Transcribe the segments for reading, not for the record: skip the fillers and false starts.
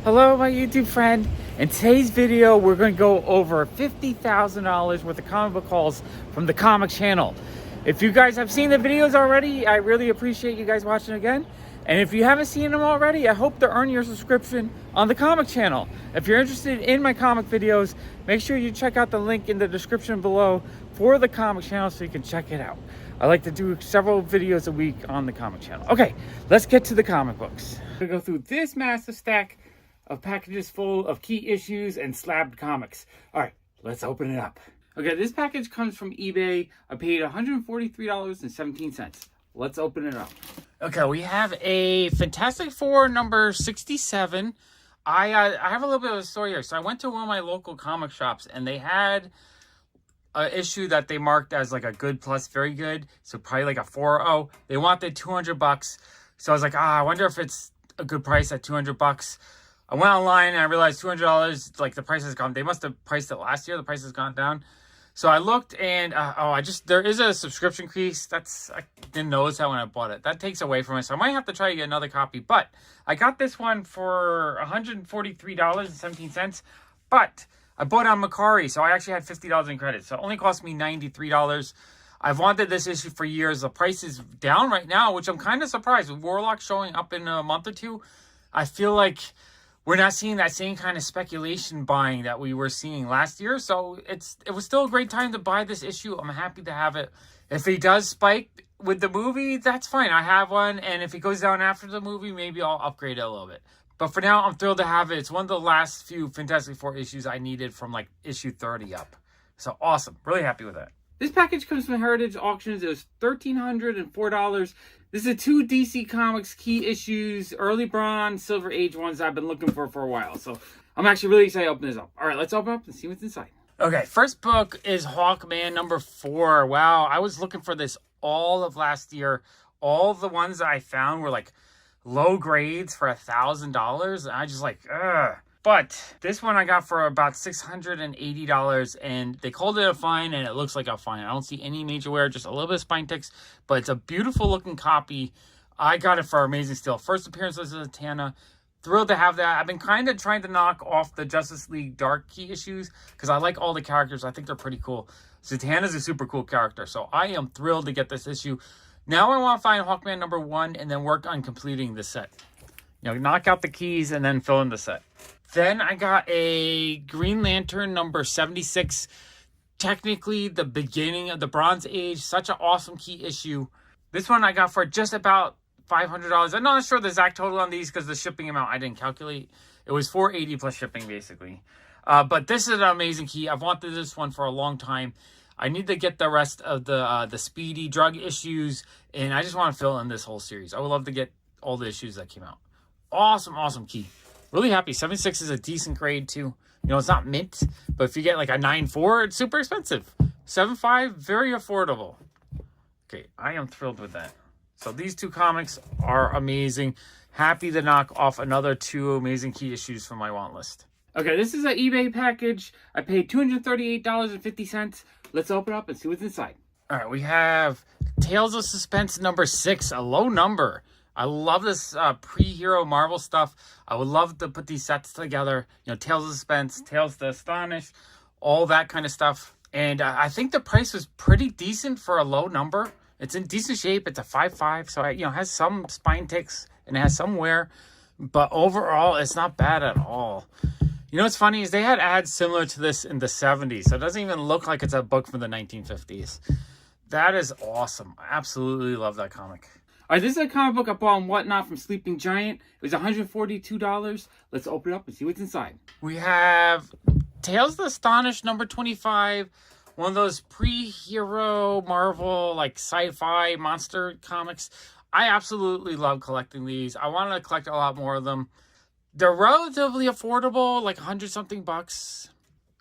Hello, my YouTube friend. In today's video, we're going to go over $50,000 worth of comic book hauls from the Comic channel. If you guys have seen the videos already, I really appreciate you guys watching again. And if you haven't seen them already, I hope to earn your subscription on the Comic channel. If you're interested in my comic videos, make sure you check out the link in the description below for the Comic channel so you can check it out. I like to do several videos a week on the Comic channel. Okay, let's get to the comic books. I'm going to go through this massive stack of packages full of key issues and Slab comics. All right, let's open it up. Okay, this package comes from eBay. I paid $143.17. Let's open it up. Okay, we have a Fantastic Four number 67. I have a little bit of a story here. So I went to one of my local comic shops and they had an issue that they marked as like a good plus very good. So probably like a 4.0. They wanted $200. So I was like, I wonder if it's a good price at $200. I went online and I realized $200, like the price has gone. They must have priced it last year. The price has gone down. So I looked and, there is a subscription crease. I didn't notice that when I bought it. That takes away from it. So I might have to try to get another copy. But I got this one for $143.17. But I bought it on Macari. So I actually had $50 in credit. So it only cost me $93. I've wanted this issue for years. The price is down right now, which I'm kind of surprised. With Warlock showing up in a month or two, I feel like we're not seeing that same kind of speculation buying that we were seeing last year. So it was still a great time to buy this issue. I'm happy to have it. If he does spike with the movie, that's fine. I have one. And if he goes down after the movie, maybe I'll upgrade it a little bit. But for now, I'm thrilled to have it. It's one of the last few Fantastic Four issues I needed from like issue 30 up. So awesome. Really happy with that. This package comes from Heritage Auctions. It was $1,304. This is 2 DC Comics key issues, early bronze, silver age ones I've been looking for a while. So I'm actually really excited to open this up. All right, let's open up and see what's inside. Okay, first book is Hawkman number 4. Wow, I was looking for this all of last year. All the ones that I found were like low grades for $1,000. And I just like, ugh. But this one I got for about $680, and they called it a fine, and it looks like a fine. I don't see any major wear, just a little bit of spine ticks, but it's a beautiful looking copy. I got it for Amazing Steel. First appearance was Zatanna. Thrilled to have that. I've been kind of trying to knock off the Justice League Dark key issues because I like all the characters. I think they're pretty cool. Zatanna's a super cool character, so I am thrilled to get this issue. Now I want to find Hawkman number 1 and then work on completing the set. You know, knock out the keys and then fill in the set. Then I got a Green Lantern number 76. Technically the beginning of the Bronze Age. Such an awesome key issue. This one I got for just about $500. I'm not sure the exact total on these because the shipping amount I didn't calculate. It was $480 plus shipping basically. But this is an amazing key. I've wanted this one for a long time. I need to get the rest of the Speedy drug issues. And I just want to fill in this whole series. I would love to get all the issues that came out. Awesome, awesome key. Really happy. 76 is a decent grade too. You know, it's not mint, but if you get like a 9.4, it's super expensive. 7.5, very affordable. Okay, I am thrilled with that. So these 2 comics are amazing. Happy to knock off another 2 amazing key issues from my want list. Okay, this is an eBay package. I paid $238.50. Let's open up and see what's inside. All right, we have Tales of Suspense number 6, a low number. I love this pre-hero Marvel stuff. I would love to put these sets together. You know, Tales of Suspense, Tales to Astonish, all that kind of stuff. And I think the price was pretty decent for a low number. It's in decent shape. It's a 5.5, so it has some spine ticks and it has some wear. But overall, it's not bad at all. You know what's funny is they had ads similar to this in the 70s. So it doesn't even look like it's a book from the 1950s. That is awesome. I absolutely love that comic. All right, this is a comic book I bought on Whatnot from Sleeping Giant. It was $142. Let's open it up and see what's inside. We have Tales to Astonish number 25. One of those pre-hero Marvel, like sci-fi monster comics. I absolutely love collecting these. I wanted to collect a lot more of them. They're relatively affordable, like 100-something bucks.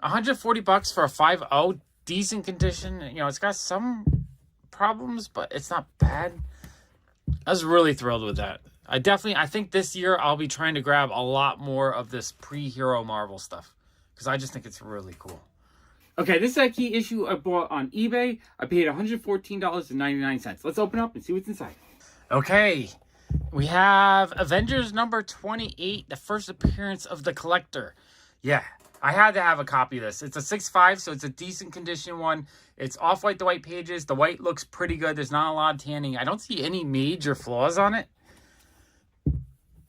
$140 for a 5.0. Decent condition. You know, it's got some problems, but it's not bad. I was really thrilled with that. I think this year I'll be trying to grab a lot more of this pre-hero Marvel stuff because I just think it's really cool. Okay, this is a key issue I bought on eBay. I paid $114.99. Let's open up and see what's inside. Okay, We have Avengers number 28, the first appearance of the Collector. Yeah, I had to have a copy of this. It's a 6.5, so it's a decent condition one. It's off-white to white pages. The white looks pretty good. There's not a lot of tanning. I don't see any major flaws on it.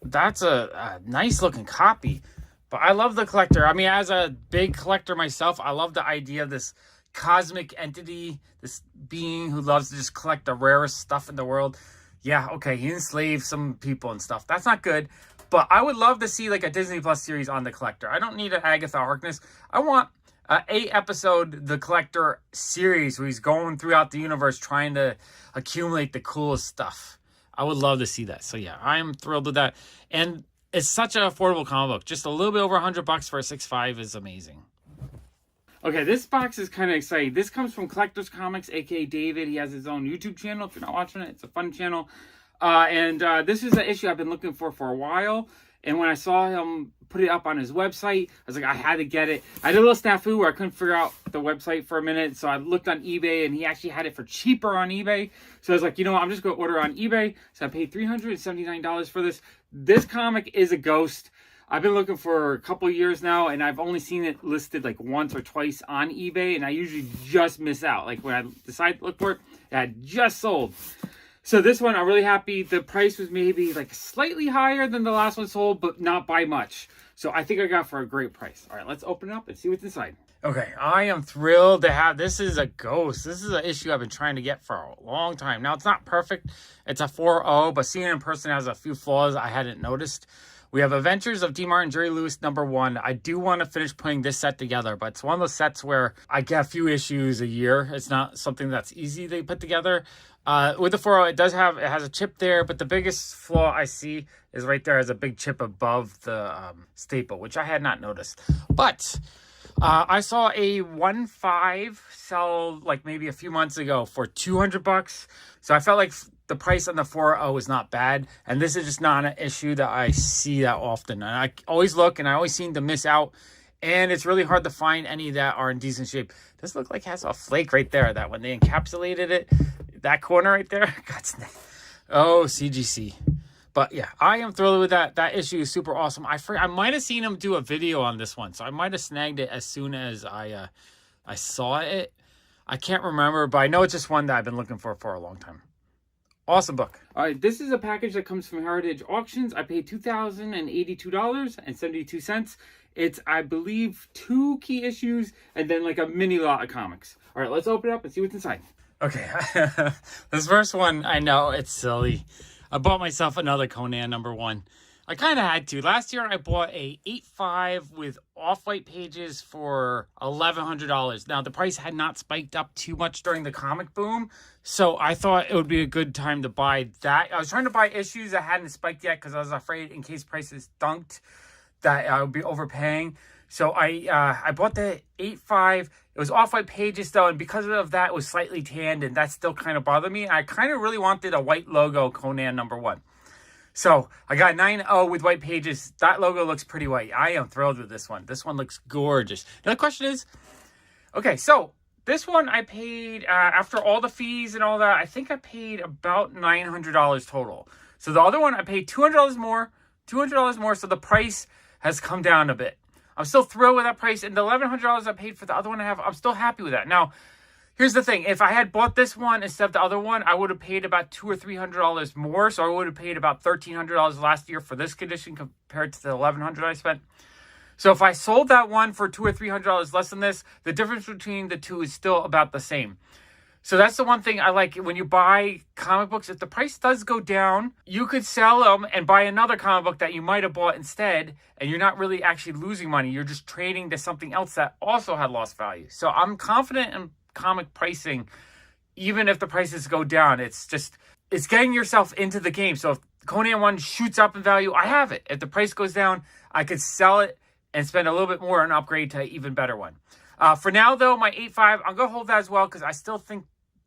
That's a nice-looking copy. But I love the Collector. I mean, as a big collector myself, I love the idea of this cosmic entity, this being who loves to just collect the rarest stuff in the world. Yeah, okay, he enslaved some people and stuff. That's not good. But I would love to see like a Disney Plus series on the Collector. I don't need an Agatha Harkness. I want an 8-episode The Collector series where he's going throughout the universe trying to accumulate the coolest stuff. I would love to see that. So yeah, I am thrilled with that. And it's such an affordable comic book. Just a little bit over $100 for a 6.5 is amazing. Okay, this box is kind of exciting. This comes from KRS Comics, a.k.a. David. He has his own YouTube channel. If you're not watching it, it's a fun channel. This is an issue I've been looking for a while. And when I saw him put it up on his website, I was like, I had to get it. I did a little snafu where I couldn't figure out the website for a minute. So I looked on eBay, and he actually had it for cheaper on eBay. So I was like, you know what? I'm just going to order on eBay. So I paid $379 for this. This comic is a ghost. I've been looking for a couple of years now, and I've only seen it listed like once or twice on eBay, and I usually just miss out. Like when I decide to look for it, it had just sold. So this one, I'm really happy. The price was maybe like slightly higher than the last one sold, but not by much. So I think I got it for a great price. All right, let's open it up and see what's inside. Okay, I am thrilled to have, this is a ghost. This is an issue I've been trying to get for a long time. Now, it's not perfect. It's a 4.0, but seeing it in person has a few flaws I hadn't noticed. We have Adventures of D. Martin, Jerry Lewis, number 1. I do want to finish putting this set together, but it's one of those sets where I get a few issues a year. It's not something that's easy to put together. With the 4.0, it has a chip there, but the biggest flaw I see is right there as a big chip above the staple, which I had not noticed. But I saw a 1.5 sell like maybe a few months ago for $200. So I felt like the price on the 4.0 is not bad, and this is just not an issue that I see that often. And I always look, and I always seem to miss out, and it's really hard to find any that are in decent shape. This looks like it has a flake right there, that when they encapsulated it, that corner right there, oh, CGC. But yeah, I am thrilled with that. That issue is super awesome. I might have seen him do a video on this one, so I might have snagged it as soon as I saw it. I can't remember, but I know it's just one that I've been looking for a long time. Awesome book. All right, this is a package that comes from Heritage Auctions. I paid $2,082.72. It's, I believe, 2 key issues and then like a mini lot of comics. All right, let's open it up and see what's inside. Okay, this first one, I know it's silly. I bought myself another Conan number 1. I kind of had to. Last year, I bought a 8.5 with off-white pages for $1,100. Now, the price had not spiked up too much during the comic boom, so I thought it would be a good time to buy that. I was trying to buy issues that hadn't spiked yet because I was afraid in case prices dunked that I would be overpaying. So I bought the 8.5. It was off-white pages, though, and because of that, it was slightly tanned, and that still kind of bothered me. I kind of really wanted a white logo Conan number 1. So I got 9.0 with white pages. That logo looks pretty white. I am thrilled with this one. This one looks gorgeous. Now the question is, okay, so this one I paid, after all the fees and all that, I think I paid about $900 total. So the other one, I paid $200 more, so the price has come down a bit. I'm still thrilled with that price, and the $1,100 I paid for the other one I'm still happy with that. Now, here's the thing. If I had bought this one instead of the other one, I would have paid about $200 or $300 more. So I would have paid about $1,300 last year for this condition compared to the $1,100 I spent. So if I sold that one for $200 or $300 less than this, the difference between the two is still about the same. So that's the one thing I like when you buy comic books. If the price does go down, you could sell them and buy another comic book that you might have bought instead, and you're not really actually losing money. You're just trading to something else that also had lost value. So I'm confident in comic pricing, even if the prices go down. It's getting yourself into the game. So if Conan 1 shoots up in value, I have it. If the price goes down, I could sell it and spend a little bit more and upgrade to an even better one. For now, though, my 8.5, I'm going to hold that as well because I still think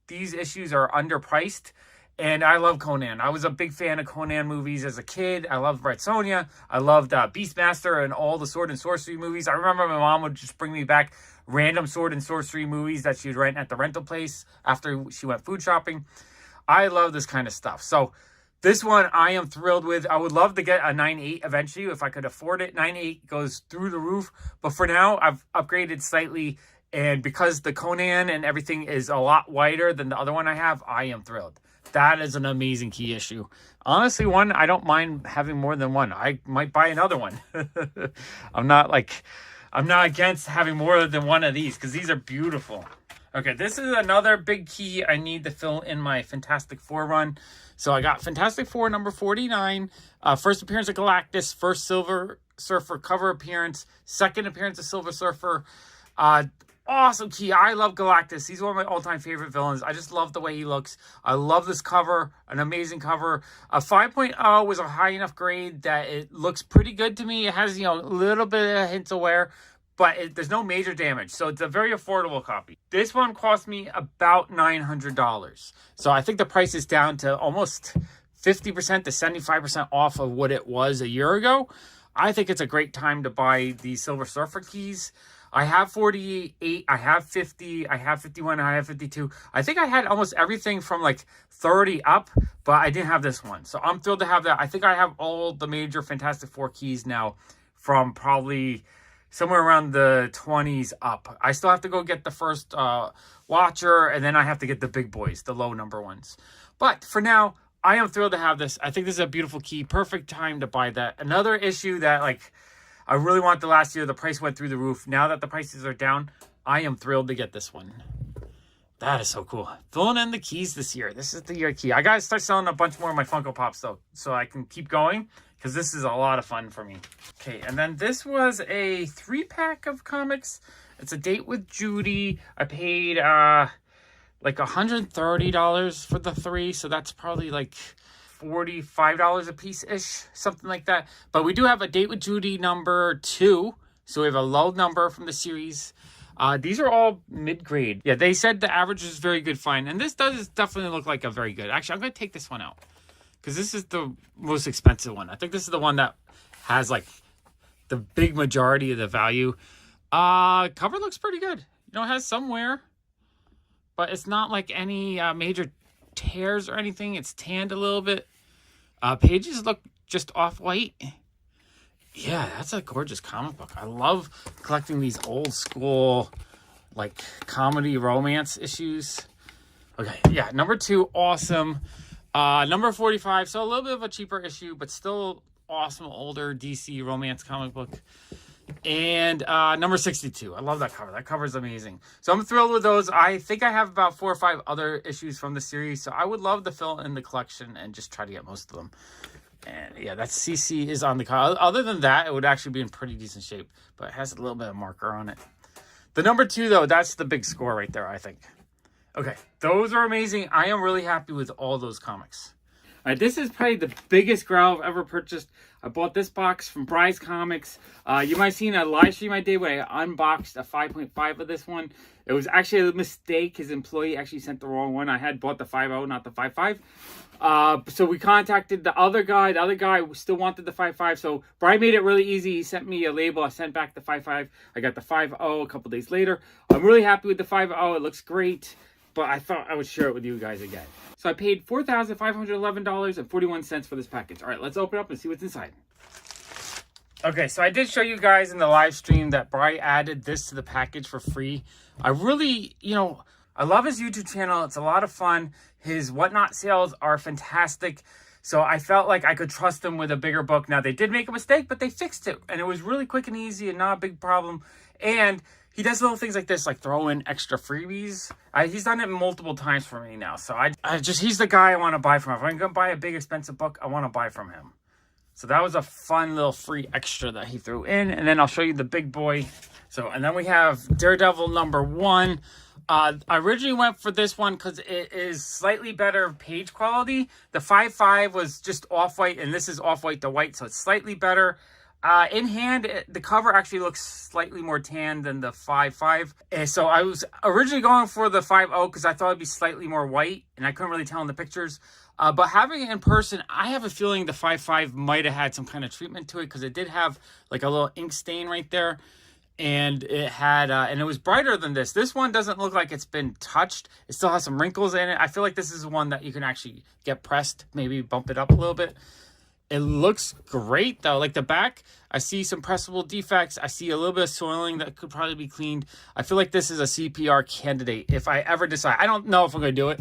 these issues are underpriced. And I love Conan. I was a big fan of Conan movies as a kid. I loved Red Sonja. I loved Beastmaster and all the sword and sorcery movies. I remember my mom would just bring me back random sword and sorcery movies that she would rent at the rental place after she went food shopping. I love this kind of stuff. So This one I am thrilled with. I would love to get a 9.8 eventually if I could afford it. 9.8 goes through the roof. But for now, I've upgraded slightly. And because the Conan and everything is a lot wider than the other one I have, I am thrilled. That is an amazing key issue. Honestly, one, I don't mind having more than one. I might buy another one. I'm not against having more than one of these because these are beautiful. Okay, this is another big key I need to fill in my Fantastic Four run. So I got Fantastic Four number 49, first appearance of Galactus, first Silver Surfer cover appearance, second appearance of Silver Surfer. Awesome key. I love Galactus. He's one of my all-time favorite villains. I just love the way he looks. I love this cover. An amazing cover. A 5.0 was a high enough grade that it looks pretty good to me. It has, a little bit of hints of wear, but there's no major damage. So it's a very affordable copy. This one cost me about $900. So I think the price is down to almost 50% to 75% off of what it was a year ago. I think it's a great time to buy the Silver Surfer keys. I have 48, I have 50, I have 51, I have 52. I think I had almost everything from like 30 up, but I didn't have this one. So I'm thrilled to have that. I think I have all the major Fantastic Four keys now from probably somewhere around the 20s up. I still have to go get the first Watcher, and then I have to get the big boys, the low number ones. But for now, I am thrilled to have this. I think this is a beautiful key. Perfect time to buy that. Another issue that I really wanted the last year. The price went through the roof. Now that the prices are down, I am thrilled to get this one. That is so cool. Filling in the keys this year. This is the year key. I got to start selling a bunch more of my Funko Pops, though, so I can keep going, because this is a lot of fun for me. Okay, and then this was a 3-pack of comics. It's A Date with Judy. I paid like $130 for the 3, so that's probably like $45 a piece-ish, something like that. But we do have A Date with Judy number 2, so we have a low number from the series. These are all mid-grade. Yeah, they said the average is very good fine, and this does definitely look like a very good. Actually, I'm going to take this one out, because this is the most expensive one. I think this is the one that has like the big majority of the value. Cover looks pretty good. It has some wear, but it's not like any major tears or anything. It's tanned a little bit. Pages look just off-white. Yeah, that's a gorgeous comic book. I love collecting these old school like comedy romance issues. Okay, yeah, number 2, awesome. Number 45, so a little bit of a cheaper issue, but still awesome older DC romance comic book. And number 62. I love that cover. That cover is amazing. So I'm thrilled with those. I think I have about 4 or 5 other issues from the series. So I would love to fill in the collection and just try to get most of them. And yeah, that CC is on the cover. Other than that, it would actually be in pretty decent shape. But it has a little bit of marker on it. The number 2, though, that's the big score right there, I think. Okay, those are amazing. I am really happy with all those comics. All right, this is probably the biggest growl I've ever purchased. I bought this box from Bryce Comics. You might have seen a live stream I did where I unboxed a 5.5 of this one. It was actually a mistake. His employee actually sent the wrong one. I had bought the 5.0, not the 5.5. So we contacted the other guy. The other guy still wanted the 5.5. So Brian made it really easy. He sent me a label. I sent back the 5.5. I got the 5.0 a couple days later. I'm really happy with the 5.0. It looks great. But I thought I would share it with you guys again. So I paid $4,511.41 for this package. All right, let's open it up and see what's inside. Okay, so I did show you guys in the live stream that Bry added this to the package for free. I really, I love his YouTube channel. It's a lot of fun. His Whatnot sales are fantastic. So I felt like I could trust him with a bigger book. Now, they did make a mistake, but they fixed it. And it was really quick and easy and not a big problem. And he does little things like this, like throw in extra freebies. He's done it multiple times for me now. So he's the guy I want to buy from. If I'm going to buy a big expensive book, I want to buy from him. So that was a fun little free extra that he threw in. And then I'll show you the big boy. And then we have Daredevil number 1. I originally went for this one because it is slightly better page quality. The 5.5 was just off-white, and this is off-white to white, so it's slightly better. In hand, the cover actually looks slightly more tan than the 5.5. And so I was originally going for the 5.0 because I thought it'd be slightly more white, and I couldn't really tell in the pictures. But having it in person, I have a feeling the 5.5 might have had some kind of treatment to it because it did have like a little ink stain right there. and it had and it was brighter than this. This one doesn't look like it's been touched. It still has some wrinkles in it. I feel like this is one that you can actually get pressed, maybe bump it up a little bit. It looks great though. Like the back, I see some pressable defects. I see a little bit of soiling that could probably be cleaned. I feel like this is a CPR candidate if I ever decide. I don't know if I'm going to do it.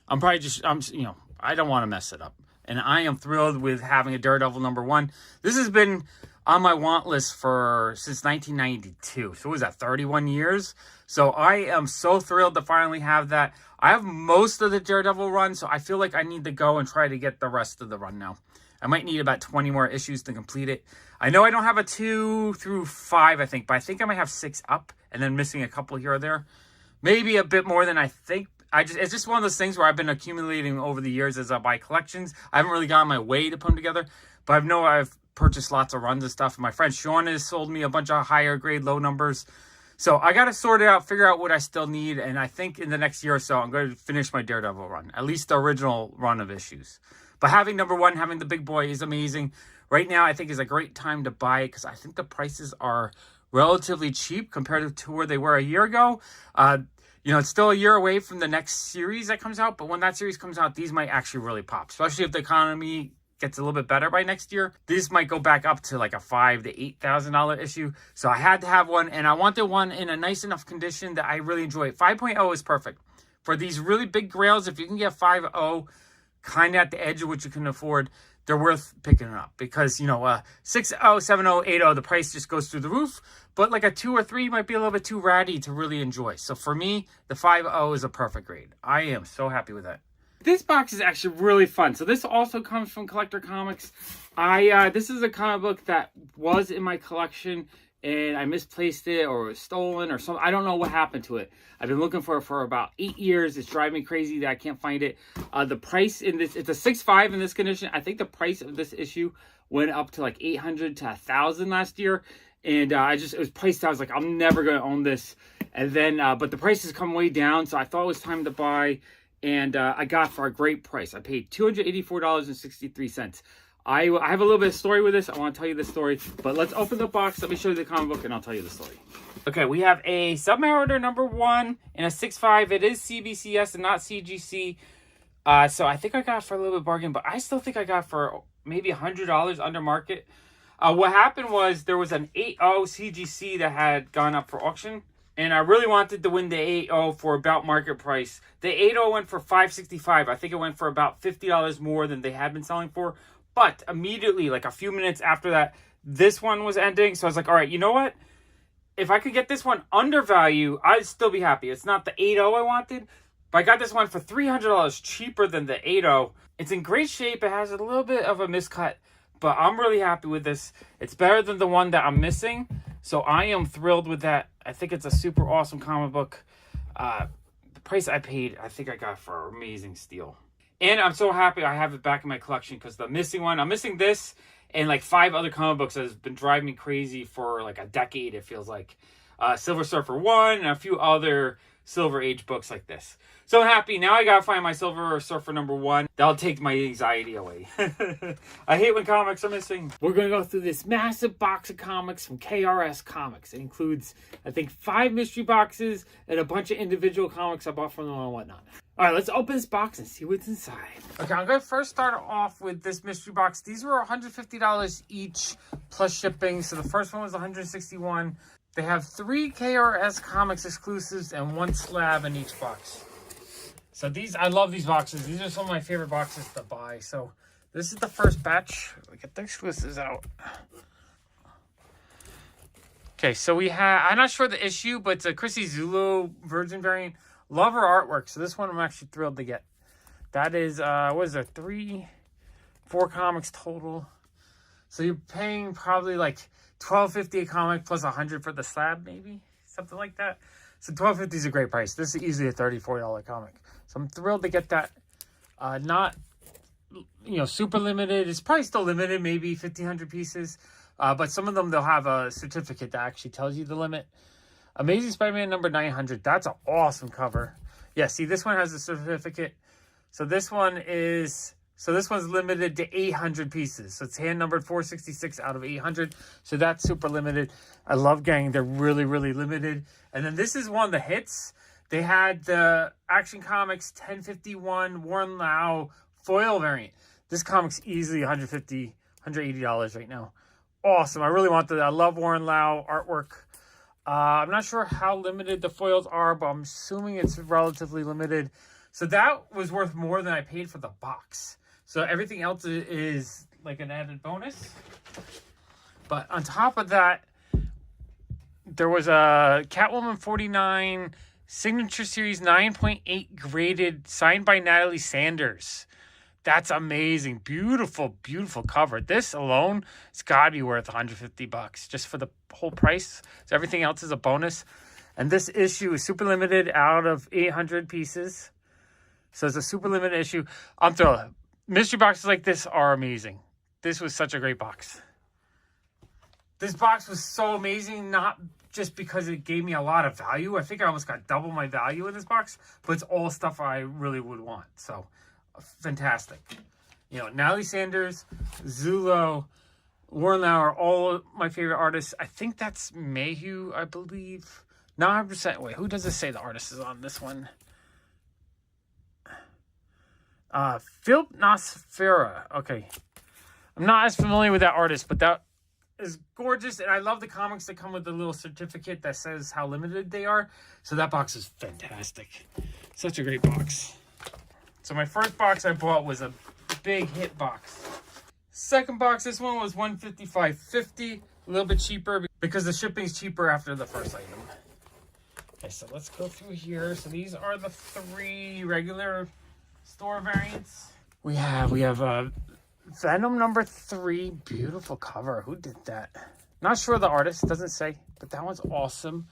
I'm probably just, you know, I don't want to mess it up. And I am thrilled with having a Daredevil #1. This has been on my want list since 1992. So what was that, 31 years? So I am so thrilled to finally have that. I have most of the Daredevil run, so I feel like I need to go and try to get the rest of the run now. I might need about 20 more issues to complete it. I know I don't have a 2 through 5, I think, but I think I might have 6 up and then missing a couple here or there. Maybe a bit more than I think. It's just one of those things where I've been accumulating over the years as I buy collections. I haven't really gone my way to put them together, but I know I've purchased lots of runs and stuff. My friend Sean has sold me a bunch of higher grade, low numbers. So I got to sort it out, figure out what I still need. And I think in the next year or so, I'm going to finish my Daredevil run, at least the original run of issues. But having #1, having the big boy is amazing. Right now, I think is a great time to buy it because I think the prices are relatively cheap compared to where they were a year ago. You know, it's still a year away from the next series that comes out, but when that series comes out, these might actually really pop, especially if the economy gets a little bit better by next year. These might go back up to like a $5,000 to $8,000 issue. So I had to have one, and I wanted one in a nice enough condition that I really enjoy. 5.0 is perfect. For these really big grails, if you can get 5.0 kind of at the edge of what you can afford, they're worth picking it up because, you know, 6.0, 7.0, 8.0, the price just goes through the roof. But like a 2 or 3 might be a little bit too ratty to really enjoy. So for me, the 5.0 is a perfect grade. I am so happy with that. This box is actually really fun. So this also comes from Collector Comics. This is a comic book that was in my collection and I misplaced it or it was stolen or something. I don't know what happened to it. I've been looking for it for about 8 years. It's driving me crazy that I can't find it. The price in this, it's a 6.5 in this condition. I think the price of this issue went up to like $800 to $1,000 last year. And it was priced out. I was like, I'm never going to own this. And then, but the prices come way down. So I thought it was time to buy. And I got it for a great price. I paid $284.63. I have a little bit of story with this. I want to tell you the story. But let's open the box. Let me show you the comic book and I'll tell you the story. Okay, we have a Sub-Mariner #1 and a 6.5. It is CBCS and not CGC. So I think I got it for a little bit bargain. But I still think I got it for maybe $100 under market. What happened was there was an 8.0 CGC that had gone up for auction. And I really wanted to win the 8.0 for about market price. The 8.0 went for $565. I think it went for about $50 more than they had been selling for. But immediately, like a few minutes after that, this one was ending. So I was like, all right, you know what? If I could get this one under value, I'd still be happy. It's not the 8.0 I wanted, but I got this one for $300 cheaper than the 8.0. It's in great shape. It has a little bit of a miscut, but I'm really happy with this. It's better than the one that I'm missing. So I am thrilled with that. I think it's a super awesome comic book. The price I paid, I think I got for an amazing steal. And I'm so happy I have it back in my collection because the missing one, I'm missing this and like 5 other comic books that has been driving me crazy for like a decade, it feels like. Silver Surfer 1 and a few other Silver Age books like this. So happy. Now I gotta find my Silver Surfer #1. That'll take my anxiety away. I hate when comics are missing. We're gonna go through this massive box of comics from KRS Comics. It includes, I think, 5 mystery boxes and a bunch of individual comics I bought from them and whatnot. All right, let's open this box and see what's inside. Okay, I'm gonna first start off with this mystery box. These were $150 each plus shipping. So the first one was $161. They have 3 KRS Comics exclusives and 1 slab in each box. So these, I love these boxes. These are some of my favorite boxes to buy. So this is the first batch. We get the exclusives out. Okay, so we have, I'm not sure the issue, but it's a Chrissy Zulu Virgin variant. Love her artwork. So this one I'm actually thrilled to get. That is, what is there, 4 comics total. So you're paying probably like $12.50 a comic plus $100 for the slab, maybe something like that. So $12.50 is a great price. This is easily a $34 comic. So I'm thrilled to get that. Not, you know, super limited. It's probably still limited, maybe 1,500 pieces. But some of them, they'll have a certificate that actually tells you the limit. Amazing Spider-Man number 900. That's an awesome cover. Yeah, see, this one has a certificate. So this one is So this one's limited to 800 pieces. So it's hand numbered 466 out of 800. So that's super limited. I love getting, they're really, really limited. And then this is one of the hits. They had the Action Comics 1051 Warren Lau foil variant. This comic's easily $150, $180 right now. Awesome. I really want that. I love Warren Lau artwork. I'm not sure how limited the foils are, but I'm assuming it's relatively limited. So that was worth more than I paid for the box. So everything else is like an added bonus. But on top of that, there was a Catwoman 49 Signature Series 9.8 graded signed by Natalie Sanders. That's amazing. Beautiful, beautiful cover. This alone, it's got to be worth $150 just for the whole price. So everything else is a bonus. And this issue is super limited out of 800 pieces. So it's a super limited issue. I'm thrilled. Mystery boxes like this are amazing. This was such a great box. This box was so amazing, not just because it gave me a lot of value. I think I almost got double my value in this box, but it's all stuff I really would want. So fantastic. You know, Natalie Sanders, Zulo, Warren Lau are all my favorite artists. I think that's Mayhew, I believe. Not 100%. Wait, who does it say the artist is on this one? Phil Nosfera. Okay. I'm not as familiar with that artist, but that is gorgeous. And I love the comics that come with the little certificate that says how limited they are. So that box is fantastic. Such a great box. So my first box I bought was a big hit box. Second box, this one was $155.50. A little bit cheaper because the shipping's cheaper after the first item. Okay, so let's go through here. So these are the 3 regular store variants. We have Venom number 3, beautiful cover. Who did that? Not sure the artist, doesn't say, but that one's awesome.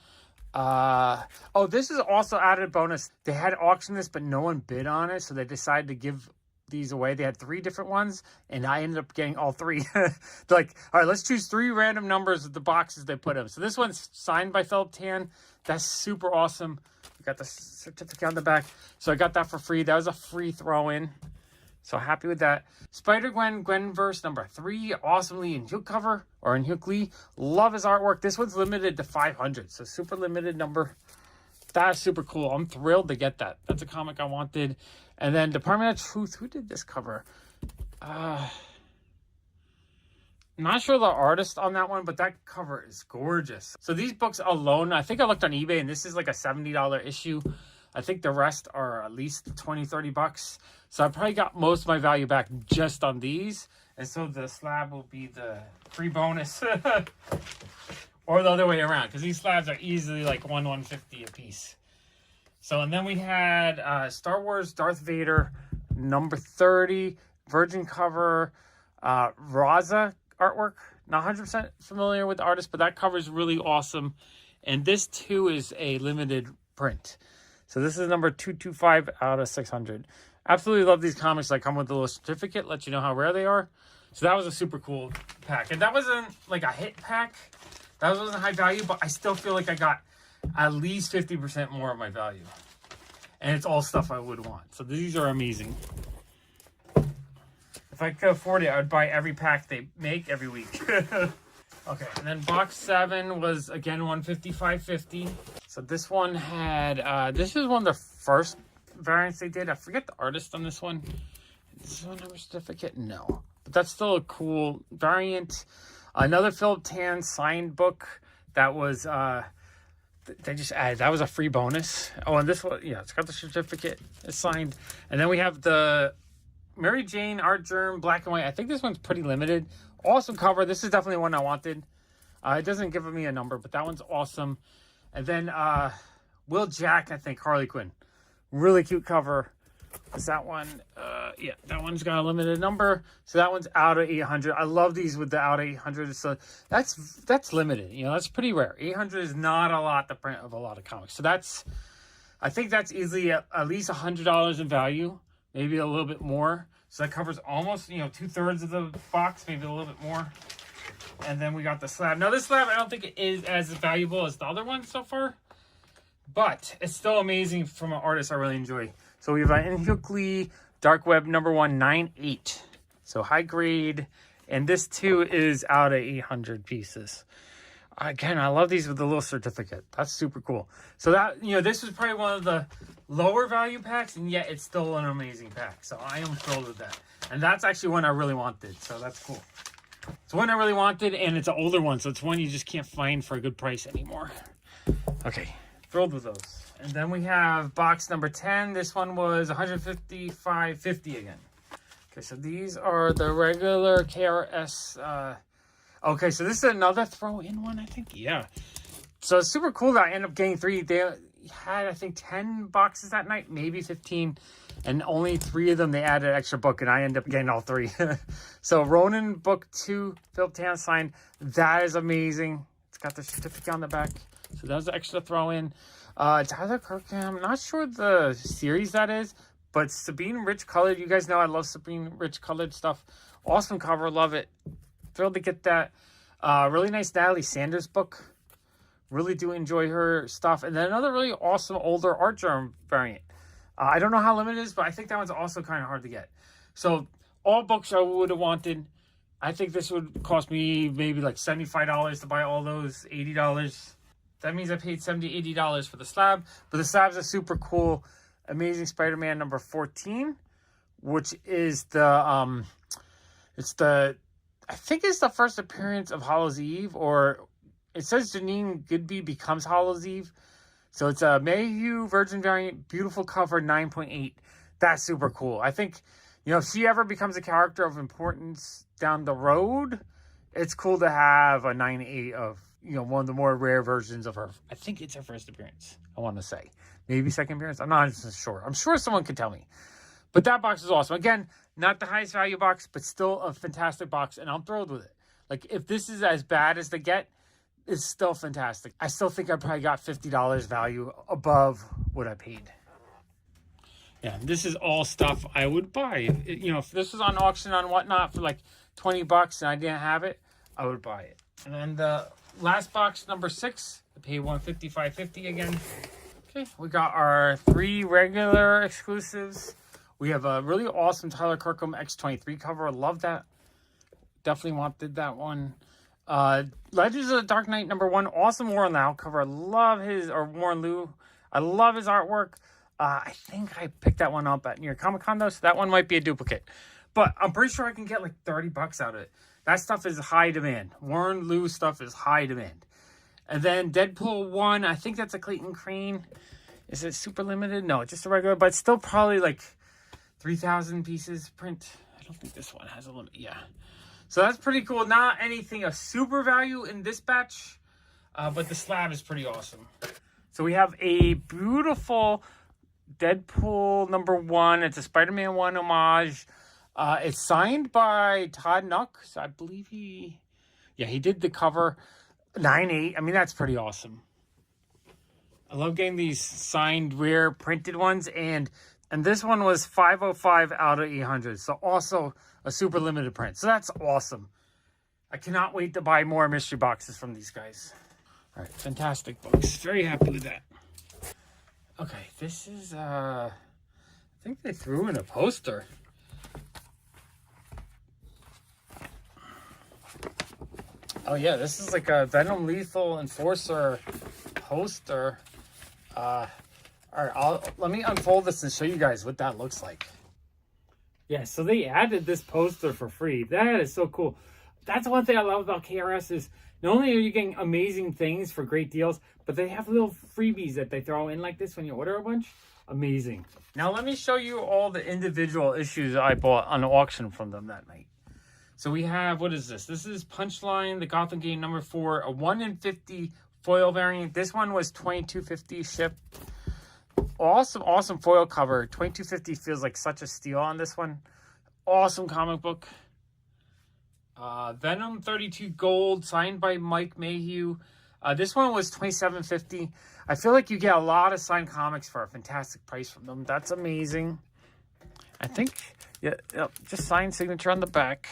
Oh, this is also added bonus. They had auctioned this, but no one bid on it, so they decided to give these away. They had 3 different ones, and I ended up getting all 3. They're like, all right, let's choose 3 random numbers of the boxes they put in. So this one's signed by Philip Tan. That's super awesome. We got the certificate on the back. So I got that for free. That was a free throw-in. So happy with that. Spider-Gwen, Gwenverse number 3. Awesomely in Hook cover, or in Hook Lee. Love his artwork. This one's limited to 500. So super limited number. That's super cool. I'm thrilled to get that. That's a comic I wanted. And then Department of Truth. Who did this cover? Not sure the artist on that one, but that cover is gorgeous. So these books alone, I think I looked on eBay, and this is like a $70 issue. I think the rest are at least $20-$30. So I probably got most of my value back just on these. And so the slab will be the free bonus. Or the other way around, because these slabs are easily like $150 a piece. So, and then we had Star Wars Darth Vader number 30, Virgin cover, Raza artwork. Not 100% familiar with the artist, but that cover is really awesome. And this too is a limited print. So this is number 225 out of 600. Absolutely love these comics that come with a little certificate, let you know how rare they are. So that was a super cool pack. And that wasn't like a hit pack. That wasn't high value, but I still feel like I got at least 50% more of my value. And it's all stuff I would want. So these are amazing. If I could afford it, I would buy every pack they make every week. Okay, and then box 7 was, again, $155.50. So this one had, this is one of the first variants they did. I forget the artist on this one. Is this one have a certificate? No. But that's still a cool variant. Another Philip Tan signed book that was, they just added, that was a free bonus. Oh, and this one, yeah, it's got the certificate. It's signed. And then we have the Mary Jane Art Germ Black and White. I think this one's pretty limited. Awesome cover. This is definitely one I wanted. It doesn't give me a number, but that one's awesome. And then Will Jack, I think, Harley Quinn. Really cute cover. Is that one? Yeah, that one's got a limited number. So that one's out of 800. I love these with the out of 800. So that's limited. You know, that's pretty rare. 800 is not a lot to print of a lot of comics. So that's, I think that's easily at least $100 in value. Maybe a little bit more. So that covers almost, you know, 2/3 of the box, maybe a little bit more. And then we got the slab. Now this slab, I don't think it is as valuable as the other one so far. But it's still amazing from an artist I really enjoy. So we have In Hyuk Lee, Dark Web number 198. So high grade. And this too is out of 800 pieces. Again, I love these with the little certificate. That's super cool. So that, this was probably one of the lower value packs, and yet it's still an amazing pack. So I am thrilled with that. And that's actually one I really wanted. So that's cool. It's one I really wanted, and it's an older one. So it's one you just can't find for a good price anymore. Okay, thrilled with those. And then we have box number 10. This one was $155.50 again. Okay, so these are the regular KRS. Okay, so this is another throw-in one, I think. Yeah. So it's super cool that I ended up getting 3. They had, I think, 10 boxes that night, maybe 15. And only 3 of them, they added an extra book, and I ended up getting all 3. So Ronin Book 2, Philip Tan signed. That is amazing. It's got the certificate on the back. So that was the extra throw-in. Tyler Kirkham, I'm not sure the series that is. But Sabine Rich Colored, you guys know I love Sabine Rich Colored stuff. Awesome cover, love it. Thrilled to get that. Really nice Natalie Sanders book. Really do enjoy her stuff. And then another really awesome older art germ variant. I don't know how limited it is, but I think that one's also kind of hard to get. So all books I would have wanted. I think this would cost me maybe like $75 to buy all those, $80. That means I paid $70, $80 for the slab. But the slabs are super cool. Amazing Spider-Man number 14, which is I think it's the first appearance of Hallows Eve, or it says Janine Goodby becomes Hallows Eve. So it's a Mayhew Virgin variant, beautiful cover, 9.8. That's super cool. I think, if she ever becomes a character of importance down the road, it's cool to have a 9.8 of, one of the more rare versions of her. I think it's her first appearance, I want to say. Maybe second appearance. I'm not sure. I'm sure someone could tell me. But that box is awesome. Again, not the highest value box, but still a fantastic box, and I'm thrilled with it. Like, if this is as bad as they get, it's still fantastic. I still think I probably got $50 value above what I paid. Yeah, this is all stuff I would buy. If this was on auction on whatnot for like $20 and I didn't have it, I would buy it. And then the last box, number 6, I paid $155.50 again. Okay, we got our 3 regular exclusives. We have a really awesome Tyler Kirkham X23 cover. I love that. Definitely wanted that one. Legends of the Dark Knight number 1. Awesome Warren Lau cover. I love Warren Liu. I love his artwork. I think I picked that one up at New York Comic Con though, so that one might be a duplicate. But I'm pretty sure I can get like $30 out of it. That stuff is high demand. Warren Liu stuff is high demand. And then Deadpool 1, I think that's a Clayton Crane. Is it super limited? No, just a regular, but still probably like 3,000 pieces print. I don't think this one has a limit. Yeah. So that's pretty cool. Not anything of super value in this batch, but the slab is pretty awesome. So we have a beautiful Deadpool number 1. It's a Spider-Man 1 homage. It's signed by Todd Nuck. So I believe he did the cover. 9.8. I mean, that's pretty awesome. I love getting these signed, rare, printed ones. And this one was 505 out of 800. So also a super limited print. So that's awesome. I cannot wait to buy more mystery boxes from these guys. All right, fantastic books. Very happy with that. Okay, this is, I think they threw in a poster. Oh yeah, this is like a Venom Lethal Enforcer poster. All right, let me unfold this and show you guys what that looks like. Yeah, so they added this poster for free. That is so cool. That's one thing I love about KRS is not only are you getting amazing things for great deals, but they have little freebies that they throw in like this when you order a bunch. Amazing. Now let me show you all the individual issues I bought on auction from them that night. So we have, what is this? This is Punchline, the Gotham game number 4, a 1 in 50 foil variant. This one was $22.50 shipped. Awesome foil cover. $22.50 feels like such a steal on this one. Awesome comic book. Venom 32 Gold, signed by Mike Mayhew. This one was $27.50. I feel like you get a lot of signed comics for a fantastic price from them. That's amazing. I think, yeah, just signed signature on the back.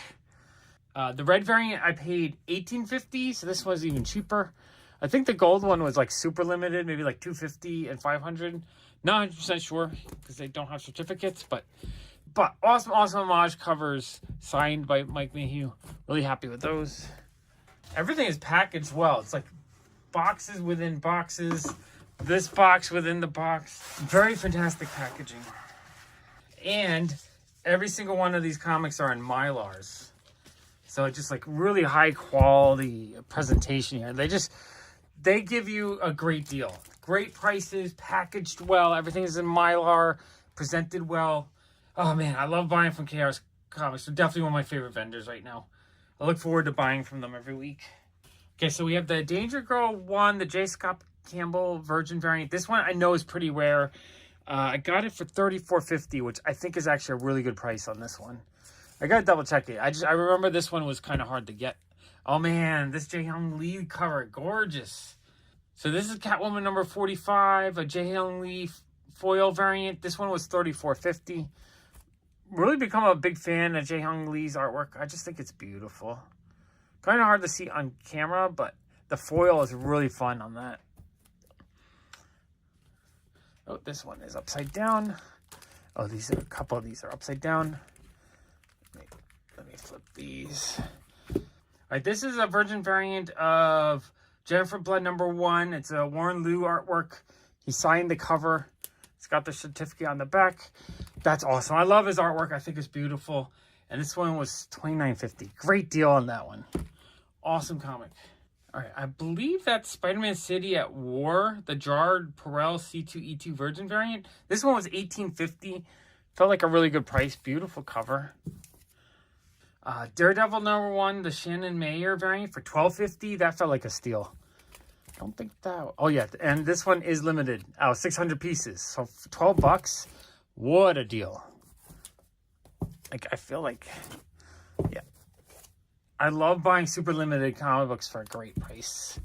The red variant I paid $18.50, so this was even cheaper. I think the gold one was like super limited, maybe like $250 and $500. Not 100% sure because they don't have certificates, but But awesome homage covers signed by Mike Mayhew. Really happy with those. Everything is packaged well. It's like boxes within boxes. This box within the box. Very fantastic packaging. And every single one of these comics are in Mylars. So it's just like really high quality presentation here. They give you a great deal. Great prices, packaged well. Everything is in Mylar, presented well. Oh man, I love buying from KRS Comics. They're definitely one of my favorite vendors right now. I look forward to buying from them every week. Okay, so we have the Danger Girl 1, the J. Scott Campbell Virgin variant. This one I know is pretty rare. I got it for $34.50, which I think is actually a really good price on this one. I gotta double check it. I remember this one was kind of hard to get. Oh man, this Jae-Hyung Lee cover, gorgeous. So this is Catwoman number 45, a Jae-Hyung Lee foil variant. This one was $34.50. Really become a big fan of Jae-Hyung Lee's artwork. I just think it's beautiful. Kind of hard to see on camera, but the foil is really fun on that. Oh, this one is upside down. Oh, a couple of these are upside down. Let me flip these. All right, this is a Virgin variant of Jennifer Blood number 1. It's a Warren Liu artwork. He signed the cover. It's got the certificate on the back. That's awesome. I love his artwork. I think it's beautiful. And this one was $29.50. Great deal on that one. Awesome comic. All right, I believe that's Spider-Man City at War, the Jarred Perel C2E2 Virgin variant. This one was $18.50. Felt like a really good price. Beautiful cover. Daredevil number 1, the Shannon Mayer variant for $12.50. That felt like a steal. I don't think that... Oh, yeah. And this one is limited. 600 pieces. So for $12, what a deal. Like, I feel like... Yeah. I love buying super limited comic books for a great price.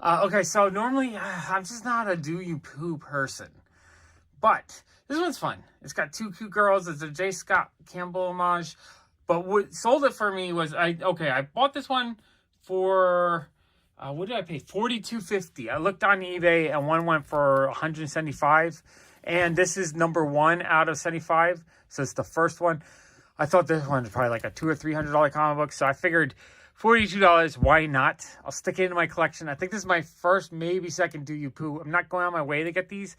Okay, so normally, I'm just not a do-you-poo person. But this one's fun. It's got 2 cute girls. It's a J. Scott Campbell homage. But what sold it for me was... I bought this one for... what did I pay? $42.50. I looked on eBay and one went for $175. And this is number 1 out of 75. So it's the first one. I thought this one was probably like a $200 or $300 comic book. So I figured $42, why not? I'll stick it into my collection. I think this is my first, maybe second Do You Poo. I'm not going on my way to get these.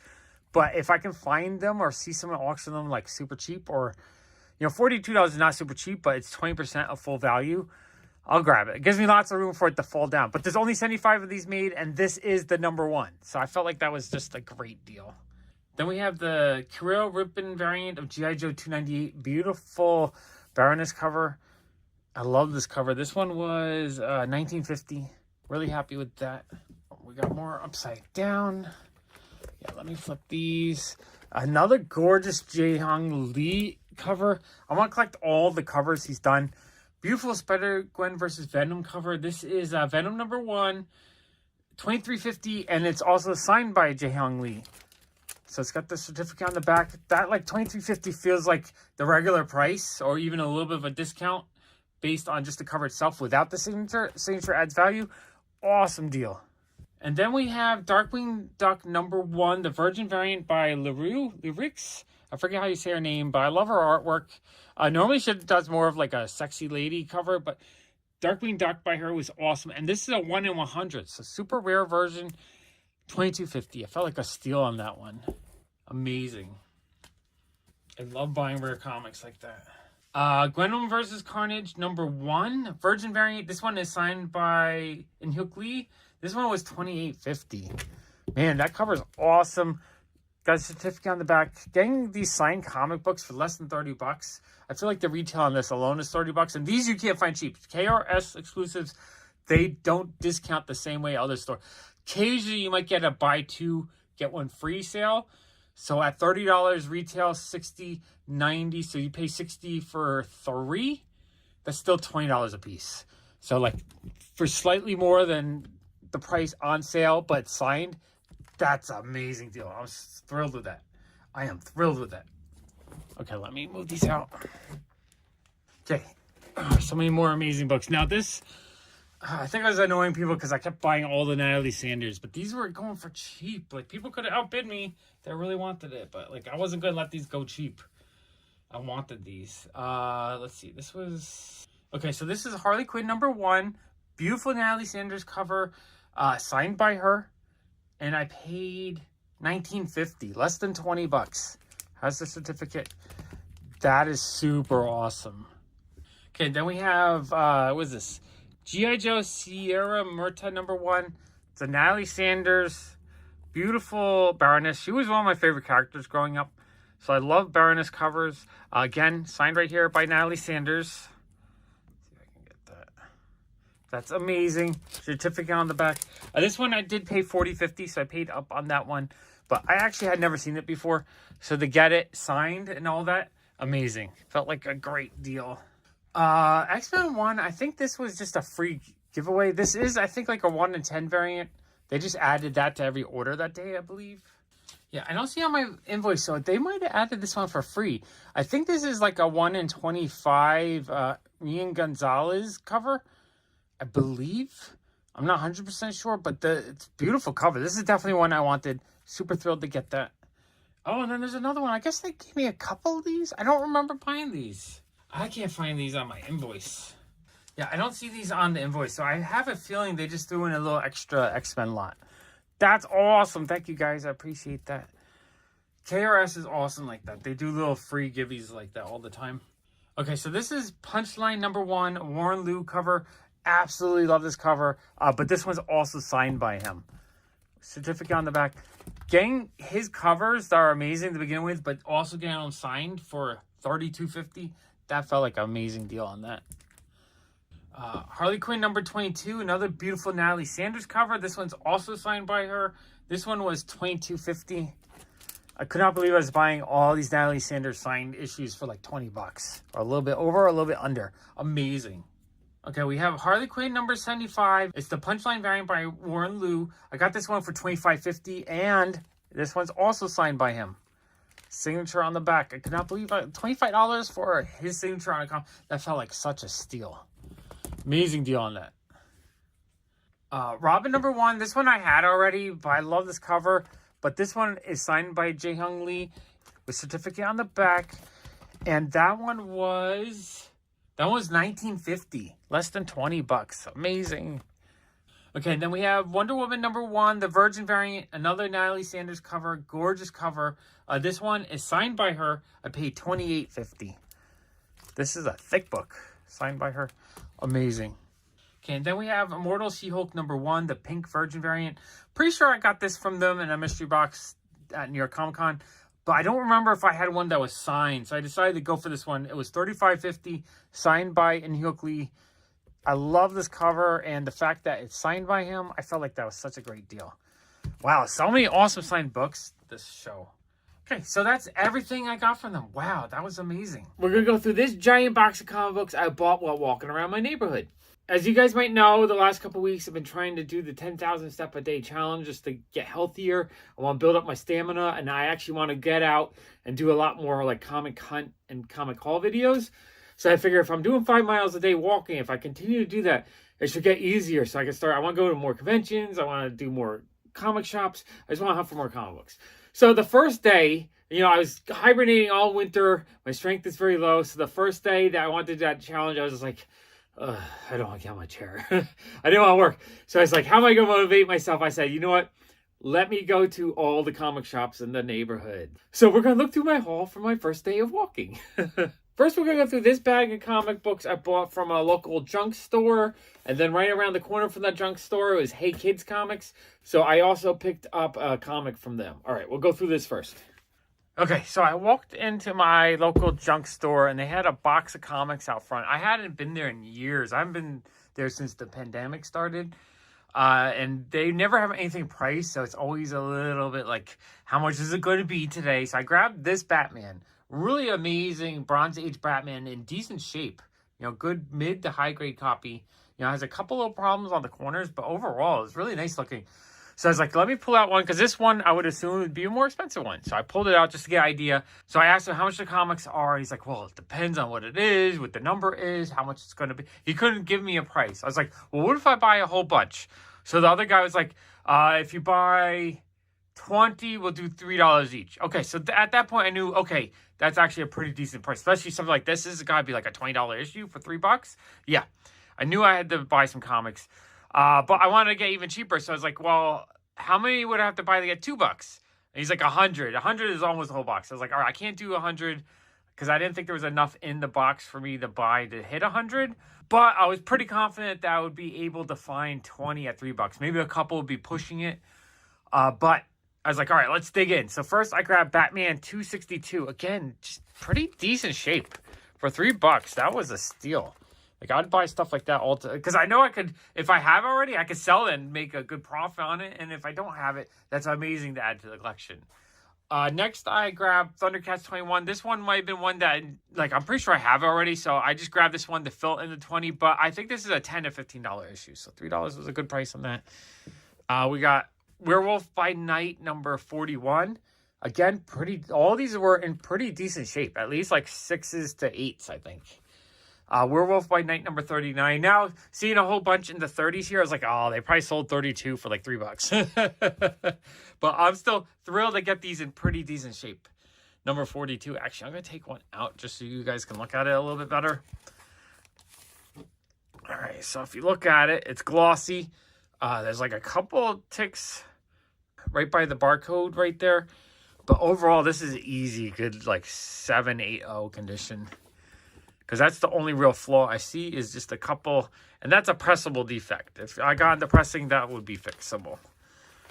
But if I can find them or see someone auction them like super cheap or... You know, $42 is not super cheap, but it's 20% of full value. I'll grab it. It gives me lots of room for it to fall down. But there's only 75 of these made, and this is the number 1. So I felt like that was just a great deal. Then we have the Kirill Ripon variant of G.I. Joe 298. Beautiful Baroness cover. I love this cover. This one was $19.50. Really happy with that. We got more upside down. Yeah, let me flip these. Another gorgeous Jae-Hyung Lee cover. I want to collect all the covers he's done. Beautiful Spider-Gwen versus Venom cover. This is Venom number 1, $23.50, and it's also signed by Jae-Hyung Lee. So it's got the certificate on the back. That like $23.50 feels like the regular price, or even a little bit of a discount based on just the cover itself without the signature. Signature adds value. Awesome deal. And then we have Darkwing Duck number 1, the Virgin variant by Lyrics. I forget how you say her name, but I love her artwork. Normally she does more of like a sexy lady cover, but Darkwing Duck by her was awesome. And this is a 1 in 100, so super rare version, $22.50. I felt like a steal on that one. Amazing. I love buying rare comics like that. Gwendoline versus Carnage number 1, Virgin variant. This one is signed by In-Hyuk Lee. This one was $28.50. Man, that cover is awesome. Got a certificate on the back. Getting these signed comic books for less than $30. I feel like the retail on this alone is $30. And these you can't find cheap. KRS exclusives, they don't discount the same way other stores. Occasionally you might get a buy 2, get 1 free sale. So at $30 retail, $60, $90. So you pay $60 for 3. That's still $20 a piece. So like for slightly more than the price on sale, but signed, that's an amazing deal. I was thrilled with that. I am thrilled with that. Okay, let me move these out. Okay, so many more amazing books. Now this, I think I was annoying people because I kept buying all the Natalie Sanders, but these were going for cheap. Like people could have outbid me if they really wanted it, but like I wasn't going to let these go cheap. I wanted these. Let's see. This was... Okay, so this is Harley Quinn #1. Beautiful Natalie Sanders cover. Signed by her. And I paid $19.50. Less than 20 bucks. Has the certificate. That is super awesome. Okay, then we have... what is this? G.I. Joe Sierra Murta #1. It's a Natalie Sanders. Beautiful Baroness. She was one of my favorite characters growing up. So I love Baroness covers. Again, signed right here by Natalie Sanders. Let's see if I can get that. That's amazing. Certificate on the back. This one I did pay $40.50, so I paid up on that one. But I actually had never seen it before. So to get it signed and all that, amazing. Felt like a great deal. X-Men 1, I think this was just a free giveaway. This is, I think, like a 1 in 10 variant. They just added that to every order that day, I believe. Yeah, I don't see on my invoice, so they might have added this one for free. I think this is like a 1 in 25 Ian Gonzalez cover, I believe. I'm not 100% sure, but it's a beautiful cover. This is definitely one I wanted. Super thrilled to get that. Oh, and then there's another one. I guess they gave me a couple of these. I don't remember buying these. I can't find these on my invoice. Yeah, I don't see these on the invoice, so I have a feeling they just threw in a little extra X-Men lot. That's awesome. Thank you, guys. I appreciate that. KRS is awesome like that. They do little free giveies like that all the time. Okay, so this is Punchline #1, Warren Liu cover. Absolutely love this cover, but this one's also signed by him. Certificate on the back. Getting his covers that are amazing to begin with, but also getting them signed for $32.50. That felt like an amazing deal on that. Harley Quinn #22, another beautiful Natalie Sanders cover. This one's also signed by her. This one was $22.50. I could not believe I was buying all these Natalie Sanders signed issues for like 20 bucks. Or a little bit over or a little bit under. Amazing. Okay, we have Harley Quinn #75. It's the Punchline variant by Warren Liu. I got this one for $25.50, and this one's also signed by him. Signature on the back. I could not believe $25 for his signature on a comic. That felt like such a steal. Amazing deal on that. Robin #1. This one I had already, but I love this cover. But this one is signed by Jae-Hyung Lee with certificate on the back. And that one was $19.50. Less than 20 bucks. Amazing. Okay, then we have Wonder Woman #1, the Virgin variant, another Natalie Sanders cover, gorgeous cover. This one is signed by her. I paid $28.50. This is a thick book, signed by her. Amazing. Okay, and then we have Immortal She-Hulk #1, the pink Virgin variant. Pretty sure I got this from them in a mystery box at New York Comic Con, but I don't remember if I had one that was signed, so I decided to go for this one. It was $35.50, signed by Jae-Hyung Lee. I love this cover, and the fact that it's signed by him, I felt like that was such a great deal. Wow, so many awesome signed books this show. Okay, so that's everything I got from them. Wow, that was amazing. We're going to go through this giant box of comic books I bought while walking around my neighborhood. As you guys might know, the last couple weeks I've been trying to do the 10,000 step a day challenge just to get healthier. I want to build up my stamina, and I actually want to get out and do a lot more like comic hunt and comic haul videos. So I figure if I'm doing 5 miles a day walking, if I continue to do that, it should get easier. So I can start, I want to go to more conventions. I want to do more comic shops. I just want to hunt for more comic books. So the first day, I was hibernating all winter. My strength is very low. So the first day that I wanted to do that challenge, I was just like, I don't want to get on my chair. I didn't want to work. So I was like, how am I going to motivate myself? I said, you know what? Let me go to all the comic shops in the neighborhood. So we're going to look through my haul for my first day of walking. First, we're going to go through this bag of comic books I bought from a local junk store. And then right around the corner from that junk store was Hey Kids Comics. So I also picked up a comic from them. All right, we'll go through this first. Okay, so I walked into my local junk store, and they had a box of comics out front. I hadn't been there in years. I haven't been there since the pandemic started. And they never have anything priced, so it's always a little bit like, how much is it going to be today? So I grabbed this Batman. Really amazing Bronze Age Batman in decent shape. Good mid to high grade copy. Has a couple of problems on the corners, but overall, it's really nice looking. So I was like, let me pull out one, because this one, I would assume would be a more expensive one. So I pulled it out just to get an idea. So I asked him how much the comics are. He's like, well, it depends on what it is, what the number is, how much it's going to be. He couldn't give me a price. I was like, well, what if I buy a whole bunch? So the other guy was like, if you buy 20 will do $3 each. Okay, so at that point I knew, okay, that's actually a pretty decent price, especially something like this. This has got to be like a $20 issue for $3. Yeah, I knew I had to buy some comics, but I wanted to get even cheaper. So I was like, well, how many would I have to buy to get $2? And he's like 100. 100 is almost the whole box. I was like, all right, I can't do 100 because I didn't think there was enough in the box for me to buy to hit 100. But I was pretty confident that I would be able to find 20 at $3. Maybe a couple would be pushing it, but I was like, all right, let's dig in. So first I grabbed Batman 262. Again, just pretty decent shape for $3. That was a steal. Like, I'd buy stuff like that all because I know I could, if I have already, I could sell it and make a good profit on it. And if I don't have it, that's amazing to add to the collection. Next, I grabbed Thundercats 21. This one might have been one that, like, I'm pretty sure I have already. So I just grabbed this one to fill in the 20. But I think this is a $10 to $15 issue. So $3 was a good price on that. We got Werewolf by Night number 41. Again, all these were in pretty decent shape. At least like 6s to 8s, I think. Werewolf by Night number 39. Now, seeing a whole bunch in the 30s here, I was like, oh, they probably sold 32 for like $3. But I'm still thrilled to get these in pretty decent shape. Number 42. Actually, I'm going to take one out just so you guys can look at it a little bit better. All right, so if you look at it, it's glossy. There's like a couple ticks right by the barcode right there. But overall, this is easy, good like 780 condition. Because that's the only real flaw I see is just a couple, and that's a pressable defect. If I got into pressing, that would be fixable.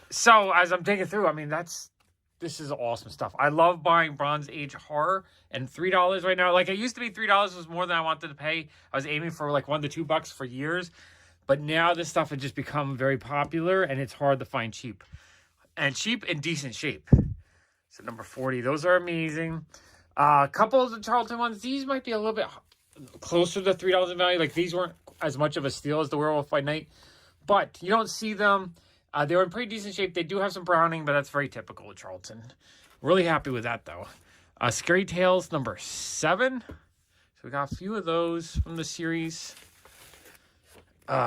So as I'm taking through, I mean, this is awesome stuff. I love buying Bronze Age horror, and $3 right now. Like, it used to be $3 was more than I wanted to pay. I was aiming for like $1 to $2 for years, but now this stuff has just become very popular, and it's hard to find cheap. And cheap in decent shape. So number 40, those are amazing. A couple of the Charlton ones, these might be a little bit closer to $3 in value. Like, these weren't as much of a steal as the Werewolf by Night, but you don't see them. They were in pretty decent shape. They do have some browning, but that's very typical of Charlton. Really happy with that, though. Scary Tales number 7. So we got a few of those from the series.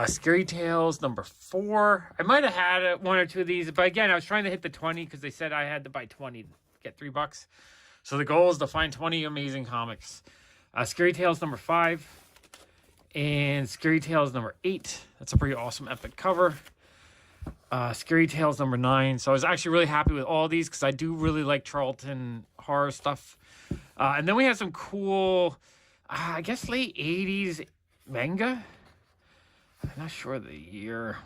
Scary Tales number 4. I might have had one or two of these, but again, I was trying to hit the 20 because they said I had to buy 20 to get $3. So the goal is to find 20 amazing comics. Scary Tales number 5 and Scary Tales number 8. That's a pretty awesome epic cover. Scary Tales number 9. So I was actually really happy with all these because I do really like Charlton horror stuff. And then we have some cool, I guess late 80s manga. I'm not sure the year.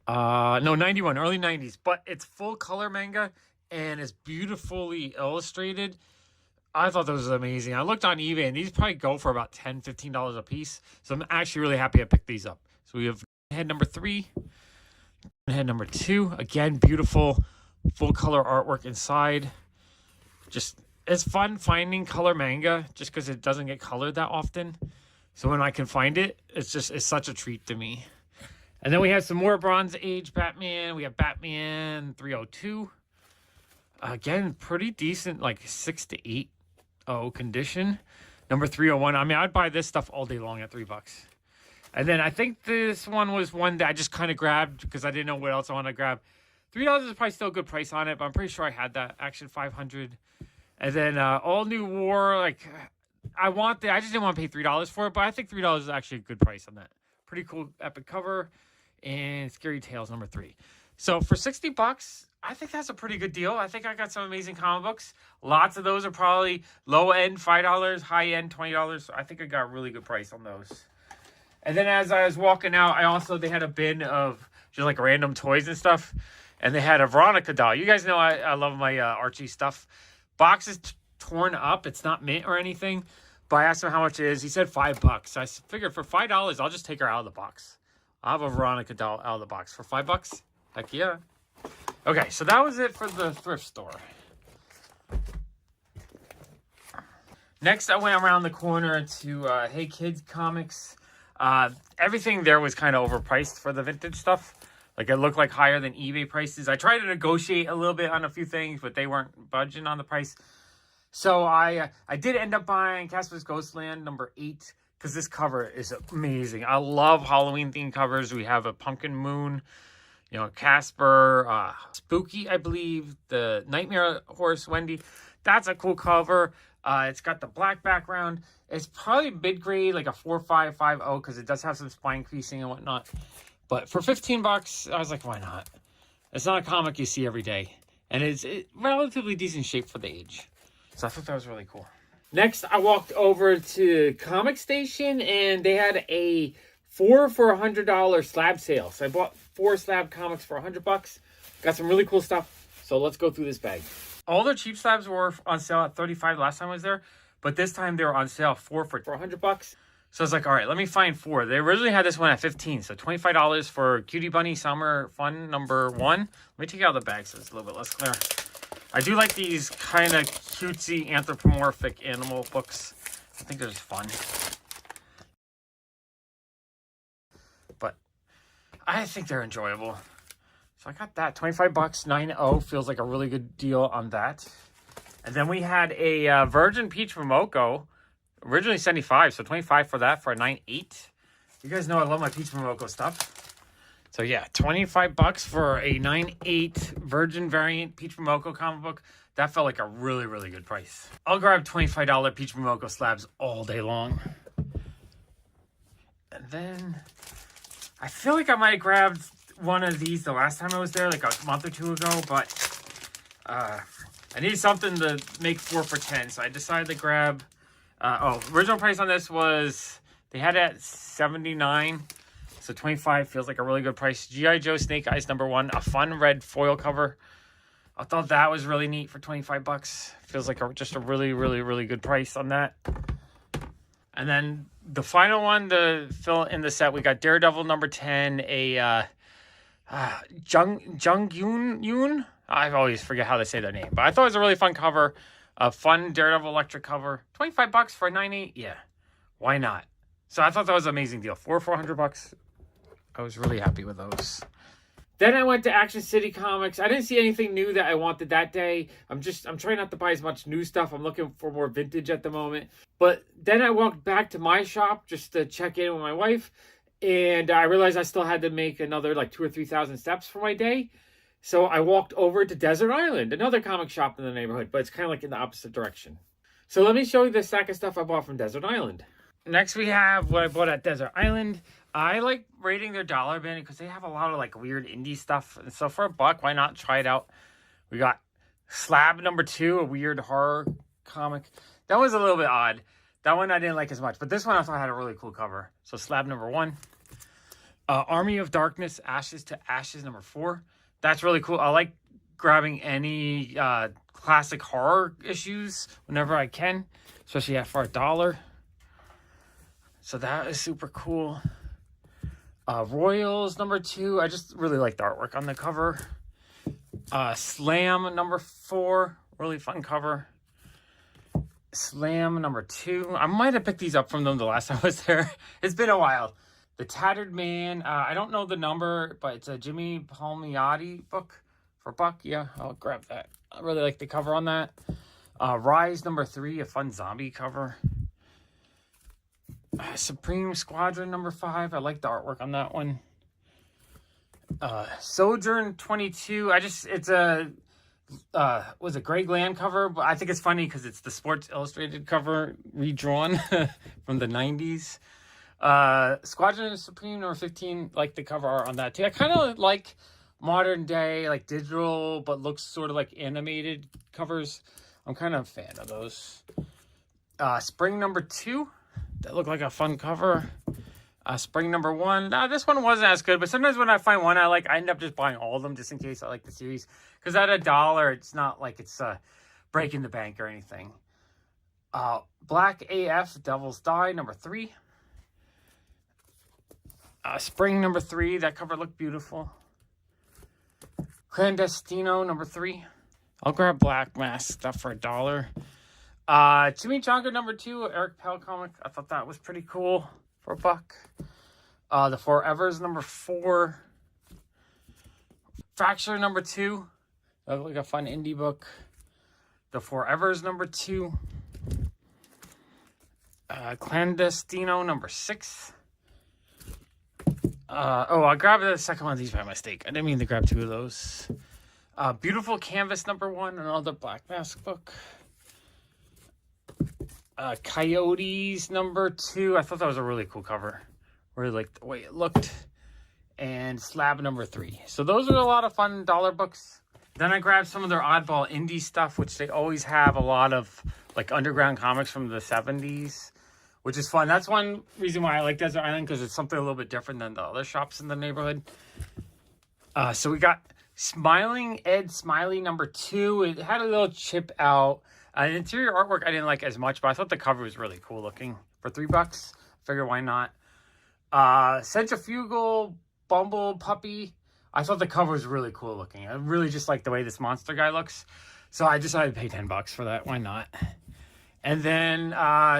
No, 91, early 90s. But it's full color manga and it's beautifully illustrated. I thought those was amazing. I looked on eBay, and these probably go for about $10, $15 a piece. So I'm actually really happy I picked these up. So we have head number 3, head number 2. Again, beautiful full color artwork inside. Just, it's fun finding color manga just because it doesn't get colored that often. So when I can find it, it's such a treat to me. And then we have some more Bronze Age Batman. We have Batman 302. Again, pretty decent, like 6 to 8 condition. Number 301. I mean, I'd buy this stuff all day long at $3. And then I think this one was one that I just kind of grabbed because I didn't know what else I want to grab. $3 is probably still a good price on it, but I'm pretty sure I had that. Action 500. And then All New War. Like, I just didn't want to pay $3 for it, but I think $3 is actually a good price on that. Pretty cool epic cover. And Scary Tales number 3. So for $60, I think that's a pretty good deal. I think I got some amazing comic books. Lots of those are probably low end $5, high end $20. So I think I got a really good price on those. And then as I was walking out, they had a bin of just like random toys and stuff. And they had a Veronica doll. You guys know I love my Archie stuff. Box is torn up. It's not mint or anything. But I asked him how much it is. He said $5. I figured for $5, I'll just take her out of the box. I'll have a Veronica doll out of the box for $5. Heck yeah. Okay, so that was it for the thrift store. Next, I went around the corner to Hey Kids Comics. Everything there was kind of overpriced for the vintage stuff. Like, it looked like higher than eBay prices. I tried to negotiate a little bit on a few things, but they weren't budging on the price. So I did end up buying Casper's Ghostland number 8 because this cover is amazing. I love Halloween themed covers. We have a pumpkin moon. You know, Casper, Spooky, I believe, the Nightmare Horse, Wendy. That's a cool cover. It's got the black background. It's probably mid-grade, like a 4550, because it does have some spine creasing and whatnot. But for 15 bucks, I was like, why not? It's not a comic you see every day. And it's relatively decent shape for the age. So I thought that was really cool. Next, I walked over to Comic Station, and they had a 4 for $100 slab sale. So I bought 4 slab comics for $100. Got some really cool stuff. So let's go through this bag. All the cheap slabs were on sale at $35 last time I was there. But this time they were on sale 4 for $100. So I was like, all right, let me find 4. They originally had this one at $15. So $25 for Cutie Bunny Summer Fun number 1. Let me take out the bag so it's a little bit less clear. I do like these kind of cutesy anthropomorphic animal books. I think they're just fun. But I think they're enjoyable. So I got that. 25 bucks, 9.0. Feels like a really good deal on that. And then we had a Virgin Peach Momoko. Originally 75, so 25 for that for a 9.8. You guys know I love my Peach Momoko stuff. So yeah, 25 bucks for a 9.8 Virgin variant Peach Momoko comic book. That felt like a really, really good price. I'll grab $25 Peach Momoko slabs all day long. And then I feel like I might have grabbed one of these the last time I was there, like a month or two ago, but I needed something to make 4 for 10, so I decided to grab... original price on this was, they had it at $79, so 25 feels like a really good price. G.I. Joe Snake Eyes number 1, a fun red foil cover. I thought that was really neat for 25 bucks. Feels like just a really, really, really good price on that. And then the final one to fill in the set, we got Daredevil number 10, a Jung Yoon. I always forget how to say their name, but I thought it was a really fun cover. A fun Daredevil Electric cover. 25 bucks for a 9.8? Yeah. Why not? So I thought that was an amazing deal. 4 for $100. I was really happy with those. Then I went to Action City Comics. I didn't see anything new that I wanted that day. I'm trying not to buy as much new stuff. I'm looking for more vintage at the moment. But then I walked back to my shop just to check in with my wife. And I realized I still had to make another like 2,000 or 3,000 steps for my day. So I walked over to Desert Island, another comic shop in the neighborhood, but it's kind of like in the opposite direction. So let me show you the stack of stuff I bought from Desert Island. Next we have what I bought at Desert Island. I like rating their dollar bin because they have a lot of like weird indie stuff. And so for $1, why not try it out? We got Slab number 2, a weird horror comic. That was a little bit odd. That one I didn't like as much, but this one I thought had a really cool cover. So Slab number 1. Army of Darkness, Ashes to Ashes number 4. That's really cool. I like grabbing any classic horror issues whenever I can, especially for $1. So that is super cool. Royals number 2. I just really like the artwork on the cover. Slam number 4. Really fun cover. Slam number 2. I might have picked these up from them the last time I was there. It's been a while. The Tattered Man, I don't know the number, but it's a Jimmy Palmiotti book for $1. Yeah, I'll grab that. I really like the cover on that. Rise number 3, a fun zombie cover. Supreme Squadron number 5, I like the artwork on that one. Sojourn 22, it's a, was a Greg Land cover, but I think it's funny because it's the Sports Illustrated cover redrawn from the 90s. Squadron Supreme number 15, like the cover art on that too. I kind of like modern day, like digital, but looks sort of like animated covers. I'm kind of a fan of those. Spring number 2, that looked like a fun cover. Spring number 1, this one wasn't as good, but sometimes when I find one I like, I end up just buying all of them just in case I like the series. Because at $1, it's not like it's breaking the bank or anything. Black AF, Devil's Die number 3. Spring number 3, that cover looked beautiful. Clandestino number 3. I'll grab Black Mask stuff for $1. Chimichanga number 2, Eric Pell comic. I thought that was pretty cool for $1. The Forevers number 4. Fracture number 2. That looked like a fun indie book. The Forevers number 2. Clandestino number 6. Oh, I grabbed the second one of these by mistake. I didn't mean to grab two of those. Beautiful Canvas #1, another Black Mask book. Coyotes #2. I thought that was a really cool cover. Really liked the way it looked. And Slab #3. So those are a lot of fun dollar books. Then I grabbed some of their oddball indie stuff, which they always have a lot of like underground comics from the 70s, which is fun. That's one reason why I like Desert Island, because it's something a little bit different than the other shops in the neighborhood. So we got Smiling Ed Smiley #2. It had a little chip out. Interior artwork I didn't like as much, but I thought the cover was really cool looking. For $3, figure why not. Centrifugal Bumble Puppy. I thought the cover was really cool looking. I really just like the way this monster guy looks. So I decided to pay $10 for that. Why not? And then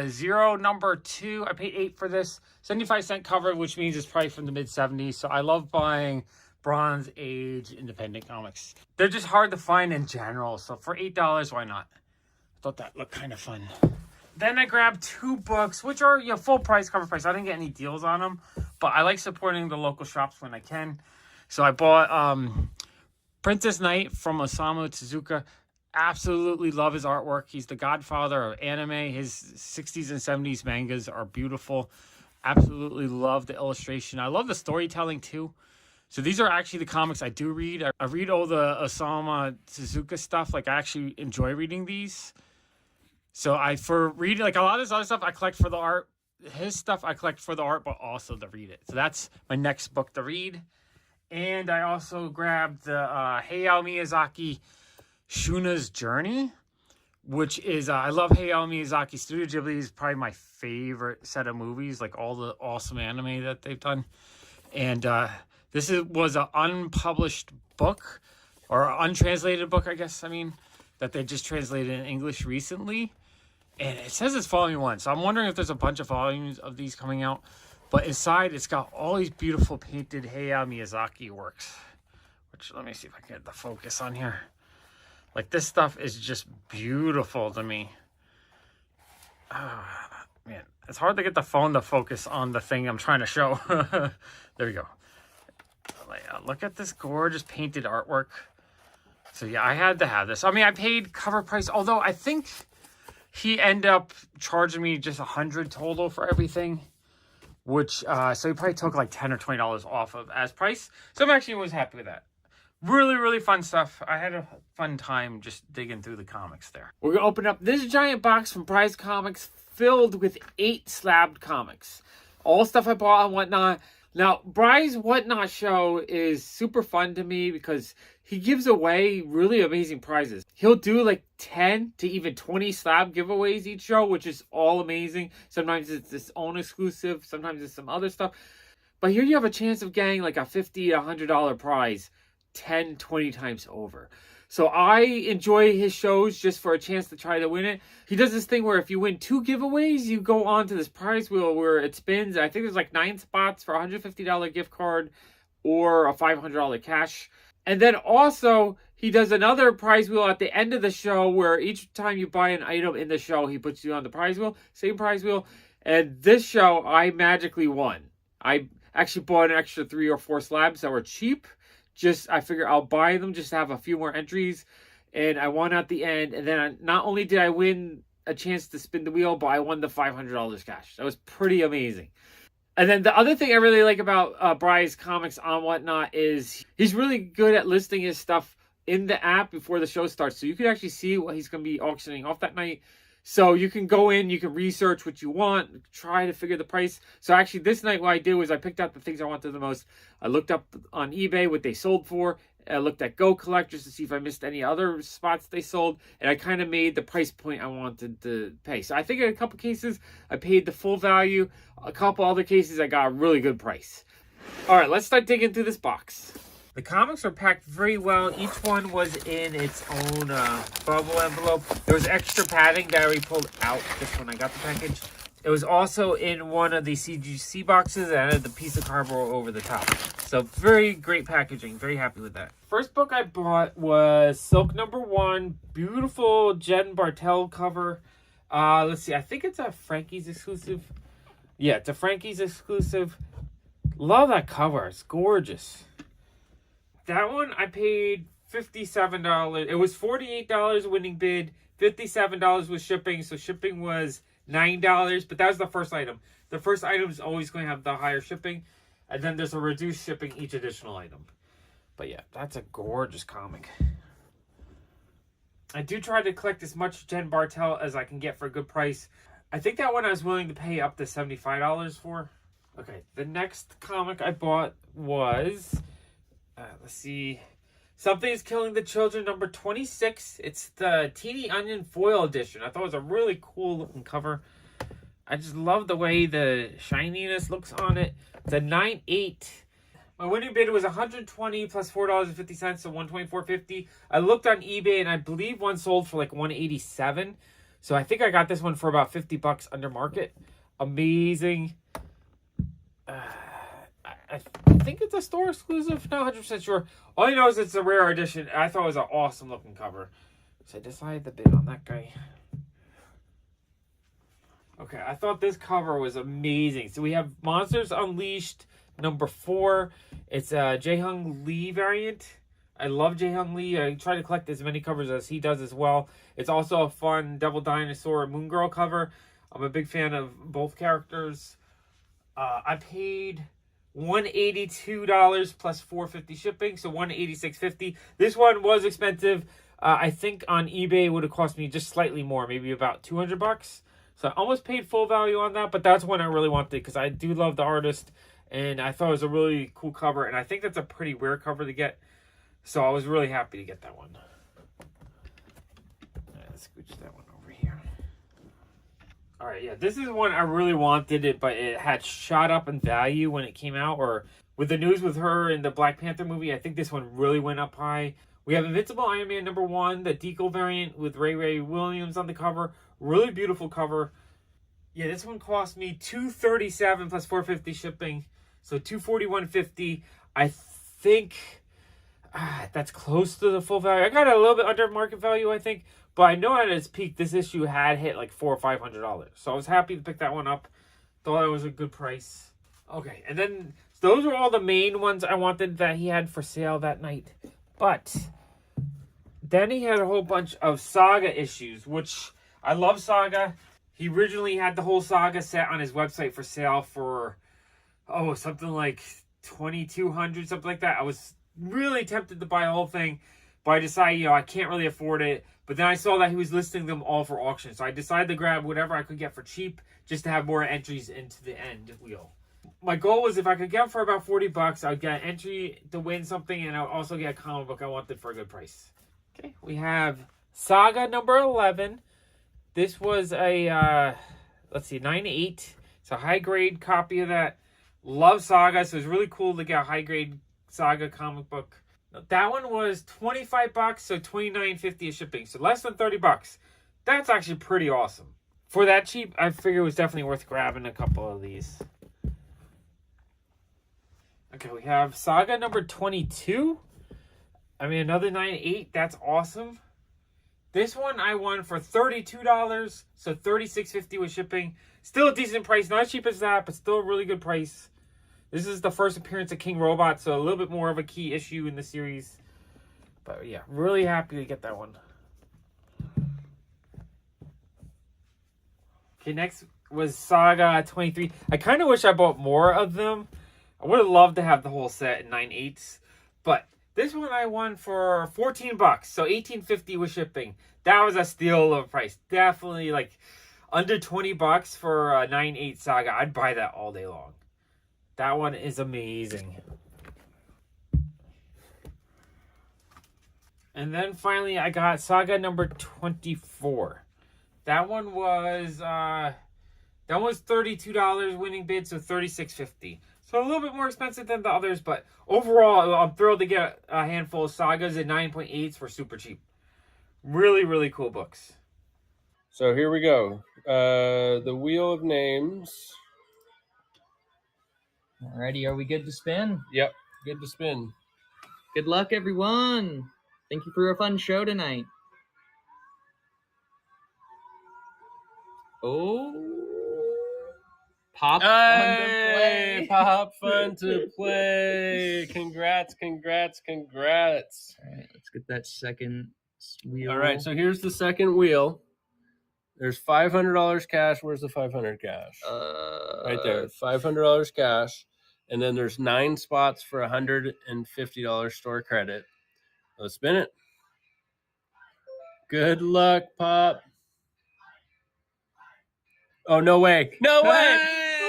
Zero #2. I paid $8 for this. 75-cent cover, which means it's probably from the mid-70s. So I love buying Bronze Age independent comics. They're just hard to find in general. So for $8, why not? I thought that looked kind of fun. Then I grabbed 2 books, which are full price, cover price. I didn't get any deals on them, but I like supporting the local shops when I can. So I bought Princess Knight from Osamu Tezuka. Absolutely love his artwork. He's the godfather of anime. His 60s and 70s mangas are beautiful. Absolutely love the illustration. I love the storytelling too. So these are actually the comics I do read. I read all the Osamu Tezuka stuff. Like, I actually enjoy reading these. So for reading, like a lot of this other stuff, I collect for the art. His stuff I collect for the art, but also to read it. So that's my next book to read. And I also grabbed the Hayao Miyazaki Shuna's Journey, which is, I love Hayao Miyazaki. Studio Ghibli is probably my favorite set of movies, like all the awesome anime that they've done. And this was an unpublished book, or untranslated book, I guess, that they just translated in English recently. And it says it's volume 1, so I'm wondering if there's a bunch of volumes of these coming out. But inside, it's got all these beautiful painted Hayao Miyazaki works. Which, let me see if I can get the focus on here. Like, this stuff is just beautiful to me. Man, it's hard to get the phone to focus on the thing I'm trying to show. There we go. Look at this gorgeous painted artwork. So, yeah, I had to have this. I paid cover price, although I think he ended up charging me just $100 total for everything. Which, so he probably took like $10 or $20 off of as price. So I was happy with that. Really, really fun stuff. I had a fun time just digging through the comics there. We're going to open up this giant box from Bryce Comics filled with 8 slabbed comics. All stuff I bought and whatnot. Now, Bry's Whatnot show is super fun to me because he gives away really amazing prizes. He'll do like 10 to even 20 slab giveaways each show, which is all amazing. Sometimes it's his own exclusive. Sometimes it's some other stuff. But here you have a chance of getting like a $50, $100 prize 10, 20 times over. So I enjoy his shows just for a chance to try to win it. He does this thing where if you win 2 giveaways, you go on to this prize wheel where it spins. I think there's like 9 spots for a $150 gift card or a $500 cash. And then also, he does another prize wheel at the end of the show where each time you buy an item in the show, he puts you on the prize wheel. Same prize wheel. And this show, I magically won. I actually bought an extra 3 or 4 slabs that were cheap. I figure I'll buy them just to have a few more entries. And I won at the end. And then not only did I win a chance to spin the wheel, but I won the $500 cash. That was pretty amazing. And then the other thing I really like about Bryce Comics on Whatnot is he's really good at listing his stuff in the app before the show starts. So you can actually see what he's going to be auctioning off that night. So you can go in, you can research what you want, try to figure the price. So actually this night what I did was I picked out the things I wanted the most. I looked up on eBay what they sold for. I looked at Go Collectors to see if I missed any other spots they sold. And I kind of made the price point I wanted to pay. So I think in a couple cases I paid the full value. A couple other cases I got a really good price. All right, let's start digging through this box. The comics were packed very well. Each one was in its own bubble envelope. There was extra padding that we pulled out just when I got the package. It was also in one of the CGC boxes and had the piece of cardboard over the top. So very great packaging. Very happy with that. First book I bought was Silk #1. Beautiful Jen Bartel cover. Let's see. I think it's a Frankie's exclusive. Yeah, it's a Frankie's exclusive. Love that cover. It's gorgeous. That one I paid $57. It was $48 winning bid. $57 was shipping, so shipping was $9. But that was the first item. The first item is always going to have the higher shipping, and then there's a reduced shipping each additional item. But yeah, that's a gorgeous comic. I do try to collect as much Jen Bartel as I can get for a good price. I think that one I was willing to pay up to $75 for. Okay, the next comic I bought was, let's see, Something is Killing the Children, number 26. It's the Teeny Onion foil edition. I thought it was a really cool looking cover. I just love the way the shininess looks on it. It's a 9/8. My winning bid was $120 plus $4.50, so $124.50. I looked on eBay and I believe one sold for like $187. So I think I got this one for about $50 under market. Amazing. I think it's a store exclusive. Not 100% sure. All I know is it's a rare edition. I thought it was an awesome looking cover. So I decided to bid on that guy. Okay, I thought this cover was amazing. So we have Monsters Unleashed number 4. It's a Jae-Hung Lee variant. I love Jae-Hung Lee. I try to collect as many covers as he does as well. It's also a fun Devil Dinosaur Moon Girl cover. I'm a big fan of both characters. I paid $182 plus $4.50 shipping, so $186.50. This one was expensive. I think on eBay it would have cost me just slightly more, maybe about $200. So I almost paid full value on that, but that's one I really wanted because I do love the artist, and I thought it was a really cool cover, and I think that's a pretty rare cover to get. So I was really happy to get that one. Let's scooch that one over here. All right, yeah, this is one I really wanted it, but it had shot up in value when it came out, or with the news with her in the Black Panther movie. I think this one really went up high. We have Invincible Iron Man number 1, the Deco variant with Ray Williams on the cover. Really beautiful cover. Yeah, this one cost me $237 plus $4.50 shipping, so $241.50. I think that's close to the full value. I got it a little bit under market value, I think, but I know at its peak this issue had hit like $400 or $500. So I was happy to pick that one up. Thought it was a good price. Okay, and then those were all the main ones I wanted that he had for sale that night. But then he had a whole bunch of Saga issues, which I love Saga. He originally had the whole Saga set on his website for sale for, something like $2,200, something like that. I was really tempted to buy the whole thing, but I decided, I can't really afford it. But then I saw that he was listing them all for auction, so I decided to grab whatever I could get for cheap just to have more entries into the end wheel. My goal was if I could get them for about $40, I'd get an entry to win something, and I'd also get a comic book I wanted for a good price. Okay, we have Saga number 11. This was a, 9/8. It's a high-grade copy of that. Love Saga, so it's really cool to get a high-grade Saga comic book. That one was $25, so $29.50 is shipping, so less than $30. That's actually pretty awesome. For that cheap, I figure it was definitely worth grabbing a couple of these. Okay, we have Saga number 22. Another 9/8. That's awesome. This one I won for $32, so $36.50 with shipping. Still a decent price. Not as cheap as that, but still a really good price. This is the first appearance of King Robot, so a little bit more of a key issue in the series. But yeah, really happy to get that one. Okay, next was Saga 23. I kind of wish I bought more of them. I would have loved to have the whole set in 9/8. But this one I won for $14, so $18.50 with shipping. That was a steal of a price. Definitely like under $20 for a 9/8 Saga. I'd buy that all day long. That one is amazing. And then finally I got Saga number 24. That one was $32 winning bid, so $36.50. So a little bit more expensive than the others, but overall, I'm thrilled to get a handful of Sagas at 9.8s for super cheap. Really, really cool books. So here we go. The Wheel of Names. Alrighty, are we good to spin? Yep, good to spin. Good luck, everyone. Thank you for a fun show tonight. Oh, Pop fun to play. Pop fun to play. Congrats. All right, let's get that second wheel. All right, so here's the second wheel. There's $500 cash. Where's the 500 cash? Right there, $500 cash. And then there's 9 spots for $150 store credit. Let's spin it. Good luck, Pop. Oh, no way. No way.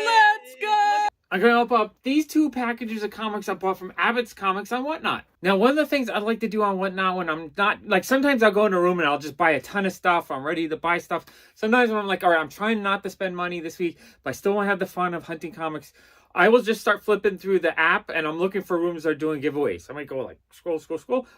Let's go. I'm going to open up these 2 packages of comics I bought from Abbott's Comics on Whatnot. Now, one of the things I like to do on Whatnot when I'm not, like, sometimes I'll go in a room and I'll just buy a ton of stuff. I'm ready to buy stuff. Sometimes when I'm like, all right, I'm trying not to spend money this week, but I still want to have the fun of hunting comics, I will just start flipping through the app and I'm looking for rooms that are doing giveaways. I might go like scroll,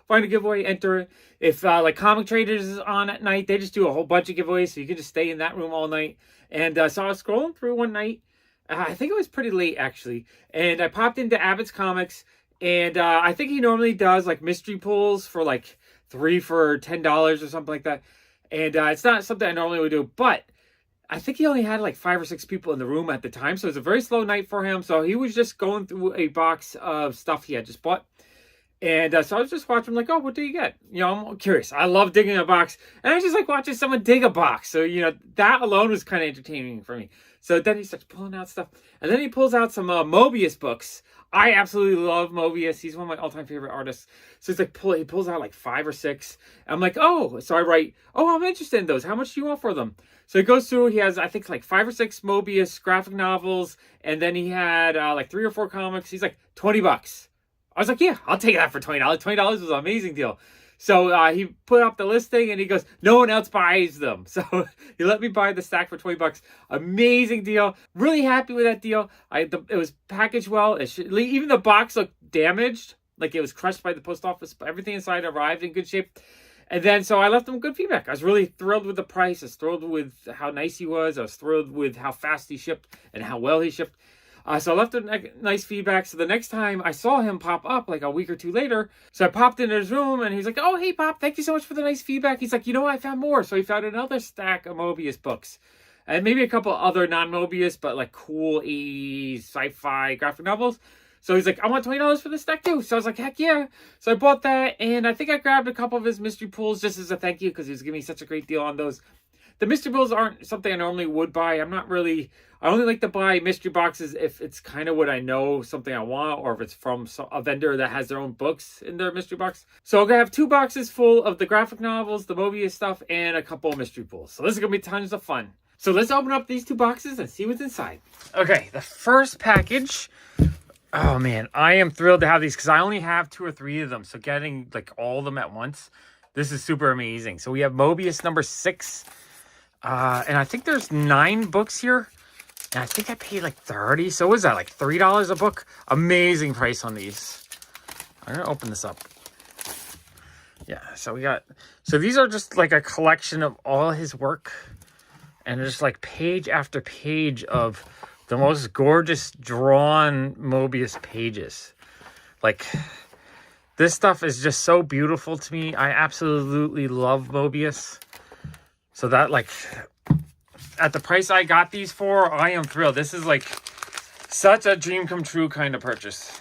find a giveaway, enter it. If like Comic Traders is on at night, they just do a whole bunch of giveaways. So you can just stay in that room all night. And so I was scrolling through one night. I think it was pretty late actually. And I popped into Abbott's Comics. And I think he normally does like mystery pulls for like 3 for $10 or something like that. And it's not something I normally would do, but I think he only had like 5 or 6 people in the room at the time. So it was a very slow night for him. So he was just going through a box of stuff he had just bought. And so I was just watching, like, oh, what do you get? You know, I'm curious. I love digging a box. And I just like watching someone dig a box. So, you know, that alone was kind of entertaining for me. So then he starts pulling out stuff. And then he pulls out some Mobius books. I absolutely love Mobius. He's one of my all-time favorite artists. So he's like, he pulls out like 5 or 6. I'm like, oh. So I write, oh, I'm interested in those. How much do you want for them? So he goes through, he has, I think, like 5 or 6 Mobius graphic novels. And then he had like 3 or 4 comics. He's like, $20. I was like, yeah, I'll take that for $20. $20 was an amazing deal. So he put up the listing and he goes, no one else buys them. So he let me buy the stack for $20. Amazing deal. Really happy with that deal. It was packaged well. Even the box looked damaged. Like it was crushed by the post office. But everything inside arrived in good shape. And then so I left him good feedback. I was really thrilled with the price. I was thrilled with how nice he was. I was thrilled with how fast he shipped and how well he shipped. So I left him nice feedback. So the next time I saw him pop up like a week or 2 later, so I popped into his room and he's like, oh, hey, Pop, thank you so much for the nice feedback. He's like, you know what? I found more. So he found another stack of Mobius books and maybe a couple other non-Mobius, but like cool 80s sci-fi graphic novels. So he's like, I want $20 for this stack too. So I was like, heck yeah. So I bought that. And I think I grabbed a couple of his mystery pulls just as a thank you because he was giving me such a great deal on those. The mystery pulls aren't something I normally would buy. I only like to buy mystery boxes if it's kind of what I know, something I want, or if it's from a vendor that has their own books in their mystery box. So I'm going to have 2 boxes full of the graphic novels, the Mobius stuff, and a couple of mystery pulls. So this is going to be tons of fun. So let's open up these 2 boxes and see what's inside. Okay, the first package. Oh man, I am thrilled to have these because I only have 2 or 3 of them. So getting like all of them at once, this is super amazing. So we have Mobius number 6. And I think there's 9 books here. And I think I paid like 30. So what is that, like $3 a book? Amazing price on these. I'm going to open this up. Yeah, so these are just like a collection of all his work. And just like page after page of the most gorgeous drawn Mobius pages. Like, this stuff is just so beautiful to me. I absolutely love Mobius. So that, like, at the price I got these for, I am thrilled. This is, like, such a dream come true kind of purchase.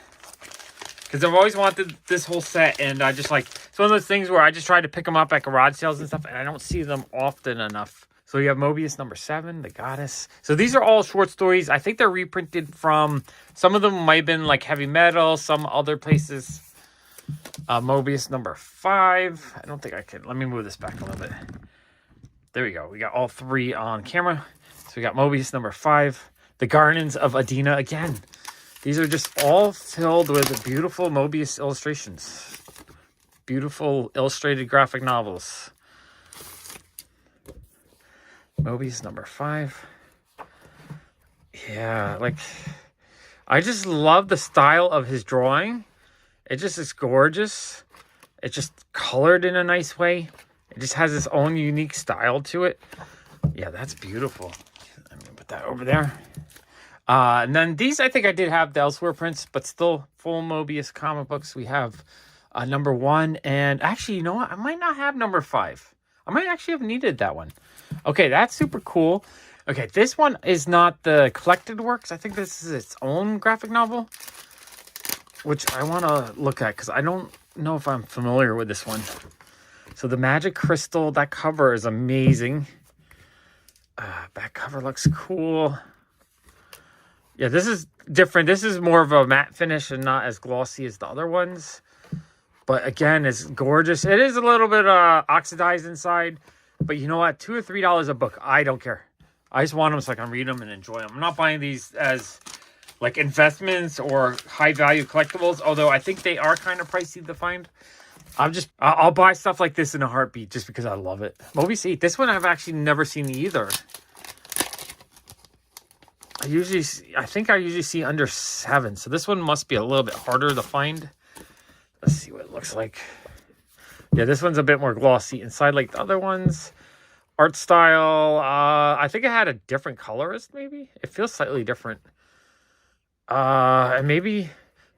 Because I've always wanted this whole set, and I just, like, it's one of those things where I just try to pick them up at garage sales and stuff, and I don't see them often enough. So you have Mobius number 7, The Goddess. So these are all short stories. I think they're reprinted from, some of them might have been, like, Heavy Metal, some other places. Mobius number 5. I don't think I can. Let me move this back a little bit. There we go. We got all 3 on camera. So we got Mobius number 5. The Gardens of Adina again. These are just all filled with beautiful Mobius illustrations. Beautiful illustrated graphic novels. Mobius number 5. Yeah, like, I just love the style of his drawing. It just is gorgeous. It's just colored in a nice way. It just has its own unique style to it. Yeah, that's beautiful. Let me put that over there. And then these, I think I did have the Elsewhere prints, but still full Mobius comic books. We have number 1. And actually, you know what? I might not have number 5. I might actually have needed that one. Okay, that's super cool. Okay, this one is not the collected works. I think this is its own graphic novel, which I want to look at because I don't know if I'm familiar with this one. So the Magic Crystal, that cover is amazing. Back cover looks cool. Yeah, this is different. This is more of a matte finish and not as glossy as the other ones. But again, it's gorgeous. It is a little bit oxidized inside. But you know what? $2 or $3 a book. I don't care. I just want them so I can read them and enjoy them. I'm not buying these as like investments or high value collectibles. Although I think they are kind of pricey to find. I'll buy stuff like this in a heartbeat just because I love it. Mobius 8. This one I've actually never seen either. I think I usually see under 7. So this one must be a little bit harder to find. Let's see what it looks like. Yeah, this one's a bit more glossy inside like the other ones. Art style. I think it had a different colorist maybe. It feels slightly different. And maybe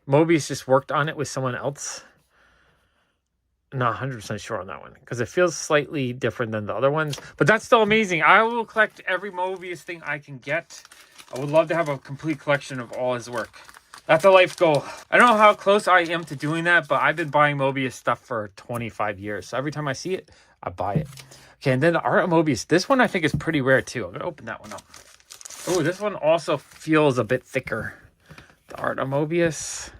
Mobius just worked on it with someone else. Not 100% sure on that one because it feels slightly different than the other ones. But that's still amazing. I will collect every Mobius thing I can get. I would love to have a complete collection of all his work. That's a life goal. I don't know how close I am to doing that, but I've been buying Mobius stuff for 25 years. So every time I see it, I buy it. Okay, and then the Art of Mobius. This one I think is pretty rare too. I'm going to open that one up. Oh, this one also feels a bit thicker. The Art of Mobius.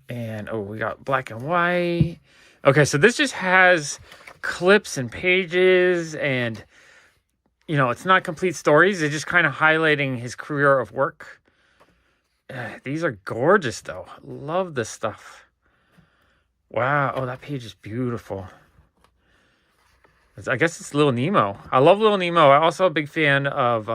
And, oh, we got black and white. Okay, so this just has clips and pages and, you know, it's not complete stories. It's just kind of highlighting his career of work. These are gorgeous, though. Love this stuff. Wow. Oh, that page is beautiful. I guess it's Little Nemo. I love Little Nemo. I'm also a big fan of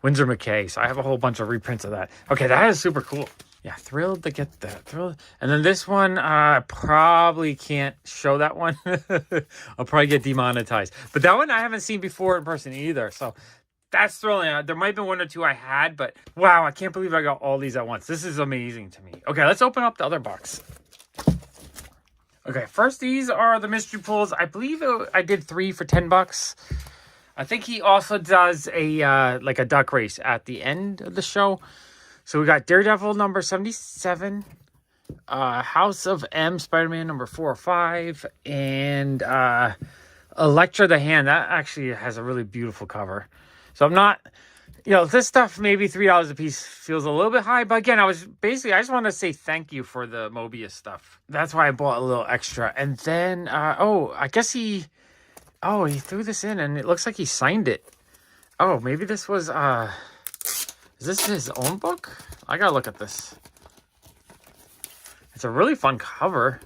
Winsor McKay, so I have a whole bunch of reprints of that. Okay, that is super cool. Yeah, thrilled to get that. Thrilled. And then this one, I probably can't show that one. I'll probably get demonetized. But that one I haven't seen before in person either, so that's thrilling. There might have been one or two I had, but wow, I can't believe I got all these at once. This is amazing to me. Okay, let's open up the other box. Okay, first these are the mystery pulls. I believe I did 3 for $10. I think he also does a like a duck race at the end of the show. So we got Daredevil number 77, House of M, Spider-Man number 4 or 5, and Elektra the Hand. That actually has a really beautiful cover. So I'm not, you know, this stuff maybe $3 a piece feels a little bit high. But again, I just want to say thank you for the Mobius stuff. That's why I bought a little extra. And then, I guess he threw this in and it looks like he signed it. Oh, maybe this was, is this his own book? I gotta look at this. It's a really fun cover.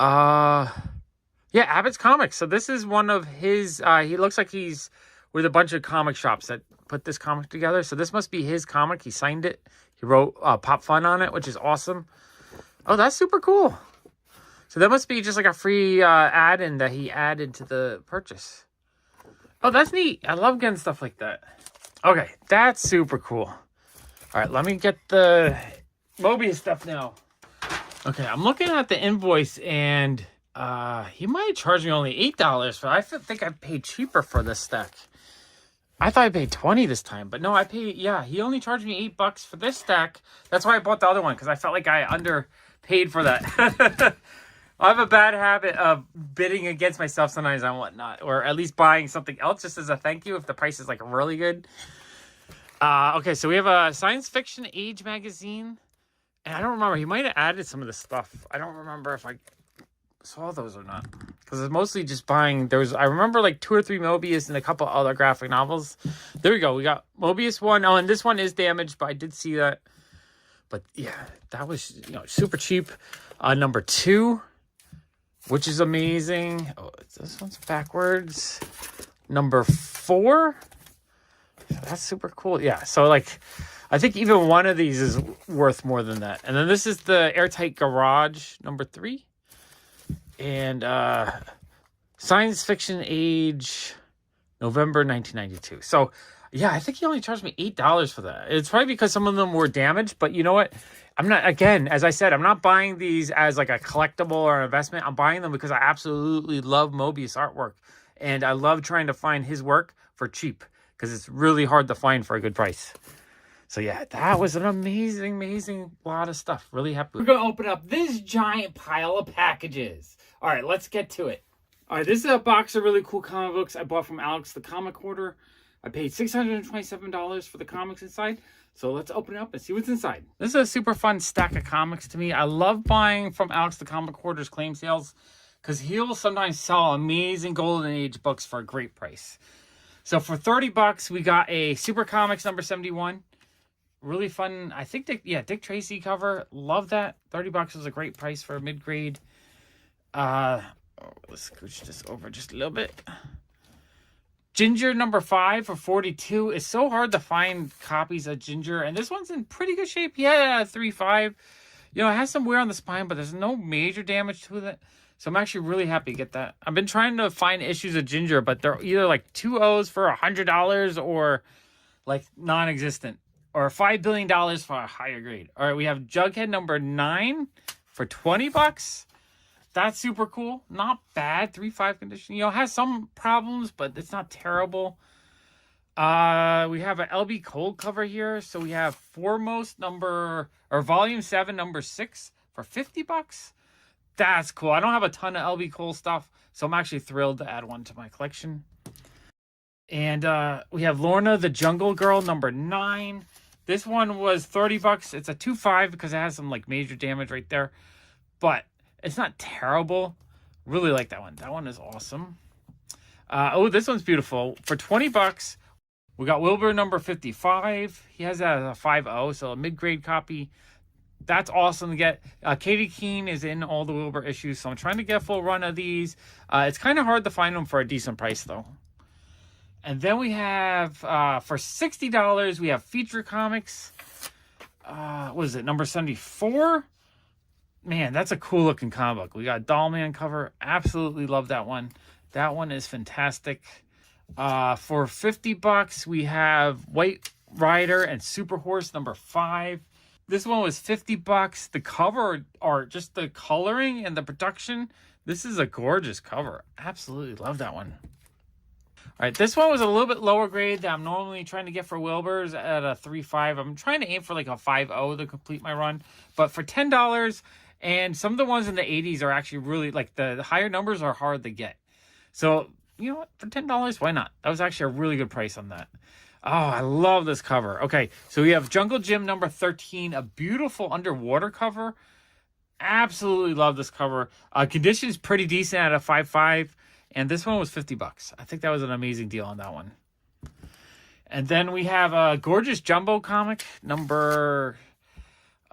Yeah, Abbott's Comics. So this is one of his, he looks like he's with a bunch of comic shops that put this comic together. So this must be his comic. He signed it. He wrote Pop Fun on it, which is awesome. Oh, that's super cool. So that must be just like a free add-in that he added to the purchase. Oh, that's neat. I love getting stuff like that. Okay, that's super cool. All right, let me get the Mobius stuff now. Okay, I'm looking at the invoice and he might have charged me only $8 for it. I think I paid cheaper for this stack. I thought I paid $20 this time, but no, he only charged me $8 for this stack. That's why I bought the other one, because I felt like I underpaid for that. I have a bad habit of bidding against myself sometimes on whatnot, or at least buying something else just as a thank you if the price is like really good. Okay, so we have a science fiction age magazine, and I don't remember. He might have added some of the stuff. I don't remember if I saw those or not, because it's mostly just buying. I remember like 2 or 3 Mobius and a couple other graphic novels. There we go. We got Mobius 1. Oh, and this one is damaged, but I did see that. But yeah, that was super cheap. Number 2, which is amazing. Oh, this one's backwards. Number 4. That's super cool. Yeah, so like I think even one of these is worth more than that. And then this is the Airtight Garage number 3. And science fiction age November 1992. So yeah, I think he only charged me $8 for that. It's probably because some of them were damaged, but you know what? I'm not, again, as I said, I'm not buying these as like a collectible or an investment. I'm buying them because I absolutely love Mobius artwork. And I love trying to find his work for cheap because it's really hard to find for a good price. So yeah, that was an amazing lot of stuff. Really happy. We're going to open up this giant pile of packages. All right, let's get to it. All right, this is a box of really cool comic books I bought from Alex the Comic Hoarder. I paid $627 for the comics inside. So let's open it up and see what's inside. This is a super fun stack of comics to me. I love buying from Alex the Comic Hoarder's claim sales because he'll sometimes sell amazing Golden Age books for a great price. So for $30, we got a Super Comics number 71. Really fun. I think, Dick Tracy cover. Love that. $30 was a great price for a mid-grade. Let's scooch this over just a little bit. Ginger number 5 for $42. It's so hard to find copies of Ginger, and this one's in pretty good shape. Yeah, 3.5. You know, it has some wear on the spine, but there's no major damage to it. So I'm actually really happy to get that. I've been trying to find issues of Ginger, but they're either like 2 O's for $100 or like non-existent, or $5 billion for a higher grade. All right, we have Jughead number 9 for $20. That's super cool. Not bad. 3.5 condition. You know, it has some problems, but it's not terrible. We have an LB Cold cover here. So we have Foremost Volume 7, number 6 for $50. That's cool. I don't have a ton of LB Cole stuff, so I'm actually thrilled to add one to my collection. And we have Lorna the Jungle Girl number 9. This one was $30. It's a 2.5 because it has some like major damage right there, but it's not terrible. Really like that one. That one is awesome. Oh, this one's beautiful. For $20, we got Wilbur number 55. He has a 5.0, so a mid-grade copy. That's awesome to get. Katie Keene is in all the Wilbur issues, so I'm trying to get a full run of these. It's kind of hard to find them for a decent price, though. And then we have, for $60, we have Feature Comics. What is it, number 74? Man, that's a cool-looking comic book. We got Dollman cover. Absolutely love that one. That one is fantastic. For $50, we have White Rider and Super Horse number 5. This one was $50. The cover art, just the coloring and the production. This is a gorgeous cover. Absolutely love that one. All right, this one was a little bit lower grade than I'm normally trying to get for Wilbur's at a 3.5. I'm trying to aim for like a 5.0 to complete my run. But for $10, and some of the ones in the 80s are actually really, like the higher numbers are hard to get. So, you know what? For $10, why not? That was actually a really good price on that. Oh, I love this cover. Okay, so we have Jungle Gym number 13, a beautiful underwater cover. Absolutely love this cover. Condition's pretty decent at a 5.5, and this one was $50. I think that was an amazing deal on that one. And then we have a gorgeous jumbo comic number,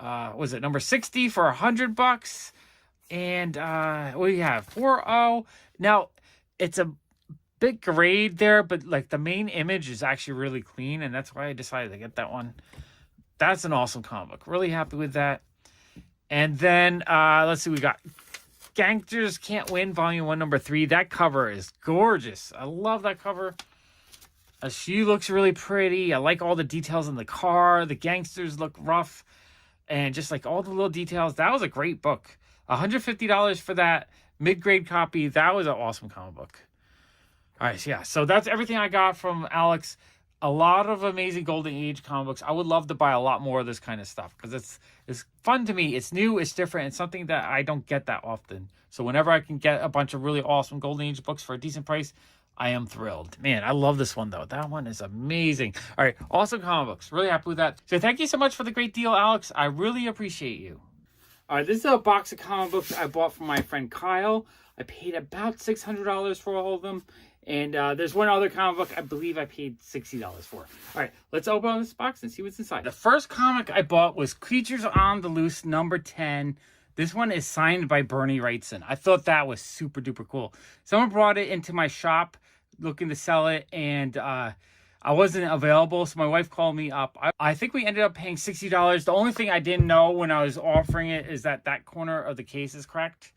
number 60 for $100. And we have 4.0. Now, it's a big grade there, but like the main image is actually really clean, and that's why I decided to get that one. That's an awesome comic book. Really happy with that. And then let's see, we got Gangsters Can't Win Volume 1 number 3. That cover is gorgeous. I love that cover. She looks really pretty. I like all the details in the car. The gangsters look rough, and just like all the little details. That was a great book. $150 for that mid-grade copy. That was an awesome comic book. All right, yeah, so that's everything I got from Alex. A lot of amazing Golden Age comic books. I would love to buy a lot more of this kind of stuff because it's fun to me. It's new, it's different, it's something that I don't get that often. So whenever I can get a bunch of really awesome Golden Age books for a decent price, I am thrilled. Man, I love this one, though. That one is amazing. All right, awesome comic books. Really happy with that. So thank you so much for the great deal, Alex. I really appreciate you. All right, this is a box of comic books I bought from my friend Kyle. I paid about $600 for all of them. And there's one other comic book I believe I paid $60 for. All right, let's open this box and see what's inside. The first comic I bought was Creatures on the Loose number 10. This one is signed by Bernie Wrightson. I thought that was super duper cool. Someone brought it into my shop looking to sell it, and I wasn't available, so my wife called me up. I think we ended up paying $60. The only thing I didn't know when I was offering it is that that corner of the case is cracked.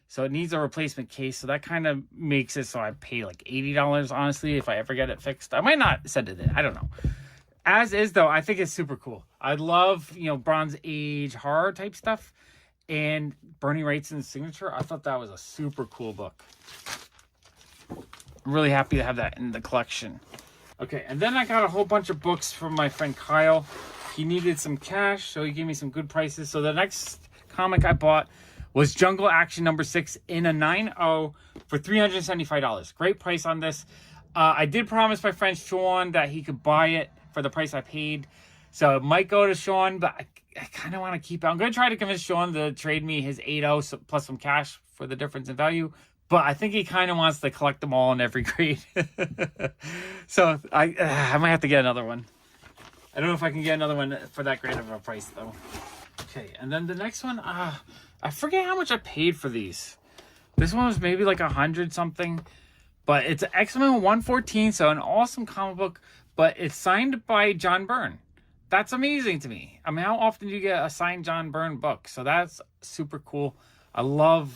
So it needs a replacement case. So that kind of makes it so I pay like $80, honestly, if I ever get it fixed. I might not send it in. I don't know. As is, though, I think it's super cool. I love, Bronze Age horror type stuff. And Bernie Wrightson's signature, I thought that was a super cool book. I'm really happy to have that in the collection. Okay, and then I got a whole bunch of books from my friend Kyle. He needed some cash, so he gave me some good prices. So the next comic I bought was Jungle Action number 6 in a 9.0 for $375. Great price on this. I did promise my friend Sean that he could buy it for the price I paid. So it might go to Sean, but I kind of want to keep it. I'm going to try to convince Sean to trade me his 8.0 plus some cash for the difference in value. But I think he kind of wants to collect them all in every grade. So I might have to get another one. I don't know if I can get another one for that great of a price, though. Okay, and then the next one, I forget how much I paid for these. This one was maybe like 100 something. But it's X-Men 114, so an awesome comic book. But it's signed by John Byrne. That's amazing to me. I mean, how often do you get a signed John Byrne book? So that's super cool. I love,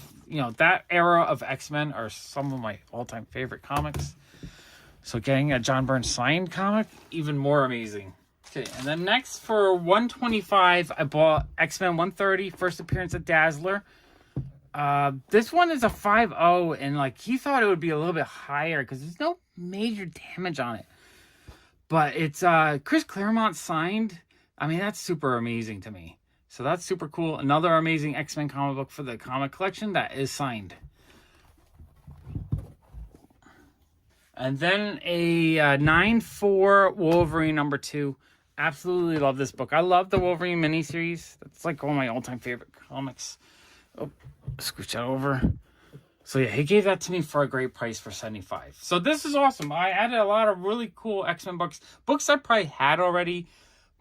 that era of X-Men are some of my all-time favorite comics. So getting a John Byrne signed comic, even more amazing. Okay, and then next for 125, I bought X-Men 130, first appearance of Dazzler. This one is a 5.0, and he thought it would be a little bit higher because there's no major damage on it. But it's Chris Claremont signed. I mean, that's super amazing to me. So that's super cool. Another amazing X-Men comic book for the comic collection that is signed. And then a 9.4 Wolverine number 2. Absolutely love this book. I love the Wolverine miniseries. That's like one of my all-time favorite comics. Oh, scooch that over. So yeah, he gave that to me for a great price for $75. So this is awesome. I added a lot of really cool X-Men books. Books I probably had already,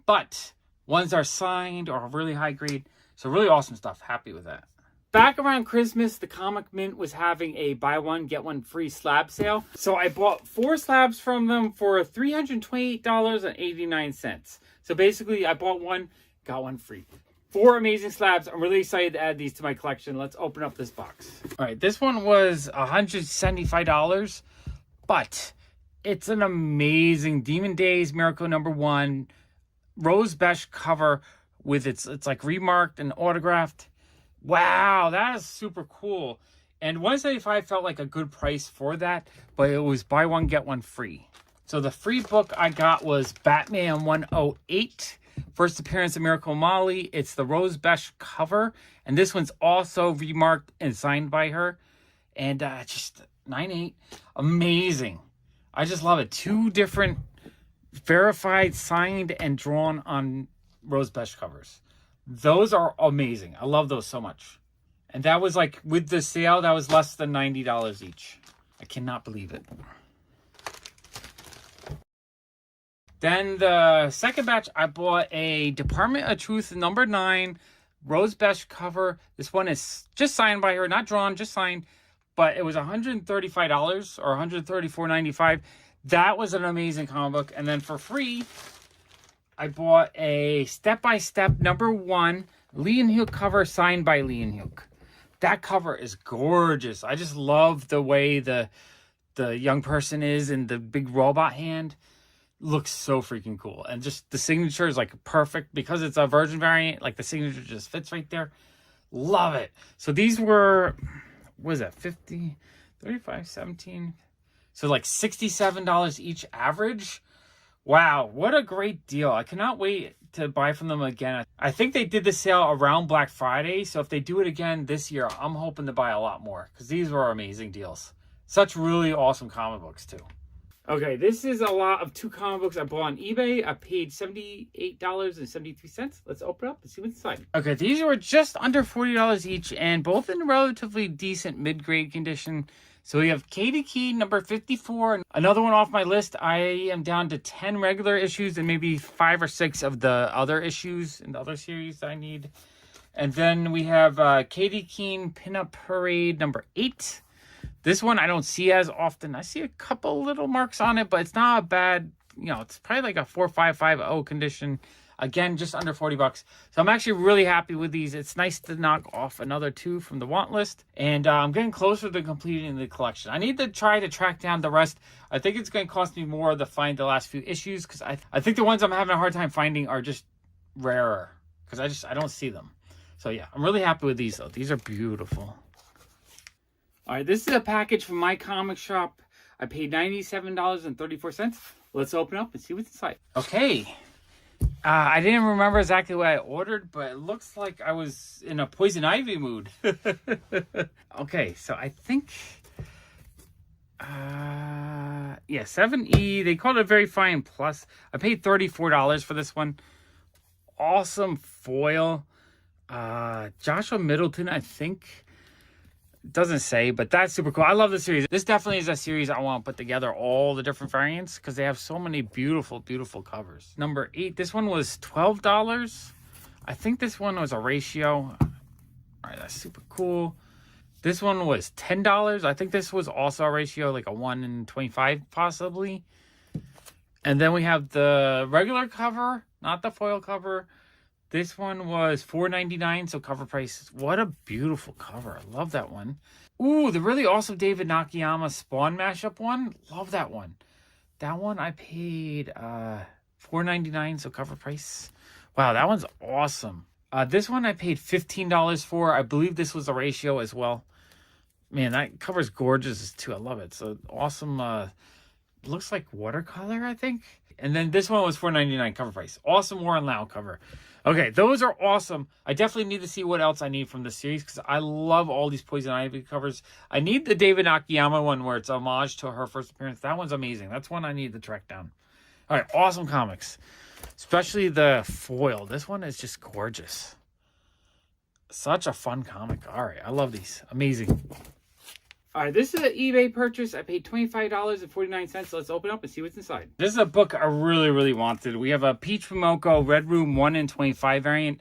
but ones are signed or really high grade. So really awesome stuff. Happy with that. Back around Christmas, the Comic Mint was having a buy one, get one free slab sale. So I bought 4 slabs from them for $328.89. So basically, I bought one, got one free. 4 amazing slabs. I'm really excited to add these to my collection. Let's open up this box. All right, this one was $175, but it's an amazing Demon Days Miracle number 1 Rose Besh cover with it's like remarked and autographed. Wow, that is super cool. And $175 felt like a good price for that, but it was buy one, get one free. So the free book I got was Batman 108, first appearance of Miracle Molly. It's the Rose Besh cover, and this one's also remarked and signed by her. And just 9.8, amazing. I just love it. 2 different verified, signed, and drawn on Rose Besh covers. Those are amazing. I love those so much. And that was with the sale, that was less than $90 each. I cannot believe it. Then the second batch, I bought a Department of Truth number 9 Rose Besh cover. This one is just signed by her, not drawn, just signed. But it was $135 or $134.95. That was an amazing comic book. And then for free, I bought a step-by-step number 1 Lee and Hook cover signed by Lee and Hook. That cover is gorgeous. I just love the way the young person is and the big robot hand. Looks so freaking cool. And just the signature is perfect because it's a Virgin variant. The signature just fits right there. Love it. So these were, what is that, 50, 35, 17. So $67 each average. Wow, what a great deal. I cannot wait to buy from them again. I think they did the sale around Black Friday, so if they do it again this year, I'm hoping to buy a lot more because these were amazing deals. Such really awesome comic books, too. Okay, this is a lot of 2 comic books I bought on eBay. I paid $78.73. Let's open up and see what's inside. Okay, these were just under $40 each and both in relatively decent mid-grade condition. So we have Katie Key, number 54. Another one off my list. I am down to 10 regular issues and maybe 5 or 6 of the other issues in the other series that I need. And then we have Katie Keene Pinup Parade, number 8. This one I don't see as often. I see a couple little marks on it, but it's not a bad, it's probably a 4550 condition. Again, just under $40. So I'm actually really happy with these. It's nice to knock off another 2 from the want list. And I'm getting closer to completing the collection. I need to try to track down the rest. I think it's going to cost me more to find the last few issues because I think the ones I'm having a hard time finding are just rarer because I don't see them. So yeah, I'm really happy with these though. These are beautiful. All right, this is a package from my comic shop. I paid $97.34. Let's open up and see what's inside. Okay. I didn't remember exactly what I ordered, but it looks like I was in a Poison Ivy mood. Okay, so I think... yeah, 7E. They called it Very Fine Plus. I paid $34 for this one. Awesome foil. Joshua Middleton, I think. Doesn't say, but that's super cool. I love the series. This definitely is a series I want to put together, all the different variants, because they have so many beautiful, beautiful covers. Number 8, this one was $12. I think this one was a ratio. All right, that's super cool. This one was $10. I think this was also a ratio, like a 1 in 25 possibly. And then we have the regular cover, not the foil cover. This one was $4.99, so cover price. What a beautiful cover. I love that one. Ooh, the really awesome David Nakayama Spawn mashup one. Love that one. That one I paid $4.99, so cover price. Wow, that one's awesome. This one I paid $15 for. I believe this was a ratio as well. Man, that cover's gorgeous too. I love it. So awesome. Looks like watercolor, I think. And then this one was $4.99 cover price. Awesome Warren Lau cover. Okay, those are awesome. I definitely need to see what else I need from this series because I love all these Poison Ivy covers. I need the David Nakayama one where it's homage to her first appearance. That one's amazing. That's one I need to track down. All right, awesome comics. Especially the foil. This one is just gorgeous. Such a fun comic. All right, I love these. Amazing. All right, this is an eBay purchase. I paid $25.49. Let's open up and see what's inside. This is a book I really, really wanted. We have a Peach Momoko Red Room 1 in 25 variant.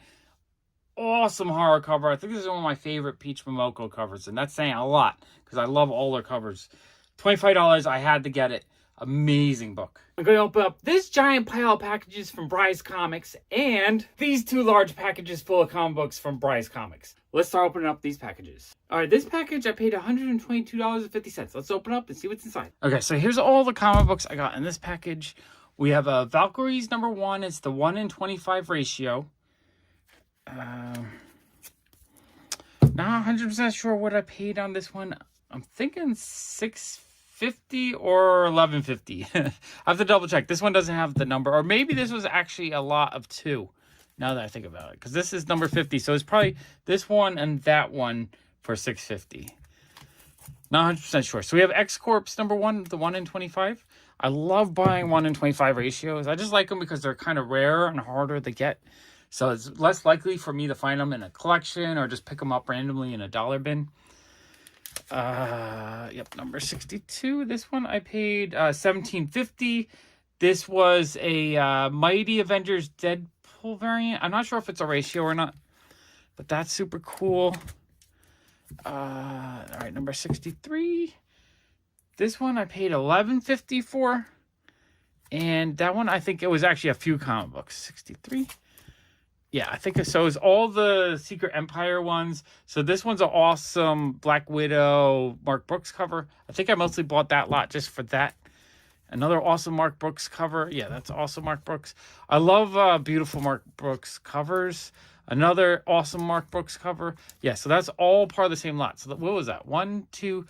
Awesome horror cover. I think this is one of my favorite Peach Momoko covers, and that's saying a lot because I love all their covers. $25, I had to get it. Amazing book. I'm going to open up this giant pile of packages from Bryce Comics and these 2 large packages full of comic books from Bryce Comics. Let's start opening up these packages. All right, this package I paid $122.50. Let's open up and see what's inside. Okay, so here's all the comic books I got in this package. We have a Valkyries number 1. It's the 1 in 25 ratio. Not 100% sure what I paid on this one. I'm thinking $650 or $1150. I have to double check. This one doesn't have the number, or maybe this was actually a lot of 2. Now that I think about it, because this is number 50, so it's probably this one and that one for $650. Not 100% sure. So we have X Corps number 1, the 1 in 25. I love buying 1 in 25 ratios. I just like them because they're kind of rare and harder to get. So it's less likely for me to find them in a collection or just pick them up randomly in a dollar bin. Yep, number 62. This one I paid $17.50. This was a Mighty Avengers Deadpool variant. I'm not sure if it's a ratio or not, but that's super cool. All right, number 63. This one I paid $11.50 for, and that one I think it was actually a few comic books. 63. Yeah, I think so. It's all the Secret Empire ones. So this one's an awesome Black Widow Mark Brooks cover. I think I mostly bought that lot just for that. Another awesome Mark Brooks cover. Yeah, that's awesome Mark Brooks. I love beautiful Mark Brooks covers. Another awesome Mark Brooks cover. Yeah, so that's all part of the same lot. So what was that? 1, 2,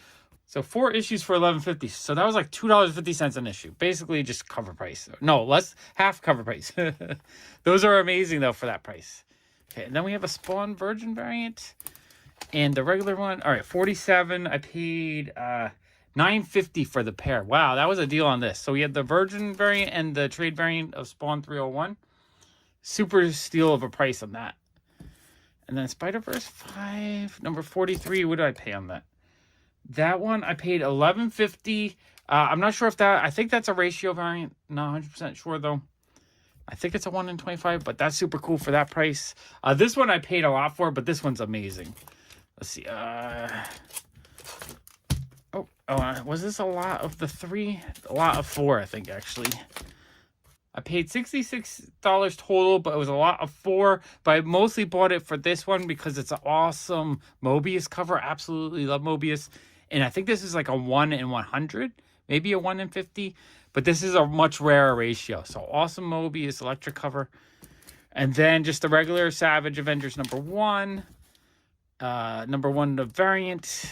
so 4 issues for $11.50. So that was like $2.50 an issue. Basically just cover price. No, less, half cover price. Those are amazing though for that price. Okay, and then we have a Spawn Virgin variant and the regular one. All right, 47. I paid $9.50 for the pair. Wow, that was a deal on this. So we had the Virgin variant and the trade variant of Spawn 301. Super steal of a price on that. And then Spider-Verse 5, number 43. What did I pay on that? That one I paid $11.50. I'm not sure if that, I think that's a ratio variant. Not 100% sure though. I think it's a 1 in 25, but that's super cool for that price. This one I paid a lot for, but this one's amazing. Let's see. Was this a lot of the 3? A lot of 4, I think, actually. I paid $66 total, but it was a lot of 4. But I mostly bought it for this one because it's an awesome Mobius cover. Absolutely love Mobius. And I think this is like a 1 in 100, maybe a 1 in 50. But this is a much rarer ratio. So awesome Mobius electric cover. And then just the regular Savage Avengers number 1. Number 1, the variant.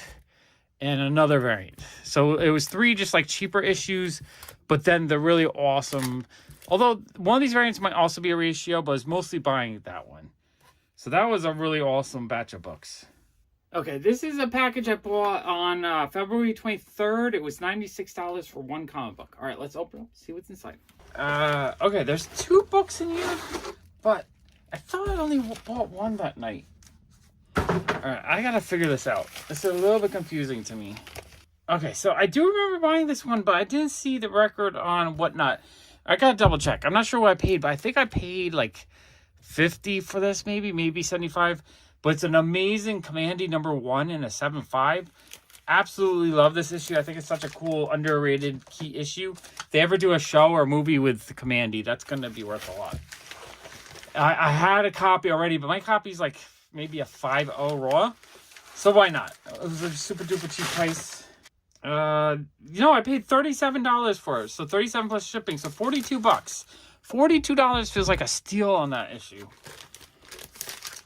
and another variant. So it was 3 just like cheaper issues, but then the really awesome, although one of these variants might also be a ratio, but I was mostly buying that one. So that was a really awesome batch of books. Okay, this is a package I bought on February 23rd. It was $96 for 1 comic book. All right, let's open up, see what's inside. Okay, there's 2 books in here, but I thought I only bought 1 that night. All right, I gotta figure this out. This is a little bit confusing to me. Okay, so I do remember buying this one, but I didn't see the record on whatnot. I gotta double check. I'm not sure what I paid, but I think I paid like $50 for this, maybe $75. But it's an amazing Commandy #1 in a 7.5. Absolutely love this issue. I think it's such a cool, underrated key issue. If they ever do a show or movie with the Commandy, that's going to be worth a lot. I had a copy already, but my copy's like maybe a 5.0 raw. So why not? It was a super duper cheap price. I paid $37 for it. So $37 plus shipping. So $42. $42 feels like a steal on that issue.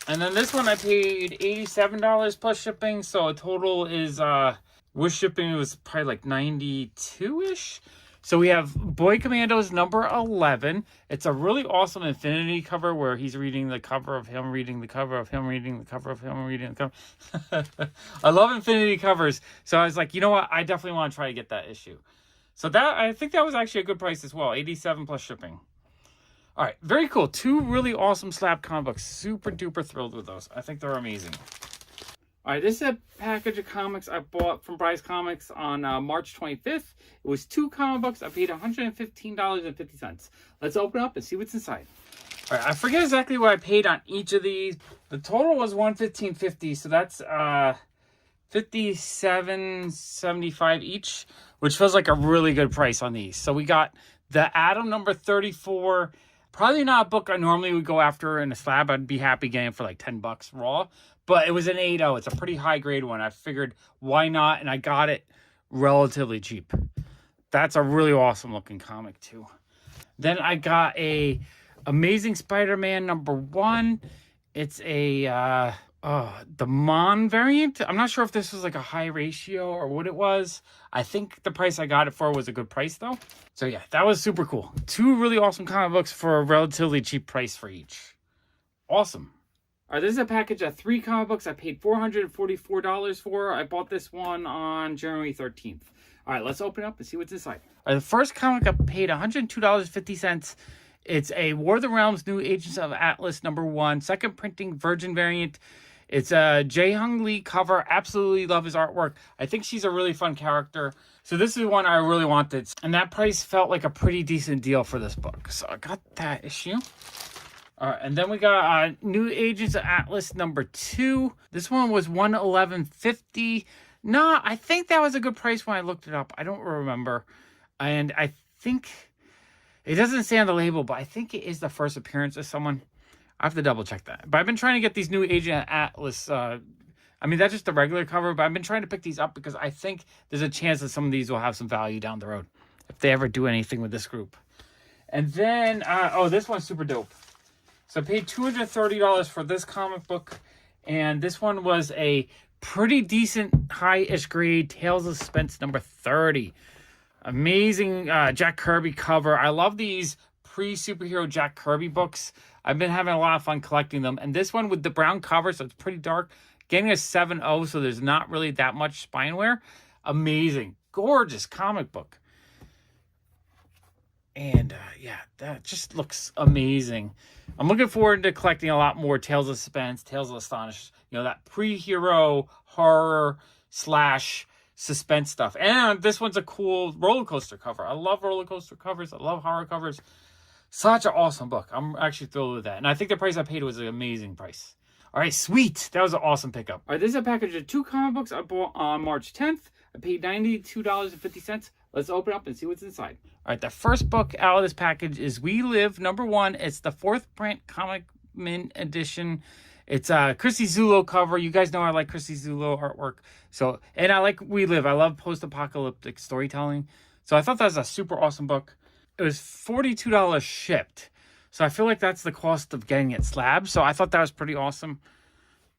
And then this one I paid $87 plus shipping, so a total is, with shipping it was probably like 92-ish. So we have Boy Commandos #11. It's a really awesome infinity cover where he's reading the cover of him, reading the cover of him, reading the cover of him, reading the cover. I love infinity covers, so I was like, you know what, I definitely want to try to get that issue. So that, I think that was actually a good price as well, $87 plus shipping. All right, very cool. 2 really awesome Slab comic books. Super duper thrilled with those. I think they're amazing. All right, this is a package of comics I bought from Bryce Comics on March 25th. It was 2 comic books. I paid $115.50. Let's open up and see what's inside. All right, I forget exactly what I paid on each of these. The total was $115.50, so that's $57.75 each, which feels like a really good price on these. So we got the Atom #34. Probably not a book I normally would go after in a Slab. I'd be happy getting it for like $10 raw. But it was an 8.0. It's a pretty high grade one. I figured why not? And I got it relatively cheap. That's a really awesome looking comic too. Then I got a Amazing Spider-Man #1. It's a the Mon variant. I'm not sure if this was like a high ratio or what it was. I think the price I got it for was a good price though. So yeah, that was super cool. 2 really awesome comic books for a relatively cheap price for each. Awesome. All right, this is a package of 3 comic books I paid $444 for. I bought this one on January 13th. All right, let's open it up and see what's inside. All right, the first comic I paid $102.50. It's a War of the Realms New Agents of Atlas #1, second printing Virgin variant. It's a Jae-Hung Lee cover. Absolutely love his artwork. I think she's a really fun character. So this is one I really wanted. And that price felt like a pretty decent deal for this book. So I got that issue. All right, and then we got New Agents of Atlas #2. This one was $111.50. No, I think that was a good price when I looked it up. I don't remember. And I think it doesn't say on the label, but I think it is the first appearance of someone. I have to double check that. But I've been trying to get these New Agent Atlas. I mean, that's just the regular cover, but I've been trying to pick these up because I think there's a chance that some of these will have some value down the road if they ever do anything with this group. And then, this one's super dope. So I paid $230 for this comic book, and this one was a pretty decent high-ish grade Tales of Suspense #30. Amazing Jack Kirby cover. I love these pre-superhero Jack Kirby books. I've been having a lot of fun collecting them. And this one with the brown cover, so it's pretty dark. Getting a 7.0, so there's not really that much spine wear. Amazing. Gorgeous comic book. And yeah, that just looks amazing. I'm looking forward to collecting a lot more Tales of Suspense, Tales of Astonish. That pre-hero horror / suspense stuff. And this one's a cool roller coaster cover. I love roller coaster covers. I love horror covers. Such an awesome book. I'm actually thrilled with that. And I think the price I paid was an amazing price. All right, sweet. That was an awesome pickup. All right, this is a package of 2 comic books I bought on March 10th. I paid $92.50. Let's open up and see what's inside. All right, the first book out of this package is We Live #1. It's the 4th print comic mint edition. It's a Chrissy Zulo cover. You guys know I like Chrissy Zulo artwork. So, and I like We Live. I love post-apocalyptic storytelling. So I thought that was a super awesome book. It was $42 shipped. So I feel like that's the cost of getting it Slab. So I thought that was pretty awesome.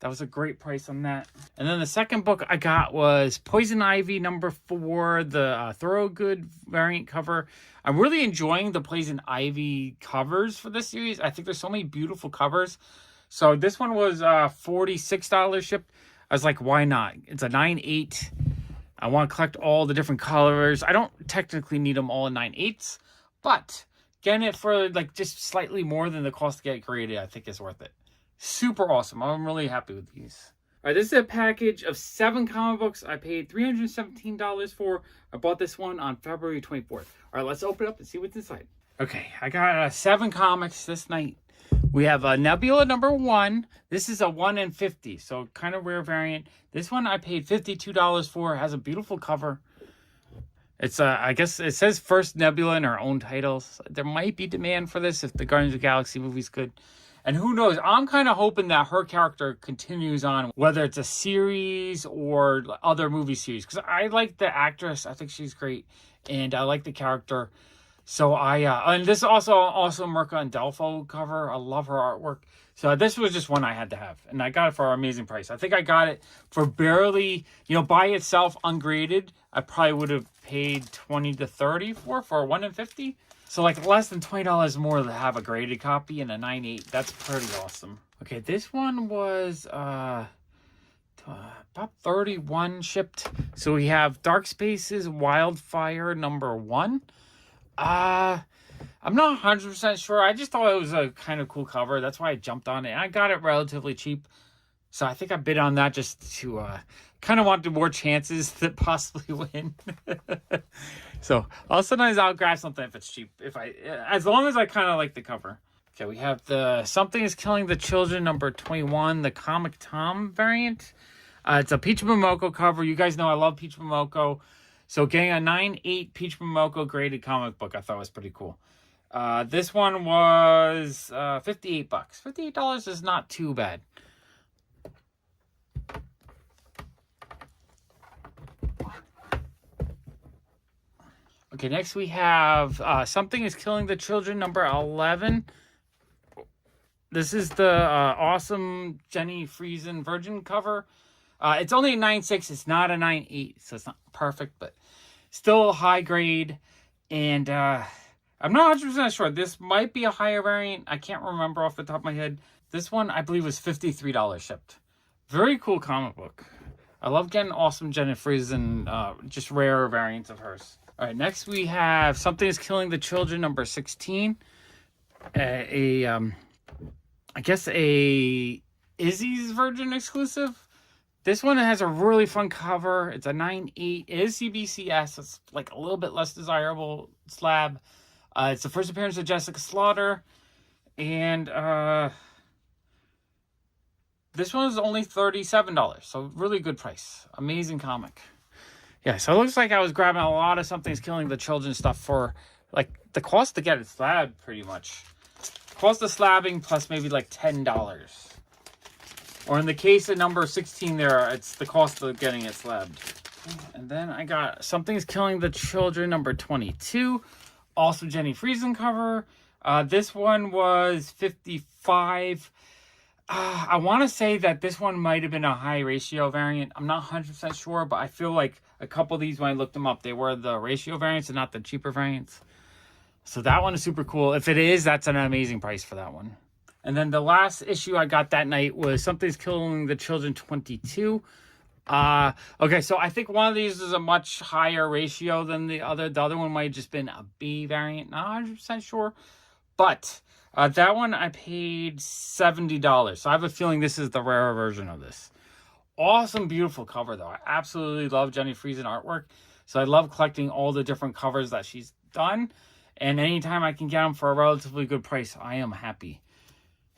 That was a great price on that. And then the second book I got was Poison Ivy #4, the Thorogood variant cover. I'm really enjoying the Poison Ivy covers for this series. I think there's so many beautiful covers. So this one was $46 shipped. I was like, why not? It's a 9/8. I want to collect all the different colors. I don't technically need them all in 9/8, but getting it for like just slightly more than the cost to get it graded, I think is worth it. Super awesome. I'm really happy with these. All right, this is a package of 7 comic books I paid $317 for. I bought this one on February 24th. All right, let's open it up and see what's inside. Okay, I got 7 comics this night. We have a Nebula #1. This is a 1 in 50, so kind of rare variant. This one I paid $52 for. It has a beautiful cover. It's I guess it says first Nebula in her own titles. There might be demand for this if the Guardians of the Galaxy movie's good. And who knows, I'm kind of hoping that her character continues on, whether it's a series or other movie series. Because I like the actress. I think she's great. And I like the character. So and this is also Merca and Delpho cover. I love her artwork. So this was just one I had to have. And I got it for an amazing price. I think I got it for barely, by itself, ungraded. I probably would have paid $20 to $30 for a 1 in 50. So like less than $20 more to have a graded copy and a 9/8. That's pretty awesome. Okay, this one was about 31 shipped. So we have Dark Spaces Wildfire #1. I'm not 100% sure. I just thought it was a kind of cool cover. That's why I jumped on it. And I got it relatively cheap. So I think I bid on that just to kind of wanted more chances to possibly win. So sometimes I'll grab something if it's cheap. As long as I kind of like the cover. Okay, we have the Something is Killing the Children #21, the Comic Tom variant. It's a Peach Momoko cover. You guys know I love Peach Momoko. So getting a 9/8 Peach Momoko graded comic book I thought was pretty cool. This one was $58. $58 is not too bad. Okay, next we have Something is Killing the Children #11. This is the awesome Jenny Friesen Virgin cover. It's only a 9/6. It's not a 9/8, so it's not perfect, but still high grade. And I'm not 100% sure. This might be a higher variant. I can't remember off the top of my head. This one, I believe, was $53 shipped. Very cool comic book. I love getting awesome Jenny Friesen, just rare variants of hers. All right, next we have Something is Killing the Children #16. I guess a Izzy's Virgin exclusive. This one has a really fun cover. It's a 9/8. It is CBCS. It's like a little bit less desirable slab. It's the first appearance of Jessica Slaughter. And this one is only $37. So really good price. Amazing comic. Yeah, so it looks like I was grabbing a lot of Something's Killing the Children stuff for like the cost to get it slabbed pretty much. Cost of slabbing plus maybe like $10. Or in the case of number 16 there, it's the cost of getting it slabbed. And then I got Something's Killing the Children #22. Also Jenny Friesen cover. This one was $55. I want to say that this one might have been a high ratio variant. I'm not 100% sure, but I feel like a couple of these, when I looked them up, they were the ratio variants and not the cheaper variants. So that one is super cool. If it is, that's an amazing price for that one. And then the last issue I got that night was Something's Killing the Children 22. Okay, so I think one of these is a much higher ratio than the other. The other one might have just been a B variant. Not 100% sure. But that one I paid $70. So I have a feeling this is the rarer version of this. Awesome, beautiful cover, though. I absolutely love Jenny Friesen artwork. So I love collecting all the different covers that she's done. And anytime I can get them for a relatively good price, I am happy.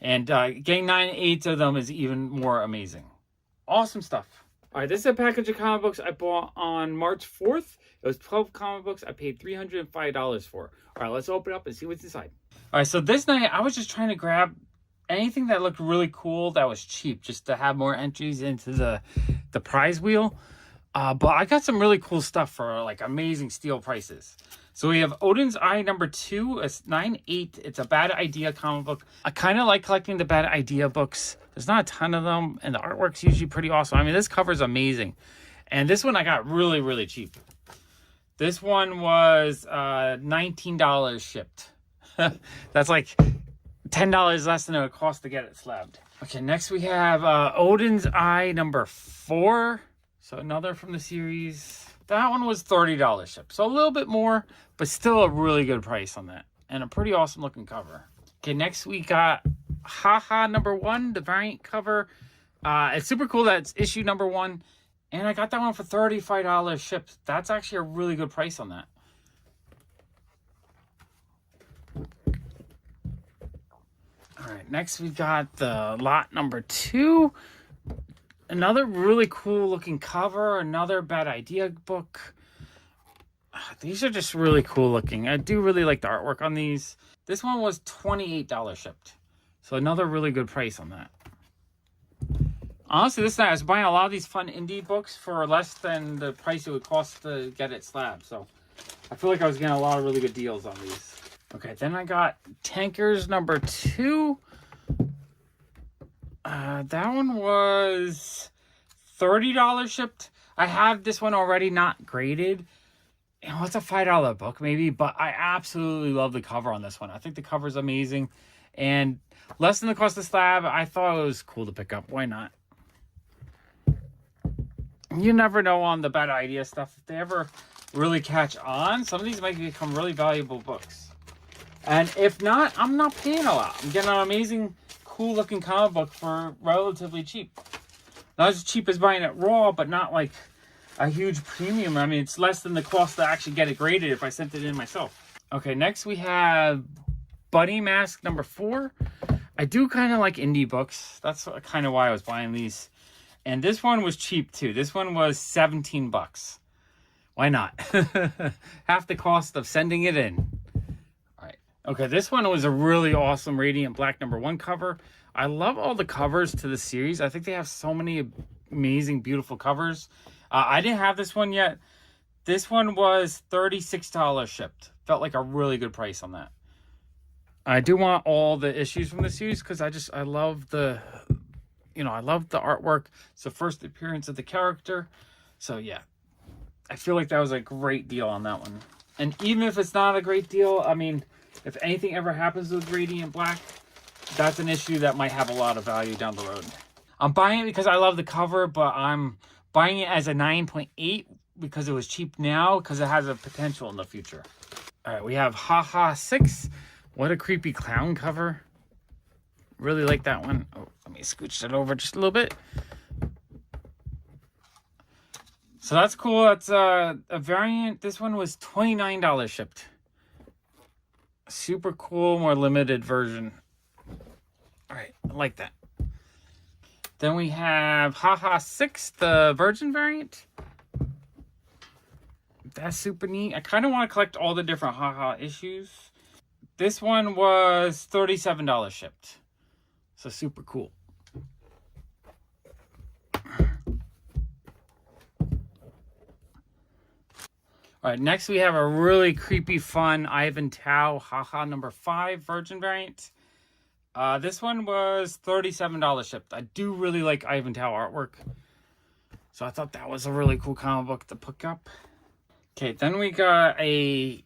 And getting 9/8 of them is even more amazing. Awesome stuff. All right, this is a package of comic books I bought on March 4th. It was 12 comic books I paid $305 for. All right, let's open it up and see what's inside. All right, so this night I was just trying to grab anything that looked really cool that was cheap, just to have more entries into the prize wheel. But I got some really cool stuff for like amazing steal prices. So we have Odin's Eye #2. It's 9/8. It's a Bad Idea comic book. I kind of like collecting the Bad Idea books. There's not a ton of them, and the artwork's usually pretty awesome. I mean, this cover's amazing. And this one I got really, really cheap. This one was $19 shipped. That's like $10 less than it would cost to get it slabbed. Okay, next we have Odin's Eye #4. So another from the series. That one was $30 shipped. So a little bit more, but still a really good price on that. And a pretty awesome looking cover. Okay, next we got Haha #1, the variant cover. It's super cool that it's issue #1. And I got that one for $35 shipped. That's actually a really good price on that. All right, next we got the lot #2. Another really cool looking cover. Another Bad Idea book. These are just really cool looking. I do really like the artwork on these. This one was $28 shipped. So another really good price on that. Honestly, this night I was buying a lot of these fun indie books for less than the price it would cost to get it slabbed. So I feel like I was getting a lot of really good deals on these. Okay, then I got Tankers #2. That one was $30 shipped. I have this one already not graded. You know, it's a $5 book maybe, but I absolutely love the cover on this one. I think the cover is amazing. And less than the cost of slab, I thought it was cool to pick up. Why not? You never know on the Bad Idea stuff. If they ever really catch on, some of these might become really valuable books. And if not, I'm not paying a lot. I'm getting an amazing, cool looking comic book for relatively cheap. Not as cheap as buying it raw, but not like a huge premium. I mean, it's less than the cost to actually get it graded if I sent it in myself. Okay, next we have Bunny Mask #4. I do kind of like indie books. That's kind of why I was buying these. And this one was cheap too. This one was $17. Why not? Half the cost of sending it in. All right. Okay, this one was a really awesome Radiant Black #1 cover. I love all the covers to the series. I think they have so many amazing, beautiful covers. I didn't have this one yet. This one was $36 shipped. Felt like a really good price on that. I do want all the issues from the series because I love the, I love the artwork. It's the first appearance of the character. So yeah, I feel like that was a great deal on that one. And even if it's not a great deal, I mean, if anything ever happens with Radiant Black, that's an issue that might have a lot of value down the road. I'm buying it because I love the cover, but I'm buying it as a 9.8 because it was cheap now because it has a potential in the future. All right, we have Haha 6. What a creepy clown cover. Really like that one. Oh, let me scooch that over just a little bit. So that's cool. That's a variant. This one was $29 shipped. Super cool, more limited version. All right, I like that. Then we have Haha 6, the Virgin variant. That's super neat. I kind of want to collect all the different Haha issues. This one was $37 shipped. So super cool. All right, next we have a really creepy, fun Ivan Tao Haha #5 Virgin variant. This one was $37 shipped. I do really like Ivan Tao artwork. So I thought that was a really cool comic book to pick up. Okay, then we got a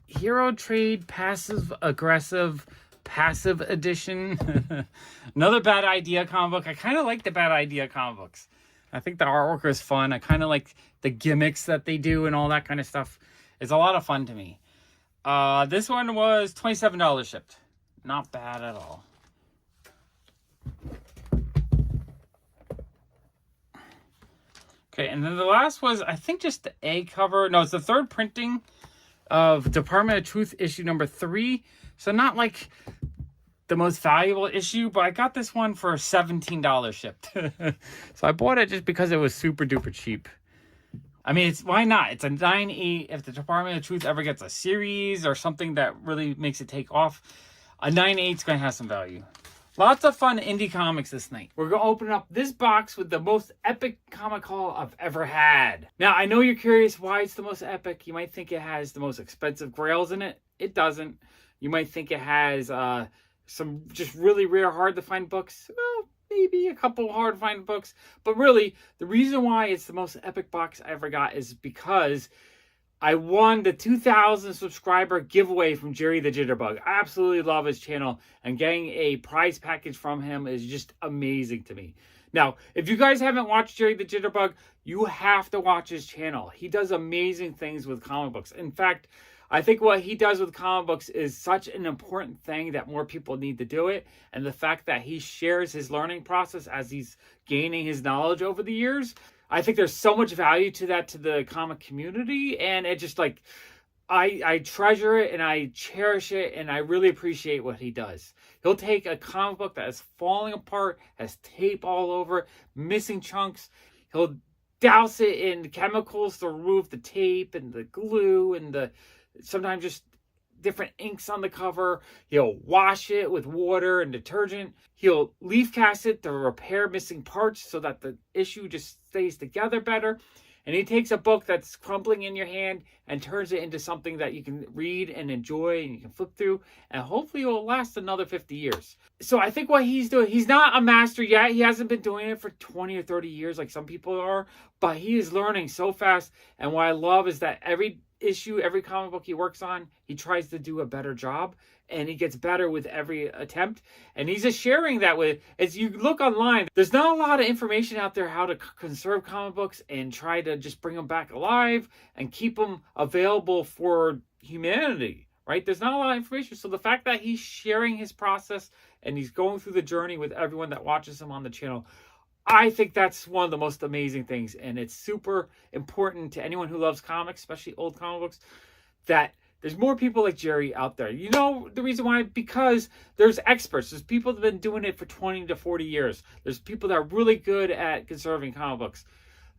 Hero Trade Passive Aggressive Passive Edition. Another Bad Idea comic book. I kind of like the Bad Idea comic books. I think the artwork is fun. I kind of like the gimmicks that they do and all that kind of stuff. It's a lot of fun to me. This one was $27 shipped. Not bad at all. Okay, and then the last was, I think, just the A cover. No, it's the third printing of Department of Truth issue #3. So not like the most valuable issue, but I got this one for $17 shipped. So I bought it just because it was super duper cheap. I mean, why not? It's a 9.8. If the Department of Truth ever gets a series or something that really makes it take off, a 9.8 is going to have some value. Lots of fun indie comics this night. We're going to open up this box with the most epic comic haul I've ever had. Now, I know you're curious why it's the most epic. You might think it has the most expensive grails in it. It doesn't. You might think it has some just really rare, hard-to-find books. Well, maybe a couple hard-to-find books. But really, the reason why it's the most epic box I ever got is because I won the 2,000 subscriber giveaway from Jerry the Jitterbug. I absolutely love his channel, and getting a prize package from him is just amazing to me. Now, if you guys haven't watched Jerry the Jitterbug, you have to watch his channel. He does amazing things with comic books. In fact, I think what he does with comic books is such an important thing that more people need to do it. And the fact that he shares his learning process as he's gaining his knowledge over the years, I think there's so much value to that to the comic community, and it just like, I treasure it and I cherish it, and I really appreciate what he does. He'll take a comic book that is falling apart, has tape all over, missing chunks. He'll douse it in chemicals to remove the tape and the glue and the sometimes just different inks on the cover. He'll wash it with water and detergent. He'll leaf cast it to repair missing parts so that the issue just stays together better. And he takes a book that's crumbling in your hand and turns it into something that you can read and enjoy and you can flip through, and hopefully it will last another 50 years. So I think what he's doing, he's not a master yet. He hasn't been doing it for 20 or 30 years like some people are, but he is learning so fast. And what I love is that every issue, every comic book he works on, he tries to do a better job, and he gets better with every attempt. And he's just sharing that with, as you look online, there's not a lot of information out there how to conserve comic books and try to just bring them back alive and keep them available for humanity, right? There's not a lot of information. So the fact that he's sharing his process and he's going through the journey with everyone that watches him on the channel, I think that's one of the most amazing things. And it's super important to anyone who loves comics, especially old comic books, that there's more people like Jerry out there. You know the reason why? Because there's experts. There's people that have been doing it for 20 to 40 years. There's people that are really good at conserving comic books.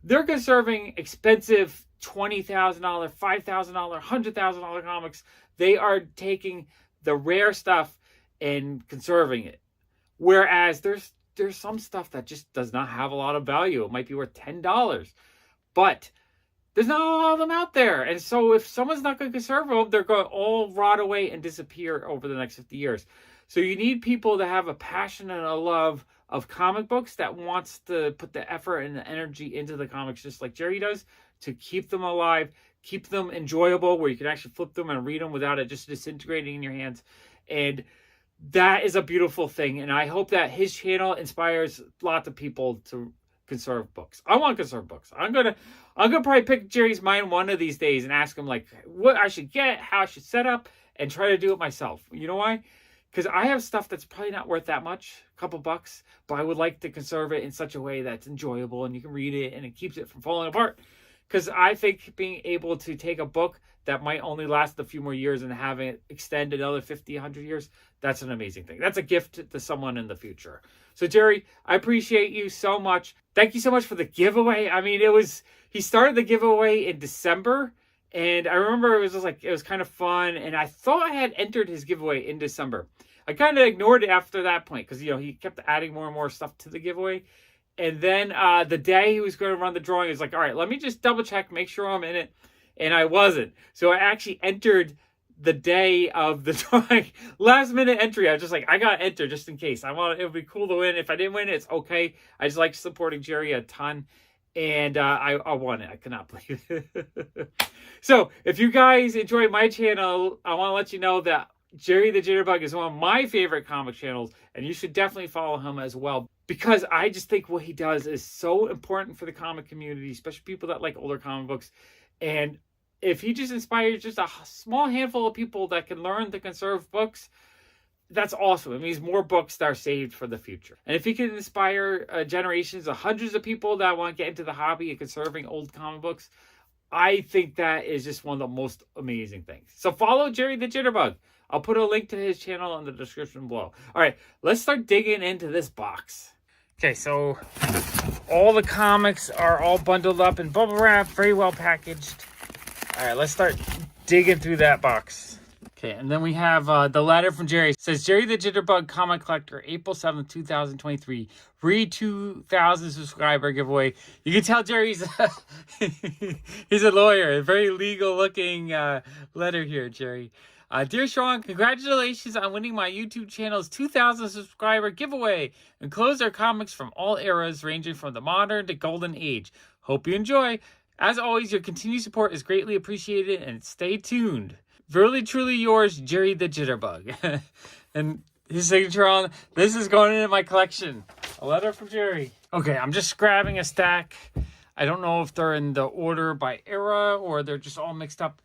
They're conserving expensive $20,000, $5,000, $100,000 comics. They are taking the rare stuff and conserving it. Whereas there's some stuff that just does not have a lot of value. It might be worth $10. But there's not a lot of them out there. And so if someone's not going to conserve them, they're going to all rot away and disappear over the next 50 years. So you need people that have a passion and a love of comic books that wants to put the effort and the energy into the comics just like Jerry does to keep them alive, keep them enjoyable where you can actually flip them and read them without it just disintegrating in your hands. And that is a beautiful thing. And I hope that his channel inspires lots of people to conserve books. I want to conserve books. I'm gonna probably pick Jerry's mind one of these days and ask him like what I should get, how I should set up, and try to do it myself. You know why? Because I have stuff that's probably not worth that much, a couple bucks, but I would like to conserve it in such a way that's enjoyable and you can read it and it keeps it from falling apart. Because I think being able to take a book that might only last a few more years and have it extend another 50, 100 years, that's an amazing thing. That's a gift to someone in the future. So Jerry, I appreciate you so much. Thank you so much for the giveaway. I mean, he started the giveaway in December, and I remember it was kind of fun, and I thought I had entered his giveaway in December. I kind of ignored it after that point because, he kept adding more and more stuff to the giveaway. And then the day he was going to run the drawing, he was like, all right, let me just double check, make sure I'm in it. And I wasn't. So I actually entered the day of the drawing. Last minute entry. I was just like, I got to enter just in case. It would be cool to win. If I didn't win, it's okay. I just like supporting Jerry a ton. And I won it. I cannot believe it. So if you guys enjoy my channel, I want to let you know that Jerry the Jitterbug is one of my favorite comic channels. And you should definitely follow him as well. Because I just think what he does is so important for the comic community, especially people that like older comic books. And if he just inspires just a small handful of people that can learn to conserve books, that's awesome. It means more books that are saved for the future. And if he can inspire generations of hundreds of people that want to get into the hobby of conserving old comic books, I think that is just one of the most amazing things. So follow Jerry the Jitterbug. I'll put a link to his channel in the description below. All right, let's start digging into this box. Okay, so all the comics are all bundled up in bubble wrap, very well packaged. All right, let's start digging through that box. Okay, and then we have the letter from Jerry. It says, Jerry the Jitterbug Comic Collector, April 7th, 2023. Re 2,000 subscriber giveaway. You can tell Jerry's he's a lawyer. A very legal looking letter here, Jerry. Dear Sean, congratulations on winning my YouTube channel's 2,000 subscriber giveaway. Enclosed are comics from all eras, ranging from the modern to golden age. Hope you enjoy. As always, your continued support is greatly appreciated, and stay tuned. Really, truly yours, Jerry the Jitterbug. And his signature on this is going into my collection. A letter from Jerry. Okay, I'm just grabbing a stack. I don't know if they're in the order by era or they're just all mixed up.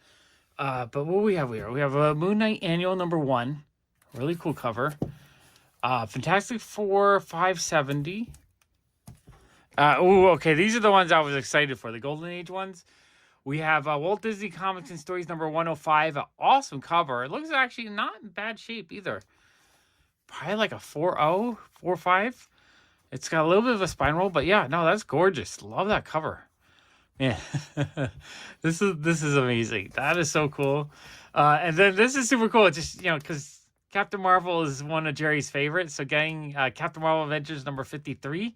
But what we have here? We have a Moon Knight Annual #1. Really cool cover. Fantastic Four 570. Okay, these are the ones I was excited for. The Golden Age ones. We have Walt Disney Comics and Stories #105. An awesome cover. It looks actually not in bad shape either. Probably like a 4.0, 4.5. It's got a little bit of a spine roll, but yeah, no, that's gorgeous. Love that cover. Man, this is amazing. That is so cool. And then this is super cool. It's just, because Captain Marvel is one of Jerry's favorites. So getting Captain Marvel Adventures #53.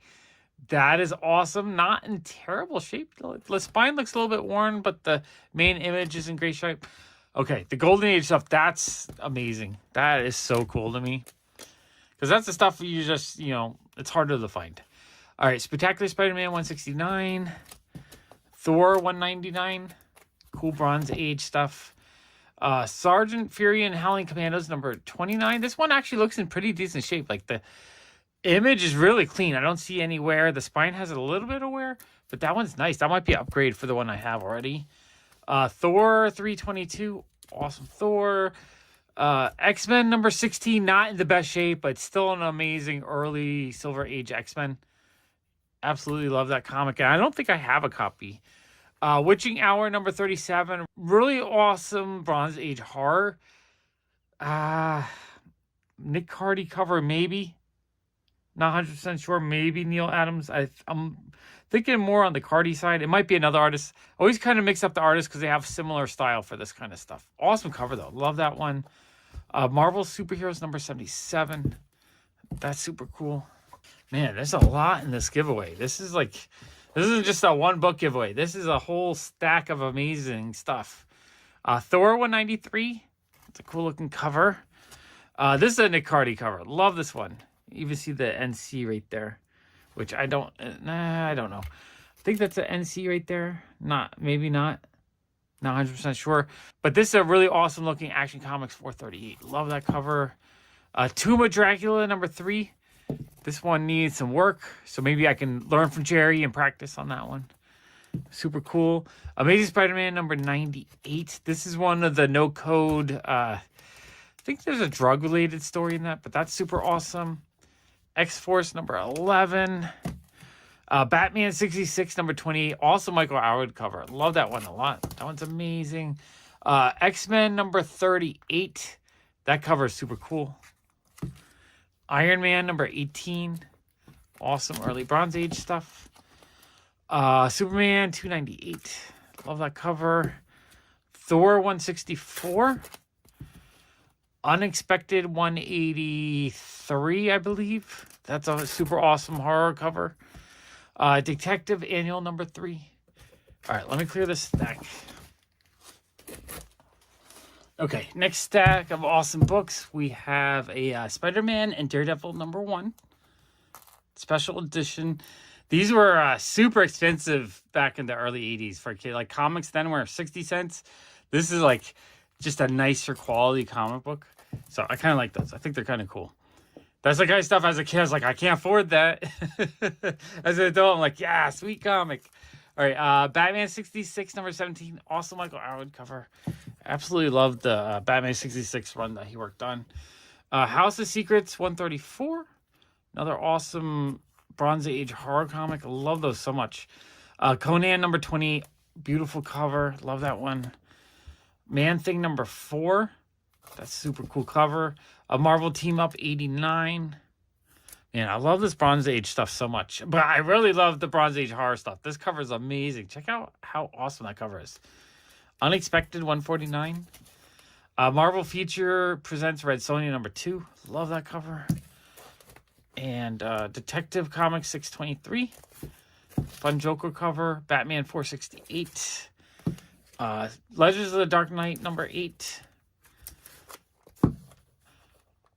That is awesome. Not in terrible shape. The spine looks a little bit worn, but the main image is in great shape. Okay, the Golden Age stuff, that's amazing. That is so cool to me. Because that's the stuff you just, it's harder to find. All right, Spectacular Spider-Man 169. Thor 199. Cool Bronze Age stuff. Sergeant Fury and Howling Commandos #29. This one actually looks in pretty decent shape. Like the image is really clean. I don't see any wear. The spine has a little bit of wear, but that one's nice. That might be an upgrade for the one I have already. Thor 322. Awesome Thor. X-Men #16. Not in the best shape, but still an amazing early Silver Age X-Men. Absolutely love that comic. And I don't think I have a copy. Witching Hour #37. Really awesome Bronze Age horror. Nick Cardy cover, maybe. Not 100% sure. Maybe Neil Adams. I'm thinking more on the Cardy side. It might be another artist. Always kind of mix up the artists because they have similar style for this kind of stuff. Awesome cover, though. Love that one. Marvel Superheroes #77. That's super cool. Man, there's a lot in this giveaway. This isn't just a one book giveaway. This is a whole stack of amazing stuff. Thor 193. It's a cool looking cover. This is a Nick Cardy cover. Love this one. You even see the NC right there, which I don't know. I think that's an NC right there. Maybe not. Not 100% sure. But this is a really awesome looking Action Comics 438. Love that cover. Tomb of Dracula #3. This one needs some work, so maybe I can learn from Jerry and practice on that one. Super cool. Amazing Spider-Man #98. This is one of the no code. I think there's a drug related story in that, but that's super awesome. X-Force #11. Batman 66 #28. Also Michael Howard cover. Love that one a lot. That one's amazing. X-Men #38. That cover is super cool. Iron Man #18. Awesome early Bronze Age stuff. Superman 298. Love that cover. Thor 164. Unexpected 183, I believe. That's a super awesome horror cover. Detective Annual #3. All right, let me clear this stack. Okay, next stack of awesome books. We have a Spider-Man and Daredevil #1. Special edition. These were super expensive back in the early 80s for a kid. Like comics then were 60 cents. This is like just a nicer quality comic book. So I kind of like those. I think they're kind of cool. That's the kind of stuff as a kid, I was like, I can't afford that. As an adult, I'm like, yeah, sweet comic. All right, Batman 66 #17. Also Michael Howard cover. Absolutely loved the Batman 66 run that he worked on. House of Secrets 134. Another awesome Bronze Age horror comic. I love those so much. Conan #20. Beautiful cover. Love that one. Man-Thing #4. That's super cool cover. A Marvel Team Up 89. Man, I love this Bronze Age stuff so much. But I really love the Bronze Age horror stuff. This cover is amazing. Check out how awesome that cover is. Unexpected 149. Marvel Feature presents Red Sonja number 2. Love that cover. And Detective Comics 623. Fun Joker cover. Batman 468. Legends of the Dark Knight number 8.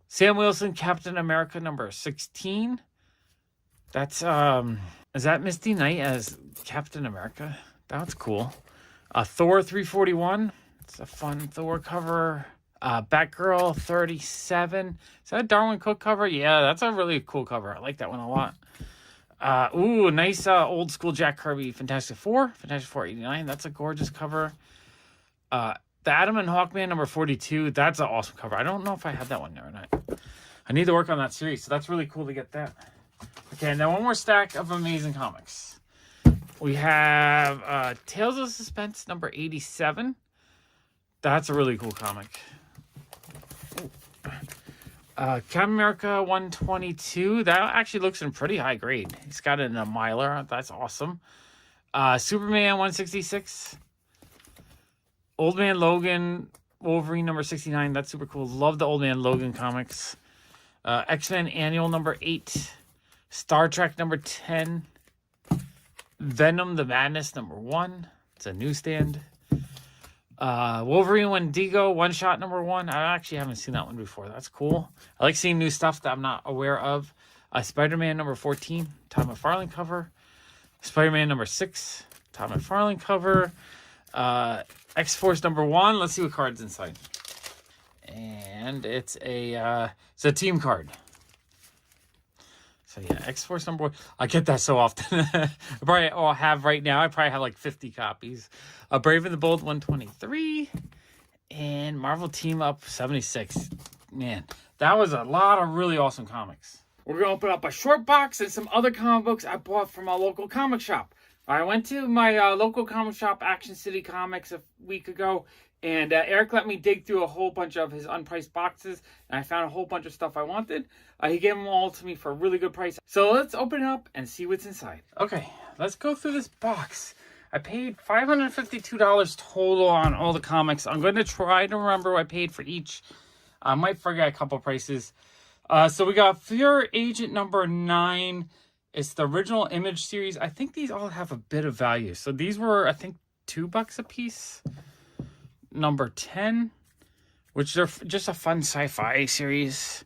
Sam Wilson, Captain America number 16. That's is that Misty Knight as Captain America? That's cool. Thor 341. It's a fun Thor cover. Batgirl 37. Is that a Darwin Cook cover? Yeah, that's a really cool cover. I like that one a lot. Nice old school Jack Kirby Fantastic Four. Fantastic Four 89. That's a gorgeous cover. The Adam and Hawkman number 42. That's an awesome cover. I don't know if I have that one there or not. I need to work on that series, so that's really cool to get that. Okay, and then one more stack of amazing comics. We have Tales of Suspense number 87. That's a really cool comic. Captain America 122. That actually looks in pretty high grade. He's got it in a Mylar. That's awesome. Superman 166. Old Man Logan Wolverine number 69. That's super cool. Love the Old Man Logan comics. X-Men Annual number 8. Star Trek number 10. Venom the Madness number 1. It's a newsstand. Wolverine Wendigo one shot number 1. I actually haven't seen that one before. That's cool. I like seeing new stuff that I'm not aware of. Spider-Man number 14. Todd McFarlane cover. Spider-Man number 6. Todd McFarlane cover. X-Force number 1. Let's see what card's inside. And it's a team card. So yeah, X-Force number 1. I get that so often. I probably have right now. I probably have like 50 copies. Brave and the Bold 123. And Marvel Team Up 76. Man, that was a lot of really awesome comics. We're going to open up a short box and some other comic books I bought from a local comic shop. I went to my local comic shop, Action City Comics, a week ago, and Eric let me dig through a whole bunch of his unpriced boxes, and I found a whole bunch of stuff I wanted. He gave them all to me for a really good price. So let's open it up and see what's inside. Okay, let's go through this box. I paid $552 total on all the comics. I'm going to try to remember what I paid for each. I might forget a couple prices. So we got Fear Agent number 9. It's the original Image series. I think these all have a bit of value. So these were, I think, $2 a piece. Number 10, which they're just a fun sci-fi series.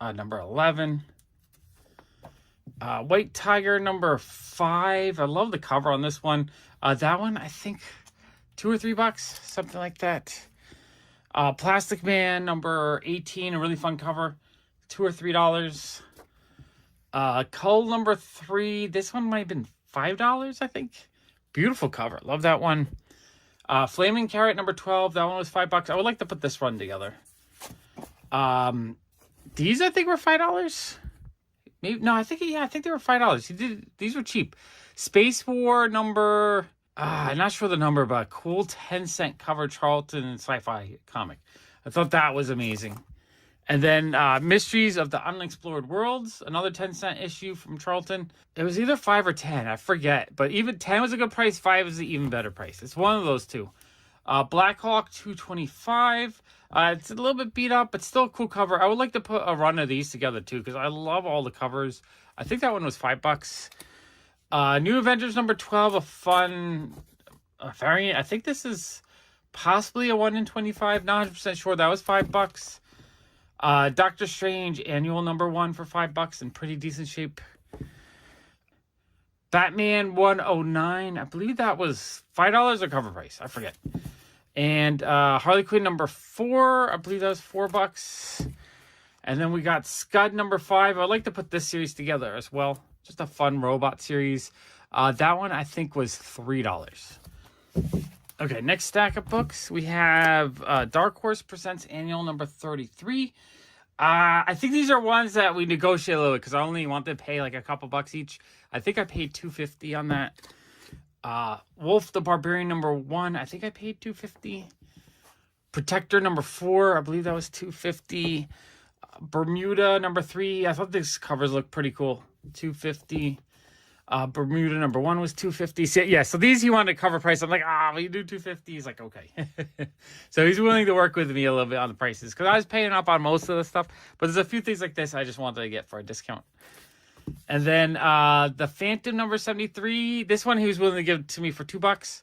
Number 11. White Tiger number 5. I love the cover on this one. That one, I think, $2 or $3, something like that. Plastic Man number 18, a really fun cover. $2 or $3. Cull number 3. This one might have been $5, I think. Beautiful cover. Love that one. Flaming Carrot number 12. That one was $5. I would like to put this run together. These I think were $5. Maybe no, I think they were $5. These were cheap. Space War number. I'm not sure the number, but a cool 10-cent cover Charlton Sci-Fi comic. I thought that was amazing. And then Mysteries of the Unexplored Worlds, another 10-cent issue from Charlton. It was either 5 or 10, I forget. But even 10 was a good price, 5 is an even better price. It's one of those two. Black Hawk 225. It's a little bit beat up, but still a cool cover. I would like to put a run of these together too, because I love all the covers. I think that one was $5. New Avengers number 12, a fun variant. I think this is possibly a 1 in 25. Not 100% sure. That was $5. Doctor Strange Annual number 1 for $5 in pretty decent shape. Batman 109, I believe that was $5 or cover price. I forget. And Harley Quinn number 4, I believe that was $4. And then we got Scud number 5. I'd like to put this series together as well. Just a fun robot series. That one I think was $3. Okay, next stack of books. We have Dark Horse Presents Annual number 33. I think these are ones that we negotiate a little bit because I only want to pay like a couple bucks each. I think I paid $250 on that. Wolf the Barbarian number 1. I think I paid $250. Protector number 4. I believe that was $250. Bermuda number 3. I thought these covers looked pretty cool. $250. Bermuda number 1 was $250. So, yeah, so these he wanted to cover price. I'm like, well, you do $250. He's like, okay. So he's willing to work with me a little bit on the prices because I was paying up on most of the stuff. But there's a few things like this I just wanted to get for a discount. And then the Phantom number 73. This one he was willing to give to me for $2.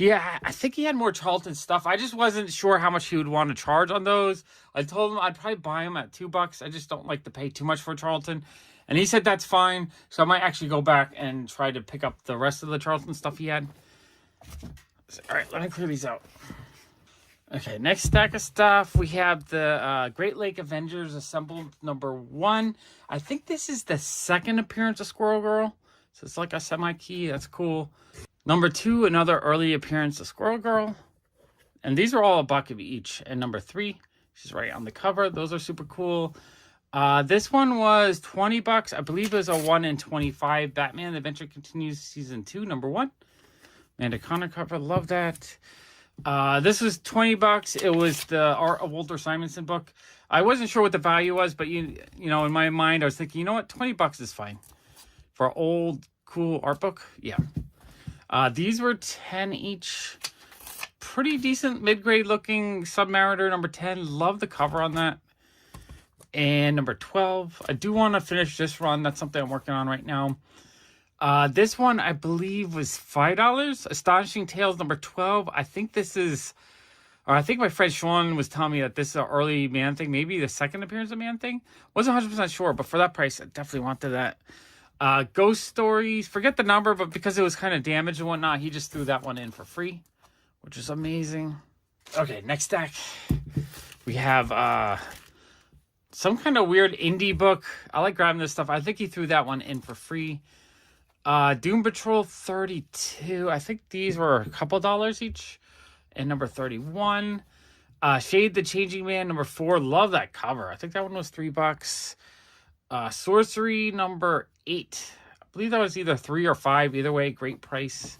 I think he had more Charlton stuff. I just wasn't sure how much he would want to charge on those. I told him I'd probably buy them at $2. I just don't like to pay too much for Charlton. And he said that's fine. So I might actually go back and try to pick up the rest of the Charlton stuff he had. All right, let me clear these out. Okay, next stack of stuff. We have the Great Lake Avengers Assembled number 1. I think this is the second appearance of Squirrel Girl. So it's like a semi-key. That's cool. Number 2, another early appearance of Squirrel Girl. And these are all $1 each. And number 3, she's right on the cover. Those are super cool. This one was $20. I believe it was a 1 in 25. Batman The Adventure Continues Season 2, number 1. Amanda Connor cover. Love that. This was $20. It was the Art of Walter Simonson book. I wasn't sure what the value was, but you know, in my mind, I was thinking, you know what, $20 is fine for an old, cool art book. Yeah. These were 10 each. Pretty decent mid-grade looking Sub-Mariner number 10. Love the cover on that. And number 12. I do want to finish this run. That's something I'm working on right now. This one, I believe, was $5. Astonishing Tales number 12. I think this is... Or I think my friend Sean was telling me that this is an early Man Thing. Maybe the second appearance of Man Thing. Wasn't 100% sure, but for that price, I definitely wanted that. Ghost Stories. Forget the number, but because it was kind of damaged and whatnot, he just threw that one in for free, which is amazing. Okay, next stack. We have some kind of weird indie book. I like grabbing this stuff. I think he threw that one in for free. Doom Patrol 32. I think these were a couple dollars each. And number 31. Shade the Changing Man number 4. Love that cover. I think that one was $3. Sorcery number 8. I believe that was either 3 or 5. Either way, great price.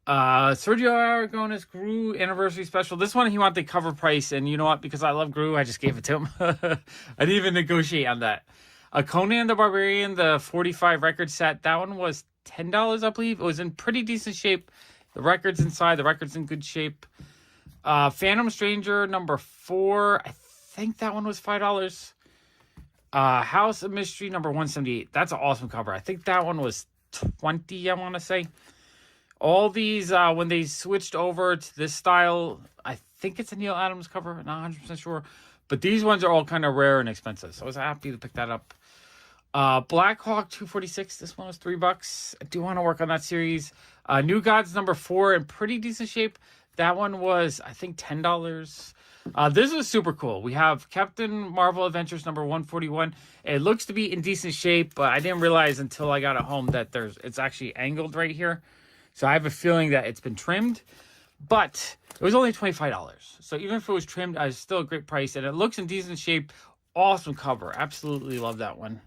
Sergio Aragonis Gru Anniversary Special. This one he wanted the cover price, and you know what? Because I love Gru, I just gave it to him. I didn't even negotiate on that. Conan the Barbarian, the 45 record set. That one was $10, I believe. It was in pretty decent shape. The record's inside. The record's in good shape. Phantom Stranger number 4. I think that one was $5. House of Mystery number 178. That's an awesome cover. I think that one was $20, I want to say. All these, when they switched over to this style, I think it's a Neil Adams cover. Not 100% sure. But these ones are all kind of rare and expensive. So I was happy to pick that up. Black Hawk 246. This one was $3. I do want to work on that series. New Gods number 4 in pretty decent shape. That one was, I think, $10. This is super cool. We have Captain Marvel Adventures number 141. It looks to be in decent shape, but I didn't realize until I got it home that it's actually angled right here. So I have a feeling that it's been trimmed. But it was only $25. So even if it was trimmed, it's still a great price. And it looks in decent shape. Awesome cover. Absolutely love that one.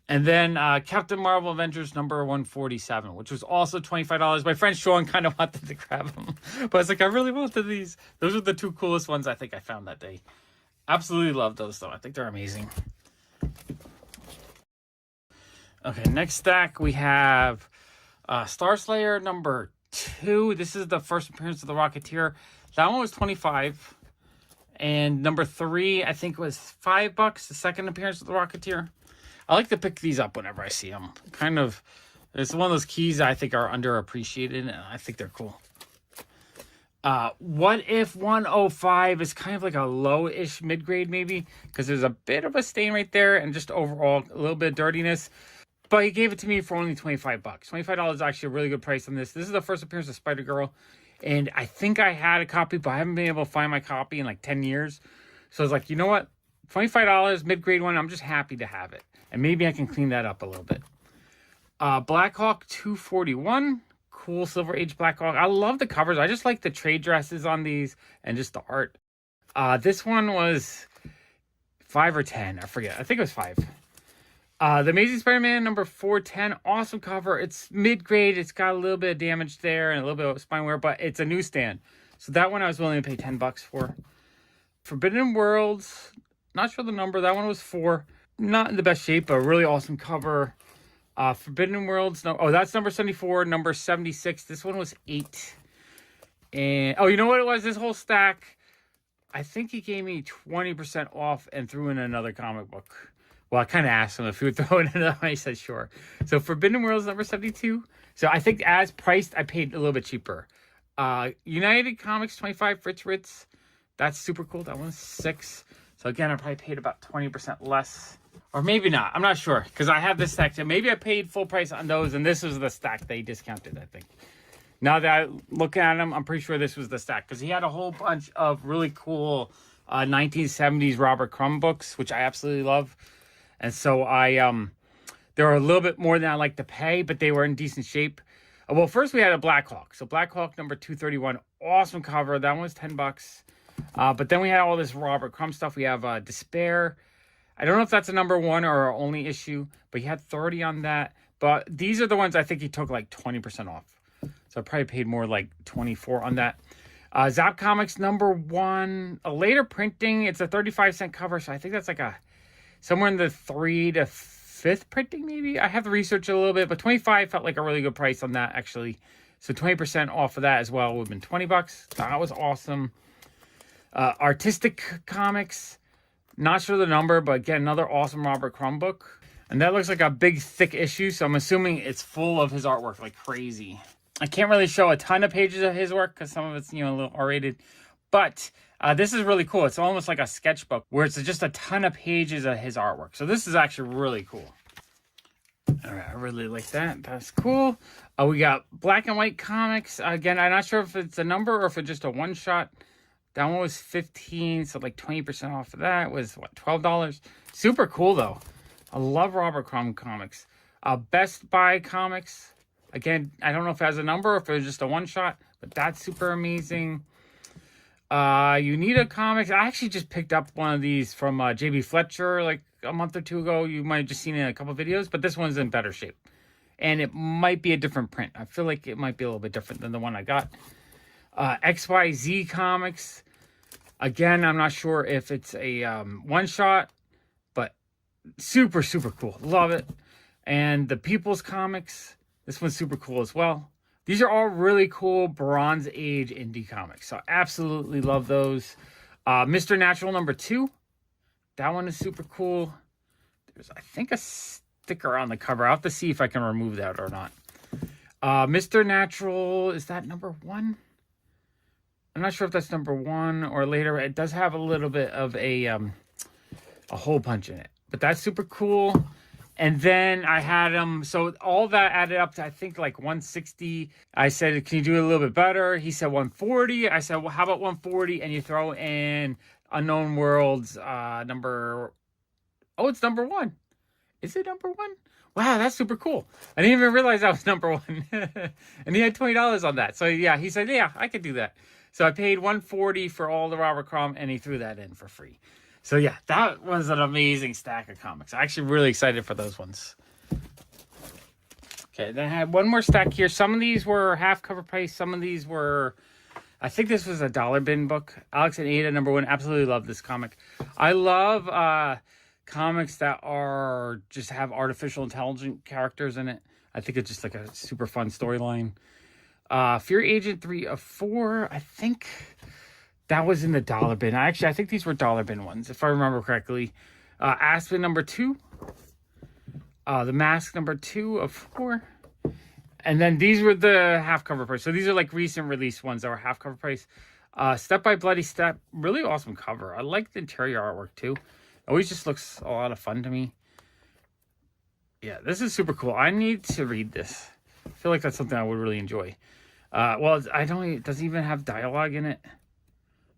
And then Captain Marvel Avengers number 147, which was also $25. My friend Sean kind of wanted to grab them. But I was like, I really wanted these. Those are the 2 coolest ones I think I found that day. Absolutely love those, though. I think they're amazing. Okay, next stack we have Star Slayer number 2. This is the first appearance of the Rocketeer. That one was $25. And number 3, I think, was $5. The second appearance of the Rocketeer. I like to pick these up whenever I see them. It's one of those keys that I think are underappreciated, and I think they're cool. What If 105 is kind of like a low-ish mid-grade, maybe, because there's a bit of a stain right there, and just overall a little bit of dirtiness. But he gave it to me for only $25. $25 is actually a really good price on this. This is the first appearance of Spider-Girl, and I think I had a copy, but I haven't been able to find my copy in like 10 years. So I was like, you know what? $25, mid-grade one, I'm just happy to have it. And maybe I can clean that up a little bit. Black Hawk 241. Cool Silver Age Black Hawk. I love the covers. I just like the trade dresses on these and just the art. This one was 5 or 10. I forget. I think it was 5. The Amazing Spider-Man number 410. Awesome cover. It's mid-grade. It's got a little bit of damage there and a little bit of spine wear, but it's a newsstand. So that one I was willing to pay $10 for. Forbidden Worlds. Not sure the number. That one was 4. Not in the best shape, but a really awesome cover. Forbidden Worlds. No, oh, that's number 74. Number 76. This one was 8. And oh, you know what it was? This whole stack. I think he gave me 20% off and threw in another comic book. Well, I kind of asked him if he would throw in another one. He said sure. So Forbidden Worlds number 72. So I think as priced, I paid a little bit cheaper. United Comics 25 Fritz Ritz. That's super cool. That one's 6. So again, I probably paid about 20% less. Or maybe not. I'm not sure. Because I have this stack too. Maybe I paid full price on those. And this was the stack they discounted, I think. Now that I look at him, I'm pretty sure this was the stack. Because he had a whole bunch of really cool 1970s Robert Crumb books. Which I absolutely love. And so they were a little bit more than I like to pay. But they were in decent shape. Well, first we had a Black Hawk. So Black Hawk number 231. Awesome cover. That one was $10. But then we had all this Robert Crumb stuff. We have Despair. I don't know if that's a number 1 or our only issue, but he had 30 on that. But these are the ones I think he took like 20% off. So I probably paid more like 24 on that. Zap Comics number 1, a later printing. It's a 35-cent cover, so I think that's like somewhere in the 3 to 5th printing maybe. I have to research it a little bit, but 25 felt like a really good price on that actually. So 20% off of that as well would have been $20. That was awesome. Artistic Comics. Not sure the number, but again, another awesome Robert Crumb book. And that looks like a big, thick issue, so I'm assuming it's full of his artwork like crazy. I can't really show a ton of pages of his work because some of it's, a little R-rated. But this is really cool. It's almost like a sketchbook where it's just a ton of pages of his artwork. So this is actually really cool. All right, I really like that. That's cool. We got Black and White Comics. Again, I'm not sure if it's a number or if it's just a one-shot. That one was 15, so like 20% off of that was, what, $12? Super cool, though. I love Robert Crumb comics. Best Buy Comics. Again, I don't know if it has a number or if it was just a one-shot, but that's super amazing. Unita Comics. I actually just picked up one of these from JB Fletcher like a month or 2 ago. You might have just seen it in a couple videos, but this one's in better shape. And it might be a different print. I feel like it might be a little bit different than the one I got. XYZ Comics. Again, I'm not sure if it's a one-shot, but super, super cool. Love it. And the People's Comics. This one's super cool as well. These are all really cool Bronze Age indie comics. So absolutely love those. Mr. Natural number 2. That one is super cool. There's, I think, a sticker on the cover. I'll have to see if I can remove that or not. Mr. Natural, is that number 1? I'm not sure if that's number 1 or later. It does have a little bit of a hole punch in it. But that's super cool. And then I had him, so all that added up to, I think, like 160. I said, can you do it a little bit better? He said 140. I said, well, how about 140? And you throw in Unknown Worlds number... Oh, it's number 1. Is it number 1? Wow, that's super cool. I didn't even realize that was number 1. And he had $20 on that. So, yeah, he said, yeah, I could do that. So I paid $140 for all the Robert Crumb, and he threw that in for free. So, yeah, that was an amazing stack of comics. I'm actually really excited for those ones. Okay, then I had one more stack here. Some of these were half cover price. Some of these were... I think this was a dollar bin book. Alex and Ada, number 1. Absolutely love this comic. I love comics that are just have artificial intelligent characters in it. I think it's just like a super fun storyline. Fear Agent 3 of 4. I think... that was in the dollar bin. Actually, I think these were dollar bin ones, if I remember correctly. Aspen number 2. The Mask number 2 of 4. And then these were the half cover price. So these are like recent release ones that were half cover price. Step by Bloody Step. Really awesome cover. I like the interior artwork too. It always just looks a lot of fun to me. Yeah, this is super cool. I need to read this. I feel like that's something I would really enjoy. Well, it doesn't even have dialogue in it.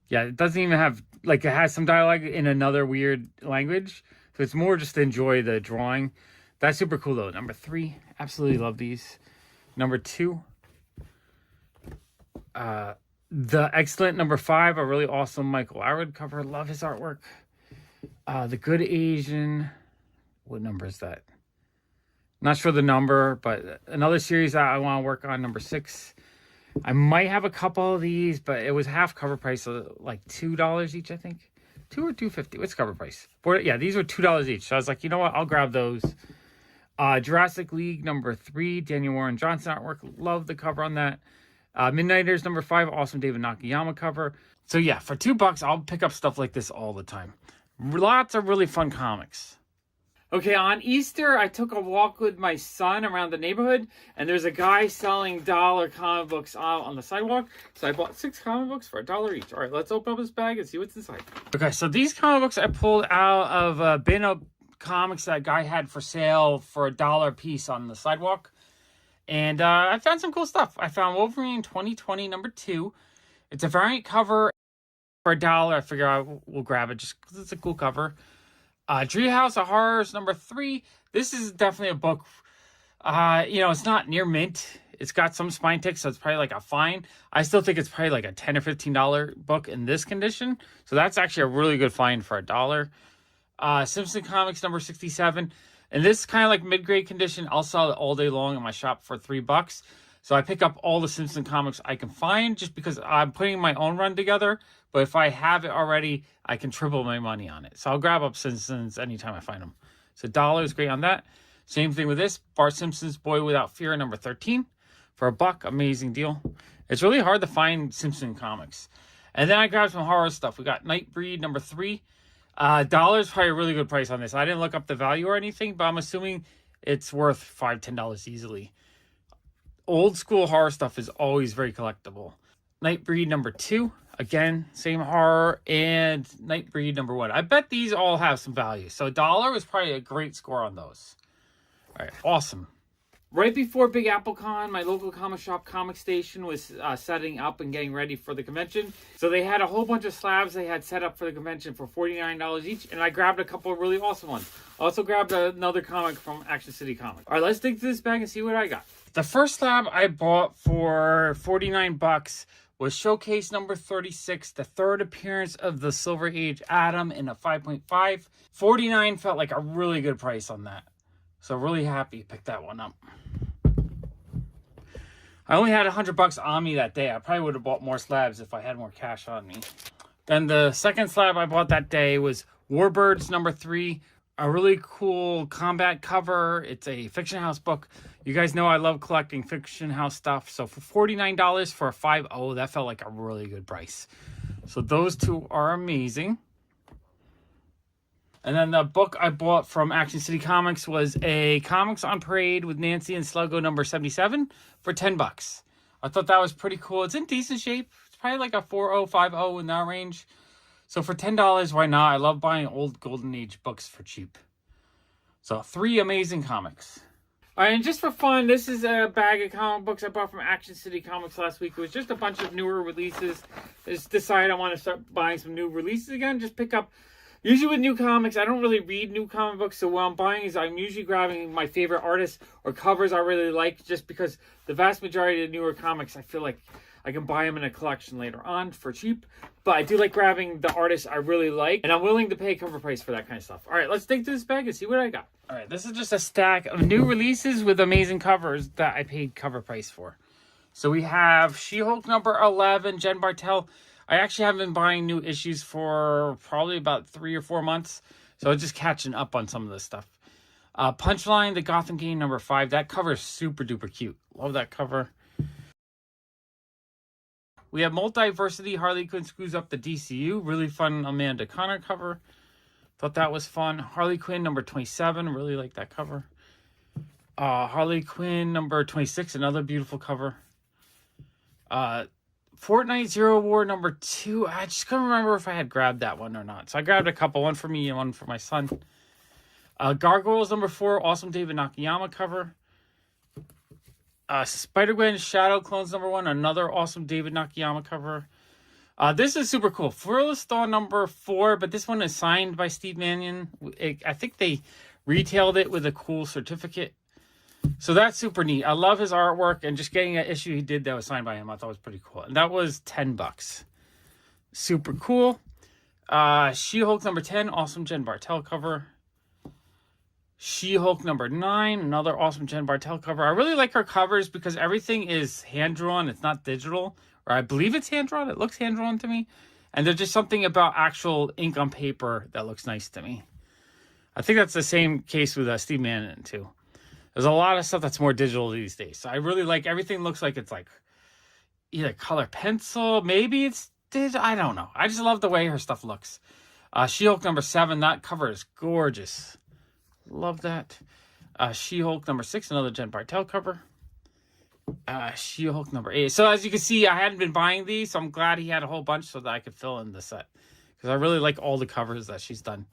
Yeah, it doesn't even have, like, it has some dialogue in another weird language. So it's more just to enjoy the drawing. That's super cool, though. Number 3, absolutely love these. Number 2, the excellent number 5, a really awesome Michael Arwood cover. Love his artwork. The Good Asian, what number is that? Not sure the number, but another series that I want to work on, number 6. I might have a couple of these, but it was half cover price, so like $2 each, I think. $2 or $2.50. What's cover price? Yeah, these were $2 each. So I was like, you know what? I'll grab those. Jurassic League number 3, Daniel Warren Johnson artwork. Love the cover on that. Midnighters number 5, awesome David Nakayama cover. So yeah, for $2, I'll pick up stuff like this all the time. Lots of really fun comics. Okay, on Easter, I took a walk with my son around the neighborhood, and there's a guy selling dollar comic books on the sidewalk. So I bought 6 comic books for $1 each. All right, let's open up this bag and see what's inside. Okay, so these comic books I pulled out of a bin of comics that guy had for sale for $1 a piece on the sidewalk. And I found some cool stuff. I found Wolverine 2020 number 2. It's a variant cover for $1. I figure I will grab it just because it's a cool cover. Treehouse of Horrors number 3. This is definitely a book. It's not near mint. It's got some spine ticks, so it's probably like a fine. I still think it's probably like a $10 or $15 book in this condition. So that's actually a really good find for $1. Simpson Comics number 67. And this kind of like mid-grade condition. I'll sell it all day long in my shop for $3. So I pick up all the Simpson comics I can find just because I'm putting my own run together. But if I have it already, I can triple my money on it. So I'll grab up Simpsons anytime I find them. So $1 is great on that. Same thing with this. Bart Simpson's Boy Without Fear number 13 for $1. Amazing deal. It's really hard to find Simpson comics. And then I grabbed some horror stuff. We got Nightbreed number 3. $1 is probably a really good price on this. I didn't look up the value or anything, but I'm assuming it's worth $5, $10 easily. Old school horror stuff is always very collectible. Nightbreed number 2. Again, same horror. And Nightbreed number 1. I bet these all have some value. So $1 was probably a great score on those. All right, awesome. Right before Big Apple Con, my local comic shop, Comic Station, was setting up and getting ready for the convention. So they had a whole bunch of slabs they had set up for the convention for $49 each. And I grabbed a couple of really awesome ones. I also grabbed another comic from Action City Comics. All right, let's dig through this bag and see what I got. The first slab I bought for $49 was Showcase number 36, the third appearance of the Silver Age Atom in a 5.5. $49 felt like a really good price on that. So really happy to pick that one up. I only had $100 on me that day. I probably would have bought more slabs if I had more cash on me. Then the second slab I bought that day was Warbirds number 3. A really cool combat cover. It's a Fiction House book. You guys know I love collecting Fiction House stuff. So for $49 for a 5.0, that felt like a really good price. So those two are amazing. And then the book I bought from Action City Comics was a Comics on Parade with Nancy and Sluggo number 77 for $10. I thought that was pretty cool. It's in decent shape. It's probably like a 4.0, 5.0 in that range. So for $10, why not? I love buying old Golden Age books for cheap. So 3 amazing comics. All right, and just for fun, this is a bag of comic books I bought from Action City Comics last week. It was just a bunch of newer releases. I just decided I want to start buying some new releases again. Just pick up. Usually with new comics, I don't really read new comic books, so what I'm buying is I'm usually grabbing my favorite artists or covers I really like, just because the vast majority of newer comics, I feel like I can buy them in a collection later on for cheap. But I do like grabbing the artists I really like, and I'm willing to pay cover price for that kind of stuff. All right, let's dig through this bag and see what I got. All right, this is just a stack of new releases with amazing covers that I paid cover price for. So we have She-Hulk number 11, Jen Bartel. I actually haven't been buying new issues for probably about 3 or 4 months. So I'm just catching up on some of this stuff. Punchline, the Gotham Game number 5. That cover is super duper cute. Love that cover. We have Multiversity, Harley Quinn Screws Up the DCU. Really fun Amanda Connor cover. Thought that was fun. Harley Quinn number 27. Really like that cover. Harley Quinn number 26. Another beautiful cover. Fortnite Zero War number 2. I just couldn't remember if I had grabbed that one or not. So I grabbed a couple. One for me and one for my son. Gargoyles number 4. Awesome David Nakayama cover. Spider-Gwen Shadow Clones number 1. Another awesome David Nakayama cover. This is super cool. Fearless Dawn number 4. But this one is signed by Steve Mannion. I think they retailed it with a cool certificate. So that's super neat. I love his artwork, and just getting an issue he did that was signed by him, I thought was pretty cool. And that was $10. Super cool. She-Hulk number 10, awesome Jen Bartel cover. She-Hulk number 9, another awesome Jen Bartel cover. I really like her covers because everything is hand-drawn. It's not digital. Or I believe it's hand-drawn. It looks hand-drawn to me. And there's just something about actual ink on paper that looks nice to me. I think that's the same case with Steve Mannion, too. There's a lot of stuff that's more digital these days. So I really like everything. Looks like it's like either color pencil, maybe it's digital. I don't know. I just love the way her stuff looks. She-Hulk number 7. That cover is gorgeous. Love that. She-Hulk number 6, another Jen Bartel cover. She-Hulk number 8. So as you can see, I hadn't been buying these, so I'm glad he had a whole bunch so that I could fill in the set. Because I really like all the covers that she's done.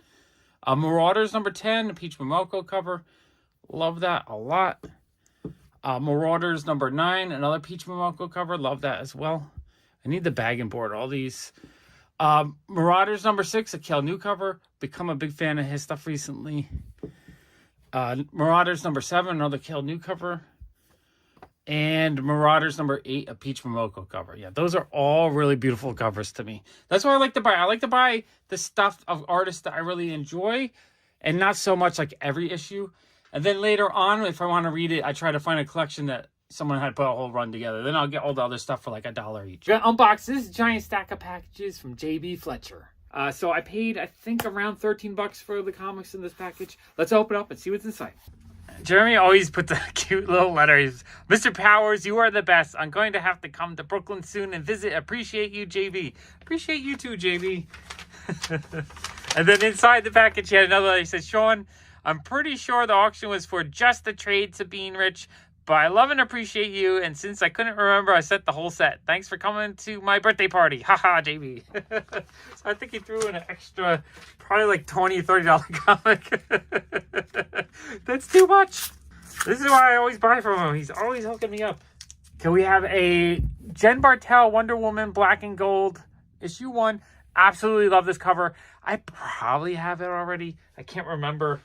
Marauders number 10, a Peach Momoko cover. Love that a lot. Marauders number 9, another Peach Momoko cover. Love that as well. I need the bag and board, all these. Marauders number 6, a Kel New cover. Become a big fan of his stuff recently. Marauders number 7, another Kel New cover. And Marauders number 8, a Peach Momoko cover. Yeah, those are all really beautiful covers to me. That's what I like to buy. I like to buy the stuff of artists that I really enjoy and not so much like every issue. And then later on, if I want to read it, I try to find a collection that someone had put a whole run together. Then I'll get all the other stuff for like $1 each. Unbox this giant stack of packages from JB Fletcher. So I paid, I think, around $13 for the comics in this package. Let's open up and see what's inside. Jeremy always puts the cute little letters. Mr. Powers, you are the best. I'm going to have to come to Brooklyn soon and visit. Appreciate you, JB. Appreciate you too, JB. And then inside the package, he had another letter. He says, Sean, I'm pretty sure the auction was for just the trade to being rich, but I love and appreciate you. And since I couldn't remember, I set the whole set. Thanks for coming to my birthday party. Haha, JB. So I think he threw in an extra, probably like $20, $30 comic. That's too much. This is why I always buy from him. He's always hooking me up. Okay, we have a Jen Bartel Wonder Woman Black and Gold issue 1. Absolutely love this cover. I probably have it already. I can't remember.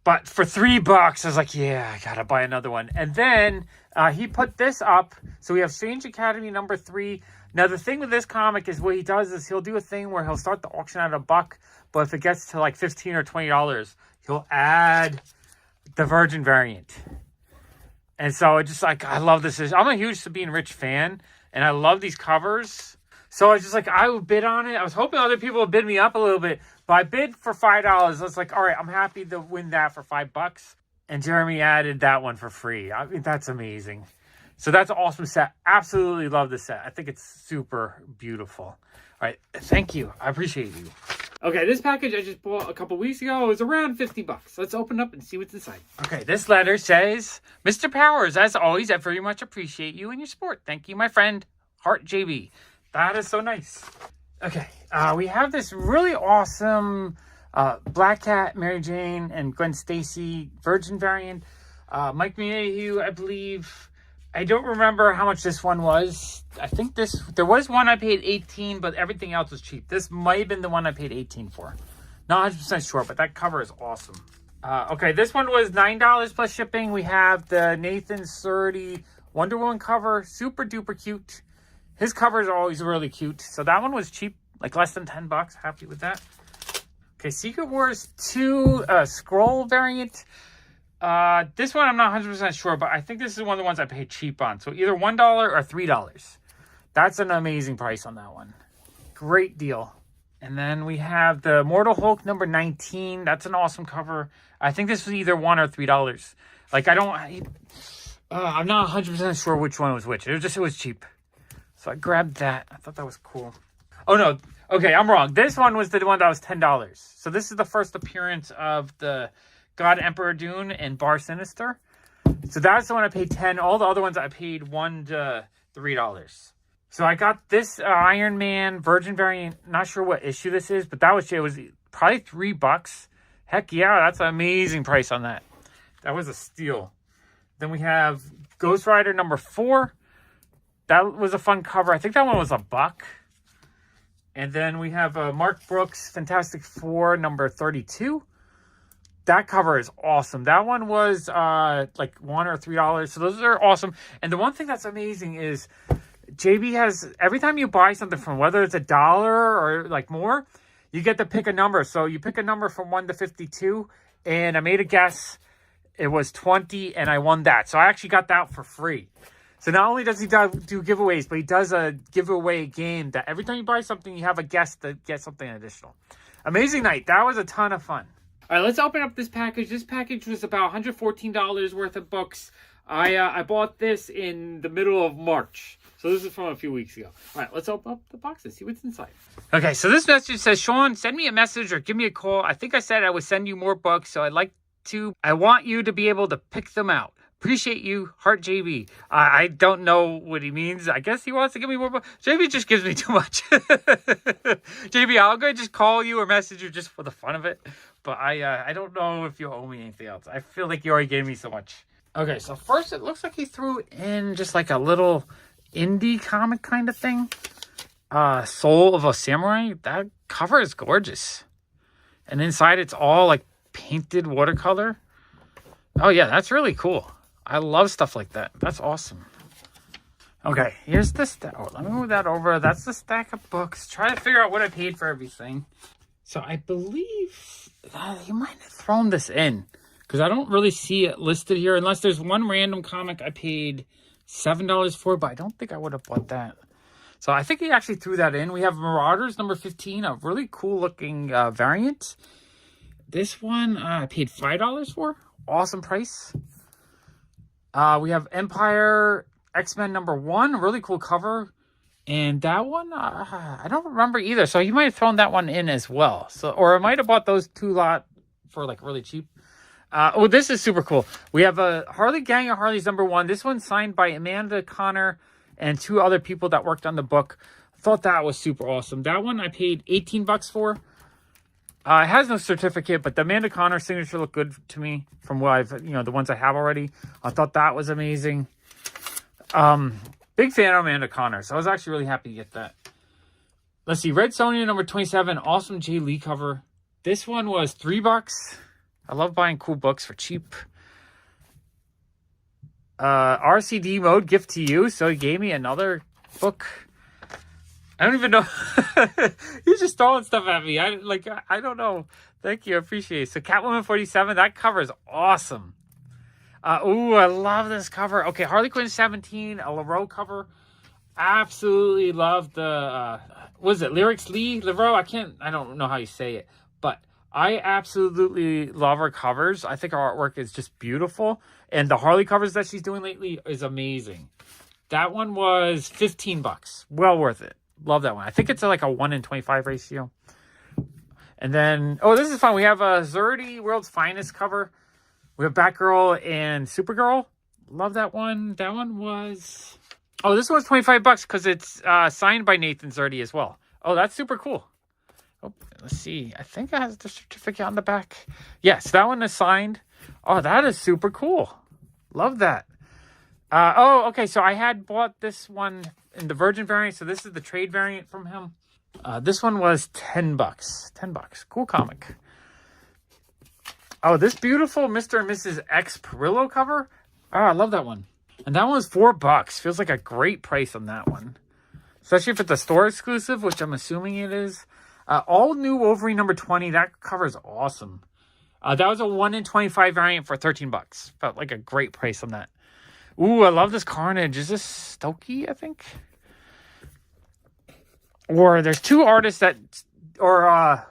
But for $3, I was like, yeah, I gotta buy another one. And then he put this up. So we have Strange Academy number 3. Now, the thing with this comic is what he does is he'll do a thing where he'll start the auction at $1, but if it gets to like $15 or $20, he'll add the Virgin variant. And so it's just like, I love this. I'm a huge Sabine Rich fan, and I love these covers. So I was just like, I would bid on it. I was hoping other people would bid me up a little bit, but I bid for $5. I was like, all right, I'm happy to win that for $5. And Jeremy added that one for free. I mean, that's amazing. So that's an awesome set. Absolutely love the set. I think it's super beautiful. All right, thank you. I appreciate you. Okay, this package I just bought a couple weeks ago. It was around $50. Let's open up and see what's inside. Okay, this letter says, Mr. Powers, as always, I very much appreciate you and your support. Thank you, my friend, Heart JB. That is so nice. Okay, we have this really awesome Black Cat, Mary Jane, and Gwen Stacy Virgin variant. Mike Mayhew, I believe. I don't remember how much this one was. I think there was one I paid $18, but everything else was cheap. This might have been the one I paid $18 for. Not 100% sure, but that cover is awesome. Okay, this one was $9 plus shipping. We have the Nathan Surdy Wonder Woman cover. Super duper cute. His covers are always really cute. So that one was cheap, like less than $10. Happy with that. Okay, Secret Wars 2 scroll variant. This one I'm not 100% sure, but I think this is one of the ones I paid cheap on. So either $1 or $3. That's an amazing price on that one. Great deal. And then we have the Mortal Hulk number 19. That's an awesome cover. I think this was either $1 or $3. Like I'm not 100% sure which one was which. It was cheap. So I grabbed that. I thought that was cool. Oh no. Okay, I'm wrong. This one was the one that was $10. So this is the first appearance of the God Emperor Dune and Bar Sinister. So that's the one I paid $10. All the other ones I paid $1 to $3. So I got this Iron Man Virgin variant. Not sure what issue this is, but it was probably $3. Heck yeah, that's an amazing price on that. That was a steal. Then we have Ghost Rider number 4. That was a fun cover. I think that one was $1. And then we have Mark Brooks Fantastic Four number 32. That cover is awesome. That one was like $1 or $3. So those are awesome. And the one thing that's amazing is JB has, every time you buy something from, whether it's $1 or like more, you get to pick a number. So you pick a number from 1 to 52. And I made a guess. It was 20 and I won that. So I actually got that for free. So not only does he do giveaways, but he does a giveaway game that every time you buy something, you have a guess to get something additional. Amazing night. That was a ton of fun. All right, let's open up this package. This package was about $114 worth of books. I bought this in the middle of March. So this is from a few weeks ago. All right, let's open up the box and see what's inside. Okay, so this message says, Sean, send me a message or give me a call. I think I said I would send you more books, so I want you to be able to pick them out. Appreciate you, Heart JB. I don't know what he means. I guess he wants to give me more books. JB just gives me too much. JB, I'll go just call you or message you just for the fun of it. But I don't know if you owe me anything else. I feel like you already gave me so much. Okay, so first it looks like he threw in just like a little indie comic kind of thing. Soul of a Samurai. That cover is gorgeous. And inside it's all like painted watercolor. Oh yeah, that's really cool. I love stuff like that. That's awesome. Okay, here's the stack. Oh, let me move that over. That's the stack of books. Try to figure out what I paid for everything. So I believe that you might have thrown this in because I don't really see it listed here unless there's one random comic I paid $7 for, but I don't think I would have bought that. So I think he actually threw that in. We have Marauders number 15, a really cool looking variant. This one I paid $5 for. Awesome price. We have Empire X-Men number 1, really cool cover. And that one, I don't remember either. So you might have thrown that one in as well. So, or I might have bought those two lot for like really cheap. Oh, this is super cool. We have a Harley Gang of Harleys number 1. This one's signed by Amanda Connor and 2 other people that worked on the book. I thought that was super awesome. That one I paid $18 for. It has no certificate, but the Amanda Connor signature looked good to me from what I've, the ones I have already. I thought that was amazing. Big fan of Amanda Connor, so I was actually really happy to get that. Let's see, Red Sonja number 27, awesome Jay Lee cover. This one was $3. I love buying cool books for cheap. RCD mode, gift to you. So he gave me another book. I don't even know. You're just throwing stuff at me. I don't know. Thank you. I appreciate it. So Catwoman 47, that cover is awesome. Ooh, I love this cover. Okay, Harley Quinn 17, a LaRoe cover. Absolutely love the, what is it, Lyrics Lee? LaRoe? I don't know how you say it. But I absolutely love her covers. I think her artwork is just beautiful. And the Harley covers that she's doing lately is amazing. That one was $15. Well worth it. Love that one. I think it's like a 1 in 25 ratio. And then, oh, this is fun. We have a Zerdy World's Finest cover. We have Batgirl and Supergirl. Love that one. That one was... Oh, this one's $25 because it's signed by Nathan Zerdy as well. Oh, that's super cool. Oh, let's see. I think it has the certificate on the back. Yes, that one is signed. Oh, that is super cool. Love that. Okay. So I had bought this one in the Virgin variant. So this is the trade variant from him. This one was $10. $10. Cool comic. Oh, this beautiful Mr. and Mrs. X Perillo cover. Oh, I love that one. And that one was $4. Feels like a great price on that one. Especially if it's a store exclusive, which I'm assuming it is. All new Wolverine number 20. That cover is awesome. That was a 1 in 25 variant for $13. Felt like a great price on that. Ooh, I love this Carnage. Is this Stokey, I think? Or there's 2 artists that... Or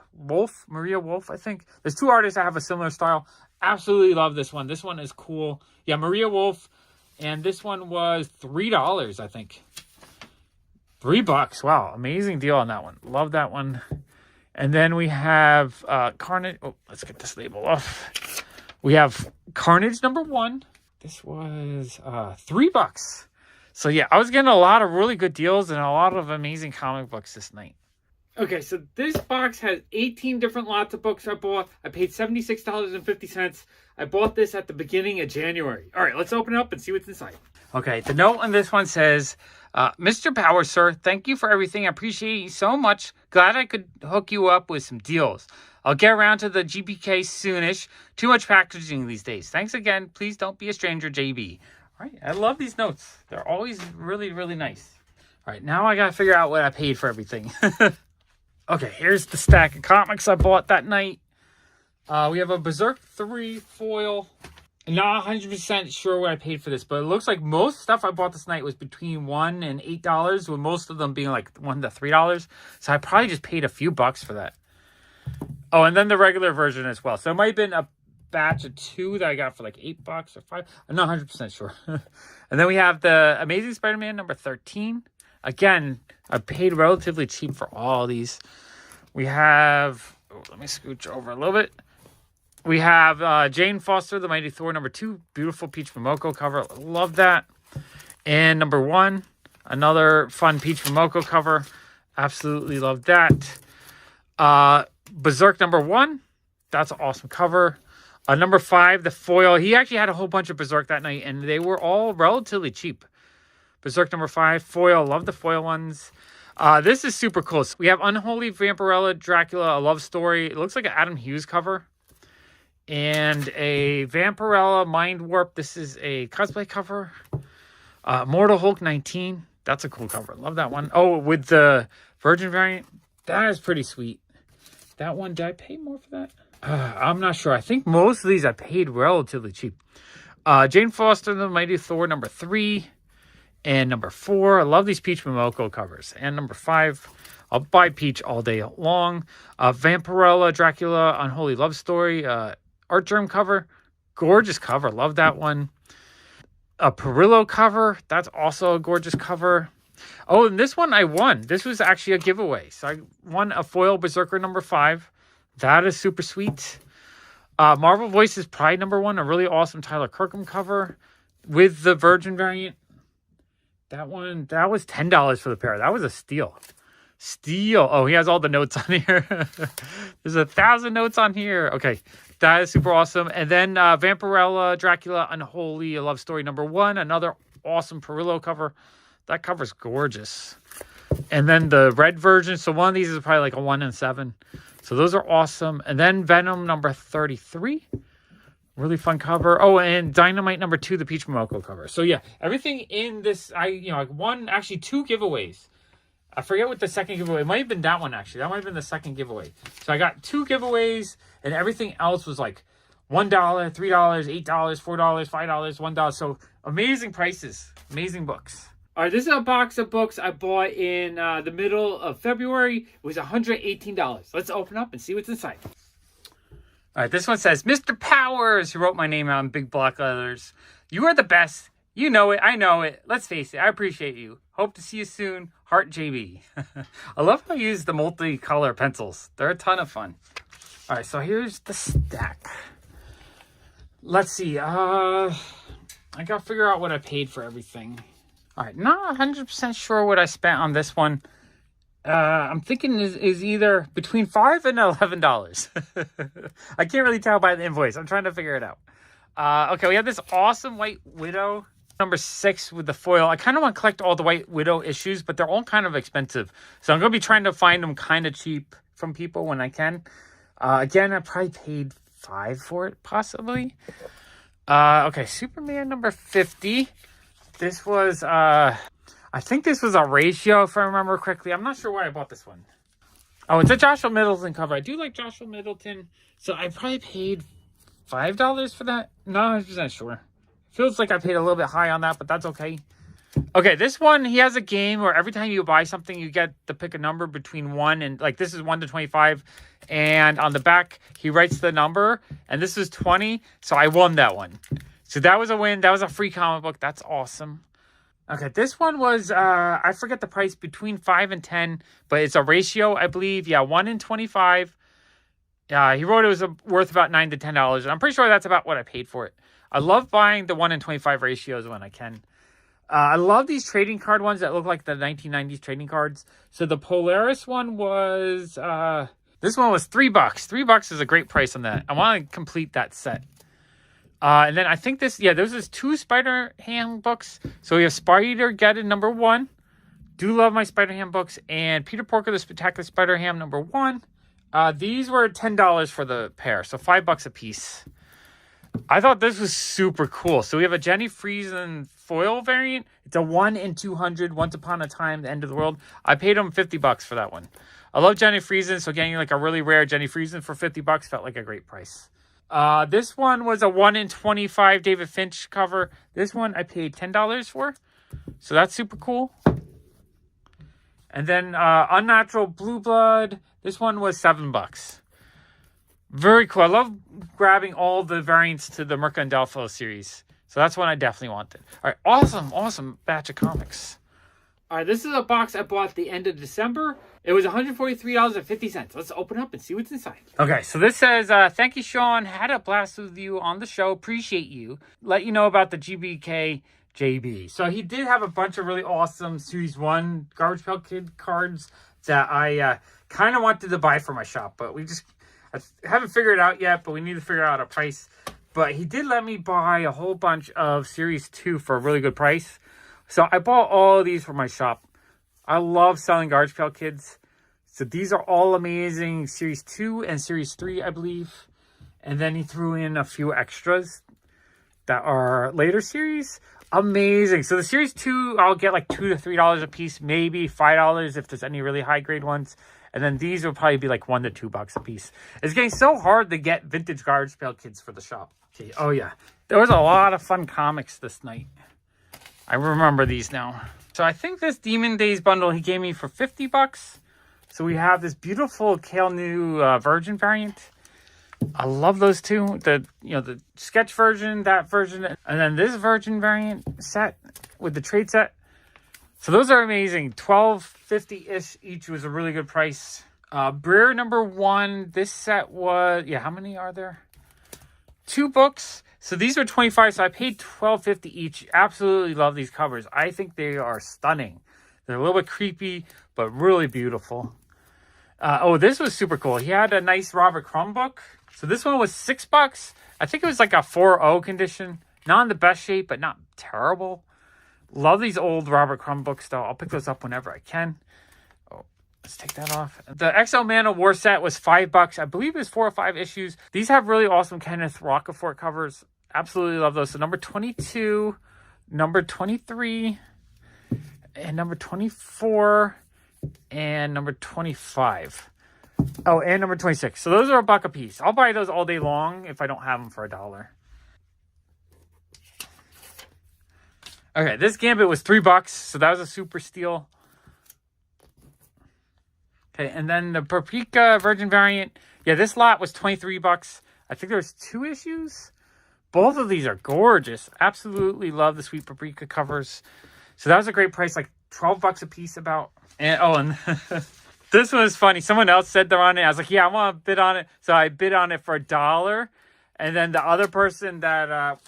Maria Wolf, I think. There's 2 artists that have a similar style. Absolutely love this one. This one is cool. Yeah, Maria Wolf. And this one was $3, I think. $3. Wow, amazing deal on that one. Love that one. And then we have Carnage. Oh, let's get this label off. We have Carnage number 1. This was $3. So yeah, I was getting a lot of really good deals and a lot of amazing comic books this night. Okay, so this box has 18 different lots of books I bought. I paid $76.50. I bought this at the beginning of January. All right, let's open it up and see what's inside. Okay, the note on this one says, Mr. Power, sir, thank you for everything. I appreciate you so much. Glad I could hook you up with some deals. I'll get around to the GPK soonish. Too much packaging these days. Thanks again. Please don't be a stranger, JB. All right, I love these notes. They're always really, really nice. All right, now I got to figure out what I paid for everything. Okay, here's the stack of comics I bought that night. We have a Berserk 3 foil. I'm not 100% sure what I paid for this, but it looks like most stuff I bought this night was between $1 and $8, with most of them being like $1 to $3. So I probably just paid a few bucks for that. Oh, and then the regular version as well. So it might have been a batch of 2 that I got for like $8 or $5. I'm not 100% sure. And then we have the Amazing Spider-Man number 13. Again, I paid relatively cheap for all these. We have, let me scooch over a little bit. We have Jane Foster, the Mighty Thor number 2. Beautiful Peach Momoko cover. Love that. And number 1, another fun Peach Momoko cover. Absolutely love that. Berserk number 1. That's an awesome cover. Number 5, the foil. He actually had a whole bunch of Berserk that night, and they were all relatively cheap. Berserk number 5, foil. Love the foil ones. This is super cool. So we have Unholy Vampirella Dracula, a love story. It looks like an Adam Hughes cover. And a Vampirella Mind Warp. This is a cosplay cover. Mortal Hulk 19. That's a cool cover. Love that one. Oh, with the Virgin variant. That is pretty sweet. That one, did I pay more for that? I'm not sure. I think most of these I paid relatively cheap. Jane Foster, the Mighty Thor, number 3. And number 4. I love these Peach Momoko covers. And number 5. I'll buy Peach all day long. Vampirella, Dracula, Unholy Love Story. Art Germ cover. Gorgeous cover. Love that one. A Perillo cover. That's also a gorgeous cover. Oh, and this one I won. This was actually a giveaway. So I won a foil Berserker number 5. That is super sweet. Marvel Voices Pride number 1. A really awesome Tyler Kirkham cover with the Virgin variant. That one, that was $10 for the pair. That was a steal. Steal. Oh, he has all the notes on here. There's 1,000 notes on here. Okay. That is super awesome. And then Vampirella, Dracula, Unholy, a Love Story number 1. Another awesome Perillo cover. That cover's gorgeous. And then the red version. So one of these is probably like a 1 in 7. So those are awesome. And then Venom number 33. Really fun cover. Oh, and Dynamite number 2, the Peach Momoko cover. So yeah, everything in this, I won actually 2 giveaways. I forget what the second giveaway, it might have been that one actually. That might have been the second giveaway. So I got 2 giveaways and everything else was like $1, $3, $8, $4, $5, $1. So amazing prices, amazing books. All right, this is a box of books I bought in the middle of February. It was $118. Let's open up and see what's inside. All right, this one says, Mr. Powers, who wrote my name out in big block letters. You are the best. You know it. I know it. Let's face it. I appreciate you. Hope to see you soon. Heart JB. I love how I use the multicolor pencils. They're a ton of fun. All right, so here's the stack. Let's see. I got to figure out what I paid for everything. All right, not 100% sure what I spent on this one. I'm thinking is either between $5 and $11. I can't really tell by the invoice. I'm trying to figure it out. Okay, we have this awesome White Widow number 6 with the foil. I kind of want to collect all the White Widow issues, but they're all kind of expensive. So I'm going to be trying to find them kind of cheap from people when I can. Again, I probably paid $5 for it, possibly. Okay, Superman number 50. This was, I think this was a ratio, if I remember correctly. I'm not sure why I bought this one. Oh, it's a Joshua Middleton cover. I do like Joshua Middleton. So I probably paid $5 for that. Not 100% sure. Feels like I paid a little bit high on that, but that's okay. Okay, this one, he has a game where every time you buy something, you get to pick a number between 1 and, like, this is 1 to 25. And on the back, he writes the number. And this is 20. So I won that one. So that was a win. That was a free comic book. That's awesome. Okay, this one was, I forget the price, between 5 and 10, but it's a ratio, I believe. Yeah, 1 in 25. He wrote it was worth about $9 to $10, and I'm pretty sure that's about what I paid for it. I love buying the 1 in 25 ratios when I can. I love these trading card ones that look like the 1990s trading cards. So the Polaris one was, this one was $3. $3 is a great price on that. I want to complete that set. And then I think this, yeah, those is 2 Spider-Ham books. So we have Spider-Geddon number 1. Do love my Spider-Ham books. And Peter Porker, the Spectacular Spider-Ham number 1. These were $10 for the pair. So $5 a piece. I thought this was super cool. So we have a Jenny Friesen foil variant. It's a 1 in 200, Once Upon a Time, The End of the World. I paid him $50 for that one. I love Jenny Friesen. So getting like a really rare Jenny Friesen for $50 felt like a great price. This one was a 1 in 25 David Finch cover. This one I paid $10 for. So that's super cool. And then Unnatural Blue Blood. This one was $7. Very cool. I love grabbing all the variants to the Mercandolfo series. So that's one I definitely wanted. All right, awesome batch of comics. All right, this is a box I bought at the end of December. It was $143.50. Let's open up and see what's inside. Okay, so this says, thank you, Sean. Had a blast with you on the show. Appreciate you. Let you know about the GBK JB. So he did have a bunch of really awesome Series 1 Garbage Pail Kid cards that I kind of wanted to buy for my shop, but I haven't figured it out yet, but we need to figure out a price. But he did let me buy a whole bunch of Series 2 for a really good price. So I bought all of these for my shop. I love selling Garbage Pail Kids. So these are all amazing. Series 2 and Series 3, I believe. And then he threw in a few extras that are later series. Amazing. So the Series 2, I'll get like $2 to $3 a piece. Maybe $5 if there's any really high grade ones. And then these will probably be like $1 to $2 a piece. It's getting so hard to get vintage Garbage Pail Kids for the shop. Okay. Oh, yeah. There was a lot of fun comics this night. I remember these now. So I think this Demon Days bundle he gave me for $50. So we have this beautiful Kale New Virgin variant. I love those two. The sketch version, that version, and then this Virgin variant set with the trade set. So those are amazing. $12.50-ish each was a really good price. Breer #1. This set was, how many are there? 2 books. So these were $25. So I paid $12.50 each. Absolutely love these covers. I think they are stunning. They're a little bit creepy, but really beautiful. This was super cool. He had a nice Robert Crumb book. So this one was $6. I think it was like a 4.0 condition. Not in the best shape, but not terrible. Love these old Robert Crumb books, though. I'll pick those up whenever I can. Oh, let's take that off. The XL Man of War set was $5. I believe it was 4 or 5 issues. These have really awesome Kenneth Rocafort covers. Absolutely love those. So number 22, number 23, and number 24, and number 25. Oh, and number 26. So those are $1 a piece. I'll buy those all day long if I don't have them for $1. Okay, this Gambit was $3, so that was a super steal. Okay, and then the Paprika Virgin variant. Yeah, this lot was $23. I think there's 2 issues. Both of these are gorgeous. Absolutely love the Sweet Paprika covers. So that was a great price, like $12 a piece about. And this one was funny. Someone else said they're on it. I was like, yeah, I want to bid on it. So I bid on it for $1. And then the other person that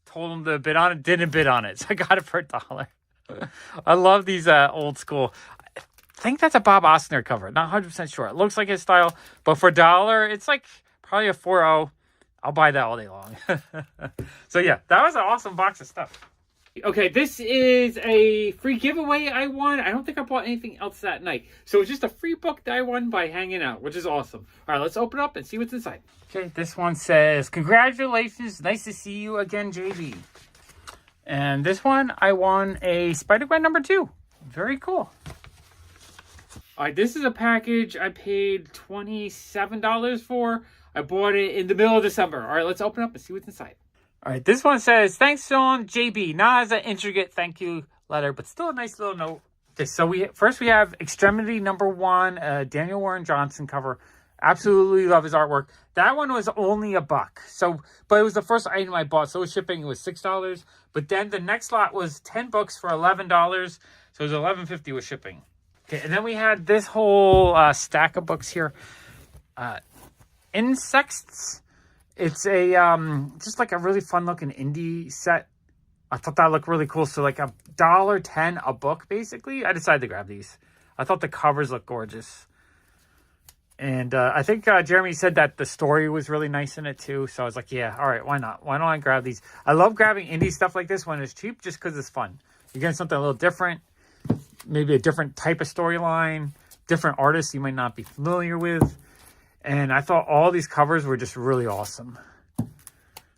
told him to bid on it didn't bid on it. So I got it for $1. I love these old school. I think that's a Bob Ostner cover. Not 100% sure. It looks like his style. But for $1, it's like probably a 4.0. I'll buy that all day long. So yeah, that was an awesome box of stuff. Okay, this is a free giveaway I won. I don't think I bought anything else that night. So it's just a free book that I won by hanging out, which is awesome. All right, let's open up and see what's inside. Okay, this one says, congratulations. Nice to see you again, JB. And this one, I won a Spider-Gwen #2. Very cool. All right, this is a package I paid $27 for. I bought it in the middle of December. All right, let's open up and see what's inside. All right, this one says, thanks, Sean, JB. Not as an intricate thank you letter, but still a nice little note. Okay, so we have Extremity #1, Daniel Warren Johnson cover. Absolutely love his artwork. That one was only $1. So, but it was the first item I bought. So shipping was $6. But then the next lot was $10 for $11. So it was $11.50 with shipping. Okay, and then we had this whole stack of books here. Insects. It's a just like a really fun looking indie set. I thought that looked really cool. So like $1.10 a book, basically. I decided to grab these. I thought the covers looked gorgeous. And I think Jeremy said that the story was really nice in it too. So I was like, yeah, all right, why not? Why don't I grab these? I love grabbing indie stuff like this when it's cheap just because it's fun. You get something a little different. Maybe a different type of storyline. Different artists you might not be familiar with. And I thought all these covers were just really awesome.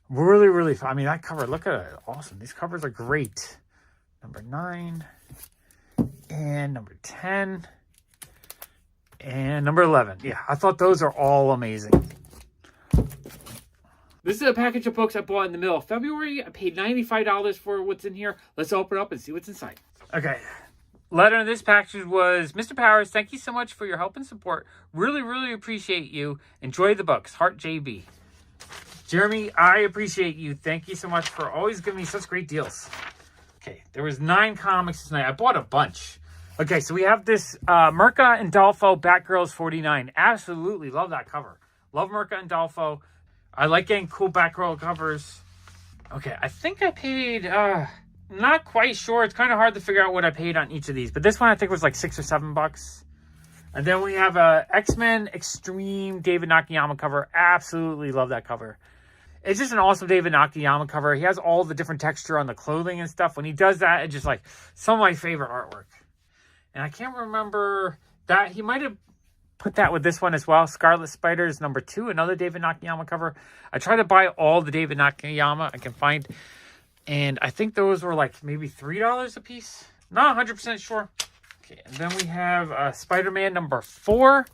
Really, really fun. I mean, that cover, look at it. Awesome. These covers are great. Number 9. And number 10. And number 11. Yeah, I thought those are all amazing. This is a package of books I bought in the middle of February. I paid $95 for what's in here. Let's open it up and see what's inside. Okay. Letter in this package was, Mr. Powers, thank you so much for your help and support. Really, really appreciate you. Enjoy the books. Heart, JB. Jeremy, I appreciate you. Thank you so much for always giving me such great deals. Okay, there was 9 comics tonight. I bought a bunch. Okay, so we have this Mirka and Dolfo Batgirls 49. Absolutely love that cover. Love Mirka and Dolfo. I like getting cool Batgirl covers. Okay, I think I paid, not quite sure. It's kind of hard to figure out what I paid on each of these. But this one I think was like $6 or $7. And then we have a X-Men Extreme David Nakayama cover. Absolutely love that cover. It's just an awesome David Nakayama cover. He has all the different texture on the clothing and stuff. When he does that, it's just like some of my favorite artwork. And I can't remember that. He might have put that with this one as well. Scarlet Spiders #2, another David Nakayama cover. I try to buy all the David Nakayama I can find. And I think those were like maybe $3 a piece. Not 100% sure. Okay, and then we have Spider-Man #4.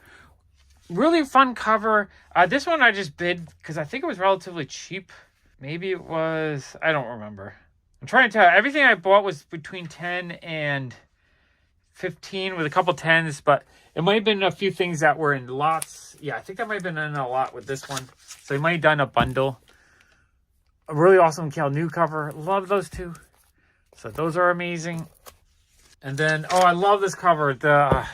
Really fun cover. This one I just bid because I think it was relatively cheap. Maybe it was, I don't remember. I'm trying to tell. Everything I bought was between 10 and 15 with a couple 10s, but it might have been a few things that were in lots. Yeah, I think that might have been in a lot with this one. So he might have done a bundle. A really awesome Cal New cover. Love those two. So those are amazing. And then, oh, I love this cover.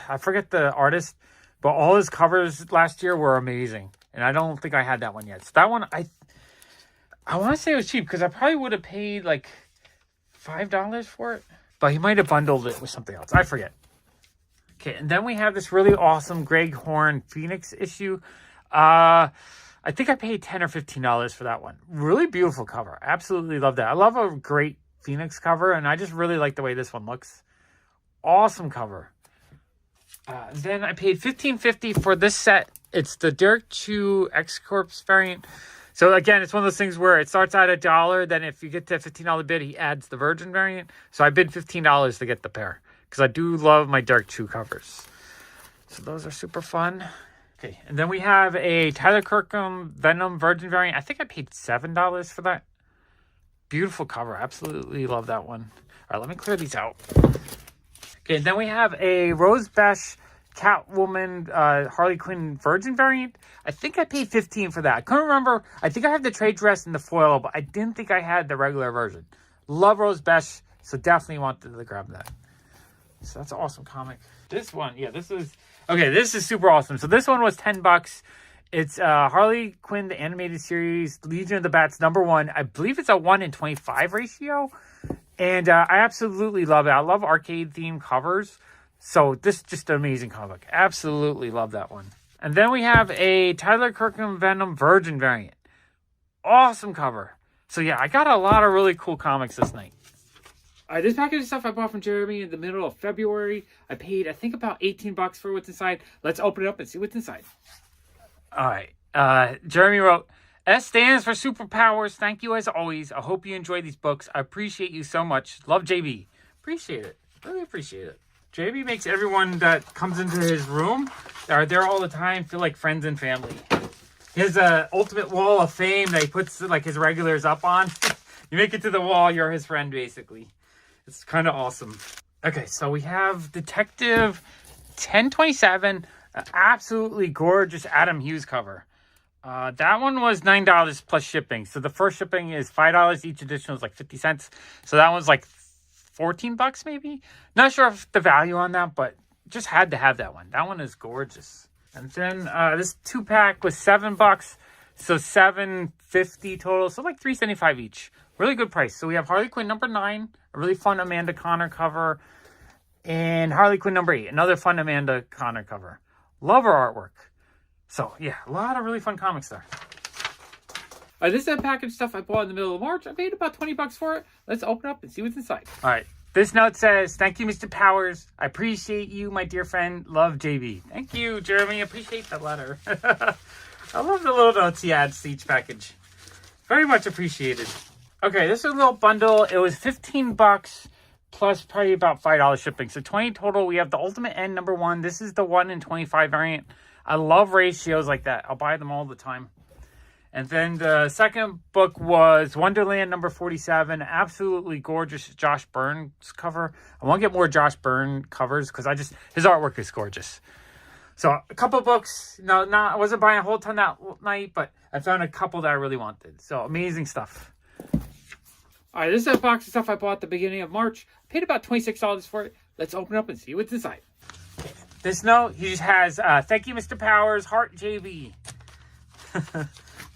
I forget the artist, but all his covers last year were amazing. And I don't think I had that one yet. So that one, I want to say it was cheap because I probably would have paid like $5 for it. But he might have bundled it with something else. I forget. Okay, and then we have this really awesome Greg Horn Phoenix issue. I think I paid $10 or $15 for that one. Really beautiful cover. Absolutely love that. I love a great Phoenix cover, and I just really like the way this one looks. Awesome cover. Then I paid $15.50 for this set. It's the Derek Chew X-Corp variant. So again, it's one of those things where it starts at $1. Then if you get to a $15 bid, he adds the Virgin variant. So I bid $15 to get the pair because I do love my Derek Chew covers. So those are super fun. Okay, and then we have a Tyler Kirkham Venom Virgin variant. I think I paid $7 for that. Beautiful cover. Absolutely love that one. All right, let me clear these out. Okay, and then we have a Rose Besh Catwoman Harley Quinn Virgin variant. I think I paid $15 for that. I couldn't remember. I think I have the trade dress and the foil, but I didn't think I had the regular version. Love Rose Besh, so definitely wanted to grab that. So that's an awesome comic. This one, yeah, this is... Okay, this is super awesome. So this one was $10. It's Harley Quinn, the animated series, Legion of the Bats #1. I believe it's a 1:25 ratio. And I absolutely love it. I love arcade-themed covers. So this is just an amazing comic. Absolutely love that one. And then we have a Tyler Kirkham Venom Virgin variant. Awesome cover. So yeah, I got a lot of really cool comics this night. This package of stuff I bought from Jeremy in the middle of February. I paid, I think, about $18 for what's inside. Let's open it up and see what's inside. All right. Jeremy wrote, S stands for superpowers. Thank you as always. I hope you enjoy these books. I appreciate you so much. Love, JB. Appreciate it. Really appreciate it. JB makes everyone that comes into his room that are there all the time feel like friends and family. His ultimate wall of fame that he puts like his regulars up on. You make it to the wall, you're his friend, basically. It's kind of awesome. Okay, so we have Detective 1027, absolutely gorgeous Adam Hughes cover. That one was $9 plus shipping. So the first shipping is $5. Each edition was like 50 cents. So that one's like $14 maybe. Not sure if the value on that, but just had to have that one. That one is gorgeous. And then this 2-pack was $7. So $7.50 total. So like $3.75 each. Really good price. So we have Harley Quinn #9, a really fun Amanda Connor cover. And Harley Quinn #8, another fun Amanda Connor cover. Love her artwork. So yeah, a lot of really fun comics there. This is that package stuff I bought in the middle of March. I paid about $20 for it. Let's open up and see what's inside. All right. This note says, thank you, Mr. Powers. I appreciate you, my dear friend. Love, JB. Thank you, Jeremy. Appreciate that letter. I love the little notes he adds to each package. Very much appreciated. Okay, this is a little bundle. It was $15 plus probably about $5 shipping. So $20 total. We have the Ultimate End #1. This is the 1:25 variant. I love ratios like that. I'll buy them all the time. And then the second book was Wonderland number 47. Absolutely gorgeous Josh Byrne's cover. I want to get more Josh Byrne covers because his artwork is gorgeous. So a couple books. I wasn't buying a whole ton that night, but I found a couple that I really wanted. So amazing stuff. All right, this is a box of stuff I bought at the beginning of March. I paid about $26 for it. Let's open up and see what's inside. This note, he just has, thank you, Mr. Powers, Heart JB.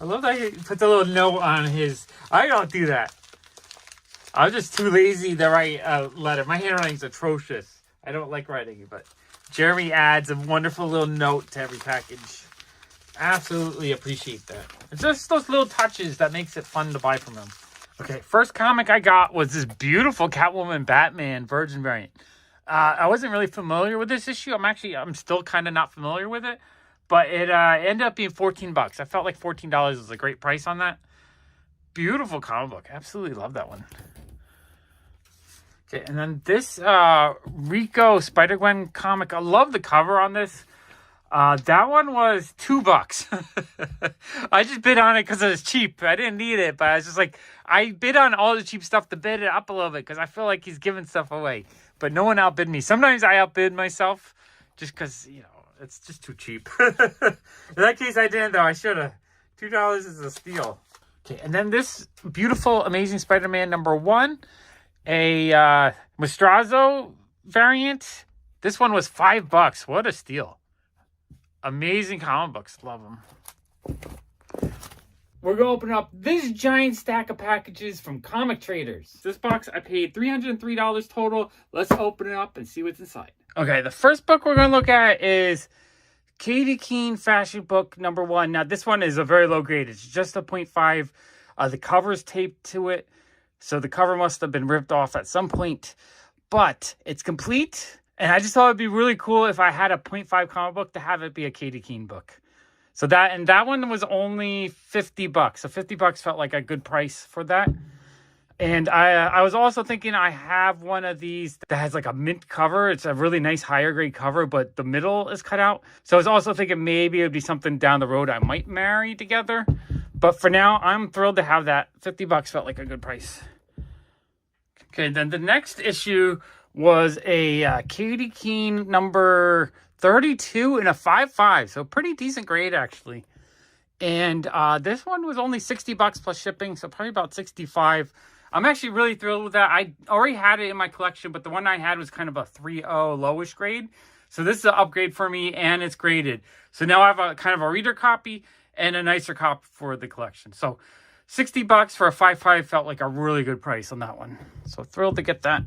I love that he puts a little note on his. I don't do that. I'm just too lazy to write a letter. My handwriting's atrocious. I don't like writing, but Jeremy adds a wonderful little note to every package. Absolutely appreciate that. It's just those little touches that makes it fun to buy from him. Okay, first comic I got was this beautiful Catwoman Batman Virgin variant. I wasn't really familiar with this issue. I'm still kind of not familiar with it. But it ended up being $14. I felt like $14 was a great price on that. Beautiful comic book. Absolutely love that one. Okay, and then this Rico Spider-Gwen comic. I love the cover on this. That one was $2. I just bid on it because it was cheap. I didn't need it, but I was just like, I bid on all the cheap stuff to bid it up a little bit because I feel like he's giving stuff away. But no one outbid me. Sometimes I outbid myself just because, it's just too cheap. In that case, I didn't, though. I should have. $2 is a steal. Okay, and then this beautiful, amazing Spider-Man number 1. A Mastrazo variant. This one was $5. What a steal. Amazing comic books. Love them. We're going to open up this giant stack of packages from Comic Traders. This box, I paid $303 total. Let's open it up and see what's inside. Okay, the first book we're going to look at is Katie Keene Fashion Book number 1. Now, this one is a very low grade. It's just a 0.5. The cover's taped to it, so the cover must have been ripped off at some point. But it's complete, and I just thought it'd be really cool if I had a 0.5 comic book to have it be a Katie Keene book. So that one was only $50. So $50 felt like a good price for that. And I was also thinking I have one of these that has like a mint cover. It's a really nice higher grade cover, but the middle is cut out. So I was also thinking maybe it would be something down the road I might marry together. But for now, I'm thrilled to have that. $50 felt like a good price. Okay, then the next issue was a Katie Keene number 32 in a 5.5. So pretty decent grade, actually. And this one was only $60 plus shipping, so probably about $65. I'm actually really thrilled with that. I already had it in my collection, but the one I had was kind of a 3.0 lowish grade. So this is an upgrade for me, and it's graded. So now I have a kind of a reader copy and a nicer copy for the collection. So $60 for a 5.5 felt like a really good price on that one. So thrilled to get that.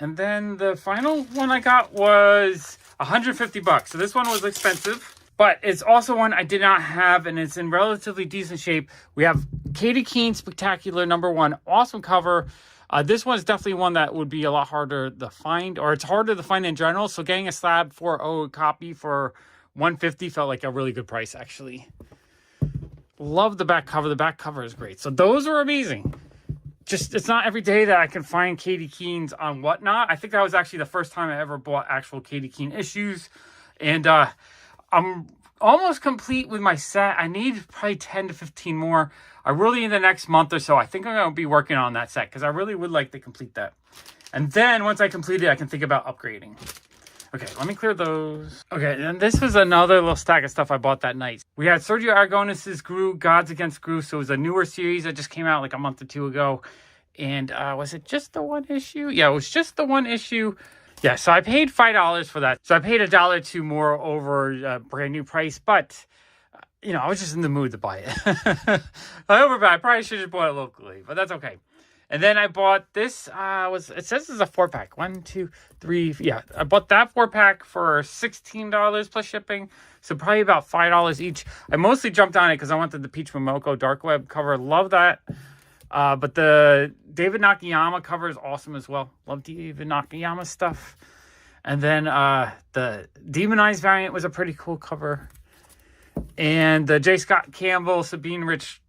And then the final one I got was $150. So this one was expensive. But it's also one I did not have, and it's in relatively decent shape. We have Katie Keene Spectacular number 1. Awesome cover. This one's definitely one that would be a lot harder to find, or it's harder to find in general. So getting a Slab 4.0 copy for $150 felt like a really good price, actually. Love the back cover. The back cover is great. So those are amazing. Just, it's not every day that I can find Katie Keene's on Whatnot. I think that was actually the first time I ever bought actual Katie Keene issues. And I'm almost complete with my set. I need probably 10 to 15 more. I really, in the next month or so, I think I'm going to be working on that set because I really would like to complete that. And then once I complete it, I can think about upgrading. Okay, let me clear those. Okay, and this was another little stack of stuff I bought that night. We had Sergio Aragonis's Gru, Gods Against Gru. So it was a newer series that just came out like a month or two ago. And was it just the one issue? Yeah, it was just the one issue. Yeah, so I paid $5 for that. So I paid $1.02 more over a brand new price. But, I was just in the mood to buy it. I probably should have bought it locally, but that's okay. And then I bought this, it says it's a 4-pack. 1, 2, 3, yeah. I bought that 4-pack for $16 plus shipping. So probably about $5 each. I mostly jumped on it because I wanted the Peach Momoko Dark Web cover. Love that. But the David Nakayama cover is awesome as well. Love David Nakayama stuff. And then the Demonized variant was a pretty cool cover. And the J. Scott Campbell Sabine Rich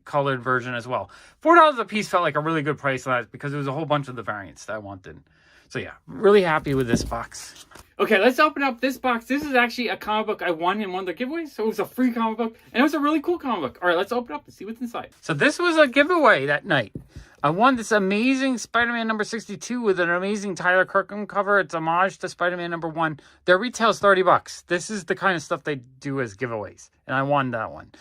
colored version as well. $4 a piece felt like a really good price on that because it was a whole bunch of the variants that I wanted. So yeah, really happy with this box. Okay, let's open up this box. This is actually a comic book I won in one of the giveaways. So it was a free comic book, and it was a really cool comic book. All right, let's open up and see what's inside. So this was a giveaway that night. I won this amazing Spider-Man number 62 with an amazing Tyler Kirkham cover. It's homage to Spider-Man number 1. Their retail is $30. This is the kind of stuff they do as giveaways, and I won that one.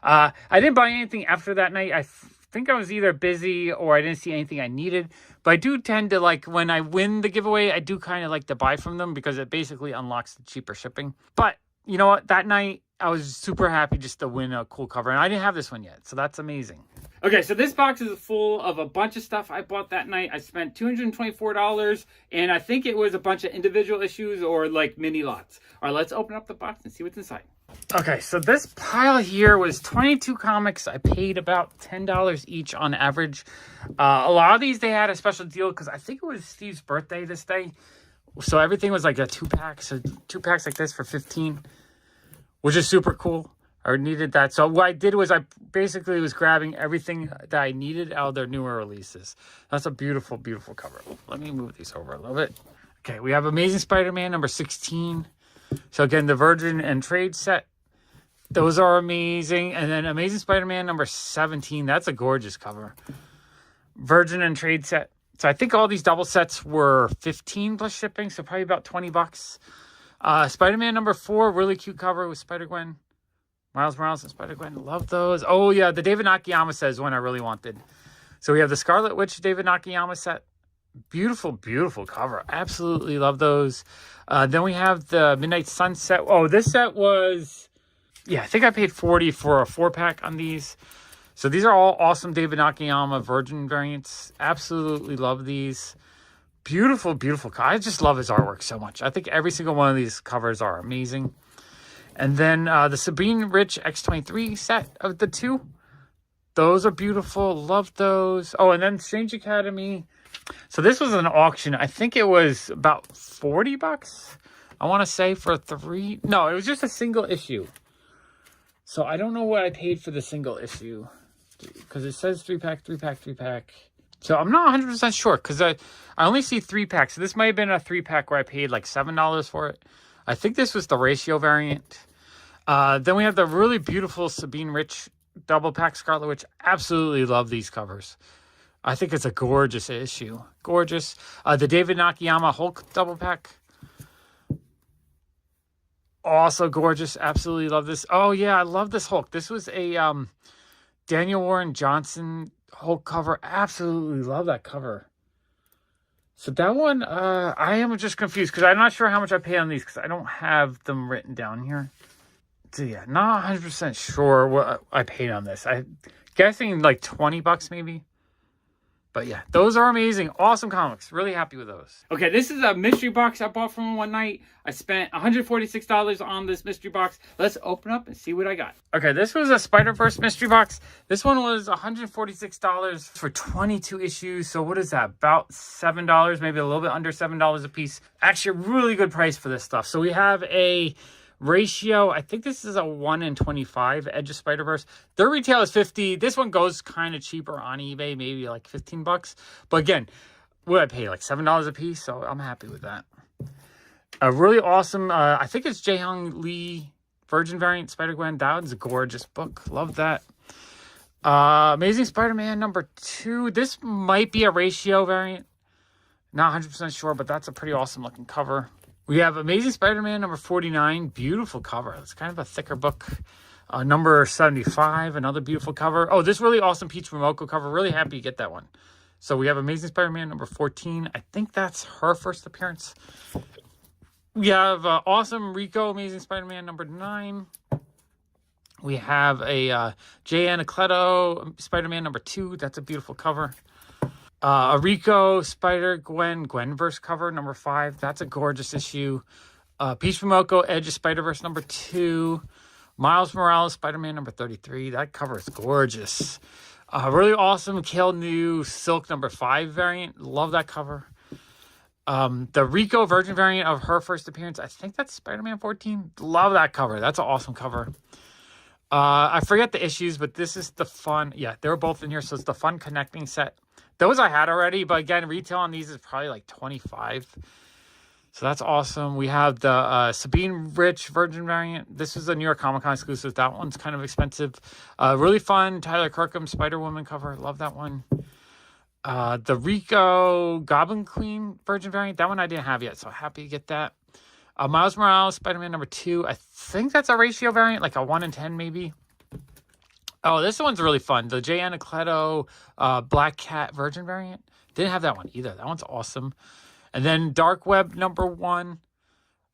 I didn't buy anything after that night. I think I was either busy or I didn't see anything I needed. But I do tend to, like, when I win the giveaway, I do kind of like to buy from them because it basically unlocks the cheaper shipping. But you know what? That night, I was super happy just to win a cool cover. And I didn't have this one yet, so that's amazing. Okay, so this box is full of a bunch of stuff I bought that night. I spent $224, and I think it was a bunch of individual issues or, like, mini lots. All right, let's open up the box and see what's inside. Okay, so this pile here was 22 comics. I paid about $10 each on average. A lot of these, they had a special deal because I think it was Steve's birthday this day. So everything was like a 2-pack. So 2 packs like this for $15, which is super cool. I needed that. So what I did was I basically was grabbing everything that I needed out of their newer releases. That's a beautiful, beautiful cover. Let me move these over a little bit. Okay, we have Amazing Spider-Man number 16. So again, the Virgin and Trade set. Those are amazing. And then Amazing Spider-Man number 17. That's a gorgeous cover. Virgin and Trade set. So I think all these double sets were $15 plus shipping. So probably about $20. Spider-Man number 4. Really cute cover with Spider-Gwen. Miles Morales and Spider-Gwen. Love those. Oh, yeah. The David Nakayama set is one I really wanted. So we have the Scarlet Witch David Nakayama set. Beautiful, beautiful cover. Absolutely love those. Then we have the Midnight Sunset. Oh, this set was... Yeah, I think I paid $40 for a 4-pack on these. So these are all awesome David Nakayama Virgin variants. Absolutely love these. Beautiful, beautiful. I just love his artwork so much. I think every single one of these covers are amazing. And then the Sabine Rich X23 set of the 2. Those are beautiful. Love those. Oh, and then Strange Academy. So this was an auction. I think it was about $40. I want to say for 3. No, it was just a single issue. So I don't know what I paid for the single issue. Because it says 3-pack, 3-pack, 3-pack. So I'm not 100% sure. Because I only see 3-packs. So this might have been a 3-pack where I paid like $7 for it. I think this was the ratio variant. Then we have the really beautiful Sabine Rich double pack Scarlet Witch. Absolutely love these covers. I think it's a gorgeous issue. Gorgeous. The David Nakayama Hulk double pack. Also gorgeous. Absolutely love this. Oh, yeah. I love this Hulk. This was a Daniel Warren Johnson Hulk cover. Absolutely love that cover. So that one, I am just confused because I'm not sure how much I pay on these because I don't have them written down here. So yeah, not 100% sure what I paid on this. I'm guessing like $20 maybe. But yeah, those are amazing. Awesome comics. Really happy with those. Okay, this is a mystery box I bought from one night. I spent $146 on this mystery box. Let's open up and see what I got. Okay, this was a Spider-Verse mystery box. This one was $146 for 22 issues. So what is that? About $7, maybe a little bit under $7 a piece. Actually, a really good price for this stuff. So we have a ratio, I think this is a 1 in 25 Edge of Spider-Verse. Their retail is $50. This one goes kind of cheaper on eBay, maybe like $15. But again, what I pay like $7 a piece, so I'm happy with that. A really awesome, I think it's Jae-Hong Lee Virgin variant Spider-Gwen. That one's a gorgeous book. Love that. Amazing Spider-Man number 2. This might be a ratio variant. Not 100% sure, but that's a pretty awesome looking cover. We have Amazing Spider-Man number 49. Beautiful cover. It's kind of a thicker book. Number 75. Another beautiful cover. Oh, this really awesome Peach Momoko cover. Really happy to get that one. So we have Amazing Spider-Man number 14. I think that's her first appearance. We have awesome Rico Amazing Spider-Man number 9. We have a J. Anacleto Spider-Man number 2. That's a beautiful cover. A Rico Spider-Gwen Gwenverse cover number 5. That's a gorgeous issue. Peach Momoko Edge of Spider-Verse number 2. Miles Morales Spider-Man number 33. That cover is gorgeous. Really awesome Kale New Silk number 5 variant. Love that cover. The Rico Virgin variant of her first appearance. I think that's Spider-Man 14. Love that cover. That's an awesome cover. I forget the issues, but this is the fun. Yeah, they're both in here. So it's the Fun Connecting set. Those I had already, but again, retail on these is probably like $25. So that's awesome. We have the Sabine Rich Virgin variant. This is a New York Comic Con exclusive. That one's kind of expensive. Really fun. Tyler Kirkham Spider-Woman cover. Love that one. The Rico Goblin Queen Virgin variant. That one I didn't have yet, so happy to get that. Miles Morales Spider-Man number 2. I think that's a ratio variant, like a 1 in 10 maybe. Oh, this one's really fun. The J. Anacleto Black Cat Virgin variant. Didn't have that one either. That one's awesome. And then Dark Web number 1.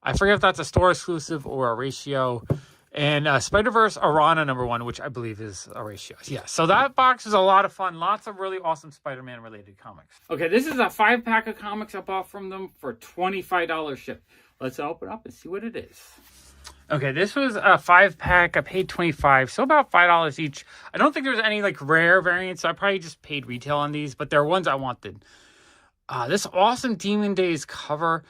I forget if that's a store exclusive or a ratio. And Spider-Verse Arana number 1, which I believe is a ratio. Yeah, so that box is a lot of fun. Lots of really awesome Spider-Man related comics. Okay, this is a 5-pack of comics I bought from them for $25 ship. Let's open up and see what it is. Okay, this was a 5-pack. I paid $25, so about $5 each. I don't think there's any like rare variants. So I probably just paid retail on these, but they're ones I wanted. This awesome Demon Days cover.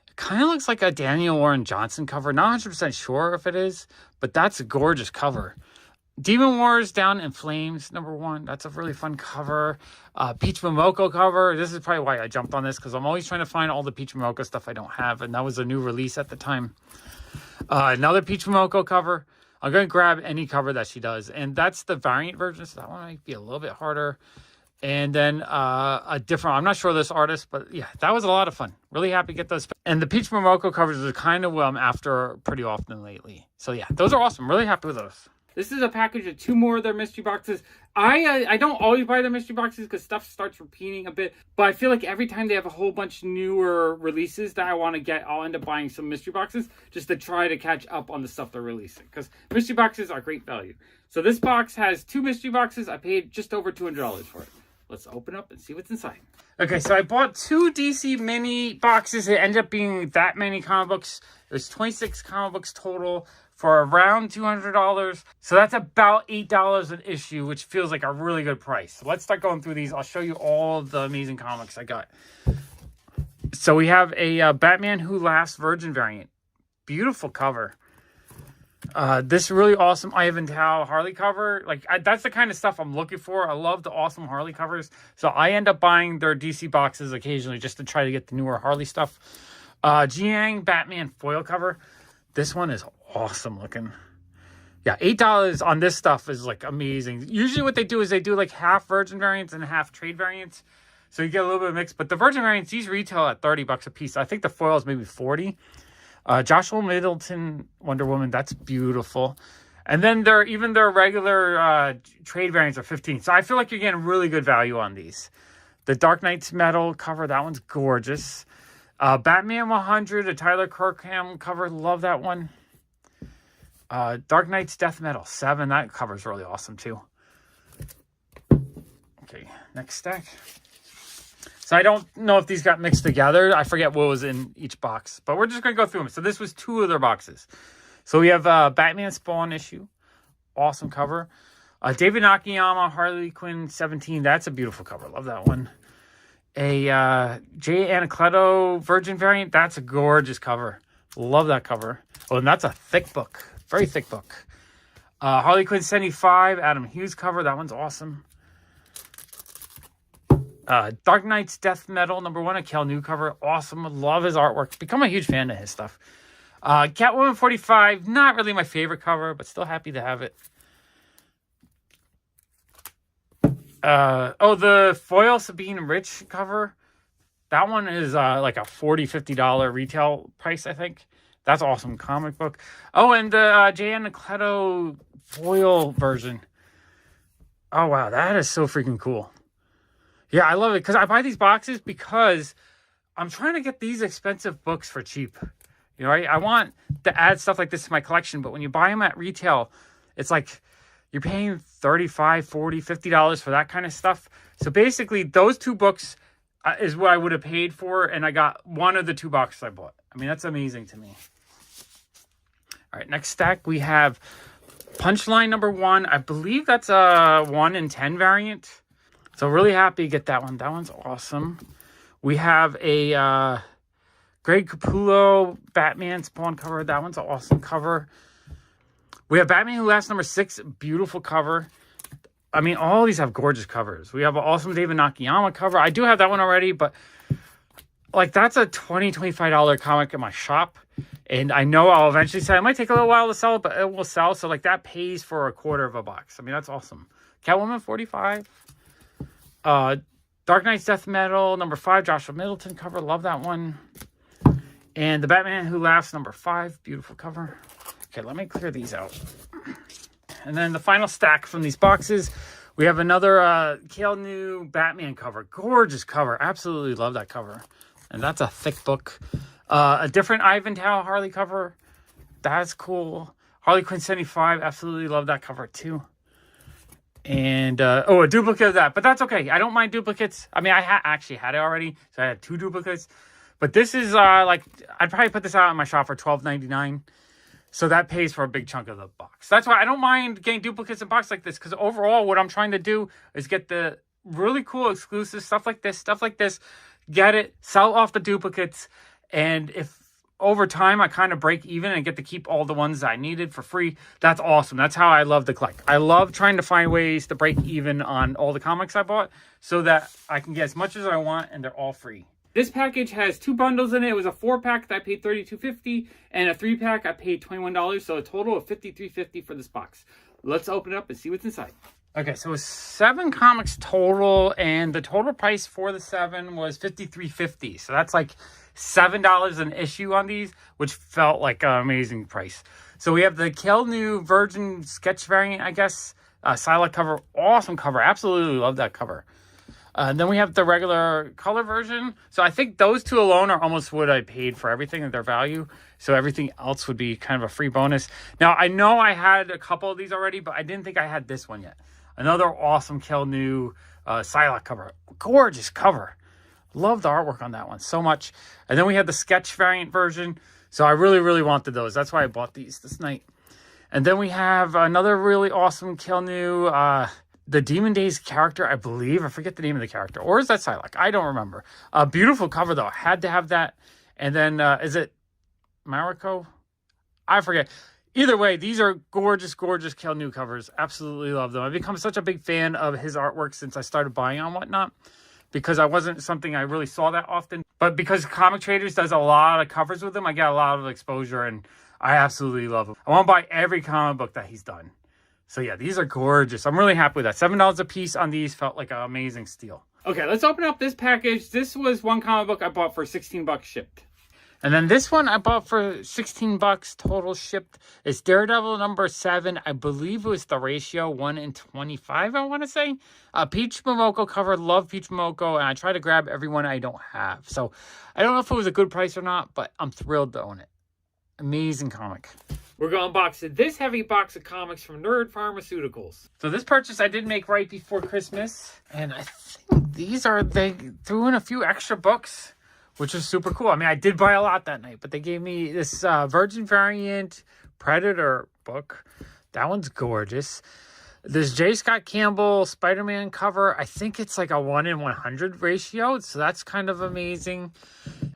It kind of looks like a Daniel Warren Johnson cover. Not 100% sure if it is, but that's a gorgeous cover. Demon Wars Down in Flames, number 1. That's a really fun cover. Peach Momoko cover. This is probably why I jumped on this, because I'm always trying to find all the Peach Momoko stuff I don't have, and that was a new release at the time. Another Peach Momoko cover. I'm going to grab any cover that she does, and that's the variant version, so that one might be a little bit harder. And then a different, I'm not sure this artist, but yeah, that was a lot of fun. Really happy to get those. And the Peach Momoko covers are kind of what I'm after pretty often lately. So yeah, those are awesome. Really happy with those. This is a package of 2 more of their mystery boxes. I don't always buy their mystery boxes because stuff starts repeating a bit. But I feel like every time they have a whole bunch newer releases that I want to get, I'll end up buying some mystery boxes just to try to catch up on the stuff they're releasing. Because mystery boxes are great value. So this box has 2 mystery boxes. I paid just over $200 for it. Let's open up and see what's inside. Okay, so I bought 2 DC mini boxes. It ended up being that many comic books. There's 26 comic books total for around $200. So that's about $8 an issue, which feels like a really good price. So let's start going through these. I'll show you all the amazing comics I got. So we have a Batman Who Laughs Virgin variant. Beautiful cover. This really awesome Ivan Tao Harley cover. That's the kind of stuff I'm looking for. I love the awesome Harley covers. So I end up buying their DC boxes occasionally just to try to get the newer Harley stuff. Jiang Batman foil cover. This one is awesome looking. Yeah, $8 on this stuff is like amazing. Usually what they do is they do like half virgin variants and half trade variants. So you get a little bit of mix. But the virgin variants, these retail at $30 a piece. I think the foil is maybe $40. Joshua Middleton Wonder Woman, that's beautiful. And then their regular trade variants are $15. So I feel like you're getting really good value on these. The Dark Knight's Metal cover, that one's gorgeous. Batman 100, a Tyler Kirkham cover, love that one. Dark Knight's Death Metal 7, that cover's really awesome too. Okay, next stack. So I don't know if these got mixed together. I forget what was in each box, but we're just going to go through them. So this was 2 of their boxes. So we have Batman Spawn issue. Awesome cover. David Nakayama, Harley Quinn 17. That's a beautiful cover. Love that one. A J. Anacleto Virgin variant. That's a gorgeous cover. Love that cover. Oh, and that's a thick book. Very thick book. Harley Quinn 75. Adam Hughes cover. That one's awesome. Dark Knight's Death Metal number 1, a Kel New cover. Awesome. Love his artwork. Become a huge fan of his stuff. Catwoman 45. Not really my favorite cover, but still happy to have it. The foil Sabine Rich cover. That one is like a $40, $50 retail price, I think. That's awesome comic book. Oh, and the J. Anacleto foil version. Oh, wow. That is so freaking cool. Yeah, I love it because I buy these boxes because I'm trying to get these expensive books for cheap. You know, I want to add stuff like this to my collection, but when you buy them at retail, it's like you're paying $35, $40, $50 for that kind of stuff. So basically, those 2 books is what I would have paid for, and I got one of the 2 boxes I bought. I mean, that's amazing to me. All right, next stack, we have Punchline number 1. I believe that's a 1 in 10 variant. So really happy to get that one. That one's awesome. We have a Greg Capullo Batman Spawn cover. That one's an awesome cover. We have Batman Who Laughs number 6. Beautiful cover. I mean, all these have gorgeous covers. We have an awesome David Nakayama cover. I do have that one already, but like that's a $20, $25 comic in my shop. And I know I'll eventually sell it. It might take a little while to sell it, but it will sell. So like that pays for a quarter of a box. I mean, that's awesome. Catwoman 45. Dark Knight's Death Metal, number 5, Joshua Middleton cover. Love that one. And The Batman Who Laughs, number 5. Beautiful cover. Okay, let me clear these out. And then the final stack from these boxes, we have another Kale New Batman cover. Gorgeous cover. Absolutely love that cover. And that's a thick book. A different Ivanhoe Harley cover. That's cool. Harley Quinn 75. Absolutely love that cover too. And, a duplicate of that. But that's okay. I don't mind duplicates. I mean, I actually had it already. So I had 2 duplicates. But this is, I'd probably put this out in my shop for $12.99. So that pays for a big chunk of the box. That's why I don't mind getting duplicates in box like this. Because overall, what I'm trying to do is get the really cool exclusive stuff like this. Get it, sell off the duplicates. And if over time I kind of break even and get to keep all the ones I needed for free, that's awesome. That's how I love to collect. I love trying to find ways to break even on all the comics I bought so that I can get as much as I want and they're all free. This package has 2 bundles in it. It was a 4-pack that I paid $32.50 and a 3-pack I paid $21. So a total of $53.50 for this box. Let's open it up and see what's inside. Okay, so it's 7 comics total, and the total price for the 7 was $53.50. So that's like $7 an issue on these, which felt like an amazing price. So we have the Kel New Virgin sketch variant, I guess. Psylocke cover, awesome cover. Absolutely love that cover. And then we have the regular color version. So I think those 2 alone are almost what I paid for everything at their value. So everything else would be kind of a free bonus. Now, I know I had a couple of these already, but I didn't think I had this one yet. Another awesome Kel New Psylocke cover. Gorgeous cover. Love the artwork on that one so much. And then we had the sketch variant version. So I really, really wanted those. That's why I bought these this night. And then we have another really awesome Kel New, the Demon Days character, I believe. I forget the name of the character. Or is that Psylocke? I don't remember. A beautiful cover, though. Had to have that. And then, is it Mariko? I forget. Either way, these are gorgeous, gorgeous Kel New covers. Absolutely love them. I've become such a big fan of his artwork since I started buying on Whatnot. Because I wasn't something I really saw that often. But because Comic Traders does a lot of covers with him, I get a lot of exposure. And I absolutely love him. I want to buy every comic book that he's done. So yeah, these are gorgeous. I'm really happy with that. $7 a piece on these felt like an amazing steal. Okay, let's open up this package. This was one comic book I bought for $16 shipped. And then this one I bought for $16 total shipped. It's Daredevil number 7. I believe it was the ratio 1:25, I want to say. Peach Momoko cover. Love Peach Momoko. And I try to grab everyone I don't have. So I don't know if it was a good price or not, but I'm thrilled to own it. Amazing comic. We're going to unbox this heavy box of comics from Nerd Pharmaceuticals. So this purchase I did make right before Christmas. And I think they threw in a few extra books, which is super cool. I mean, I did buy a lot that night, but they gave me this Virgin Variant Predator book. That one's gorgeous. This J. Scott Campbell Spider-Man cover. I think it's like a 1:100 ratio, so that's kind of amazing.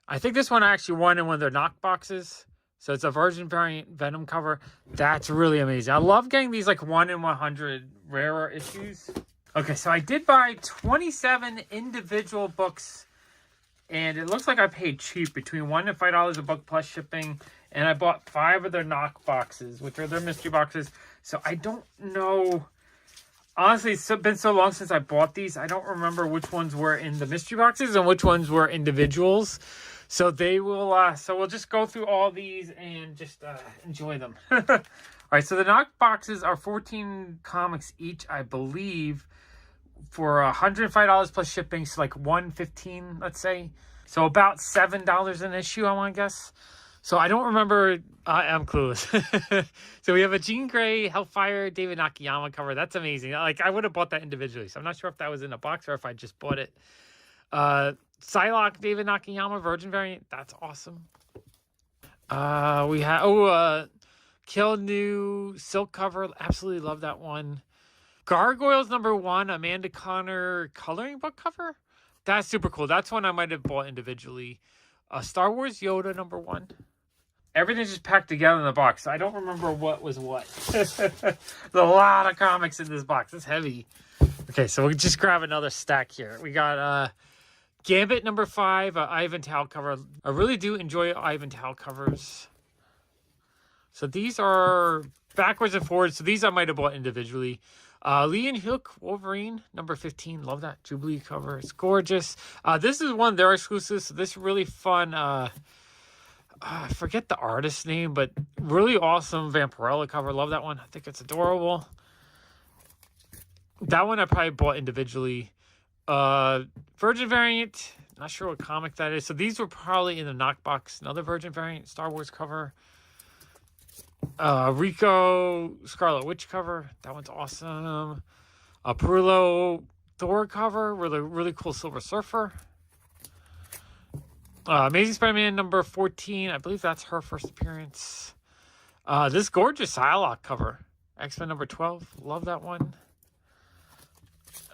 I think this one actually won in one of their knock boxes. So it's a Virgin Variant Venom cover. That's really amazing. I love getting these like 1:100 rarer issues. Okay, so I did buy 27 individual books. And it looks like I paid cheap, between $1 and $5 a book plus shipping. And I bought 5 of their knock boxes, which are their mystery boxes. So I don't know. Honestly, it's been so long since I bought these. I don't remember which ones were in the mystery boxes and which ones were individuals. So they will. So we'll just go through all these and just enjoy them. All right. So the knock boxes are 14 comics each, I believe, for $105 plus shipping. So like $115, let's say. So about $7 an issue, I want to guess. So I don't remember. I'm clueless. So we have a Jean Grey Hellfire David Nakayama cover. That's amazing. Like I would have bought that individually. So I'm not sure if that was in a box or if I just bought it. Psylocke David Nakayama Virgin Variant. That's awesome. We have Kill New Silk cover. Absolutely love that one. Gargoyles number 1 Amanda Connor coloring book cover. That's super cool. That's one I might have bought individually. Star Wars Yoda number 1. everything's just packed together in the box. I don't remember what was what. There's a lot of comics in this box. It's heavy. Okay, so we'll just grab another stack here. We got Gambit number 5, Ivan Tao cover. I really do enjoy Ivan Tao covers. So these are backwards and forwards. So these I might have bought individually. Lee and Hook Wolverine number 15. Love that Jubilee cover. It's gorgeous. This is one of their exclusives. So this really fun. I forget the artist's name, but really awesome Vampirella cover. Love that one. I think it's adorable. That one I probably bought individually. Virgin variant. Not sure what comic that is. So these were probably in the knockbox. Another Virgin variant Star Wars cover. Rico Scarlet Witch cover. That one's awesome. Perillo Thor cover. Really cool Silver Surfer. Amazing Spider-Man number 14. I believe that's her first appearance. This gorgeous Psylocke cover. X-Men number 12. Love that one.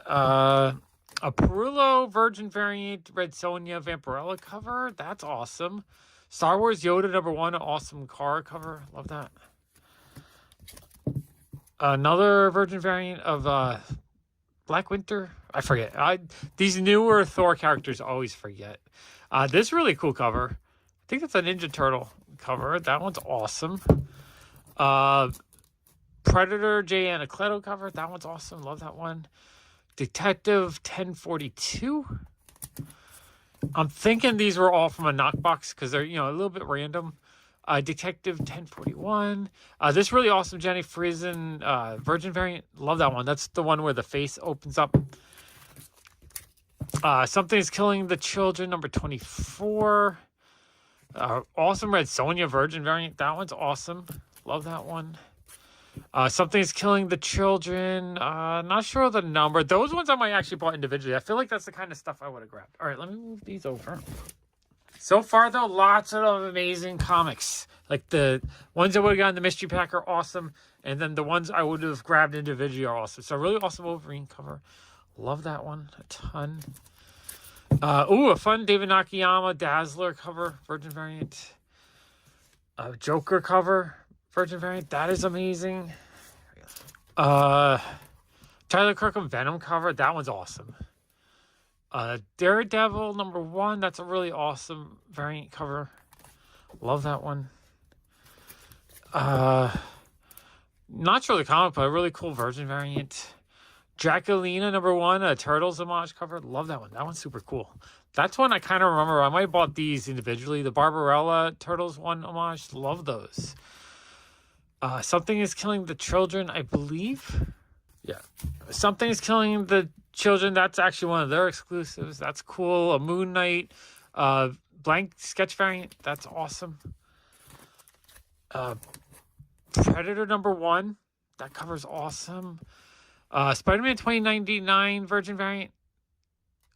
A Perillo Virgin variant Red Sonja Vampirella cover. That's awesome. Star Wars Yoda number 1. Awesome car cover. Love that. Another Virgin variant of Black Winter. I forget. These newer Thor characters I always forget. This really cool cover. I think it's a Ninja Turtle cover. That one's awesome. Predator J. Anacleto cover. That one's awesome. Love that one. Detective 1042. I'm thinking these were all from a knockbox because they're, a little bit random. Detective 1041. This really awesome Jenny Friesen Virgin variant. Love that one. That's the one where the face opens up. Something's Killing the Children number 24. Awesome Red Sonja Virgin variant. That one's awesome. Love that one. Something's Killing the Children. Not sure the number. Those ones I might actually bought individually. I feel like that's the kind of stuff I would have grabbed. All right, let me move these over. So far, though, lots of amazing comics. Like the ones I would have gotten in the mystery pack are awesome. And then the ones I would have grabbed individually are awesome. So really awesome Wolverine cover. Love that one a ton. A fun David Nakayama Dazzler cover. Virgin variant. Joker cover. Virgin variant. That is amazing. Tyler Kirkham Venom cover. That one's awesome. Daredevil number 1. That's a really awesome variant cover. Love that one. Not sure the comic, but a really cool Virgin variant. Draculina number 1. A Turtles homage cover. Love that one. That one's super cool. That's one I kind of remember. I might have bought these individually. The Barbarella Turtles 1 homage. Love those. Something is Killing the Children, I believe. Yeah. Something is Killing the Children. That's actually one of their exclusives. That's cool. A Moon Knight blank sketch variant. That's awesome. Predator number 1. That cover's awesome. Spider-Man 2099 Virgin variant.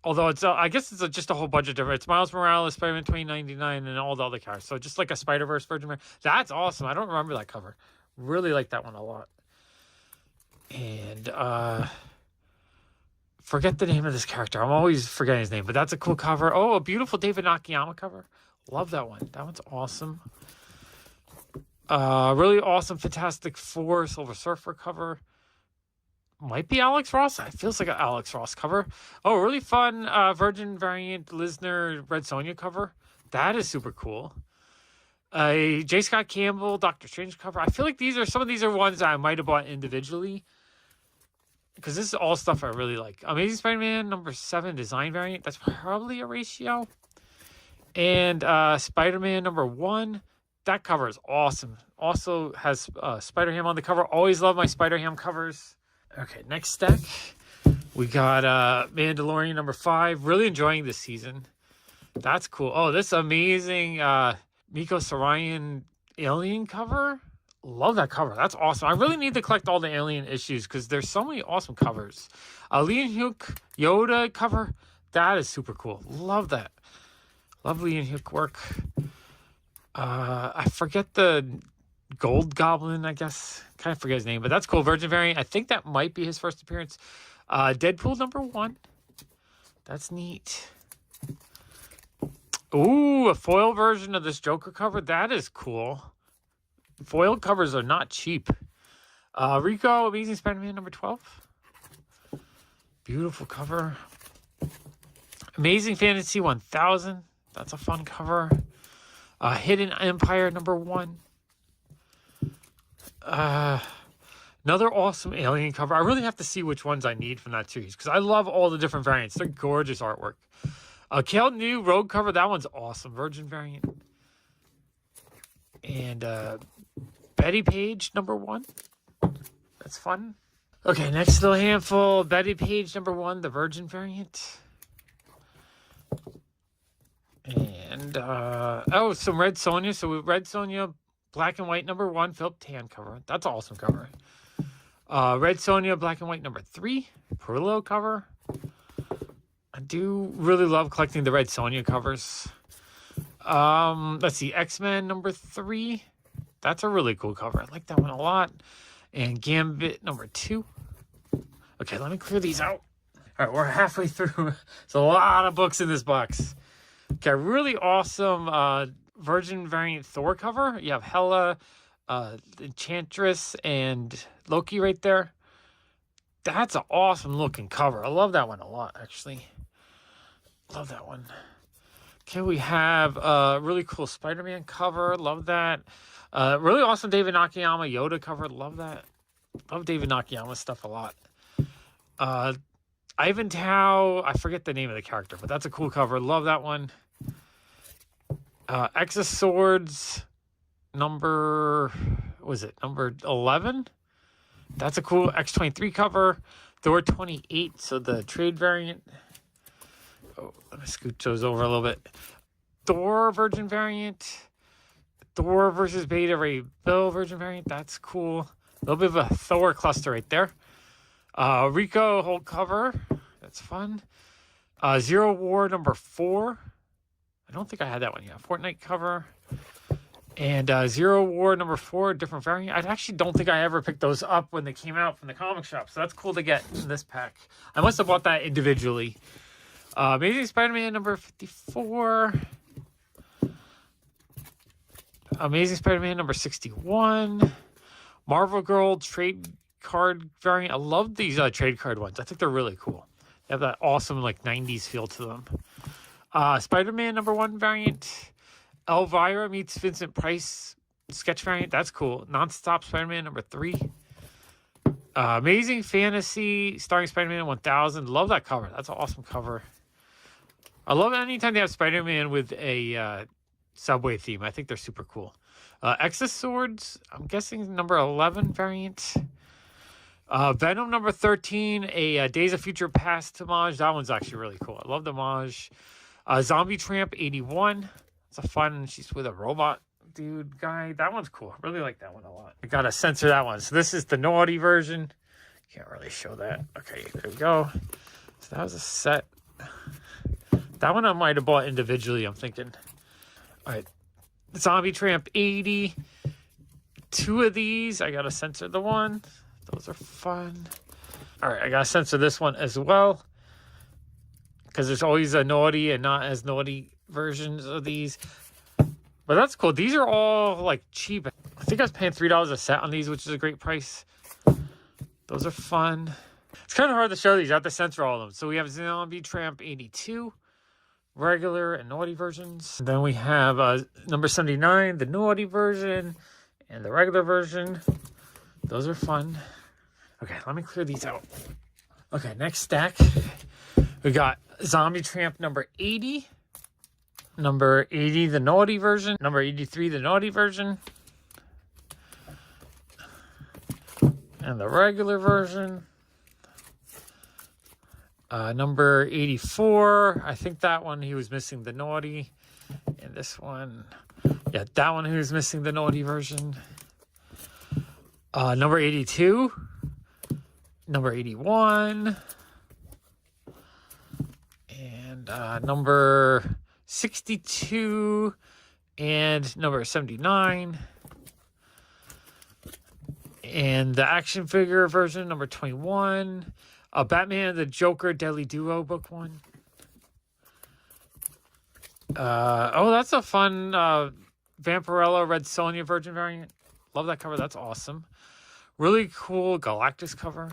Although it's, I guess it's just a whole bunch of different. It's Miles Morales, Spider-Man 2099, and all the other characters. So just like a Spider-Verse Virgin variant. That's awesome. I don't remember that cover. Really like that one a lot. And forget the name of this character. I'm always forgetting his name, but that's a cool cover. Oh, a beautiful David Nakayama cover. Love that one. That one's awesome. Really awesome Fantastic Four Silver Surfer cover. Might be Alex Ross. It feels like an Alex Ross cover. Oh, really fun Virgin variant Lisner Red Sonja cover. That is super cool. A J. Scott Campbell Doctor Strange cover. I feel like some of these are ones that I might have bought individually. Because this is all stuff I really like. Amazing Spider-Man number 7 design variant. That's probably a ratio. And Spider-Man number 1. That cover is awesome. Also has Spider-Ham on the cover. Always love my Spider-Ham covers. Okay, next stack. We got Mandalorian number 5. Really enjoying this season. That's cool. Oh, this amazing Miko Sarayan Alien cover. Love that cover. That's awesome. I really need to collect all the Alien issues because there's so many awesome covers. Lee and Hook Yoda cover. That is super cool. Love that. Love Lee and Hook work. I forget the Gold Goblin, I guess. Kind of forget his name, but that's cool. Virgin variant. I think that might be his first appearance. Deadpool number 1. That's neat. Ooh, a foil version of this Joker cover. That is cool. Foil covers are not cheap. Rico, Amazing Spider-Man number 12. Beautiful cover. Amazing Fantasy 1000. That's a fun cover. Hidden Empire number 1. Another awesome Alien cover. I really have to see which ones I need from that series because I love all the different variants. They're gorgeous artwork. Kale New Rogue cover. That one's awesome. Virgin variant. And Betty Page number 1. That's fun. Okay, next little handful. Betty Page number 1, the Virgin variant. And some Red Sonja. So Red Sonja, black and white number 1, Philip Tan cover. That's an awesome cover. Red Sonja, black and white number 3, Perillo cover. I do really love collecting the Red Sonja covers. Let's see, X-Men number 3. That's a really cool cover. I like that one a lot. And Gambit number 2. Okay, let me clear these out. All right, we're halfway through. There's a lot of books in this box. Okay, really awesome Virgin variant Thor cover. You have Hela, Enchantress, and Loki right there. That's an awesome looking cover. I love that one a lot, actually. Love that one. Okay, we have a really cool Spider-Man cover. Love that. Really awesome David Nakayama Yoda cover. Love that. Love David Nakayama stuff a lot. Ivan Tao. I forget the name of the character, but that's a cool cover. Love that one. X of Swords. Number 11? That's a cool X-23 cover. Thor 28, so the trade variant. Oh, let me scooch those over a little bit. Thor Virgin variant. Thor versus Beta Ray Bill Virgin variant. That's cool. A little bit of a Thor cluster right there. Rico Hulk cover. That's fun. Zero War number 4. I don't think I had that one yet. Fortnite cover. And Zero War number 4, different variant. I actually don't think I ever picked those up when they came out from the comic shop. So that's cool to get in this pack. I must have bought that individually. Amazing Spider-Man number 54. Amazing Spider-Man number 61. Marvel Girl trade card variant. I love these trade card ones. I think they're really cool. They have that awesome like 90s feel to them. Spider-Man number 1 variant. Elvira meets Vincent Price sketch variant. That's cool. Nonstop Spider-Man number 3. Amazing Fantasy starring Spider-Man 1000. Love that cover. That's an awesome cover. I love it anytime they have Spider-Man with a subway theme. I think they're super cool. X of Swords. I'm guessing number 11 variant. Venom number 13. A Days of Future Past homage. That one's actually really cool. I love the homage. Zombie Tramp 81. It's a fun. She's with a robot dude guy. That one's cool. I really like that one a lot. I gotta censor that one. So this is the naughty version. Can't really show that. Okay, there we go. So that was a set. That one I might have bought individually, I'm thinking. All right. Zombie Tramp 80. 2 of these. I gotta censor the one. Those are fun. All right, I gotta censor this one as well. Because there's always a naughty and not as naughty versions of these. But that's cool. These are all like cheap. I think I was paying $3 a set on these, which is a great price. Those are fun. It's kind of hard to show these. I have to censor all of them. So we have Zombie Tramp 82, regular and naughty versions. And then we have number 79, the naughty version, and the regular version. Those are fun. Okay, let me clear these out. Okay, next stack. We got Zombie Tramp number 80. Number 80, the naughty version. Number 83, the naughty version. And the regular version. Number 84. I think that one he was missing the naughty. And this one. Yeah, that one he was missing the naughty version. Number 82. Number 81. And number 62 and number 79. And the action figure version, number 21. Batman the Joker Deadly Duo book 1. Oh, that's a fun Vampirella Red Sonja Virgin variant. Love that cover. That's awesome. Really cool Galactus cover.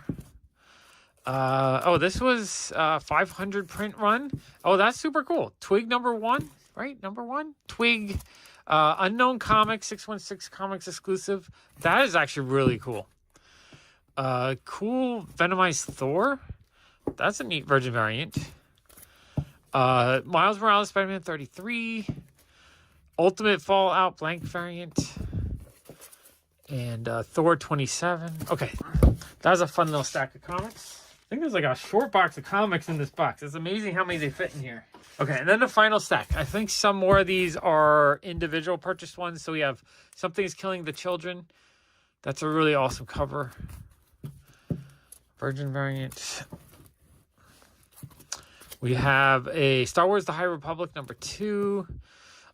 Oh, this was 500 print run. Oh, that's super cool. Twig #1, right? #1. Twig, Unknown Comics, 616 Comics exclusive. That is actually really cool. Cool Venomized Thor. That's a neat Virgin variant. Miles Morales Spider-Man 33. Ultimate Fallout blank variant. And Thor 27. Okay, that was a fun little stack of comics. I think there's like a short box of comics in this box. It's amazing how many they fit in here. Okay, and then the final stack. I think some more of these are individual purchased ones. So we have Something's Killing the Children. That's a really awesome cover. Virgin variant. We have a Star Wars The High Republic #2.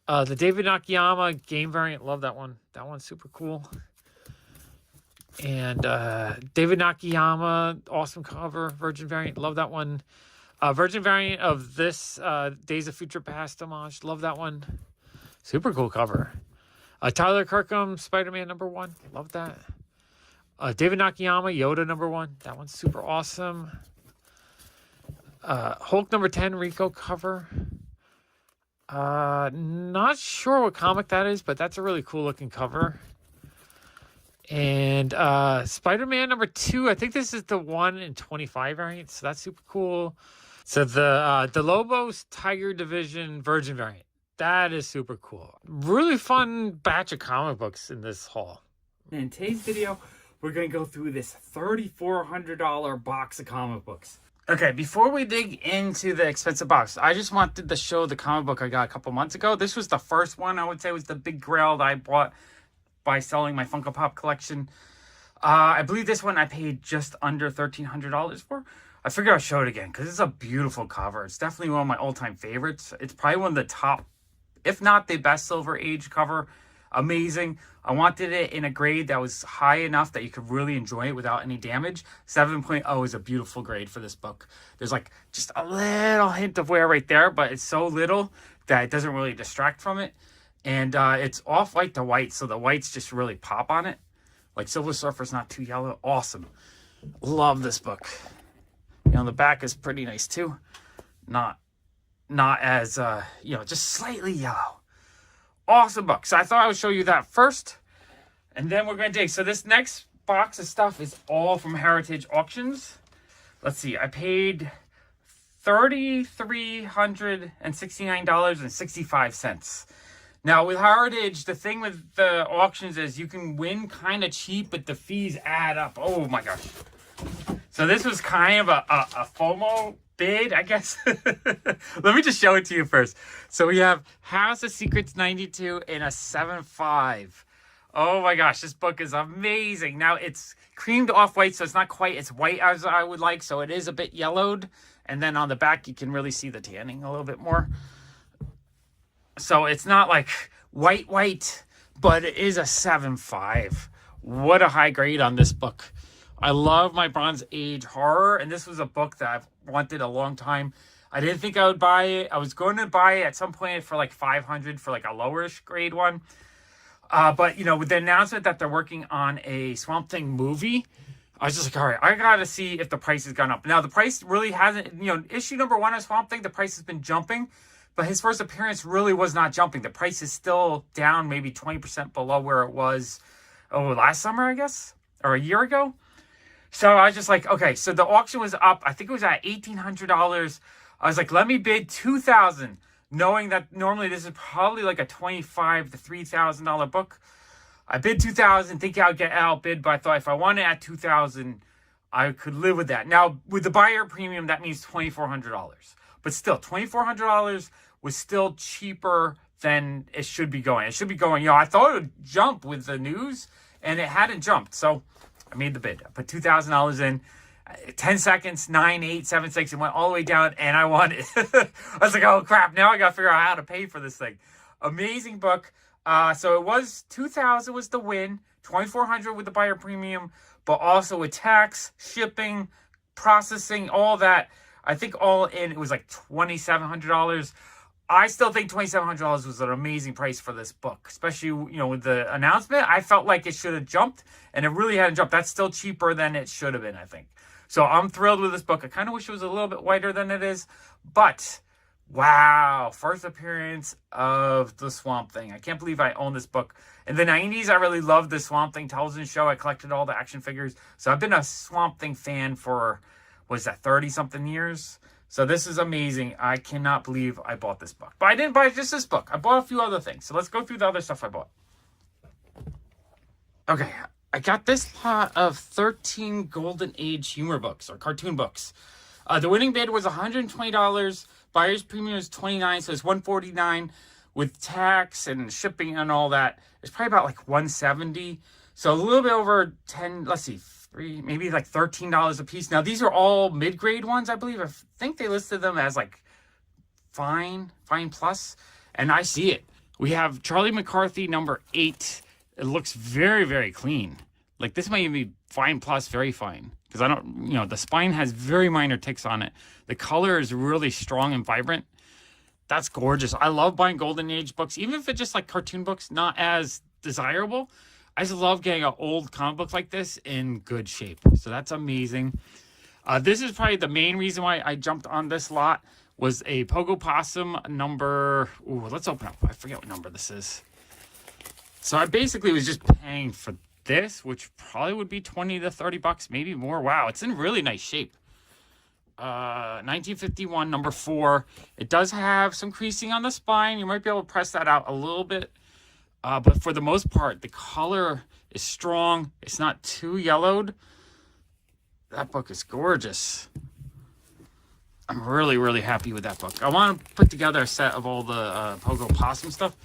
The David Nakayama game variant. Love that one. That one's super cool. And David Nakayama, awesome cover, Virgin variant, love that one. Virgin variant of this Days of Future Past homage, love that one. Super cool cover. Tyler Kirkham, Spider-Man #1, love that. David Nakayama, Yoda #1, that one's super awesome. Hulk #10, Rico cover. Not sure what comic that is, but that's a really cool looking cover. And Spider-Man #2, I think this is the 1 in 25 variant, so that's super cool. So the Lobos Tiger Division Virgin variant, that is super cool. Really fun batch of comic books in this haul. In today's video, we're going to go through this $3,400 box of comic books. Okay, before we dig into the expensive box, I just wanted to show the comic book I got a couple months ago. This was the first one, I would say, was the big grail that I bought by selling my Funko Pop collection. I believe this one I paid just under $1,300 for. I figured I'll show it again because it's a beautiful cover. It's definitely one of my all-time favorites. It's probably one of the top, if not the best Silver Age cover. Amazing. I wanted it in a grade that was high enough that you could really enjoy it without any damage. 7.0 is a beautiful grade for this book. There's like just a little hint of wear right there, but it's so little that it doesn't really distract from it. And it's off-white to white, so the whites just really pop on it. Like Silver Surfer's not too yellow. Awesome. Love this book. You know, the back is pretty nice too. Not as, just slightly yellow. Awesome book. So I thought I would show you that first. And then we're going to dig. So this next box of stuff is all from Heritage Auctions. Let's see. I paid $3,369.65. Now, with Heritage, the thing with the auctions is you can win kind of cheap, but the fees add up. Oh, my gosh. So this was kind of a FOMO bid, I guess. Let me just show it to you first. So we have House of Secrets 92 in a 7.5. Oh, my gosh. This book is amazing. Now, it's creamed off-white, so it's not quite as white as I would like, so it is a bit yellowed. And then on the back, you can really see the tanning a little bit more. So it's not like white, but it is a 7.5. What a high grade on this book. I love my Bronze Age horror, and this was a book that I've wanted a long time. I didn't think I would buy it. I was going to buy it at some point for like $500 for like a lowerish grade one. But, with the announcement that they're working on a Swamp Thing movie, I was just like, all right, I got to see if the price has gone up. Now, the price really hasn't, issue #1 of Swamp Thing, the price has been jumping. But his first appearance really was not jumping. The price is still down maybe 20% below where it was, last summer, I guess, or a year ago. So I was just like, okay, so the auction was up. I think it was at $1,800. I was like, let me bid $2,000, knowing that normally this is probably like a $2,500 to $3,000 book. I bid $2,000, thinking I'd get outbid, but I thought if I won it at $2,000, I could live with that. Now, with the buyer premium, that means $2,400. But still, $2,400 was still cheaper than it should be going. It should be going, I thought it would jump with the news, and it hadn't jumped. So I made the bid. I put $2,000 in. 10 seconds, 9, 8, 7, 6. It went all the way down, and I won it. I was like, oh, crap. Now I got to figure out how to pay for this thing. Amazing book. So it was $2,000 was the win. $2,400 with the buyer premium, but also with tax, shipping, processing, all that. I think all in, it was like $2,700. I still think $2,700 was an amazing price for this book, especially, with the announcement. I felt like it should have jumped, and it really hadn't jumped. That's still cheaper than it should have been, I think. So I'm thrilled with this book. I kind of wish it was a little bit whiter than it is, but wow, first appearance of the Swamp Thing. I can't believe I own this book. In the 90s, I really loved the Swamp Thing television show. I collected all the action figures. So I've been a Swamp Thing fan for, 30-something years? So this is amazing. I cannot believe I bought this book. But I didn't buy just this book. I bought a few other things. So let's go through the other stuff I bought. Okay, I got this lot of 13 Golden Age humor books or cartoon books. The winning bid was $120. Buyer's premium is $29, so it's $149 with tax and shipping and all that. It's probably about like $170. So a little bit over 10. Let's see. Maybe like $13 a piece. Now, these are all mid-grade ones, I believe. I think they listed them as like fine plus, and I see it. We have Charlie McCarthy number 8. It looks very, very clean. Like this might even be fine plus, very fine. Because I don't, the spine has very minor ticks on it. The color is really strong and vibrant. That's gorgeous. I love buying Golden Age books, even if it's just like cartoon books, not as desirable. I just love getting an old comic book like this in good shape. So that's amazing. This is probably the main reason why I jumped on this lot was a Pogo Possum number. Ooh, let's open up. I forget what number this is. So I basically was just paying for this, which probably would be 20 to 30 bucks, maybe more. Wow, it's in really nice shape. 1951, number 4. It does have some creasing on the spine. You might be able to press that out a little bit. But for the most part, the color is strong. It's not too yellowed. That book is gorgeous. I'm really, really happy with that book. I want to put together a set of all the Pogo Possum stuff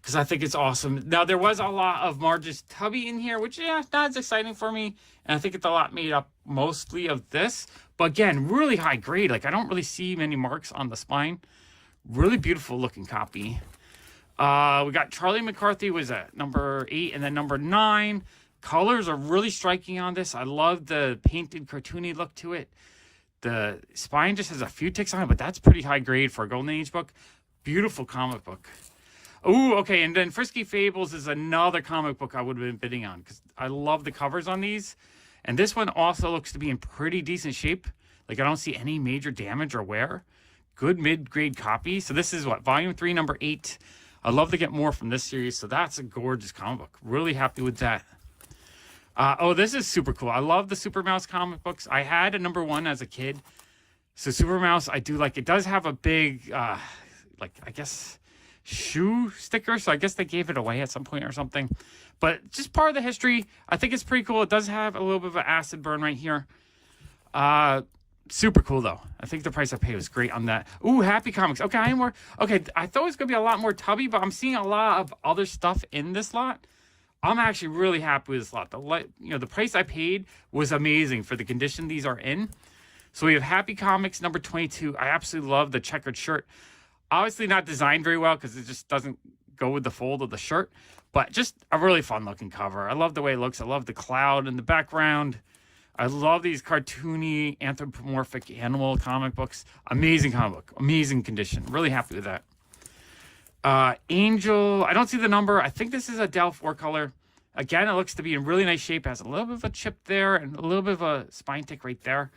because I think it's awesome. Now, there was a lot of Marge's Tubby in here, which, not as exciting for me. And I think it's a lot made up mostly of this. But again, really high grade. Like, I don't really see many marks on the spine. Really beautiful looking copy. We got Charlie McCarthy was at number 8 and then number 9. Colors are really striking on this. I love the painted cartoony look to it. The spine just has a few ticks on it, but that's pretty high grade for a Golden Age book. Beautiful comic book. Ooh, okay, and then Frisky Fables is another comic book I would have been bidding on because I love the covers on these. And this one also looks to be in pretty decent shape. Like, I don't see any major damage or wear. Good mid-grade copy. So this is volume 3, number 8. I'd love to get more from this series. So that's a gorgeous comic book. Really happy with that. This is super cool. I love the Super Mouse comic books. I had a number 1 as a kid. So Super Mouse, I do like. It does have a big, I guess, shoe sticker. So I guess they gave it away at some point or something. But just part of the history. I think it's pretty cool. It does have a little bit of an acid burn right here. Super cool, though. I think the price I paid was great on that. Ooh, Happy Comics. Okay, I thought it was going to be a lot more Tubby, but I'm seeing a lot of other stuff in this lot. I'm actually really happy with this lot. The price I paid was amazing for the condition these are in. So we have Happy Comics number 22. I absolutely love the checkered shirt. Obviously not designed very well because it just doesn't go with the fold of the shirt, but just a really fun looking cover. I love the way it looks. I love the cloud in the background. I love these cartoony anthropomorphic animal comic books. Amazing comic book. Amazing condition. Really happy with that. Angel. I don't see the number. I think this is a Del 4 color. Again, it looks to be in really nice shape. Has a little bit of a chip there and a little bit of a spine tick right there.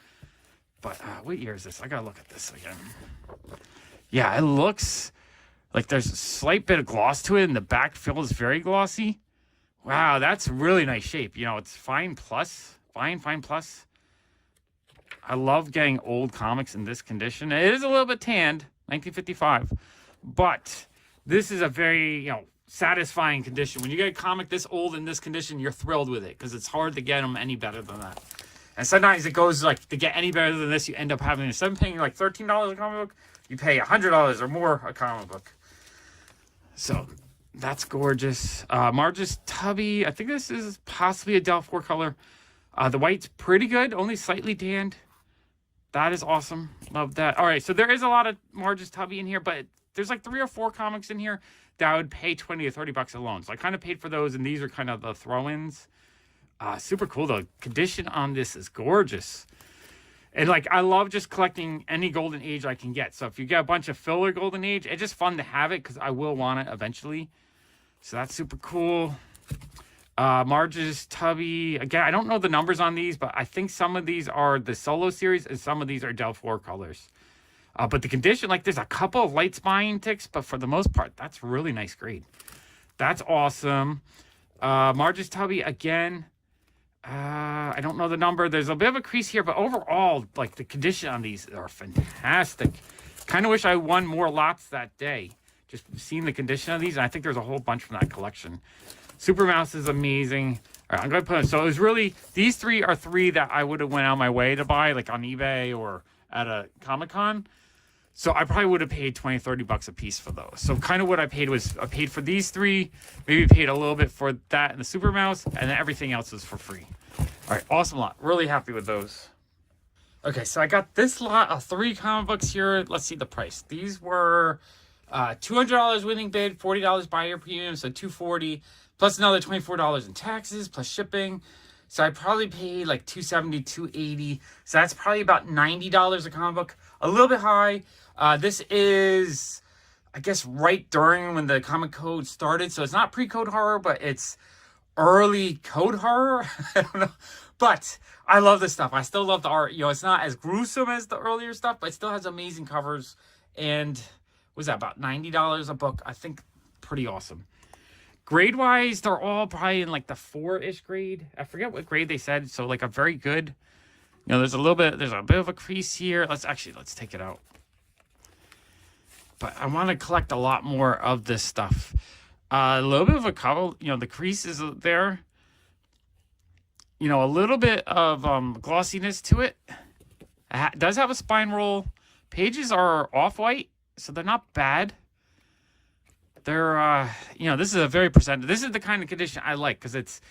But what year is this? I got to look at this again. Yeah, it looks like there's a slight bit of gloss to it. And the back fill is very glossy. Wow, that's really nice shape. It's fine plus. Fine plus. I love getting old comics in this condition. It is a little bit tanned, 1955, but this is a very, satisfying condition. When you get a comic this old in this condition, you're thrilled with it because it's hard to get them any better than that. And sometimes it goes to get any better than this, you end up having, instead of paying like $13 a comic book, you pay $100 or more a comic book. So that's gorgeous. Marge's Tubby. I think this is possibly a Del 4 color. The white's pretty good, only slightly tanned. That is awesome. Love that. All right, so there is a lot of Marge's Tubby in here, but there's like 3 or 4 comics in here that I would pay 20 to 30 bucks alone. So I kind of paid for those, and these are kind of the throw-ins. Super cool, though. Condition on this is gorgeous. And like, I love just collecting any Golden Age I can get. So if you get a bunch of filler Golden Age, it's just fun to have it because I will want it eventually. So that's super cool. Marge's Tubby. Again, I don't know the numbers on these, but I think some of these are the solo series and some of these are Del 4 colors. But the condition, like there's a couple of light spine ticks, but for the most part, that's really nice grade. That's awesome. Marge's Tubby, again. I don't know the number. There's a bit of a crease here, but overall, like the condition on these are fantastic. Kind of wish I won more lots that day. Just seeing the condition of these, and I think there's a whole bunch from that collection. Super Mouse is amazing. All right, I'm going to put it. So it was really, these three are three that I would have went out my way to buy, like on eBay or at a Comic-Con. So I probably would have paid $20-30 a piece for those. So kind of what I paid was I paid for these three, maybe paid a little bit for that and the Super Mouse, and then everything else is for free. All right, awesome lot. Really happy with those. Okay, so I got this lot of 3 comic books here. Let's see the price. These were $200 winning bid, $40 buyer premium, so $240, plus another $24 in taxes, plus shipping. So I probably paid like $270, $280. So that's probably about $90 a comic book. A little bit high. This is, I guess, right during when the comic code started. So it's not pre-code horror, but it's early code horror. I don't know. But I love this stuff. I still love the art. You know, it's not as gruesome as the earlier stuff, but it still has amazing covers. And was that about $90 a book? I think pretty awesome. Grade-wise, they're all probably in like the 4-ish grade. I forget what grade they said. So like a very good. You know, there's a bit of a crease here. Let's take it out. But I want to collect a lot more of this stuff. A little bit of a cover, you know, the crease is there. You know, a little bit of glossiness to it. It does have a spine roll. Pages are off-white, so they're not bad. They're, you know, this is a very presented. This is the kind of condition I like because it's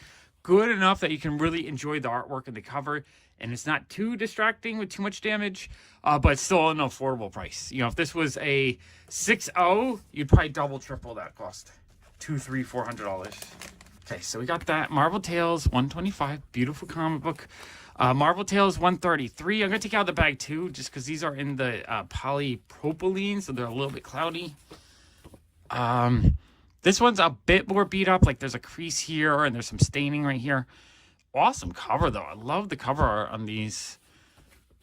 good enough that you can really enjoy the artwork and the cover. And it's not too distracting with too much damage, but it's still an affordable price. You know, if this was a 6.0, you'd probably double, triple that cost. $200, $300, $400. Okay, so we got that. Marvel Tales, $125. Beautiful comic book. Marvel Tales, $133. I'm going to take out the bag, too, just because these are in the polypropylene, so they're a little bit cloudy. This one's a bit more beat up. Like, there's a crease here, and there's some staining right here. Awesome cover, though. I love the cover art on these.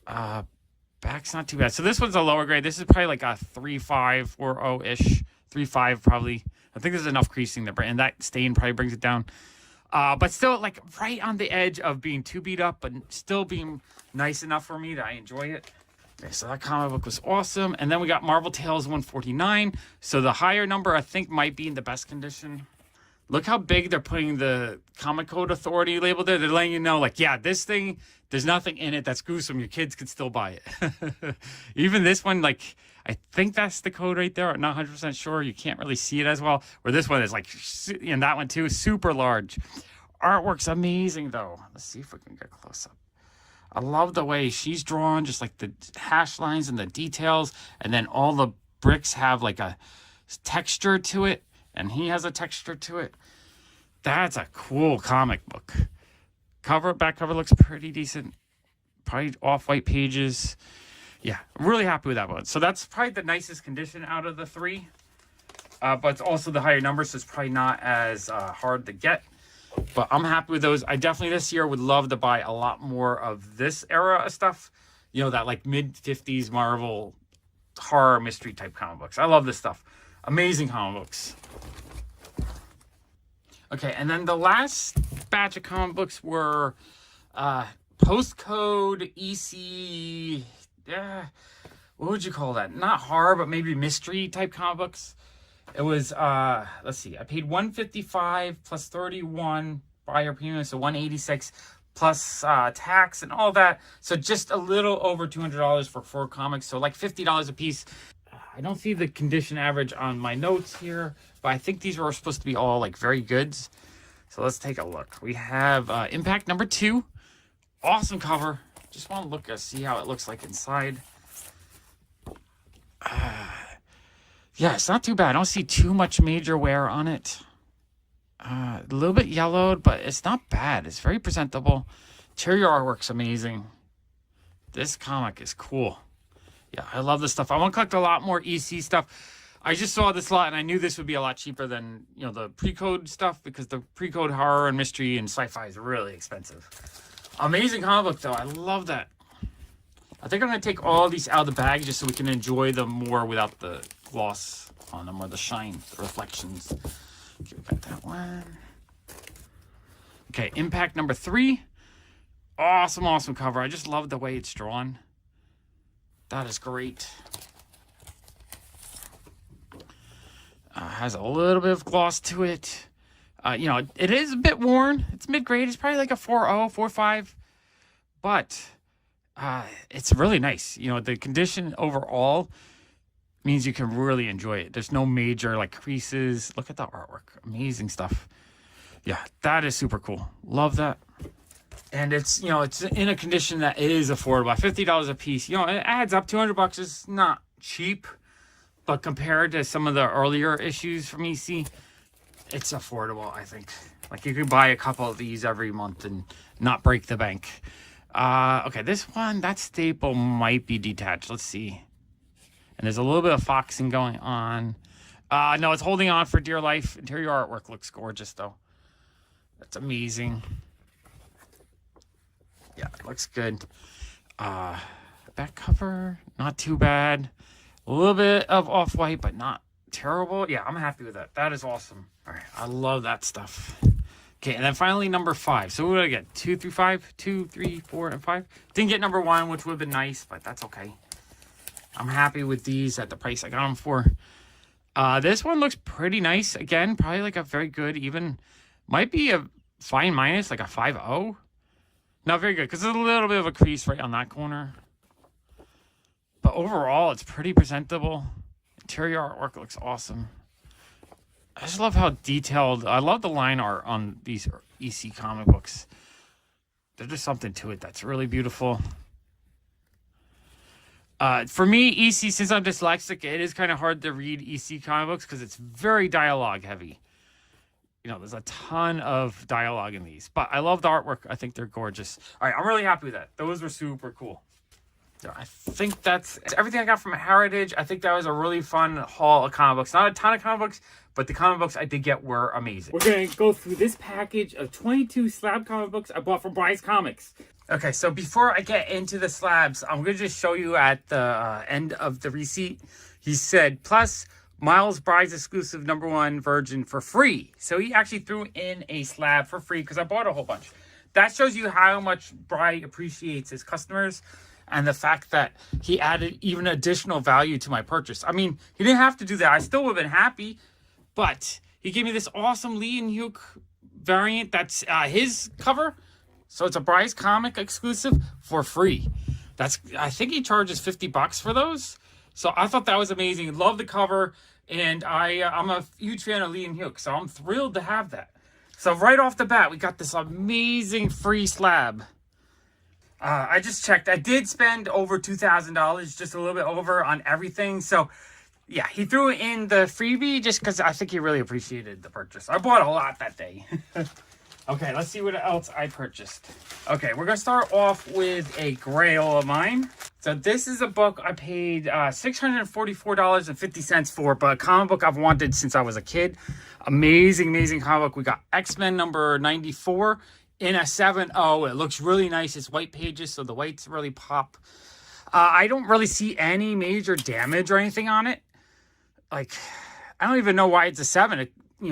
Back's not too bad. So this one's a lower grade. This is probably like a 3.5 or 0-ish. 3.5 probably. I think there's enough creasing there, and that stain probably brings it down. But still, like, right on the edge of being too beat up, but still being nice enough for me that I enjoy it. Okay, so that comic book was awesome. And then we got Marvel Tales 149. So the higher number, I think, might be in the best condition. Look how big they're putting the Comic Code Authority label there. They're letting you know, like, yeah, this thing, there's nothing in it that's gruesome. Your kids could still buy it. Even this one, like, I think that's the code right there. I'm not 100% sure. You can't really see it as well. Where this one is, like, and that one, too, is super large. Artwork's amazing, though. Let's see if we can get close up. I love the way she's drawn, just, like, the hash lines and the details. And then all the bricks have, like, a texture to it. And he has a texture to it. That's a cool comic book. Back cover looks pretty decent. Probably off-white pages. Yeah, I'm really happy with that one. So that's probably the nicest condition out of the 3. But it's also the higher number, so it's probably not as hard to get. But I'm happy with those. I definitely this year would love to buy a lot more of this era of stuff. You know, that like mid-50s Marvel horror mystery type comic books. I love this stuff. Amazing comic books. Okay, and then the last batch of comic books were postcode EC. What would you call that? Not horror, but maybe mystery type comic books. It was let's see. I paid $155 plus 31 buyer premium, so $186 plus tax and all that. So just a little over $200 for 4 comics. So like $50 a piece. I don't see the condition average on my notes here, but I think these were supposed to be all like very goods. So let's take a look. We have Impact number 2. Awesome cover. Just want to look and see how it looks like inside. Yeah, it's not too bad. I don't see too much major wear on it. A little bit yellowed, but it's not bad. It's very presentable. Interior artwork's amazing. This comic is cool. Yeah, I love this stuff. I want to collect a lot more EC stuff. I just saw this lot, and I knew this would be a lot cheaper than, you know, the pre-code stuff, because the pre-code horror and mystery and sci-fi is really expensive. Amazing comic book, though. I love that. I think I'm going to take all these out of the bag just so we can enjoy them more without the gloss on them, or the shine, the reflections. Okay, we got that one. Okay, Impact number 3. Awesome, awesome cover. I just love the way it's drawn. That is great. Has a little bit of gloss to it. You know, it is a bit worn. It's mid-grade. It's probably like a 4.0, 4.5. But it's really nice. You know, the condition overall means you can really enjoy it. There's no major, like, creases. Look at the artwork. Amazing stuff. Yeah, that is super cool. Love that. And it's, you know, it's in a condition that is affordable. $50 a piece. You know, it adds up. $200 is not cheap. But compared to some of the earlier issues from EC, it's affordable, I think. Like, you could buy a couple of these every month and not break the bank. Okay, this one, that staple might be detached. Let's see. And there's a little bit of foxing going on. No, it's holding on for dear life. Interior artwork looks gorgeous, though. That's amazing. Yeah, it looks good. Back cover, not too bad. A little bit of off-white, but not terrible. Yeah, I'm happy with that. That is awesome. All right, I love that stuff. Okay, and then finally number 5. So what did I get? 2 through 5? 2, 3, 4, and 5? Didn't get number 1, which would have been nice, but that's okay. I'm happy with these at the price I got them for. This one looks pretty nice. Again, probably like a very good, even, might be a fine minus, like a 5.0. Not very good, because there's a little bit of a crease right on that corner. But overall, it's pretty presentable. Interior artwork looks awesome. I just love how detailed... I love the line art on these EC comic books. There's just something to it that's really beautiful. For me, EC, since I'm dyslexic, it is kind of hard to read EC comic books because it's very dialogue heavy. You know, there's a ton of dialogue in these. But I love the artwork. I think they're gorgeous. All right, I'm really happy with that. Those were super cool. So I think that's everything I got from Heritage. I think that was a really fun haul of comic books. Not a ton of comic books, but the comic books I did get were amazing. We're going to go through this package of 22 Slab comic books I bought from Bryce Comics. Okay, so before I get into the slabs, I'm going to just show you at the end of the receipt. He said, plus Miles Bryce exclusive #1 Virgin for free. So he actually threw in a slab for free because I bought a whole bunch. That shows you how much Bryce appreciates his customers. And the fact that he added even additional value to my purchase. I mean, he didn't have to do that. I still would have been happy. But he gave me this awesome Lee and Hugh variant. That's his cover. So it's a Bryce comic exclusive for free. I think he charges $50 for those. So I thought that was amazing. Love the cover. And I'm a huge fan of Lee and Hugh. So I'm thrilled to have that. So right off the bat, we got this amazing free slab. I just checked. I did spend over $2,000, just a little bit over on everything. So, yeah, he threw in the freebie just because I think he really appreciated the purchase. I bought a lot that day. Okay, let's see what else I purchased. Okay, we're going to start off with a grail of mine. So this is a book I paid $644.50 for, but a comic book I've wanted since I was a kid. Amazing, amazing comic book. We got X-Men number 94. In a 7.0, it looks really nice. It's white pages, so the whites really pop. I don't really see any major damage or anything on it. Like, I don't even know why it's a 7.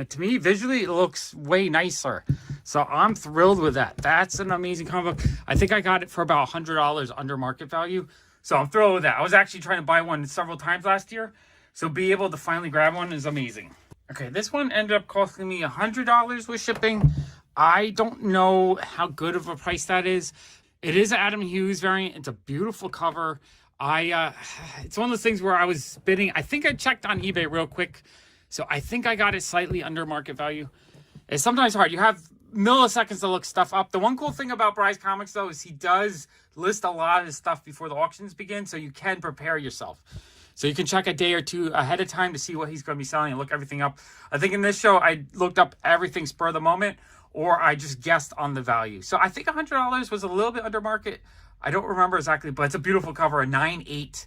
To me, visually, it looks way nicer. So I'm thrilled with that. That's an amazing comic book. I think I got it for about $100 under market value. So I'm thrilled with that. I was actually trying to buy one several times last year. So be able to finally grab one is amazing. Okay, this one ended up costing me $100 with shipping. I don't know how good of a price that is. It is an Adam Hughes variant. It's a beautiful cover. It's one of those things where I was bidding. I think I checked on eBay real quick. So I think I got it slightly under market value. It's sometimes hard. You have milliseconds to look stuff up. The one cool thing about Bryce Comics, though, is he does list a lot of his stuff before the auctions begin. So you can prepare yourself. So you can check a day or two ahead of time to see what he's going to be selling and look everything up. I think in this show, I looked up everything spur of the moment. or I just guessed on the value. So I think $100 was a little bit under market. I don't remember exactly, but it's a beautiful cover, a 9/8.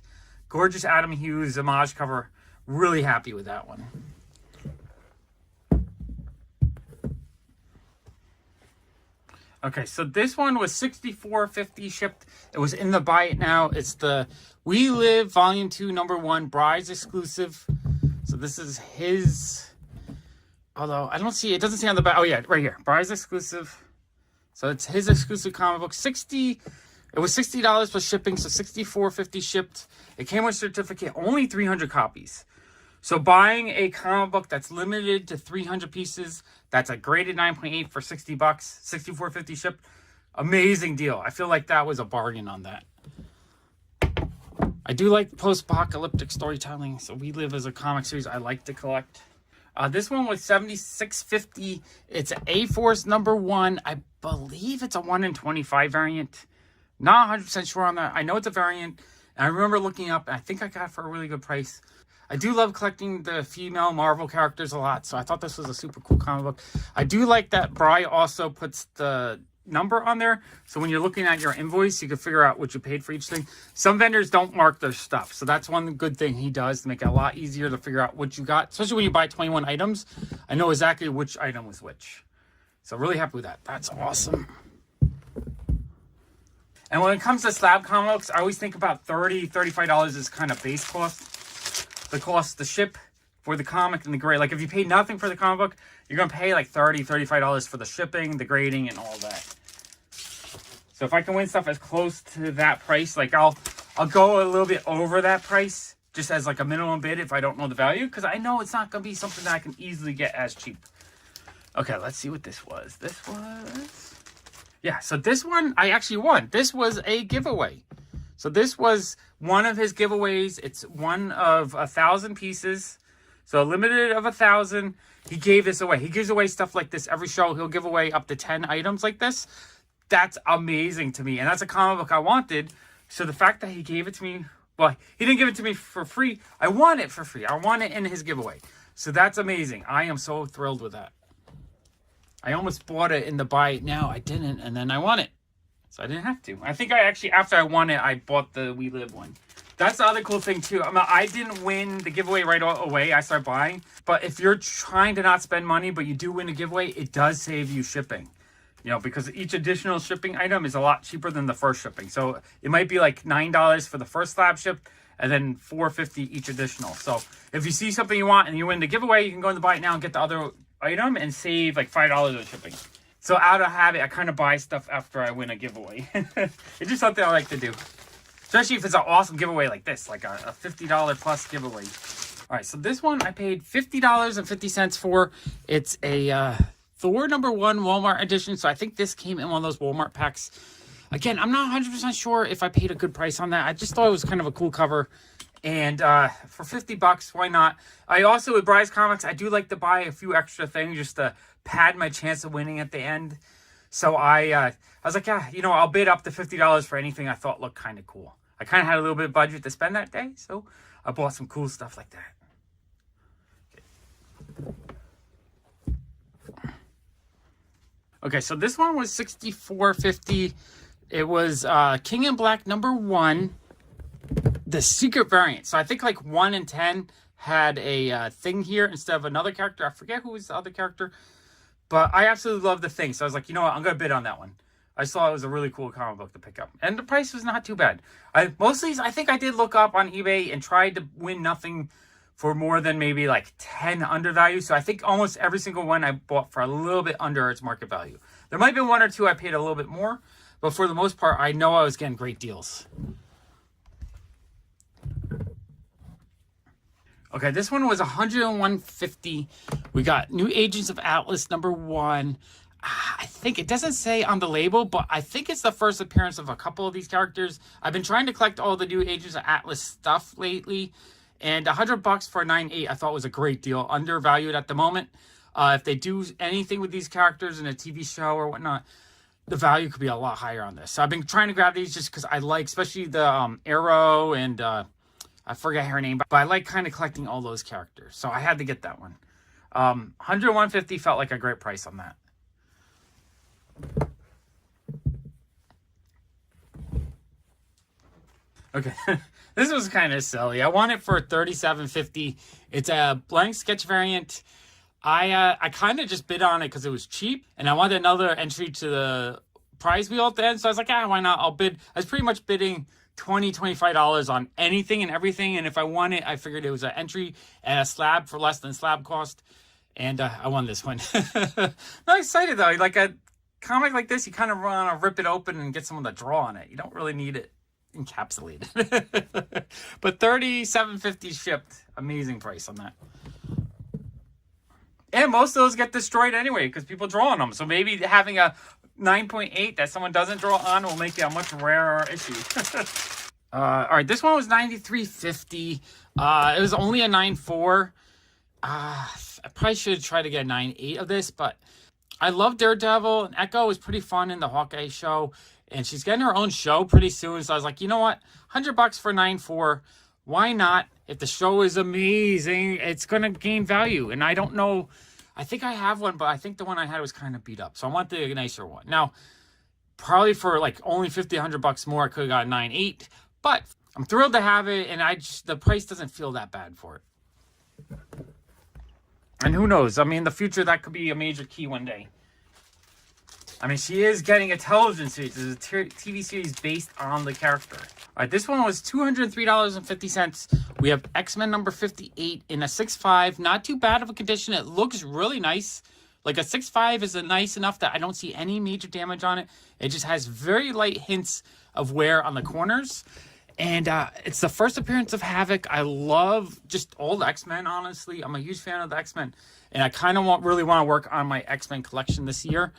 Gorgeous Adam Hughes homage cover. Really happy with that one. Okay, so this one was $64.50 shipped. It was in the buy it now. It's the We Live Volume 2 #1 Bryce exclusive. So this is his, although I don't see, it doesn't say on the back. Oh yeah, right here, Bryce exclusive. So it's his exclusive comic book. It was $60 plus shipping, so $64.50 shipped. It came with a certificate, only 300 copies. So buying a comic book that's limited to 300 pieces, that's a graded 9.8 for $60, $64.50 shipped. Amazing deal. I feel like that was a bargain on that. I do like post-apocalyptic storytelling, so We Live as a comic series I like to collect. This one was $76.50. It's an A-Force #1. I believe it's a 1 in 25 variant. Not 100% sure on that. I know it's a variant. And I remember looking up, and I think I got it for a really good price. I do love collecting the female Marvel characters a lot, so I thought this was a super cool comic book. I do like that Bry also puts the number on there, so when you're looking at your invoice, you can figure out what you paid for each thing. Some vendors don't mark their stuff, so that's one good thing he does to make it a lot easier to figure out what you got, especially when you buy 21 items. I know exactly which item was which. So really happy with that. That's awesome. And when it comes to Slab comics, I always think about $30, $35 is kind of base cost. The cost to ship for the comic and the grade. Like if you pay nothing for the comic book, you're going to pay like $30, $35 for the shipping, the grading, and all that. So if I can win stuff as close to that price, like I'll go a little bit over that price just as like a minimum bid if I don't know the value, because I know it's not going to be something that I can easily get as cheap. Okay, let's see what this was. This was... Yeah, so this one I actually won. This was a giveaway. So this was one of his giveaways. It's one of 1,000 pieces. So limited of 1,000. He gave this away. He gives away stuff like this every show. He'll give away up to 10 items like this. That's amazing to me. And that's a comic book I wanted. So the fact that he gave it to me, well, he didn't give it to me for free. I want it for free. I want it in his giveaway. So that's amazing. I am so thrilled with that. I almost bought it in the buy it now. I didn't, and then I won it. So I didn't have to. I think I actually, after I won it, I bought the We Live one. That's the other cool thing, too. I didn't win the giveaway right away. I started buying. But if you're trying to not spend money, but you do win a giveaway, it does save you shipping. You know, because each additional shipping item is a lot cheaper than the first shipping. So it might be like $9 for the first slab ship, and then $4.50 each additional. So if you see something you want and you win the giveaway, you can go in the buy it now and get the other item and save like $5 on shipping. So out of habit, I kind of buy stuff after I win a giveaway. It's just something I like to do. Especially if it's an awesome giveaway like this, like a $50 plus giveaway. All right, so this one I paid $50.50 for. It's a Thor #1 Walmart edition. So I think this came in one of those Walmart packs. Again, I'm not 100% sure if I paid a good price on that. I just thought it was kind of a cool cover. And for $50, why not? I also, with Bryce Comics, I do like to buy a few extra things just to pad my chance of winning at the end. So I was like, yeah, you know, I'll bid up to $50 for anything I thought looked kind of cool. I kind of had a little bit of budget to spend that day, so I bought some cool stuff like that. Okay, so this one was $64.50. It was King in Black #1. The secret variant. So I think like 1 in 10 had a thing here instead of another character. I forget who was the other character, but I absolutely love the thing. So I was like, you know what? I'm going to bid on that one. I saw it was a really cool comic book to pick up. And the price was not too bad. Most of these, I think I did look up on eBay and tried to win nothing for more than maybe like 10 undervalue. So I think almost every single one I bought for a little bit under its market value. There might be 1 or 2 I paid a little bit more, but for the most part, I know I was getting great deals. Okay, this one was $101.50. We got New Agents of Atlas #1. I think it doesn't say on the label, but I think it's the first appearance of a couple of these characters. I've been trying to collect all the New Agents of Atlas stuff lately, and $100 for a 9.8 I thought was a great deal, undervalued at the moment. If they do anything with these characters in a TV show or whatnot, the value could be a lot higher on this. So I've been trying to grab these just because I like, especially the Arrow and I forget her name, but I like kind of collecting all those characters. So I had to get that one. $101.50 felt like a great price on that. Okay, this was kind of silly. I want it for $37.50. It's a blank sketch variant. I kind of just bid on it because it was cheap, and I wanted another entry to the prize wheel at the end. So I was like, why not? I'll bid. I was pretty much bidding $25 on anything and everything, and if I won it, I figured it was an entry and a slab for less than slab cost, and I won this one. I'm excited though. Like a comic like this, you kind of want to rip it open and get someone to draw on it. You don't really need it encapsulated. But $37.50 shipped. Amazing price on that. And most of those get destroyed anyway because people draw on them. So maybe having a 9.8 that someone doesn't draw on will make it a much rarer issue. All right, this one was $93.50. It was only a 9.4. I probably should try to get a 9.8 of this, but I love Daredevil, and Echo was pretty fun in the Hawkeye show, and she's getting her own show pretty soon. So I was like, you know what, $100 for 9.4. Why not? If the show is amazing, it's going to gain value. And I don't know. I think I have one, but I think the one I had was kind of beat up. So I want the nicer one. Now, probably for like only $50, $100 more, I could have got a 9.8. But I'm thrilled to have it. And the price doesn't feel that bad for it. And who knows? I mean, in the future, that could be a major key one day. I mean, she is getting a television series. There's a TV series based on the character. All right, this one was $203.50. We have X-Men number 58 in a 6.5. Not too bad of a condition. It looks really nice. Like a 6.5 is nice enough that I don't see any major damage on it. It just has very light hints of wear on the corners. And it's the first appearance of Havoc. I love just old X-Men, honestly. I'm a huge fan of the X-Men. And I kind of really want to work on my X-Men collection this year.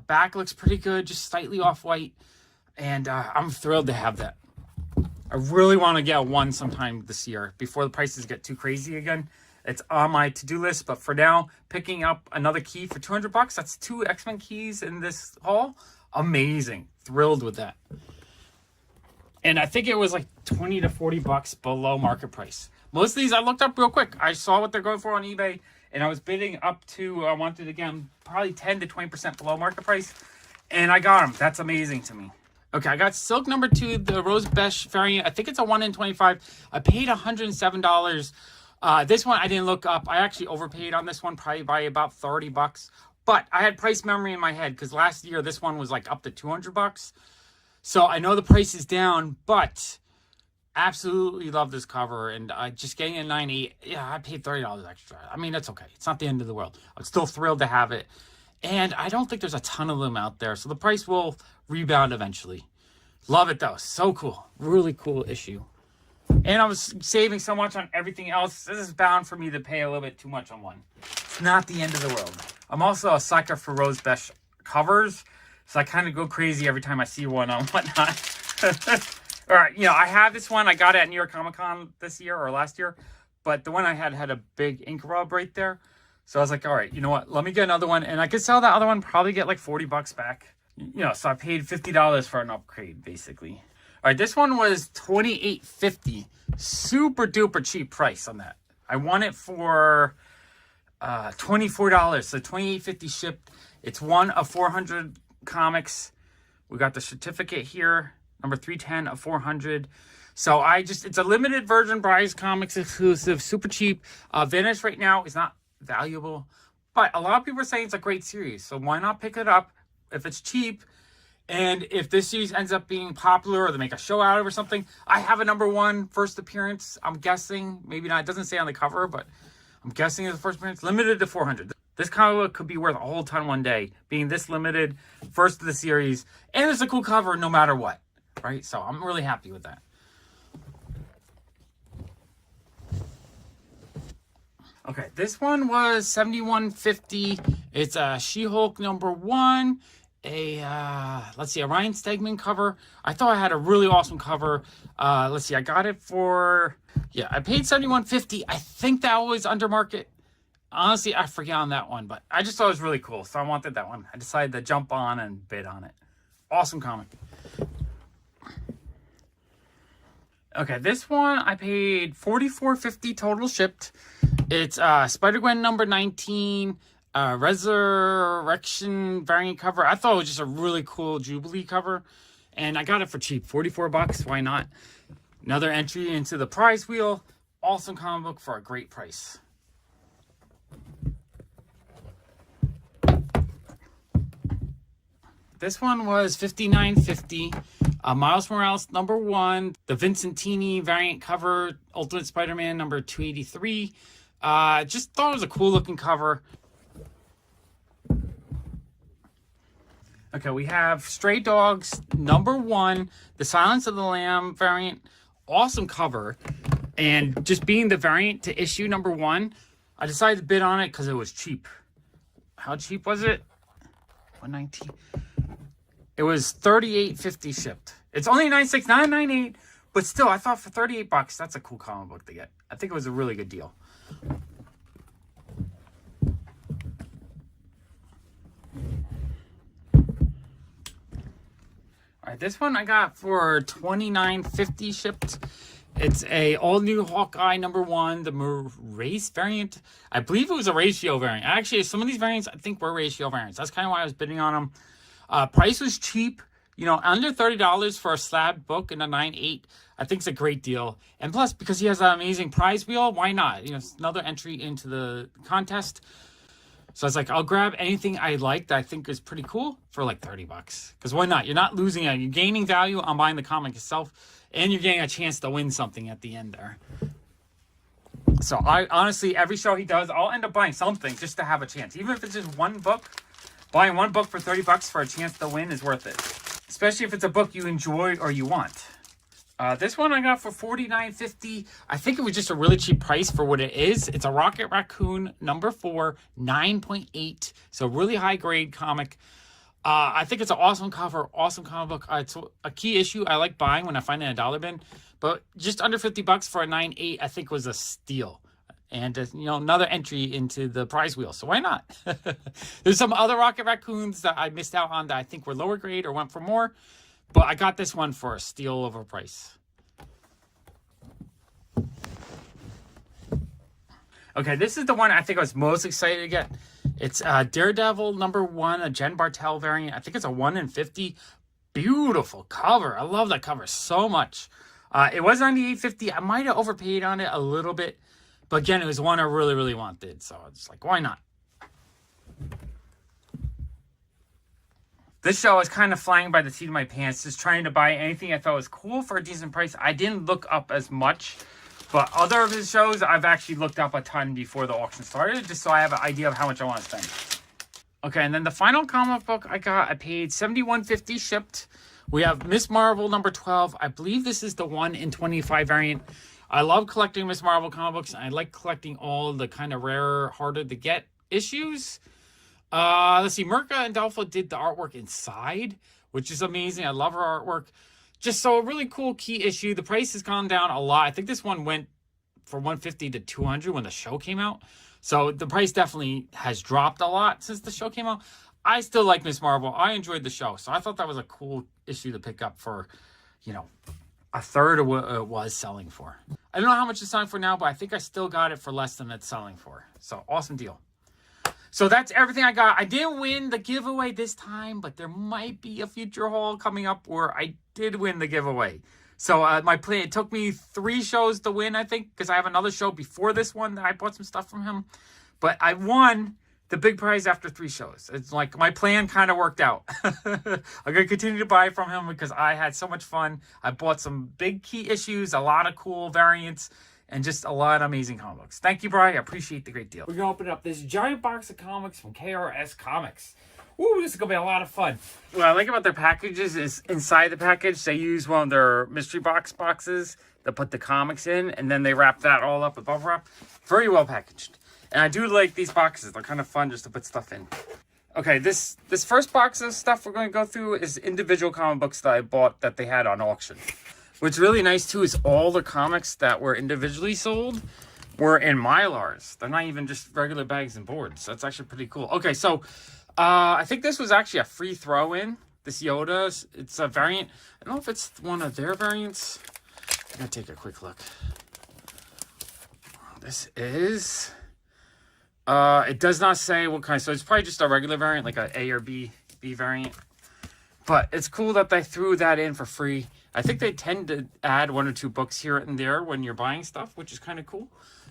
Back looks pretty good, just slightly off-white. And I'm thrilled to have that. I really want to get one sometime this year before the prices get too crazy again. It's on my to-do list. But for now, picking up another key for $200. That's 2 X-Men keys in this haul. Amazing. Thrilled with that. And I think it was like $20 to $40 below market price. Most of these I looked up real quick. I saw what they're going for on eBay, and I was bidding up to, I wanted, again, probably 10 to 20% below market price, and I got them. That's amazing to me. Okay, I got Silk number 2, the Rose Besh variant. I think it's a 1 in 25. I paid $107. This one I didn't look up. I actually overpaid on this one, probably by about $30. But I had price memory in my head because last year this one was like up to $200. So I know the price is down, but absolutely love this cover. And just getting a 9.8, yeah, I paid $30 extra. I mean, that's okay. It's not the end of the world. I'm still thrilled to have it. And I don't think there's a ton of them out there. So the price will rebound eventually. Love it, though. So cool. Really cool issue. And I was saving so much on everything else. This is bound for me to pay a little bit too much on one. It's not the end of the world. I'm also a sucker for Rose Besh covers. So I kind of go crazy every time I see one on whatnot. All right, I have this one. I got it at New York Comic Con this year or last year. But the one I had a big ink rub right there. So I was like, all right, you know what? Let me get another one. And I could sell that other one, probably get like $40 back. So I paid $50 for an upgrade, basically. All right, this one was $28.50. Super duper cheap price on that. I won it for $24. So $28.50 shipped. It's one of 400 comics. We got the certificate here, number 310 of 400. So it's a limited version Bryce Comics exclusive, super cheap. Vanish right now is not valuable, but a lot of people are saying it's a great series. So why not pick it up if it's cheap? And if this series ends up being popular or they make a show out of it or something, I have a number 1 first appearance. I'm guessing, maybe not, it doesn't say on the cover, but I'm guessing it's the first appearance, limited to 400. This comic book could be worth a whole ton one day, being this limited, first of the series, and it's a cool cover no matter what, right? So I'm really happy with that. Okay, this one was $71.50. It's a She-Hulk number 1. A Ryan Stegman cover. I thought I had a really awesome cover. I got it for, I paid $71.50. I think that was under market. Honestly, I forget on that one, but I just thought it was really cool, so I wanted that one. I decided to jump on and bid on it. Awesome comic. Okay, this one I paid $44.50 total shipped. It's Spider-Gwen number 19. Resurrection variant cover. I thought it was just a really cool Jubilee cover, and I got it for cheap, $44. Why not? Another entry into the prize wheel. Awesome comic book for a great price. This one was $59.50. Miles Morales #1, the Vincentini variant cover, Ultimate Spider-Man number 283. Just thought it was a cool looking cover. Okay, we have Stray Dogs #1, the Silence of the Lamb variant. Awesome cover. And just being the variant to issue #1, I decided to bid on it because it was cheap. How cheap was it? $119. It was $38.50 shipped. It's only $96, not $98, but still, I thought for $38, that's a cool comic book to get. I think it was a really good deal. All right, this one I got for $29.50 shipped. It's a all-new Hawkeye #1, the race variant. I believe it was a ratio variant. Actually, some of these variants I think were ratio variants. That's kind of why I was bidding on them. Price was cheap, under $30 for a slab book and a 9.8. I think it's a great deal. And plus, because he has an amazing prize wheel, why not? It's another entry into the contest. So I was like, I'll grab anything I like that I think is pretty cool for like $30. Because why not? You're not losing it. You're gaining value on buying the comic itself, and you're getting a chance to win something at the end there. So I honestly, every show he does, I'll end up buying something just to have a chance. Even if it's just one book. Buying one book for $30 for a chance to win is worth it. Especially if it's a book you enjoy or you want. This one I got for $49.50. I think it was just a really cheap price for what it is. It's a Rocket Raccoon #4, 9.8. So really high grade comic. I think it's an awesome cover, awesome comic book. It's a key issue I like buying when I find it in a dollar bin. But just under $50 for a 9.8 I think was a steal. And, another entry into the prize wheel. So why not? There's some other Rocket Raccoons that I missed out on that I think were lower grade or went for more. But I got this one for a steal of a price. Okay, this is the one I think I was most excited to get. It's Daredevil #1, a Jen Bartel variant. I think it's a 1 in 50. Beautiful cover. I love that cover so much. It was $98.50. I might have overpaid on it a little bit. But again, it was one I really, really wanted. So it's like, why not? This show I was kind of flying by the seat of my pants, just trying to buy anything I thought was cool for a decent price. I didn't look up as much. But other of his shows, I've actually looked up a ton before the auction started, just so I have an idea of how much I want to spend. Okay, and then the final comic book I got, I paid $71.50 shipped. We have Miss Marvel #12. I believe this is the 1 in 25 variant. I love collecting Miss Marvel comic books, and I like collecting all the kind of rarer, harder to get issues. Let's see, Mirka and Delpha did the artwork inside, which is amazing. I love her artwork. Just so a really cool key issue. The price has gone down a lot. I think this one went for $150 to $200 when the show came out. So the price definitely has dropped a lot since the show came out. I still like Miss Marvel. I enjoyed the show. So I thought that was a cool issue to pick up for, a third of what it was selling for. I don't know how much it's selling for now, but I think I still got it for less than it's selling for. So awesome deal. So that's everything I got. I didn't win the giveaway this time, but there might be a future haul coming up where I did win the giveaway. So my plan, it took me 3 shows to win, I think, because I have another show before this one that I bought some stuff from him. But I won the big prize after 3 shows. It's like my plan kind of worked out. I'm going to continue to buy from him because I had so much fun. I bought some big key issues, a lot of cool variants, and just a lot of amazing comic books. Thank you, Bri. I appreciate the great deal. We're going to open up this giant box of comics from KRS Comics. Ooh, this is going to be a lot of fun. What I like about their packages is inside the package, they use one of their mystery boxes to put the comics in, and then they wrap that all up with bubble wrap. Very well packaged. And I do like these boxes. They're kind of fun just to put stuff in. Okay, this first box of stuff we're going to go through is individual comic books that I bought that they had on auction. What's really nice, too, is all the comics that were individually sold were in Mylars. They're not even just regular bags and boards. That's actually pretty cool. Okay, so I think this was actually a free throw-in. This Yoda, it's a variant. I don't know if it's one of their variants. I'm going to take a quick look. This is It does not say what kind, so it's probably just a regular variant, like a A or B variant. But it's cool that they threw that in for free. I think they tend to add 1 or 2 books here and there when you're buying stuff, which is kind of cool.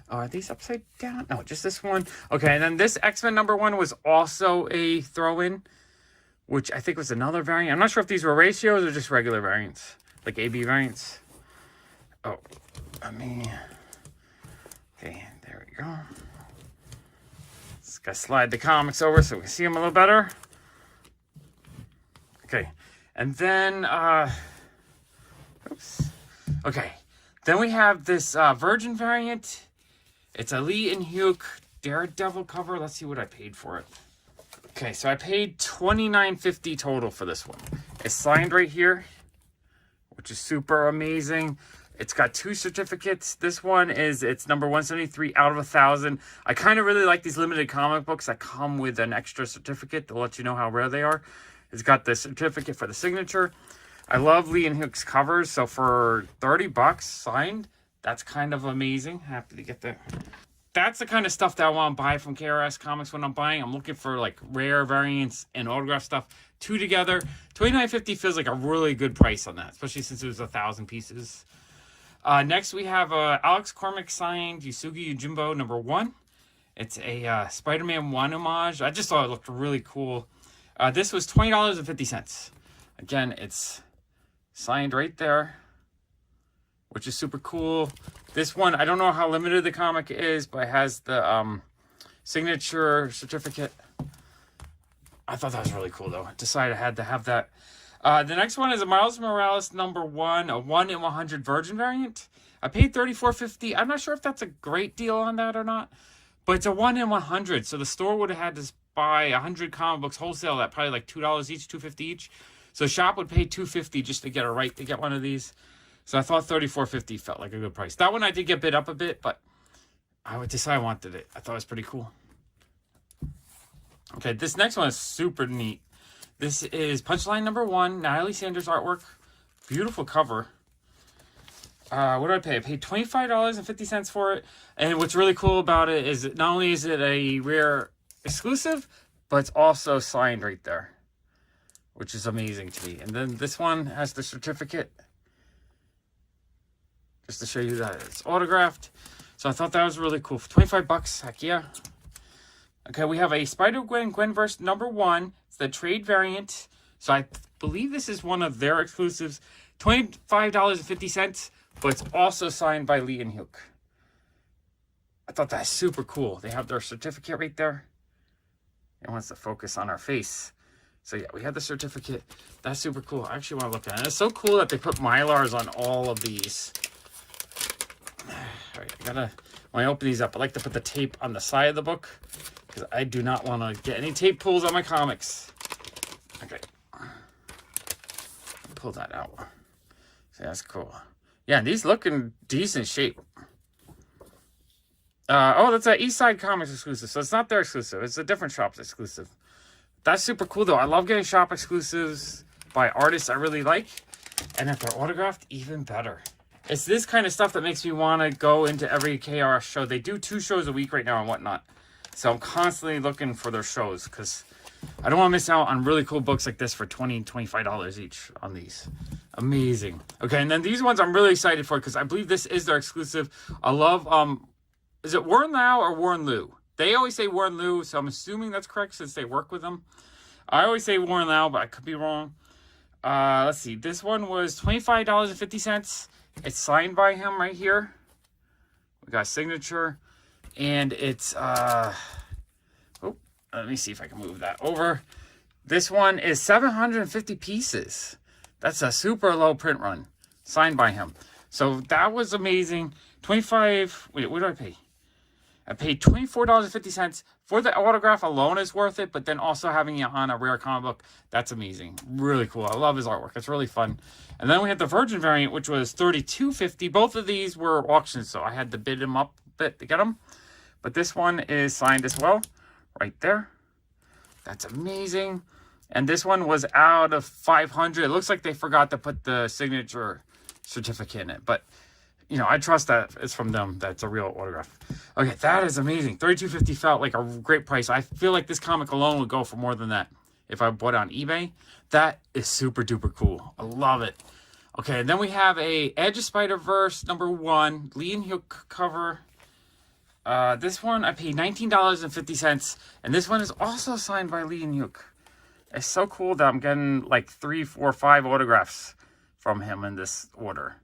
Are these upside down? No, just this one. Okay, and then this X-Men #1 was also a throw-in, which I think was another variant. I'm not sure if these were ratios or just regular variants, like AB variants. Oh, okay, there we go. Just gotta slide the comics over so we can see them a little better. Okay, and then, oops. Okay, then we have this Virgin variant. It's a Lee and Hugh Daredevil cover. Let's see what I paid for it. Okay, so I paid $29.50 total for this one. It's signed right here, which is super amazing. It's got 2 certificates. This one is, it's number 173 out of 1,000. I kind of really like these limited comic books that come with an extra certificate to let you know how rare they are. It's got the certificate for the signature. I love Lee and Hook's covers, so for $30 signed, that's kind of amazing. Happy to get that. That's the kind of stuff that I want to buy from KRS Comics when I'm buying. I'm looking for like rare variants and autograph stuff. 2 together. $29.50 feels like a really good price on that, especially since it was 1,000 pieces. Next we have Alex Cormack signed Yusugi Yojimbo #1. It's a Spider-Man 1 homage. I just thought it looked really cool. This was $20.50. Again, it's signed right there, which is super cool. This one, I don't know how limited the comic is, but it has the signature certificate. I thought that was really cool, though. I decided I had to have that. The next one is a Miles Morales #1, a 1 in 100 Virgin variant. I paid $34.50. I'm not sure if that's a great deal on that or not, but it's a 1 in 100. So the store would have had to buy 100 comic books wholesale at probably like $2 each, $2.50 each. So shop would pay $2.50 just to get a right to get one of these. So I thought $34.50 felt like a good price. That one I did get bid up a bit, but I would decide I wanted it. I thought it was pretty cool. Okay, this next one is super neat. This is Punchline #1, Natalie Sanders artwork. Beautiful cover. What did I pay? I paid $25.50 for it. And what's really cool about it is not only is it a rare exclusive, but it's also signed right there, which is amazing to me. And then this one has the certificate, just to show you that it's autographed. So I thought that was really cool. For $25, heck yeah. Okay, we have a Spider-Gwen Gwenverse #1. It's the trade variant. So I believe this is one of their exclusives. $25.50, but it's also signed by Lee and Hook. I thought that's super cool. They have their certificate right there. It wants to focus on our face. So yeah, we have the certificate. That's super cool. I actually want to look at it. It's so cool that they put Mylars on all of these. All right, when I open these up, I like to put the tape on the side of the book because I do not want to get any tape pulls on my comics. Okay. Pull that out. So that's cool. Yeah, these look in decent shape. Oh, that's an East Side Comics exclusive. So it's not their exclusive. It's a different shop's exclusive. That's super cool, though. I love getting shop exclusives by artists I really like. And if they're autographed, even better. It's this kind of stuff that makes me want to go into every KRS show. They do 2 shows a week right now and whatnot. So I'm constantly looking for their shows because I don't want to miss out on really cool books like this for $20, $25 each on these. Amazing. Okay, and then these ones I'm really excited for because I believe this is their exclusive. I love, is it Warren Lau or Warren Liu? They always say Warren Liu, so I'm assuming that's correct since they work with them. I always say Warren Lau, but I could be wrong. Let's see. This one was $25.50. It's signed by him right here. We got a signature. And it's, let me see if I can move that over. This one is 750 pieces. That's a super low print run. Signed by him. So that was amazing. Wait, what did I pay? I paid $24.50 for the autograph alone is worth it, but then also having it on a rare comic book, that's amazing. Really cool. I love his artwork. It's really fun. And then we had the Virgin variant, which was $32.50. Both of these were auctions, so I had to bid them up a bit to get them. But this one is signed as well, right there. That's amazing. And this one was out of 500. It looks like they forgot to put the signature certificate in it, but you know, I trust that it's from them. That's a real autograph. Okay, that is amazing. $32.50 felt like a great price. I feel like this comic alone would go for more than that if I bought it on eBay. That is super duper cool. I love it. Okay, and then we have a Edge of Spider-Verse #1 Lee and Hook cover. This one I paid $19.50, and this one is also signed by Lee and Hook. It's so cool that I'm getting like 3, 4, 5 autographs from him in this order.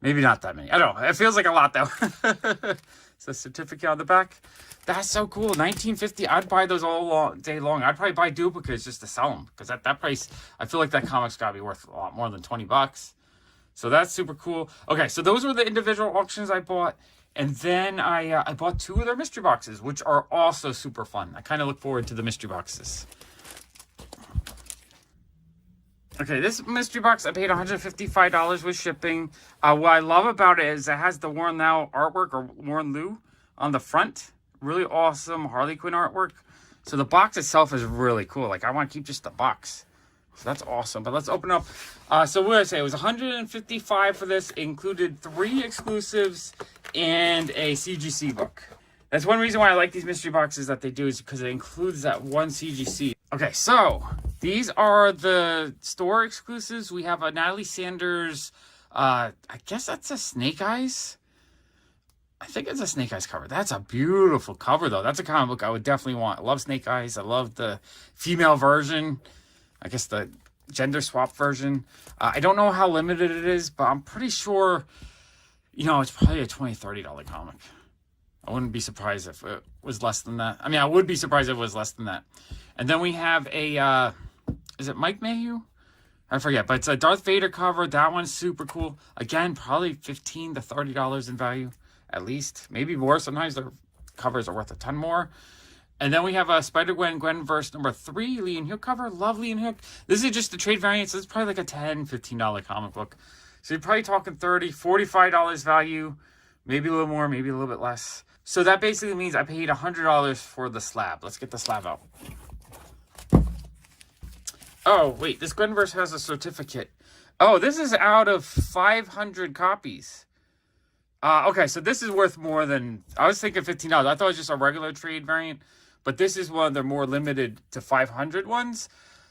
Maybe not that many. I don't know. It feels like a lot though. It's a certificate on the back. That's so cool. $19.50. I'd buy those all day long. I'd probably buy duplicates just to sell them, because at that price, I feel like that comic's got to be worth a lot more than $20. So that's super cool. Okay, so those were the individual auctions I bought. And then I bought 2 of their mystery boxes, which are also super fun. I kind of look forward to the mystery boxes. Okay, this mystery box, I paid $155 with shipping. What I love about it is it has the Warren Lau artwork, or Warren Lu, on the front. Really awesome Harley Quinn artwork. So the box itself is really cool. Like, I want to keep just the box. So that's awesome. But let's open up. So what did I say? It was $155 for this. It included 3 exclusives and a CGC book. That's one reason why I like these mystery boxes that they do, is because it includes that one CGC. Okay, so these are the store exclusives. We have a Natalie Sanders, I guess that's a Snake Eyes. I think it's a Snake Eyes cover. That's a beautiful cover, though. That's a comic book I would definitely want. I love Snake Eyes. I love the female version. I guess the gender swap version. I don't know how limited it is, but I'm pretty sure, you know, it's probably a $20, $30 comic. I wouldn't be surprised if it was less than that. I mean, I would be surprised if it was less than that. And then we have a, is it Mike Mayhew? I forget, but it's a Darth Vader cover. That one's super cool. Again, probably $15 to $30 in value, at least. Maybe more. Sometimes their covers are worth a ton more. And then we have a Spider-Gwen Gwenverse #3, Lee and Hook cover. Love Lee and Hook. This is just the trade variant, so it's probably like a $10, $15 comic book. So you're probably talking $30, $45 value. Maybe a little more, maybe a little bit less. So that basically means I paid $100 for the slab. Let's get the slab out. Oh, wait. This Gwenverse has a certificate. Oh, this is out of 500 copies. Okay, so this is worth more than... I was thinking $15. I thought it was just a regular trade variant. But this is one of the more limited to 500 ones.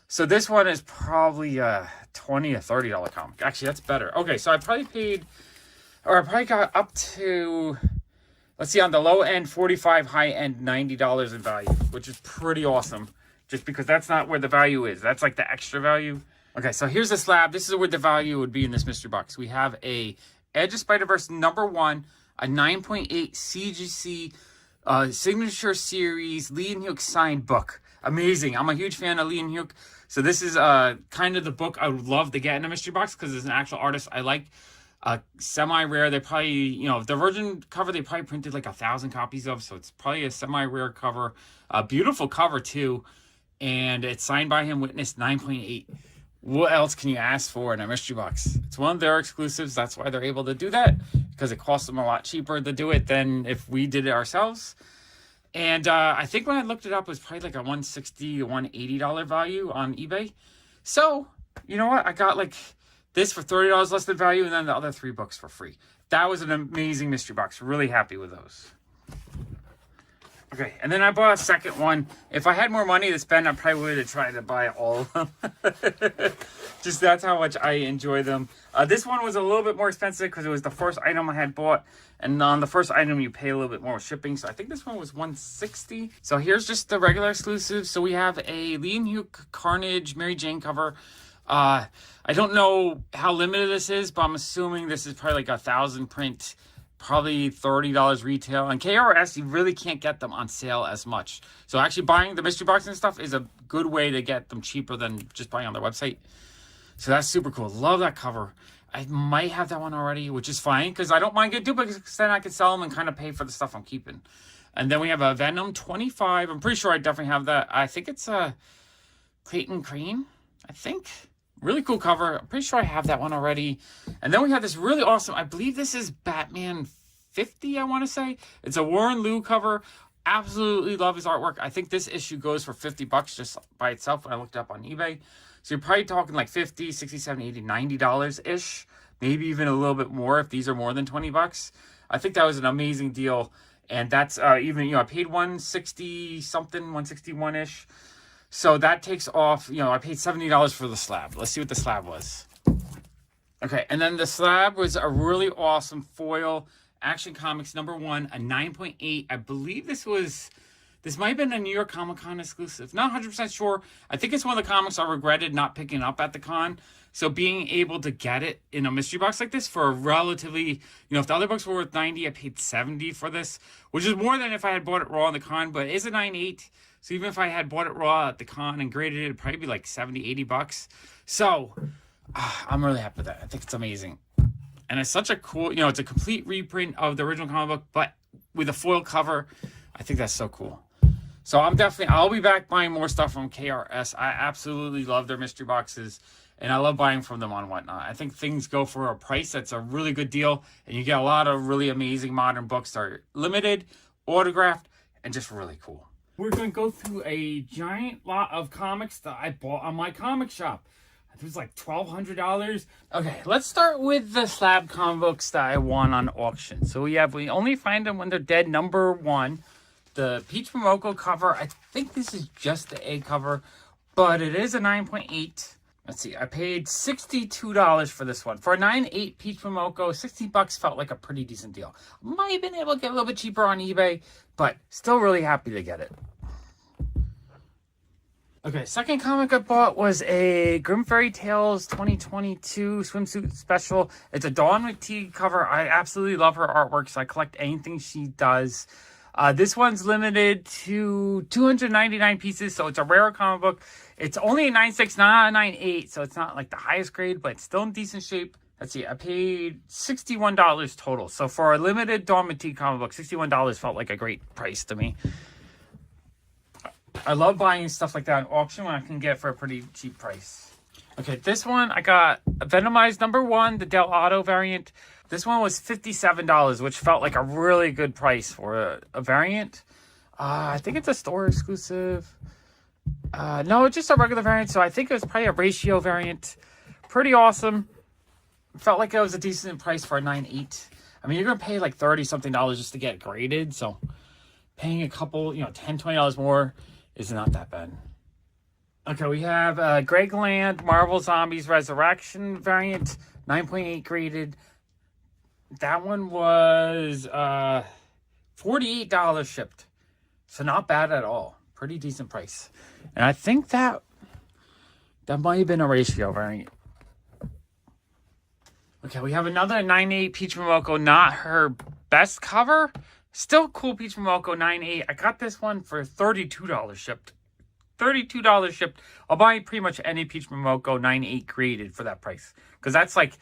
So this one is probably a $20 or $30 comic. Actually, that's better. Okay, so I probably paid... Or I probably got up to... Let's see, on the low end, $45, high end, $90 in value, which is pretty awesome. Just because that's not where the value is. That's like the extra value. Okay, so here's the slab. This is where the value would be in this mystery box. We have a Edge of Spider-Verse #1, a 9.8 CGC signature series Lee and Hook signed book. Amazing. I'm a huge fan of Lee and Hook. So this is kind of the book I would love to get in a mystery box, because it's an actual artist I like. Semi-rare. They probably, you know, the Virgin cover, they probably printed like 1,000 copies of, so it's probably a semi-rare cover. A beautiful cover too, and it's signed by him, witness 9.8. What else can you ask for in a mystery box? It's one of their exclusives. That's why they're able to do that, because it costs them a lot cheaper to do it than if we did it ourselves. And I think when I looked it up, it was probably like a $160 to $180 value on eBay. So, you know what? I got like this for $30 less than value, and then the other 3 books for free. That was an amazing mystery box. Really happy with those. Okay, and then I bought a second one. If I had more money to spend, I probably would have tried to buy all of them. Just that's how much I enjoy them. This one was a little bit more expensive because it was the first item I had bought. And on the first item, you pay a little bit more with shipping. So I think this one was $160. So here's just the regular exclusive. So we have a Lee and Hook Carnage Mary Jane cover. I don't know how limited this is, but I'm assuming this is probably like 1,000 print, probably $30 retail. On KRS, you really can't get them on sale as much. So actually buying the mystery box and stuff is a good way to get them cheaper than just buying on their website. So that's super cool. Love that cover. I might have that one already, which is fine, because I don't mind getting duplicates, because then I can sell them and kind of pay for the stuff I'm keeping. And then we have a Venom 25. I'm pretty sure I definitely have that. I think it's a Clayton Crane, I think. Really cool cover. I'm pretty sure I have that one already. And then we have this really awesome, I believe this is Batman 50, I want to say. It's a Warren Lu cover. Absolutely love his artwork. I think this issue goes for $50 just by itself when I looked it up on eBay. So you're probably talking like $50, $60, $70, $80, $90-ish. maybe even a little bit more if these are more than 20 bucks. I think that was an amazing deal. And that's even, I paid 160 something, 161-ish. So that takes off, I paid $70 for the Slab. Let's see what the Slab was. Okay, and then the Slab was a really awesome foil Action Comics #1, a 9.8. I believe this might have been a New York Comic Con exclusive. Not 100% sure. I think it's one of the comics I regretted not picking up at the con. So being able to get it in a mystery box like this for a relatively, if the other books were worth 90, I paid 70 for this, which is more than if I had bought it raw in the con, but it is a 9.8. So even if I had bought it raw at the con and graded it, it'd probably be like 70, 80 bucks. So I'm really happy with that. I think it's amazing. And it's such a cool, it's a complete reprint of the original comic book, but with a foil cover. I think that's so cool. So I'll be back buying more stuff from KRS. I absolutely love their mystery boxes, and I love buying from them on Whatnot. I think things go for a price that's a really good deal, and you get a lot of really amazing modern books that are limited, autographed, and just really cool. We're going to go through a giant lot of comics that I bought on my comic shop. It was like $1,200. Okay, let's start with the Slab comic books that I won on auction. So we only find them when they're dead, #1. The Peach Momoko cover, I think this is just the A cover, but it is a 9.8. Let's see, I paid $62 for this one. For a 9.8 Peach Momoko, 60 bucks felt like a pretty decent deal. Might have been able to get a little bit cheaper on eBay, but still really happy to get it. Okay, second comic I bought was a Grim Fairy Tales 2022 swimsuit special. It's a Dawn McTeague cover. I absolutely love her artwork, so I collect anything she does. This one's limited to 299 pieces, so it's a rare comic book. It's only a 9.6, not a 9.8, so it's not like the highest grade, but it's still in decent shape. Let's see, I paid $61 total. So for a limited Dawn McTeague comic book, $61 felt like a great price to me. I love buying stuff like that on auction when I can get it for a pretty cheap price. Okay, this one, I got Venomized #1, the Del Auto variant. This one was $57, which felt like a really good price for a variant. I think it's a store exclusive. No, it's just a regular variant, so I think it was probably a ratio variant. Pretty awesome. Felt like it was a decent price for a 9.8. I mean, you're going to pay like $30-something just to get it graded, so paying a couple, $10, $20 more is not that bad. Okay, we have Greg Land Marvel Zombies Resurrection variant, 9.8 graded. That one was $48 shipped. So not bad at all. Pretty decent price. And I think that might have been a ratio variant. Okay, we have another 9.8 Peach Momoko, not her best cover. Still cool Peach Momoko 9.8. I got this one for $32 shipped. $32 shipped. I'll buy pretty much any Peach Momoko 9.8 graded for that price. Because that's like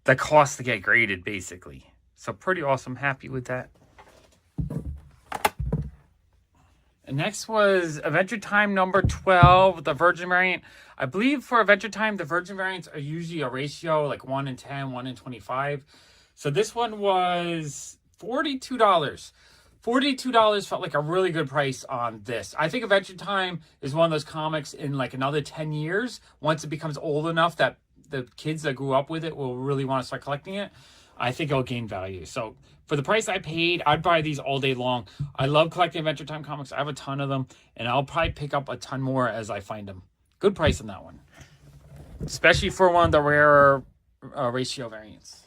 the cost to get graded, basically. So pretty awesome. Happy with that. And next was Adventure Time #12, the Virgin variant. I believe for Adventure Time, the Virgin variants are usually a ratio, like 1:10, 1:25. So this one was $42. $42 felt like a really good price on this. I think Adventure Time is one of those comics in like another 10 years, once it becomes old enough that the kids that grew up with it will really want to start collecting it. I think it'll gain value. So for the price I paid, I'd buy these all day long. I love collecting Adventure Time comics. I have a ton of them, and I'll probably pick up a ton more as I find them. Good price on that one, especially for one of the rarer ratio variants.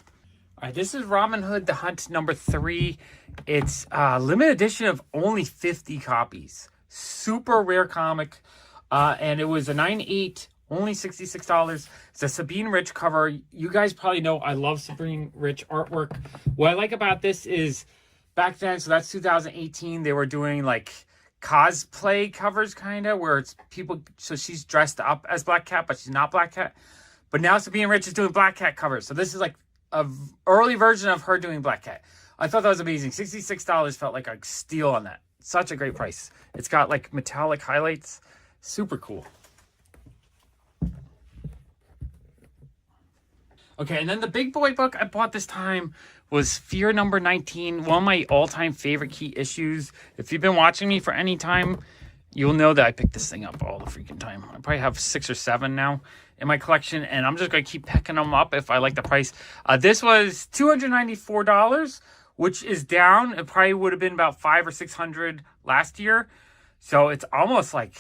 All right, this is Robin Hood The Hunt #3. It's a limited edition of only 50 copies. Super rare comic, and it was a 9.8. Only $66. It's a Sabine Rich cover. You guys probably know I love Sabine Rich artwork. What I like about this is back then, so that's 2018, they were doing like cosplay covers kind of, where it's people, so she's dressed up as Black Cat, but she's not Black Cat. But now Sabine Rich is doing Black Cat covers. So this is like a early version of her doing Black Cat. I thought that was amazing. $66 felt like a steal on that. Such a great price. It's got like metallic highlights. Super cool. Okay, and then the big boy book I bought this time was Fear #19, one of my all-time favorite key issues. If you've been watching me for any time, You'll know that I pick this thing up all the freaking time. I probably have 6 or 7 now in my collection, and I'm just going to keep picking them up if I like the price. This was $294, which is down. It probably would have been about $500 or $600 last year. So it's almost like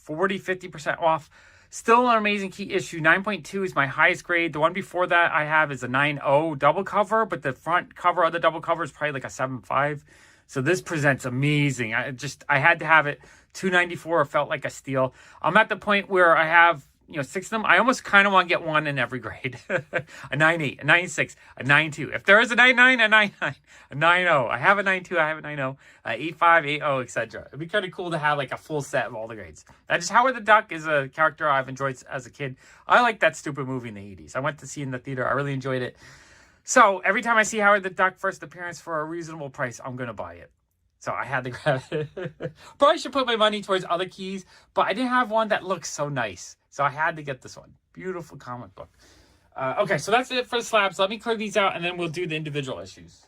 40-50% off. Still an amazing key issue. 9.2 is my highest grade. The one before that I have is a 9.0 double cover, but the front cover of the double cover is probably like a 7.5. So this presents amazing. I had to have it. $294 felt like a steal. I'm at the point where I have 6 of them. I almost kind of want to get one in every grade. A 9.8, a 9.6, a 9.2. If there is a 9.9, a 9.9, a 9.0. I have a 9.2, I have a 9.0, a 8.5, 8.0, etc. It'd be kind of cool to have like a full set of all the grades. Just Howard the Duck is a character I've enjoyed as a kid. I like that stupid movie in the 80s. I went to see it in the theater. I really enjoyed it. So every time I see Howard the Duck first appearance for a reasonable price, I'm going to buy it. So I had to grab it. Probably should put my money towards other keys, but I didn't have one that looks so nice. So I had to get this one. Beautiful comic book. Okay, so that's it for the slabs. Let me clear these out, and then we'll do the individual issues.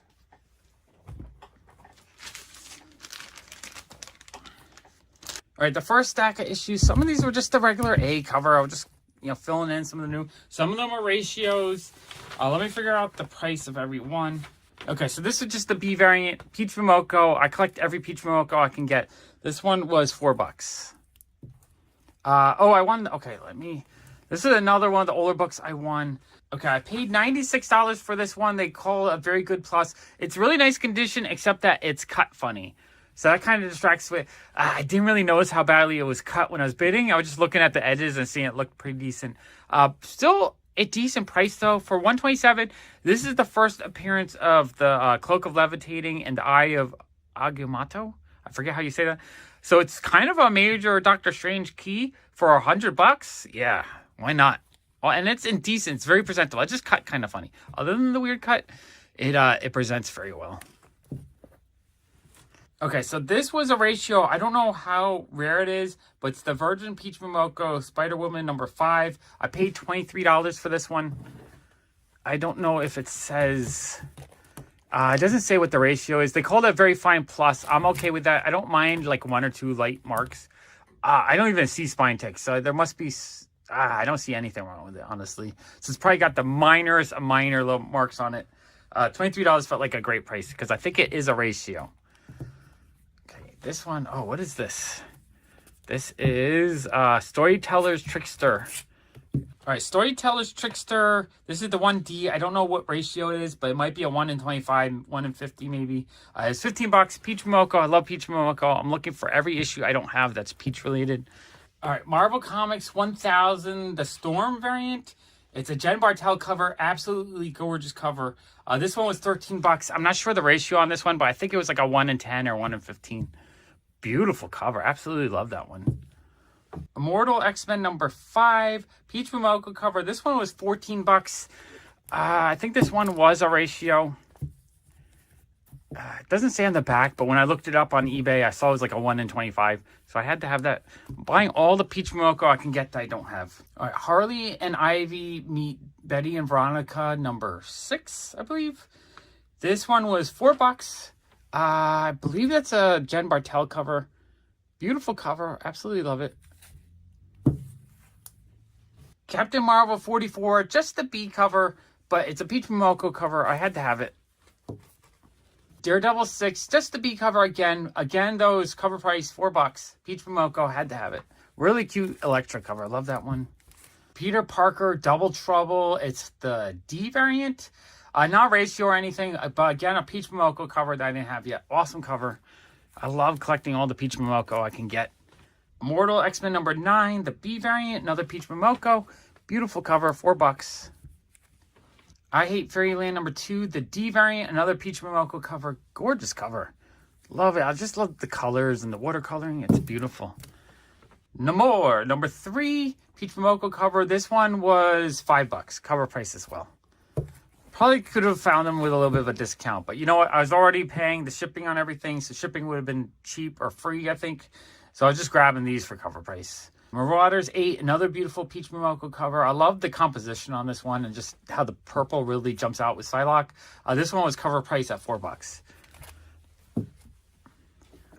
All right, the first stack of issues. Some of these were just the regular A cover. I was just filling in some of the new. Some of them are ratios. Let me figure out the price of every one. Okay, so this is just the B variant, Peach Momoko. I collect every Peach Momoko I can get. This one was $4. I won. Okay, this is another one of the older books I won. Okay, I paid $96 for this one. They call it a very good plus. It's really nice condition, except that it's cut funny. So that kind of distracts me. I didn't really notice how badly it was cut when I was bidding. I was just looking at the edges and seeing it looked pretty decent. Still a decent price though. For $127, this is the first appearance of the Cloak of Levitating and the Eye of Agamotto. I forget how you say that. So it's kind of a major Doctor Strange key for $100. Yeah, why not? Well, and it's indecent. It's very presentable. It just cut kind of funny. Other than the weird cut, it presents very well. Okay, so this was a ratio. I don't know how rare it is, but it's the Virgin Peach Momoko Spider-Woman number 5. I paid $23 for this one. I don't know if it says... it doesn't say what the ratio is. They called it very fine plus. I'm okay with that. I don't mind like 1 or 2 light marks. I don't even see spine ticks, so there must be... I don't see anything wrong with it, honestly. So it's probably got the minor little marks on it. $23 felt like a great price because I think it is a ratio. Okay, this one... what is this? This is Storyteller's Trickster. All right, Storyteller's Trickster. This is the 1D. I don't know what ratio it is, but it might be a 1 in 25, 1 in 50 maybe. It's $15. Peach Momoko. I love Peach Momoko. I'm looking for every issue I don't have that's Peach related. All right, Marvel Comics 1000, the Storm variant. It's a Jen Bartel cover. Absolutely gorgeous cover. This one was $13. I'm not sure the ratio on this one, but I think it was like a 1 in 10 or 1 in 15. Beautiful cover. Absolutely love that one. Immortal X-Men number 5, Peach Momoko cover. This one was $14. I think this one was a ratio. It doesn't say on the back, but when I looked it up on eBay, I saw it was like a 1 in 25. So I had to have that. I'm buying all the Peach Momoko I can get that I don't have. All right, Harley and Ivy meet Betty and Veronica number 6, I believe. This one was $4. I believe that's a Jen Bartel cover. Beautiful cover. Absolutely love it. Captain Marvel 44, just the B cover, but it's a Peach Momoko cover. I had to have it. Daredevil 6, just the B cover again. Again, those cover price, $4. Peach Momoko, had to have it. Really cute Elektra cover. I love that one. Peter Parker, Double Trouble. It's the D variant. Not ratio or anything, but again, a Peach Momoko cover that I didn't have yet. Awesome cover. I love collecting all the Peach Momoko I can get. Immortal X-Men number 9, the B variant, another Peach Momoko. Beautiful cover, $4. I Hate Fairyland number 2, the D variant, another Peach Momoko cover. Gorgeous cover. Love it. I just love the colors and the watercoloring. It's beautiful. Namor number 3, Peach Momoko cover. This one was $5. Cover price as well. Probably could have found them with a little bit of a discount, but you know what? I was already paying the shipping on everything, so shipping would have been cheap or free, I think. So I was just grabbing these for cover price. Marauders 8, another beautiful Peach Momoko cover. I love the composition on this one and just how the purple really jumps out with Psylocke. This one was cover price at $4.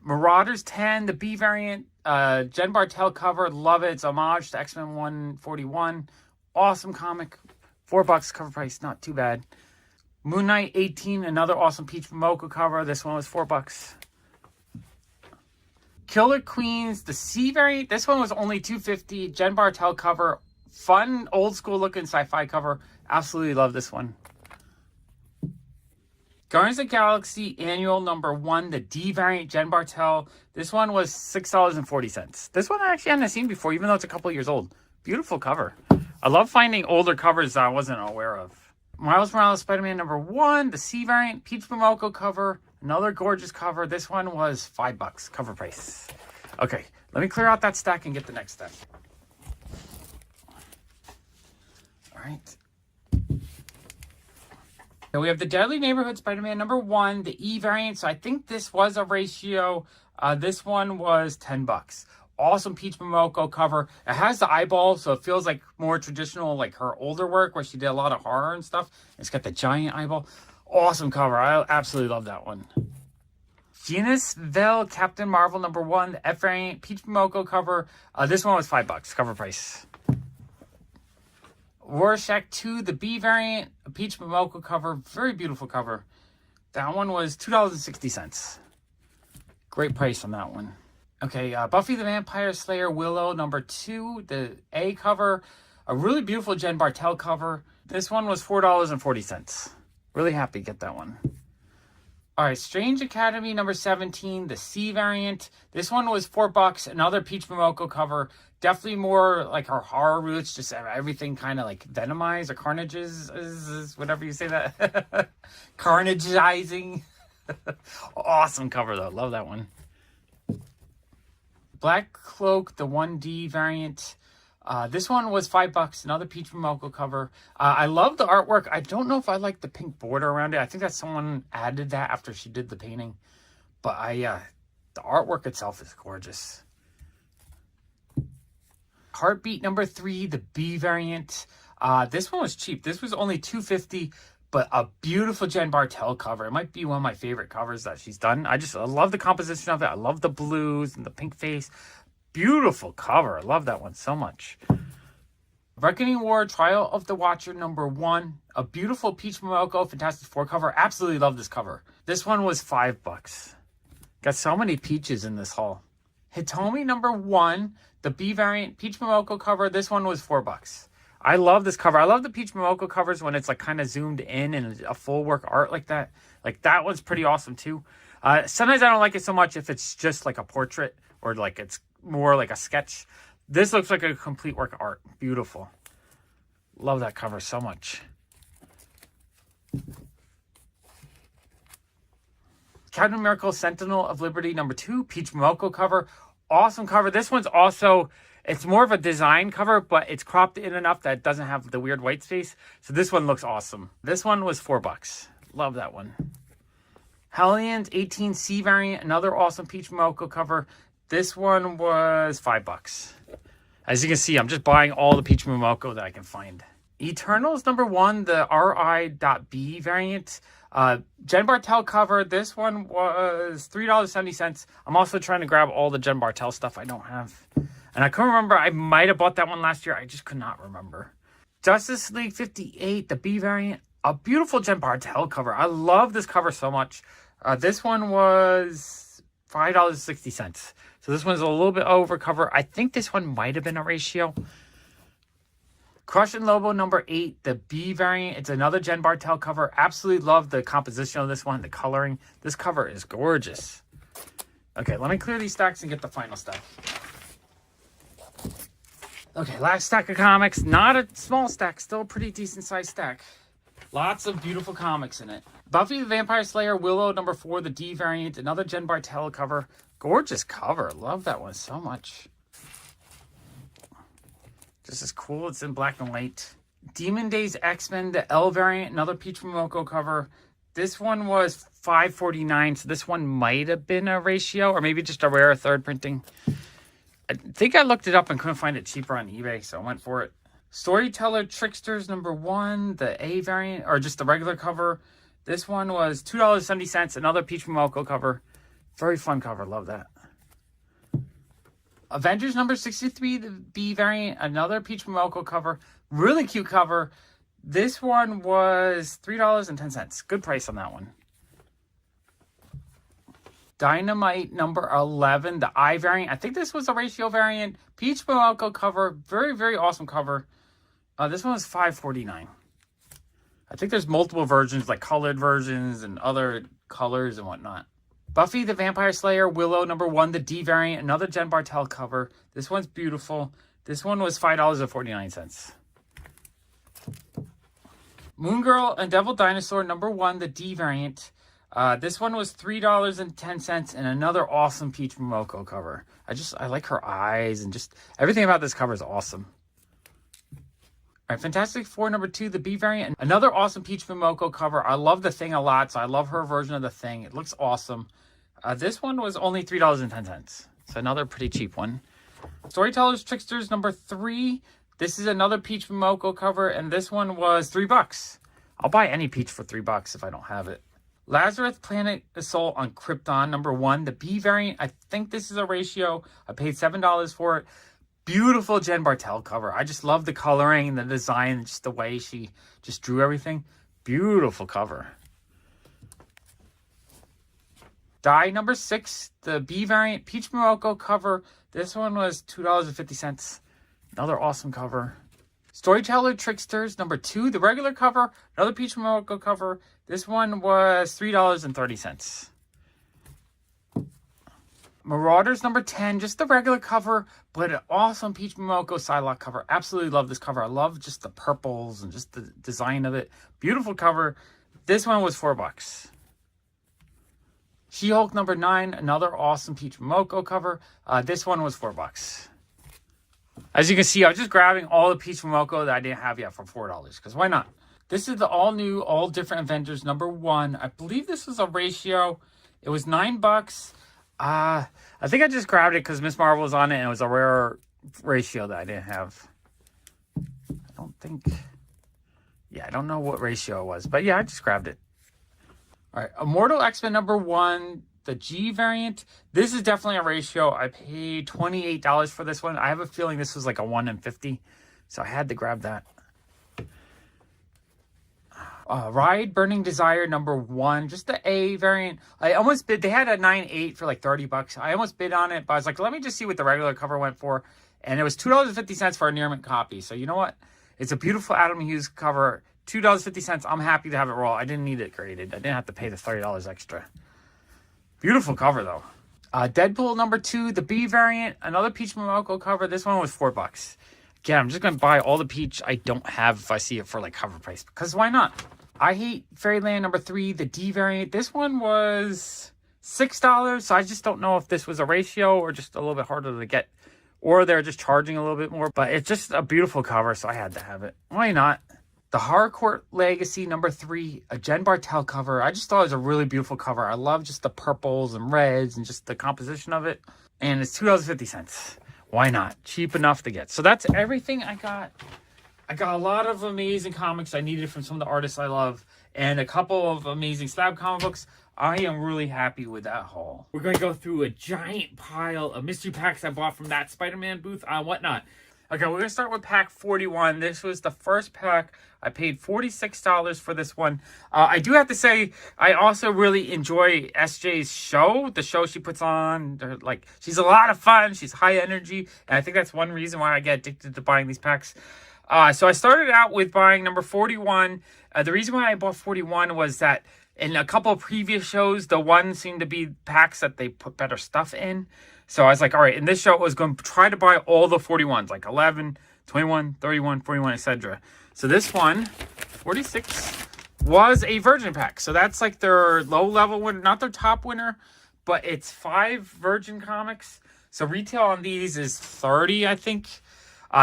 Marauders 10, the B variant, Jen Bartel cover. Love it. It's homage to X-Men 141. Awesome comic. $4 cover price. Not too bad. Moon Knight 18. Another awesome Peach Momoko cover. This one was $4. Killer Queens, the C variant. This one was only $2.50. Jen Bartel cover. Fun, old school looking sci-fi cover. Absolutely love this one. Guardians of the Galaxy Annual number 1, the D variant, Jen Bartel. This one was $6.40. This one I actually hadn't seen before, even though it's a couple years old. Beautiful cover. I love finding older covers that I wasn't aware of. Miles Morales Spider-Man number 1, the C variant, Peach Momoko cover. Another gorgeous cover. This one was $5 cover price. Okay, let me clear out that stack and get the next stack. All right. So we have the Deadly Neighborhood Spider-Man number 1, the E variant. So I think this was a ratio. This one was $10. Awesome Peach Momoko cover. It has the eyeball, so it feels like more traditional, like her older work where she did a lot of horror and stuff. It's got the giant eyeball. Awesome cover. I absolutely love that one. Genus Vel Captain Marvel number 1, the F variant, Peach Momoko cover. This one was $5 cover price. Rorschach 2, the B variant, a Peach Momoko cover. Very beautiful cover. That one was $2.60. Great price on that one. Okay, Buffy the Vampire Slayer Willow number 2, the A cover. A really beautiful Jen Bartel cover. This one was $4.40. Really happy to get that one. All right, Strange Academy number 17, the C variant. This one was $4. Another Peach Momoko cover. Definitely more like her horror roots, just everything kind of like venomized or carnages, whatever you say that. Carnageizing. Awesome cover though. Love that one. Black Cloak, the 1D variant. This one was $5. Another Peach Momoko cover. I love the artwork. I don't know if I like the pink border around it. I think that someone added that after she did the painting. But the artwork itself is gorgeous. Heartbeat number 3, the B variant. This one was cheap. This was only $2.50, but a beautiful Jen Bartel cover. It might be one of my favorite covers that she's done. I love the composition of it. I love the blues and the pink face. Beautiful cover. I love that one so much. Reckoning War Trial of the Watcher number 1. A beautiful Peach Momoko Fantastic Four cover. Absolutely love this cover. This one was $5. Got so many peaches in this haul. Hitomi number 1. The B variant Peach Momoko cover. This one was $4. I love this cover. I love the Peach Momoko covers when it's like kind of zoomed in and a full work art like that. Like that one's pretty awesome too. Sometimes I don't like it so much if it's just like a portrait or like it's more like a sketch. This looks like a complete work of art. Beautiful. Love that cover so much. Captain Miracle Sentinel of Liberty number 2. Peach Momoko cover. Awesome cover. This one's also, it's more of a design cover, but it's cropped in enough that it doesn't have the weird white space. So this one looks awesome. This one was $4. Love that one. Hellions 18C variant. Another awesome Peach Momoko cover. This one was $5. As you can see, I'm just buying all the Peach Momoko that I can find. Eternals number 1, the RI.B variant. Jen Bartel cover. This one was $3.70. I'm also trying to grab all the Jen Bartel stuff I don't have. And I couldn't remember. I might have bought that one last year. I just could not remember. Justice League 58, the B variant. A beautiful Jen Bartel cover. I love this cover so much. This one was $5.60. So this one's a little bit over cover. I think this one might have been a ratio. Crush and Lobo number 8, the B variant. It's another Jen Bartel cover. Absolutely love the composition of this one, the coloring. This cover is gorgeous. Okay, let me clear these stacks and get the final stack. Okay, last stack of comics. Not a small stack, still a pretty decent sized stack. Lots of beautiful comics in it. Buffy the Vampire Slayer Willow number 4, the D variant. Another Jen Bartel cover. Gorgeous cover. Love that one so much. This is cool. It's in black and white. Demon Days X-Men, the L variant. Another Peach Momoko cover. This one was $5.49. So this one might have been a ratio or maybe just a rare third printing. I think I looked it up and couldn't find it cheaper on eBay, so I went for it. Storyteller Tricksters number 1, the A variant, or just the regular cover. This one was $2.70. Another Peach Momoko cover. Very fun cover. Love that. Avengers number 63, the B variant, another Peach Momoko cover. Really cute cover. This one was $3.10. Good price on that one. Dynamite number 11, the I variant. I think this was a ratio variant. Peach Momoko cover. Very, very awesome cover. This one was $5.49. I think there's multiple versions, like colored versions and other colors and whatnot. Buffy the Vampire Slayer, Willow number 1, the D variant. Another Jen Bartel cover. This one's beautiful. This one was $5.49. Moon Girl and Devil Dinosaur number 1, the D variant. This one was $3.10 and another awesome Peach Momoko cover. I like her eyes and just everything about this cover is awesome. All right, Fantastic Four number 2, the B variant. Another awesome Peach Momoko cover. I love the Thing a lot, so I love her version of the Thing. It looks awesome. This one was only $3.10. So another pretty cheap one. Storytellers Tricksters number 3. This is another Peach Momoko cover, and this one was $3. I'll buy any Peach for $3 if I don't have it. Lazarus Planet Assault on Krypton number 1, the B variant. I think this is a ratio. I paid $7 for it. Beautiful Jen Bartel cover. I just love the coloring and the design, just the way she just drew everything. Beautiful cover. Die number 6, the B variant, Peach Momoko cover. This one was $2.50. Another awesome cover. Storyteller Tricksters number 2, the regular cover. Another Peach Momoko cover. This one was $3.30. Marauders number 10, just the regular cover, but an awesome Peach Momoko Sidewalk cover. Absolutely love this cover. I love just the purples and just the design of it. Beautiful cover. This one was $4. She-Hulk number 9, another awesome Peach Momoko cover. This one was $4. As you can see, I was just grabbing all the Peach Momoko that I didn't have yet for $4, because why not? This is the all-new, all-different Avengers number 1. I believe this was a ratio. It was $9. I think I just grabbed it because Miss Marvel was on it and it was a rare ratio that I didn't have. I don't know what ratio it was, but yeah, I just grabbed it. All right, Immortal X-Men number 1, the G variant. This is definitely a ratio. I paid $28 for this one. I have a feeling this was like a 1 in 50, so I had to grab that. Ride Burning Desire number 1, just the A variant. I almost bid. They had a 9.8 for like $30. I almost bid on it, but I was like, let me just see what the regular cover went for. And it was $2.50 for a near-mint copy. So you know what? It's a beautiful Adam Hughes cover. $2.50. I'm happy to have it raw. I didn't need it graded. I didn't have to pay the $30 extra. Beautiful cover, though. Deadpool number 2, the B variant. Another Peach Momoko cover. This one was $4. Again, I'm just going to buy all the Peach I don't have if I see it for like cover price. Because why not? I Hate Fairyland number 3, the D variant. This one was $6. So I just don't know if this was a ratio or just a little bit harder to get. Or they're just charging a little bit more. But it's just a beautiful cover, so I had to have it. Why not? The Harcourt Legacy number 3, a Jen Bartel cover. I just thought it was a really beautiful cover. I love just the purples and reds and just the composition of it. And it's $2.50. Why not? Cheap enough to get. So that's everything I got. I got a lot of amazing comics I needed from some of the artists I love. And a couple of amazing Slab comic books. I am really happy with that haul. We're going to go through a giant pile of mystery packs I bought from that Spider-Man booth on whatnot. Okay, we're going to start with pack 41. This was the first pack. I paid $46 for this one. I do have to say, I also really enjoy SJ's show, the show she puts on. Like, she's a lot of fun. She's high energy. And I think that's one reason why I get addicted to buying these packs. So I started out with buying number 41. The reason why I bought 41 was that in a couple of previous shows, the ones seemed to be packs that they put better stuff in. So I was like, all right, in this show, I was going to try to buy all the 41s, like 11, 21, 31, 41, etc. So this one, 46, was a Virgin pack. So that's like their low-level winner, not their top winner, but it's 5 Virgin comics. So retail on these is $30, I think.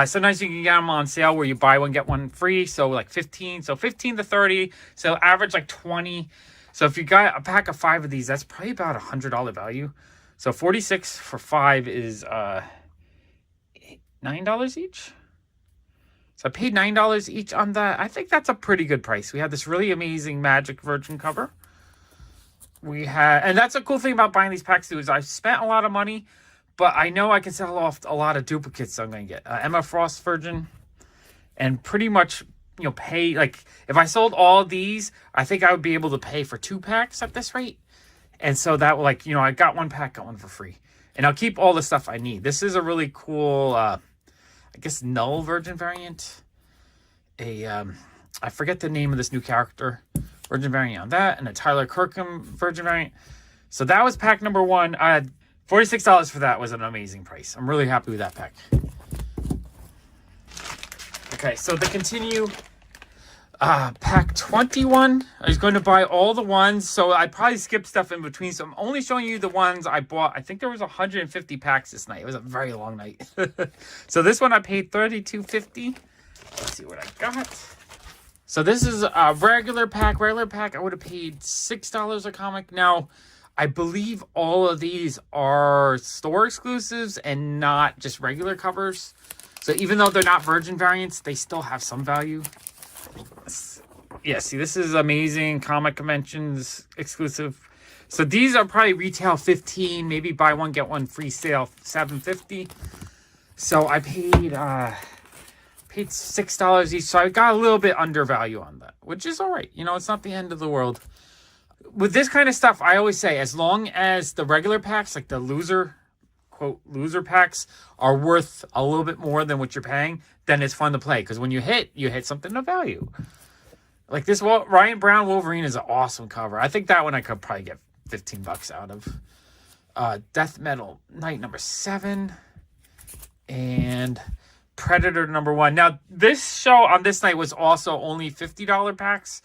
Sometimes you can get them on sale where you buy one, get one free. So like 15. So 15 to 30. So average like 20. So if you got a pack of 5 of these, that's probably about $100 value. So 46 for 5 is $9 each. So I paid $9 each on that. I think that's a pretty good price. We had this really amazing Magic Virgin cover. We had, and that's a cool thing about buying these packs too, is I spent a lot of money, but I know I can sell off a lot of duplicates. I'm going to get Emma Frost Virgin, and pretty much, pay, like, if I sold all of these, I think I would be able to pay for 2 packs at this rate. And so that, like, I got 1 pack, got 1 for free. And I'll keep all the stuff I need. This is a really cool, I guess, Null Virgin variant. I forget the name of this new character. Virgin variant on that, and a Tyler Kirkham Virgin variant. So that was pack number 1. I had $46 for that. Was an amazing price. I'm really happy with that pack. Okay, so to continue, pack 21, I was going to buy all the ones, so I probably skipped stuff in between, so I'm only showing you the ones I bought. I think there was 150 packs this night. It was a very long night. So this one I paid $32.50. Let's see what I got. So this is a regular pack. Regular pack, I would have paid $6 a comic. Now, I believe all of these are store exclusives and not just regular covers. So even though they're not Virgin variants, they still have some value. Yeah, see, this is amazing. Comic Conventions exclusive. So these are probably retail $15, maybe buy one, get one free sale, $7.50. So I paid $6 each. So I got a little bit undervalue on that, which is all right. It's not the end of the world. With this kind of stuff, I always say, as long as the regular packs, like the loser packs, are worth a little bit more than what you're paying, then it's fun to play. Because when you hit something of value. Like this Ryan Brown Wolverine is an awesome cover. I think that one I could probably get $15 out of. Death Metal Knight number 7. And Predator number 1. Now, this show on this night was also only $50 packs.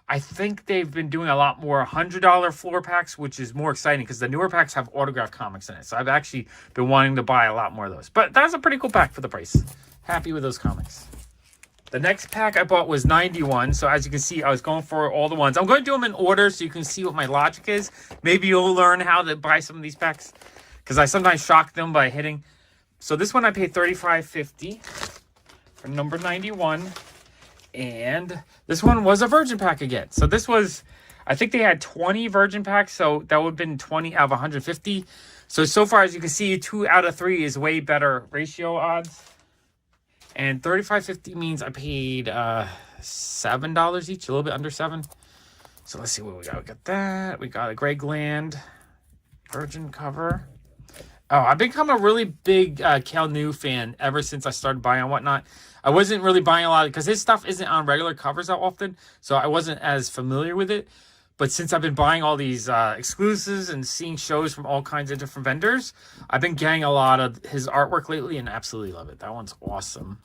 I think they've been doing a lot more $100 floor packs, which is more exciting because the newer packs have autographed comics in it. So I've actually been wanting to buy a lot more of those. But that's a pretty cool pack for the price. Happy with those comics. The next pack I bought was 91. So as you can see, I was going for all the ones. I'm going to do them in order so you can see what my logic is. Maybe you'll learn how to buy some of these packs because I sometimes shock them by hitting. So this one I paid $35.50 for number 91. And this one was a Virgin pack again. So this was, I think they had 20 Virgin packs. So that would have been 20 out of 150. So far, as you can see, 2 out of 3 is way better ratio odds. And $35.50 means I paid $7 each, a little bit under 7. So let's see what we got. We got that. We got a Greg Land Virgin cover. Oh, I've become a really big Cal New fan ever since I started buying and whatnot. I wasn't really buying a lot because his stuff isn't on regular covers that often, so I wasn't as familiar with it. But since I've been buying all these exclusives and seeing shows from all kinds of different vendors, I've been getting a lot of his artwork lately and absolutely love it. That one's awesome.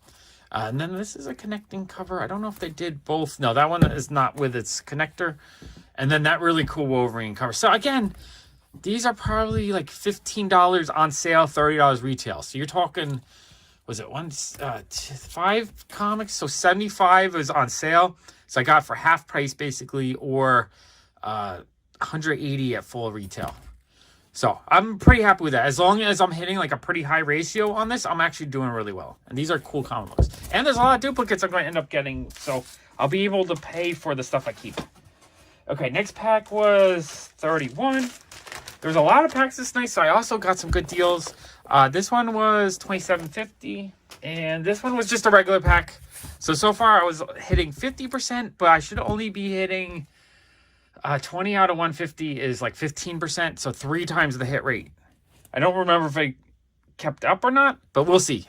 And then this is a connecting cover. I don't know if they did both. No, that one is not with its connector. And then that really cool Wolverine cover. So again, these are probably like $15 on sale, $30 retail. So you're talking, was it 5 comics? So 75 is on sale. So I got it for half price basically, or 180 at full retail. So I'm pretty happy with that. As long as I'm hitting like a pretty high ratio on this, I'm actually doing really well. And these are cool comic books. And there's a lot of duplicates I'm going to end up getting. So I'll be able to pay for the stuff I keep. Okay, next pack was 31. There's a lot of packs this night, so I also got some good deals. This one was $27.50, and this one was just a regular pack. So far I was hitting 50%, but I should only be hitting 20 out of 150 is like 15%, so 3 times the hit rate. I don't remember if I kept up or not, but we'll see.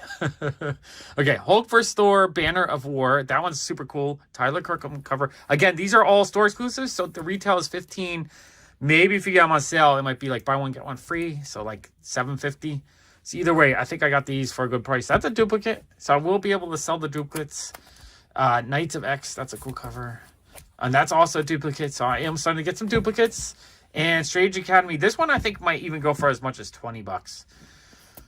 Okay, Hulk vs. Thor, Banner of War. That one's super cool. Tyler Kirkham cover. Again, these are all store exclusives, so the retail is $15. Maybe if you get them on sale, it might be like buy one, get one free. So like $7.50. So either way, I think I got these for a good price. That's a duplicate. So I will be able to sell the duplicates. Knights of X, that's a cool cover. And that's also a duplicate. So I am starting to get some duplicates. And Strange Academy. This one I think might even go for as much as $20.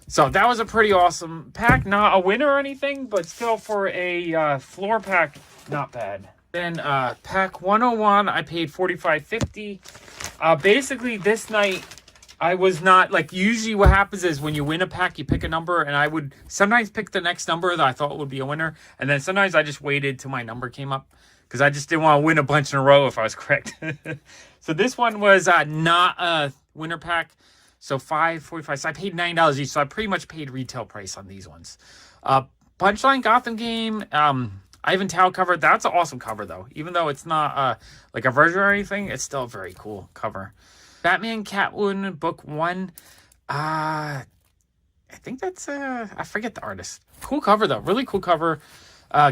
So that was a pretty awesome pack. Not a winner or anything, but still for a floor pack, not bad. Then pack 101, I paid $45.50. Basically, this night, I was not, like, usually what happens is when you win a pack, you pick a number, and I would sometimes pick the next number that I thought would be a winner, and then sometimes I just waited till my number came up, because I just didn't want to win a bunch in a row if I was correct. So this one was not a winner pack. So $5.45. So I paid $9 each. So I pretty much paid retail price on these ones. Punchline Gotham game. Ivan Tao cover. That's an awesome cover, though. Even though it's not like a version or anything, it's still a very cool cover. Batman Catwoman book 1. I think that's I forget the artist. Cool cover though, really cool cover.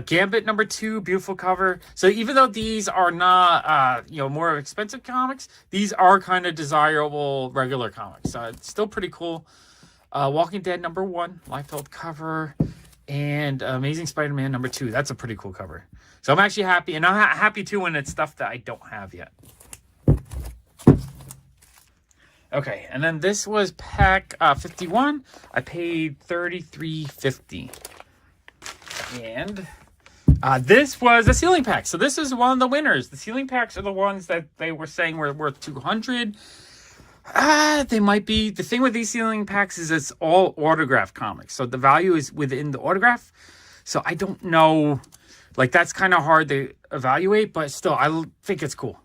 Gambit number 2, beautiful cover. So even though these are not more expensive comics, these are kind of desirable regular comics. It's still pretty cool. Walking Dead number 1, Liefeld cover, and Amazing Spider-Man number 2. That's a pretty cool cover. So I'm actually happy, and I'm happy too when it's stuff that I don't have yet. Okay, and then this was pack 51. I paid $33.50. And this was a ceiling pack. So this is one of the winners. The ceiling packs are the ones that they were saying were worth $200. They might be. The thing with these ceiling packs is it's all autograph comics. So the value is within the autograph. So I don't know. Like, that's kind of hard to evaluate, but still, I think it's cool.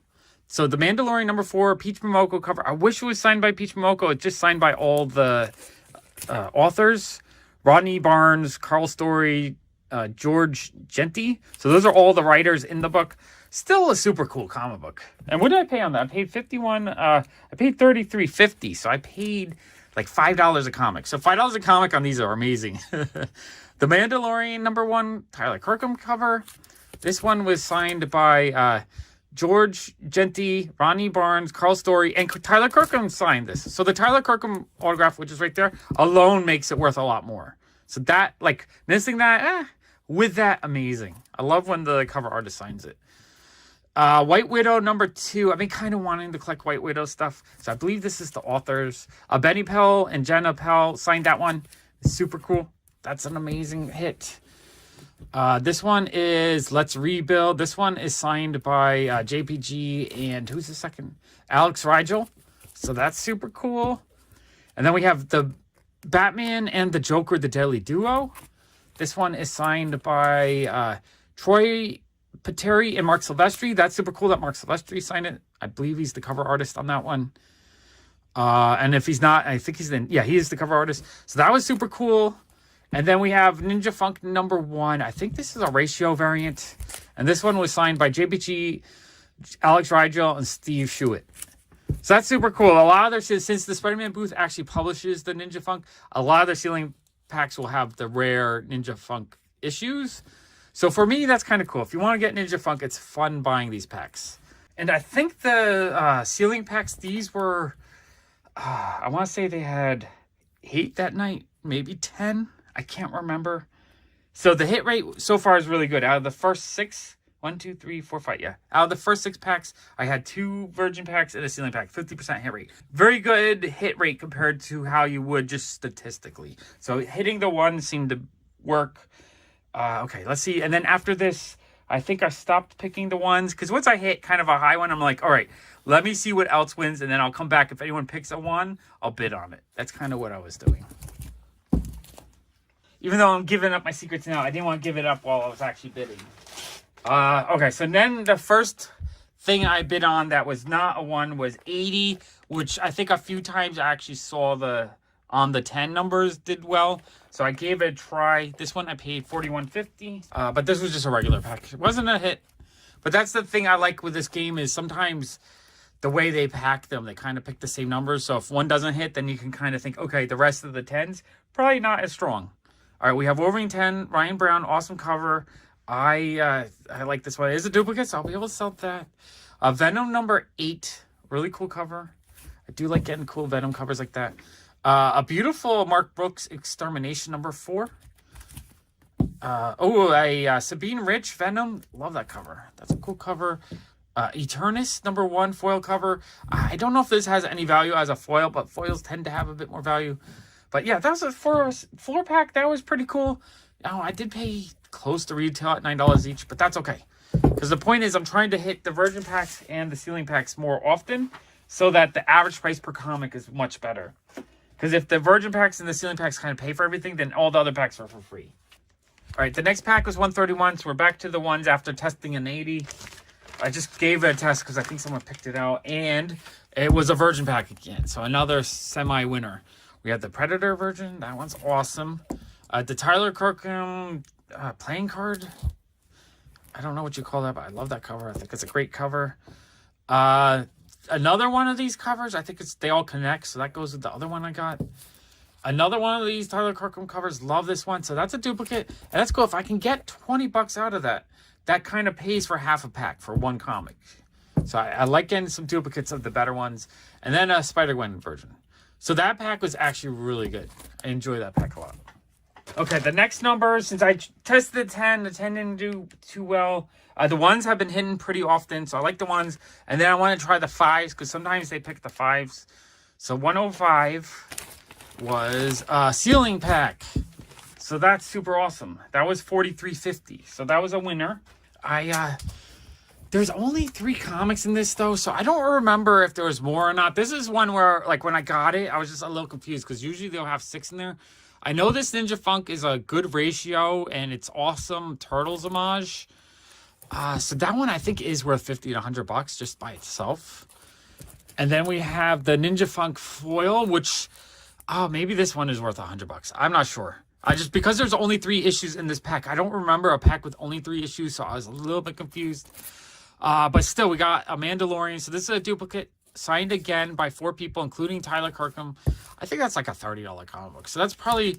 So the Mandalorian number 4, Peach Momoko cover. I wish it was signed by Peach Momoko. It's just signed by all the authors. Rodney Barnes, Carl Story, George Genty. So those are all the writers in the book. Still a super cool comic book. And what did I pay on that? I paid $51. I paid $33.50. So I paid like $5 a comic. So $5 a comic on these are amazing. The Mandalorian number 1, Tyler Kirkham cover. This one was signed by George Genty, Ronnie Barnes, Carl Story, and Tyler Kirkham signed this. So the Tyler Kirkham autograph, which is right there, alone makes it worth a lot more. So that, like, missing that, with that, amazing. I love when the cover artist signs it. White Widow number 2. I've been kind of wanting to collect White Widow stuff. So I believe this is the authors. Benny Pell and Jenna Pell signed that one. It's super cool. That's an amazing hit. This one is Let's Rebuild. This one is signed by JPG and who's the second? Alex Rigel. So that's super cool. And then we have the Batman and the Joker, the Deadly Duo. This one is signed by Troy Pateri and Mark Silvestri. That's super cool that Mark Silvestri signed it. I believe he's the cover artist on that one. And if he's not, I think he's he is the cover artist. So that was super cool. And then we have Ninja Funk number 1. I think this is a ratio variant. And this one was signed by JPG, Alex Rigel, and Steve Schuett. So that's super cool. A lot of their, since the Spider-Man booth actually publishes the Ninja Funk, a lot of their ceiling packs will have the rare Ninja Funk issues. So for me, that's kind of cool. If you want to get Ninja Funk, it's fun buying these packs. And I think the ceiling packs, these were, I want to say they had 8 that night, maybe 10. I can't remember. So the hit rate so far is really good. Out of the first 6, 1, 2, 3, 4, 5, yeah. Out of the first 6 packs, I had 2 virgin packs and a ceiling pack. 50% hit rate. Very good hit rate compared to how you would just statistically. So hitting the 1 seemed to work. Okay, let's see. And then after this, I think I stopped picking the ones. Because once I hit kind of a high one, I'm like, all right, let me see what else wins. And then I'll come back. If anyone picks a 1, I'll bid on it. That's kind of what I was doing. Even though I'm giving up my secrets now, I didn't want to give it up while I was actually bidding. Okay, so then the first thing I bid on that was not a 1 was 80, which I think a few times I actually saw on the 10 numbers did well. So I gave it a try. This one I paid $41.50, but this was just a regular pack. It wasn't a hit. But that's the thing I like with this game is sometimes the way they pack them, they kind of pick the same numbers. So if one doesn't hit, then you can kind of think, okay, the rest of the 10s, probably not as strong. All right, we have Wolverine 10, Ryan Brown, awesome cover. I like this one. It is a duplicate, so I'll be able to sell that. Venom number 8, really cool cover. I do like getting cool Venom covers like that. A beautiful Mark Brooks Extermination number 4. Sabine Rich Venom. Love that cover. That's a cool cover. Eternus number 1 foil cover. I don't know if this has any value as a foil, but foils tend to have a bit more value. But yeah, that was a floor pack. That was pretty cool. I did pay close to retail at $9 each, but that's okay. Because the point is I'm trying to hit the virgin packs and the ceiling packs more often so that the average price per comic is much better. Because if the virgin packs and the ceiling packs kind of pay for everything, then all the other packs are for free. All right, the next pack was 131, so we're back to the ones after testing an 80. I just gave it a test because I think someone picked it out, and it was a Virgin pack again. So another semi-winner. We have the Predator Virgin. That one's awesome. The Tyler Kirkham playing card. I don't know what you call that, but I love that cover. I think it's a great cover. Another one of these covers. I think they all connect, so that goes with the other one I got. Another one of these Tyler Kirkham covers. Love this one. So that's a duplicate. And let's go. If I can get $20 out of that, that kind of pays for half a pack for one comic. So I like getting some duplicates of the better ones. And then a Spider-Gwen version. So that pack was actually really good. I enjoy that pack a lot. Okay, the next number, since I tested the 10 didn't do too well. The ones have been hitting pretty often, so I like the ones. And then I want to try the 5s, because sometimes they pick the 5s. So 105 was a ceiling pack. So that's super awesome. That was $43.50. So that was a winner. There's only 3 comics in this, though, so I don't remember if there was more or not. This is one where, like, when I got it, I was just a little confused, because usually they'll have 6 in there. I know this Ninja Funk is a good ratio, and it's awesome Turtles homage. So that one, I think, is worth $50 to $100 just by itself. And then we have the Ninja Funk foil, which, maybe this one is worth $100. I'm not sure. Because there's only 3 issues in this pack. I don't remember a pack with only 3 issues, so I was a little bit confused. But still, we got a Mandalorian. So this is a duplicate signed again by 4 people, including Tyler Kirkham. I think that's like a $30 comic book. So that's probably,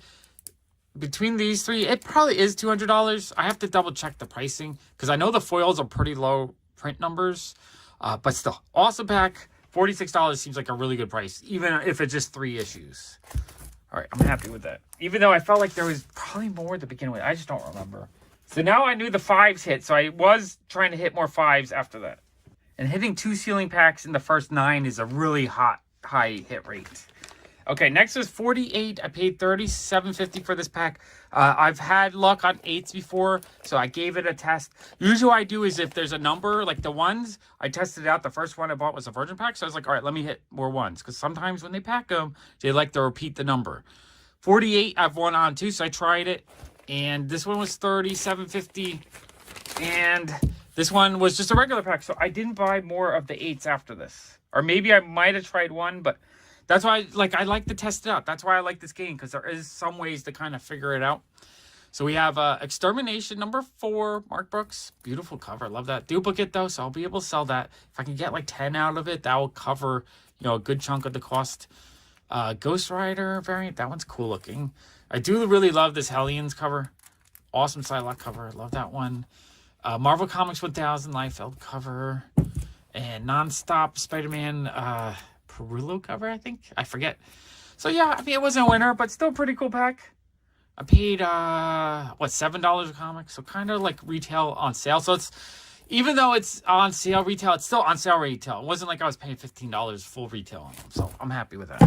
between these 3, it probably is $200. I have to double check the pricing, because I know the foils are pretty low print numbers. But still, awesome pack. $46 seems like a really good price, even if it's just 3 issues. All right, I'm happy with that. Even though I felt like there was probably more to begin with. I just don't remember. So now I knew the 5s hit, so I was trying to hit more 5s after that. And hitting 2 ceiling packs in the first 9 is a really high hit rate. Okay, next is 48. I paid $37.50 for this pack. I've had luck on 8s before, so I gave it a test. Usually what I do is if there's a number, like the ones, I tested it out. The first one I bought was a Virgin pack, so I was like, all right, let me hit more 1s. Because sometimes when they pack them, they like to repeat the number. 48, I've won on 2, so I tried it. And this one was $37.50. And this one was just a regular pack, so I didn't buy more of the 8s after this. Or maybe I might have tried one, but that's why I like to test it out. That's why I like this game, because there is some ways to kind of figure it out. So we have Extermination number 4, Mark Brooks. Beautiful cover. Love that. Duplicate, though, so I'll be able to sell that. If I can get like 10 out of it, that will cover, a good chunk of the cost. Ghost Rider variant. That one's cool looking. I do really love this Hellions cover. Awesome Sidewalk cover. Love that one. Marvel Comics 1000 Liefeld cover. And Nonstop Spider-Man Perillo cover, I think. I forget. So, yeah, I mean, it wasn't a winner, but still pretty cool pack. I paid, $7 a comic? So, kind of like retail on sale. So, it's, even though it's on sale retail, it's still on sale retail. It wasn't like I was paying $15 full retail on them. So, I'm happy with that.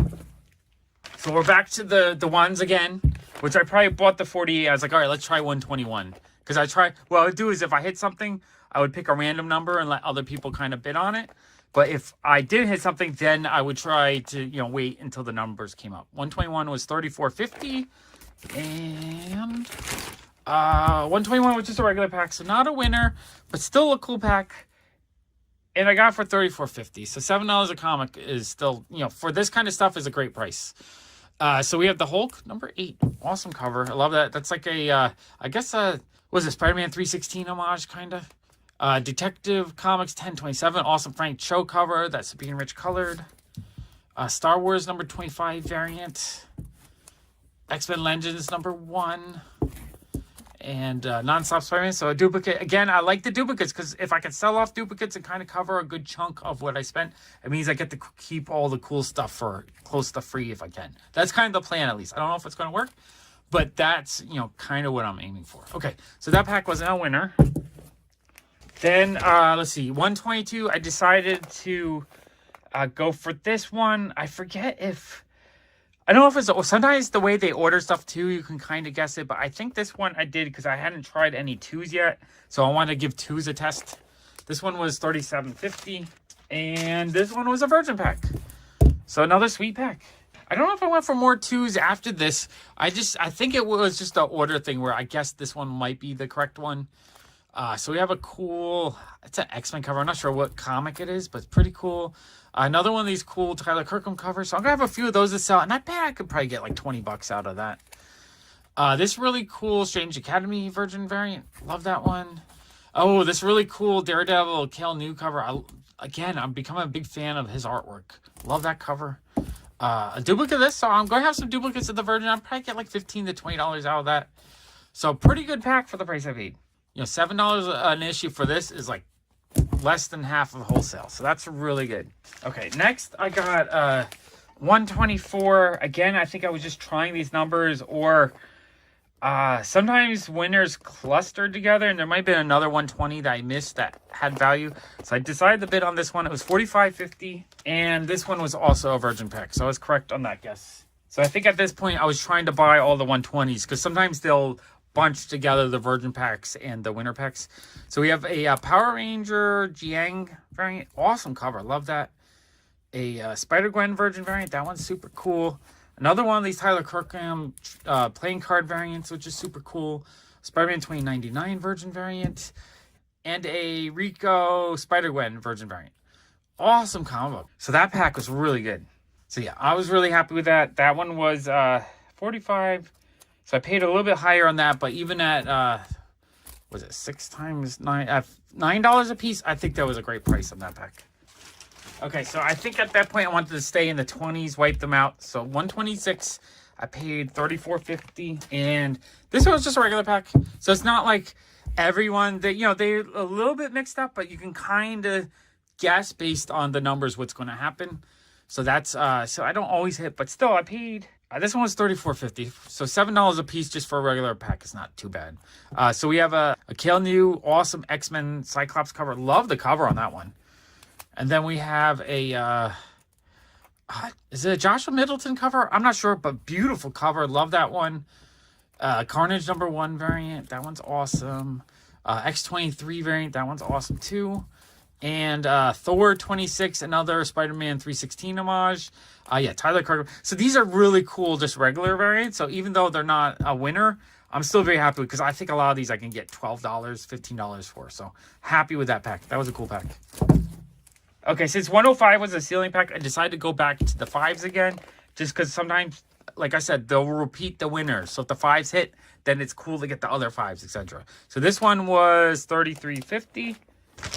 So, we're back to the ones again, which I probably bought the 48. I was like, all right, let's try 121. Because what I would do is if I hit something, I would pick a random number and let other people kind of bid on it. But if I did hit something, then I would try to, wait until the numbers came up. 121 was $34.50. And 121 was just a regular pack. So not a winner, but still a cool pack. And I got it for $34.50. So $7 a comic is still, for this kind of stuff is a great price. So we have the Hulk, number 8. Awesome cover. I love that. That's like a, was it Spider-Man 316 homage, kind of? Detective Comics 1027. Awesome Frank Cho cover. That's being rich colored. Star Wars number 25 variant. X-Men Legends number 1. And Nonstop Spider-Man. So a duplicate. Again, I like the duplicates because if I can sell off duplicates and kind of cover a good chunk of what I spent, it means I get to keep all the cool stuff for close to free if I can. That's kind of the plan, at least. I don't know if it's going to work, but that's, kind of what I'm aiming for. Okay, so that pack wasn't a winner. Then, let's see, 122, I decided to go for this one. I forget if, I don't know if it's, sometimes the way they order stuff too, you can kind of guess it, but I think this one I did because I hadn't tried any 2s yet, so I wanted to give 2s a test. This one was $37.50, and this one was a Virgin pack. So another sweet pack. I don't know if I went for more 2s after this. I think it was just an order thing where I guess this one might be the correct one. So we have a cool, it's an X-Men cover. I'm not sure what comic it is, but it's pretty cool. Another one of these cool Tyler Kirkham covers. So I'm going to have a few of those to sell. And I bet I could probably get like 20 bucks out of that. This really cool Strange Academy Virgin variant. Love that one. Oh, this really cool Daredevil Cal New cover. I'm becoming a big fan of his artwork. Love that cover. A duplicate of this. So I'm going to have some duplicates of the Virgin. I'll probably get like $15 to $20 out of that. So pretty good pack for the price I paid. You know, $7 an issue for this is like less than half of wholesale. So that's really good. Okay, next I got 124. Again, I think I was just trying these numbers, or sometimes winners clustered together, and there might have been another 120 that I missed that had value. So I decided to bid on this one. It was $45.50, and this one was also a Virgin pack. So I was correct on that guess. So I think at this point I was trying to buy all the 120s because sometimes they'll bunch together the Virgin packs and the winner packs. So we have a Power Ranger Jiang variant. Awesome cover. Love that. A Spider-Gwen Virgin variant. That one's super cool. Another one of these Tyler Kirkham playing card variants, which is super cool. Spider-Man 2099 Virgin variant. And a Rico Spider-Gwen Virgin variant. Awesome combo. So that pack was really good. So yeah, I was really happy with that. That one was $45. So I paid a little bit higher on that, but even at, was it 6 times 9? At $9 a piece, I think that was a great price on that pack. Okay, so I think at that point I wanted to stay in the 20s, wipe them out. So 126, I paid $34.50, and this one was just a regular pack. So it's not like everyone, they're a little bit mixed up, but you can kind of guess based on the numbers what's going to happen. So that's, so I don't always hit, but still I paid... this one was $34.50, so $7 a piece just for a regular pack is not too bad. So we have a Kale New awesome X-Men Cyclops cover. Love the cover on that one. And then we have a, is it a Joshua Middleton cover? I'm not sure, but beautiful cover. Love that one. Carnage #1 variant. That one's awesome. X-23 variant. That one's awesome too. And Thor 26, another Spider-Man 316 homage. Yeah, Tyler Kirkham. So these are really cool, just regular variants. So even though they're not a winner, I'm still very happy because I think a lot of these I can get $12, $15 for. So happy with that pack. That was a cool pack. Okay, since 105 was a ceiling pack, I decided to go back to the 5s again. Just because sometimes, like I said, they'll repeat the winners. So if the 5s hit, then it's cool to get the other 5s, etc. So this one was $33.50.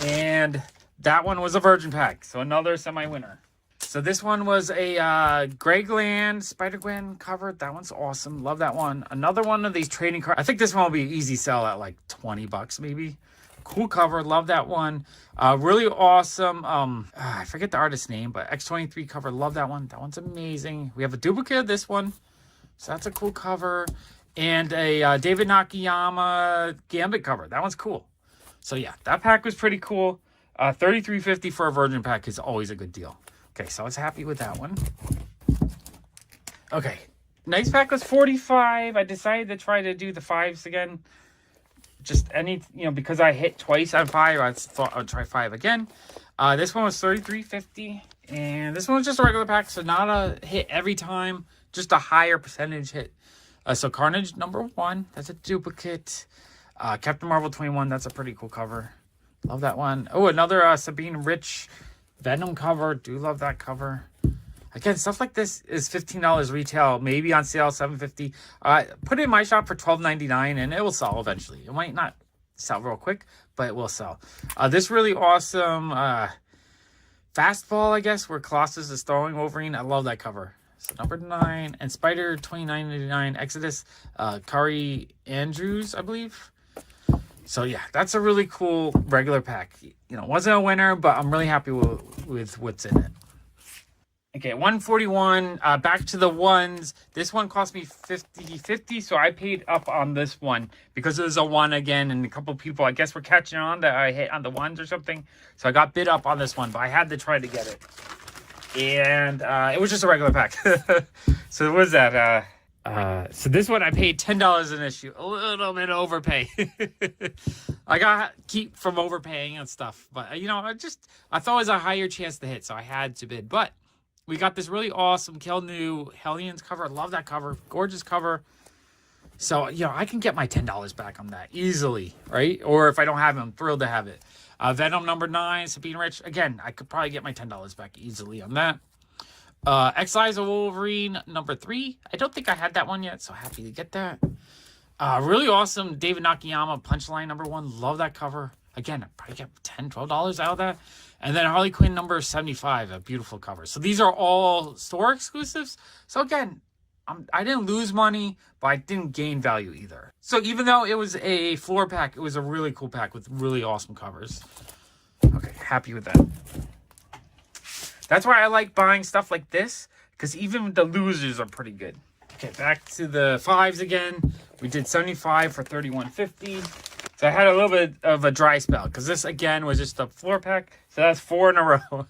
And that one was a Virgin pack, so another semi-winner. So this one was a Greyland Spider-Gwen cover. That one's awesome. Love that one. Another one of these trading cards. I think this one will be easy sell at like 20 bucks maybe. Cool cover. Love that one. Really awesome. I forget the artist's name, but X-23 cover. Love that one. That one's amazing. We have a duplicate of this one. So that's a cool cover. And a David Nakayama Gambit cover. That one's cool. So yeah, that pack was pretty cool. $33.50 for a Virgin pack is always a good deal. Okay, so I was happy with that one. Okay, next pack was $45. I decided to try to do the 5s again. Just because I hit twice on 5, I thought I would try 5 again. This one was $33.50, and this one was just a regular pack, so not a hit every time, just a higher percentage hit. So Carnage #1, that's a duplicate. Captain Marvel 21, that's a pretty cool cover. Love that one. Oh, another Sabine Rich Venom cover. Do love that cover. Again, stuff like this is $15 retail, maybe on sale $7.50. Put it in my shop for $12.99, and it will sell eventually. It might not sell real quick, but it will sell. This really awesome fastball, I guess, where Colossus is throwing Wolverine. I love that cover. So #9 and Spider 2999 Exodus, Kari Andrews, I believe. So yeah, that's a really cool regular pack. Wasn't a winner, but I'm really happy with what's in it. Okay, 141, back to the ones. This one cost me $50, so I paid up on this one because it was a 1 again, and a couple people, I guess, were catching on that I hit on the 1s or something. So I got bid up on this one, but I had to try to get it. And it was just a regular pack. So what was that? So this one I paid $10 an issue. A little bit overpay. I got keep from overpaying and stuff. But, I thought it was a higher chance to hit, so I had to bid. But we got this really awesome Kel New Hellions cover. I love that cover. Gorgeous cover. So, you know, I can get my $10 back on that easily, right? Or if I don't have it, I'm thrilled to have it. Venom number 9, Sabine Rich. Again, I could probably get my $10 back easily on that. Exiles of Wolverine number 3. I don't think I had that one yet, so happy to get that. Really awesome David Nakayama Punchline number 1. Love that cover. Again, I probably get $10, $12 out of that. And then Harley Quinn number 75, a beautiful cover. So these are all store exclusives. So again, I didn't lose money, but I didn't gain value either. So even though it was a floor pack, it was a really cool pack with really awesome covers. Okay, happy with that. That's why I like buying stuff like this, because even the losers are pretty good. Okay, back to the 5s again. We did 75 for $31.50. So I had a little bit of a dry spell, because this, again, was just a floor pack. So that's 4 in a row.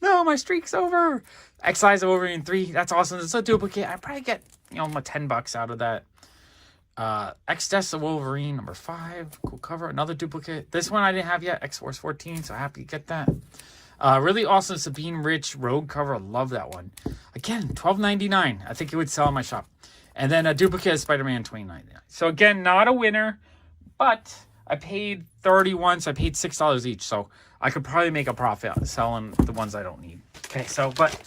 No, my streak's over. X-Size of Wolverine 3. That's awesome. It's a duplicate. I probably get, you know, my $10 out of that. X-Deaths of Wolverine number 5. Cool cover. Another duplicate. This one I didn't have yet. X-Force 14. So happy to get that. Really awesome Sabine Rich Rogue cover. Love that one. Again, $12.99. I think it would sell in my shop. And then a duplicate of Spider-Man $29.99. So again, not a winner, but I paid $31, so I paid $6 each. So I could probably make a profit selling the ones I don't need. Okay, so, but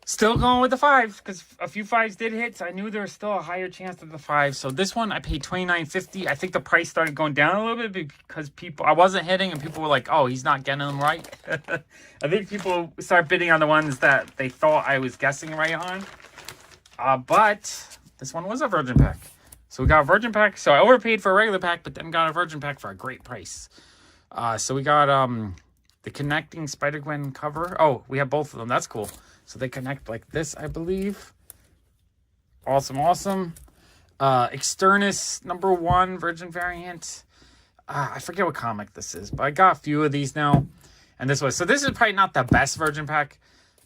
still going with the 5s, because a few 5s did hit, so I knew there was still a higher chance of the 5s. So this one I paid $29.50. I think the price started going down a little bit because I wasn't hitting, and people were like, oh, he's not getting them right. I think people started bidding on the ones that they thought I was guessing right on. But this one was a virgin pack. So we got a virgin pack. So I overpaid for a regular pack, but then got a virgin pack for a great price. So we got the connecting Spider-Gwen cover. Oh, we have both of them. That's cool. So they connect like this, I believe. Awesome, awesome. Externus number 1 virgin variant. I forget what comic this is, but I got a few of these now. And this was, so this is probably not the best virgin pack,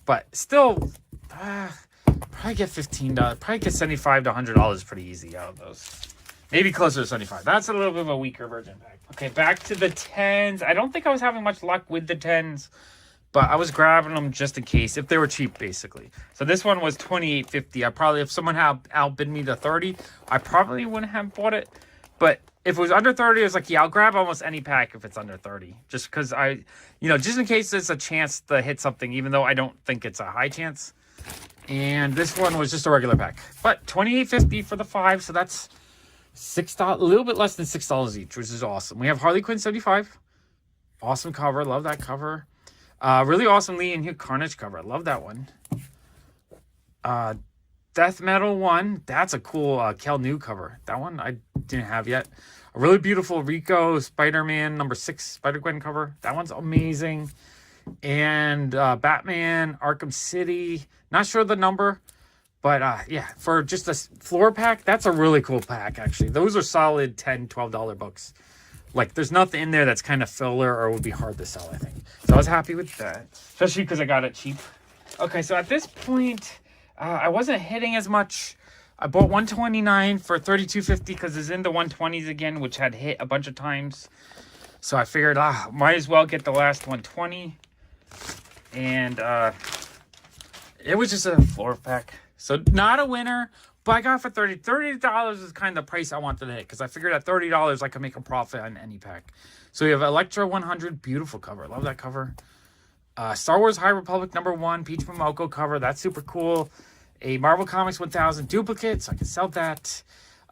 but still, probably get $15. Probably get $75 to $100 pretty easy out of those. Maybe closer to $75. That's a little bit of a weaker virgin pack. Okay, back to the 10s. I don't think I was having much luck with the 10s, but I was grabbing them just in case, if they were cheap, basically. So this one was $28.50. I probably, if someone had outbid me to $30, I probably wouldn't have bought it. But if it was under 30, I was like, yeah, I'll grab almost any pack if it's under 30. Just because I, you know, just in case there's a chance to hit something, even though I don't think it's a high chance. And this one was just a regular pack. But $28.50 for the 5, so that's $6, a little bit less than $6 each, which is awesome. We have Harley Quinn 75. Awesome cover. Love that cover. Really awesome Lee and Hugh Carnage cover. I love that one. Death Metal 1. That's a cool Kel New cover. That one I didn't have yet. A really beautiful Rico Spider-Man number 6 Spider-Gwen cover. That one's amazing. And Batman Arkham City. Not sure the number. But yeah, for just a floor pack, that's a really cool pack, actually. Those are solid $10, $12 books. Like, there's nothing in there that's kind of filler or would be hard to sell, I think. So I was happy with that, especially because I got it cheap. Okay, so at this point, I wasn't hitting as much. I bought 129 for $32.50 because it's in the 120s again, which had hit a bunch of times. So I figured, might as well get the last 120. And it was just a floor pack. So not a winner, but I got it for $30. $30 is kind of the price I wanted to hit because I figured at $30 I could make a profit on any pack. So we have Electra 100, beautiful cover. Love that cover. Star Wars High Republic number 1, Peach Momoko cover. That's super cool. A Marvel Comics 1000 duplicate, so I can sell that.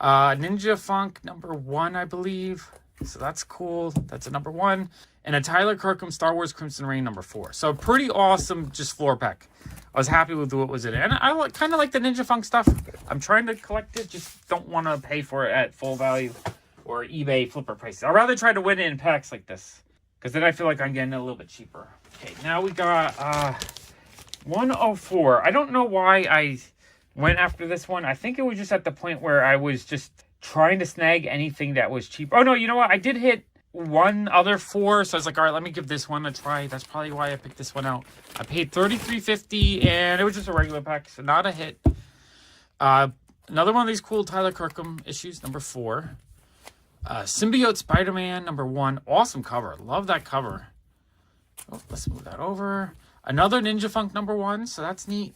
Ninja Funk number 1, I believe. So that's cool. That's a number 1. And a Tyler Kirkham Star Wars Crimson Reign number 4. So pretty awesome just floor pack. I was happy with what was in it. And I kind of like the Ninja Funk stuff. I'm trying to collect it. Just don't want to pay for it at full value or eBay flipper prices. I'd rather try to win it in packs like this. Because then I feel like I'm getting it a little bit cheaper. Okay, now we got 104. I don't know why I went after this one. I think it was just at the point where I was just trying to snag anything that was cheap. Oh, no, you know what? I did hit one other 4, so I was like, all right, let me give this one a try. That's probably why I picked this one out. I paid $33.50, and it was just a regular pack, so not a hit. Another one of these cool Tyler Kirkham issues, number 4. Symbiote Spider-Man, number 1. Awesome cover. Love that cover. Oh, let's move that over. Another Ninja Funk, number 1, so that's neat.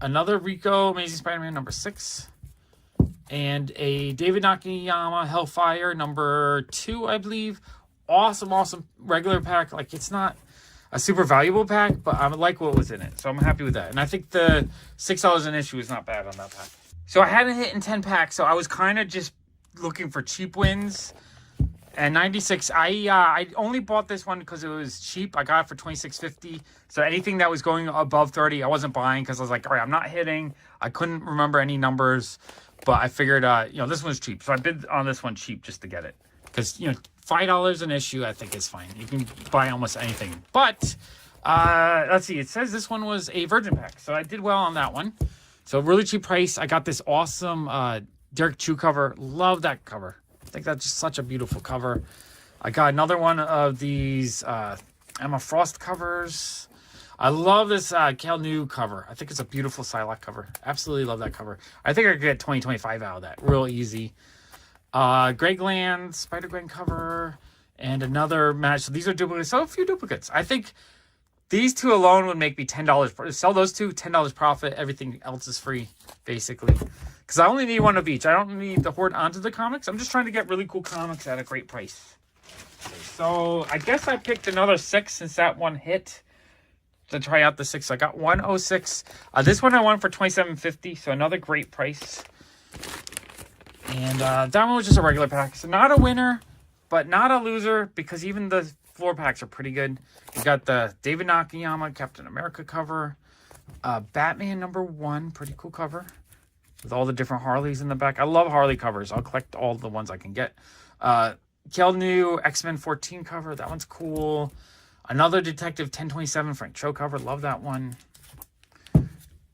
Another Rico Amazing Spider-Man, number 6. and a David Nakayama Hellfire number 2, I believe. Awesome regular pack. Like, it's not a super valuable pack, but I like what was in it, so I'm happy with that. And I think the $6 an issue is not bad on that pack. So I hadn't hit in 10 packs, so I was kind of just looking for cheap wins. And 96, I only bought this one because it was cheap. I got it for $26.50. So anything that was going above 30, I wasn't buying because I was like, all right, I'm not hitting. I couldn't remember any numbers, but I figured, this one's cheap. So I bid on this one cheap just to get it. Because, $5 an issue, I think is fine. You can buy almost anything. But, let's see. It says this one was a virgin pack. So I did well on that one. So really cheap price. I got this awesome Derek Chew cover. Love that cover. I think that's just such a beautiful cover. I got another one of these Emma Frost covers. I love this Cal New cover. I think it's a beautiful Psylocke cover. Absolutely love that cover. I think I could get 2025 out of that. Real easy. Greg Land, Spider-Gwen cover, and another match. So these are duplicates. So a few duplicates. I think these two alone would make me $10. Sell those two, $10 profit. Everything else is free, basically. Because I only need one of each. I don't need to hoard onto the comics. I'm just trying to get really cool comics at a great price. So I guess I picked another 6 since that one hit to try out the 6. So I got 106. This one I won for $27.50. So another great price. And that one was just a regular pack. So not a winner, but not a loser, because even the floor packs are pretty good. You got the David Nakayama Captain America cover. Batman number 1. Pretty cool cover. With all the different Harleys in the back. I love Harley covers. I'll collect all the ones I can get. Kel New X-Men 14 cover. That one's cool. Another Detective 1027 Frank Cho cover. Love that one.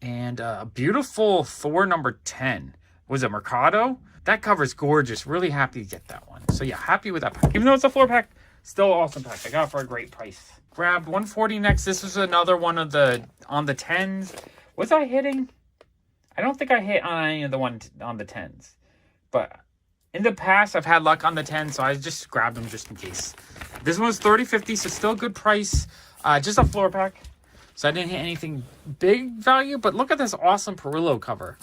And a beautiful Thor number 10. Was it Mercado? That cover's gorgeous. Really happy to get that one. So yeah, happy with that pack. Even though it's a floor pack, still awesome pack. I got it for a great price. Grabbed 140 next. This was another one of the on the 10s. Was I hitting? I don't think I hit on any of the one on the 10s. But in the past, I've had luck on the 10s, so I just grabbed them just in case. This one was $30.50, so still a good price. Just a floor pack. So I didn't hit anything big value, but look at this awesome Perillo cover.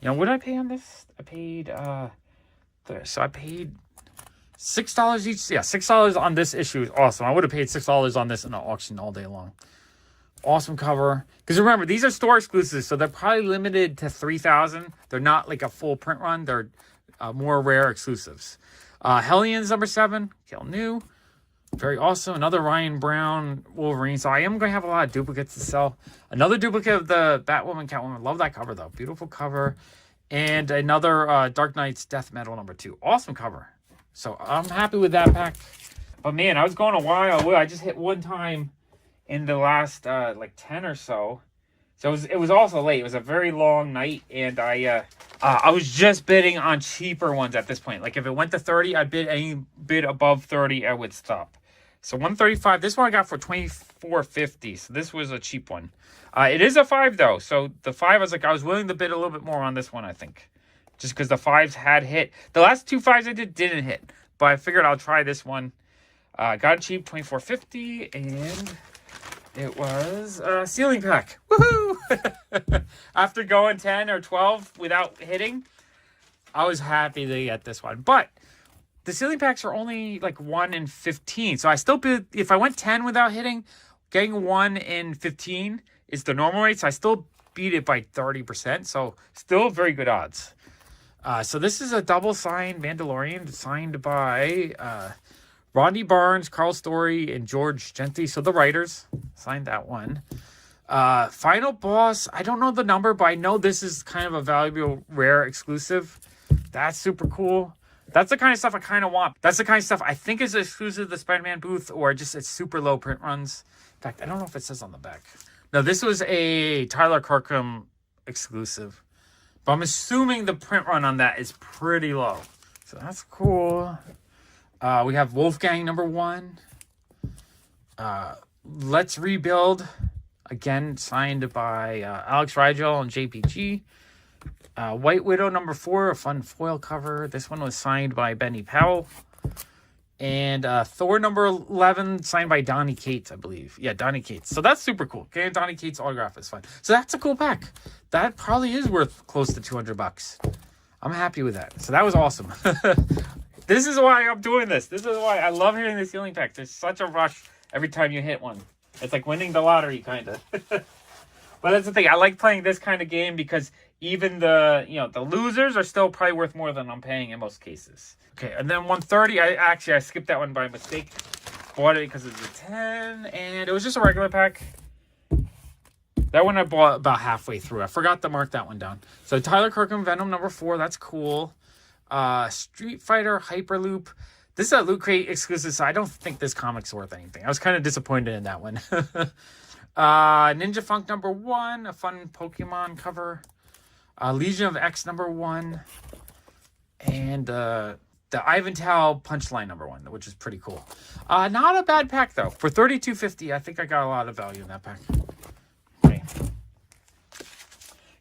What did I pay on this? I paid, so I paid $6 each. Yeah, $6 on this issue is awesome. I would have paid $6 on this in an auction all day long. Awesome cover. Because remember, these are store exclusives, so they're probably limited to 3,000. They're not like a full print run. They're more rare exclusives. Hellions number 7. Kill New. Very awesome. Another Ryan Brown Wolverine. So I am going to have a lot of duplicates to sell. Another duplicate of the Batwoman, Catwoman. Love that cover, though. Beautiful cover. And another Dark Knight's Death Metal number 2. Awesome cover. So I'm happy with that pack. But man, I was going a while. I just hit one time in the last like 10 or so. So it was also late. It was a very long night, and I was just bidding on cheaper ones at this point. Like if it went to 30, I'd bid any bid above 30, I would stop. So 135. This one I got for $24.50. So this was a cheap one. It is a 5 though. So the 5, I was willing to bid a little bit more on this one, I think. Just because the 5s had hit. The last 2 5s I didn't hit. But I figured I'll try this one. Got it cheap, $24.50, and it was a ceiling pack. Woohoo! After going 10 or 12 without hitting, I was happy to get this one. But the ceiling packs are only like 1 in 15. So I still bid, if I went 10 without hitting, getting 1 in 15 is the normal rate. So I still beat it by 30%. So still very good odds. So this is a double signed Mandalorian signed by Rodney Barnes, Carl Story, and George Genti. So the writers signed that one. Final Boss. I don't know the number, but I know this is kind of a valuable, rare exclusive. That's super cool. That's the kind of stuff I kind of want. That's the kind of stuff I think is exclusive to the Spider-Man booth, or just it's super low print runs. In fact, I don't know if it says on the back. No, this was a Tyler Kirkham exclusive. But I'm assuming the print run on that is pretty low. So that's cool. We have Wolfgang number 1. Let's Rebuild. Again, signed by Alex Rigel and JPG. White Widow number 4, a fun foil cover. This one was signed by Benny Powell. And Thor number 11, signed by Donnie Cates, I believe. Yeah, Donnie Cates. So that's super cool. Getting Donnie Cates' autograph is fun. So that's a cool pack. That probably is worth close to $200. I'm happy with that. So that was awesome. This is why I'm doing this. This is why I love hitting the ceiling packs. There's such a rush every time you hit one. It's like winning the lottery, kind of. But that's the thing. I like playing this kind of game because even the losers are still probably worth more than I'm paying in most cases. Okay, and then 130. I skipped that one by mistake. Bought it because it's a 10, and it was just a regular pack. That one I bought about halfway through. I forgot to mark that one down. So Tyler Kirkham Venom number 4. That's cool. Street Fighter Hyperloop. This is a Loot Crate exclusive, so I don't think this comic's worth anything. I was kind of disappointed in that one. Ninja Funk number 1, a fun Pokemon cover. Legion of X number 1, and the Ivantal Punchline number 1, which is pretty cool. Not a bad pack though. For $32.50, I think I got a lot of value in that pack.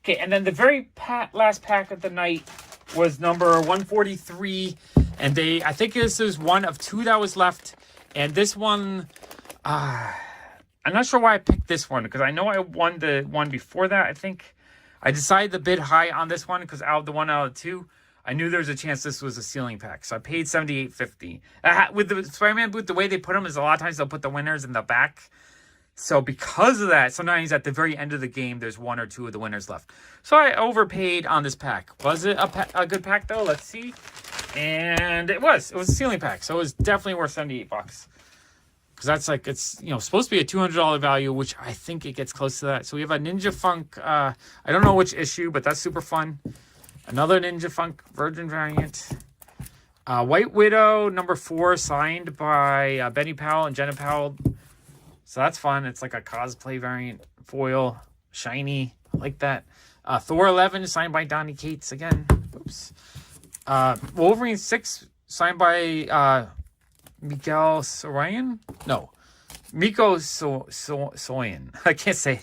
Okay, and then the very last pack of the night was number 143, and I think this is one of 2 that was left, and this one, I'm not sure why I picked this one, because I know I won the one before that. I think I decided to bid high on this one, because out of 2, I knew there was a chance this was a ceiling pack, so I paid $78.50. With the Spider-Man booth, the way they put them is a lot of times they'll put the winners in the back. So because of that, sometimes at the very end of the game, there's 1 or 2 of the winners left. So I overpaid on this pack. Was it a good pack, though? Let's see. And it was. It was a ceiling pack. So it was definitely worth $78. Because that's like, it's, supposed to be a $200 value, which I think it gets close to that. So we have a Ninja Funk. I don't know which issue, but that's super fun. Another Ninja Funk Virgin variant. White Widow number 4, signed by Benny Powell and Jenna Powell. So that's fun. It's like a cosplay variant, foil, shiny. I like that. Thor 11, signed by Donny Cates again. Oops. Wolverine 6, signed by Miguel Sorian? No. Miko Soyan. I can't say.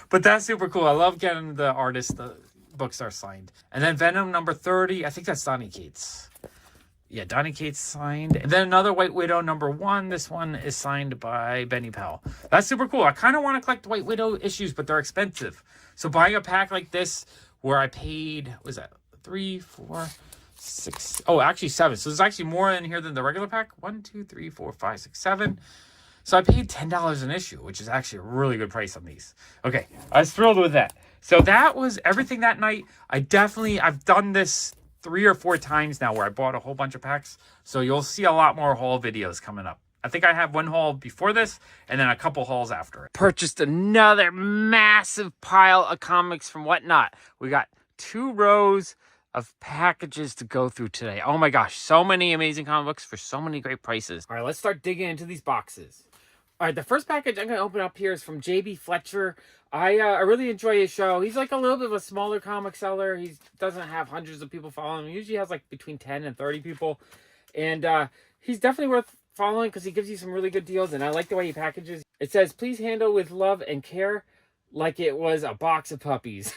But that's super cool. I love getting the artist. The books are signed. And then Venom number 30. I think that's Donny Cates. Yeah, Donny Cates signed. And then another White Widow number 1. This one is signed by Benny Powell. That's super cool. I kind of want to collect White Widow issues, but they're expensive. So buying a pack like this where I paid, what was that, 3, 4, 6, oh, actually 7. So there's actually more in here than the regular pack. 1, 2, 3, 4, 5, 6, 7. So I paid $10 an issue, which is actually a really good price on these. Okay, I was thrilled with that. So that was everything that night. I've done this 3 or 4 times now where I bought a whole bunch of packs. So you'll see a lot more haul videos coming up. I think I have one haul before this and then a couple hauls after it. Purchased another massive pile of comics from Whatnot. We got 2 rows of packages to go through today. Oh my gosh, so many amazing comic books for so many great prices. All right, let's start digging into these boxes. All right, the first package I'm going to open up here is from JB Fletcher. I really enjoy his show. He's like a little bit of a smaller comic seller. He doesn't have hundreds of people following him. He usually has like between 10 and 30 people. And he's definitely worth following because he gives you some really good deals. And I like the way he packages. It says, please handle with love and care like it was a box of puppies.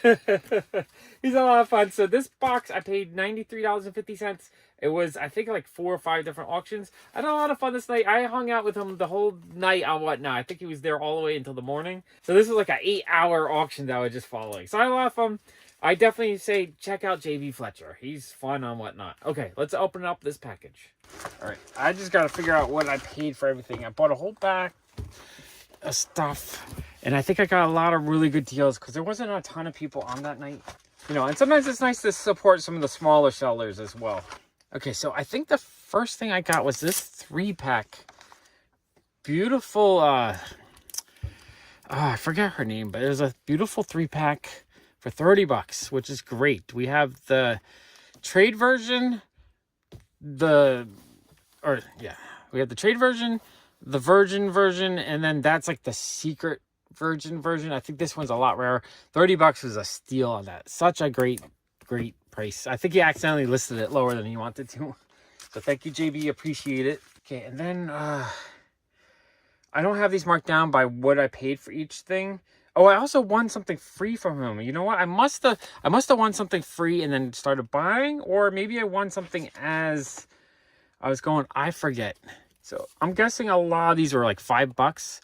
He's a lot of fun. So this box, I paid $93.50. It was, I think, like 4 or 5 different auctions. I had a lot of fun this night. I hung out with him the whole night on Whatnot. I think he was there all the way until the morning. So this was like an 8-hour auction that I was just following. So I had a lot of fun. I definitely say check out JB Fletcher. He's fun on Whatnot. Okay, let's open up this package. All right, I just got to figure out what I paid for everything. I bought a whole bag of stuff. And I think I got a lot of really good deals because there wasn't a ton of people on that night. And sometimes it's nice to support some of the smaller sellers as well. Okay, so I think the first thing I got was this 3-pack. Beautiful, I forget her name, but it was a beautiful 3-pack for $30, which is great. We have the trade version, we have the trade version, the virgin version, and then that's like the secret virgin version. I think this one's a lot rarer. $30 was a steal on that. Such a great price. I think he accidentally listed it lower than he wanted to. So thank you, JB. Appreciate it. Okay, and then I don't have these marked down by what I paid for each thing. Oh, I also won something free from him. You know what? I must have won something free and then started buying, or maybe I won something as I was going. I forget. So I'm guessing a lot of these were like $5.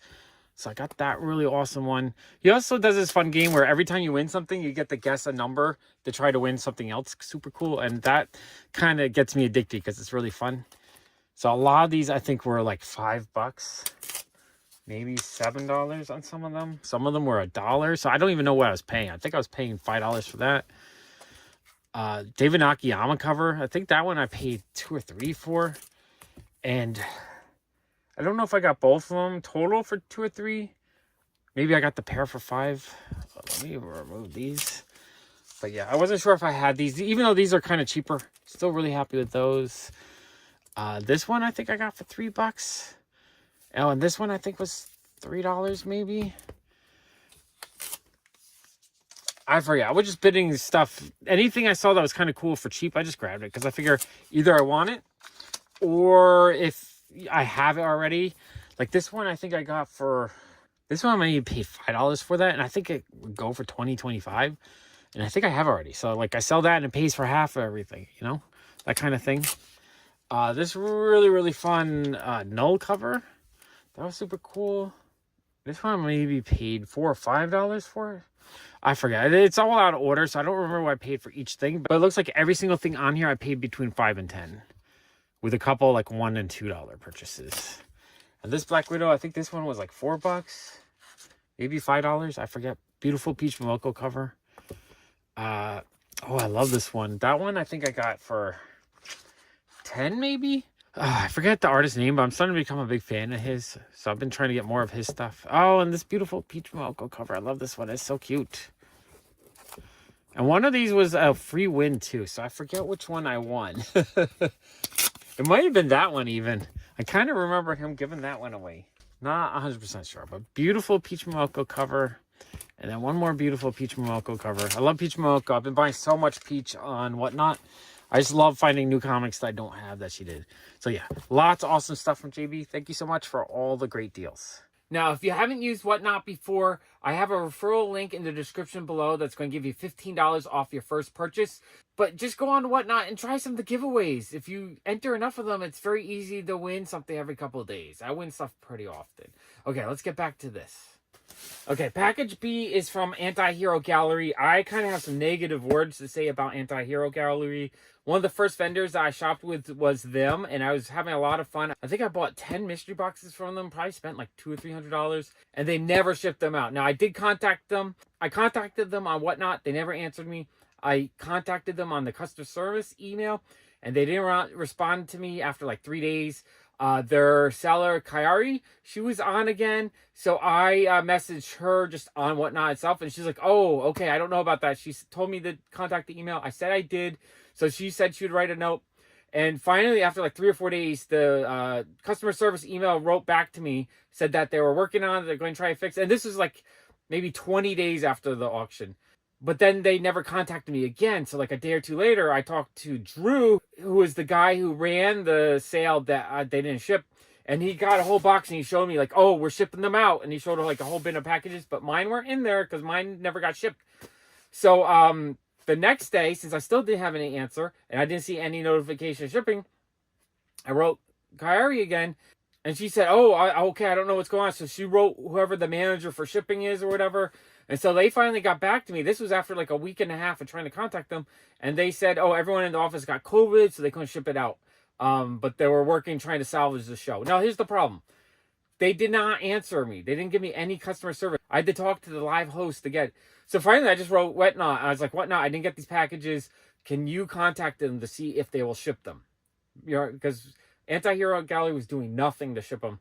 So I got that really awesome one. He also does this fun game where every time you win something, you get to guess a number to try to win something else super cool. And that kind of gets me addicted because it's really fun. So a lot of these I think were like $5, maybe $7 on some of them. Some of them were $1. So I don't even know what I was paying. I think I was paying $5 for that. David Nakayama cover. I think that one I paid $2 or $3 for. And I don't know if I got both of them total for $2 or $3. Maybe I got the pair for $5. Let me remove these. But yeah, I wasn't sure if I had these, even though these are kind of cheaper. Still really happy with those. This one I think I got for $3. Oh, and this one I think was $3 maybe. I forget. I was just bidding stuff. Anything I saw that was kind of cool for cheap, I just grabbed it because I figure either I want it or if I have it already. Like this one, I think I got for this one. I maybe paid $5 for that, and I think it would go for $20, $25, and I think I have already. So like I sell that and it pays for half of everything, you know, that kind of thing. This really fun null cover that was super cool. This one I maybe paid $4 or $5 for. I forget. It's all out of order, so I don't remember what I paid for each thing. But it looks like every single thing on here I paid between $5 and $10, with a couple like $1 and $2 purchases. And this Black Widow, I think this one was like $4, maybe $5. I forget. Beautiful peach Momoko cover. Oh, I love this one. That one I think I got for $10 maybe. I forget the artist's name, but I'm starting to become a big fan of his. So I've been trying to get more of his stuff. Oh, and this beautiful peach Momoko cover. I love this one. It's so cute. And one of these was a free win too. So I forget which one I won. It might have been that one even. I kind of remember him giving that one away. Not 100% sure, but beautiful peach Momoko cover. And then one more beautiful peach Momoko cover. I love peach Momoko. I've been buying so much peach on Whatnot. I just love finding new comics that I don't have that she did. So yeah, lots of awesome stuff from JB. Thank you so much for all the great deals. Now, if you haven't used Whatnot before, I have a referral link in the description below that's going to give you $15 off your first purchase. But just go on to Whatnot and try some of the giveaways. If you enter enough of them, it's very easy to win something every couple of days. I win stuff pretty often. Okay, let's get back to this. Okay, package B is from Anti-Hero Gallery. I kind of have some negative words to say about Anti-Hero Gallery. One of the first vendors that I shopped with was them, and I was having a lot of fun. I think I bought 10 mystery boxes from them, probably spent like $200 or $300, and they never shipped them out. Now, I did contact them. I contacted them on Whatnot. They never answered me. I contacted them on the customer service email, and they didn't respond to me after like 3 days. Their seller, Kairi, she was on again. So I messaged her just on Whatnot itself, and she's like, oh, okay, I don't know about that. She told me to contact the email. I said I did. So she said she would write a note. And finally, after like 3 or 4 days, the customer service email wrote back to me, said that they were working on it, they're going to try to fix it. And this was like maybe 20 days after the auction. But then they never contacted me again. So like a day or two later, I talked to Drew, who is the guy who ran the sale that they didn't ship. And he got a whole box and he showed me like, oh, we're shipping them out. And he showed her like a whole bin of packages, but mine weren't in there because mine never got shipped. So the next day, since I still didn't have any answer and I didn't see any notification of shipping, I wrote Kairi again. And she said, oh, okay, I don't know what's going on. So she wrote whoever the manager for shipping is or whatever. And so they finally got back to me. This was after like a week and a half of trying to contact them. And they said, oh, everyone in the office got COVID, so they couldn't ship it out. But they were working, trying to salvage the show. Now, here's the problem. They did not answer me. They didn't give me any customer service. I had to talk to the live host again. So finally, I just wrote Whatnot. I was like, Whatnot, I didn't get these packages. Can you contact them to see if they will ship them? You know, because Anti-Hero Gallery was doing nothing to ship them.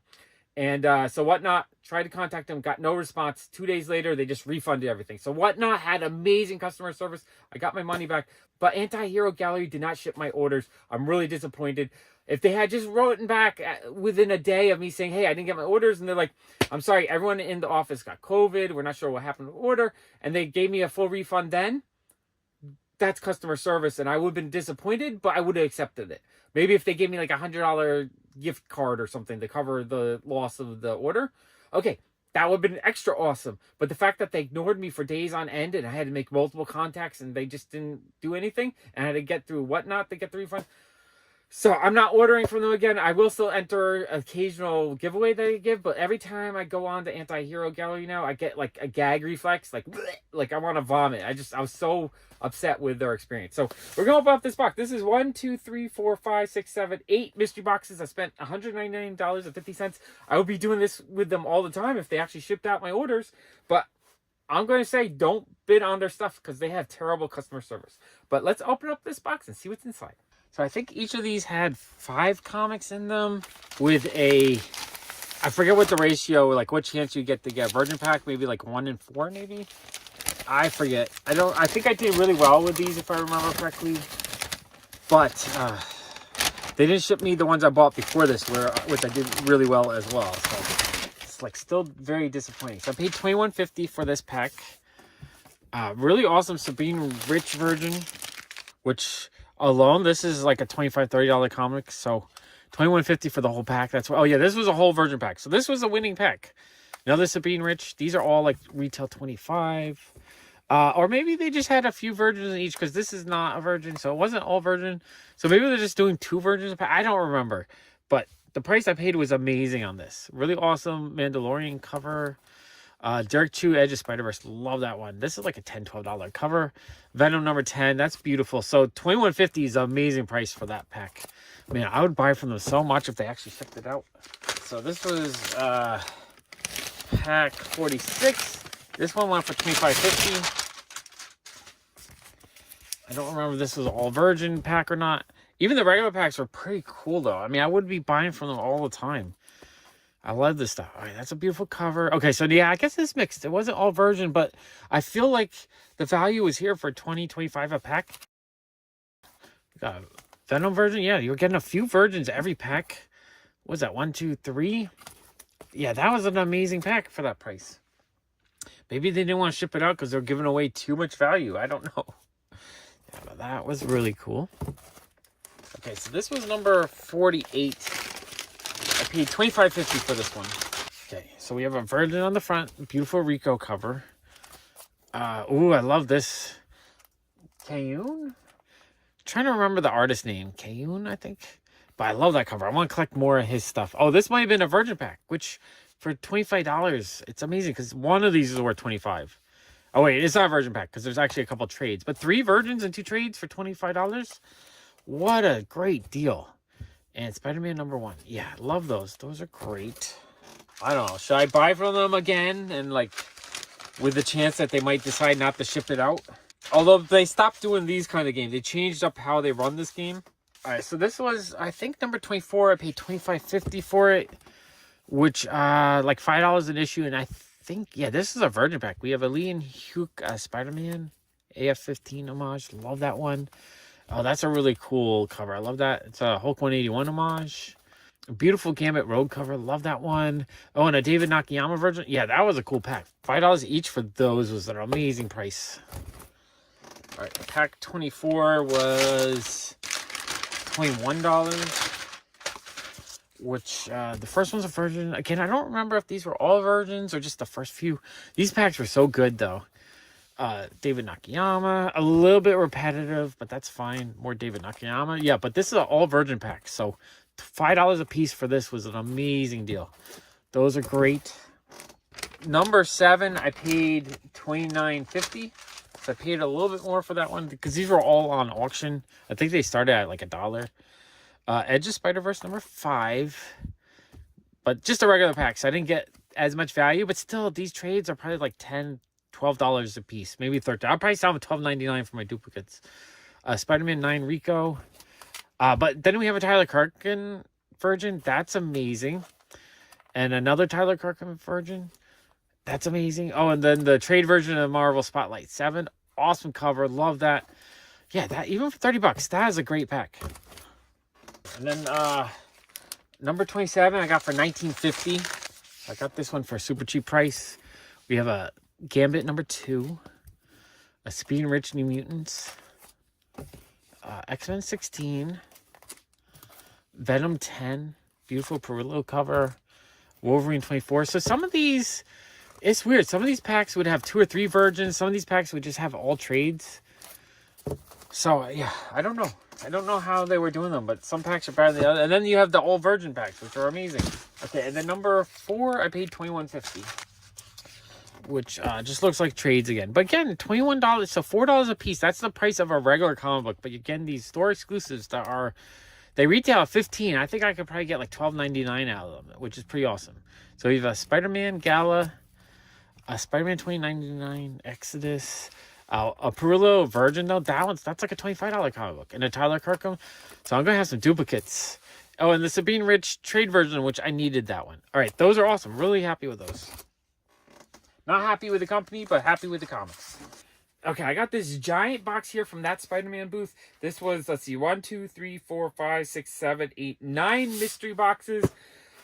And so Whatnot tried to contact them, got no response. 2 days later, they just refunded everything. So Whatnot had amazing customer service. I got my money back. But Anti-Hero Gallery did not ship my orders. I'm really disappointed. If they had just written back within a day of me saying, hey, I didn't get my orders. And they're like, I'm sorry, everyone in the office got COVID. We're not sure what happened to the order. And they gave me a full refund then. That's customer service. And I would have been disappointed, but I would have accepted it. Maybe if they gave me like $100 gift card or something to cover the loss of the order. Okay, that would have been extra awesome. But the fact that they ignored me for days on end and I had to make multiple contacts and they just didn't do anything and I had to get through Whatnot to get the refund. So I'm not ordering from them again. I will still enter occasional giveaway that they give, but every time I go on the anti-hero gallery now, I get like a gag reflex, like I want to vomit. I was so upset with their experience. So we're gonna open up this box. This is 1, 2, 3, 4, 5, 6, 7, 8 mystery boxes. I spent $199.50. I would be doing this with them all the time if they actually shipped out my orders, but I'm going to say don't bid on their stuff because they have terrible customer service. But let's open up this box and see what's inside. So I think each of these had 5 comics in them with I forget what the ratio, like what chance you get to get virgin pack, maybe like 1 in 4 maybe. I forget. I think I did really well with these if I remember correctly. But they didn't ship me the ones I bought before this, which I did really well as well. So it's like still very disappointing. So I paid $21.50 for this pack. Really awesome Sabine Rich version, which alone this is like a $25-$30 comic. So $21.50 for the whole pack. That's what, oh yeah, this was a whole virgin pack. So this was a winning pack. Another Sabine Rich. These are all like retail $25. Or maybe they just had a few virgins in each because this is not a virgin, so it wasn't all virgin. So maybe they're just doing 2 virgins. I don't remember, but the price I paid was amazing on this. Really awesome Mandalorian cover. Derek Chu, Edge of Spider-Verse. Love that one. This is like a $10-$12 cover. Venom number 10. That's beautiful. So $21.50 is an amazing price for that pack. Man, I would buy from them so much if they actually shipped it out. So this was pack 46. This one went for $25.50. I don't remember if this was all virgin pack or not. Even the regular packs are pretty cool though. I mean, I would be buying from them all the time. I love this stuff. All right, that's a beautiful cover. Okay, so yeah, I guess it's mixed. It wasn't all virgin, but I feel like the value was here for $20-$25 a pack. Got a Venom version. Yeah, you're getting a few virgins every pack. What was that? 1, 2, 3. Yeah, that was an amazing pack for that price. Maybe they didn't want to ship it out because they're giving away too much value. I don't know. Yeah, but that was really cool. Okay, so this was number 48. I paid $25.50 for this one. Okay, so we have a virgin on the front. Beautiful Rico cover. Ooh, I love this. Kayun? Trying to remember the artist name. Kayun, I think. But I love that cover. I want to collect more of his stuff. Oh, this might have been a virgin pack, which for $25, it's amazing because one of these is worth $25. Oh, wait, it's not a virgin pack because there's actually a couple trades. But 3 virgins and 2 trades for $25? What a great deal. And Spider-Man number 1. Yeah, love those. Those are great. I don't know. Should I buy from them again? And like with the chance that they might decide not to ship it out? Although they stopped doing these kind of games. They changed up how they run this game. All right, so this was, I think, number 24. I paid $25.50 for it, which like $5 an issue. And I think, yeah, this is a virgin pack. We have a Lee and Hugh Spider-Man AF-15 homage. Love that one. Oh, that's a really cool cover. I love that. It's a Hulk 181 homage. A beautiful Gambit Road cover. Love that one. Oh, and a David Nakayama version. Yeah, that was a cool pack. $5 each for those was an amazing price. All right, pack 24 was $21, which the first one's a virgin. Again, I don't remember if these were all virgins or just the first few. These packs were so good, though. David Nakayama, a little bit repetitive, but that's fine. More David Nakayama. Yeah, but this is an all virgin pack, so $5 a piece for this was an amazing deal. Those are great. Number 7, I paid $29.50. So I paid a little bit more for that one because these were all on auction. I think they started at like $1. Edge of Spider-Verse number 5, but just a regular pack, so I didn't get as much value. But still, these trades are probably like $10-$12 a piece, maybe $13. I'll probably sell them $12.99 for my duplicates. Spider-Man 9 Rico. But then we have a Tyler Kirkin virgin. That's amazing. And another Tyler Kirkin virgin. That's amazing. Oh, and then the trade version of Marvel Spotlight 7. Awesome cover. Love that. Yeah, that even for $30, that is a great pack. And then number 27 I got for $19.50. I got this one for a super cheap price. We have a Gambit number 2. A Speed Rich New Mutants. X-Men 16. Venom 10. Beautiful Perillo cover. Wolverine 24. So some of these, it's weird. Some of these packs would have 2 or 3 virgins. Some of these packs would just have all trades. So, yeah, I don't know. I don't know how they were doing them, but some packs are better than the other. And then you have the old Virgin packs, which are amazing. Okay, and then number 4, I paid $21.50, which just looks like trades again. But again, $21, so $4 a piece. That's the price of a regular comic book. But again, these store exclusives that are, they retail at $15. I think I could probably get like $12.99 out of them, which is pretty awesome. So we have a Spider-Man Gala, a Spider-Man 2099 Exodus, a Perillo Virgin, though. That's like a $25 comic book. And a Tyler Kirkham. So I'm going to have some duplicates. Oh, and the Sabine Rich trade version, which I needed that one. All right, those are awesome. Really happy with those. Not happy with the company, but happy with the comics. Okay, I got this giant box here from that Spider-Man booth. This was, let's see, 1, 2, 3, 4, 5, 6, 7, 8, 9 mystery boxes.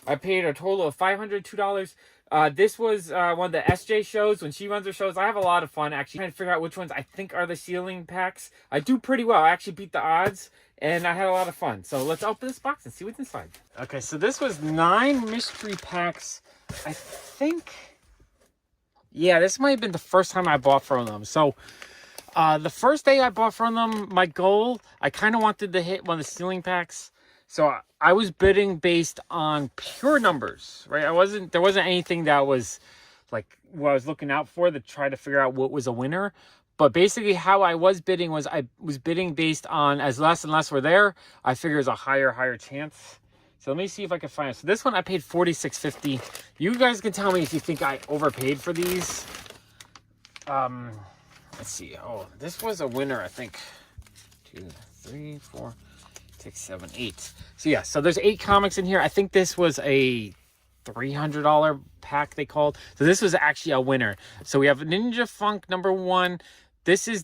I paid a total of $502. This was one of the SJ shows. When she runs her shows, I have a lot of fun actually trying to figure out which ones I think are the ceiling packs. I do pretty well. I actually beat the odds, and I had a lot of fun. So let's open this box and see what's inside. Okay, so this was 9 mystery packs. I think, yeah, this might have been the first time I bought from them. So the first day I bought from them, my goal, I kind of wanted to hit one of the ceiling packs. So I was bidding based on pure numbers, right? There wasn't anything that was like what I was looking out for to try to figure out what was a winner. But basically how I was bidding was I was bidding based on as less and less were there, I figure there's a higher chance. So let me see if I can find it. So this one I paid $46.50. You guys can tell me if you think I overpaid for these. Let's see. Oh, this was a winner, I think. 2, 3, 4, 6, 7, 8. So yeah, so there's 8 comics in here. I think this was a $300 pack they called. So this was actually a winner. So we have Ninja Funk #1.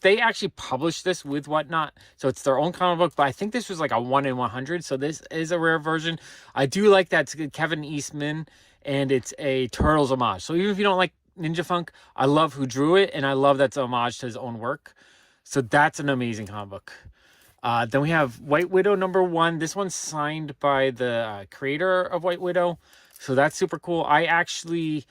They actually published this with Whatnot. So it's their own comic book, but I think this was like a 1 in 100. So this is a rare version. I do like that it's Kevin Eastman and it's a Turtles homage. So even if you don't like Ninja Funk, I love who drew it and I love that's an homage to his own work. So that's an amazing comic book. Then we have White Widow #1. This one's signed by the creator of White Widow. So that's super cool. I actually,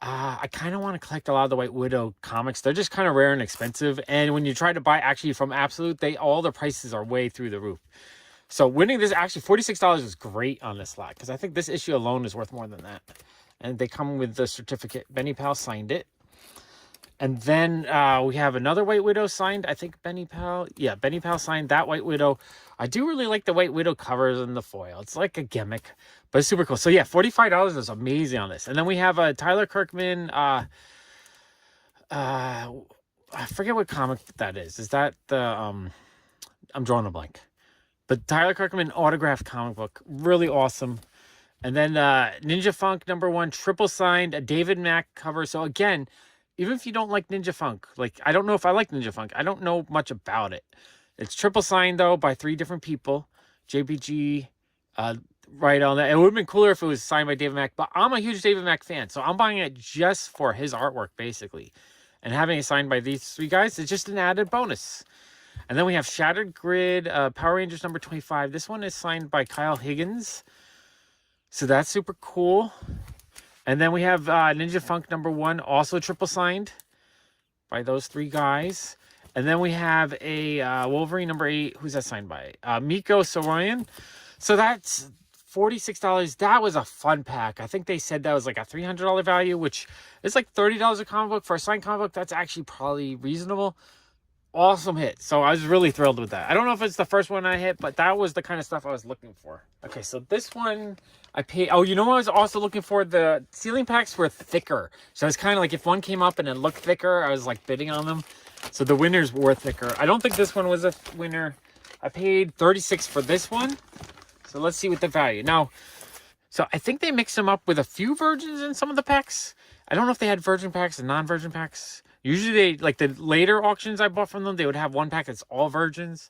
I kind of want to collect a lot of the White Widow comics. They're just kind of rare and expensive. And when you try to buy actually from Absolute, all the prices are way through the roof. So winning this, actually $46 is great on this lot. Because I think this issue alone is worth more than that. And they come with the certificate. Benny Powell signed it. And then we have another White Widow signed. I think Benny Powell signed that White Widow. I do really like the White Widow covers and the foil. It's like a gimmick, but it's super cool. So yeah, $45 is amazing on this. And then we have a Tyler Kirkman. I forget what comic that is. Is that the I'm drawing a blank. But Tyler Kirkman autographed comic book, really awesome. And then Ninja Funk #1, triple signed, a David Mack cover. So again, even if you don't like Ninja Funk, like, I don't know if I like Ninja Funk. I don't know much about it. It's triple signed, though, by 3 different people. JPG, right on that. It would have been cooler if it was signed by David Mack, but I'm a huge David Mack fan, so I'm buying it just for his artwork, basically. And having it signed by these 3 guys is just an added bonus. And then we have Shattered Grid, Power Rangers #25. This one is signed by Kyle Higgins. So that's super cool. And then we have Ninja Funk #1, also triple signed by those 3 guys. And then we have a Wolverine #8. Who's that signed by? Miko Soroyan. So that's $46. That was a fun pack. I think they said that was like a $300 value, which is like $30 a comic book. For a signed comic book, that's actually probably reasonable. Awesome hit. So I was really thrilled with that. I don't know if it's the first one I hit, but that was the kind of stuff I was looking for. Okay, so this one I paid. Oh, you know what I was also looking for? The ceiling packs were thicker. So it's kind of like if one came up and it looked thicker, I was like bidding on them. So the winners were thicker. I don't think this one was a winner. I paid $36 for this one. So let's see what the value. Now, so I think they mixed them up with a few virgins in some of the packs. I don't know if they had virgin packs and non-virgin packs. Usually they, like the later auctions I bought from them, they would have one pack that's all virgins.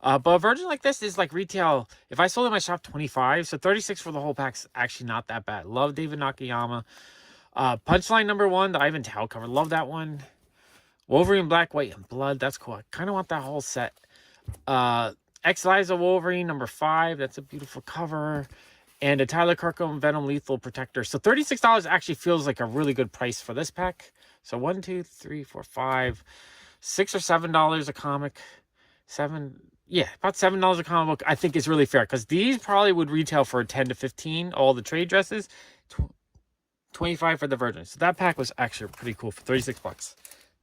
But a virgin like this is like retail. If I sold it in my shop, $25. So $36 for the whole pack's actually not that bad. Love David Nakayama. Punchline #1, the Ivan Tao cover. Love that one. Wolverine Black, White, and Blood. That's cool. I kind of want that whole set. X-Liza Wolverine #5. That's a beautiful cover. And a Tyler Kirkham Venom Lethal Protector. So $36 actually feels like a really good price for this pack. So 1, 2, 3, 4, 5, $6 or $7 a comic. 7, yeah, about $7 a comic book, I think is really fair. Because these probably would retail for 10 to 15, all the trade dresses. 25 for the Virgin. So that pack was actually pretty cool for 36 bucks.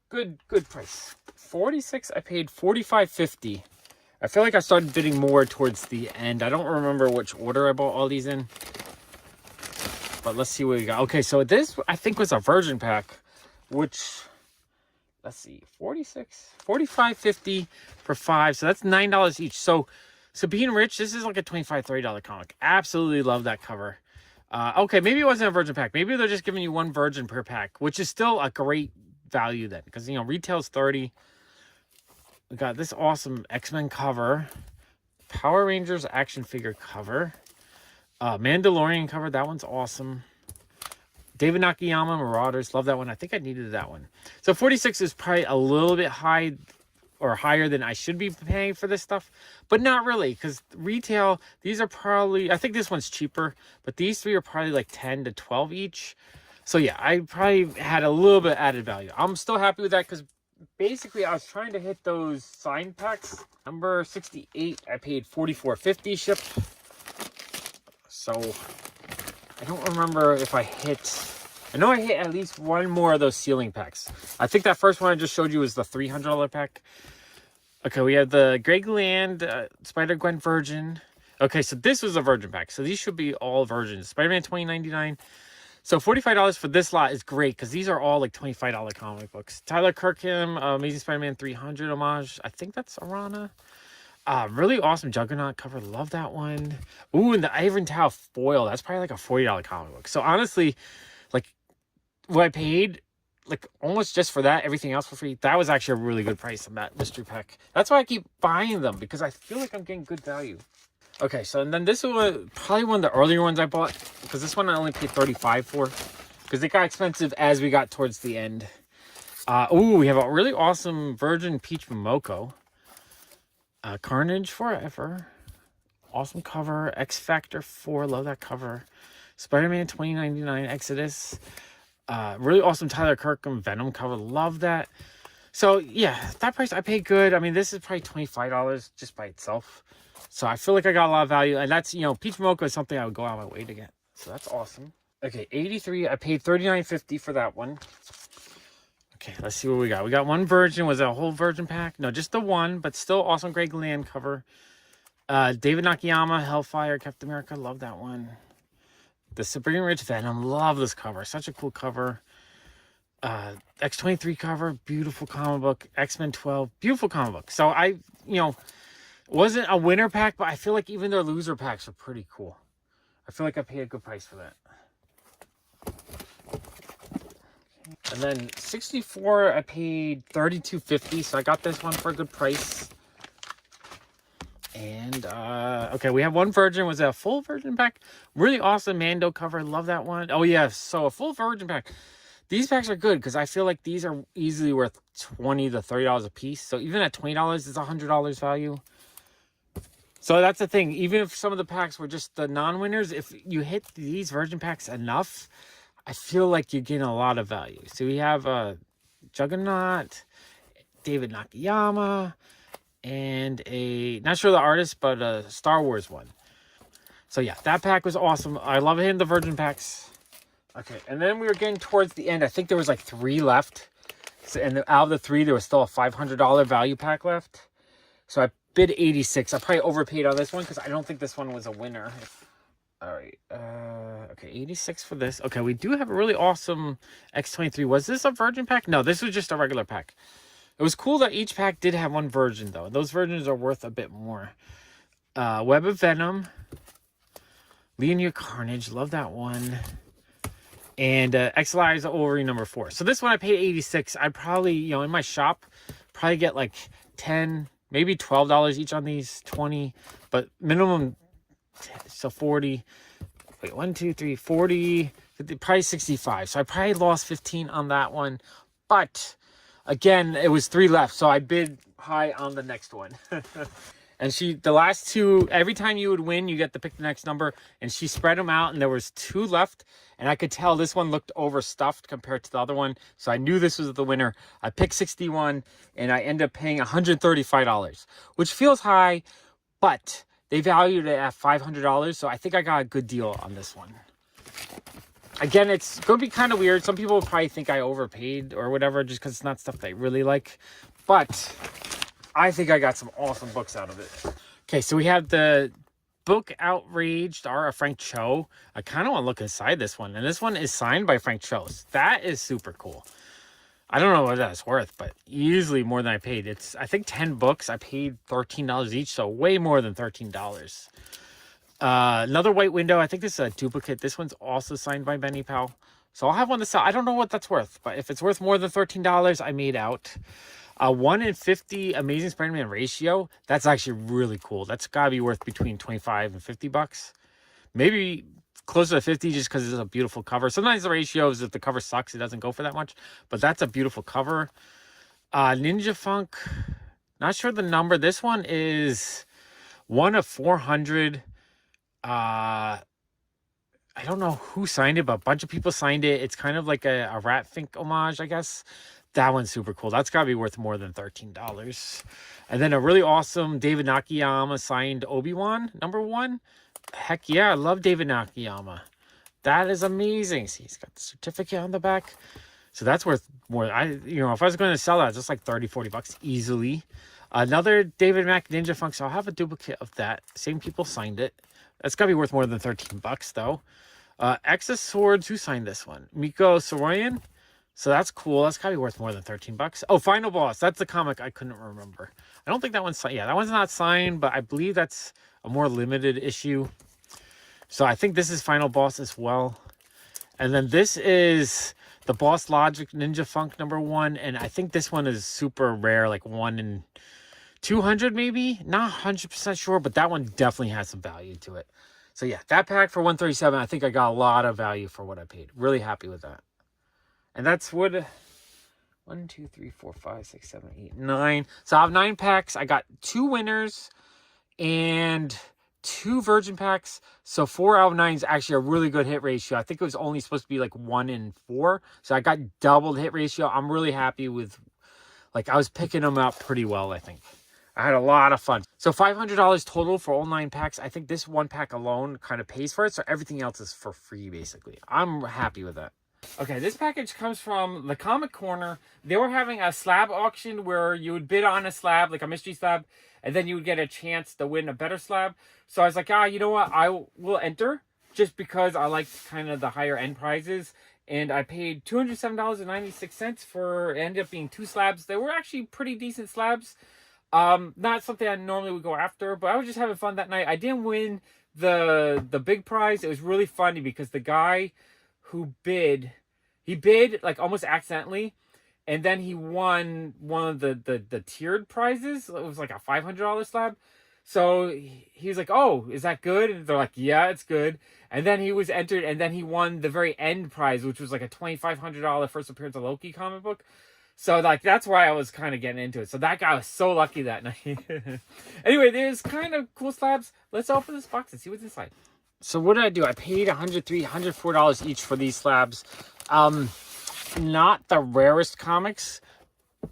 Good price. 46, I paid $45.50. I feel like I started bidding more towards the end. I don't remember which order I bought all these in. But let's see what we got. Okay, so this, I think, was a Virgin pack, which, let's see, 45.50 for 5. So that's $9 each. So being rich, this is like a $25, $30 comic. Absolutely love that cover. Okay, maybe it wasn't a Virgin pack. Maybe they're just giving you one Virgin per pack, which is still a great value then, because, you know, retail's 30. We got this awesome X-Men cover, Power Rangers action figure cover, Mandalorian cover. That one's awesome. David Nakayama Marauders, love that one. I think I needed that one. So 46 is probably a little bit high or higher than I should be paying for this stuff, but not really, because retail, these are probably, I think this one's cheaper, but these three are probably like 10 to 12 each. So yeah, I probably had a little bit added value. I'm still happy with that, because basically I was trying to hit those signed packs. Number 68, I paid $44.50 ship. So I don't remember if I hit, I know I hit at least one more of those ceiling packs. I think that first one I just showed you was the $300 pack. Okay, we have the Greg Land Spider-Gwen Virgin. Okay, so this was a Virgin pack. So these should be all Virgins. Spider-Man $20.99. So $45 for this lot is great, because these are all like $25 comic books. Tyler Kirkham, Amazing Spider-Man 300 homage. I think that's Arana. Really awesome Juggernaut cover. Love that one. Ooh, and the Iron Tao foil. That's probably like a $40 comic book. So honestly, like, what I paid, like, almost just for that, everything else for free, that was actually a really good price on that mystery pack. That's why I keep buying them, because I feel like I'm getting good value. Okay, so and then this was probably one of the earlier ones I bought, because this one I only paid $35 for, because it got expensive as we got towards the end. Ooh, we have a really awesome Virgin Peach Momoko. Carnage Forever. Awesome cover. X Factor 4, love that cover. Spider-Man 2099 Exodus. Really awesome Tyler Kirkham Venom cover, love that. So yeah, that price I paid good. I mean, this is probably $25 just by itself. So I feel like I got a lot of value, and that's, you know, Peach Mocha is something I would go out of my way to get. So that's awesome. Okay, 83, I paid $39.50 for that one. Okay, let's see what we got. We got one Virgin. Was it a whole Virgin pack? No, just the one, but still awesome Greg Land cover. David Nakayama, Hellfire, Captain America, love that one. The Sabrina Rich Venom, love this cover. Such a cool cover. X-23 cover, beautiful comic book. X-Men 12, beautiful comic book. So I, you know, wasn't a winner pack, but I feel like even their loser packs are pretty cool. I feel like I paid a good price for that. And then 64, I paid $32.50, so I got this one for a good price. And okay, we have one Virgin. Was it a full Virgin pack? Really awesome Mando cover. Love that one. Oh yeah, so a full Virgin pack. These packs are good, because I feel like these are easily worth $20 to $30 a piece. So even at $20, it's $100 value. So that's the thing. Even if some of the packs were just the non-winners, if you hit these Virgin packs enough, I feel like you're getting a lot of value. So we have Juggernaut, David Nakayama, and a, not sure the artist, but a Star Wars one. So yeah, that pack was awesome. I love hitting the Virgin packs. Okay, and then we were getting towards the end. I think there was like 3 left. So, and out of the 3, there was still a $500 value pack left. So I bid 86. I probably overpaid on this one, because I don't think this one was a winner. All right. Okay, 86 for this. Okay, we do have a really awesome X-23. Was this a Virgin pack? No, this was just a regular pack. It was cool that each pack did have one Virgin, though. Those Virgins are worth a bit more. Web of Venom. Leonard Carnage. Love that one. And X-Lives Wolverine number 4. So this one I paid 86. I probably, you know, in my shop, probably get like 10, maybe $12 each on these, 20, but minimum, so 40. Wait, 1, 2, 3, 40, 50, probably 65. So I probably lost 15 on that one. But again, it was 3 left, so I bid high on the next one. And the last 2, every time you would win, you get to pick the next number. And she spread them out, and there was 2 left. and I could tell this one looked overstuffed compared to the other one, so I knew this was the winner. I picked 61, and I ended up paying $135, which feels high, but they valued it at $500, so I think I got a good deal on this one. Again, it's going to be kind of weird. Some people will probably think I overpaid or whatever just because it's not stuff they really like. But I think I got some awesome books out of it. Okay, so we have the book Outraged, Frank Cho. I kind of want to look inside this one. And this one is signed by Frank Cho. That is super cool. I don't know what that's worth, but easily more than I paid. It's, I think, 10 books. I paid $13 each, so way more than $13. Another White Window. I think this is a duplicate. This one's also signed by Benny Powell. So I'll have one to sell. I don't know what that's worth, but if it's worth more than $13, I made out. 1 in 50 Amazing Spider-Man ratio. That's actually really cool. That's got to be worth between 25 and 50 bucks. Maybe closer to 50 just because it's a beautiful cover. Sometimes the ratios, if the cover sucks, it doesn't go for that much. But that's a beautiful cover. Ninja Funk. Not sure the number. This one is 1 of 400. I don't know who signed it, but a bunch of people signed it. It's kind of like a Rat Fink homage, I guess. That one's super cool. That's got to be worth more than $13. And then a really awesome David Nakayama signed Obi-Wan #1. Heck yeah, I love David Nakayama. That is amazing. See, he's got the certificate on the back. So that's worth more. If I was going to sell that, it's just like 30, 40 bucks easily. Another David Mack Ninja Funk. So I'll have a duplicate of that. Same people signed it. That's got to be worth more than 13 bucks, though. Excess Swords. Who signed this one? Miko Soroyan. So that's cool. That's got to be worth more than 13 bucks. Oh, Final Boss. That's the comic I couldn't remember. I don't think that one's signed. Yeah, that one's not signed, but I believe that's a more limited issue. So I think this is Final Boss as well. And then this is the Boss Logic Ninja Funk #1. And I think this one is super rare, like 1 in 200 maybe. Not 100% sure, but that one definitely has some value to it. So yeah, that pack for $137, I think I got a lot of value for what I paid. Really happy with that. And that's what 1, 2, 3, 4, 5, 6, 7, 8, 9. So I have 9 packs. I got 2 winners and 2 virgin packs. So 4 out of 9 is actually a really good hit ratio. I think it was only supposed to be like 1 in 4. So I got doubled hit ratio. I'm really happy with, like, I was picking them out pretty well, I think. I had a lot of fun. So $500 total for all 9 packs. I think this 1 pack alone kind of pays for it. So everything else is for free, basically. I'm happy with that. Okay, this package comes from the Comic Corner. They were having a slab auction where you would bid on a slab, like a mystery slab, and then you would get a chance to win a better slab. So I was like, you know what? I will enter just because I like kind of the higher end prizes. And I paid $207.96 for, it ended up being 2 slabs. They were actually pretty decent slabs. Not something I normally would go after, but I was just having fun that night. I didn't win the big prize. It was really funny because the guy who bid, he bid like almost accidentally, and then he won one of the tiered prizes. It was like a $500 slab. So he was like, "Oh, is that good?" And they're like, "Yeah, it's good." And then he was entered, and then he won the very end prize, which was like a $2,500 first appearance of Loki comic book. So like that's why I was kind of getting into it. So that guy was so lucky that night. Anyway, there's kind of cool slabs. Let's open this box and see what's inside. So what did I do? I paid $104 each for these slabs. Not the rarest comics,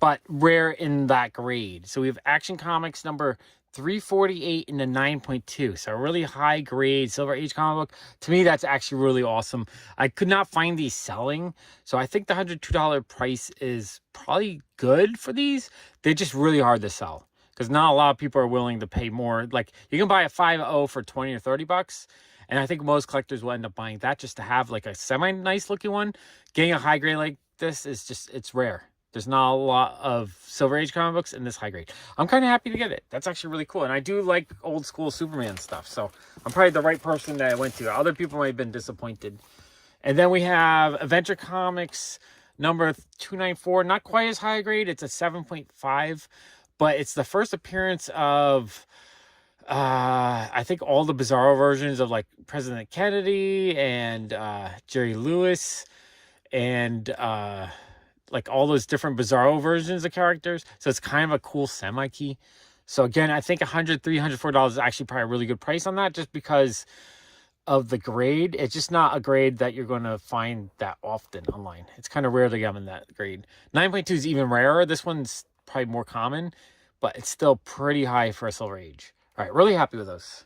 but rare in that grade. So we have Action Comics number 348 in the 9.2. So a really high grade Silver Age comic book. To me, that's actually really awesome. I could not find these selling. So I think the $102 price is probably good for these. They're just really hard to sell because not a lot of people are willing to pay more. Like you can buy a 5.0 for 20 or 30 bucks. And I think most collectors will end up buying that just to have like a semi-nice looking one. Getting a high grade like this is just, it's rare. There's not a lot of Silver Age comic books in this high grade. I'm kind of happy to get it. That's actually really cool. And I do like old school Superman stuff. So I'm probably the right person that I went to. Other people might have been disappointed. And then we have Adventure Comics number 294. Not quite as high grade. It's a 7.5. But it's the first appearance of I think all the Bizarro versions of like President Kennedy and Jerry Lewis and like all those different Bizarro versions of characters. So it's kind of a cool semi-key. So again, I think $104 is actually probably a really good price on that just because of the grade. It's just not a grade that you're going to find that often online. It's kind of rare to get them in that grade. 9.2 is even rarer. This one's probably more common, but it's still pretty high for a Silver Age. All right, really happy with those.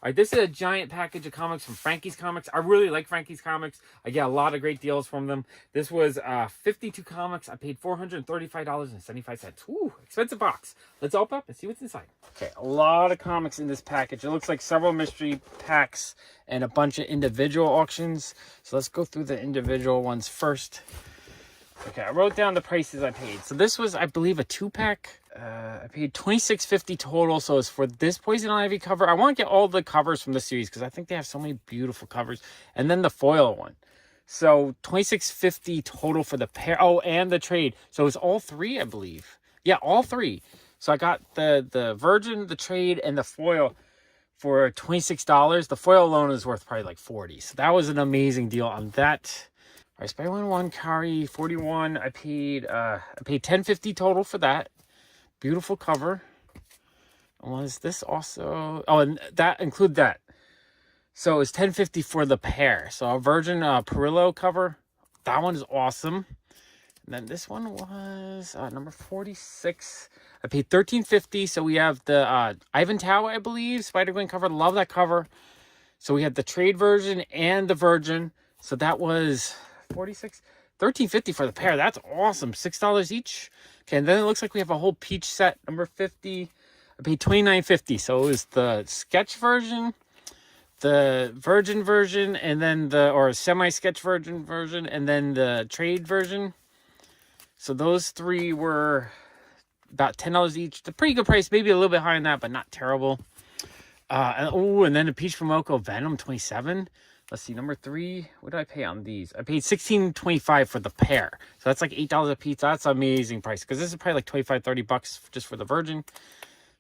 All right, this is a giant package of comics from Frankie's Comics. I really like Frankie's Comics. I get a lot of great deals from them. This was 52 comics. I paid $435.75. Ooh, expensive box. Let's open up and see what's inside. Okay, a lot of comics in this package. It looks like several mystery packs and a bunch of individual auctions. So let's go through the individual ones first. Okay, I wrote down the prices I paid. So this was, I believe, a 2-pack. I paid $26.50 total. So it's for this Poison Ivy cover. I want to get all the covers from the series because I think they have so many beautiful covers. And then the foil one. So $26.50 total for the pair. Oh, and the trade. So it's all three, I believe. Yeah, all three. So I got the Virgin, the trade, and the foil for $26. The foil alone is worth probably like $40. So that was an amazing deal on that. All right, Spider-Man 1, Kari, 41. I paid $10.50 total for that. Beautiful cover. Was this also? Oh, and that include that. So it's $10.50 for the pair. So a Virgin Perillo cover. That one is awesome. And then this one was number 46. I paid $13.50. So we have the Ivan Tao, I believe, Spider-Gwen cover. Love that cover. So we had the trade version and the Virgin. So that was 46. $13.50 for the pair. That's awesome. $6 each. Okay, and then it looks like we have a whole Peach set, number 50. I paid $29.50. So it was the sketch version, the Virgin version, and then or semi-sketch version, and then the trade version. So those three were about $10 each. The pretty good price, maybe a little bit higher than that, but not terrible. And then the Peach Momoko Venom 27. Let's see, number 3. What did I pay on these? I paid $16.25 for the pair. So that's like $8 a piece. That's an amazing price because this is probably like $25-30 just for the Virgin.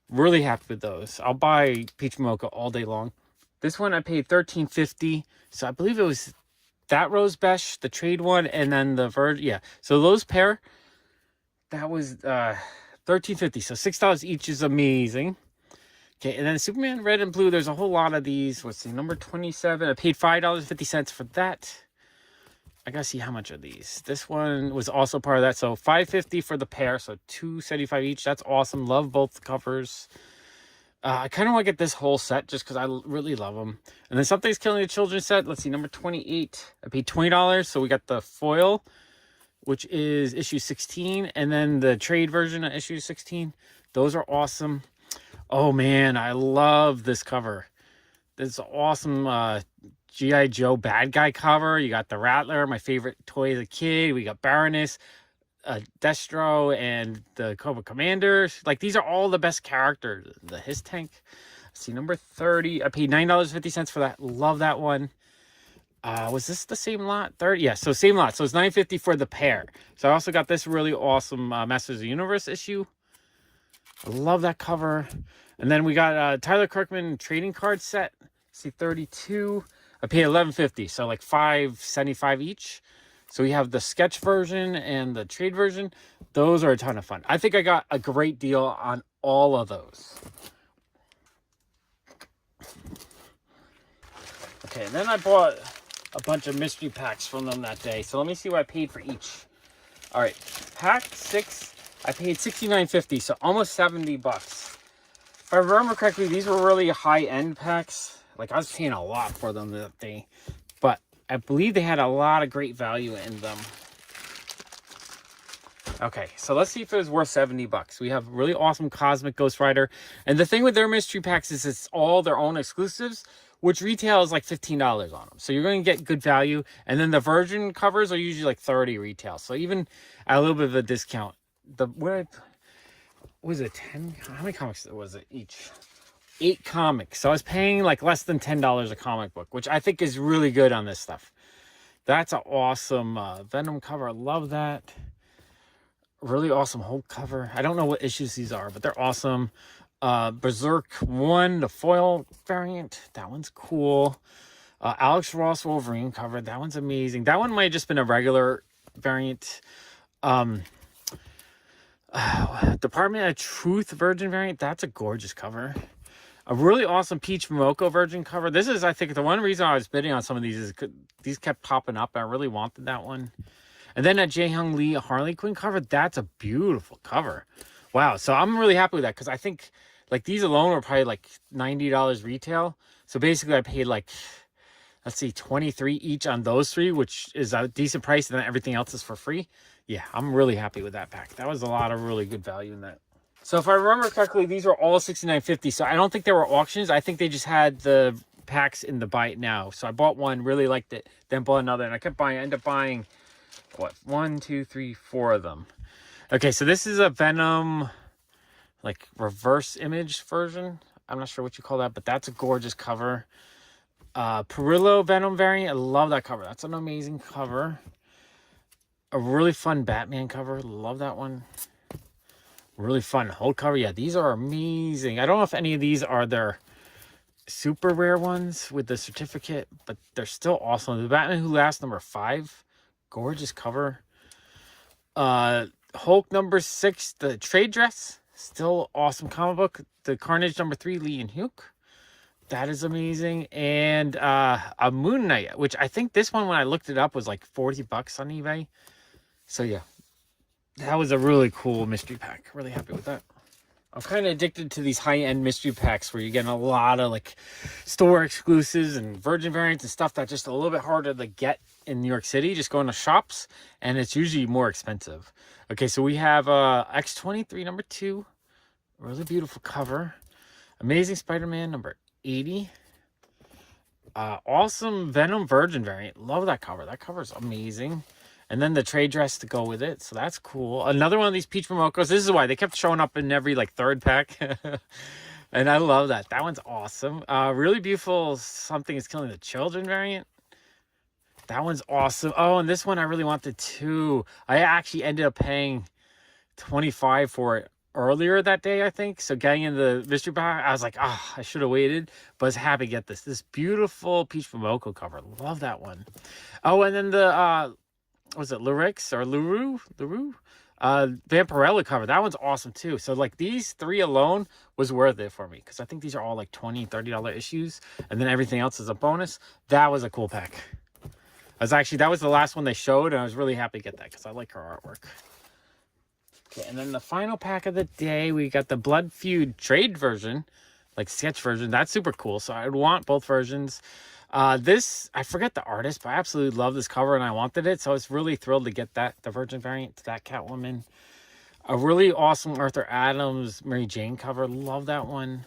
Really happy with those. I'll buy Peach Mocha all day long. This one I paid $13.50. So I believe it was that Rose Besh, the trade one, and then the Virgin. Yeah. So those pair, that was $13.50. So $6 each is amazing. Okay, and then Superman Red and Blue, there's a whole lot of these. Let's see, number 27. I paid $5.50 for that. I gotta see how much are these. This one was also part of that. So $5.50 for the pair, so $2.75 each. That's awesome. Love both covers. I kind of want to get this whole set just because I really love them. And then Something's Killing the Children set. Let's see, number 28. I paid $20. So we got the foil, which is issue 16. And then the trade version of issue 16. Those are awesome. Oh, man, I love this cover. This awesome G.I. Joe bad guy cover. You got the Rattler, my favorite toy as a kid. We got Baroness, Destro, and the Cobra Commander. Like, these are all the best characters. The His Tank. Let's see, number 30. I paid $9.50 for that. Love that one. Was this the same lot? 30? Yeah, so same lot. So it's $9.50 for the pair. So I also got this really awesome Masters of the Universe issue. I love that cover. And then we got Tyler Kirkman trading card set. See, 32. I paid $11.50, so like $5.75 each. So we have the sketch version and the trade version. Those are a ton of fun. I think I got a great deal on all of those. Okay, and then I bought a bunch of mystery packs from them that day. So let me see what I paid for each. All right, pack 6. I paid $69.50, so almost $70. If I remember correctly, these were really high-end packs. Like, I was paying a lot for them that day. But I believe they had a lot of great value in them. Okay, so let's see if it was worth $70. We have really awesome Cosmic Ghost Rider. And the thing with their mystery packs is it's all their own exclusives, which retail is like $15 on them. So you're going to get good value. And then the Virgin covers are usually like $30 retail. So even at a little bit of a discount. Was it 10? How many comics was it each? 8 comics. So I was paying like less than $10 a comic book, which I think is really good on this stuff. That's an awesome Venom cover. I love that. Really awesome Hulk cover. I don't know what issues these are, but they're awesome. Berserk 1, the foil variant. That one's cool. Alex Ross Wolverine cover. That one's amazing. That one might have just been a regular variant. Department of Truth Virgin variant. That's a gorgeous cover. A really awesome Peach Momoko Virgin cover. This is, I think, the one reason I was bidding on some of these is these kept popping up. I really wanted that one. And then a Jae-Hyung Lee Harley Quinn cover. That's a beautiful cover. Wow. So I'm really happy with that because I think like these alone were probably like $90 retail. So basically I paid like, let's see, 23 each on those three, which is a decent price. And then everything else is for free. Yeah, I'm really happy with that pack. That was a lot of really good value in that. So if I remember correctly, these were all $69.50. So I don't think they were auctions. I think they just had the packs in the buy it now. So I bought one, really liked it, then bought another. And I kept buying, I ended up buying, what, 1, 2, 3, 4 of them. Okay, so this is a Venom, like, reverse image version. I'm not sure what you call that, but that's a gorgeous cover. Perillo Venom variant. I love that cover. That's an amazing cover. A really fun Batman cover. Love that one. Really fun Hulk cover. Yeah, these are amazing. I don't know if any of these are their super rare ones with the certificate, but they're still awesome. The Batman Who Laughs #5. Gorgeous cover. Hulk #6, the trade dress. Still awesome comic book. The Carnage #3, Lee and Hugh. That is amazing. And a Moon Knight, which I think this one, when I looked it up, was like $40 on eBay. So yeah, that was a really cool mystery pack. Really happy with that. I'm kind of addicted to these high-end mystery packs where you're getting a lot of like store exclusives and virgin variants and stuff that's just a little bit harder to get in New York City. Just going to shops, and it's usually more expensive. Okay, so we have X-23 #2. Really beautiful cover. Amazing Spider-Man #80. Awesome Venom Virgin variant. Love that cover. That cover is amazing. And then the trade dress to go with it. So that's cool. Another one of these Peach Momokos. This is why they kept showing up in every like third pack. And I love that. That one's awesome. Really beautiful Something Is Killing the Children variant. That one's awesome. Oh, and this one I really wanted too. I actually ended up paying $25 for it earlier that day, I think. So getting in the mystery pack, I was like, I should have waited. But I was happy to get this. This beautiful Peach Momoko cover. Love that one. Oh, and then the was it Lurix or Luru? Vampirella cover. That one's awesome too. So like these three alone was worth it for me because I think these are all like $20, $30 issues, and then everything else is a bonus. That was a cool pack. That was the last one they showed, and I was really happy to get that because I like her artwork. Okay, and then the final pack of the day, we got the Blood Feud trade version, like sketch version. That's super cool. So I would want both versions. This, I forget the artist, but I absolutely love this cover and I wanted it. So I was really thrilled to get that, the Virgin variant to that Catwoman. A really awesome Arthur Adams Mary Jane cover. Love that one.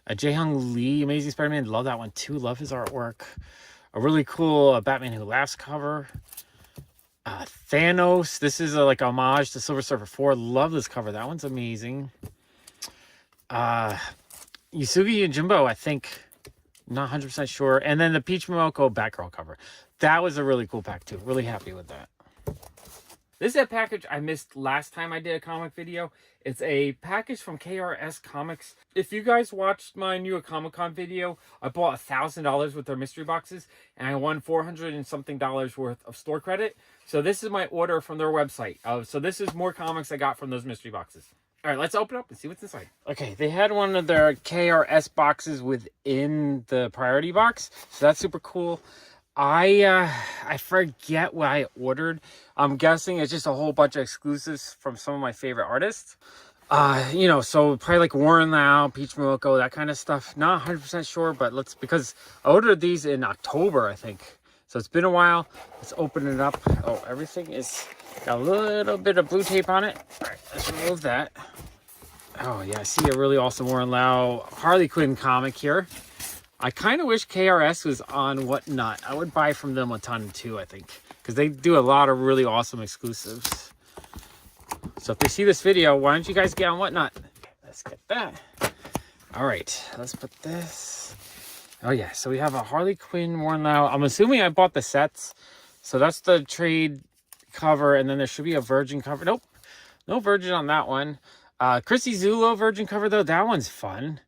A Jae-Hyung Lee Amazing Spider-Man. Love that one too. Love his artwork. A really cool Batman Who Laughs cover. Thanos. This is like a homage to Silver Surfer 4. Love this cover. That one's amazing. Yusugi Yojimbo, I think. Not 100% sure. And then the Peach Momoko Batgirl cover. That was a really cool pack too. Really happy with that. This is a package I missed last time I did a comic video. It's a package from KRS Comics. If you guys watched my New York Comic Con video, I bought $1,000 with their mystery boxes, and I won $400 and something worth of store credit. So this is my order from their website. So this is more comics I got from those mystery boxes. All right, let's open up and see what's inside. Okay, they had one of their KRS boxes within the priority box, so that's super cool. I forget what I ordered. I'm guessing it's just a whole bunch of exclusives from some of my favorite artists. So probably like Warren Lau, Peach Momoko, that kind of stuff. Not 100% sure, but because I ordered these in October, I think. So it's been a while. Let's open it up. Oh, everything is got a little bit of blue tape on it. All right, let's remove that. Oh yeah, I see a really awesome Warren Lau Harley Quinn comic here. I kind of wish KRS was on Whatnot. I would buy from them a ton too, I think. Because they do a lot of really awesome exclusives. So if they see this video, why don't you guys get on Whatnot? Let's get that. All right, let's put this. Oh yeah, so we have a Harley Quinn Warren Lau. I'm assuming I bought the sets. So that's the trade cover, and then there should be a Virgin cover. Nope, no Virgin on that one. Chrissy Zulo Virgin cover though, that one's fun.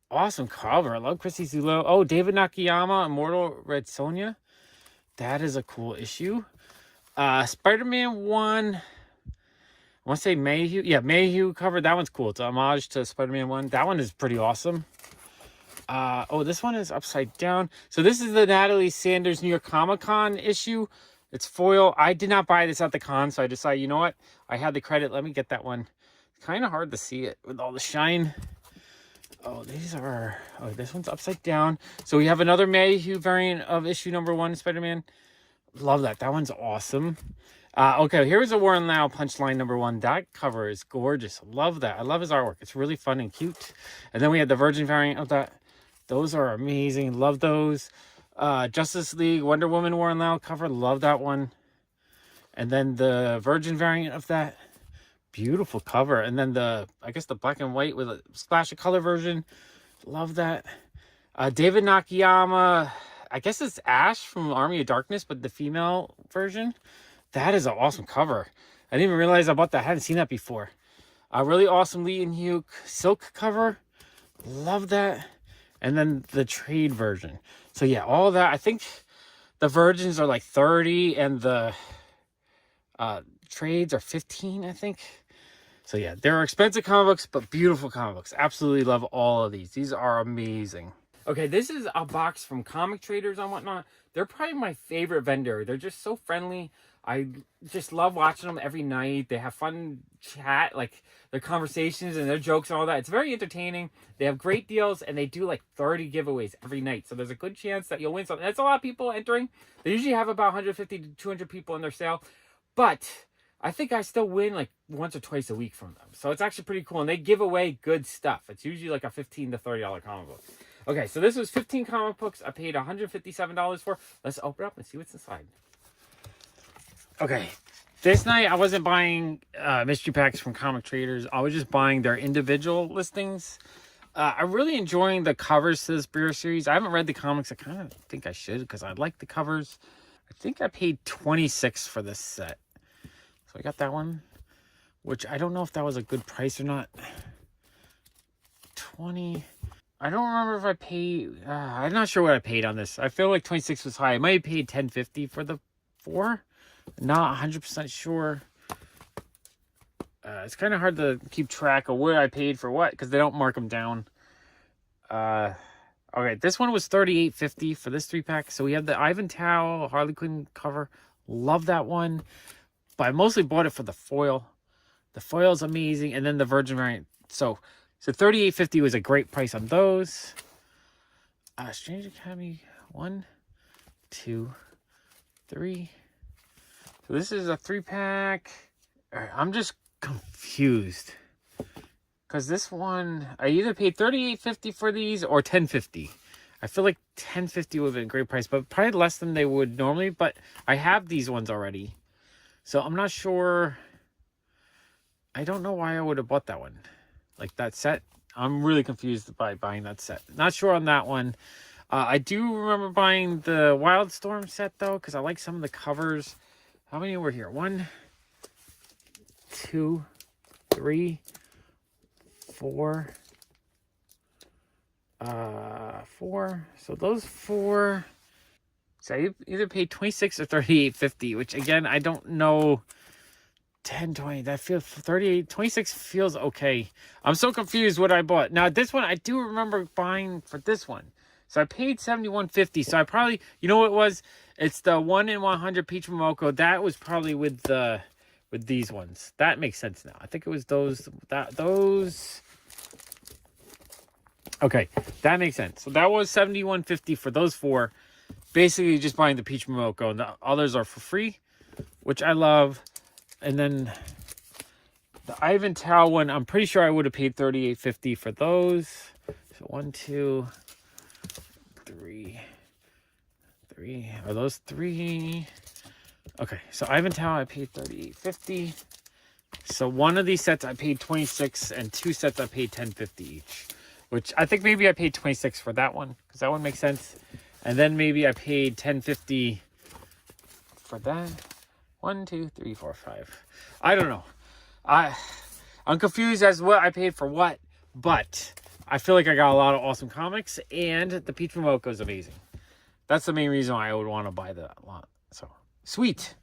Awesome cover. I love Chrissy Zulo. Oh, David Nakayama, Immortal Red Sonja. That is a cool issue. Spider-Man 1. I want to say Mayhew. Yeah, Mayhew cover. That one's cool. It's a homage to Spider-Man 1. That one is pretty awesome. Oh, this one is upside down. So this is the Natalie Sanders New York Comic Con issue. It's foil. I did not buy this at the con, so I decided, you know what? I had the credit. Let me get that one. It's kind of hard to see it with all the shine. Oh, these are... Oh, this one's upside down. So we have another Mayhew variant of issue number 1, Spider-Man. Love that. That one's awesome. Okay, here's a Warren Lau Punchline number 1. That cover is gorgeous. Love that. I love his artwork. It's really fun and cute. And then we have the Virgin variant of that. Those are amazing. Love those. Justice League Wonder Woman Warren Lau cover. Love that one. And then the Virgin variant of that. Beautiful cover. And then I guess the black and white with a splash of color version. Love that. David Nakayama. I guess it's Ash from Army of Darkness, but the female version. That is an awesome cover. I didn't even realize I bought that. I hadn't seen that before. A really awesome Lee and Hugh silk cover. Love that. And then the trade version. So yeah, all that. I think the Virgins are like 30 and the trades are 15, I think. So yeah, they're expensive comic books, but beautiful comic books. Absolutely love all of these. These are amazing. Okay, this is a box from Comic Traders and whatnot. They're probably my favorite vendor. They're just so friendly. I just love watching them every night. They have fun chat, like their conversations and their jokes and all that. It's very entertaining. They have great deals, and they do like 30 giveaways every night. So there's a good chance that you'll win something. That's a lot of people entering. They usually have about 150 to 200 people in their sale. But I think I still win like once or twice a week from them. So it's actually pretty cool. And they give away good stuff. It's usually like a $15 to $30 comic book. Okay, so this was 15 comic books. I paid $157 for. Let's open it up and see what's inside. Okay, this night I wasn't buying mystery packs from Comic Traders. I was just buying their individual listings. I'm really enjoying the covers to this beer series. I haven't read the comics. I kind of think I should because I like the covers. I think I paid $26 for this set. So I got that one, which I don't know if that was a good price or not. 20. I don't remember if I paid. I'm not sure what I paid on this. I feel like 26 was high. I might have paid $10.50 for the 4. Not 100% sure. It's kind of hard to keep track of where I paid for what because they don't mark them down. Okay, this one was $38.50 for this 3-pack. So we have the Ivan Tao Harley Quinn cover. Love that one. But I mostly bought it for the foil. The foil is amazing. And then the Virgin variant. So $38.50 was a great price on those. Strange Academy 1, 2, 3. So this is a 3-pack. All right, I'm just confused. Because this one, I either paid $38.50 for these or $10.50. I feel like $10.50 would have been a great price, but probably less than they would normally. But I have these ones already. So I'm not sure. I don't know why I would have bought that one. Like that set. I'm really confused by buying that set. Not sure on that one. I do remember buying the Wildstorm set though, because I like some of the covers. How many were here? 1, 2, 3, 4. 4. So those 4. So I either paid $26 or $38.50, which again, I don't know. 10, 20, that feels 38, 26 feels okay. I'm so confused what I bought. Now this one, I do remember buying for this one. So I paid $71.50. So I probably, you know what it was? It's the 1 in 100 Peach Momoko. That was probably with these ones. That makes sense now. I think it was those. Okay, that makes sense. So that was $71.50 for those 4. Basically just buying the Peach Momoko, and the others are for free, which I love. And then the Ivan Tao one, I'm pretty sure I would have paid $38.50 for those. So 1, 2, 3. Are those 3? Okay, so Ivan Tao I paid $38.50. So one of these sets I paid $26, and 2 sets I paid $10.50 each. Which I think maybe I paid $26 for that one, because that one makes sense. And then maybe I paid $10.50 for that. 1, 2, 3, 4, 5. I don't know. I'm confused as to what I paid for what, but I feel like I got a lot of awesome comics, and the Peach Momoko is amazing. That's the main reason why I would want to buy that lot. So sweet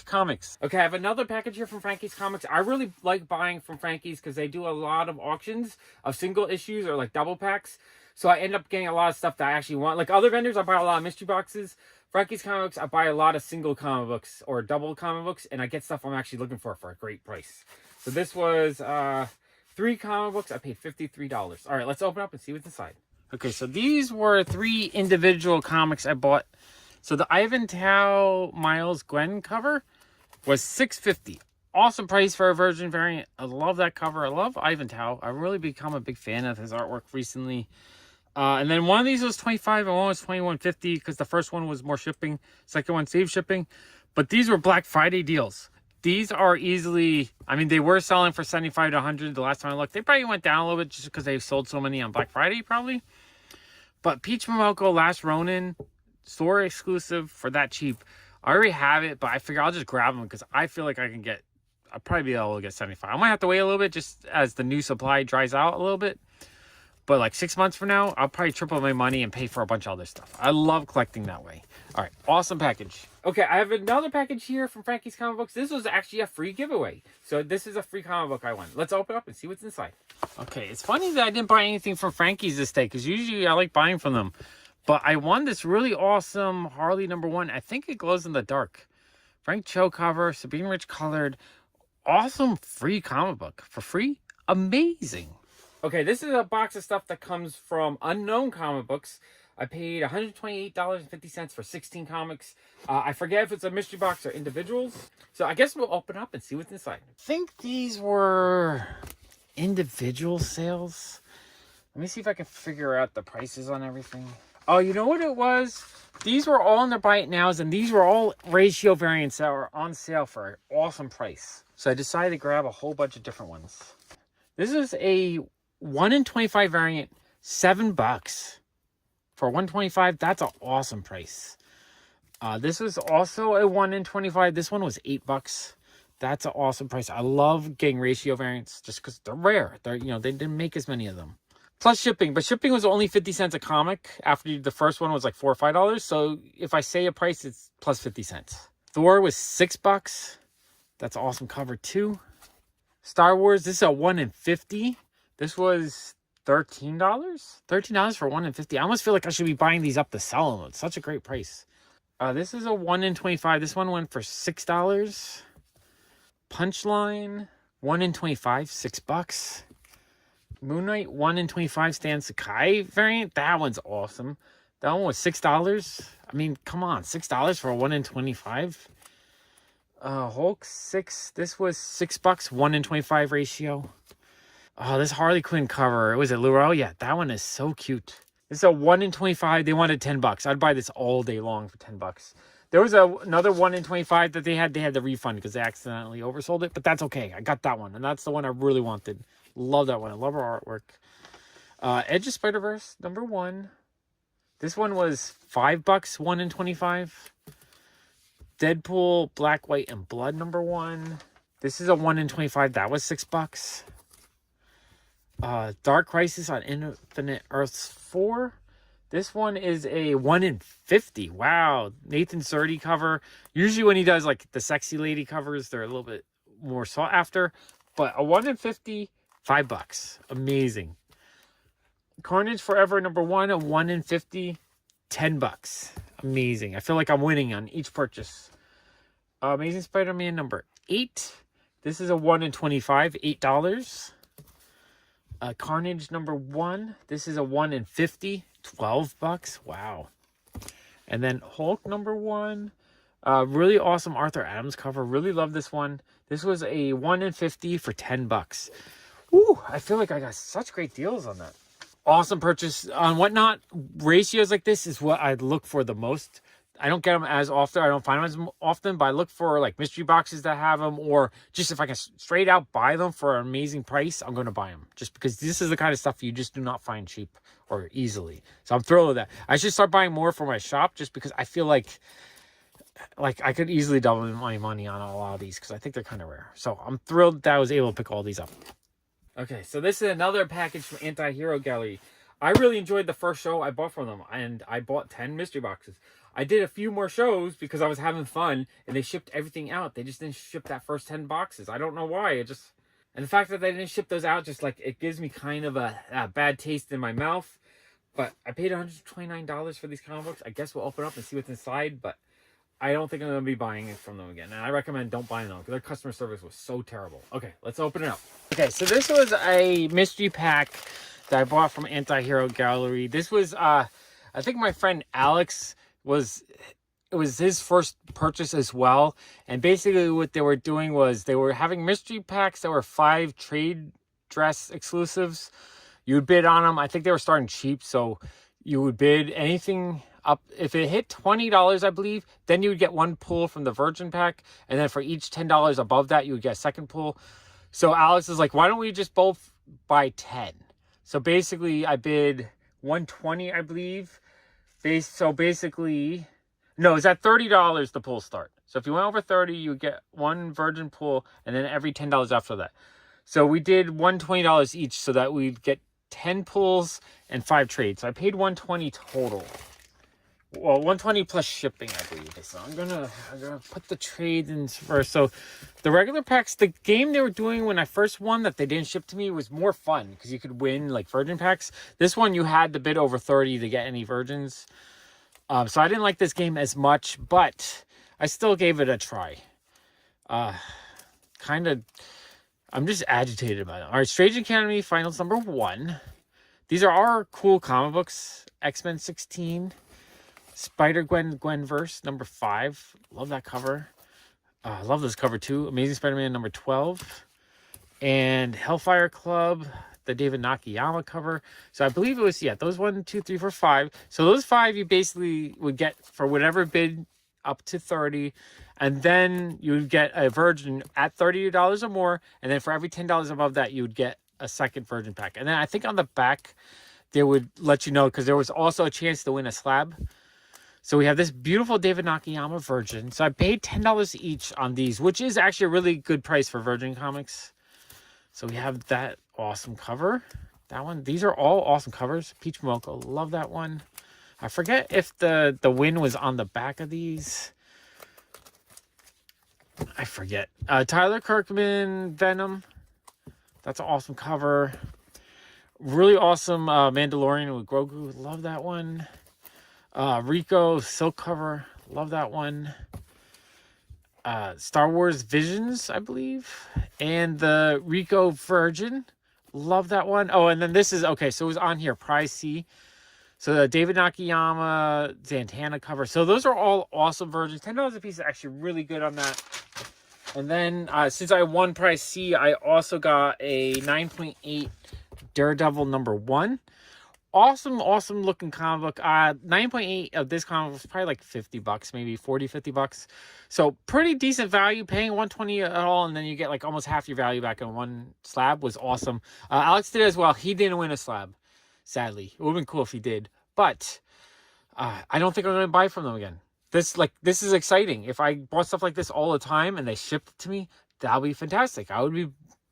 comics. Okay, I have another package here from Frankie's Comics. I really like buying from Frankie's because they do a lot of auctions of single issues or like double packs. So I end up getting a lot of stuff that I actually want. Like other vendors, I buy a lot of mystery boxes. Frankie's Comics, I buy a lot of single comic books or double comic books, and I get stuff I'm actually looking for a great price. So this was 3 comic books. I paid $53. All right, let's open up and see what's inside. Okay, so these were 3 individual comics I bought. So the Ivanhoe Miles Gwen cover was $6.50. Awesome price for a Virgin variant. I love that cover. I love Ivanhoe. I've really become a big fan of his artwork recently. And then one of these was $25 and one was $21.50 because the first one was more shipping. Second one saved shipping. But these were Black Friday deals. These are easily, I mean, they were selling for $75 to $100 the last time I looked. They probably went down a little bit just because they sold so many on Black Friday probably. But Peach Momoko Last Ronin, store exclusive for that cheap. I already have it, but I figure I'll just grab them because I feel like I'll probably be able to get 75. I might have to wait a little bit just as the new supply dries out a little bit. But like 6 months from now, I'll probably triple my money and pay for a bunch of other stuff. I love collecting that way. All right, awesome package. Okay, I have another package here from Frankie's Comic Books. This was actually a free giveaway. So this is a free comic book I won. Let's open up and see what's inside. Okay, it's funny that I didn't buy anything from Frankie's this day because usually I like buying from them. But I won this really awesome Harley #1. I think it glows in the dark. Frank Cho cover, Sabine Rich colored. Awesome free comic book. For free? Amazing. Okay, this is a box of stuff that comes from Unknown Comic Books. I paid $128.50 for 16 comics. I forget if it's a mystery box or individuals. So I guess we'll open up and see what's inside. I think these were individual sales. Let me see if I can figure out the prices on everything. Oh, you know what it was? These were all in their buy it nows, and these were all ratio variants that were on sale for an awesome price. So I decided to grab a whole bunch of different ones. This is a 1 in 25 variant, $7. For 125, that's an awesome price. This was also a 1 in 25. This one was $8. That's an awesome price. I love getting ratio variants just because they're rare. They didn't make as many of them. Plus shipping, but shipping was only 50 cents a comic after the first one was like $4 or $5. So if I say a price, it's plus 50 cents. Thor was $6. That's an awesome cover too. Star Wars, this is a 1 in 50. This was $13. $13 for 1 in 50. I almost feel like I should be buying these up to sell them. It's such a great price. This is a 1 in 25. This one went for $6. Punchline, 1 in 25, $6. Moon Knight 1 in 25 Stan Sakai variant. That one's awesome. That one was $6. I mean, come on, $6 for a 1 in 25. Hulk 6. This was $6. 1 in 25 ratio. Oh, this Harley Quinn cover. Was it Laurel? Yeah, that one is so cute. This is a 1 in 25. They wanted $10. I'd buy this all day long for $10. There was another 1 in 25 that they had the refund because they accidentally oversold it, but that's okay. I got that one, and that's the one I really wanted. Love that one. I love her artwork. Edge of Spider-Verse #1. This one was $5. 1 in 25. Deadpool Black, White, and Blood #1. This is a 1 in 25. That was $6. Dark Crisis on Infinite Earths 4. This one is a 1 in 50. Wow. Nathan Surdy cover. Usually when he does like the sexy lady covers, they're a little bit more sought after. But a 1 in 50, $5. Amazing. Carnage Forever #1, a 1 in 50, $10. Amazing. I feel like I'm winning on each purchase. Amazing Spider-Man #8. This is a 1 in 25, $8. Carnage #1. This is a 1 in 50, $12. Wow. And then Hulk #1. Really awesome Arthur Adams cover. Really love this one. This was a 1 in 50 for $10. Ooh, I feel like I got such great deals on that. Awesome purchase. On Whatnot, ratios like this is what I look for the most. I don't get them as often. I don't find them as often, but I look for like mystery boxes that have them, or just if I can straight out buy them for an amazing price, I'm going to buy them. Just because this is the kind of stuff you just do not find cheap or easily. So I'm thrilled with that. I should start buying more for my shop just because I feel like I could easily double my money on a lot of these because I think they're kind of rare. So I'm thrilled that I was able to pick all these up. Okay, so this is another package from Anti-Hero Gallery. I really enjoyed the first show I bought from them, and I bought 10 mystery boxes. I did a few more shows because I was having fun, and they shipped everything out. They just didn't ship that first 10 boxes. I don't know why. And the fact that they didn't ship those out, just like, it gives me kind of a bad taste in my mouth. But I paid $129 for these comic books. I guess we'll open up and see what's inside, but I don't think I'm going to be buying it from them again. And I recommend don't buy them because their customer service was so terrible. Okay, let's open it up. Okay, so this was a mystery pack that I bought from Anti-Hero Gallery. This was, I think my friend Alex it was his first purchase as well. And basically what they were doing was they were having mystery packs that were 5 trade dress exclusives. You would bid on them. I think they were starting cheap, so you would bid anything up. If it hit $20, I believe, then you would get 1 pull from the Virgin pack. And then for each $10 above that, you would get a second pull. So Alex is like, why don't we just both buy 10? So basically I bid 120, I believe. So basically, no, it's at $30 the pull start. So if you went over 30, you would get 1 Virgin pull and then every $10 after that. So we did $120 each so that we'd get 10 pulls and 5 trades. So I paid $120 total. Well, $120 plus shipping, I believe. So I'm gonna put the trades in first. So the regular packs, the game they were doing when I first won that they didn't ship to me was more fun because you could win like Virgin packs. This one you had to bid over 30 to get any Virgins. So I didn't like this game as much, but I still gave it a try. I'm just agitated about it. All right, Strange Academy Finals number 1. These are our cool comic books. X-Men 16. Spider-Gwen-Gwenverse number 5. Love that cover. I love this cover too. Amazing Spider-Man number 12. And Hellfire Club, the David Nakayama cover. So I believe it was, yeah, those 1, 2, 3, 4, 5. So those 5 you basically would get for whatever bid up to 30. And then you would get a Virgin at $30 or more. And then for every $10 above that, you would get a second Virgin pack. And then I think on the back, they would let you know because there was also a chance to win a slab. So we have this beautiful David Nakayama Virgin. So I paid $10 each on these, which is actually a really good price for Virgin Comics. So we have that awesome cover. That one. These are all awesome covers. Peach Momoko. Love that one. I forget if the win was on the back of these. I forget. Tyler Kirkman Venom. That's an awesome cover. Really awesome Mandalorian with Grogu. Love that one. Rico Silk cover. Love that one. Star Wars Visions, I believe. And the Rico Virgin. Love that one. Oh, and then this is, okay, so it was on here. Prize C. So the David Nakayama Zantana cover. So those are all awesome Virgins. $10 a piece is actually really good on that. And then since I won Prize C, I also got a 9.8 Daredevil number 1. Awesome looking comic book. 9.8 of this comic was probably like $50, maybe $40-50. So pretty decent value. Paying $120 at all, and then you get like almost half your value back in 1 slab was awesome. Alex did as well. He didn't win a slab, sadly. It would have been cool if he did, but I don't think I'm going to buy from them again. This is exciting. If I bought stuff like this all the time and they shipped it to me, that would be fantastic. I would be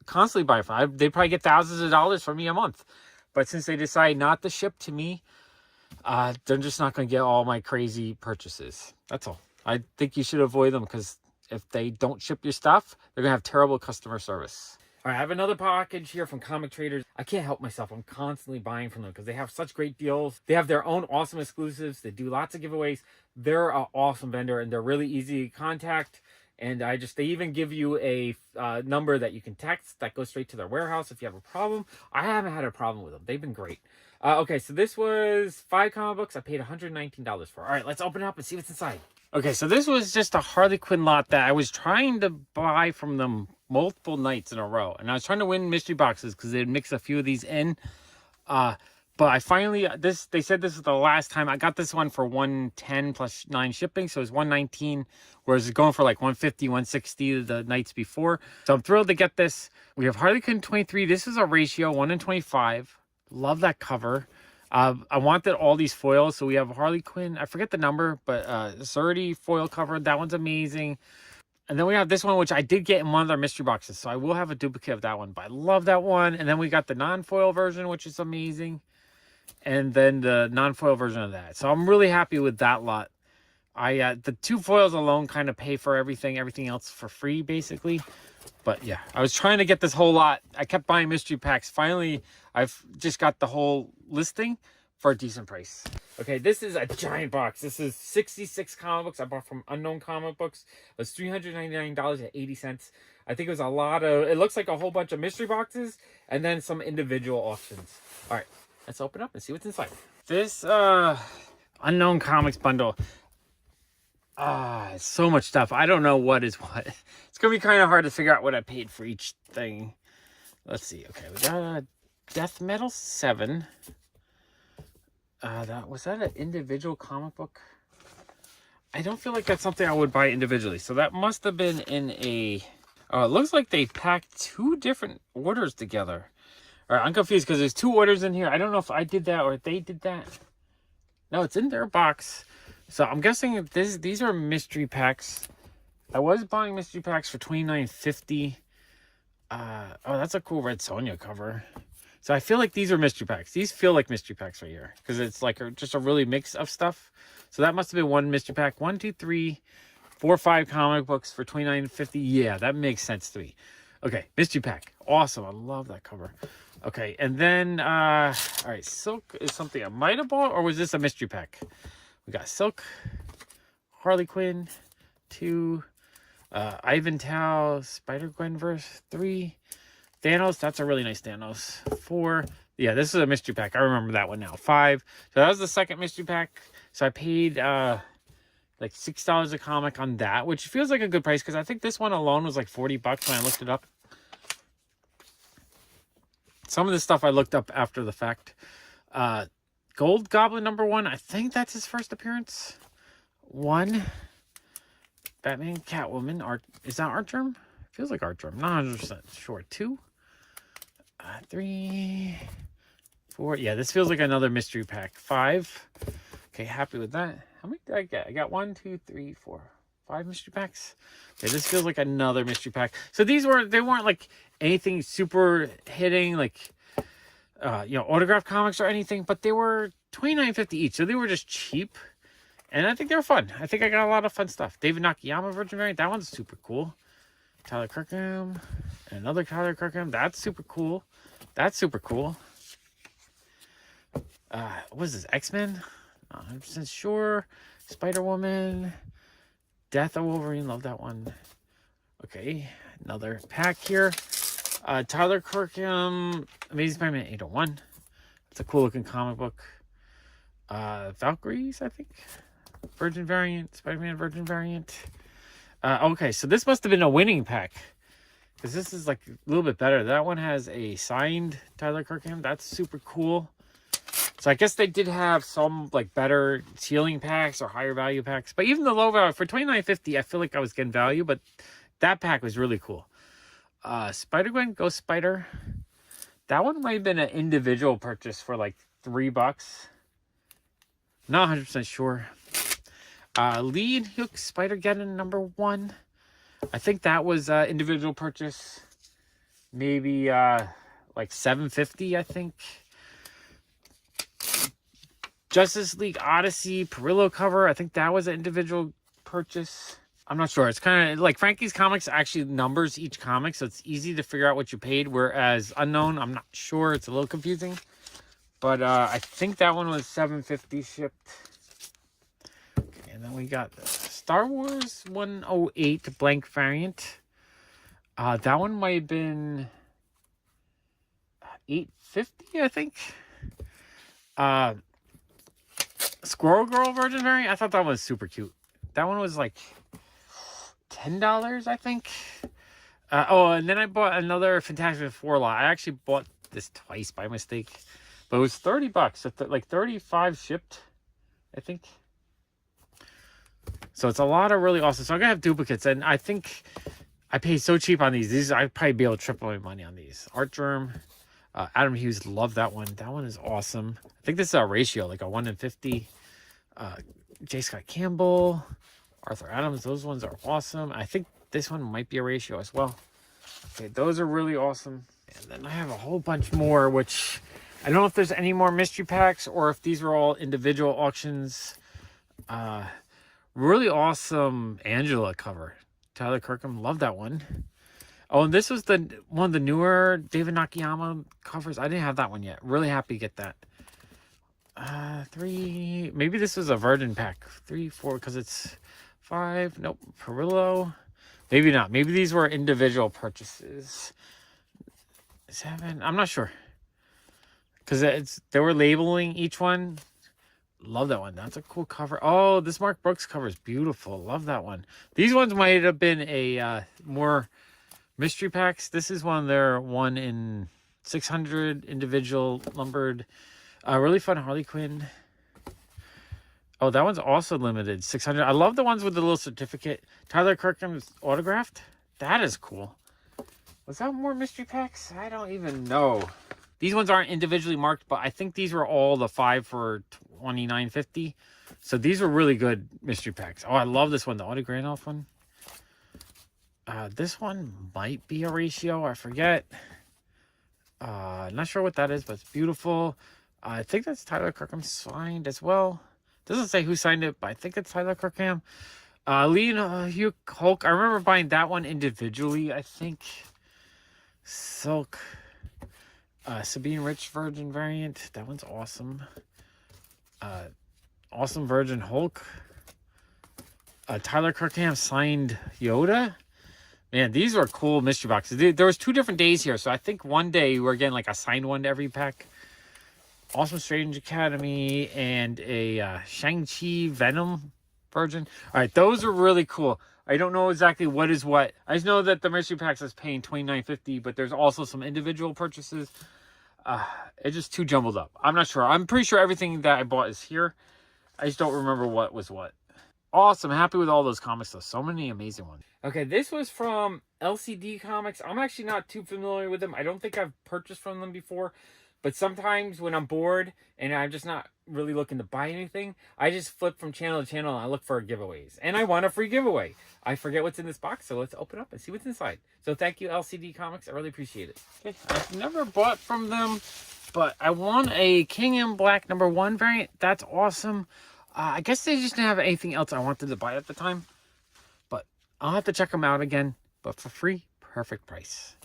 constantly buying from them. They'd probably get thousands of dollars from me a month. But since they decide not to ship to me, they're just not going to get all my crazy purchases. That's all. I think you should avoid them because if they don't ship your stuff, they're going to have terrible customer service. All right, I have another package here from Comic Traders. I can't help myself. I'm constantly buying from them because they have such great deals. They have their own awesome exclusives. They do lots of giveaways. They're an awesome vendor, and they're really easy to contact. And they even give you a number that you can text that goes straight to their warehouse if you have a problem. I haven't had a problem with them. They've been great. Okay, so this was 5 comic books. I paid $119 for. All right, let's open it up and see what's inside. Okay, so this was just a Harley Quinn lot that I was trying to buy from them multiple nights in a row. And I was trying to win mystery boxes because they'd mix a few of these in. But I finally, they said this is the last time. I got this one for $110 plus 9 shipping. So it was $119, whereas it's going for like $150, $160 the nights before. So I'm thrilled to get this. We have Harley Quinn 23. This is a ratio, 1:25. Love that cover. I wanted all these foils. So we have Harley Quinn. I forget the number, but 30 foil cover. That one's amazing. And then we have this one, which I did get in one of their mystery boxes. So I will have a duplicate of that one. But I love that one. And then we got the non-foil version, which is amazing. And then the non-foil version of that. So I'm really happy with that lot. The 2 foils alone kind of pay for everything else for free, basically. But yeah, I was trying to get this whole lot. I kept buying mystery packs. Finally, I've just got the whole listing for a decent price. Okay, this is a giant box. This is 66 comic books I bought from Unknown Comic Books. It was $399.80. I think it was a lot of, it looks like a whole bunch of mystery boxes and then some individual auctions. All right, let's open up and see what's inside. This Unknown Comics bundle. So much stuff. I don't know what is what. It's going to be kind of hard to figure out what I paid for each thing. Let's see. Okay, we got a Death Metal 7. Was that an individual comic book? I don't feel like that's something I would buy individually. So that must have been in a... it looks like they packed 2 different orders together. All right, I'm confused because there's 2 orders in here. I don't know if I did that or they did that. No, it's in their box. So I'm guessing these are mystery packs. I was buying mystery packs for $29.50. That's a cool Red Sonja cover. So I feel like these are mystery packs. These feel like mystery packs right here because it's like just a really mix of stuff. So that must have been one mystery pack. 1, 2, 3, 4, 5 comic books for $29.50. Yeah, that makes sense to me. Okay, mystery pack. Awesome. I love that cover. Okay, and then, all right, Silk is something I might have bought, or was this a mystery pack? We got Silk, Harley Quinn, 2, Ivan Tao, Spider-Gwen verse 3, Thanos, that's a really nice Thanos. 4, yeah, this is a mystery pack. I remember that one now. 5, so that was the second mystery pack. So I paid like $6 a comic on that, which feels like a good price because I think this one alone was like $40 when I looked it up. Some of this stuff I looked up after the fact. Gold Goblin #1, I think that's his first appearance. 1, Batman, Catwoman, art. Is that art germ? Feels like art germ. Not 100% sure. 2, 3, 4. Yeah, this feels like another mystery pack. 5. Okay, happy with that. How many did I get? I got 1, 2, 3, 4, 5 mystery packs. Okay, this feels like another mystery pack. So they weren't like anything super hitting, like autograph comics or anything, but they were $29.50 each, so they were just cheap, and I think they were fun. I think I got a lot of fun stuff. David Nakayama Virgin variant, that one's super cool. Tyler Kirkham, and another Tyler Kirkham, that's super cool. That's super cool. What is this, X-Men? Not 100% sure. Spider-Woman, Death of Wolverine, love that one. Okay, another pack here. Tyler Kirkham, Amazing Spider-Man 801. It's a cool looking comic book. Valkyries, I think. Virgin variant, Spider-Man Virgin variant. Okay, so this must have been a winning pack. Because this is like a little bit better. That one has a signed Tyler Kirkham. That's super cool. So I guess they did have some like better ceiling packs or higher value packs. But even the low value, for $29.50, I feel like I was getting value. But that pack was really cool. Spider-Gwen, Ghost Spider. That one might have been an individual purchase for like $3. Not 100% sure. Lee and Hook Spider-Geddon #1. I think that was individual purchase. Maybe like $7.50, I think. Justice League Odyssey Perillo cover. I think that was an individual purchase. I'm not sure. It's kind of like Frankie's Comics actually numbers each comic, so it's easy to figure out what you paid. Whereas Unknown, I'm not sure. It's a little confusing. But I think that one was $7.50 shipped. Okay, and then we got the Star Wars 108 blank variant. That one might have been $8.50, I think. Squirrel Girl Virgin variant. I thought that one was super cute. That one was like $10, I think. And then I bought another Fantastic Four lot. I actually bought this twice by mistake, but it was $30. So like 35 shipped, I think. So it's a lot of really awesome. So I'm gonna have duplicates, and I think I paid so cheap on these. I'd probably be able to triple my money on these. Art Germ. Adam Hughes, love that one. That one is awesome. I think this is a ratio, like a 1-in-50. J. Scott Campbell, Arthur Adams, those ones are awesome. I think this one might be a ratio as well. Okay, those are really awesome. And then I have a whole bunch more, which I don't know if there's any more mystery packs or if these were all individual auctions. Really awesome Angela cover. Tyler Kirkham, love that one. Oh, and this was one of the newer David Nakayama covers. I didn't have that one yet. Really happy to get that. 3. Maybe this was a Virgin pack. 3, 4, because it's 5. Nope. Perillo. Maybe not. Maybe these were individual purchases. 7. I'm not sure. Because they were labeling each one. Love that one. That's a cool cover. Oh, this Mark Brooks cover is beautiful. Love that one. These ones might have been a more mystery packs. This is one of their 1 in 600 individual numbered. Really fun Harley Quinn. Oh, that one's also limited. 600. I love the ones with the little certificate. Tyler Kirkham's autographed. That is cool. Was that more mystery packs? I don't even know. These ones aren't individually marked, but I think these were all the 5 for $29.50. So these were really good mystery packs. Oh, I love this one, the Audie Granoff one. This one might be a ratio. I forget. Not sure what that is, but it's beautiful. I think that's Tyler Kirkham signed as well. Doesn't say who signed it, but I think it's Tyler Kirkham. Hugh Hulk. I remember buying that one individually, I think. Silk. Sabine Rich Virgin variant. That one's awesome. Awesome Virgin Hulk. Tyler Kirkham signed Yoda. Man, these are cool mystery boxes. There was 2 different days here, so I think one day we're getting like a signed one to every pack. Awesome Strange Academy and a Shang-Chi Venom Virgin. All right, those are really cool. I don't know exactly what is what. I just know that the mystery packs is paying $29.50, but there's also some individual purchases. It's just too jumbled up. I'm not sure. I'm pretty sure everything that I bought is here. I just don't remember what was what. Awesome. Happy with all those comics, though. So many amazing ones. Okay, this was from LCD Comics. I'm actually not too familiar with them. I don't think I've purchased from them before. But sometimes when I'm bored and I'm just not really looking to buy anything, I just flip from channel to channel and I look for giveaways. And I want a free giveaway. I forget what's in this box, so let's open up and see what's inside. So thank you, LCD Comics. I really appreciate it. Okay, I've never bought from them, but I won a King in Black #1 variant. That's awesome. I guess they just didn't have anything else I wanted to buy at the time. But I'll have to check them out again. But for free, perfect price.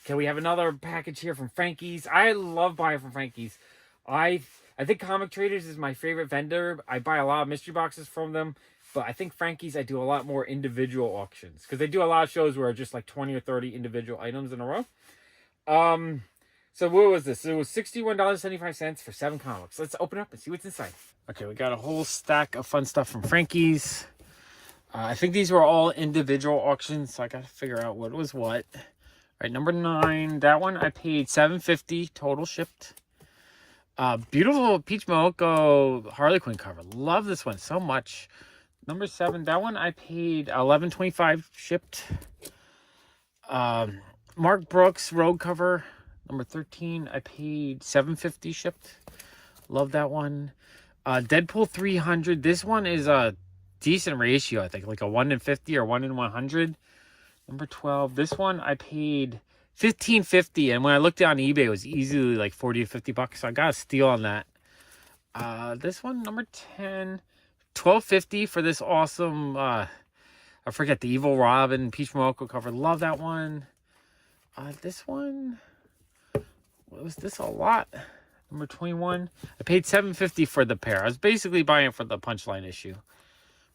Okay, we have another package here from Frankie's. I love buying from Frankie's. I think Comic Traders is my favorite vendor. I buy a lot of mystery boxes from them. But I think Frankie's, I do a lot more individual auctions. Because they do a lot of shows where just like 20 or 30 individual items in a row. So what was this? It was $61.75 for 7 comics. Let's open up and see what's inside. Okay, we got a whole stack of fun stuff from Frankie's. I think these were all individual auctions, so I got to figure out what was what. All right, number 9. That one I paid $7.50 total shipped. Beautiful Peach Momoko Harley Quinn cover. Love this one so much. Number 7. That one I paid $11.25 shipped. Mark Brooks Rogue cover. Number 13. I paid $7.50 shipped. Love that one. Deadpool 300. This one is a decent ratio, I think, like a 1 in 50 or 1 in 100. Number 12. This one I paid $15.50, and when I looked it on eBay, it was easily like 40 to 50 bucks. So I got a steal on that. This one, number 10, $12.50 for this awesome. I forget the Evil Robin Peach Momoko cover. Love that one. This one, what was this? A lot. Number 21. I paid $7.50 for the pair. I was basically buying it for the Punchline issue,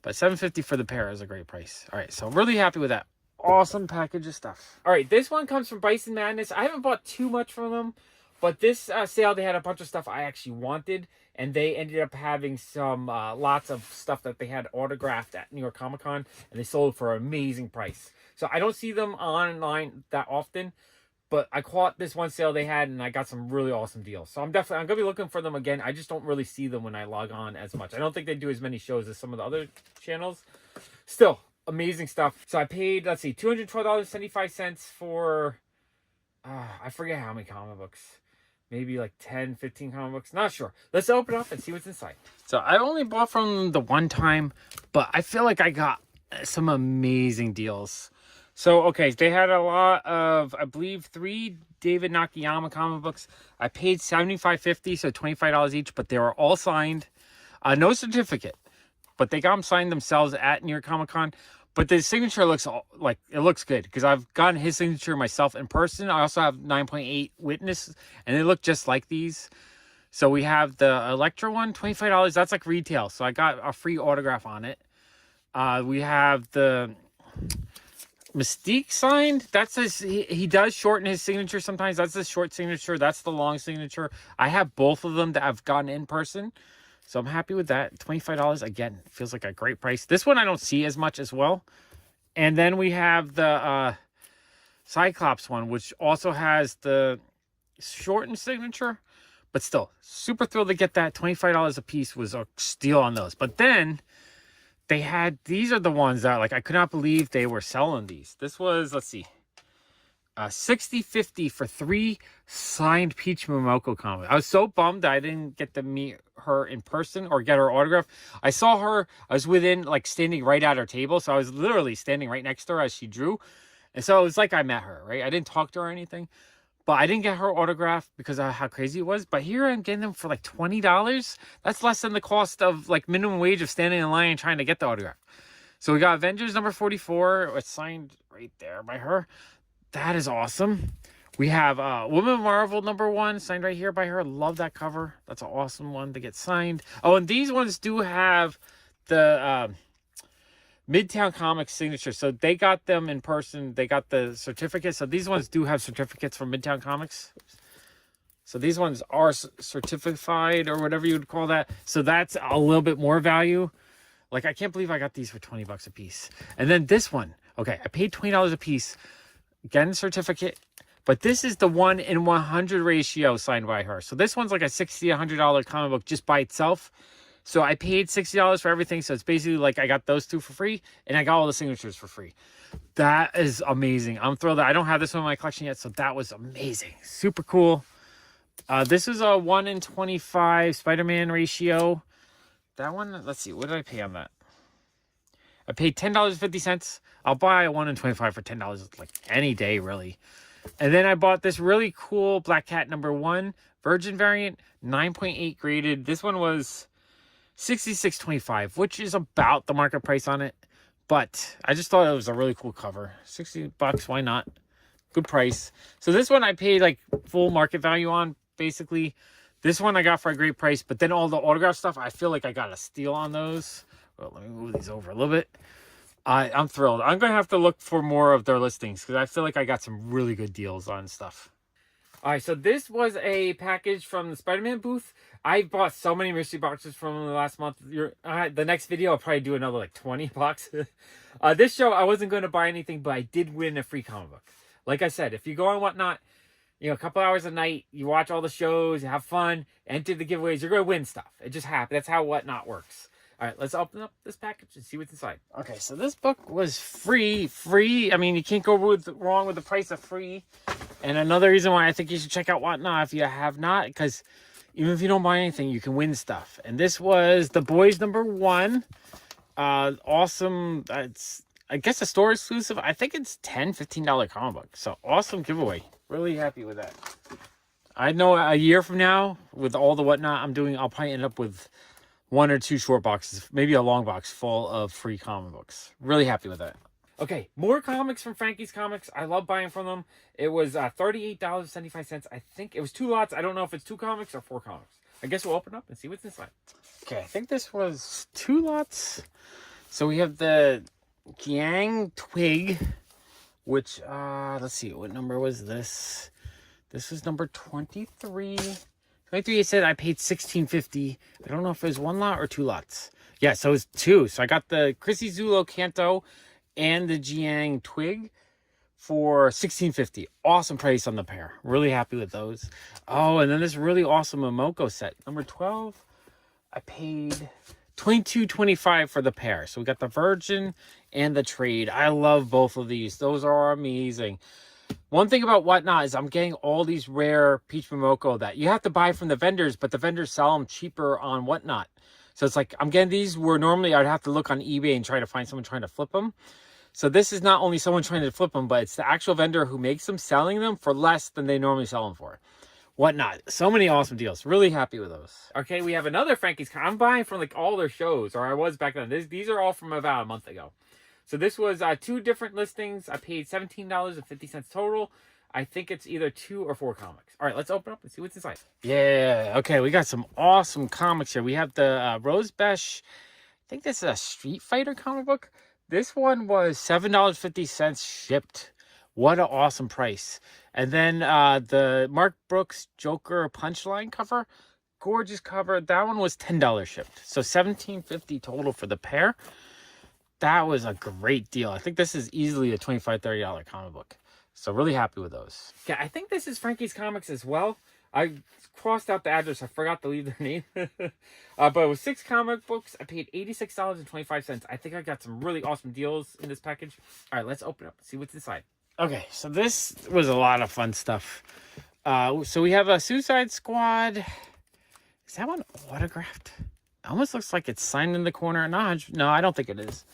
but $7.50 for the pair is a great price. All right, so really happy with that. Awesome package of stuff. All right, this one comes from Bison Madness. I haven't bought too much from them, but this sale, they had a bunch of stuff I actually wanted, and they ended up having some lots of stuff that they had autographed at New York Comic Con, and they sold for an amazing price. So I don't see them online that often, but I caught this one sale they had, and I got some really awesome deals. So I'm going to be looking for them again. I just don't really see them when I log on as much. I don't think they do as many shows as some of the other channels. Still, amazing stuff. So I paid, let's see, $212.75 for, I forget how many comic books. Maybe like 10, 15 comic books. Not sure. Let's open up and see what's inside. So I only bought from them the one time, but I feel like I got some amazing deals. So, okay, they had a lot of, I believe, 3 David Nakayama comic books. I paid $75.50, so $25 each, but they were all signed. No certificate, but they got them signed themselves at New York Comic Con. But the signature looks like, it looks good because I've gotten his signature myself in person. I also have 9.8 Witness, and they look just like these. So we have the Electra one, $25. That's like retail. So I got a free autograph on it. We have the Mystique signed. That's his. He does shorten his signature sometimes. That's the short signature. That's the long signature. I have both of them that I've gotten in person. So I'm happy with that. $25. Again, feels like a great price. This one I don't see as much as well. And then we have the Cyclops one, which also has the shortened signature. But still, super thrilled to get that. $25 a piece was a steal on those. But then they had, these are the ones that, like, I could not believe they were selling these. This was, let's see, $60.50 for 3 signed Peach Momoko comics. I was so bummed that I didn't get to meet her in person or get her autograph. I saw her, I was within, like, standing right at her table. So I was literally standing right next to her as she drew. And so it was like I met her, right? I didn't talk to her or anything. But I didn't get her autograph because of how crazy it was. But here I'm getting them for like $20. That's less than the cost of like minimum wage of standing in line trying to get the autograph. So we got Avengers number 44. It's signed right there by her. That is awesome. We have Woman Marvel number 1 signed right here by her. Love that cover. That's an awesome one to get signed. Oh, and these ones do have the Midtown Comics signature. So they got them in person. They got the certificate. So these ones do have certificates from Midtown Comics. So these ones are certified or whatever you would call that. So that's a little bit more value. Like, I can't believe I got these for $20 a piece. And then this one. Okay, I paid $20 a piece. Again, certificate. But this is the 1-in-100 ratio signed by her. So this one's like a $60, $100 comic book just by itself. So I paid $60 for everything. So it's basically like I got those 2 for free. And I got all the signatures for free. That is amazing. I'm thrilled that I don't have this one in my collection yet. So that was amazing. Super cool. This is a 1-in-25 Spider-Man ratio. That one, let's see. What did I pay on that? I paid $10.50. I'll buy a 1-in-25 for $10 like any day, really. And then I bought this really cool Black Cat number 1 Virgin variant, 9.8 graded. This one was $66.25, which is about the market price on it. But I just thought it was a really cool cover. $60, why not? Good price. So this one I paid like full market value on, basically. This one I got for a great price. But then all the autograph stuff, I feel like I got a steal on those. Well, let me move these over a little bit. I'm thrilled. I'm going to have to look for more of their listings because I feel like I got some really good deals on stuff. All right, so this was a package from the Spider-Man booth. I bought so many mystery boxes from them the last month. The next video, I'll probably do another like 20 boxes. This show, I wasn't going to buy anything, but I did win a free comic book. Like I said, if you go on Whatnot, you know, a couple hours a night, you watch all the shows, you have fun, enter the giveaways, you're going to win stuff. It just happens. That's how Whatnot works. All right, let's open up this package and see what's inside. Okay, so this book was free. I mean, you can't go wrong with the price of free. And another reason why I think you should check out Whatnot if you have not, because even if you don't buy anything, you can win stuff. And this was The Boys number 1. Awesome. It's, I guess, a store exclusive. I think it's $10, $15 comic book. So awesome giveaway. Really happy with that. I know a year from now, with all the Whatnot I'm doing, I'll probably end up with 1 or 2 short boxes, maybe a long box full of free comic books. Really happy with that. Okay, more comics from Frankie's Comics. I love buying from them. It was $38.75. I think it was 2 lots. I don't know if it's 2 comics or 4 comics. I guess we'll open up and see what's inside. Okay, I think this was 2 lots. So we have the Jiang Twig, which, let's see, what number was this? This was number 23. 23, it said I paid $16.50. I don't know if it was 1 lot or 2 lots. Yeah, so it was 2. So I got the Chrissy Zulo Kanto and the Jiang Twig for $16.50. Awesome price on the pair. Really happy with those. Oh, and then this really awesome Momoko set. Number 12, I paid $22.25 for the pair. So we got the Virgin and the Trade. I love both of these. Those are amazing. One thing about Whatnot is I'm getting all these rare Peach Momoko that you have to buy from the vendors, but the vendors sell them cheaper on Whatnot. So it's like I'm getting these where normally I'd have to look on eBay and try to find someone trying to flip them. So this is not only someone trying to flip them, but it's the actual vendor who makes them selling them for less than they normally sell them for. Whatnot. So many awesome deals. Really happy with those. Okay, we have another Frankie's. I'm buying from like all their shows, or I was back then. These are all from about a month ago. So this was 2 different listings. I paid $17.50 total. I think it's either 2 or 4 comics. All right, let's open up and see what's inside. Yeah, okay, we got some awesome comics here. We have the Rose Besh. I think this is a Street Fighter comic book. This one was $7.50 shipped. What an awesome price. And then the Mark Brooks Joker Punchline cover. Gorgeous cover. That one was $10 shipped. So $17.50 total for the pair. That was a great deal. I think this is easily a $25, $30 comic book. So really happy with those. Yeah, I think this is Frankie's Comics as well. I crossed out the address. I forgot to leave their name. But it was 6 comic books. I paid $86.25. I think I got some really awesome deals in this package. All right, let's open it up and see what's inside. Okay, so this was a lot of fun stuff. So we have a Suicide Squad. Is that one autographed? It almost looks like it's signed in the corner. No, I don't think it is.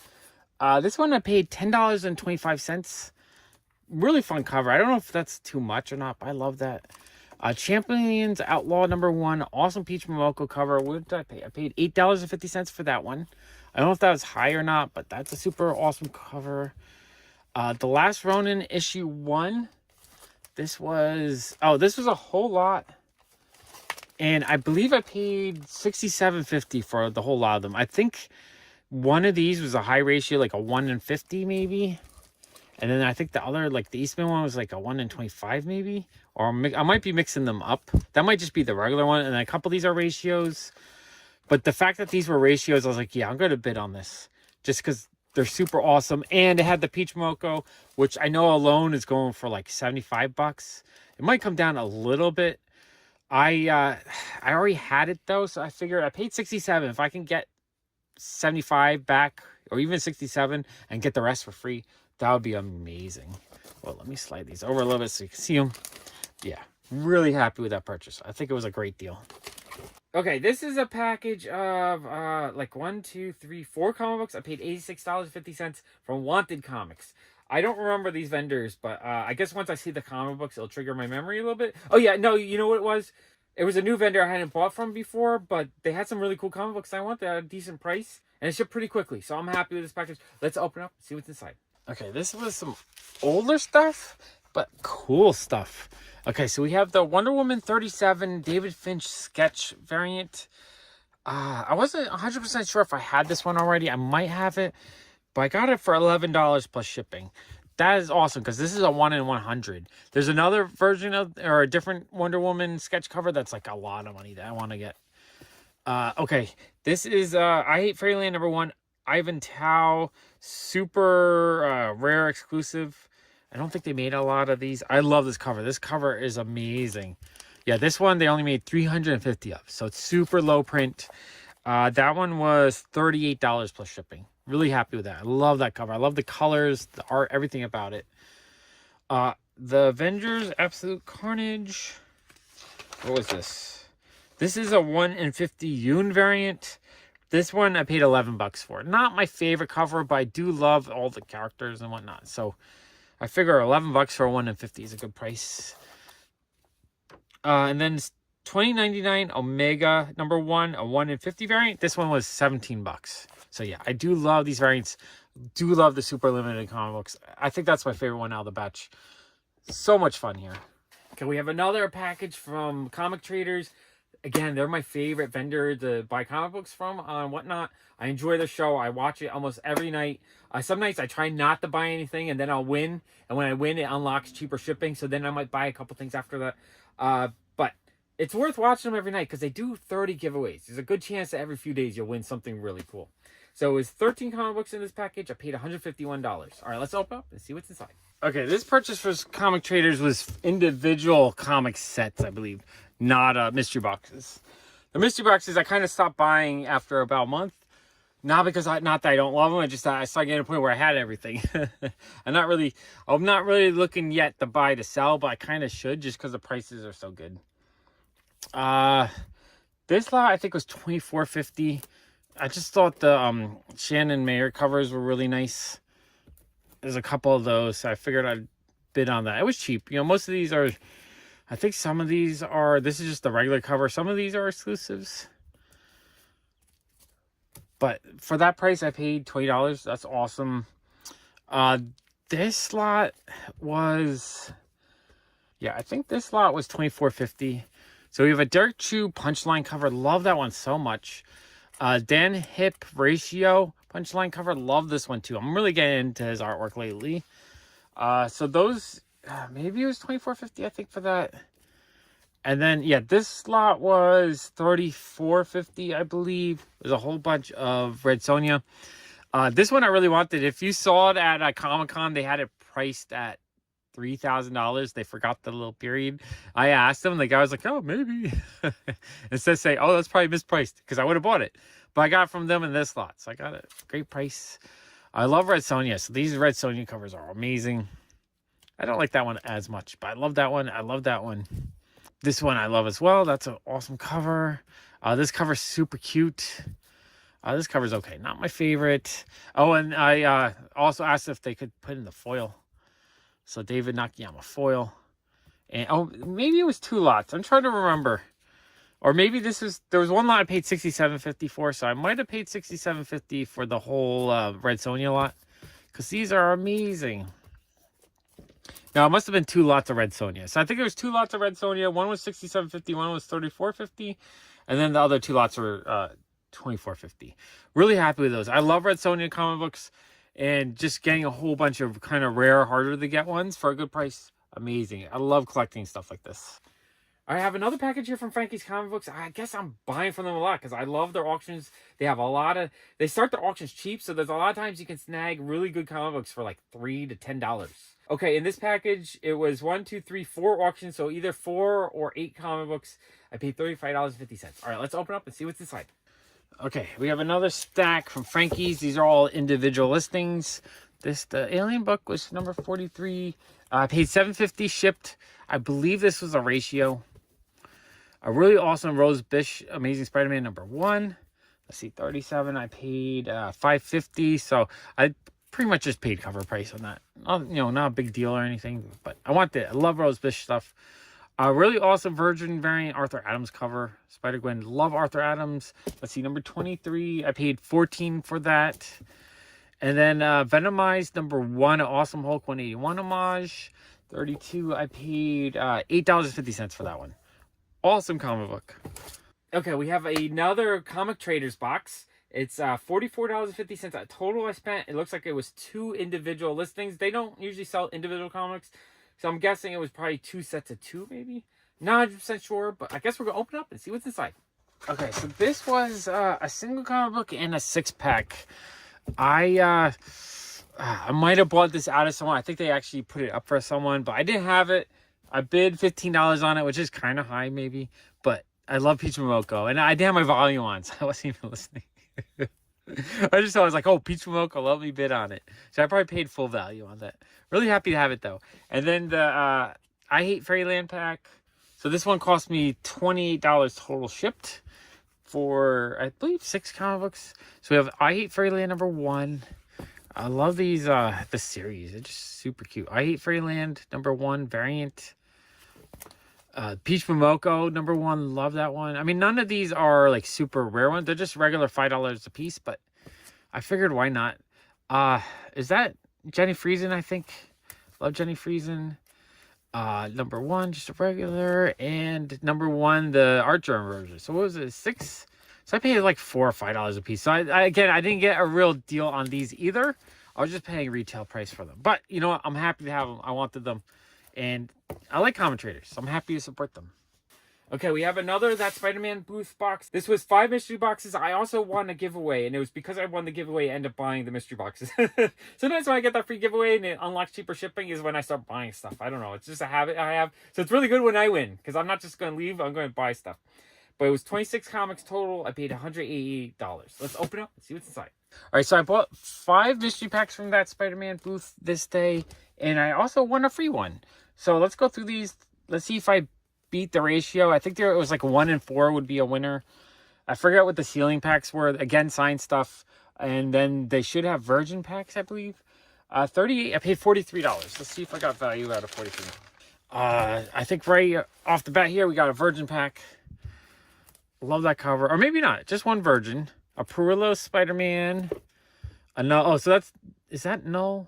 This one I paid $10.25. Really fun cover. I don't know if that's too much or not, but I love that. Champions Outlaw #1. Awesome Peach Momoko cover. What did I pay? I paid $8.50 for that one. I don't know if that was high or not, but that's a super awesome cover. The Last Ronin issue 1. This was a whole lot. And I believe I paid $67.50 for the whole lot of them. I think one of these was a high ratio, like a 1:50 maybe. And then I think the other, like the Eastman one, was like a 1:25 maybe. Or I might be mixing them up. That might just be the regular one. And then a couple of these are ratios. But the fact that these were ratios, I was like, yeah, I'm going to bid on this. Just because they're super awesome. And it had the Peach Momoko, which I know alone is going for like $75. It might come down a little bit. I already had it though. So I figured I paid $67. If I can get $75 back or even $67 and get the rest for free, that would be amazing. Well, let me slide these over a little bit so you can see them. Yeah, really happy with that purchase. I think it was a great deal. Okay, this is a package of like 1, 2, 3, 4 comic books. I paid $86.50 from Wanted Comics. I don't remember these vendors, but I guess once I see the comic books, it'll trigger my memory a little bit. Oh yeah, no, you know what it was? It was a new vendor I hadn't bought from before, but they had some really cool comic books I wanted at a decent price, and it shipped pretty quickly. So I'm happy with this package. Let's open up and see what's inside. Okay, this was some older stuff, but cool stuff. Okay, so we have the Wonder Woman 37 David Finch sketch variant. I wasn't 100% sure if I had this one already. I might have it, but I got it for $11 plus shipping. That is awesome because this is a 1 in 100. There's another version of, or a different Wonder Woman sketch cover that's like a lot of money that I want to get. Okay, this is I Hate Fairyland #1. Ivan Tao, super rare exclusive. I don't think they made a lot of these. I love this cover. This cover is amazing. Yeah, this one they only made 350 of, so it's super low print. That one was $38 plus shipping. Really happy with that. I love that cover. I love the colors, the art, everything about it. The Avengers Absolute Carnage. What was this? This is a 1 in 50 Yoon variant. This one I paid $11 for. Not my favorite cover, but I do love all the characters and whatnot. So I figure $11 for a 1 in 50 is a good price. And then 2099 Omega #1, a 1 in 50 variant. This one was $17. So yeah, I do love these variants. Do love the super limited comic books. I think that's my favorite one out of the batch. So much fun here. Okay, we have another package from Comic Traders. Again, they're my favorite vendor to buy comic books from on whatnot. I enjoy the show. I watch it almost every night. Some nights I try not to buy anything and then I'll win. And when I win, it unlocks cheaper shipping. So then I might buy a couple things after that. But it's worth watching them every night because they do 30 giveaways. There's a good chance that every few days you'll win something really cool. So it was 13 comic books in this package. I paid $151. All right, let's open up and see what's inside. Okay, this purchase for Comic Traders was individual comic sets, I believe, not mystery boxes. The mystery boxes I kind of stopped buying after about a month. Not because not that I don't love them, I just I started getting to a point where I had everything. I'm not really looking yet to buy to sell, but I kind of should just because the prices are so good. This lot I think was $24.50. I just thought the Shannon Mayer covers were really nice. There's a couple of those, so I figured I'd bid on that. It was cheap. You know, most of these are, I think some of these are, this is just the regular cover. Some of these are exclusives. But for that price, I paid $20. That's awesome. This lot was, Yeah, I think this lot was $24.50. So we have a Derek Chew Punchline cover. Love that one so much. Dan Hip Ratio Punchline cover. Love this one too. I'm really getting into his artwork lately. So those, maybe it was $24.50, I think, for that. And then, yeah, this lot was $34.50, I believe. There's a whole bunch of Red Sonja. This one I really wanted. If you saw it at Comic-Con, they had it priced at $3,000. They forgot the little period. I asked them. The guy was like, oh, maybe. Instead of say, oh, that's probably mispriced, because I would have bought it. But I got it from them in this lot. So I got a great price. I love Red Sonja. So these Red Sonja covers are amazing. I don't like that one as much, but I love that one. I love that one. This one I love as well. That's an awesome cover. This cover's super cute. This cover's okay. Not my favorite. Oh, and I also asked if they could put in the foil. So David Nakayama foil. And oh, maybe it was 2 lots. I'm trying to remember. Or maybe there was one lot I paid $67.50 for, so I might have paid $67.50 for the whole Red Sonja lot. Because these are amazing. Now, it must have been 2 lots of Red Sonja. So I think there was 2 lots of Red Sonja. One was $67.50, one was $34.50. And then the other 2 lots were $24.50. Really happy with those. I love Red Sonja comic books. And just getting a whole bunch of kind of rare, harder to get ones for a good price. Amazing. I love collecting stuff like this. I have another package here from Frankie's Comic Books. I guess I'm buying from them a lot because I love their auctions. They have a lot of... They start their auctions cheap, so there's a lot of times you can snag really good comic books for like $3 to $10. Okay, in this package, it was 4 auctions, so either 4 or 8 comic books. I paid $35.50. All right, let's open up and see what's inside. Okay, we have another stack from Frankie's. These are all individual listings. The Alien book was number 43. I paid $7.50 shipped. I believe this was a ratio. A really awesome Rose Bish Amazing Spider-Man number 1. Let's see, 37. I paid $5.50. So I pretty much just paid cover price on that. Not a big deal or anything, but I want it. I love Rose Bish stuff. A really awesome Virgin variant Arthur Adams cover. Spider-Gwen. Love Arthur Adams. Let's see, number 23. I paid $14 for that. And then Venomized number 1, Awesome Hulk 181 homage. 32. I paid $8.50 for that one. Awesome comic book. Okay, we have another Comic Traders box. It's $44.50 total I spent. It looks like it was 2 individual listings. They don't usually sell individual comics. So I'm guessing it was probably 2 sets of 2, maybe. Not 100% sure, but I guess we're going to open up and see what's inside. Okay, so this was a single comic book and a 6-pack. I might have bought this out of someone. I think they actually put it up for someone, but I didn't have it. I bid $15 on it, which is kind of high maybe, but I love Peach Momoko, and I didn't have my volume on, so I wasn't even listening. I just thought, I was like, oh, Peach Momoko, let me bid on it. So I probably paid full value on that. Really happy to have it, though. And then the I Hate Fairyland pack. So this one cost me $28 total shipped for, I believe, 6 comic books. So we have I Hate Fairyland number 1. I love these, the series. They're just super cute. I Hate Fairyland number 1 variant. Peach Momoko number 1. Love that one. I mean, none of these are like super rare ones. They're just regular $5 a piece, but I figured why not. Is that Jenny Friesen, I think? Love Jenny Friesen. Number 1, just a regular, and number 1, the art journal version. So what was it, 6? So I paid like $4 or $5 a piece. So I didn't get a real deal on these either. I was just paying retail price for them. But you know what? I'm happy to have them. I wanted them, and I like Comic Traders, so I'm happy to support them. Okay, we have another That Spider-Man booth box. This was 5 mystery boxes. I also won a giveaway, and it was because I won the giveaway I ended up buying the mystery boxes. Sometimes when I get that free giveaway and it unlocks cheaper shipping is when I start buying stuff. I don't know. It's just a habit I have. So it's really good when I win, because I'm not just going to leave. I'm going to buy stuff. But it was 26 comics total. I paid $188. Let's open up and see what's inside. All right, so I bought 5 mystery packs from That Spider-Man booth this day, and I also won a free one. So let's go through these. Let's see if I beat the ratio. I think it was like 1 in 4 would be a winner. I forgot what the ceiling packs were. Again, signed stuff. And then they should have virgin packs, I believe. 38. I paid $43. Let's see if I got value out of 43. I think right off the bat here, we got a virgin pack. Love that cover. Or maybe not. Just one virgin. A Perillo Spider-Man. A null. Oh, so that's... Is that null?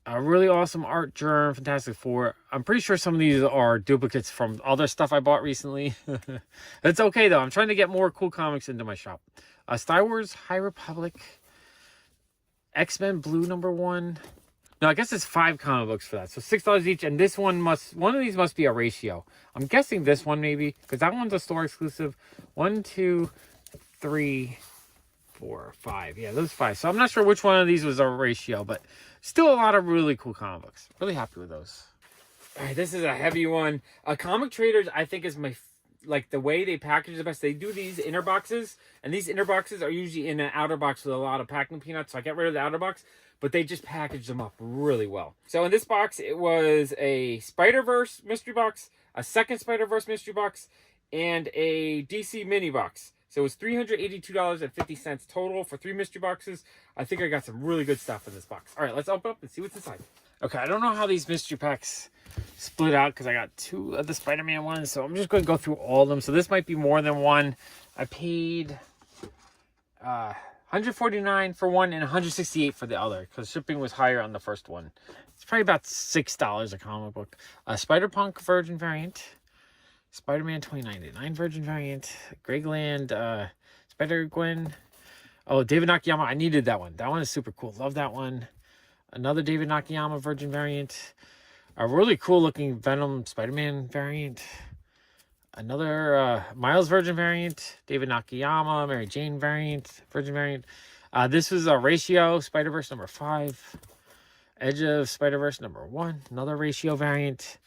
A really awesome Art Germ, Fantastic Four. I'm pretty sure some of these are duplicates from other stuff I bought recently. It's okay, though. I'm trying to get more cool comics into my shop. Star Wars High Republic. X-Men Blue #1. No, I guess it's 5 comic books for that. So $6 each. And this one of these must be a ratio. I'm guessing this one maybe, because that one's a store exclusive. 1, 2, 3, 4, 5. Yeah, those 5. So I'm not sure which one of these was a ratio, but still a lot of really cool comic books. Really happy with those. All right, this is a heavy one. Comic Traders, I think, is my like the way they package the best. They do these inner boxes, and these inner boxes are usually in an outer box with a lot of packing peanuts. So I get rid of the outer box, but they just package them up really well. So in this box, it was a Spider-Verse mystery box, a second Spider-Verse mystery box, and a DC mini box. So it was $382.50 total for 3 mystery boxes. I think I got some really good stuff in this box. All right, let's open up and see what's inside. Okay, I don't know how these mystery packs split out because I got 2 of the Spider-Man ones. So I'm just going to go through all of them. So this might be more than one. I paid $149 for one and $168 for the other because shipping was higher on the first one. It's probably about $6 a comic book. Spider-Punk Virgin variant. Spider-Man 2099 Virgin variant. Gregland, Spider-Gwen. Oh, David Nakayama. I needed that one. That one is super cool. Love that one. Another David Nakayama Virgin variant. A really cool looking Venom Spider-Man variant. Another Miles Virgin variant. David Nakayama, Mary Jane variant. Virgin variant. This was a Ratio Spider-Verse #5. Edge of Spider-Verse #1. Another Ratio variant.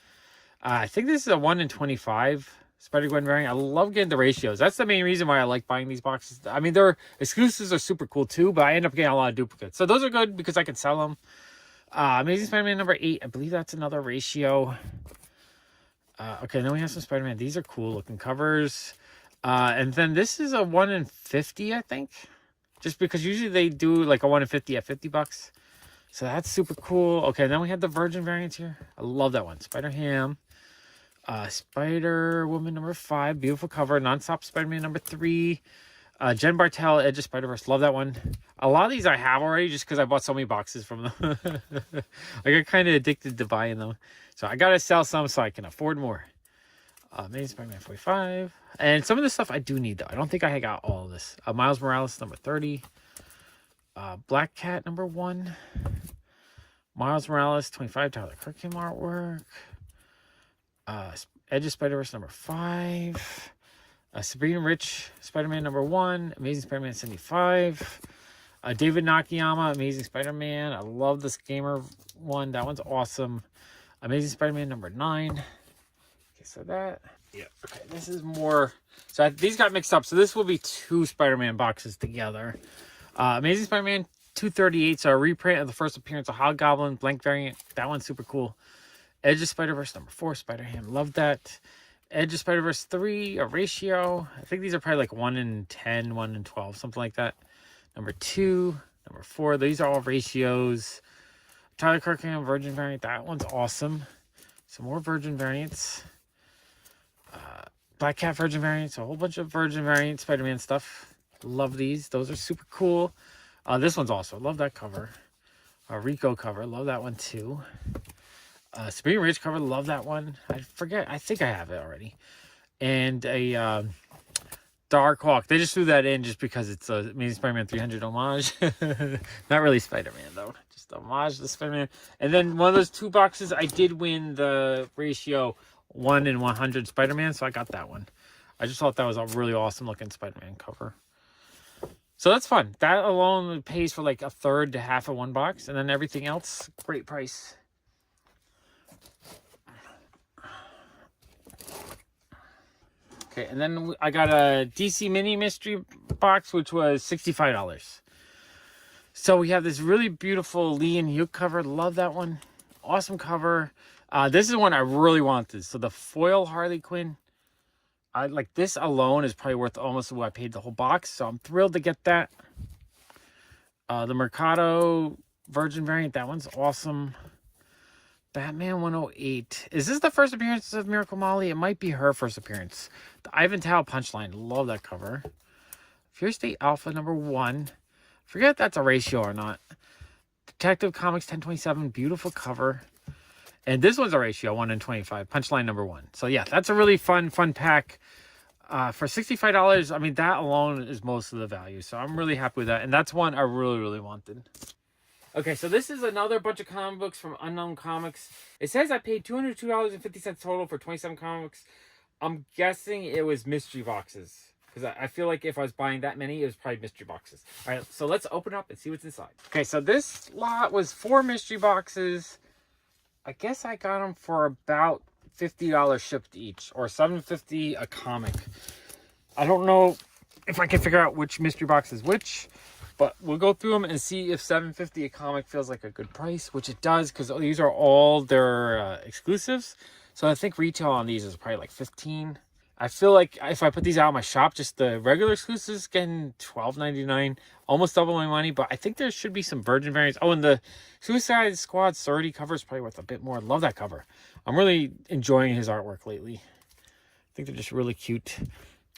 I think this is a 1 in 25 Spider-Gwen variant. I love getting the ratios. That's the main reason why I like buying these boxes. I mean, their exclusives are super cool too, but I end up getting a lot of duplicates. So those are good because I can sell them. Amazing Spider-Man #8. I believe that's another Ratio. Okay, then we have some Spider-Man. These are cool looking covers. And then this is a 1 in 50, I think. Just because usually they do like a 1 in 50 at $50. So that's super cool. Okay, then we have the Virgin variants here. I love that one. Spider-Ham. Spider-Woman #5. Beautiful cover. Non-Stop Spider-Man #3. Jen Bartel, Edge of Spider-Verse. Love that one. A lot of these I have already just because I bought so many boxes from them. I got kind of addicted to buying them. So I got to sell some so I can afford more. Amazing Spider-Man 45. And some of this stuff I do need, though. I don't think I got all of this. Miles Morales #30. Black Cat #1. Miles Morales 25. Tyler Kirkham artwork. Edge of Spider-Verse #5. Sabrina Rich Spider-Man #1. Amazing Spider-Man 75. David Nakayama Amazing Spider-Man. I love this gamer one. That one's awesome. Amazing Spider-Man #9. Okay, so that. Yeah. Okay, this is more. So these got mixed up. So this will be 2 Spider-Man boxes together. Amazing Spider-Man 238. So a reprint of the first appearance of Hobgoblin blank variant. That one's super cool. Edge of Spider-Verse #4. Spider-Ham. Love that. Edge of Spider-Verse 3, a Ratio. I think these are probably like 1 in 10, 1 in 12, something like that. #2, #4. These are all Ratios. Tyler Kirkham Virgin variant. That one's awesome. Some more Virgin variants. Black Cat Virgin variants. A whole bunch of Virgin variant Spider-Man stuff. Love these. Those are super cool. This one's also. Love that cover. Rico cover. Love that one too. Sabrina Rich cover. Love that one. I forget. I think I have it already. And a Dark Hawk. They just threw that in just because it's a Amazing Spider-Man 300 homage. Not really Spider-Man though. Just homage to Spider-Man. And then one of those 2 boxes, I did win the Ratio 1 in 100 Spider-Man, so I got that one. I just thought that was a really awesome looking Spider-Man cover. So that's fun. That alone pays for like a third to half of one box, and then everything else, great price. Okay, and then I got a DC Mini Mystery box, which was $65. So we have this really beautiful Lee and Hugh cover. Love that one. Awesome cover. This is one I really wanted. So the foil Harley Quinn. Like this alone is probably worth almost what I paid the whole box. So I'm thrilled to get that. The Mercado Virgin variant. That one's awesome. Batman 108. Is this the first appearance of Miracle Molly? It might be her first appearance. The Ivan Tao Punchline. Love that cover. Fear State Alpha #1. Forget if that's a Ratio or not. Detective Comics 1027, beautiful cover. And this one's a ratio, 1 in 25, punchline number 1. So yeah, that's a really fun pack. For $65, I mean, that alone is most of the value. So I'm really happy with that. And that's one I really, really wanted. Okay, so this is another bunch of comic books from Unknown Comics. It says I paid $202.50 total for 27 comics. I'm guessing it was mystery boxes. Because I feel like if I was buying that many, it was probably mystery boxes. All right, so let's open up and see what's inside. Okay, so this lot was 4 mystery boxes. I guess I got them for about $50 shipped each, or $7.50 a comic. I don't know if I can figure out which mystery box is which, but we'll go through them and see if $7.50 a comic feels like a good price, which it does, because these are all their exclusives. So I think retail on these is probably like $15. I feel like if I put these out in my shop, just the regular exclusives getting $12.99, almost double my money. But I think there should be some Virgin variants. Oh, and the Suicide Squad 30 cover is probably worth a bit more. I love that cover. I'm really enjoying his artwork lately. I think they're just really cute.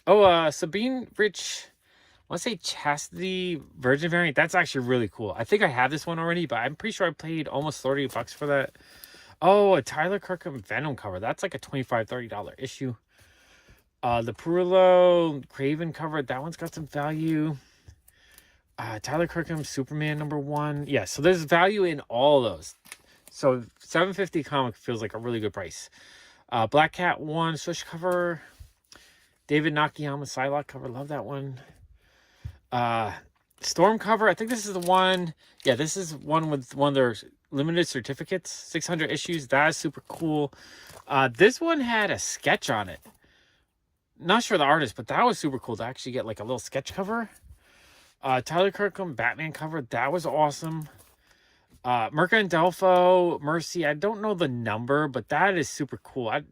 Oh, Sabine Rich, I want to say Chastity Virgin variant. That's actually really cool. I think I have this one already, but I'm pretty sure I paid almost $30 for that. Oh, a Tyler Kirkham Venom cover. That's like a $25, $30 issue. The Perillo Craven cover, that one's got some value. Tyler Kirkham Superman #1. Yeah, so there's value in all those. So $7.50 comic feels like a really good price. Black Cat 1 Swish cover. David Nakayama Sidewalk cover, love that one. Storm cover, I think this is the one. Yeah, this is one with one of their limited certificates, 600 issues. That is super cool. This one had a sketch on it. Not sure the artist, but that was super cool to actually get like a little sketch cover. Tyler Kirkham Batman cover, that was awesome. Merca and Delpho Mercy, I don't know the number, but that is super cool. I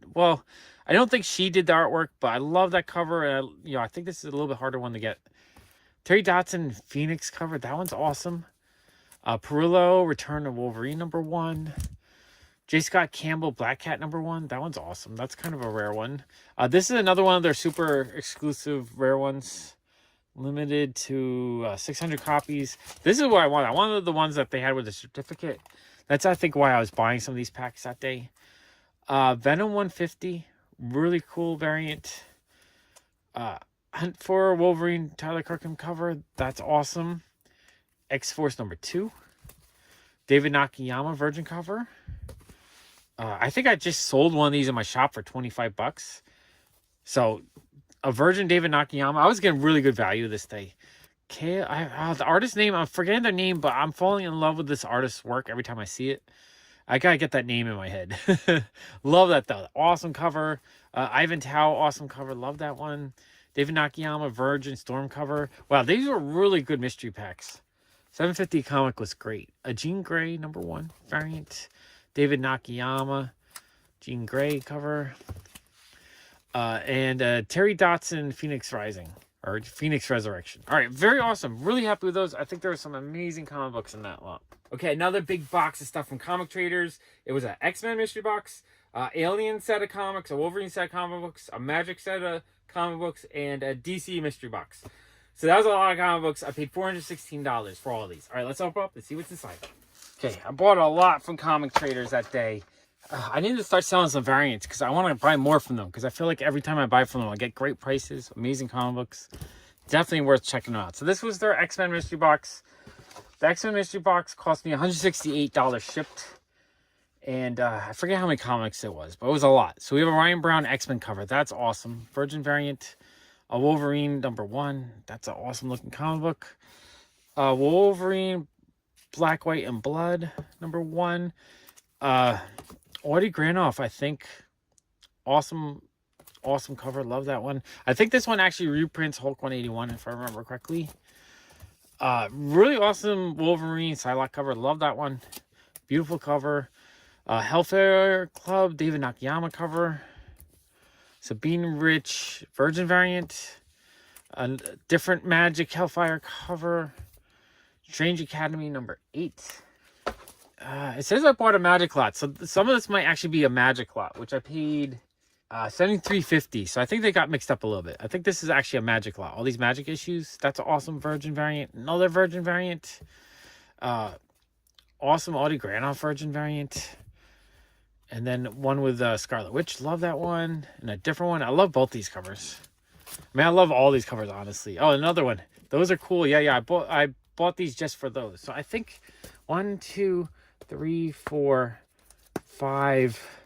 don't think she did the artwork, but I love that cover. And I think this is a little bit harder one to get. Terry Dotson Phoenix cover, that one's awesome. Perillo Return of Wolverine #1. J. Scott Campbell Black Cat #1. That one's awesome. That's kind of a rare one. This is another one of their super exclusive rare ones. Limited to 600 copies. This is what I wanted. I wanted the ones that they had with the certificate. That's, I think, why I was buying some of these packs that day. Venom 150. Really cool variant. Hunt for Wolverine Tyler Kirkham cover. That's awesome. X-Force #2. David Nakayama Virgin cover. I think I just sold one of these in my shop for $25. So, a Virgin David Nakayama. I was getting really good value this day. The artist's name, I'm forgetting their name, but I'm falling in love with this artist's work every time I see it. I gotta get that name in my head. Love that, though. Awesome cover. Ivan Tao, awesome cover. Love that one. David Nakayama Virgin Storm cover. Wow, these were really good mystery packs. $7.50 comic was great. A Jean Grey #1 variant. David Nakayama, Jean Grey cover. And Terry Dotson Phoenix Rising, or Phoenix Resurrection. All right, very awesome. Really happy with those. I think there were some amazing comic books in that lot. Okay, another big box of stuff from Comic Traders. It was an X-Men mystery box, Alien set of comics, a Wolverine set of comic books, a Magic set of comic books, and a DC mystery box. So that was a lot of comic books. I paid $416 for all of these. All right, let's open up and see what's inside. Okay, I bought a lot from Comic Traders that day. I need to start selling some variants because I want to buy more from them, because I feel like every time I buy from them, I get great prices, amazing comic books. Definitely worth checking them out. So this was their X-Men mystery box. The X-Men mystery box cost me $168 shipped. And I forget how many comics it was, but it was a lot. So we have a Ryan Brown X-Men cover. That's awesome. Virgin variant. A Wolverine #1. That's an awesome looking comic book. Wolverine Black, White, and Blood #1. Audie Granoff, I think. Awesome cover. Love that one. I think this one actually reprints Hulk 181, if I remember correctly. Really awesome Wolverine Psylocke cover. Love that one. Beautiful cover. Hellfire Club David Nakayama cover. Sabine Rich Virgin variant. A different Magic Hellfire cover. Strange Academy #8. It says I bought a Magic lot, so some of this might actually be a Magic lot, which I paid $73.50. So I think they got mixed up a little bit. I think this is actually a Magic lot. All these Magic issues. That's an awesome Virgin variant. Another Virgin variant. awesome Audie Granoff Virgin variant. And then one with Scarlet Witch. Love that one. And a different one. I love both these covers. I mean, I love all these covers, honestly. Oh, another one. Those are cool. Yeah. I bought these just for those. So I think 1, 2, 3, 4, 5,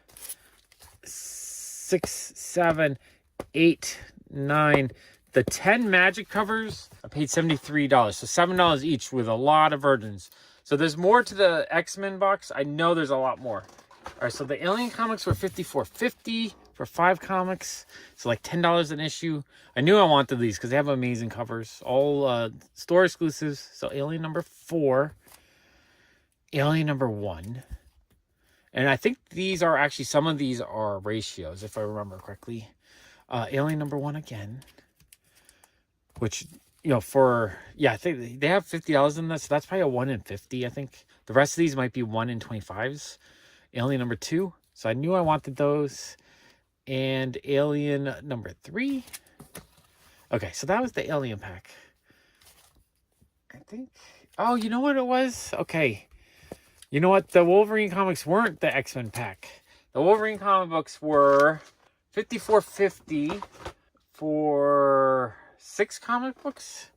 6, 7, 8, 9. The 10 Magic covers, I paid $73. So $7 each with a lot of Virgins. So there's more to the X-Men box. I know there's a lot more. All right, so the Alien comics were $54.50 for 5 comics. So like $10 an issue. I knew I wanted these because they have amazing covers. All store exclusives. So Alien number 4. Alien number 1. And I think these are actually, some of these are ratios, if I remember correctly. Alien number 1 again. Which, you know, I think they have $50 in this. So that's probably a 1 in 50, I think. The rest of these might be 1 in 25s. Alien number 2. So I knew I wanted those. And Alien number 3. Okay, so that was the Alien pack. I think. Oh, you know what it was? Okay. You know what? The Wolverine comics weren't the X-Men pack. The Wolverine comic books were $54.50 for 6 comic books.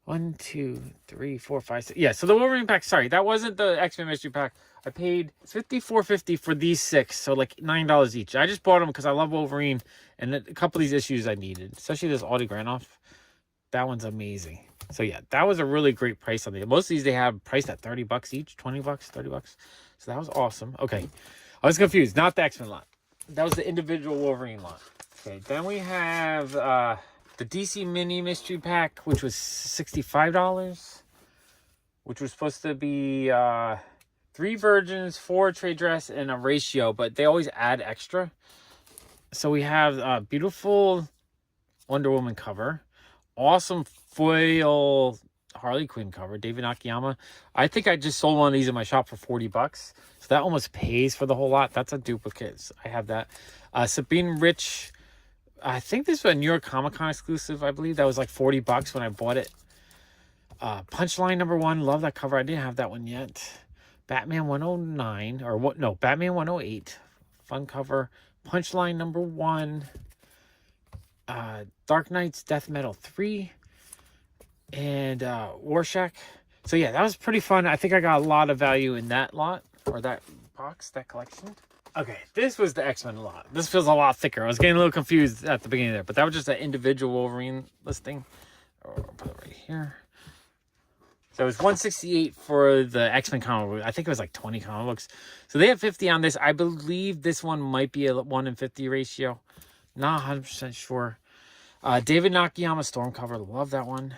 1, 2, 3, 4, 5, 6. Yeah, so the Wolverine pack, sorry, that wasn't the X-Men mystery pack. I paid $54.50 for these 6, so like $9 each. I just bought them because I love Wolverine, and a couple of these issues I needed, especially this Audie Granoff. That one's amazing. So yeah, that was a really great price on these. Most of these they have priced at $30 each, $20, $30. So that was awesome. Okay, I was confused. Not the X-Men lot. That was the individual Wolverine lot. Okay, then we have the DC Mini Mystery Pack, which was $65, which was supposed to be 3 Virgins, 4 Trade Dress, and a ratio, but they always add extra. So we have a beautiful Wonder Woman cover, awesome foil Harley Quinn cover, David Nakayama. I think I just sold one of these in my shop for $40, so that almost pays for the whole lot. That's a duplicate. So I have that. Sabine Rich. I think this was a New York Comic Con exclusive, I believe. That was like $40 when I bought it. Punchline number 1. Love that cover. I didn't have that one yet. Batman 109. Or what? No, Batman 108. Fun cover. Punchline number 1. Dark Knight's Death Metal 3. And Rorschach. So yeah, that was pretty fun. I think I got a lot of value in that lot. Or that box, that collection. Okay, this was the X-Men lot. This feels a lot thicker. I was getting a little confused at the beginning there, but that was just an individual Wolverine listing. I'll put it right here. So it was $168 for the X-Men comic book. I think it was like 20 comic books. So they have 50 on this. I believe this one might be a 1 in 50 ratio. Not 100% sure. David Nakayama Storm cover. Love that one.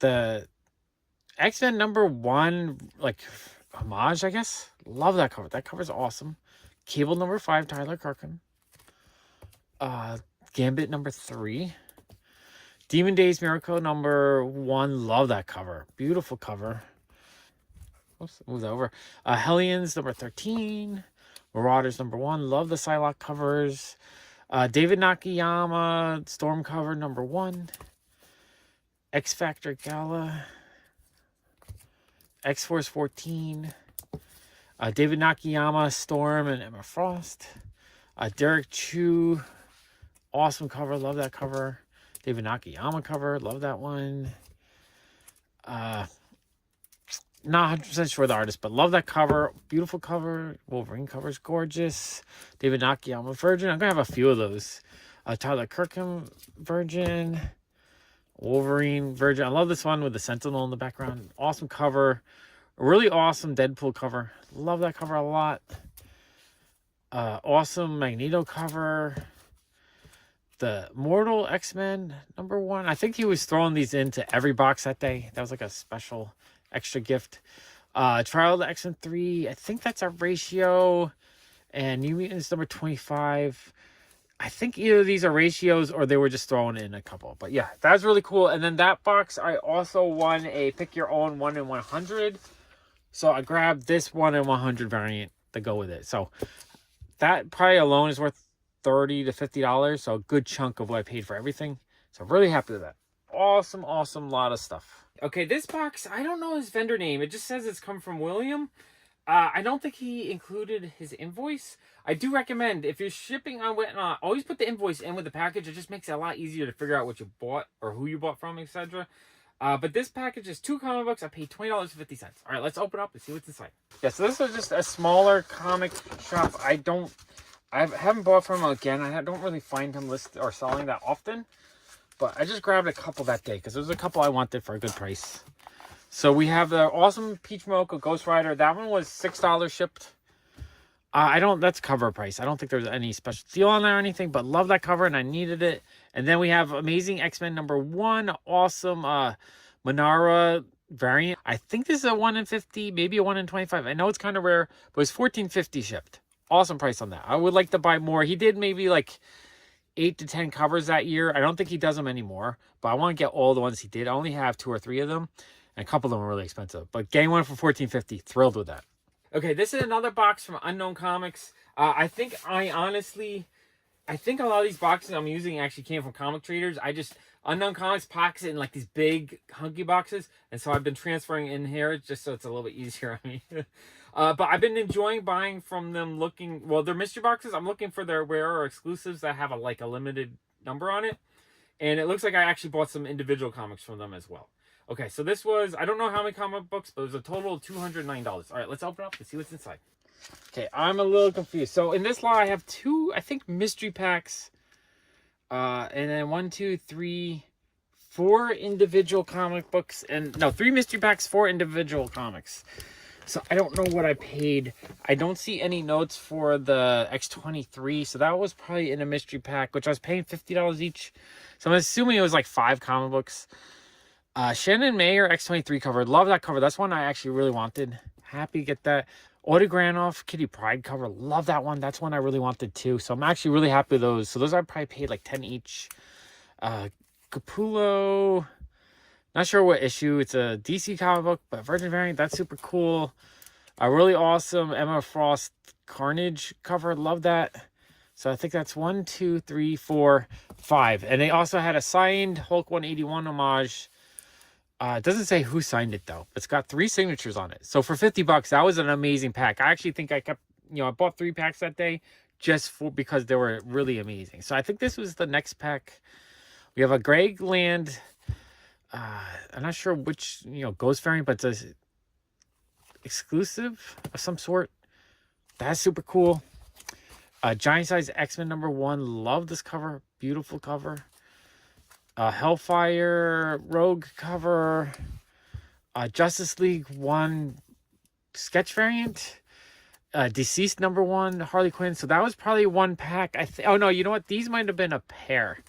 The X-Men number 1, like, homage, I guess. Love that cover. That cover's awesome. Cable number 5, Tyler Kirkham. Gambit number 3. Demon Days Miracle number 1. Love that cover. Beautiful cover. Oops, move that over. Hellions number 13. Marauders number 1. Love the Psylocke covers. David Nakayama Storm cover number 1. X Factor Gala. X-Force 14. David Nakayama, Storm, and Emma Frost. Derek Chu, awesome cover. Love that cover. David Nakayama cover. Love that one. Not 100% sure the artist, but love that cover. Beautiful cover. Wolverine cover is gorgeous. David Nakayama Virgin. I'm going to have a few of those. Tyler Kirkham Virgin. Wolverine Virgin. I love this one with the Sentinel in the background. Awesome cover. A really awesome Deadpool cover. Love that cover a lot. Awesome Magneto cover. The Mortal X-Men number 1. I think he was throwing these into every box that day. That was like a special extra gift. Trial of the X-Men 3. I think that's a ratio. And New Mutants number 25. I think either of these are ratios or they were just throwing in a couple. But yeah, that was really cool. And then that box, I also won a pick your own 1 in 100. So I grabbed this 1 in 100 variant to go with it. So that probably alone is worth $30 to $50. So a good chunk of what I paid for everything. So I'm really happy with that. awesome lot of stuff. Okay, this box, I don't know his vendor name. It just says it's come from William. I don't think he included his invoice. I do recommend, if you're shipping on Whatnot, always put the invoice in with the package. It just makes it a lot easier to figure out what you bought or who you bought from, etc. But this package is 2 comic books. I paid $20.50. All right, let's open up and see what's inside. Yeah, so this is just a smaller comic shop. I haven't bought from him again. I don't really find him listed or selling that often. But I just grabbed a couple that day because there was a couple I wanted for a good price. So we have the awesome Peach Mocha Ghost Rider. That one was $6 shipped. That's cover price. I don't think there's any special deal on there or anything, but love that cover and I needed it. And then we have Amazing X-Men #1, awesome Manara variant. I think this is a 1 in 50, maybe a 1 in 25. I know it's kind of rare, but it's $14.50 shipped. Awesome price on that. I would like to buy more. He did maybe like 8 to 10 covers that year. I don't think he does them anymore, but I want to get all the ones he did. I only have 2 or 3 of them, and a couple of them are really expensive. But getting one for $14.50, thrilled with that. Okay, this is another box from Unknown Comics. I think a lot of these boxes I'm using actually came from Comic Traders. Unknown Comics packs it in like these big hunky boxes, and so I've been transferring in here just so it's a little bit easier on me. But I've been enjoying buying from them. They're mystery boxes. I'm looking for their rare or exclusives that have a limited number on it, and it looks like I actually bought some individual comics from them as well. Okay, so this was, I don't know how many comic books, but it was a total of $209. All right, let's open up and see what's inside. Okay, I'm a little confused. So in this lot, I have 2, I think, mystery packs. And then 1, 2, 3, 4 individual comic books. 3 mystery packs, 4 individual comics. So I don't know what I paid. I don't see any notes for the X23. So that was probably in a mystery pack, which I was paying $50 each. So I'm assuming it was like 5 comic books. Shannon Mayer X23 cover. Love that cover. That's one I actually really wanted. Happy to get that. Autogranoff Kitty Pryde cover. Love that one. That's one I really wanted too. So I'm actually really happy with those. So those I probably paid like 10 each. Capullo. Not sure what issue. It's a DC comic book, but Virgin variant. That's super cool. A really awesome Emma Frost Carnage cover. Love that. So I think that's 1, 2, 3, 4, 5. And they also had a signed Hulk 181 homage. It doesn't say who signed it though. It's got 3 signatures on it. So for $50, that was an amazing pack. I actually think I bought 3 packs that day just because they were really amazing. So I think this was the next pack. We have a Greg Land. I'm not sure which, Ghost variant, but it's a exclusive of some sort. That's super cool. Giant size X-Men #1. Love this cover. Beautiful cover. Hellfire Rogue cover. Justice League 1 sketch variant. Deceased #1 Harley Quinn. So that was probably 1 pack. Oh no, you know what? These might have been a pair.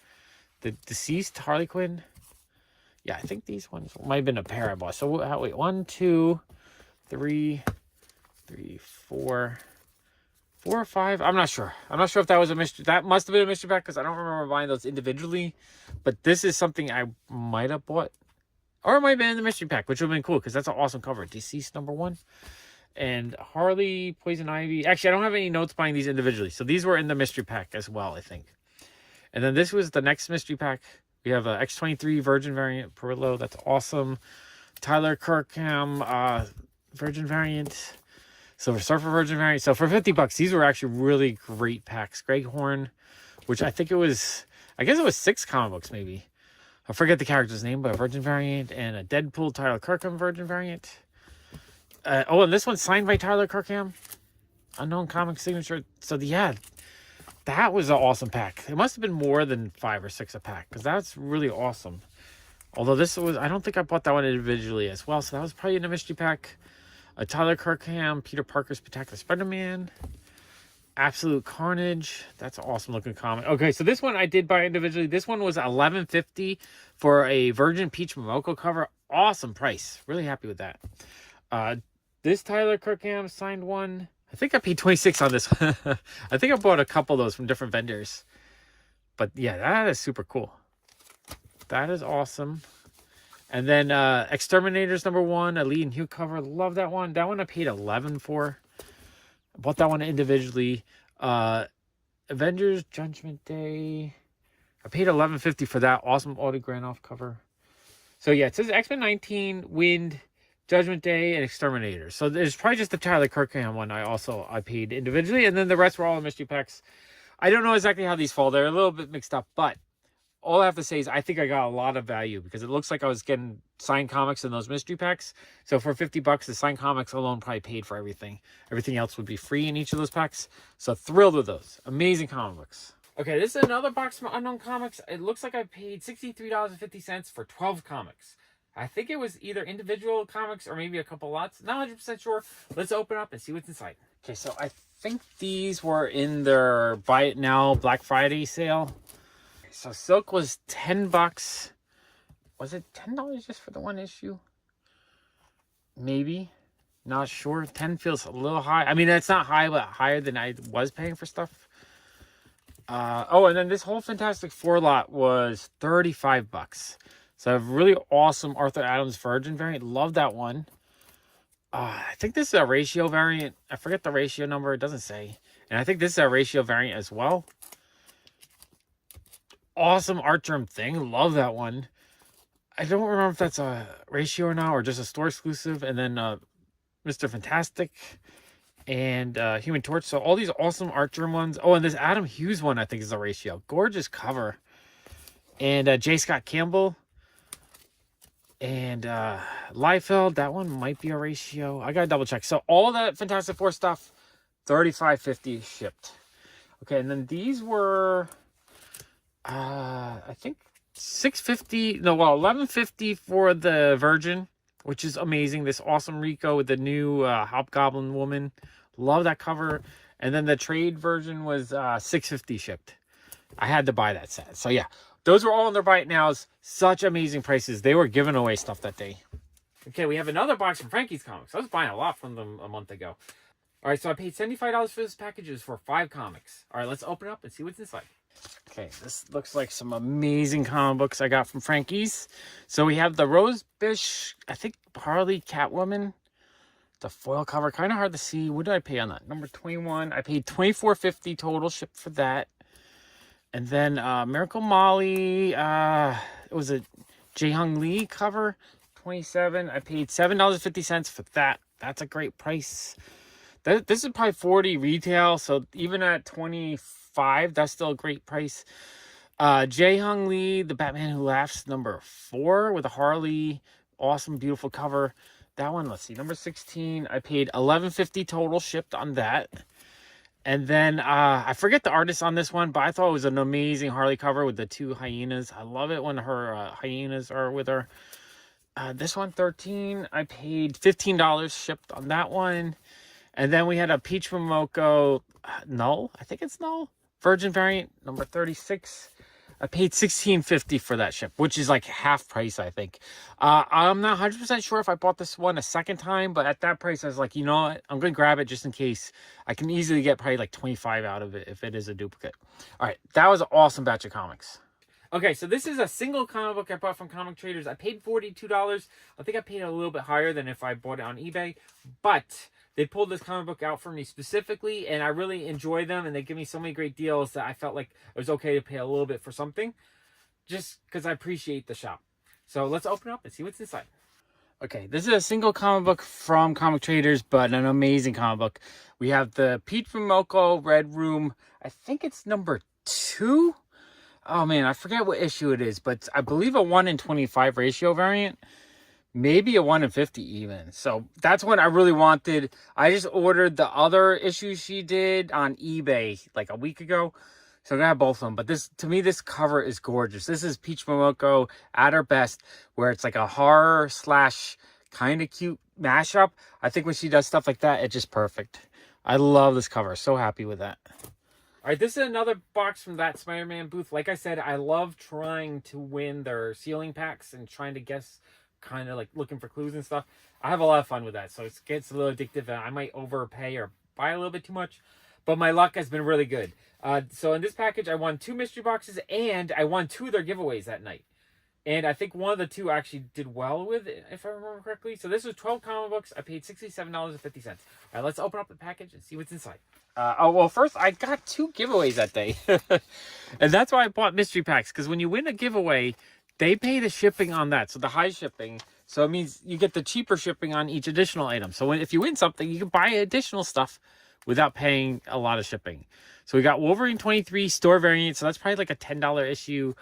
The Deceased Harley Quinn. Yeah, I think these ones might have been a pair I bought. So wait, 1, 2, 3, 4 or 5. I'm not sure. I'm not sure if that was a mystery. That must have been a mystery pack because I don't remember buying those individually. But this is something I might have bought. Or it might have been in the mystery pack, which would have been cool because that's an awesome cover. Deceased #1. And Harley, Poison Ivy. Actually, I don't have any notes buying these individually. So these were in the mystery pack as well, I think. And then this was the next mystery pack. We have a X23 Virgin variant Perillo. That's awesome. Tyler Kirkham Virgin variant. Silver Surfer Virgin variant. So for $50, these were actually really great packs. Greg Horn, which I think I guess it was 6 comic books maybe. I forget the character's name, but a Virgin variant and a Deadpool Tyler Kirkham Virgin variant. And this one's signed by Tyler Kirkham. Unknown Comics signature. So yeah, that was an awesome pack. It must have been more than 5 or 6 a pack because that's really awesome. Although I don't think I bought that one individually as well. So that was probably in a mystery pack. Tyler Kirkham, Peter Parker's Spectacular Spider-Man. Absolute Carnage. That's an awesome looking comic. Okay, so this one I did buy individually. This one was $11.50 for a Virgin Peach Momoko cover. Awesome price. Really happy with that. This Tyler Kirkham signed one. I think I paid $26 on this one. I think I bought a couple of those from different vendors. But yeah, that is super cool. That is awesome. And then Exterminators #1, a Lee and Hugh cover. Love that one. That one I paid $11 for. I bought that one individually. Avengers Judgment Day. I paid $11.50 for that awesome Autogranoff cover. So yeah, it says X-Men 19, Wind, Judgment Day, and Exterminator. So there's probably just the Tyler Kirkham one I paid individually, and then the rest were all in mystery packs. I don't know exactly how these fall. They're a little bit mixed up, but all I have to say is I think I got a lot of value because it looks like I was getting signed comics in those mystery packs. So for $50, the signed comics alone probably paid for everything. Everything else would be free in each of those packs. So thrilled with those. Amazing comic books. Okay, this is another box from Unknown Comics. It looks like I paid $63.50 for 12 comics. I think it was either individual comics or maybe a couple lots. Not 100% sure. Let's open up and see what's inside. Okay, so I think these were in their Buy It Now Black Friday sale. So Silk was $10. Was it $10 just for the one issue? Maybe. Not sure. 10 feels a little high. I mean, it's not high, but higher than I was paying for stuff. Oh, and then this whole Fantastic Four lot was $35. So a really awesome Arthur Adams Virgin variant. Love that one. I think this is a ratio variant. I forget the ratio number. It doesn't say. And I think this is a ratio variant as well. Awesome art germ thing. Love that one. I don't remember if that's a ratio or not, or just a store exclusive. And then Mr. Fantastic and Human Torch. So all these awesome art germ ones. Oh, and this Adam Hughes one I think is a ratio. Gorgeous cover. And J. Scott Campbell. And Liefeld, that one might be a ratio. I gotta double check. So all that Fantastic Four stuff, $35.50 shipped. Okay, and then these were I think $11.50 for the Virgin, which is amazing. This awesome Rico with the new Hobgoblin woman. Love that cover. And then the trade version was $6.50 shipped. I had to buy that set. So yeah, those were all in their Buy It Nows. Such amazing prices. They were giving away stuff that day. Okay, we have another box from Frankie's Comics. I was buying a lot from them a month ago. All right, so I paid $75 for this package. It was for 5 comics. All right, let's open it up and see what's inside. Okay, this looks like some amazing comic books I got from Frankie's. So we have the Rose Bish, I think Harley Catwoman. The foil cover, kind of hard to see. What did I pay on that? Number 21. I paid $24.50 total shipped for that. And then Miracle Molly, it was a Jae-Hung Lee cover, 27. I paid $7.50 for that. That's a great price. This is probably 40 retail, so even at 25, that's still a great price. Jae-Hung Lee, The Batman Who Laughs, number 4 with a Harley, awesome, beautiful cover. That one, let's see, number 16. I paid $11.50 total shipped on that. And then I forget the artist on this one, but I thought it was an amazing Harley cover with the 2 hyenas. I love it when her hyenas are with her. This one, 13. I paid $15 shipped on that one. And then we had a Peach Momoko Null. I think it's Null. Virgin variant, number 36. I paid $16.50 for that ship, which is like half price, I think. I'm not 100% sure if I bought this one a second time, but at that price, I was like, you know what? I'm going to grab it just in case. I can easily get probably like 25 out of it if it is a duplicate. All right, that was an awesome batch of comics. Okay, so this is a single comic book I bought from Comic Traders. I paid $42. I think I paid a little bit higher than if I bought it on eBay, but they pulled this comic book out for me specifically, and I really enjoy them, and they give me so many great deals that I felt like it was okay to pay a little bit for something, just because I appreciate the shop. So let's open up and see what's inside. Okay, this is a single comic book from Comic Traders, but an amazing comic book. We have the Pete Momoko Red Room. I think it's number 2. Oh man, I forget what issue it is, but I believe a 1 in 25 ratio variant. Maybe a 1 in 50 even. So that's what I really wanted. I just ordered the other issue she did on eBay like a week ago. So I'm going to have both of them. But this, to me, this cover is gorgeous. This is Peach Momoko at her best, where it's like a horror / kind of cute mashup. I think when she does stuff like that, it's just perfect. I love this cover. So happy with that. All right, this is another box from that Spider-Man booth. Like I said, I love trying to win their ceiling packs and trying to guess, kind of like looking for clues and stuff. I have a lot of fun with that, so it gets a little addictive. I might overpay or buy a little bit too much, but my luck has been really good. So in this package, I won 2 mystery boxes, and I won 2 of their giveaways that night. And I think one of the 2 actually did well with it, if I remember correctly. So this was 12 comic books. I paid $67.50. All right, let's open up the package and see what's inside. Well, first, I got 2 giveaways that day. And that's why I bought mystery packs, because when you win a giveaway, they pay the shipping on that. So the high shipping. So it means you get the cheaper shipping on each additional item. So if you win something, you can buy additional stuff without paying a lot of shipping. So we got Wolverine 23 store variant. So that's probably like a $10 issue.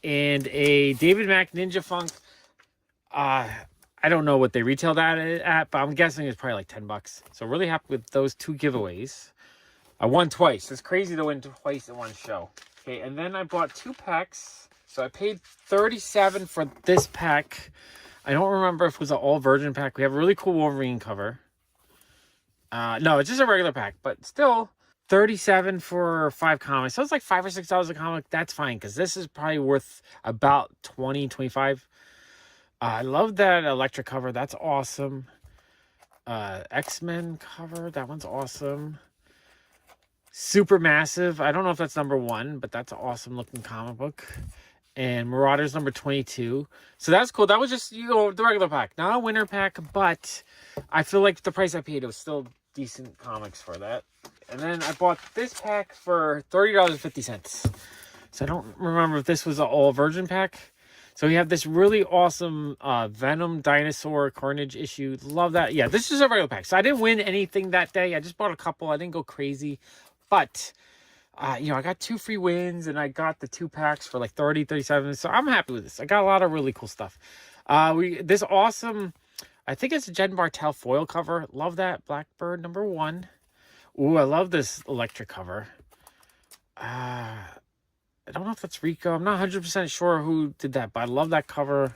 And a David Mack Ninja Funk. I don't know what they retailed that at, but I'm guessing it's probably like $10. So really happy with those two giveaways. I won twice. It's crazy to win twice in one show. Okay, and then I bought 2 packs. So I paid $37 for this pack. I don't remember if it was an all virgin pack. We have a really cool Wolverine cover. No, it's just a regular pack, but still $37 for 5 comics. So it's like $5 or $6 a comic. That's fine, because this is probably worth about $20, $25. I love that Electric cover. That's awesome. X-Men cover. That one's awesome. Super Massive. I don't know if that's number 1, but that's an awesome looking comic book. And Marauders number 22. So that's cool. That was just, the regular pack. Not a winter pack, but I feel like the price I paid, it was still decent comics for that. And then I bought this pack for $30.50. So I don't remember if this was an all virgin pack. So we have this really awesome Venom Dinosaur Carnage issue. Love that. Yeah, this is a regular pack. So I didn't win anything that day. I just bought a couple. I didn't go crazy. But, I got 2 free wins. And I got the 2 packs for like 30, 37. So I'm happy with this. I got a lot of really cool stuff. This awesome, I think it's a Jen Bartel foil cover. Love that. Blackbird number 1. Ooh, I love this Electric cover. I don't know if that's Rico. I'm not 100% sure who did that, but I love that cover.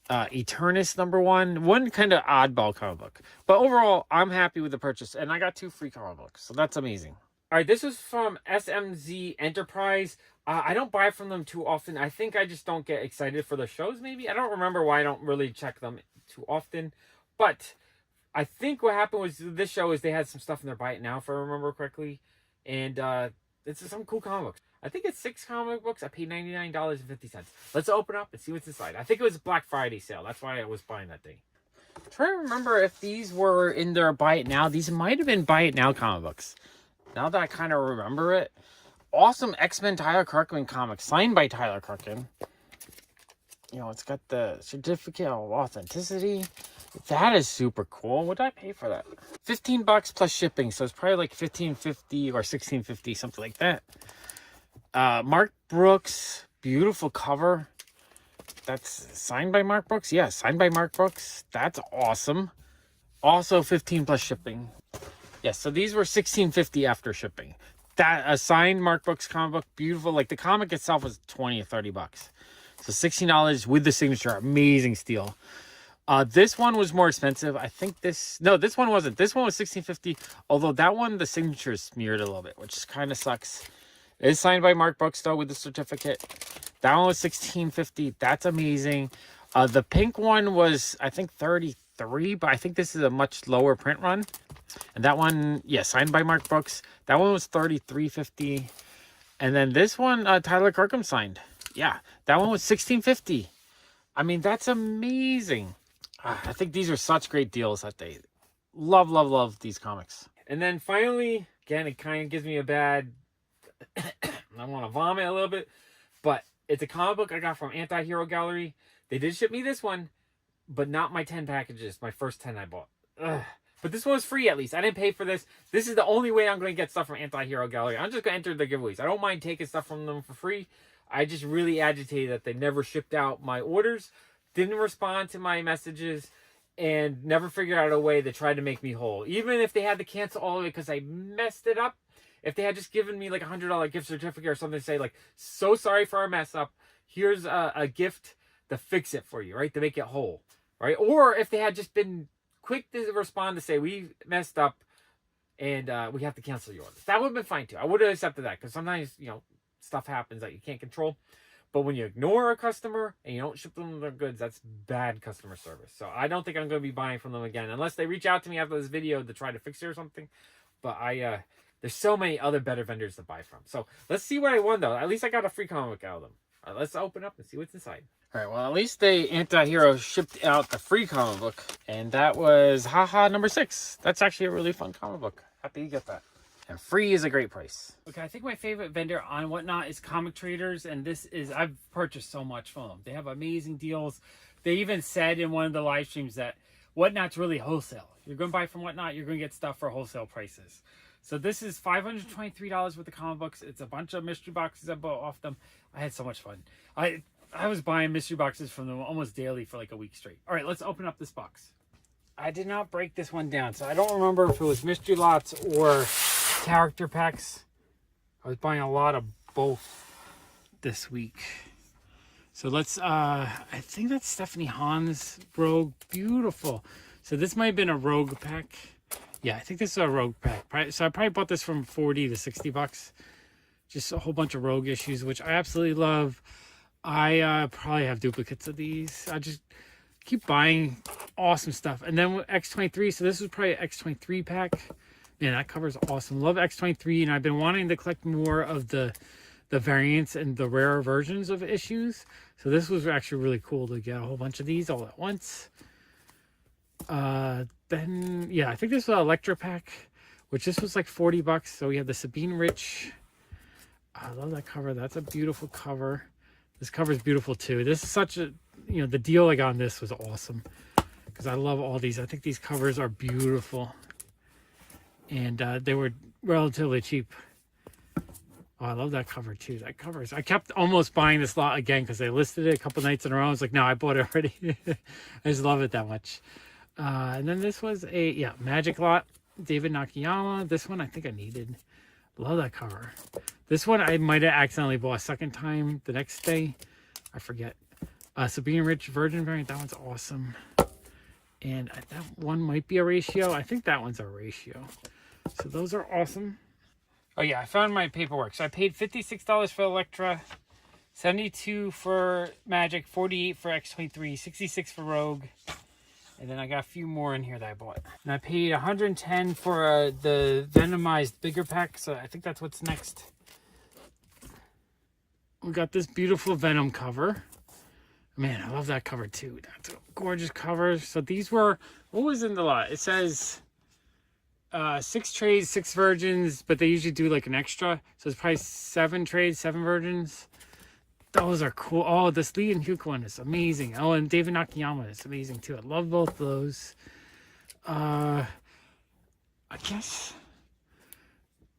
Eternus number 1. One kind of oddball comic book. But overall, I'm happy with the purchase. And I got 2 free comic books. So that's amazing. All right, this was from SMZ Enterprise. I don't buy from them too often. I think I just don't get excited for the shows, maybe. I don't remember why I don't really check them too often. But I think what happened was this show is they had some stuff in their Buy It Now, if I remember correctly. And it's some cool comic books. I think it's 6 comic books. I paid $99.50. Let's open up and see what's inside. I think it was a Black Friday sale. That's why I was buying that day. I'm trying to remember if these were in their Buy It Now. These might have been Buy It Now comic books. Now that I kind of remember it. Awesome X-Men Tyler Kirkman comic. Signed by Tyler Kirkman. It's got the certificate of authenticity. That is super cool. What did I pay for that? $15 plus shipping. So it's probably like $15.50 or $16.50, something like that. Mark Brooks, beautiful cover. That's signed by Mark Brooks. Yeah, signed by Mark Brooks. That's awesome. Also 15 plus shipping. Yes, so these were $16.50 after shipping. That a signed Mark Brooks comic book, beautiful. Like the comic itself was $20 or $30. So $16 with the signature, amazing steal. This one was more expensive. I think this one wasn't. This one was $16.50. Although that one, the signature is smeared a little bit, which kind of sucks. It is signed by Mark Brooks though with the certificate. That one was $16.50. That's amazing. The pink one was I think $33, but I think this is a much lower print run. And that one, yeah, signed by Mark Brooks. That one was $33.50. And then this one, Tyler Kirkham signed. Yeah, that one was $16.50. I mean, that's amazing. I think these are such great deals that they love these comics. And then finally, again, it kind of gives me a bad... I want to vomit a little bit, but it's a comic book I got from Anti-Hero Gallery. They did ship me this one, but not my 10 packages. My first 10 I bought. Ugh. But this one was free at least. I didn't pay for this. This is the only way I'm going to get stuff from Anti-Hero Gallery. I'm just going to enter the giveaways. I don't mind taking stuff from them for free. I just really agitated that they never shipped out my orders, didn't respond to my messages, and never figured out a way to try to make me whole. Even if they had to cancel all of it because I messed it up, if they had just given me like a $100 gift certificate or something to say like, so sorry for our mess up, here's a gift to fix it for you, right? To make it whole, right? Or if they had just been quick to respond to say, we messed up and we have to cancel your order. That would have been fine too. I would have accepted that because sometimes, stuff happens that you can't control. But when you ignore a customer and you don't ship them their goods, that's bad customer service. So I don't think I'm going to be buying from them again unless they reach out to me after this video to try to fix it or something. But there's so many other better vendors to buy from. So let's see what I won though. At least I got a free comic book out of them. All right, let's open up and see what's inside. All right, well, at least they Anti-Hero shipped out the free comic book. And that was Haha number 6. That's actually a really fun comic book. Happy you get that. And free is a great price. Okay, I think my favorite vendor on Whatnot is Comic Traders, and I've purchased so much from them. They have amazing deals. They even said in one of the live streams that Whatnot's really wholesale. You're going to buy from Whatnot, you're going to get stuff for wholesale prices. So this is $523 worth of comic books. It's a bunch of mystery boxes I bought off them. I had so much fun. I was buying mystery boxes from them almost daily for like a week straight. All right, let's open up this box. I did not break this one down, so I don't remember if it was mystery lots or character packs. I was buying a lot of both this week. So let's, I think that's Stephanie Hahn's Rogue. Beautiful. So this might have been a Rogue pack. Yeah, I think this is a Rogue pack. So I probably bought this from 40 to 60 bucks. Just a whole bunch of Rogue issues, which I absolutely love. I probably have duplicates of these. I just keep buying awesome stuff. And then with X23, so this was probably an X23 pack. Man, that cover's awesome. Love X23, and I've been wanting to collect more of the variants and the rarer versions of issues. So this was actually really cool to get a whole bunch of these all at once. Then, yeah, I think this was an Electra pack, which this was like 40 bucks. So we have the Sabine Rich. I love that cover. That's a beautiful cover. This cover is beautiful too. This is such a, the deal I got on this was awesome because I love all these. I think these covers are beautiful. And they were relatively cheap. Oh, I love that cover too. That covers. I kept almost buying this lot again because they listed it a couple nights in a row. I was like, no, I bought it already. I just love it that much. And then this was a Magic lot. David Nakayama. This one I think I needed. Love that cover. This one I might have accidentally bought a second time the next day. I forget. Sabine Rich Virgin variant. That one's awesome. And that one might be a ratio. I think that one's a ratio. So those are awesome. Oh yeah, I found my paperwork. So I paid $56 for Electra, $72 for Magic, $48 for X23, $66 for Rogue. And then I got a few more in here that I bought. And I paid $110 for the Venomized bigger pack. So I think that's what's next. We got this beautiful Venom cover. Man, I love that cover too. That's a gorgeous cover. So these were, what was in the lot? It says 6 trades, 6 virgins, but they usually do like an extra. So it's probably 7 trades, 7 virgins. Those are cool. Oh, this Lee and Hugh one is amazing. Oh, and David Nakayama is amazing too. I love both of those. I guess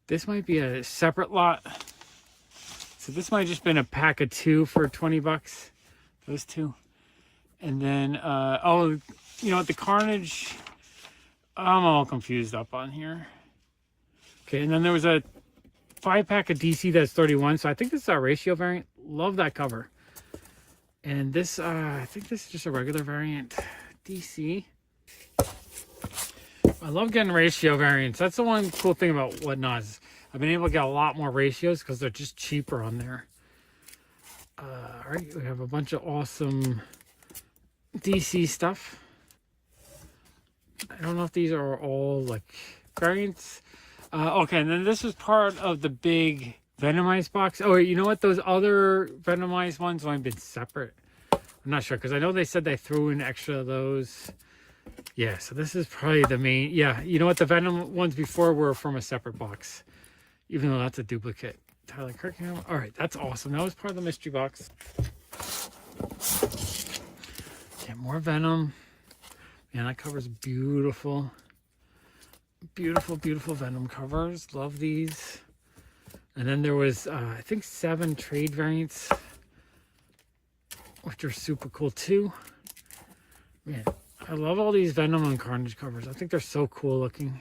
this might be a separate lot. So this might have just been a pack of 2 for 20 bucks. Those 2. And then, oh, the Carnage, I'm all confused up on here. Okay, and then there was a 5-pack of DC that's 31. So I think this is our ratio variant. Love that cover. And this, I think this is just a regular variant. DC. I love getting ratio variants. That's the one cool thing about Whatnot is I've been able to get a lot more ratios because they're just cheaper on there. All right, we have a bunch of awesome DC stuff. I don't know if these are all like variants. Okay, and then this was part of the big Venomized box. Oh, you know what? Those other Venomized ones might have been separate. I'm not sure because I know they said they threw in extra of those. Yeah, so this is probably the main. Yeah, you know what? The Venom ones before were from a separate box, even though that's a duplicate. Tyler Kirkham. All right, that's awesome. That was part of the mystery box. Yeah, more Venom. Man, that cover's beautiful. Beautiful, beautiful Venom covers. Love these. And then there was, I think, 7 trade variants, which are super cool too. Man, I love all these Venom and Carnage covers. I think they're so cool looking.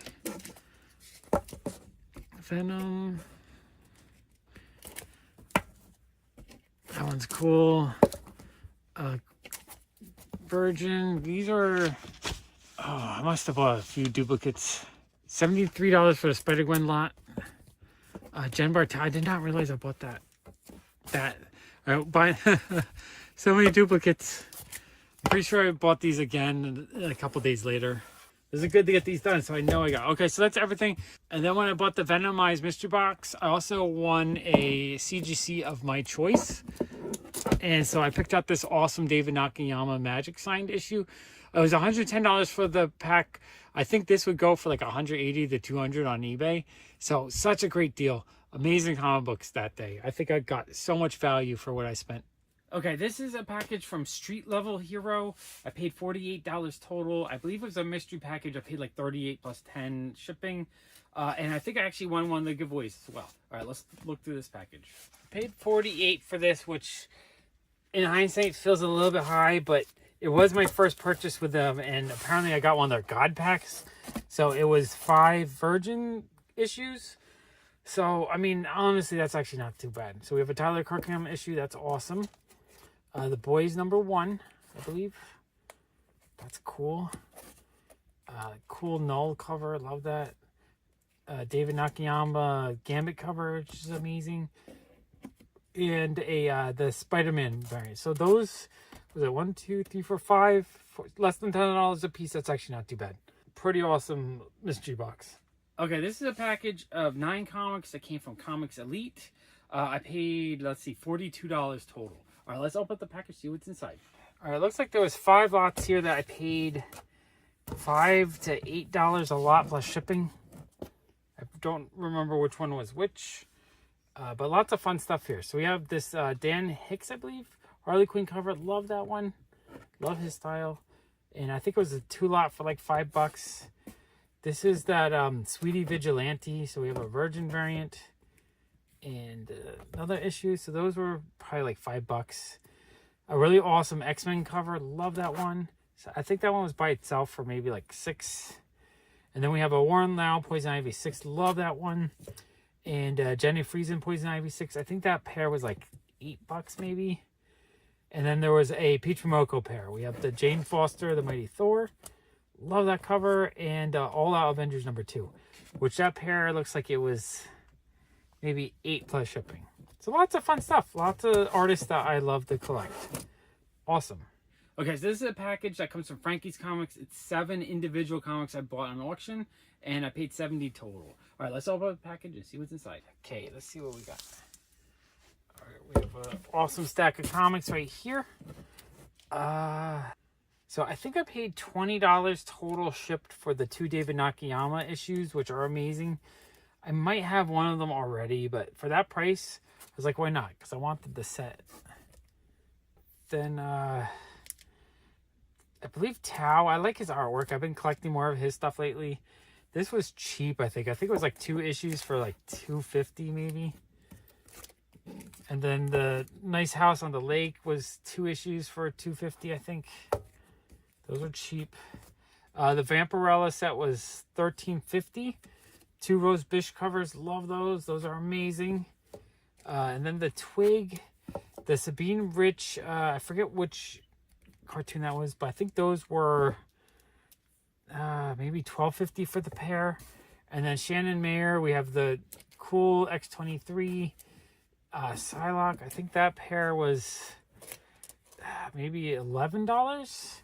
Venom. That one's cool. Virgin. These are, I must have bought a few duplicates. $73 for the Spider-Gwen lot. Jen Bartel. I did not realize I bought that. I buy so many duplicates. I'm pretty sure I bought these again a couple days later. This is good to get these done, so I know I got. Okay, so that's everything. And then when I bought the Venomized mystery box, I also won a CGC of my choice. And so I picked up this awesome David Nakayama Magic signed issue. It was $110 for the pack. I think this would go for like $180 to $200 on eBay. So such a great deal. Amazing comic books that day. I think I got so much value for what I spent. Okay, this is a package from Street Level Hero. I paid $48 total. I believe it was a mystery package. I paid like $38 plus $10 shipping. And I think I actually won one of the giveaways as well. All right, let's look through this package. I paid $48 for this, which in hindsight feels a little bit high, but it was my first purchase with them. And apparently I got one of their God packs. So it was 5 Virgin issues. So, I mean, honestly, that's actually not too bad. So we have a Tyler Kirkham issue. That's awesome. The Boys #1, I believe. That's cool. Cool Null cover. Love that. David Nakayama Gambit cover, which is amazing. And the Spider-Man variant. So those, was it 1, 2, 3, 4, 5? Less than $10 a piece. That's actually not too bad. Pretty awesome mystery box. Okay, this is a package of 9 comics that came from Comics Elite. I paid, let's see, $42 total. All right, let's open up the package, see what's inside. All right, looks like there was 5 lots here that I paid $5 to $8 a lot plus shipping. I don't remember which one was which, but lots of fun stuff here. So we have this Dan Hicks, I believe, Harley Quinn cover. Love that one. Love his style. And I think it was a 2 lot for like $5. This is that Sweetie Vigilante. So we have a Virgin variant and another issue. So those were probably like $5. A really awesome X-Men cover. Love that one. So I think that one was by itself for maybe like $6. And then we have a Warren Lau Poison Ivy 6. Love that one. And Jenny Friesen Poison Ivy 6. I think that pair was like $8 maybe. And then there was a Peach Momoko pair. We have the Jane Foster, the Mighty Thor. Love that cover. And All Out Avengers #2. Which that pair looks like it was maybe $8 plus shipping. So lots of fun stuff. Lots of artists that I love to collect. Awesome. Okay, so this is a package that comes from Frankie's Comics. It's 7 individual comics I bought on auction, and I paid $70 total. All right, let's open up the package and see what's inside. Okay, let's see what we got. All right, we have an awesome stack of comics right here. So I think I paid $20 total shipped for the 2 David Nakayama issues, which are amazing. I might have one of them already, but for that price, I was like, why not? Because I wanted the set. Then, I believe Tao, I like his artwork. I've been collecting more of his stuff lately. This was cheap, I think. I think it was like 2 issues for like $2.50 maybe. And then the Nice House on the Lake was 2 issues for $2.50, I think. Those are cheap. The Vampirella set was $13.50. 2 Rose Bish covers, love those. Those are amazing. And then the Twig, the Sabine Rich, I forget which cartoon that was, but I think those were maybe $12.50 for the pair. And then Shannon Mayer, we have the cool X-23 Psylocke. I think that pair was maybe $11.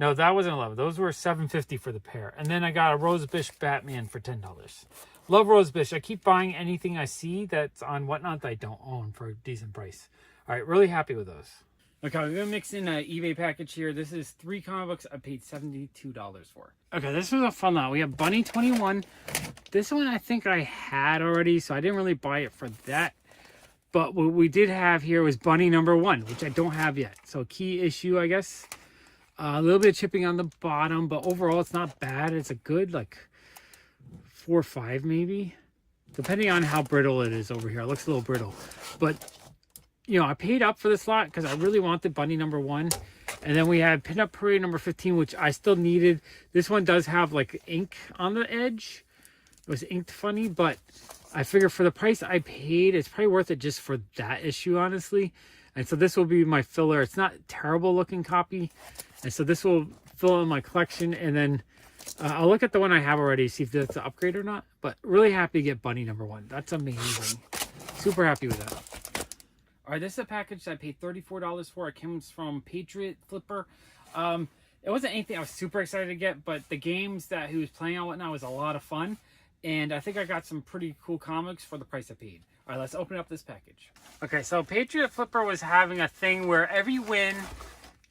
No, that wasn't 11. Those were $7.50 for the pair. And then I got a Rose Bish Batman for $10. Love Rose Bish. I keep buying anything I see that's on Whatnot that I don't own for a decent price. All right, really happy with those. Okay, I'm going to mix in an eBay package here. This is 3 comic books I paid $72 for. Okay, this was a fun lot. We have Bunny 21. This one I think I had already, so I didn't really buy it for that. But what we did have here was Bunny #1, which I don't have yet. So key issue, I guess. A little bit of chipping on the bottom, but overall it's not bad. It's a good, like, 4 or 5 maybe. Depending on how brittle it is over here. It looks a little brittle. But, you know, I paid up for this lot because I really wanted Bunny #1. And then we had Pinup Parade #15, which I still needed. This one does have, like, ink on the edge. It was inked funny, but I figure for the price I paid, it's probably worth it just for that issue, honestly. And so this will be my filler. It's not a terrible looking copy. And so this will fill in my collection. And then I'll look at the one I have already, see if that's an upgrade or not. But really happy to get Bunny #1. That's amazing. Super happy with that. All right, this is a package that I paid $34 for. It comes from Patriot Flipper. It wasn't anything I was super excited to get, but the games that he was playing on whatnot was a lot of fun. And I think I got some pretty cool comics for the price I paid. All right, let's open up this package. Okay, so Patriot Flipper was having a thing where every win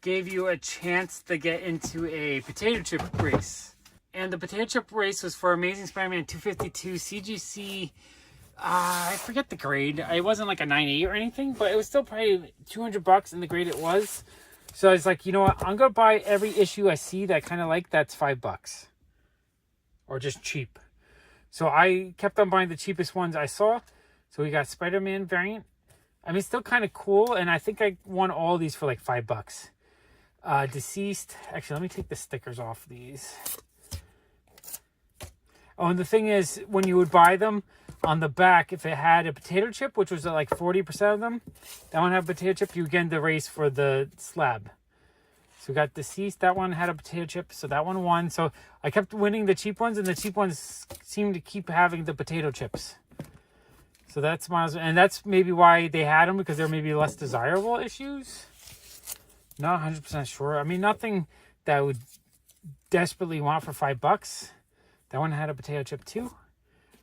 gave you a chance to get into a potato chip race. And the potato chip race was for Amazing Spider-Man 252 CGC. I forget the grade. It wasn't like a 9.8 or anything, but it was still probably $200 in the grade it was. So I was like, you know what? I'm going to buy every issue I see that I kind of like that's $5. Or just cheap. So I kept on buying the cheapest ones I saw. So we got Spider-Man variant. I mean, still kind of cool. And I think I won all these for like $5. Deceased. Actually, let me take the stickers off these. Oh, and the thing is, when you would buy them, on the back, if it had a potato chip, which was like 40% of them, that one had a potato chip, you get the race for the slab. So we got Deceased. That one had a potato chip, so that one won. So I kept winning the cheap ones, and the cheap ones seemed to keep having the potato chips. So that's my, and that's maybe why they had them, because they're maybe less desirable issues. Not 100% sure. I mean, nothing that I would desperately want for $5. That one had a potato chip too.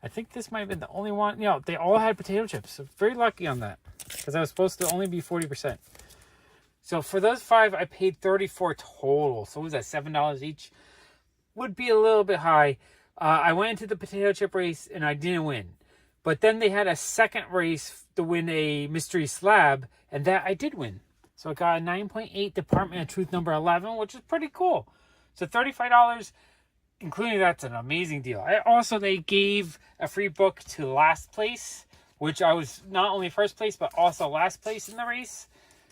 I think this might have been the only one. You know, they all had potato chips. So very lucky on that, because I was supposed to only be 40%. So for those 5, I paid $34 total. So what was that, $7 each? Would be a little bit high. I went into the potato chip race and I didn't win. But then they had a second race to win a mystery slab, and that I did win. So I got a 9.8 Department of Truth number 11, which is pretty cool. So $35, including that's an amazing deal. They gave a free book to last place, which I was not only first place, but also last place in the race.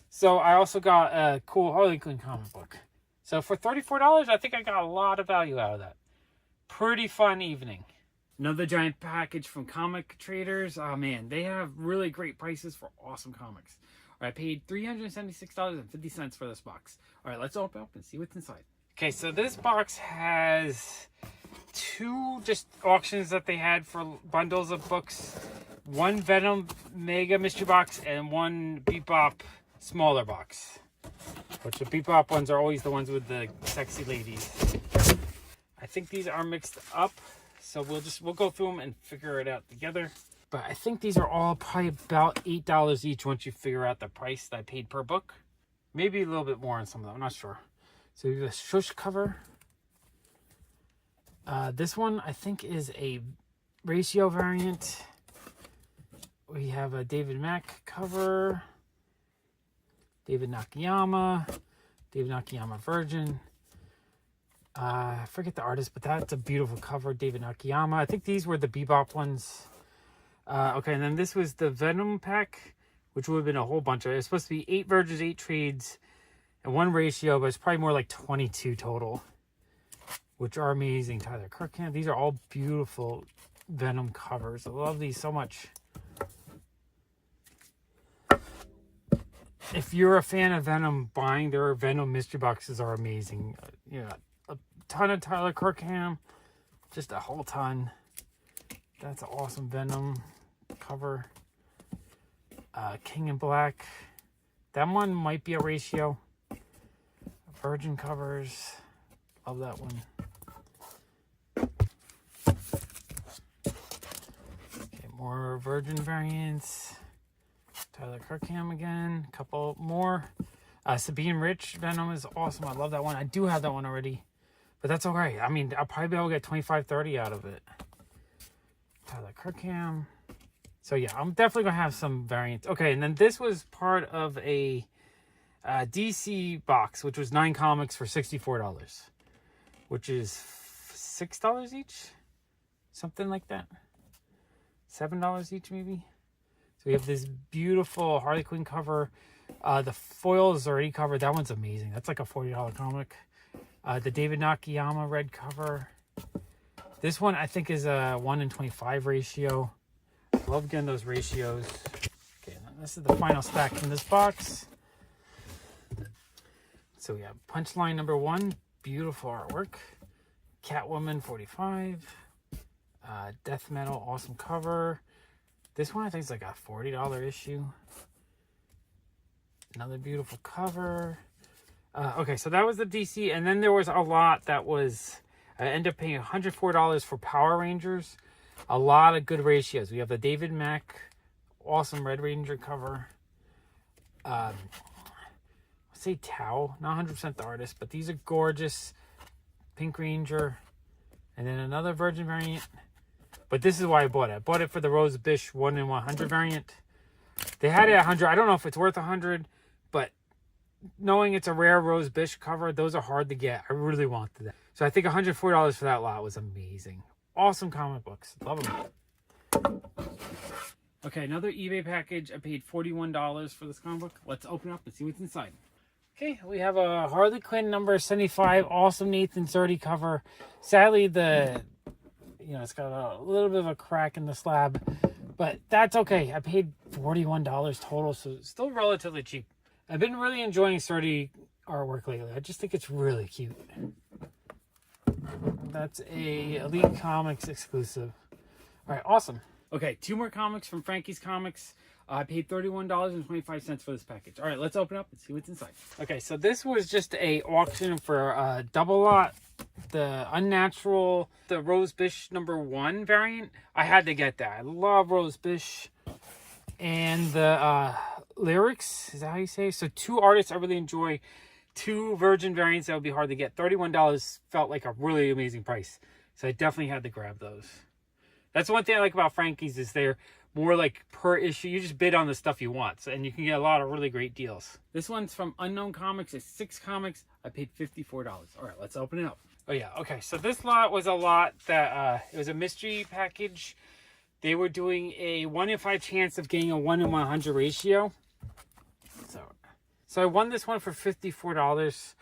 So I also got a cool Harley Quinn comic book. So for $34, I think I got a lot of value out of that. Pretty fun evening. Another giant package from Comic Traders. Oh man, they have really great prices for awesome comics. All right, I paid $376.50 for this box. All right, let's open up and see what's inside. Okay, so this box has 2 just auctions that they had for bundles of books. 1 Venom Mega Mystery Box and 1 Bebop smaller box. Which the Bebop ones are always the ones with the sexy ladies. I think these are mixed up, so we'll go through them and figure it out together. But I think these are all probably about $8 each once you figure out the price that I paid per book. Maybe a little bit more on some of them, I'm not sure. So we have a shush cover. This one I think is a ratio variant. We have a David Mack cover. David Nakayama Virgin. I forget the artist, but that's a beautiful cover. David Nakayama. I think these were the Bebop ones. Okay, and then this was the Venom pack, which would have been a whole bunch of it. It's supposed to be 8 Virgins, 8 trades, and 1 ratio, but it's probably more like 22 total, which are amazing. Tyler Kirkham. These are all beautiful Venom covers. I love these so much. If you're a fan of Venom, buying their Venom mystery boxes are amazing. A ton of Tyler Kirkham, just a whole ton. That's an awesome Venom cover. King in Black. That one might be a ratio. Virgin covers. Love that one. Okay, more Virgin variants. Tyler Kirkham again. A couple more. Sabine Rich Venom is awesome. I love that one. I do have that one already. But that's alright. I mean, I'll probably be able to get 25, 30 out of it. Tyler Kirkham. So yeah, I'm definitely going to have some variants. Okay, and then this was part of a DC box, which was 9 comics for $64. Which is $6 each? Something like that. $7 each maybe? So we have this beautiful Harley Quinn cover. The foil is already covered. That one's amazing. That's like a $40 comic. The David Nakayama red cover. This one I think is a 1:25 ratio. Love getting those ratios. Okay, this is the final stack from this box. So we have Punchline number 1. Beautiful artwork. Catwoman 45. Death Metal, awesome cover. This one I think is like a $40 issue. Another beautiful cover. Okay, so that was the DC, and then there was a lot that was... I ended up paying $104 for Power Rangers. A lot of good ratios. We have the David Mack, awesome Red Ranger cover. Say Tau, not 100% the artist, but these are gorgeous. Pink Ranger, and then another Virgin variant. But this is why I bought it. I bought it for the Rose Bish 1 in 100 variant. They had it at 100. I don't know if it's worth 100, but knowing it's a rare Rose Bish cover, those are hard to get. I really wanted that. So I think $104 for that lot was amazing. Awesome comic books. Love them. Okay, another eBay package. I paid $41 for this comic book. Let's open it up and see what's inside. Okay, we have a Harley Quinn number 75. Awesome Nathan Zerdy cover. Sadly, it's got a little bit of a crack in the slab, but that's okay. I paid $41 total, so it's still relatively cheap. I've been really enjoying Zerdy artwork lately. I just think it's really cute. That's a Elite Comics exclusive. All right, awesome. Okay, 2 more comics from Frankie's Comics. I paid $31.25 for this package. All right, let's open up and see what's inside. Okay, so this was just a auction for a double lot. The Unnatural, the Rose Bish number 1 variant. I had to get that. I love Rose Bish. And the Lyrics, is that how you say it? So 2 artists I really enjoy. 2 Virgin variants that would be hard to get. $31 felt like a really amazing price. So I definitely had to grab those. That's one thing I like about Frankie's is they're more like per issue. You just bid on the stuff you want. So, and you can get a lot of really great deals. This one's from Unknown Comics. It's 6 comics. I paid $54. All right, let's open it up. Oh yeah, okay. So this lot was a lot that, it was a mystery package. They were doing a 1 in 5 chance of getting a 1 in 100 ratio. So I won this one for $54.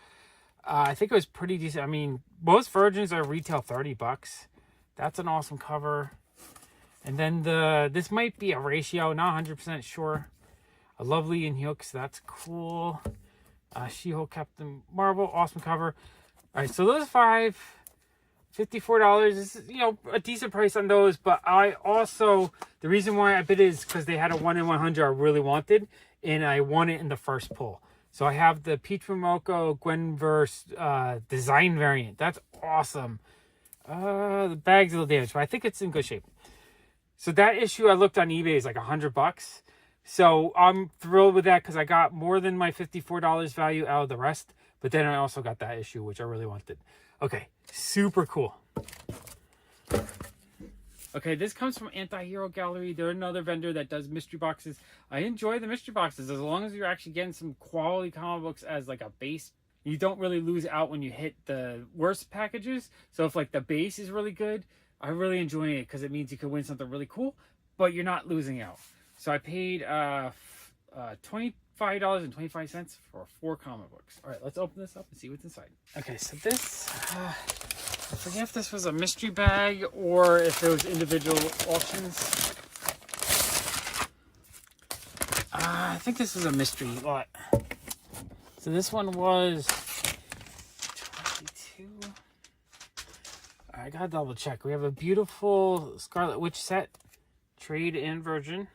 I think it was pretty decent. I mean, most Virgins are retail $30. That's an awesome cover. And then this might be a ratio, not 100% sure. A Lovely in Hooks, that's cool. She-Hulk Captain Marvel, awesome cover. All right, so those 5, $54 is, a decent price on those. But I also, the reason why I bid is because they had a 1 in 100 I really wanted, and I won it in the first pull. So I have the Peach Momoko Gwenverse design variant. That's awesome. The bag's a little damaged, but I think it's in good shape. So that issue I looked on eBay is like $100. So I'm thrilled with that because I got more than my $54 value out of the rest. But then I also got that issue, which I really wanted. Okay, super cool. Okay, this comes from Anti-Hero Gallery. They're another vendor that does mystery boxes. I enjoy the mystery boxes as long as you're actually getting some quality comic books as like a base. You don't really lose out when you hit the worst packages. So if like the base is really good, I really enjoy it because it means you could win something really cool, but you're not losing out. So I paid $25.25 for 4 comic books. All right, let's open this up and see what's inside. Okay, so this, I forget if this was a mystery bag or if it was individual auctions. I think this was a mystery lot. So this one was 22. I gotta double check. We have a beautiful Scarlet Witch set, trade and Virgin.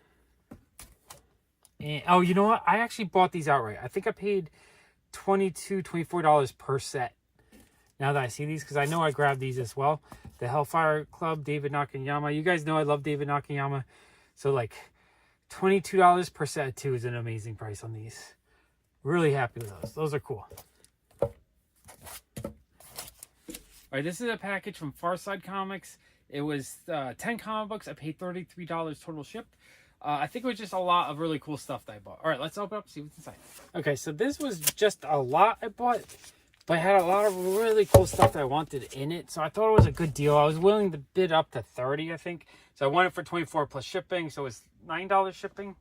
And oh, you know what? I actually bought these outright. I think I paid $24 per set. Now that I see these, because I know I grabbed these as well. The Hellfire Club, David Nakayama. You guys know I love David Nakayama. So like $22 per set too is an amazing price on these. Really happy with those. Those are cool. All right, this is a package from Farside Comics. It was 10 comic books. I paid $33 total shipped. I think it was just a lot of really cool stuff that I bought. All right, let's open up and see what's inside. Okay, so this was just a lot I bought, but I had a lot of really cool stuff that I wanted in it. So I thought it was a good deal. I was willing to bid up to $30, I think. So I won it for $24 plus shipping. So it was $9 shipping,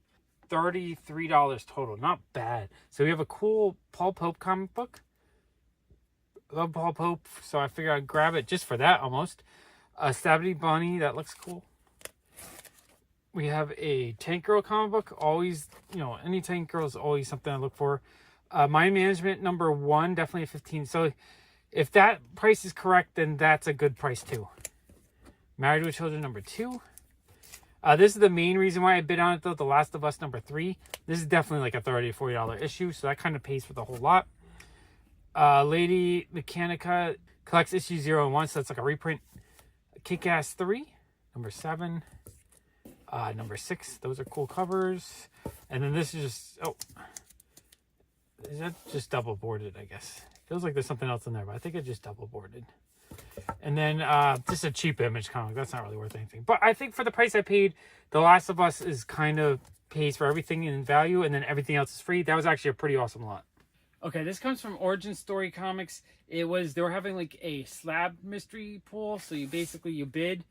$33 total. Not bad. So we have a cool Paul Pope comic book. Love Paul Pope, so I figured I'd grab it just for that almost. A Stabby Bunny, that looks cool. We have a Tank Girl comic book. Always, any Tank Girl is always something I look for. Mind Management number 1, definitely a 15. So if that price is correct, then that's a good price too. Married with Children number 2. This is the main reason why I bid on it though. The Last of Us number 3. This is definitely like a $30 or $40 issue, so that kind of pays for the whole lot. Lady Mechanica collects issue 0 and 1, so that's like a reprint. Kick-Ass 3, number 7, number 6. Those are cool covers. And then this is just, oh, is that just double boarded, I guess? Feels like there's something else in there, but I think it just double boarded. And then just a cheap Image comic. That's not really worth anything. But I think for the price I paid, The Last of Us is kind of pays for everything in value, and then everything else is free. That was actually a pretty awesome lot. Okay, this comes from Origin Story Comics. They were having like a slab mystery pool. So you bid,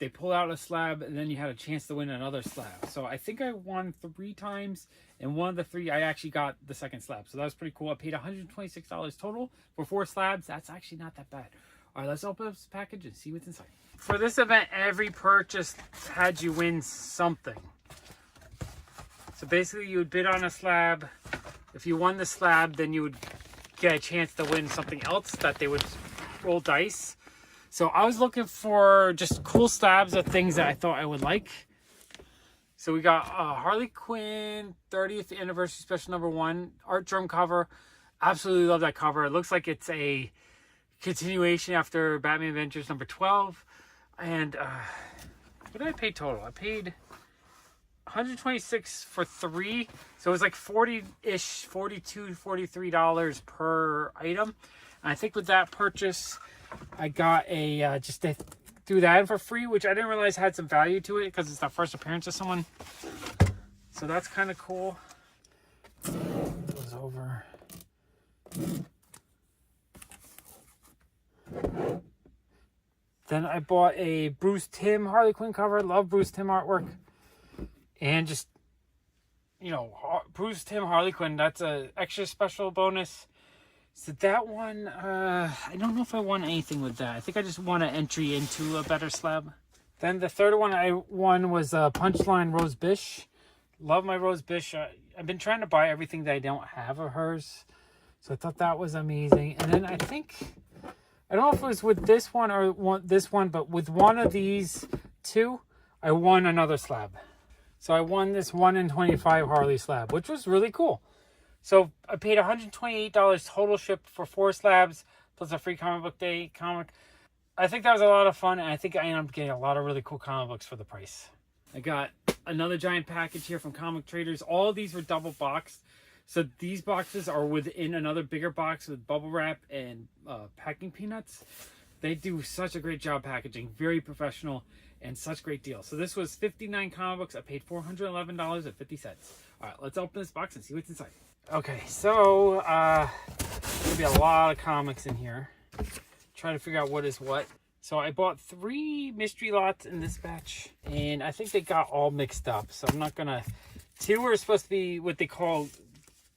they pull out a slab, and then you had a chance to win another slab. So I think I won 3 times, and one of the 3 I actually got the second slab. So that was pretty cool. I paid $126 total for 4 slabs. That's actually not that bad. All right, let's open up this package and see what's inside. For this event, every purchase had you win something. So basically, you would bid on a slab. If you won the slab, then you would get a chance to win something else that they would roll dice. So I was looking for just cool slabs of things that I thought I would like. So we got Harley Quinn 30th Anniversary Special number 1 art drum cover. Absolutely love that cover. It looks like it's a continuation after Batman Adventures number 12. And what did I pay total? I paid $126 for 3, so it was like 40-ish, $42, $43 per item. And I think with that purchase, I got a threw that in for free, which I didn't realize had some value to it because it's the first appearance of someone. So that's kind of cool. Goes over. Then I bought a Bruce Timm Harley Quinn cover. Love Bruce Timm artwork. And just, you know, Bruce Timm Harley Quinn, that's a extra special bonus. So that one, I don't know if I won anything with that. I think I just won an entry into a better slab. Then the third one I won was Punchline Rose Bish. Love my Rose Bish. I've been trying to buy everything that I don't have of hers. So I thought that was amazing. And then I think, I don't know if it was with this one or this one, but with one of these 2, I won another slab. So I won this 1 in 25 Harley slab, which was really cool. So I paid $128 total shipped for 4 slabs, plus a free comic book day comic. I think that was a lot of fun, and I think I ended up getting a lot of really cool comic books for the price. I got another giant package here from Comic Traders. All of these were double boxed. So these boxes are within another bigger box with bubble wrap and packing peanuts. They do such a great job packaging, very professional, and such great deals. So this was 59 comic books. I paid $411.50. All right, let's open this box and see what's inside. Okay, so there'll be a lot of comics in here. Try to figure out what is what. So I bought 3 mystery lots in this batch, and I think they got all mixed up. So I'm not gonna. 2 are supposed to be what they call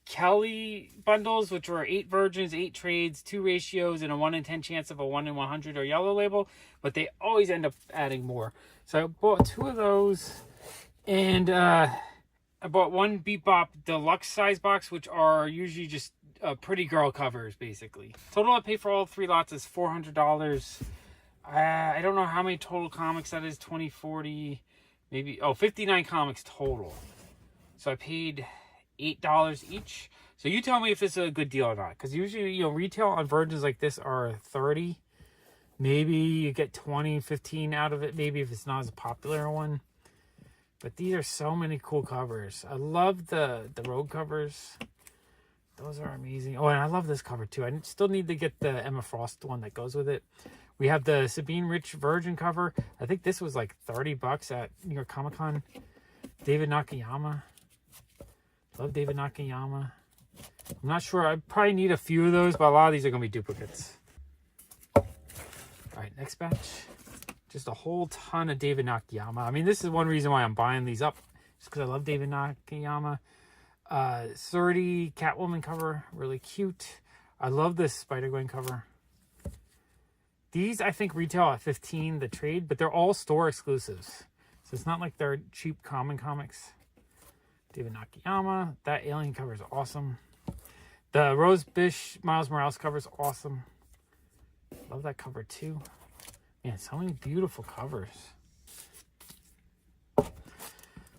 Kelly bundles, which were 8 virgins, 8 trades, 2 ratios, and a 1 in 10 chance of a 1 in 100 or yellow label, but they always end up adding more. So I bought 2 of those, and I bought 1 Bebop deluxe size box, which are usually just pretty girl covers, basically. Total I paid for all 3 lots is $400. I don't know how many total comics that is, 20, 40, maybe, 59 comics total. So I paid $8 each. So you tell me if this is a good deal or not, because usually, you know, retail on virgins like this are 30. Maybe you get 20, 15 out of it, maybe if it's not as popular one. But these are so many cool covers. I love the road covers. Those are amazing. Oh, and I love this cover too. I still need to get the Emma Frost one that goes with it. We have the Sabine Rich Virgin cover. I think this was like $30 at New York Comic Con. David Nakayama. Love David Nakayama. I'm not sure. I probably need a few of those, but a lot of these are going to be duplicates. All right, next batch. Just a whole ton of David Nakayama. I mean, this is one reason why I'm buying these up. Just because I love David Nakayama. 30 Catwoman cover. Really cute. I love this Spider-Gwen cover. These, I think, retail at $15, the trade, but they're all store exclusives. So it's not like they're cheap common comics. David Nakayama. That Alien cover is awesome. The Rose Bish Miles Morales cover is awesome. Love that cover too. Man, so many beautiful covers.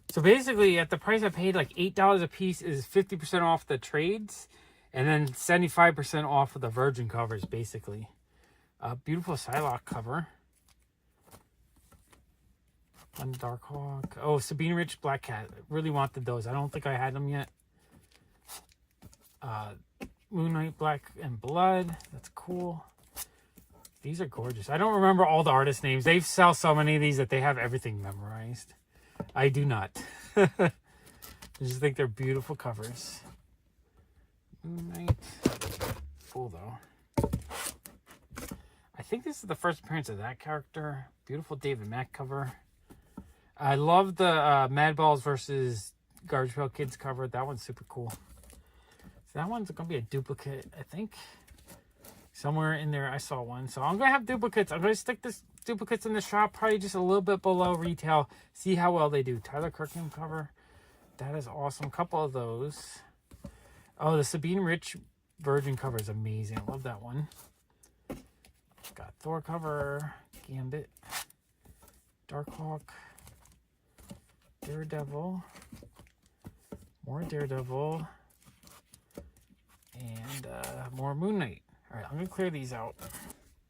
So basically, at the price I paid, like $8 a piece is 50% off the trades. And then 75% off of the Virgin covers, basically. Beautiful Sidewalk cover. One Darkhawk. Oh, Sabine Rich Black Cat. Really wanted those. I don't think I had them yet. Moon Knight Black and Blood. That's cool. These are gorgeous. I don't remember all the artist names. They sell so many of these that they have everything memorized. I do not. I just think they're beautiful covers. Moon Knight. Cool, though. I think this is the first appearance of that character. Beautiful David Mack cover. I love the Mad Balls versus Garbage Pail Kids cover. That one's super cool. So that one's going to be a duplicate, I think. Somewhere in there I saw one. So I'm going to have duplicates. I'm going to stick this duplicates in the shop, probably just a little bit below retail. See how well they do. Tyler Kirkham cover. That is awesome. A couple of those. Oh, the Sabine Rich Virgin cover is amazing. I love that one. Got Thor cover. Gambit. Darkhawk. Daredevil. More Daredevil. And more Moon Knight. Alright, I'm going to clear these out.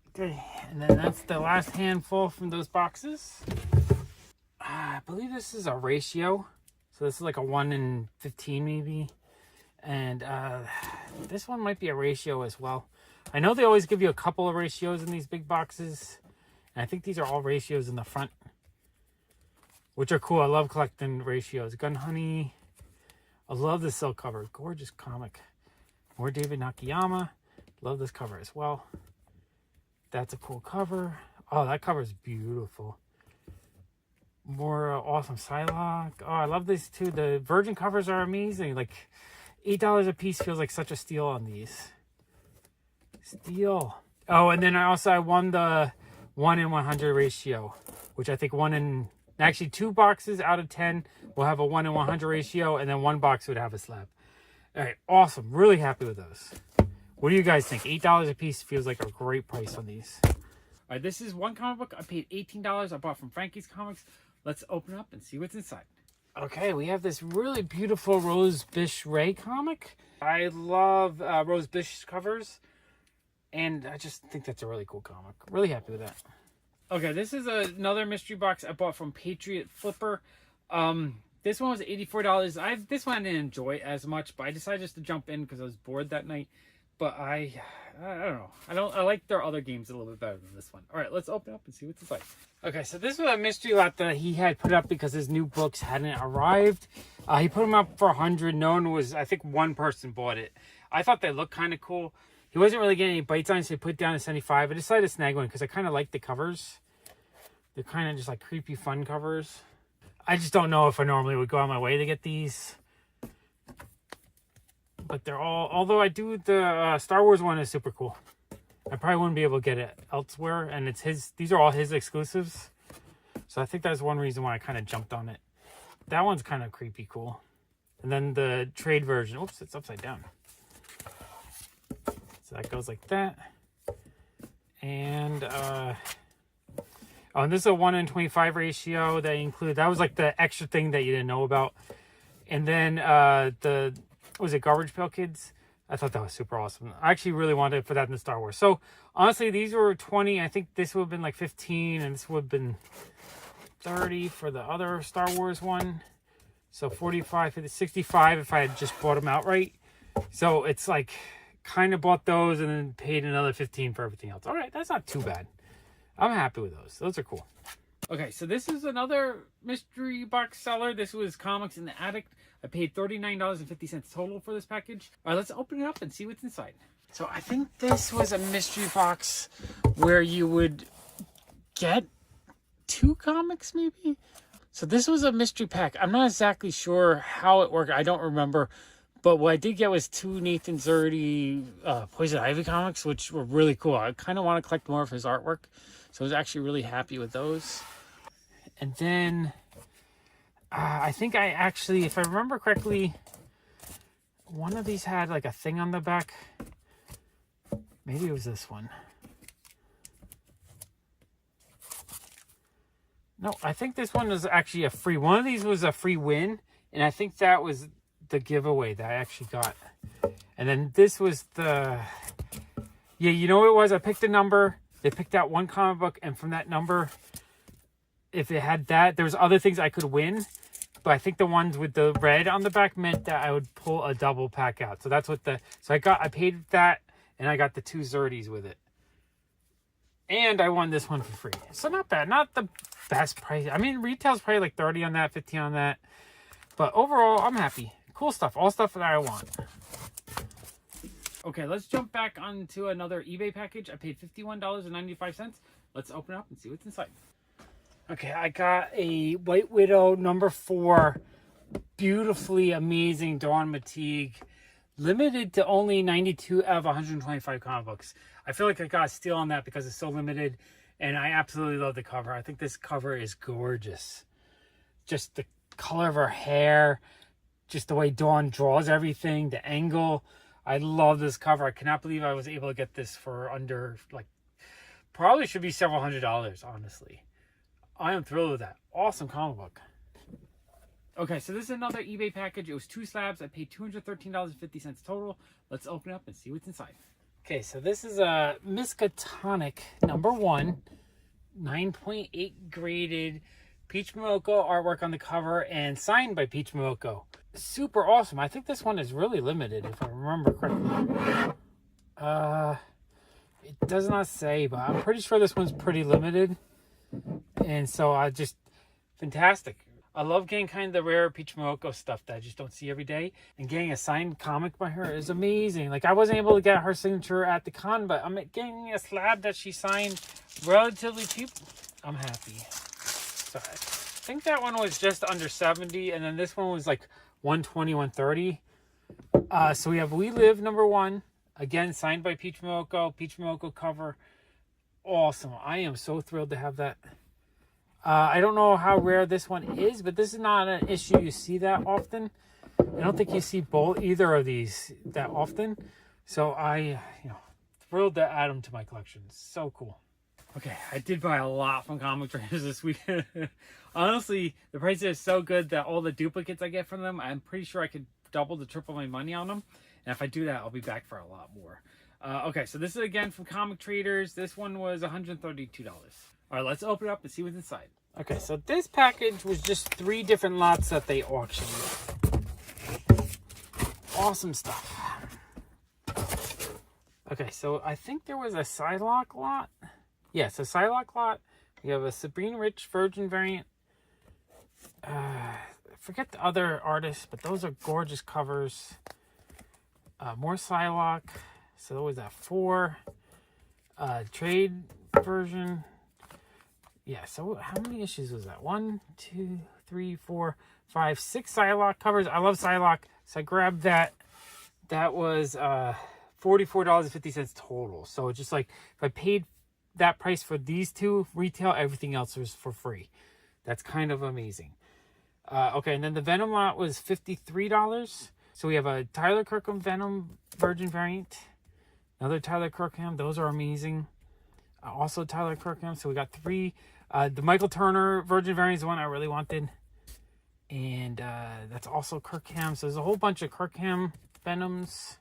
Okay, and then that's the last handful from those boxes. I believe this is a ratio. So this is like a 1 in 15 maybe. And this one might be a ratio as well. I know they always give you a couple of ratios in these big boxes. And I think these are all ratios in the front. Which are cool. I love collecting ratios. Gun Honey. I love the silk cover. Gorgeous comic. More David Nakayama. Love this cover as well. That's a cool cover. Oh, that cover is beautiful. More awesome Psylocke. Oh, I love these too. The Virgin covers are amazing. Like $8 a piece feels like such a steal on these. Steal. Oh, and then I won the 1 in 100 ratio, which I think actually 2 boxes out of 10 will have a 1 in 100 ratio, and then 1 box would have a slab. All right, awesome. Really happy with those. What do you guys think? $8 a piece feels like a great price on these. All right, this is one comic book. I paid $18. I bought from Frankie's Comics. Let's open up and see what's inside. Okay, we have this really beautiful Rose Bish Ray comic. I love Rose Bish covers, and I just think that's a really cool comic. Really happy with that. Okay, this is another mystery box I bought from Patriot Flipper. This one was $84. This one I didn't enjoy as much, but I decided just to jump in because I was bored that night. But I don't know. I like their other games a little bit better than this one. All right, let's open up and see what's inside. Okay, so this was a mystery lot that he had put up because his new books hadn't arrived. He put them up for $100. I think one person bought it. I thought they looked kind of cool. He wasn't really getting any bites on it, so he put it down to 75. I decided to snag one because I kind of like the covers. They're kind of just like creepy fun covers. I just don't know if I normally would go on my way to get these. But they're all, although I do, the Star Wars one is super cool. I probably wouldn't be able to get it elsewhere. And it's his, these are all his exclusives. So I think that's one reason why I kind of jumped on it. That one's kind of creepy cool. And then the trade version, oops, it's upside down. So that goes like that. And, oh, and this is a 1 in 25 ratio that included, that was like the extra thing that you didn't know about. And then was it Garbage Pail Kids? I thought that was super awesome. I actually really wanted to put that in the Star Wars. So honestly, these were 20. I think this would have been like 15, and this would have been 30 for the other Star Wars one. So 45, 50, 65 if I had just bought them outright. So it's like kind of bought those and then paid another 15 for everything else. All right, that's not too bad. I'm happy with those. Those are cool. Okay, so this is another mystery box seller. This was Comics in the Attic. I paid $39.50 total for this package. All right, let's open it up and see what's inside. So I think this was a mystery box where you would get 2 comics maybe? So this was a mystery pack. I'm not exactly sure how it worked. I don't remember. But what I did get was 2 Nathan Zerdy Poison Ivy comics, which were really cool. I kind of want to collect more of his artwork. So I was actually really happy with those. And then I think I actually, if I remember correctly, one of these had like a thing on the back. Maybe it was this one. No, I think this one was actually a free. One of these was a free win. And I think that was the giveaway that I actually got. And then this was the... Yeah, you know what it was? I picked a number. They picked out one comic book, and from that number, if it had that, there was other things I could win. But I think the ones with the red on the back meant that I would pull a double pack out. So that's what the... So I paid that, and I got the 2 Zerdies with it. And I won this one for free. So not bad. Not the best price. I mean, retail's probably like 30 on that, 15 on that. But overall, I'm happy. Cool stuff. All stuff that I want. Okay, let's jump back onto another eBay package. I paid $51.95. Let's open it up and see what's inside. Okay, I got a White Widow number 4. Beautifully amazing Dawn Mateague. Limited to only 92 out of 125 comic books. I feel like I got a steal on that because it's so limited. And I absolutely love the cover. I think this cover is gorgeous. Just the color of her hair. Just the way Dawn draws everything. The angle. I love this cover. I cannot believe I was able to get this for under, like, probably should be several $100s, honestly. I am thrilled with that. Awesome comic book. Okay, so this is another eBay package. It was 2 slabs. I paid $213.50 total. Let's open it up and see what's inside. Okay, so this is a Miskatonic number 1. 9.8 graded. Peach Momoko artwork on the cover and signed by Peach Momoko. Super awesome. I think this one is really limited, if I remember correctly. It does not say, but I'm pretty sure this one's pretty limited. And so I just... Fantastic. I love getting kind of the rare Peach Momoko stuff that I just don't see every day. And getting a signed comic by her is amazing. Like, I wasn't able to get her signature at the con, but I'm getting a slab that she signed relatively cheap. I'm happy. So I think that one was just under 70, and then this one was like 120, 130. So we have We Live number 1. Again, signed by Peach Momoko. Peach Momoko cover. Awesome. I am so thrilled to have that. I don't know how rare this one is, but this is not an issue you see that often. I don't think you see either of these that often. So thrilled to add them to my collection. So cool. Okay, I did buy a lot from Comic Traders this week. Honestly, the prices are so good that all the duplicates I get from them, I'm pretty sure I could double to triple my money on them. And if I do that, I'll be back for a lot more. Okay, so this is again from Comic Traders. This one was $132. All right, let's open it up and see what's inside. Okay, so this package was just 3 different lots that they auctioned. Awesome stuff. Okay, so I think there was a Sidewalk lot. Yes, a Sidewalk lot. We have a Sabrina Rich Virgin variant. I forget the other artists, but those are gorgeous covers. More Psylocke. So what was that? 4. Trade version. Yeah, so how many issues was that? 1, 2, 3, 4, 5, 6 Psylocke covers. I love Psylocke, so I grabbed that. That was $44.50 total. So just like if I paid that price for these 2 retail, everything else was for free. That's kind of amazing. Okay, and then the Venom lot was $53. So we have a Tyler Kirkham Venom Virgin variant. Another Tyler Kirkham. Those are amazing. Also Tyler Kirkham. So we got 3. The Michael Turner Virgin variant is the one I really wanted. And that's also Kirkham. So there's a whole bunch of Kirkham Venoms.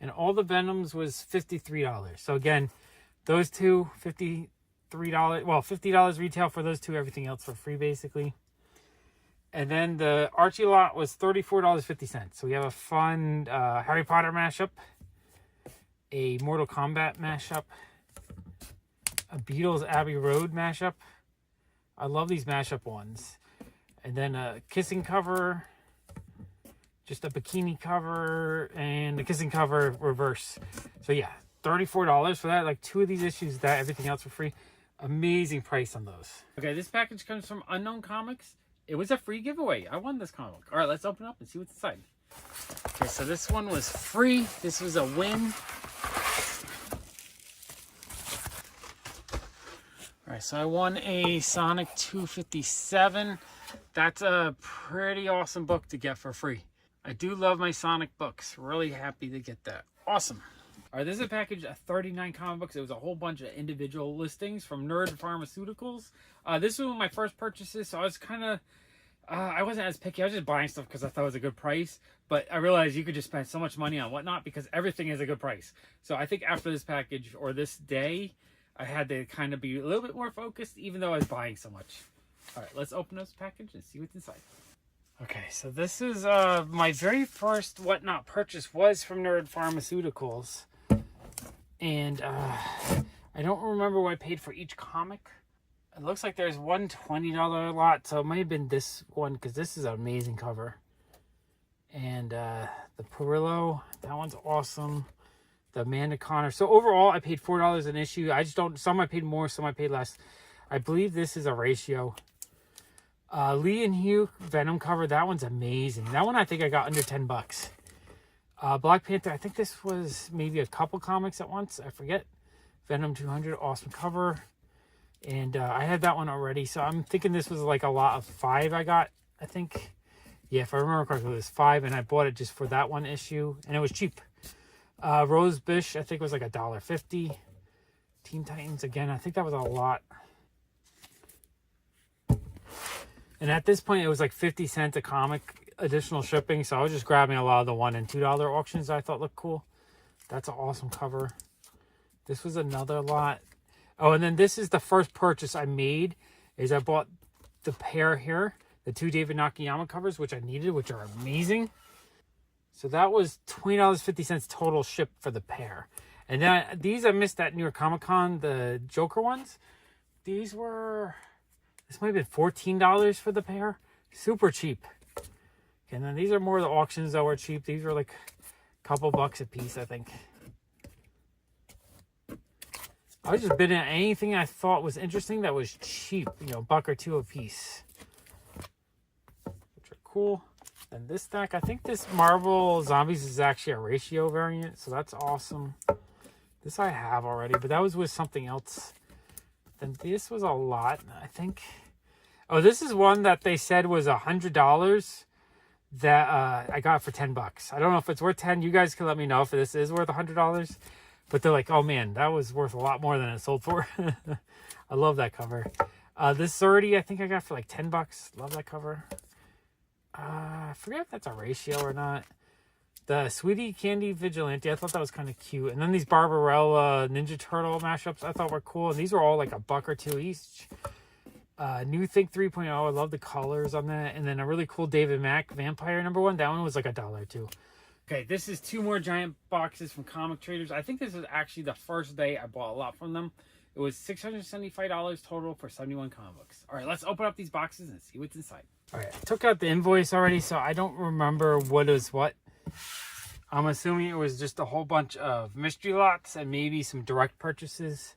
And all the Venoms was $53. So again, those 2, $53. Well, $50 retail for those 2. Everything else for free, basically. And then the Archie lot was $34.50. So we have a fun Harry Potter mashup. A Mortal Kombat mashup. A Beatles Abbey Road mashup. I love these mashup ones. And then a kissing cover. Just a bikini cover. And a kissing cover reverse. So yeah, $34 for that. Like 2 of these issues, that everything else for free. Amazing price on those. Okay, this package comes from Unknown Comics. It was a free giveaway. I won this comic. All right, let's open it up and see what's inside. Okay, so this one was free. This was a win. All right, so I won a Sonic 257. That's a pretty awesome book to get for free. I do love my Sonic books. Really happy to get that. Awesome. All right, this is a package of 39 comic books. It was a whole bunch of individual listings from Nerd Pharmaceuticals. This was one of my first purchases, so I was kind of I wasn't as picky. I was just buying stuff because I thought it was a good price. But I realized you could just spend so much money on whatnot because everything is a good price. So I think after this package or this day, I had to kind of be a little bit more focused, even though I was buying so much. All right, let's open this package and see what's inside. Okay, so this is my very first whatnot purchase was from Nerd Pharmaceuticals. And I don't remember what I paid for each comic. It looks like there's one $20 lot, so it might have been this one because this is an amazing cover. And the Perillo, that one's awesome. The Amanda Connor. So overall, I paid $4 an issue. I just don't, some I paid more, some I paid less. I believe this is a ratio. Lee and Hugh Venom cover, that one's amazing. That one I think I got under 10 bucks. Black Panther, I think this was maybe a couple comics at once. I forget. Venom 200, awesome cover. And I had that one already, so I'm thinking this was like a lot of 5 I got, I think. Yeah, if I remember correctly, it was 5, and I bought it just for that one issue, and it was cheap. Rose Bish, I think was like $1.50. Teen Titans, again, I think that was a lot. And at this point, it was like 50 cents a comic, additional shipping, so I was just grabbing a lot of the $1 and $2 auctions that I thought looked cool. That's an awesome cover. This was another lot. Oh, and then this is the first purchase I made, is I bought the pair here, the 2 David Nakayama covers, which I needed, which are amazing. So that was $20.50 total shipped for the pair. And then these I missed at New York Comic Con, the Joker ones. These were, this might have been $14 for the pair. Super cheap. And then these are more of the auctions that were cheap. These were like a couple bucks a piece, I think. I was just bidding at anything I thought was interesting that was cheap. You know, $1 or $2 a piece. Which are cool. And this stack, I think this Marvel Zombies is actually a ratio variant, so that's awesome. This I have already, but that was with something else. Then this was a lot, I think. Oh, this is one that they said was $100 that I got for 10 bucks. I don't know if it's worth 10. You guys can let me know if this is worth $100. But they're like, oh man, that was worth a lot more than it sold for. I love that cover. This 30, I think I got for like 10 bucks. Love that cover. I forget if that's a ratio or not. The Sweetie Candy Vigilante, I thought that was kind of cute. And then these Barbarella Ninja Turtle mashups I thought were cool. And these were all like $1 or $2 each. New Think 3.0, I love the colors on that. And then a really cool David Mack Vampire #1. That one was like $1 or $2. Okay, this is 2 more giant boxes from Comic Traders. I think this is actually the first day I bought a lot from them. It was $675 total for 71 comic books. All right, let's open up these boxes and see what's inside. All right, I took out the invoice already, so I don't remember what is what. I'm assuming it was just a whole bunch of mystery lots and maybe some direct purchases.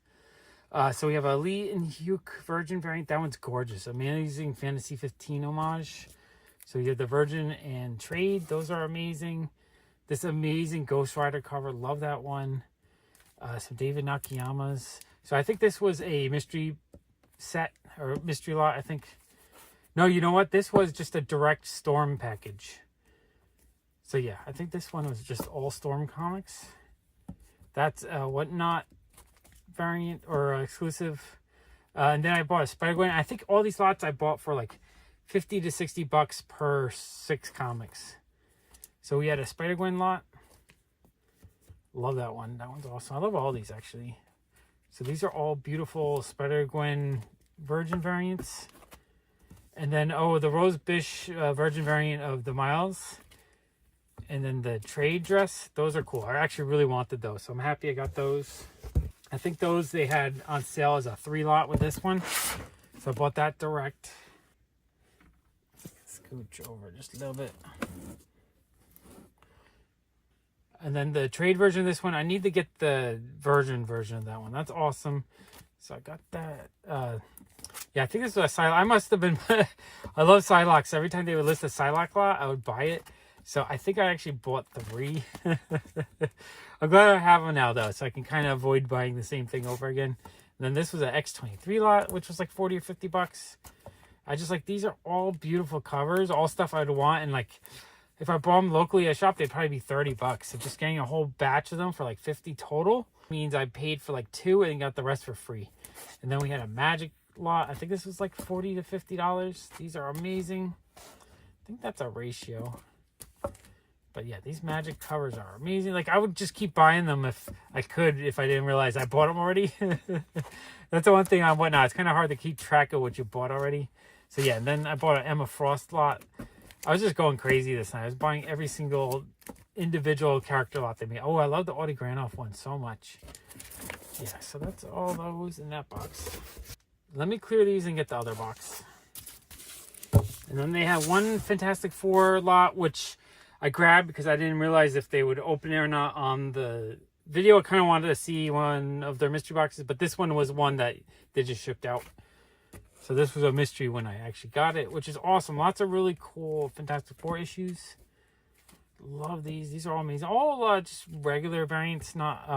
So we have a Lee and Hugh Virgin variant. That one's gorgeous. Amazing Fantasy 15 homage. So you have the Virgin and Trade. Those are amazing. This amazing Ghost Rider cover. Love that one. Some David Nakayamas. So I think this was a mystery set or mystery lot, I think. No, you know what? This was just a direct Storm package. So yeah, I think this one was just all Storm comics. That's Whatnot variant or exclusive. And then I bought a Spider-Gwen. I think all these lots I bought for like 50 to 60 bucks per 6 comics. So we had a Spider-Gwen lot. Love that one. That one's awesome. I love all these actually. So these are all beautiful Spider-Gwen Virgin variants. And then, oh, the Rose Bish Virgin variant of the Miles. And then the trade dress. Those are cool. I actually really wanted those. So I'm happy I got those. I think those they had on sale as a 3 lot with this one. So I bought that direct. Scooch over just a little bit. And then the trade version of this one, I need to get the version of that one. That's awesome. So I got that. Yeah, I think this was a Psylocke. I must have been... I love Psylocke. So every time they would list a Psylocke lot, I would buy it. So I think I actually bought 3. I'm glad I have them now, though, so I can kind of avoid buying the same thing over again. And then this was an X23 lot, which was like 40 or 50 bucks. I just like, these are all beautiful covers, all stuff I'd want. And like, if I bought them locally at a shop, they'd probably be 30 bucks. So just getting a whole batch of them for like 50 total means I paid for like 2 and got the rest for free. And then we had a Magic lot. I think this was like $40 to $50. These are amazing. think that's a ratio. But yeah, these magic covers are amazing. Like, I would just keep buying them if I could, if I didn't realize I bought them already. That's the one thing on Whatnot. It's kind of hard to keep track of what you bought already. So yeah, and then I bought an Emma Frost lot. I was just going crazy this time. I was buying every single individual character lot they made. Oh, I love the Audie Granoff one so much. Yeah, so that's all those in that box. Let me clear these and get the other box. And then they have one Fantastic Four lot, which I grabbed because I didn't realize if they would open it or not on the video. I kind of wanted to see one of their mystery boxes, but this one was one that they just shipped out. So this was a mystery when I actually got it, which is awesome. Lots of really cool Fantastic Four issues. Love these. These are all amazing. All just regular variants, not...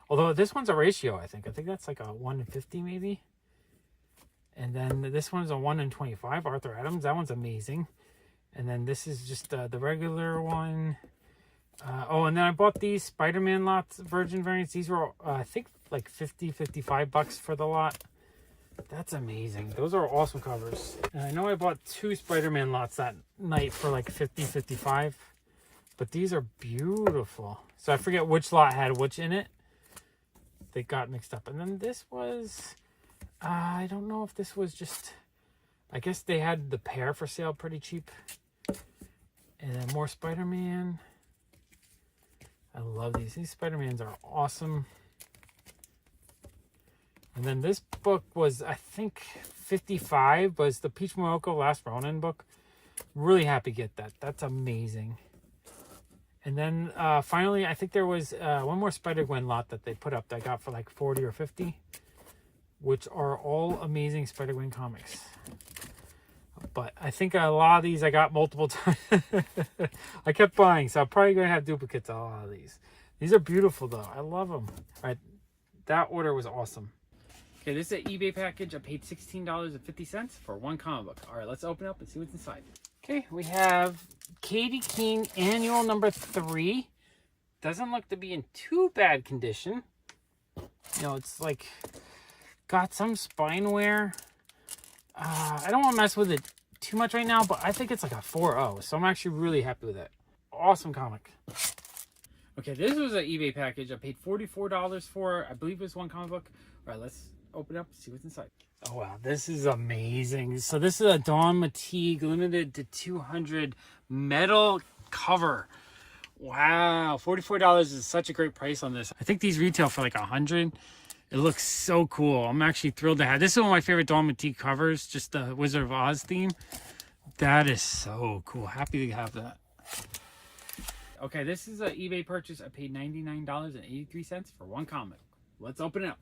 although this one's a ratio, I think. I think that's like a 1 in 50 maybe. And then this one's a 1 in 25, Arthur Adams. That one's amazing. And then this is just the regular one. Oh, and then I bought these Spider-Man lots, Virgin variants. These were, I think, like $55 for the lot. That's amazing. Those are awesome covers. And I know I bought 2 Spider-Man lots that night for like $55. But these are beautiful. So I forget which lot had which in it. They got mixed up. And then this was... I don't know if this was just... I guess they had the pair for sale pretty cheap. And then more Spider-Man. I love these. These Spider-Mans are awesome. And then this book was, I think, $55. Was the Peach Momoko Last Ronin book. Really happy to get that. That's amazing. And then finally, I think there was one more Spider-Gwen lot that they put up that I got for like $40 or $50. Which are all amazing Spider-Gwen comics. But I think a lot of these I got multiple times. I kept buying, so I'm probably going to have duplicates of a lot of these. These are beautiful, though. I love them. All right, that order was awesome. Okay, this is an eBay package. I paid $16.50 for one comic book. All right, let's open it up and see what's inside. Okay, we have Katie Keene Annual number 3. Doesn't look to be in too bad condition. You know, it's like... got some spine wear. I don't want to mess with it too much right now, but I think it's like a 4.0, so I'm actually really happy with it. Awesome comic. Okay, this was an eBay package. I paid $44 for. I believe it was one comic book. All right, let's open it up and see what's inside. Oh, wow, this is amazing. So this is a Dawn Mateague limited to 200 metal cover. Wow, $44 is such a great price on this. I think these retail for like 100. It looks so cool. I'm actually thrilled to have. This is one of my favorite Dawn Mateague covers, just the Wizard of Oz theme. That is so cool. Happy to have that. Okay, this is an eBay purchase. I paid $99.83 for one comic. Let's open it up.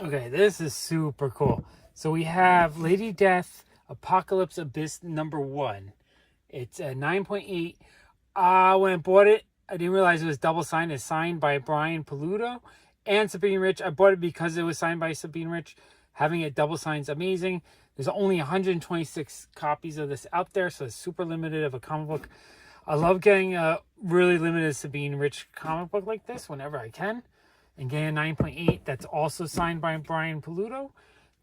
Okay, this is super cool. So we have Lady Death, Apocalypse Abyss number 1. It's a 9.8. When I bought it, I didn't realize it was double signed. It's signed by Brian Paluto and Sabine Rich. I bought it because it was signed by Sabine Rich. Having it double signed is amazing. There's only 126 copies of this out there, so it's super limited of a comic book. I love getting a really limited Sabine Rich comic book like this whenever I can. And getting a 9.8 that's also signed by Brian Paluto.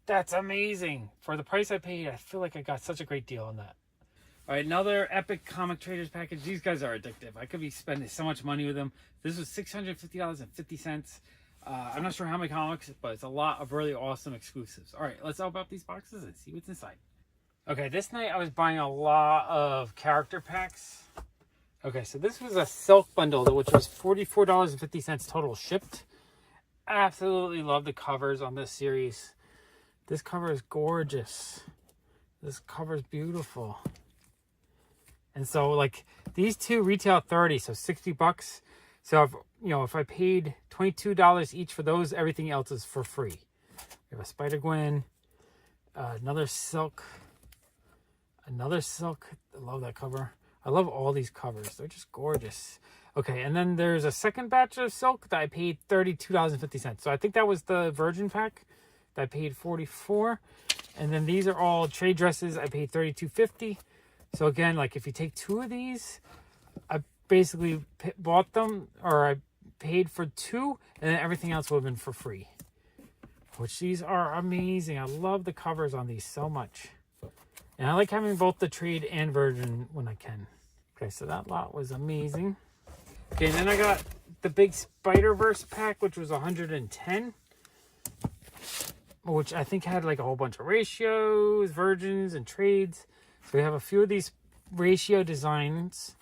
That's amazing. For the price I paid, I feel like I got such a great deal on that. All right, another Epic Comic Traders package. These guys are addictive. I could be spending so much money with them. This was $650.50. I'm not sure how many comics, but it's a lot of really awesome exclusives. All right, let's open up these boxes and see what's inside. Okay, this night I was buying a lot of character packs. Okay, so this was a silk bundle, which was $44.50 total shipped. Absolutely love the covers on this series. This cover is gorgeous. This cover is beautiful. And so, like, these two retail $30, so $60. So, if I paid $22 each for those, everything else is for free. We have a Spider-Gwen, another silk. I love that cover. I love all these covers. They're just gorgeous. Okay, and then there's a second batch of silk that I paid $32.50. So I think that was the Virgin pack that I paid $44. And then these are all trade dresses. I paid $32.50. So again, like if you take two of these, I basically bought them, or I paid for two, and then everything else would have been for free. Which these are amazing. I love the covers on these so much. And I like having both the trade and virgin when I can. Okay, so that lot was amazing. Okay, and then I got the big Spider-Verse pack, which was 110. Which I think had like a whole bunch of ratios, virgins, and trades. So we have a few of these ratio designs.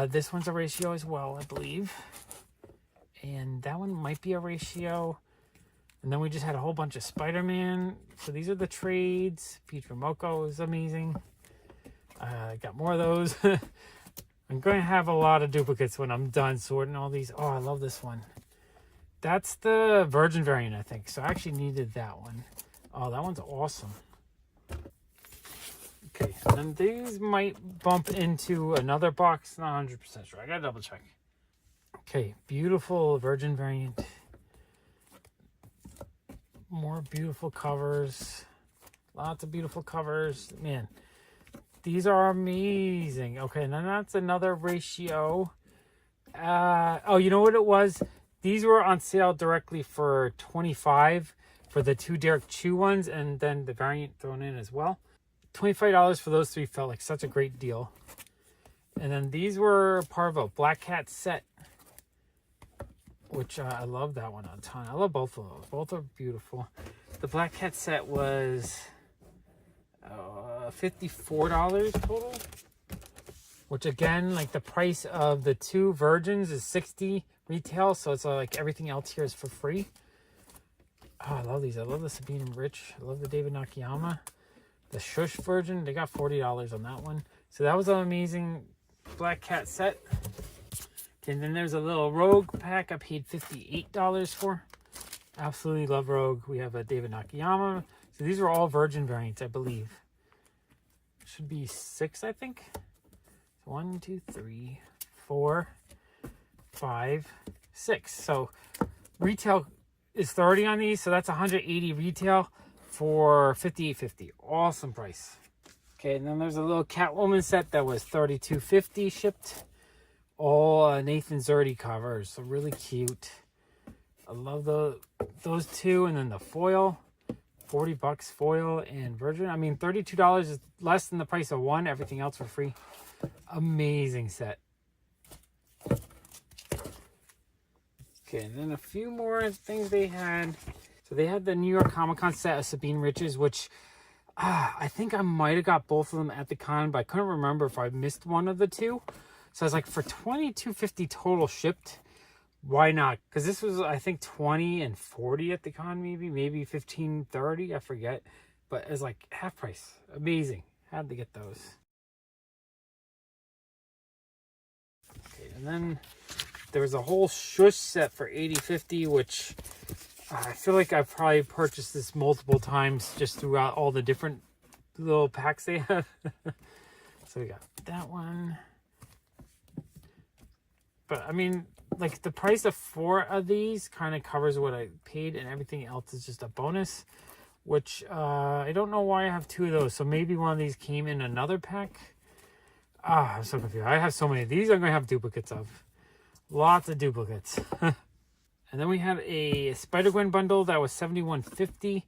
This one's a ratio as well, I believe. And that one might be a ratio. And then we just had a whole bunch of Spider-Man. So these are the trades. Peach Momoko is amazing. I got more of those. I'm going to have a lot of duplicates when I'm done sorting all these. Oh, I love this one. That's the virgin variant, I think. So I actually needed that one. Oh, that one's awesome. Okay, and then these might bump into another box. Not 100% sure. I gotta double check. Okay, beautiful virgin variant. More beautiful covers. Lots of beautiful covers. Man, these are amazing. Okay, and then that's another ratio. Oh, you know what it was? These were on sale directly for $25 for the 2 Derek Chew ones, and then the variant thrown in as well. $25 for those 3 felt like such a great deal. And then these were part of a Black Cat set, which I love that one a ton. I love both of those. Both are beautiful. The Black Cat set was $54 total, which again, like the price of the 2 virgins is $60 retail, so it's like everything else here is for free. Oh, I love these. I love the Sabine and Rich. I love the David Nakayama. The Shush Virgin, they got $40 on that one. So that was an amazing Black Cat set. And then there's a little Rogue pack I paid $58 for. Absolutely love Rogue. We have a David Nakayama. So these are all virgin variants, I believe. Should be 6, I think. 1, 2, 3, 4, 5, 6. So retail is 30 on these, so that's 180 retail for $58.50. Awesome price. Okay, and then there's a little Catwoman set that was $32.50 shipped. All Nathan Zerdy covers, so really cute. I love those 2, and then the foil, $40 foil and virgin. I mean, $32 is less than the price of 1. Everything else for free. Amazing set. Okay, and then a few more things they had. So they had the New York Comic Con set of Sabine Riches, which I think I might have got both of them at the con, but I couldn't remember if I missed one of the 2. So I was like, for $22.50 total shipped, why not? Because this was, I think, $20 and $40 at the con, maybe $15, $30, I forget. But it was like half price. Amazing. Had to get those. Okay, and then there was a whole Shush set for $80.50, which I feel like I've probably purchased this multiple times just throughout all the different little packs they have. So we got that one. But I mean, like the price of 4 of these kind of covers what I paid, and everything else is just a bonus, which I don't know why I have 2 of those. So maybe one of these came in another pack. I'm so confused. I have so many of these. I'm going to have duplicates of. Lots of duplicates. And then we had a Spider-Gwen bundle that was $71.50.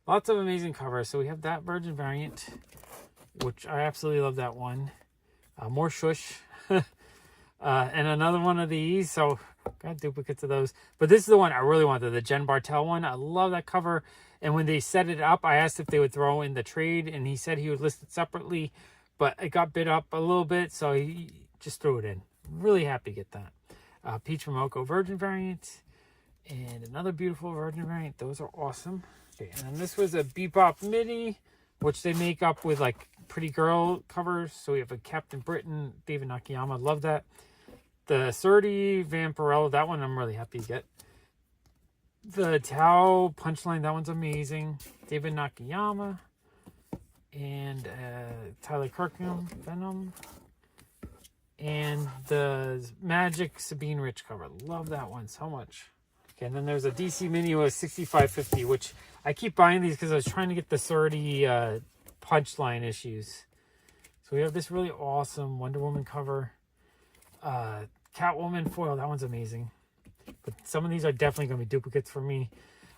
Lots of amazing covers. So we have that virgin variant, which I absolutely love that one. More Shush. And another one of these. So got duplicates of those. But this is the one I really wanted, the Jen Bartel one. I love that cover. And when they set it up, I asked if they would throw in the trade, and he said he would list it separately. But it got bid up a little bit, so he just threw it in. Really happy to get that. Peach Momoko virgin variant. And another beautiful virgin variant. Those are awesome. Okay, and then this was a Bebop mini, which they make up with like pretty girl covers. So we have a Captain Britain, David Nakayama. Love that. The Surdy Vampirella, that one I'm really happy to get. The Tao Punchline, that one's amazing. David Nakayama. And Tyler Kirkham, Venom. And the Magic Sabine Rich cover. Love that one so much. Okay, and then there's a DC Mini with $65.50, which I keep buying these because I was trying to get the Surdy Punchline issues. So we have this really awesome Wonder Woman cover. Catwoman foil, that one's amazing. But some of these are definitely going to be duplicates for me.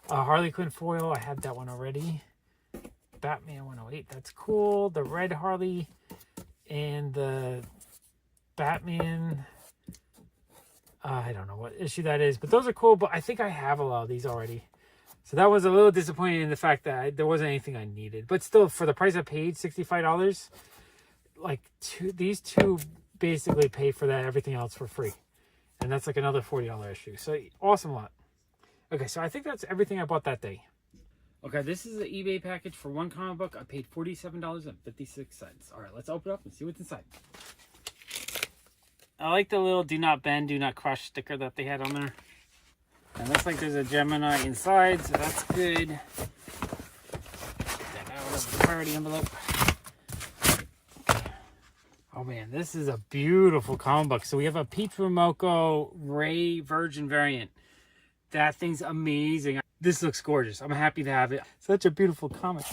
Harley Quinn foil, I had that one already. Batman 108. That's cool. The Red Harley and the Batman. I don't know what issue that is, but those are cool. But I think I have a lot of these already. So that was a little disappointing in the fact that there wasn't anything I needed. But still, for the price I paid, $65, like these two basically pay for that, everything else for free. And that's like another $40 issue. So awesome lot. Okay, so I think that's everything I bought that day. Okay, this is the eBay package for one comic book. I paid $47.56. All right, let's open it up and see what's inside. I like the little do not bend, do not crush sticker that they had on there. And looks like there's a Gemini inside, so that's good. Get that out of the priority envelope. Oh man, this is a beautiful comic book. So we have a Pete Rumoko Ray Virgin variant. That thing's amazing. This looks gorgeous. I'm happy to have it. Such a beautiful comic.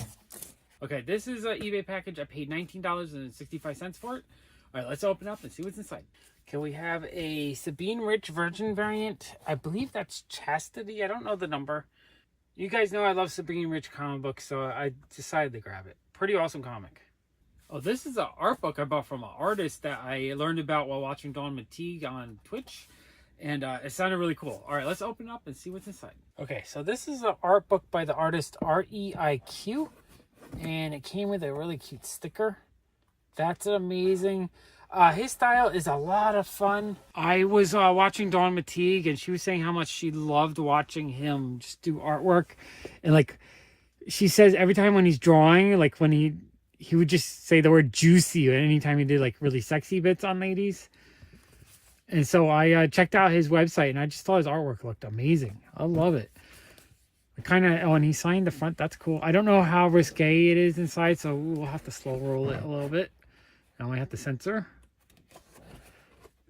Okay, this is an eBay package. I paid $19.65 for it. All right, let's open up and see what's inside. Okay, we have a Sabine Rich Virgin variant. I believe that's Chastity. I don't know the number. You guys know I love Sabine Rich comic books, so I decided to grab it. Pretty awesome comic. Oh, this is an art book I bought from an artist that I learned about while watching Dawn McTeague on Twitch. And it sounded really cool. All right, let's open up and see what's inside. Okay, so this is an art book by the artist REIQ. And it came with a really cute sticker. That's amazing. His style is a lot of fun. I was watching Dawn McTeague, and she was saying how much she loved watching him just do artwork. And like, she says every time when he's drawing, like when he would just say the word juicy anytime he did like really sexy bits on ladies. And so I checked out his website, and I just thought his artwork looked amazing. I love it. And he signed the front. That's cool. I don't know how risque it is inside, so we'll have to slow roll it a little bit. Now I have to censor.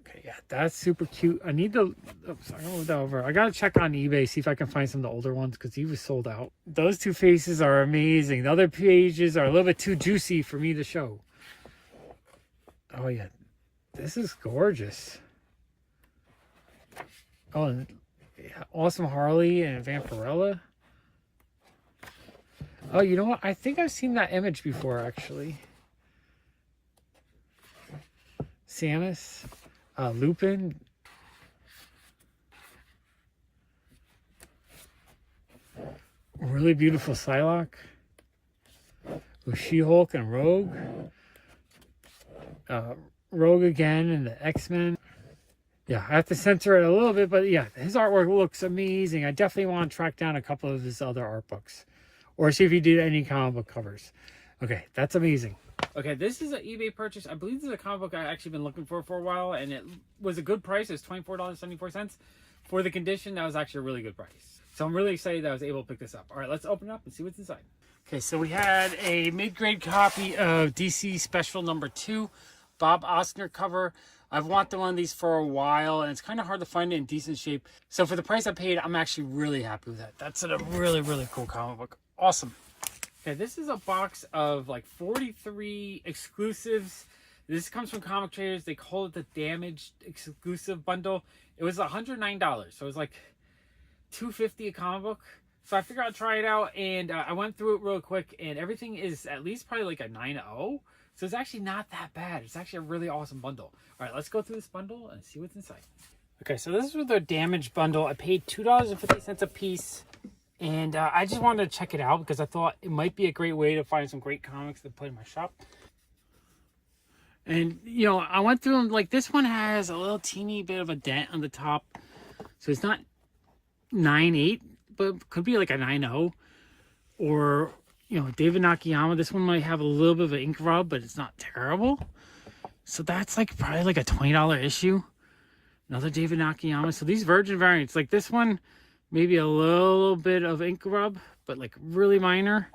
Okay, yeah, that's super cute. I need to... Oops, I rolled that over. I got to check on eBay, see if I can find some of the older ones, because he was sold out. Those two faces are amazing. The other pages are a little bit too juicy for me to show. Oh, yeah. This is gorgeous. Oh, and yeah, awesome Harley and Vampirella. Oh, you know what? I think I've seen that image before, actually. Samus, Lupin. Really beautiful Psylocke. She-Hulk and Rogue. Rogue again and the X-Men. Yeah, I have to censor it a little bit, but yeah, his artwork looks amazing. I definitely want to track down a couple of his other art books. Or see if he did any comic book covers. Okay, that's amazing. Okay, this is an eBay purchase. I believe this is a comic book I've actually been looking for a while, and it was a good price. It was $24.74. For the condition, that was actually a really good price. So I'm really excited that I was able to pick this up. All right, let's open it up and see what's inside. Okay, so we had a mid-grade copy of DC Special number 2, Bob Ostner cover. I've wanted one of these for a while, and it's kind of hard to find it in decent shape. So for the price I paid, I'm actually really happy with that. That's a really, really cool comic book. Awesome. Okay, this is a box of like 43 exclusives. This comes from Comic Traders. They call it the Damaged Exclusive Bundle. It was $109, so it was like $2.50 a comic book. So I figured I'd try it out, and I went through it real quick, and everything is at least probably like a 9.0. So it's actually not that bad. It's actually a really awesome bundle. All right, let's go through this bundle and see what's inside. Okay, so this is the Damaged Bundle. I paid $2.50 a piece. And I just wanted to check it out because I thought it might be a great way to find some great comics to put in my shop. And, you know, I went through them. Like, this one has a little teeny bit of a dent on the top. So it's not 9.8, but could be like a 9.0. Or, you know, David Nakayama. This one might have a little bit of an ink rub, but it's not terrible. So that's like probably like a $20 issue. Another David Nakayama. So these Virgin variants, like this one... Maybe a little bit of ink rub, but like really minor.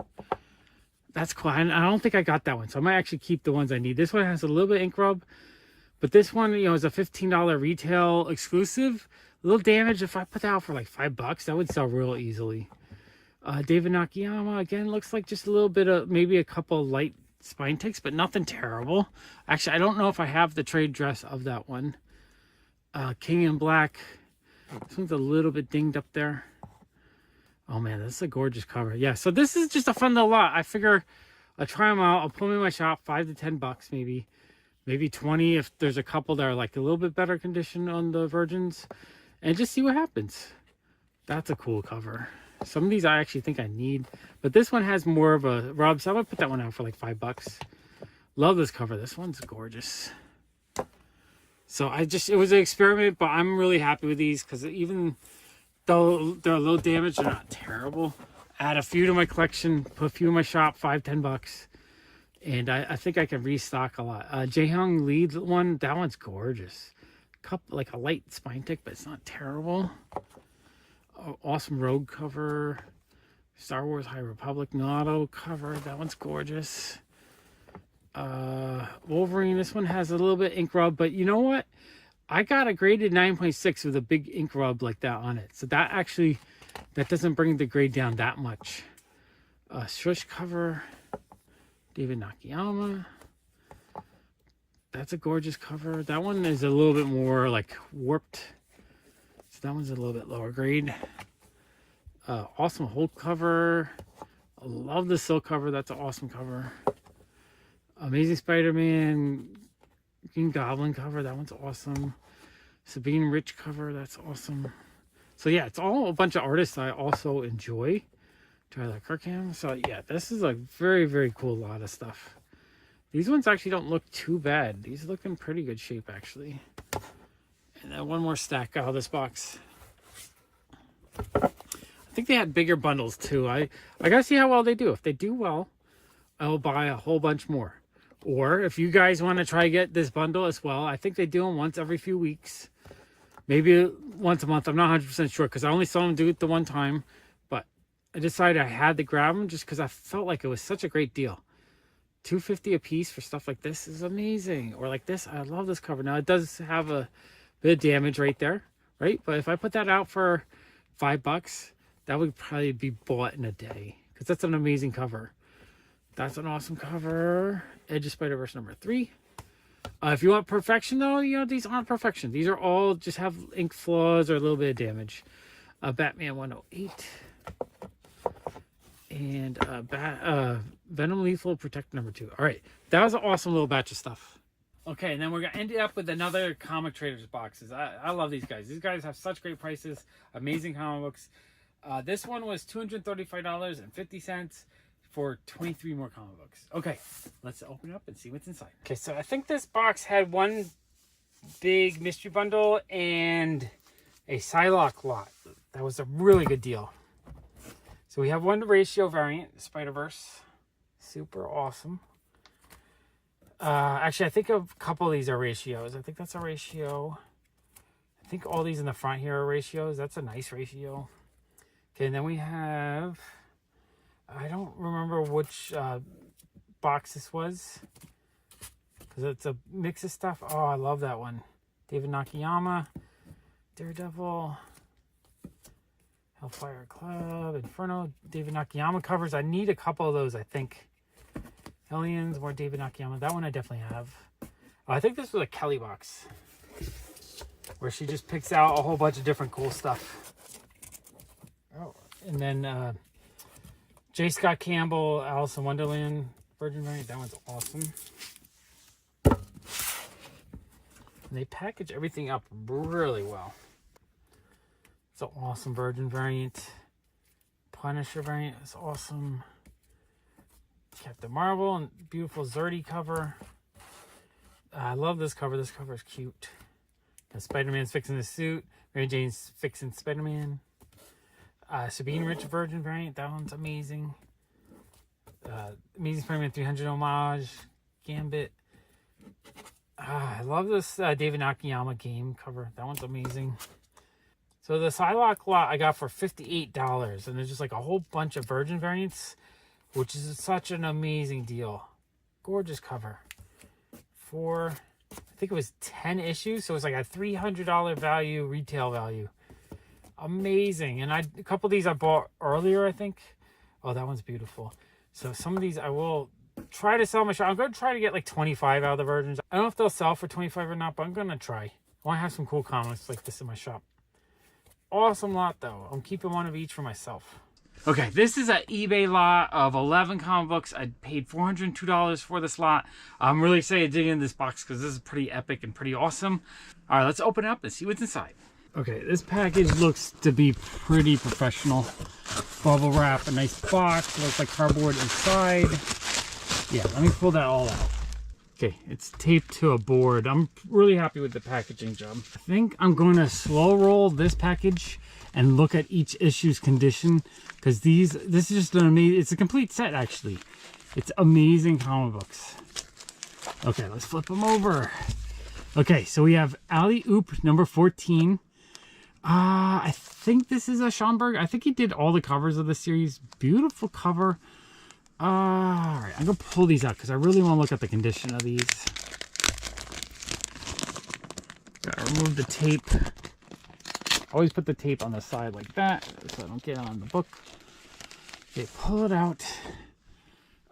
That's cool. I don't think I got that one, so I might actually keep the ones I need. This one has a little bit of ink rub, but this one, you know, is a $15 retail exclusive. A little damage. If I put that out for like $5, that would sell real easily. David Nakayama, again, looks like just a little bit of, maybe a couple light spine ticks, but nothing terrible. Actually, I don't know if I have the trade dress of that one. King in Black. This one's a little bit dinged up there. Oh man, this is a gorgeous cover. Yeah, so this is just a fun little lot. I figure I'll try them out. I'll put them in my shop, $5 to $10 maybe. Maybe 20 if there's a couple that are like a little bit better condition on the Virgins. And just see what happens. That's a cool cover. Some of these I actually think I need. But this one has more of a rub, so I'm going to put that one out for like $5. Love this cover. This one's gorgeous. So it was an experiment, but I'm really happy with these because even though they're a little damaged, they're not terrible. Add a few to my collection, put a few in my shop, $5, $10. And I think I can restock a lot. Jaehyung Lee one, that one's gorgeous. Like a light spine tick, but it's not terrible. Oh, awesome Rogue cover. Star Wars High Republic Naruto cover. That one's gorgeous. Wolverine, this one has a little bit ink rub, but you know what? I got a graded 9.6 with a big ink rub like that on it. So that doesn't bring the grade down that much. Shush cover. David Nakayama. That's a gorgeous cover. That one is a little bit more like warped. So that one's a little bit lower grade. Awesome Hulk cover. I love the Silk cover. That's an awesome cover. Amazing Spider-Man Green Goblin cover. That one's awesome. Sabine Rich cover. That's awesome. So yeah, it's all a bunch of artists I also enjoy. Tyler Kirkham. So yeah, this is a very, very cool lot of stuff. These ones actually don't look too bad. These look in pretty good shape actually. And then one more stack out of this box. I think they had bigger bundles too. I gotta see how well they do. If they do well, I will buy a whole bunch more. Or if you guys want to try to get this bundle as well, I think they do them once every few weeks. Maybe once a month. I'm not 100% sure because I only saw them do it the one time. But I decided I had to grab them just because I felt like it was such a great deal. $2.50 a piece for stuff like this is amazing. Or like this, I love this cover. Now it does have a bit of damage right there, right? But if I put that out for $5, that would probably be bought in a day because that's an amazing cover. That's an awesome cover. Edge of Spider-Verse #3. If you want perfection though, you know, these aren't perfection. These are all just have ink flaws or a little bit of damage. Batman 108. And Venom Lethal Protect #2. All right, that was an awesome little batch of stuff. Okay, and then we're gonna end it up with another Comic Traders boxes. I love these guys. These guys have such great prices, amazing comic books. This one was $235.50 for 23 more comic books. Okay, let's open it up and see what's inside. Okay, so I think this box had one big mystery bundle and a Psylocke lot. That was a really good deal. So we have one ratio variant, Spider-Verse. Super awesome. Actually, I think a couple of these are ratios. I think that's a ratio. I think all these in the front here are ratios. That's a nice ratio. Okay, and then we have... I don't remember which box this was. Because it's a mix of stuff. Oh, I love that one. David Nakayama. Daredevil. Hellfire Club, Inferno, David Nakayama covers. I need a couple of those, I think. Hellions, more David Nakayama. That one I definitely have. I think this was a Kelly box. Where she just picks out a whole bunch of different cool stuff. Oh, and then J. Scott Campbell, Alice in Wonderland, Virgin variant. That one's awesome. And they package everything up really well. It's an awesome Virgin variant. Punisher variant is awesome. Captain Marvel and beautiful Zerdy cover. I love this cover. This cover is cute. Spider-Man's fixing the suit. Mary Jane's fixing Spider-Man. Sabine Rich Virgin variant. That one's amazing. Amazing Spider-Man 300 homage. Gambit. I love this David Nakayama game cover. That one's amazing. So the Psylocke lot I got for $58. And there's just like a whole bunch of Virgin variants, which is such an amazing deal. Gorgeous cover. For, I think it was 10 issues. So it was like a $300 value, retail value. Amazing. And a couple of these I bought earlier, I think. Oh, that one's beautiful. So some of these I will try to sell in my shop. I'm going to try to get like 25 out of the Virgins. I don't know if they'll sell for 25 or not, but I'm going to try. I want to have some cool comics like this in my shop. Awesome lot though. I'm keeping one of each for myself. Okay, this is an eBay lot of 11 comic books. I paid $402 for this lot. I'm really excited to dig into this box because this is pretty epic and pretty awesome. All right, let's open it up and see what's inside. Okay, this package looks to be pretty professional. Bubble wrap, a nice box, looks like cardboard inside. Yeah, let me pull that all out. Okay, it's taped to a board. I'm really happy with the packaging job. I think I'm going to slow roll this package and look at each issue's condition, because this is just an amazing, it's a complete set actually. It's amazing comic books. Okay, let's flip them over. Okay, so we have Alley Oop number 14. I think this is a Schomburg. I think he did all the covers of the series. Beautiful cover. All right, I'm gonna pull these out because I really want to look at the condition of these. Gotta remove the tape. Always put the tape on the side like that so I don't get on the book. Okay, pull it out.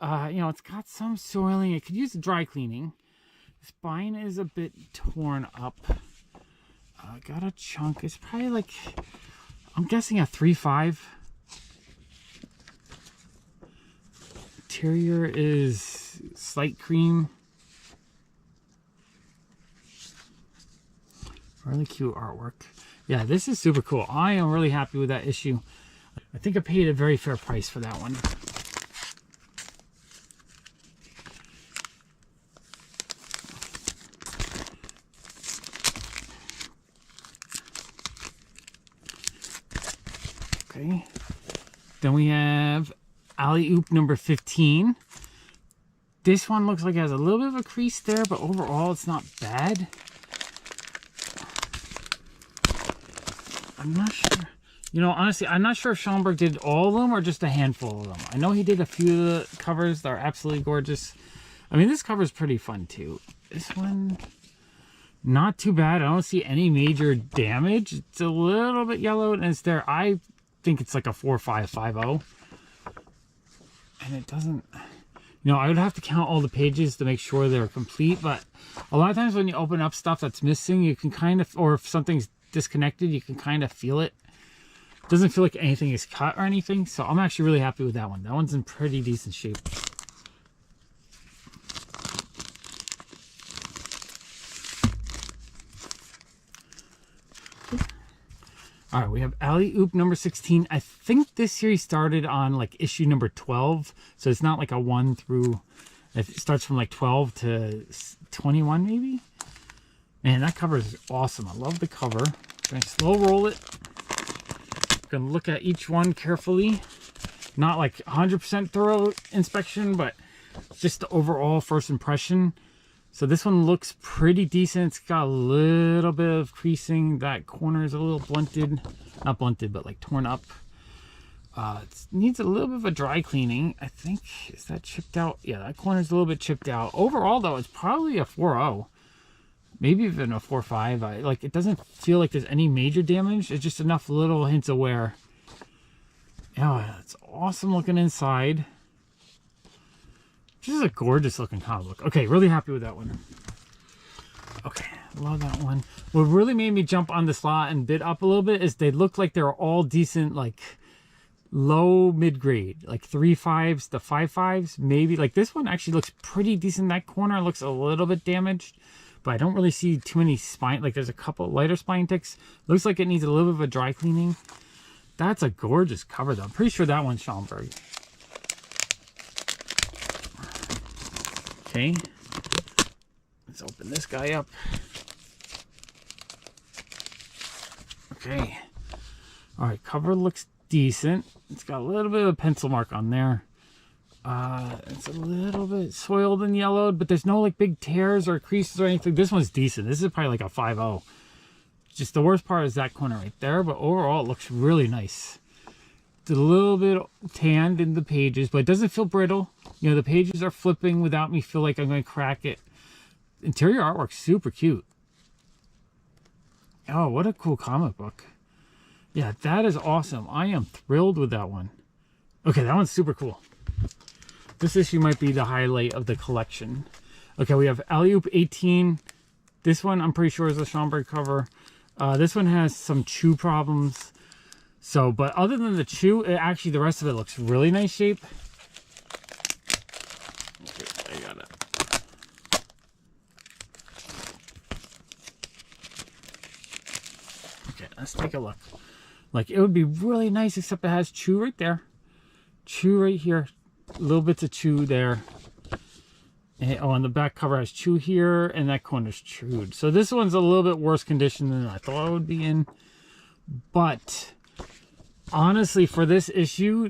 You know, it's got some soiling. It could use dry cleaning. The spine is a bit torn up. Got a chunk. It's probably like, I'm guessing a 3.5. Interior is slight cream. Really cute artwork. Yeah, this is super cool. I am really happy with that issue. I think I paid a very fair price for that one. Okay. Then we have Alley Oop number 15. This one looks like it has a little bit of a crease there, but overall it's not bad. I'm not sure. You know, honestly, I'm not sure if Schomburg did all of them or just a handful of them. I know he did a few of the covers that are absolutely gorgeous. I mean, this cover is pretty fun too. This one, not too bad. I don't see any major damage. It's a little bit yellowed and it's there. I think it's like a 4.550. And it doesn't, you know, I would have to count all the pages to make sure they're complete. But a lot of times when you open up stuff that's missing, you can kind of, or if something's disconnected, you can kind of feel it. It doesn't feel like anything is cut or anything, so I'm actually really happy with that one. That one's in pretty decent shape. All right, we have Alley Oop number 16. I think this series started on like issue number 12, so it's not like a 1 through, it starts from like 12 to 21 maybe. Man, that cover is awesome. I love the cover. I'm gonna slow roll it. I'm gonna look at each one carefully. Not like 100% thorough inspection, but just the overall first impression. So this one looks pretty decent. It's got a little bit of creasing. That corner is a little blunted. Not blunted, but like torn up. It needs a little bit of a dry cleaning. I think, is that chipped out? Yeah, that corner's a little bit chipped out. Overall though, it's probably a 4.0. Maybe even a 4.5. Like, it doesn't feel like there's any major damage. It's just enough little hints of wear. Yeah, it's awesome looking inside. This is a gorgeous looking comic book. Okay, really happy with that one. Okay, love that one. What really made me jump on this lot and bid up a little bit is they look like they're all decent, like low mid-grade, like 3.5s to 5.5s, maybe. Like this one actually looks pretty decent. That corner looks a little bit damaged, but I don't really see too many spine. Like there's a couple lighter spine ticks. Looks like it needs a little bit of a dry cleaning. That's a gorgeous cover though. I'm pretty sure that one's Schomburg. Okay, let's open this guy up. Okay, all right, cover looks decent. It's got a little bit of a pencil mark on there. It's a little bit soiled and yellowed, but there's no like big tears or creases or anything. This one's decent. This is probably like a 5.0. Just the worst part is that corner right there, but overall it looks really nice. It's a little bit tanned in the pages, but it doesn't feel brittle. You know, the pages are flipping without me feel like I'm going to crack it. Interior artwork's super cute. Oh, what a cool comic book. Yeah, that is awesome. I am thrilled with that one. Okay, that one's super cool. This issue might be the highlight of the collection. Okay, we have Alley Oop 18. This one I'm pretty sure is a Schomburg cover. This one has some chew problems. So, but other than the chew, actually the rest of it looks really nice shape. Okay, I got it. Okay, let's take a look. Like, it would be really nice, except it has chew right there. Chew right here. Little bits of chew there. And, oh, and the back cover has chew here, and that corner's chewed. So this one's a little bit worse condition than I thought it would be in. But honestly, for this issue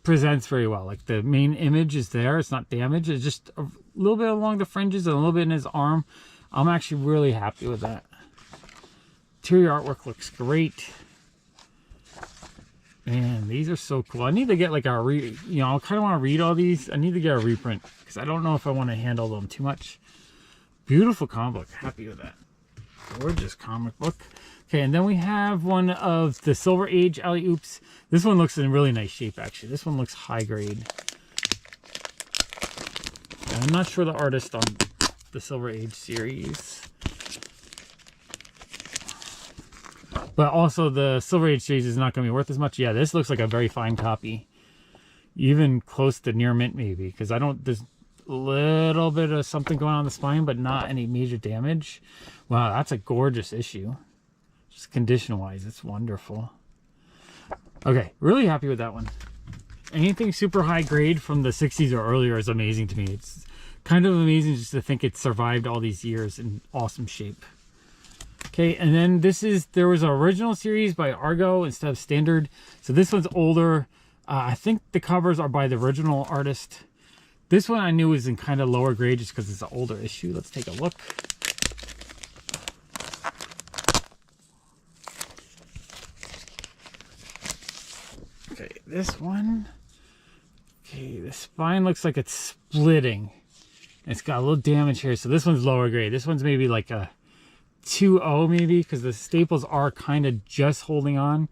presents very well. Like, the main image is there. It's not damaged. It's just a little bit along the fringes and a little bit in his arm. I'm actually really happy with that. Interior artwork looks great. Man, these are so cool. I need to get like a I kind of want to read all these. I need to get a reprint because I don't know if I want to handle them too much. Beautiful comic book. Happy with that. Gorgeous comic book. Okay, and then we have one of the Silver Age alley-oops. This one looks in really nice shape, actually. This one looks high grade. And I'm not sure the artist on the Silver Age series. But also the Silver Age series is not going to be worth as much. Yeah, this looks like a very fine copy. Even close to near mint maybe. Because there's a little bit of something going on the spine, but not any major damage. Wow, that's a gorgeous issue. Just condition-wise, it's wonderful. Okay, really happy with that one. Anything super high grade from the 60s or earlier is amazing to me. It's kind of amazing just to think it survived all these years in awesome shape. Okay, and then there was an original series by Argo instead of Standard. So this one's older. I think the covers are by the original artist. This one I knew was in kind of lower grade just because it's an older issue. Let's take a look. Okay, this one. Okay, the spine looks like it's splitting. It's got a little damage here. So this one's lower grade. This one's maybe like a 2.0 maybe, because the staples are kind of just holding on,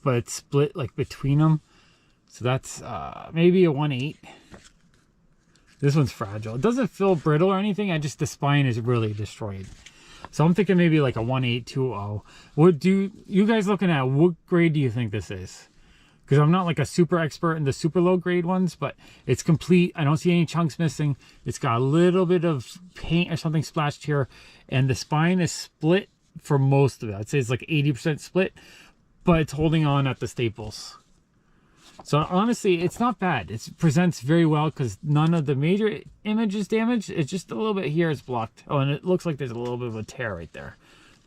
but it's split like between them. So that's maybe a 1.8. This one's fragile. It doesn't feel brittle or anything. The spine is really destroyed. So I'm thinking maybe like a 1.8, 2.0. What do you guys looking at? What grade do you think this is? Because I'm not like a super expert in the super low grade ones, but it's complete. I don't see any chunks missing. It's got a little bit of paint or something splashed here, and the spine is split for most of it. I'd say it's like 80% split, but it's holding on at the staples. So honestly, it's not bad. It presents very well because none of the major image is damaged. It's just a little bit here is blocked. Oh, and it looks like there's a little bit of a tear right there,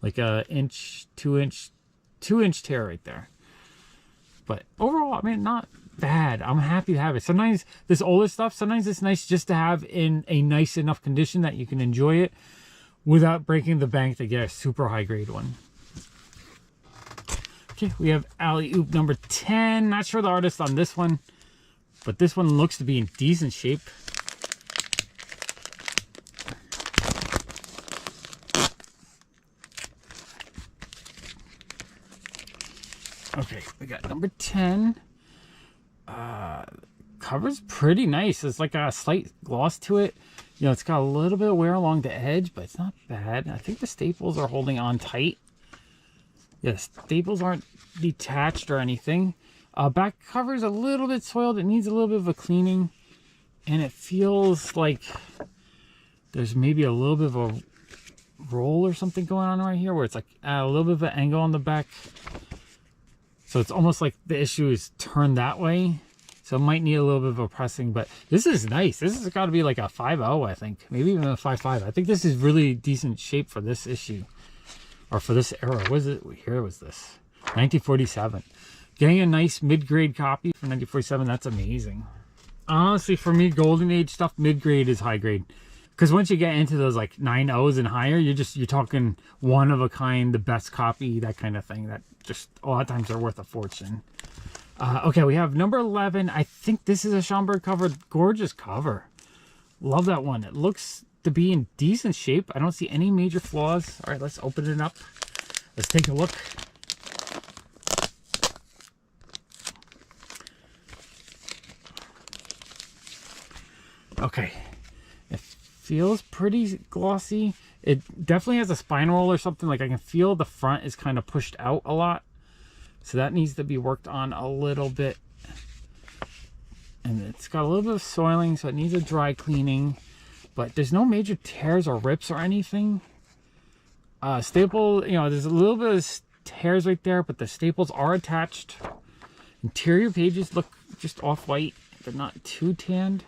like a 2-inch tear right there. But overall, I mean, not bad. I'm happy to have it. Sometimes this older stuff, sometimes it's nice just to have in a nice enough condition that you can enjoy it without breaking the bank to get a super high grade one. Okay, we have Alley Oop number 10. Not sure the artist on this one, but this one looks to be in decent shape. Okay, we got number 10. Cover's pretty nice. It's like a slight gloss to it. You know, it's got a little bit of wear along the edge, but it's not bad. I think the staples are holding on tight. Yeah, staples aren't detached or anything. Back cover's a little bit soiled. It needs a little bit of a cleaning. And it feels like there's maybe a little bit of a roll or something going on right here where it's like a little bit of an angle on the back. So it's almost like the issue is turned that way. So it might need a little bit of a pressing, but this is nice. This has got to be like a 5.0, I think. Maybe even a 5.5. I think this is really decent shape for this issue. Or for this era. What is it? Here was this. 1947. Getting a nice mid-grade copy from 1947, that's amazing. Honestly, for me, Golden Age stuff, mid-grade is high grade. Because once you get into those like 9.0s and higher, you're talking one of a kind, the best copy, that kind of thing. That just a lot of times are worth a fortune. Okay, we have number 11. I think this is a Schomburg cover. Gorgeous cover. Love that one. It looks to be in decent shape. I don't see any major flaws. All right, let's open it up. Let's take a look. Okay. It feels pretty glossy. It definitely has a spine roll or something. Like I can feel the front is kind of pushed out a lot. So that needs to be worked on a little bit. And it's got a little bit of soiling, so it needs a dry cleaning. But there's no major tears or rips or anything. Staple, there's a little bit of tears right there, but the staples are attached. Interior pages look just off-white. They're not too tanned.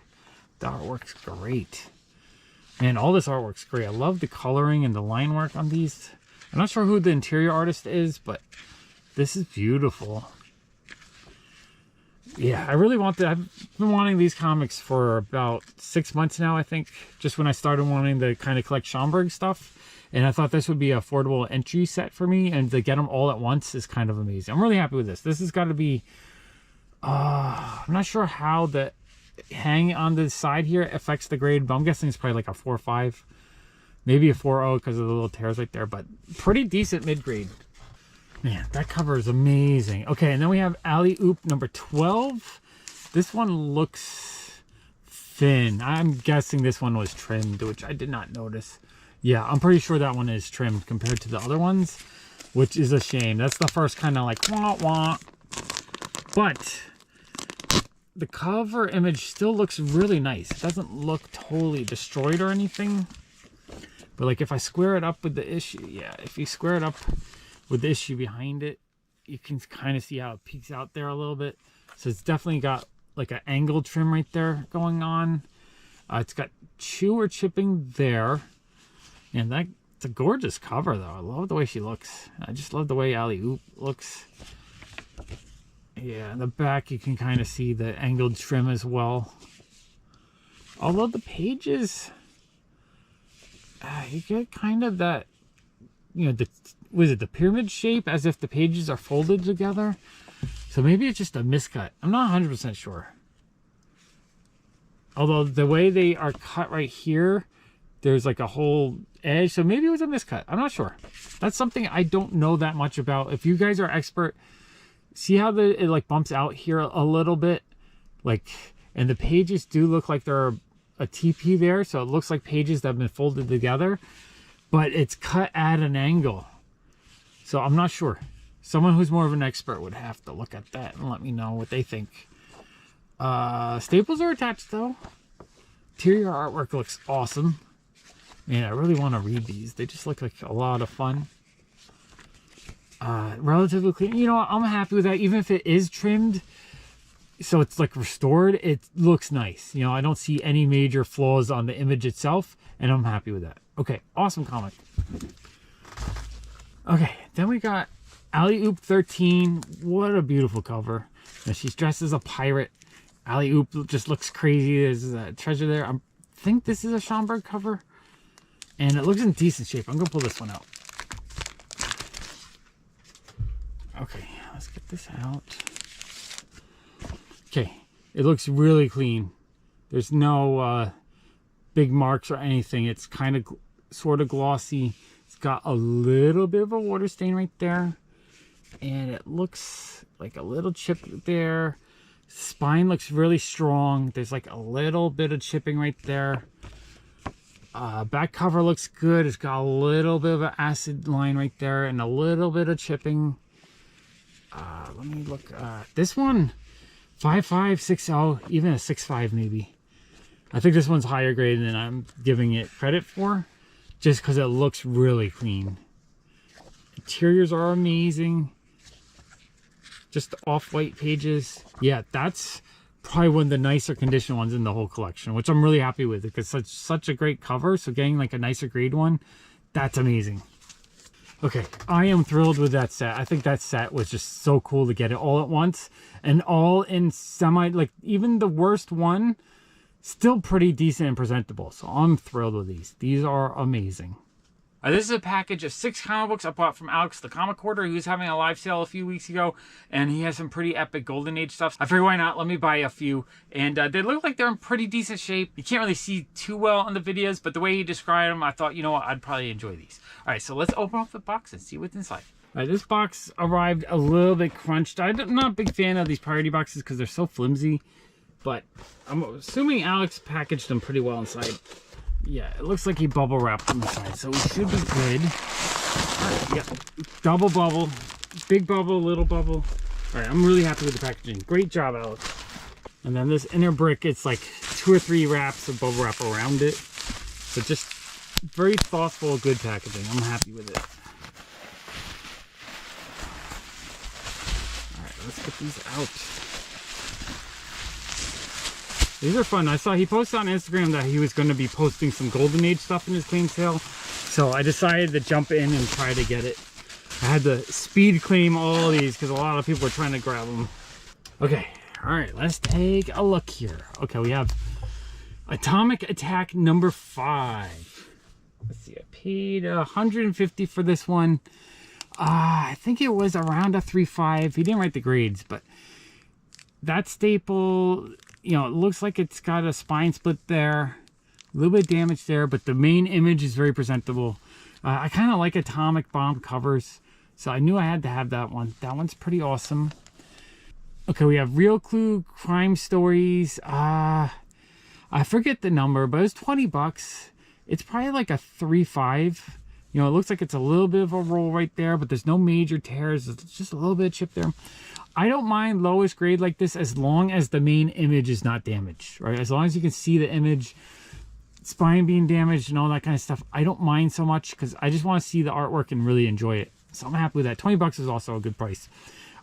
The artwork's great. Man, all this artwork's great. I love the coloring and the line work on these. I'm not sure who the interior artist is, but this is beautiful. Yeah, I really I've been wanting these comics for about 6 months now, I think. Just when I started wanting to kind of collect Schomburg stuff. And I thought this would be an affordable entry set for me. And to get them all at once is kind of amazing. I'm really happy with this. This has got to be... I'm not sure how the hang on the side here affects the grade. But I'm guessing it's probably like a 4 or 5. Maybe a 4.0 because of the little tears right there. But pretty decent mid-grade. Man, that cover is amazing. Okay, and then we have Alley Oop number 12. This one looks thin. I'm guessing this one was trimmed, which I did not notice. Yeah, I'm pretty sure that one is trimmed compared to the other ones, which is a shame. That's the first kind of like wah wah. But the cover image still looks really nice. It doesn't look totally destroyed or anything. But like if I square it up with the issue, yeah, if you square it up with the issue behind it, you can kind of see how it peeks out there a little bit. So it's definitely got like an angle trim right there going on. It's got chew or chipping there. And it's a gorgeous cover though. I love the way she looks. I just love the way Alley Oop looks. Yeah, in the back you can kind of see the angled trim as well. Although the pages, you get kind of that, the pyramid shape as if the pages are folded together. So maybe it's just a miscut. I'm not 100% sure. Although the way they are cut right here, there's like a whole edge. So maybe it was a miscut. I'm not sure. That's something I don't know that much about. If you guys are expert, see how it like bumps out here a little bit? And the pages do look like they're a TP there. So it looks like pages that have been folded together. But it's cut at an angle. So I'm not sure. Someone who's more of an expert would have to look at that and let me know what they think. Staples are attached though. Interior artwork looks awesome. Man, I really want to read these. They just look like a lot of fun. Relatively clean. I'm happy with that. Even if it is trimmed, so it's like restored, it looks nice. I don't see any major flaws on the image itself, and I'm happy with that. Okay, awesome comic. Okay, then we got Alley Oop 13. What a beautiful cover. Now, she's dressed as a pirate. Alley Oop just looks crazy. There's a treasure there. I think this is a Schomburg cover. And it looks in decent shape. I'm going to pull this one out. Okay, let's get this out. Okay, it looks really clean. There's no big marks or anything. It's kind of sort of glossy. It's got a little bit of a water stain right there. And it looks like a little chip there. Spine looks really strong. There's like a little bit of chipping right there. Back cover looks good. It's got a little bit of an acid line right there and a little bit of chipping. Let me look. This one, 5.5, 6.0, even a 6.5 maybe. I think this one's higher grade than I'm giving it credit for, just because it looks really clean. Interiors are amazing. Just the off-white pages. Yeah, that's probably one of the nicer condition ones in the whole collection, which I'm really happy with because it's such a great cover. So getting like a nicer grade one, that's amazing. Okay, I am thrilled with that set. I think that set was just so cool to get it all at once and all in like even the worst one, still pretty decent and presentable. So I'm thrilled with these. These are amazing. This is a package of 6 comic books I bought from Alex the Comic Hoarder. He was having a live sale a few weeks ago, and he has some pretty epic Golden Age stuff. I figured, why not? Let me buy a few. And they look like they're in pretty decent shape. You can't really see too well on the videos, but the way he described them, I thought, I'd probably enjoy these. All right, so let's open up the box and see what's inside. All right, this box arrived a little bit crunched. I'm not a big fan of these priority boxes because they're so flimsy, but I'm assuming Alex packaged them pretty well inside. Yeah, it looks like he bubble wrapped them inside, so we should be good. Yeah, double bubble. big bubble, little bubble. All right, I'm really happy with the packaging. Great job, Alex. And then this inner brick, it's like 2 or 3 wraps of bubble wrap around it. So just very thoughtful, good packaging. I'm happy with it. All right, let's get these out. These are fun. I saw he posted on Instagram that he was going to be posting some Golden Age stuff in his clean sale. So I decided to jump in and try to get it. I had to speed claim all these because a lot of people were trying to grab them. Okay, all right, let's take a look here. Okay, we have Atomic Attack number 5. Let's see, I paid $150 for this one. I think it was around a 3.5. He didn't write the grades, but that staple, you know, it looks like it's got a spine split there. A little bit of damage there, but the main image is very presentable. I kind of like Atomic Bomb covers, so I knew I had to have that one. That one's pretty awesome. Okay, we have Real Clue Crime Stories. I forget the number, but it was 20 bucks. It's probably like a 3.5. You know, it looks like it's a little bit of a roll right there, but there's no major tears. It's just a little bit of chip there. I don't mind lowest grade like this as long as the main image is not damaged, right? As long as you can see the image, spine being damaged and all that kind of stuff, I don't mind so much because I just want to see the artwork and really enjoy it. So I'm happy with that. 20 bucks is also a good price.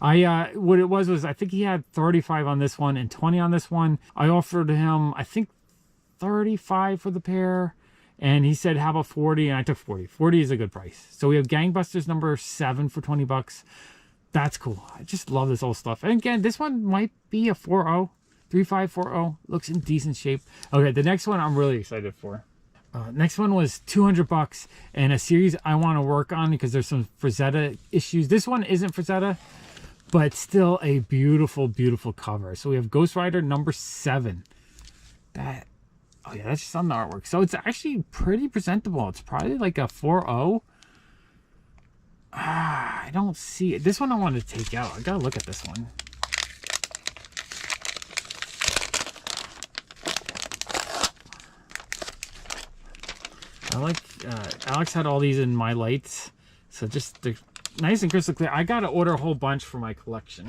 What it was I think he had 35 on this one and 20 on this one. I offered him, I think 35 for the pair, and he said, how about 40? And I took 40. 40 is a good price. So we have Gangbusters number 7 for 20 bucks. That's cool. I just love this old stuff. And again, this one might be a 4.0. 3540. Looks in decent shape. Okay, the next one I'm really excited for. Next one was 200 bucks and a series I want to work on because there's some Frazetta issues. This one isn't Frazetta, but still a beautiful, beautiful cover. So we have Ghost Rider number 7. That, oh yeah, that's just on the artwork. So it's actually pretty presentable. It's probably like a 4.0. I don't see it. This one I want to take out. I gotta look at this one. I like, Alex had all these in my lights, so just they're nice and crystal clear. I gotta order a whole bunch for my collection.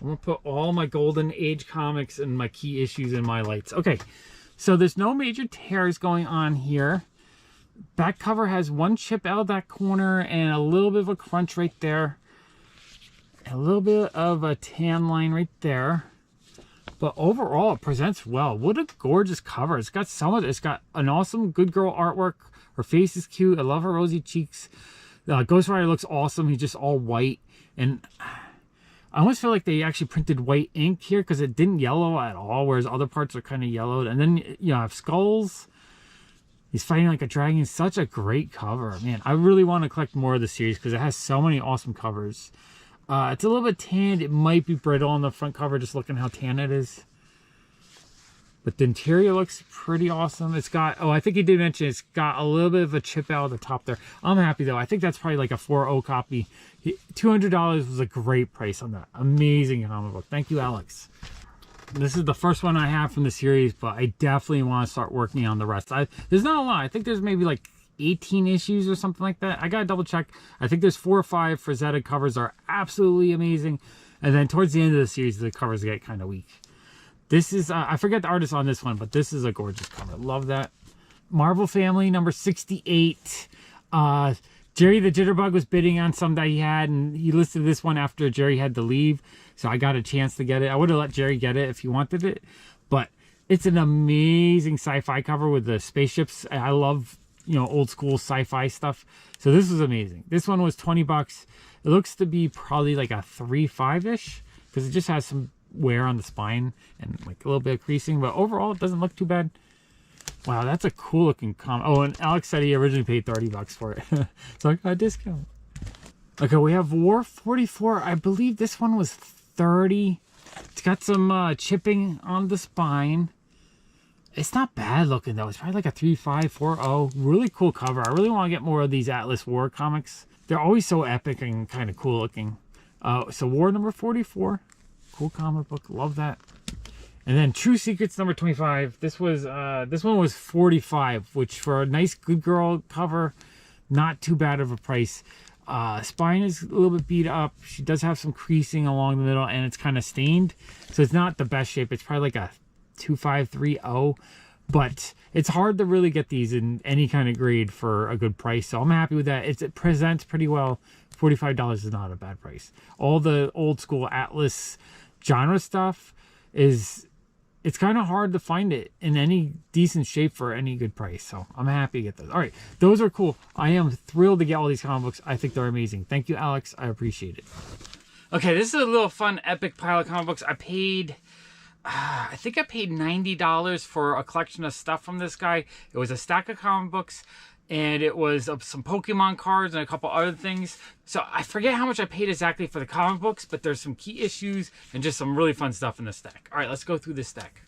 I'm gonna put all my Golden Age comics and my key issues in my lights. Okay, so there's no major tears going on here. Back cover has one chip out of that corner and a little bit of a crunch right there. A little bit of a tan line right there. But overall, it presents well. What a gorgeous cover. It's got it's got an awesome good girl artwork. Her face is cute. I love her rosy cheeks. Ghost Rider looks awesome. He's just all white. And I almost feel like they actually printed white ink here because it didn't yellow at all, whereas other parts are kind of yellowed. And then, you know, I have skulls. He's fighting like a dragon. Such a great cover. Man, I really want to collect more of the series because it has so many awesome covers. It's a little bit tanned. It might be brittle on the front cover, just looking how tan it is. But the interior looks pretty awesome. It's got, oh, I think he did mention it's got a little bit of a chip out of the top there. I'm happy though. I think that's probably like a 4.0 copy. $200 was a great price on that. Amazing comic book. Thank you, Alex. This is the first one I have from the series, but I definitely want to start working on the rest. There's not a lot. I think there's maybe like 18 issues or something like that. I gotta double check. I think there's 4 or 5 Frazetta covers are absolutely amazing, and then towards the end of the series the covers get kind of weak. This is I forget the artist on this one, but this is a gorgeous cover. Love that. Marvel Family number 68. Jerry the Jitterbug was bidding on some that he had, and he listed this one after Jerry had to leave, so I got a chance to get it. I would have let Jerry get it if he wanted it, but it's an amazing sci-fi cover with the spaceships. I love, you know, old school sci-fi stuff. So this was amazing. This one was 20 bucks. It looks to be probably like a 3.5-ish because it just has some wear on the spine and like a little bit of creasing, but overall it doesn't look too bad. Wow, that's a cool looking comic. Oh, and Alex said he originally paid 30 bucks for it. So I got a discount. Okay, we have War 44. I believe this one was 30. It's got some chipping on the spine. It's not bad looking though. It's probably like a 3.5, 4.0. Really cool cover. I really want to get more of these Atlas War comics. They're always so epic and kind of cool looking. So War number 44. Cool comic book. Love that. And then True Secrets number 25. This was this one was 45, which for a nice good girl cover, not too bad of a price. Spine is a little bit beat up. She does have some creasing along the middle, and it's kind of stained. So it's not the best shape. It's probably like a 2530, but it's hard to really get these in any kind of grade for a good price. So I'm happy with that. It presents pretty well. $45 is not a bad price. All the old school Atlas genre stuff it's kind of hard to find it in any decent shape for any good price. So I'm happy to get those. All right, those are cool. I am thrilled to get all these comic books. I think they're amazing. Thank you, Alex. I appreciate it. Okay, this is a little fun, epic pile of comic books. I paid, I think I paid $90 for a collection of stuff from this guy. It was a stack of comic books, and it was some Pokemon cards and a couple other things. So I forget how much I paid exactly for the comic books, but there's some key issues and just some really fun stuff in the stack. All right, let's go through this stack.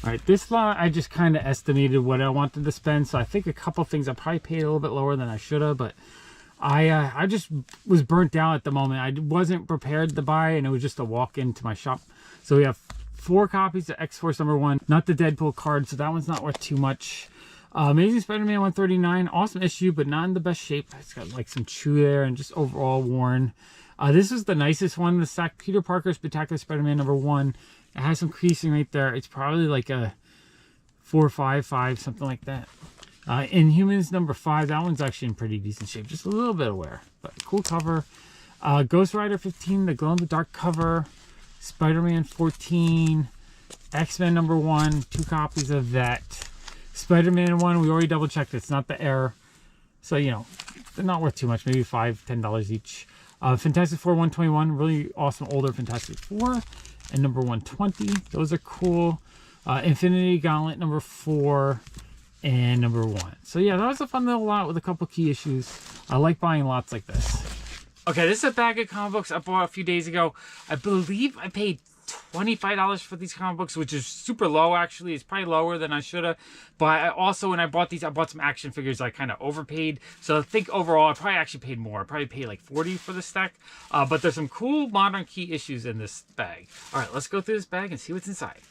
All right, this lot, I just kind of estimated what I wanted to spend. So I think a couple things I probably paid a little bit lower than I should have, but I just was burnt out at the moment. I wasn't prepared to buy, and it was just a walk into my shop. So we have 4 copies of X-Force #1, not the Deadpool card, so that one's not worth too much. Amazing Spider-Man 139, awesome issue, but not in the best shape. It's got like some chew there and just overall worn. This is the nicest one in the stack. Peter Parker's Spectacular Spider-Man #1. It has some creasing right there. It's probably like a 4.55, something like that. Inhumans #5, that one's actually in pretty decent shape. Just a little bit of wear, but cool cover. Ghost Rider 15, the glow-in-the-dark cover. Spider-Man 14, X-Men #1, 2 copies of that. Spider-Man 1, we already double checked, it's not the error. So, you know, they're not worth too much, maybe $5, $10 each. Fantastic Four 121, really awesome older Fantastic Four. And #120, those are cool. Infinity Gauntlet #4 and #1. So yeah, that was a fun little lot with a couple key issues. I like buying lots like this. Okay, this is a bag of comic books I bought a few days ago. I believe I paid $25 for these comic books, which is super low actually. It's probably lower than I should have. But I also, when I bought these, I bought some action figures I kind of overpaid. So I think overall I probably actually paid more. I probably paid like $40 for this stack. But there's some cool modern key issues in this bag. All right, let's go through this bag and see what's inside.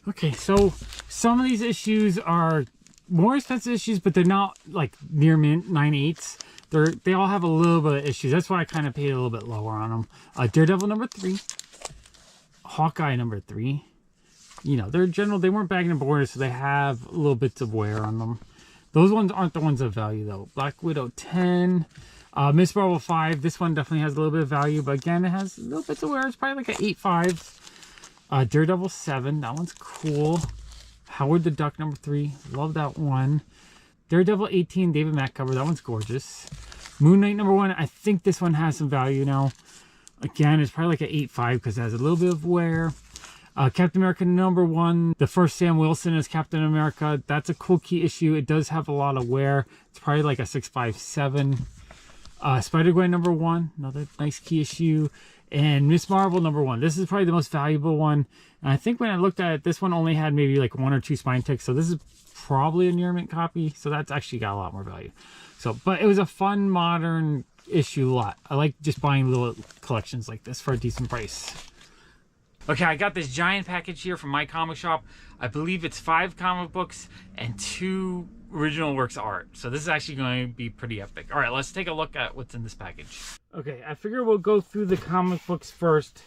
Okay, so some of these issues are more expensive issues, but they're not like near mint 9/8. They all have a little bit of issues. That's why I kind of paid a little bit lower on them. Daredevil #3. Hawkeye #3. You know, they're general, they weren't bagging and boarded, so they have little bits of wear on them. Those ones aren't the ones of value though. Black Widow 10. Miss Marvel 5. This one definitely has a little bit of value, but again, it has little bits of wear. It's probably like an 8.5. Daredevil 7. That one's cool. Howard the Duck #3. Love that one. Daredevil 18. David Mack cover. That one's gorgeous. Moon Knight #1. I think this one has some value now. Again, it's probably like an 8.5 because it has a little bit of wear. Captain America #1. The first Sam Wilson as Captain America. That's a cool key issue. It does have a lot of wear. It's probably like a 6.57. Spider-Gwen #1. Another nice key issue. And Miss Marvel #1. This is probably the most valuable one. And I think when I looked at it, this one only had maybe like 1 or 2 spine ticks. So this is probably a near mint copy. So that's actually got a lot more value. So, but it was a fun, modern issue lot. I like just buying little collections like this for a decent price. Okay, I got this giant package here from my comic shop. I believe it's 5 comic books and 2 original works of art. So this is actually going to be pretty epic. All right, let's take a look at what's in this package. Okay, I figure we'll go through the comic books first,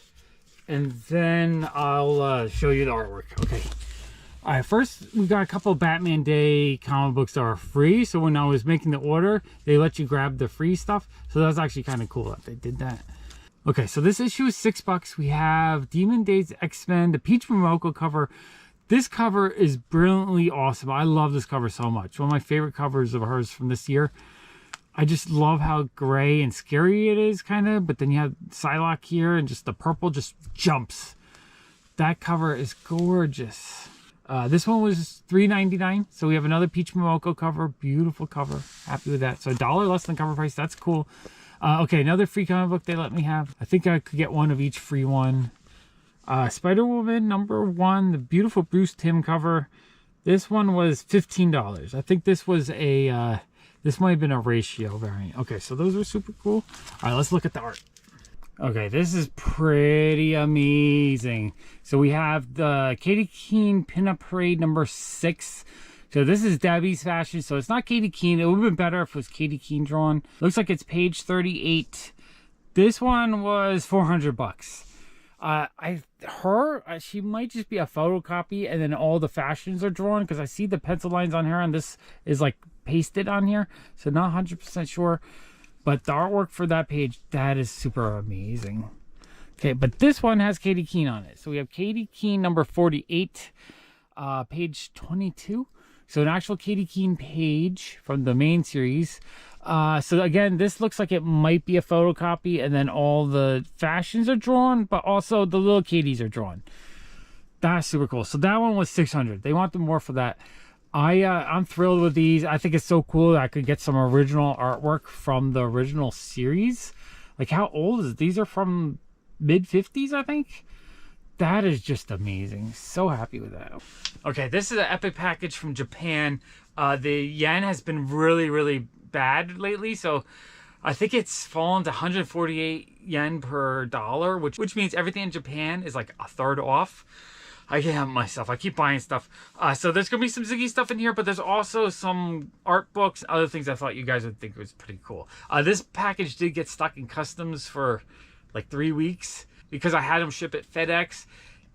and then I'll show you the artwork. Okay. All right, first we got a couple of Batman Day comic books that are free. So when I was making the order, they let you grab the free stuff. So that's actually kind of cool that they did that. Okay, so this issue is $6. We have Demon Days X-Men, the Peach Momoko cover. This cover is brilliantly awesome. I love this cover so much. One of my favorite covers of hers from this year. I just love how gray and scary it is, kind of. But then you have Sidewalk here, and just the purple just jumps. That cover is gorgeous. This one was $3.99. So we have another Peach Momoko cover. Beautiful cover. Happy with that. So $1 less than cover price. That's cool. Okay, another free comic book they let me have. I think I could get one of each free one. Spider-Woman #1, the beautiful Bruce Timm cover. This one was $15. I think this was a, this might have been a ratio variant. Okay, so those are super cool. All right, let's look at the art. Okay, this is pretty amazing. So we have the Katie Keene Pinup Parade #6. So this is Debbie's fashion. So it's not Katie Keene. It would have been better if it was Katie Keene drawn. Looks like it's page 38. This one was 400 bucks. She might just be a photocopy and then all the fashions are drawn, because I see the pencil lines on her and this is like pasted on here. So not 100% sure. But the artwork for that page, that is super amazing. Okay, but this one has Katie Keene on it. So we have Katie Keene number 48, page 22. So an actual Katie Keene page from the main series. So again, this looks like it might be a photocopy, and then all the fashions are drawn, but also the little Katies are drawn. That's super cool. So that one was 600. They wanted more for that. I'm thrilled with these. I think it's so cool that I could get some original artwork from the original series. Like, how old is it? These are from mid-50s, I think. That is just amazing. So happy with that. Okay, this is an epic package from Japan. The yen has been really, really bad lately, so I think it's fallen to 148 yen per dollar, which means everything in Japan is like a third off. I can't help myself. I keep buying stuff. So there's gonna be some Ziggy stuff in here, but there's also some art books, other things I thought you guys would think was pretty cool. This package did get stuck in customs for like 3 weeks because I had them ship at FedEx.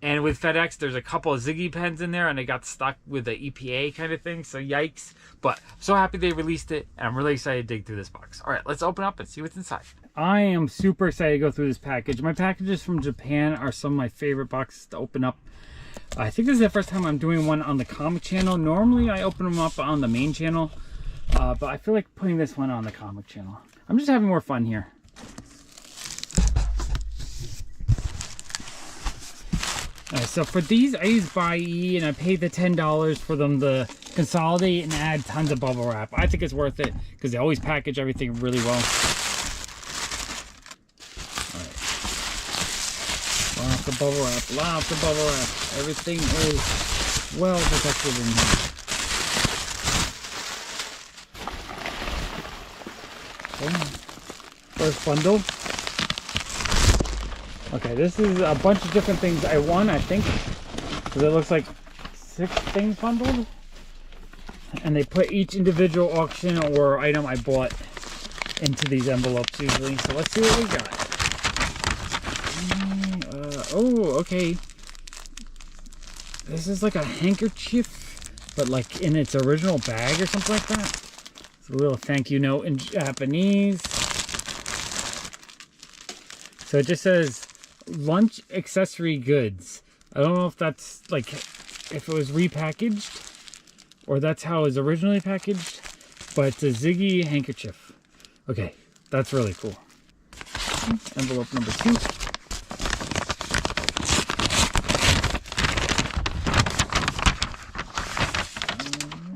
And with FedEx, there's a couple of Ziggy pens in there, and they got stuck with the EPA kind of thing, so yikes. But I'm so happy they released it, and I'm really excited to dig through this box. All right, let's open up and see what's inside. I am super excited to go through this package. My packages from Japan are some of my favorite boxes to open up. I think this is the first time I'm doing one on the comic channel. Normally, I open them up on the main channel, but I feel like putting this one on the comic channel. I'm just having more fun here. So for these, I use Buy-E, and I paid the $10 for them to consolidate and add tons of bubble wrap. I think it's worth it because they always package everything really well. All right. Lots of bubble wrap, lots of bubble wrap. Everything is well protected in here. Okay. First bundle. Okay, this is a bunch of different things I won, I think, because it looks like 6 things bundled. And they put each individual auction or item I bought into these envelopes usually. So let's see what we got. Oh, okay. This is like a handkerchief, but like in its original bag or something like that. It's a little thank you note in Japanese. So it just says lunch accessory goods. I don't know if that's like if it was repackaged or that's how it was originally packaged, but it's a Ziggy handkerchief. Okay, that's really cool. Envelope number 2.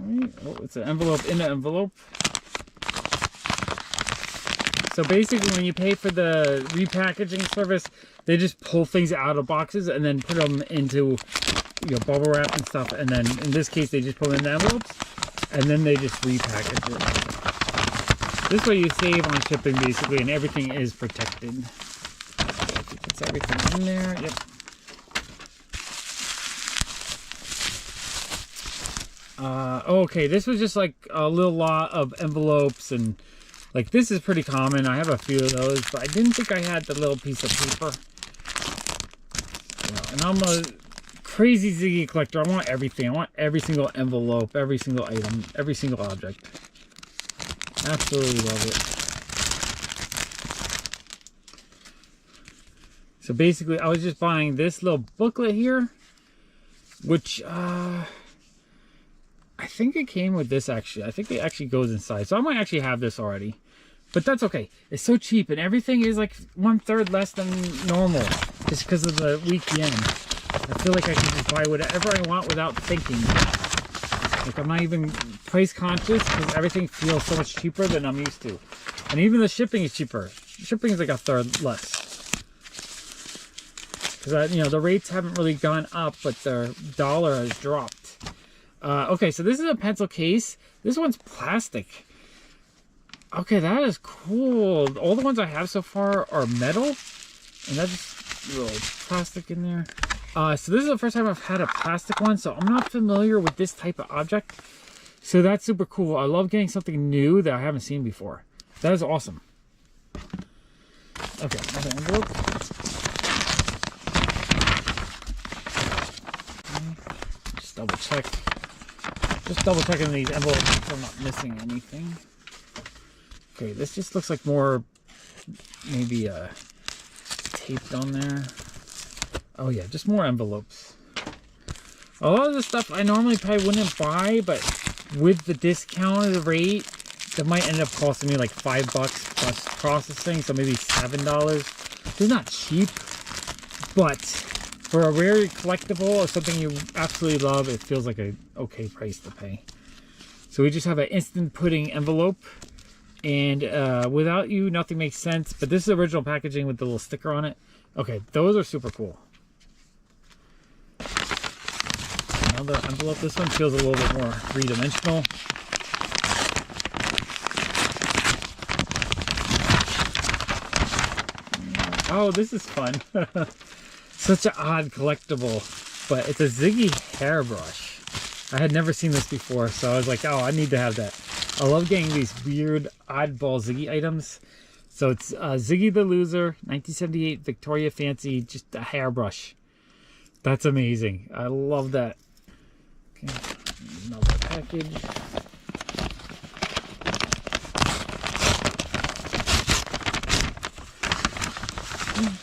Alright. Oh, it's an envelope in an envelope. So basically, when you pay for the repackaging service, they just pull things out of boxes and then put them into, you know, bubble wrap and stuff. And then in this case, they just put them in the envelopes and then they just repackage it. This way you save on shipping basically, and everything is protected. It's everything in there. Yep. Okay, this was just like a little lot of envelopes, and like this is pretty common. I have a few of those, but I didn't think I had the little piece of paper. And I'm a crazy Ziggy collector. I want everything. I want every single envelope, every single item, every single object. Absolutely love it. So basically, I was just buying this little booklet here, which I think it came with this actually. I think it actually goes inside. So I might actually have this already. But that's okay. It's so cheap, and everything is like 1/3 less than normal just because of the weak yen. I feel like I can just buy whatever I want without thinking. Like, I'm not even price conscious because everything feels so much cheaper than I'm used to. And even the shipping is cheaper. Shipping is like 1/3 less. Because, you know, the rates haven't really gone up, but the dollar has dropped. Okay, so this is a pencil case. This one's plastic. Okay, that is cool. All the ones I have so far are metal. And that's just a little plastic in there. So this is the first time I've had a plastic one, so I'm not familiar with this type of object. So that's super cool. I love getting something new that I haven't seen before. That is awesome. Okay, another envelope. Just double check. Just double checking these envelopes if I'm not missing anything. Okay, this just looks like more maybe taped on there. Oh yeah, just more envelopes. A lot of the stuff I normally probably wouldn't buy, but with the discounted rate, that might end up costing me like $5 plus processing, so maybe $7. It's not cheap, but for a rare collectible or something you absolutely love, it feels like an okay price to pay. So we just have an instant pudding envelope, and without you, nothing makes sense. But this is original packaging with the little sticker on it. Okay, those are super cool. Another envelope. This one feels a little bit more three-dimensional. Oh, this is fun. Such an odd collectible, but it's a Ziggy hairbrush. I had never seen this before, so I was like, oh, I need to have that. I love getting these weird oddball Ziggy items. So it's Ziggy the Loser, 1978 Victoria Fancy, just a hairbrush. That's amazing. I love that. Okay, another package.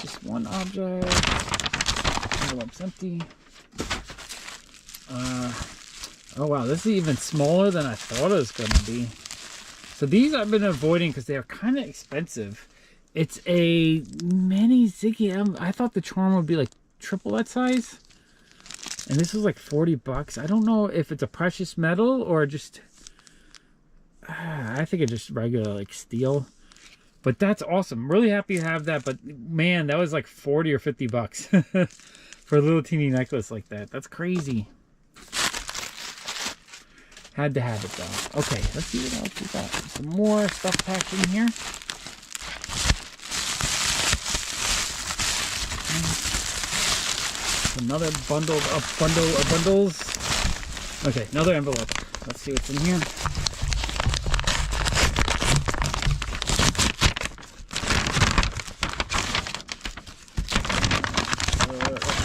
Just one object. Envelope's empty. Oh wow, this is even smaller than I thought it was going to be. So these I've been avoiding because they're kind of expensive. It's a mini Ziggy. I thought the charm would be like triple that size. And this was like $40. I don't know if it's a precious metal or just... I think it's just regular like steel. But that's awesome. Really happy to have that. But man, that was like 40 or 50 bucks for a little teeny necklace like that. That's crazy. Had to have it though. Okay, let's see what else we got. Some more stuff packed in here. Another bundle of bundles. Okay, another envelope. Let's see what's in here.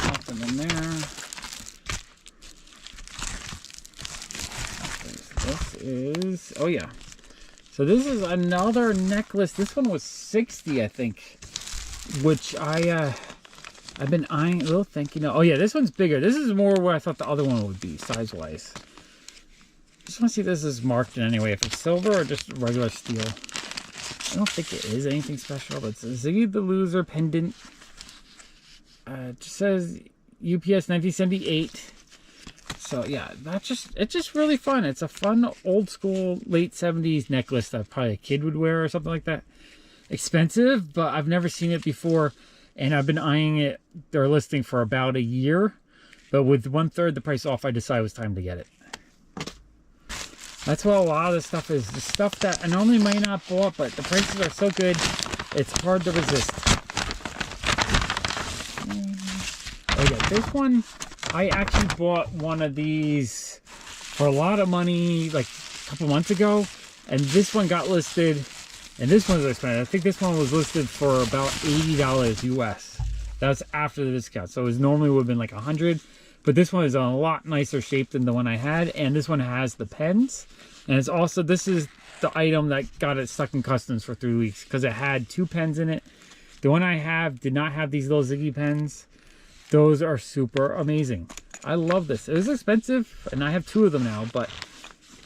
Nothing in there. This is, oh yeah. So this is another necklace. This one was 60, I think, which I've been eyeing a little thinking. Oh yeah, this one's bigger. This is more where I thought the other one would be size-wise. Just want to see if this is marked in any way. If it's silver or just regular steel. I don't think it is anything special, but it's a Ziggy the Loser pendant. It just says UPS 1978. So yeah, it's just really fun. It's a fun old school late 70s necklace that probably a kid would wear or something like that. Expensive, but I've never seen it before. And I've been eyeing it, their listing for about a year. But with 1/3 the price off, I decided it was time to get it. That's what a lot of this stuff is. The stuff that I normally might not bought, but the prices are so good, it's hard to resist. Oh yeah, this one, I actually bought one of these for a lot of money like a couple months ago. And this one got listed. And this one's expensive. I think this one was listed for about $80 US. That was after the discount. So it was normally would have been like $100. But this one is a lot nicer shape than the one I had. And this one has the pens. And it's also, this is the item that got it stuck in customs for 3 weeks. Because it had 2 pens in it. The one I have did not have these little Ziggy pens. Those are super amazing. I love this. It was expensive. And I have 2 of them now. But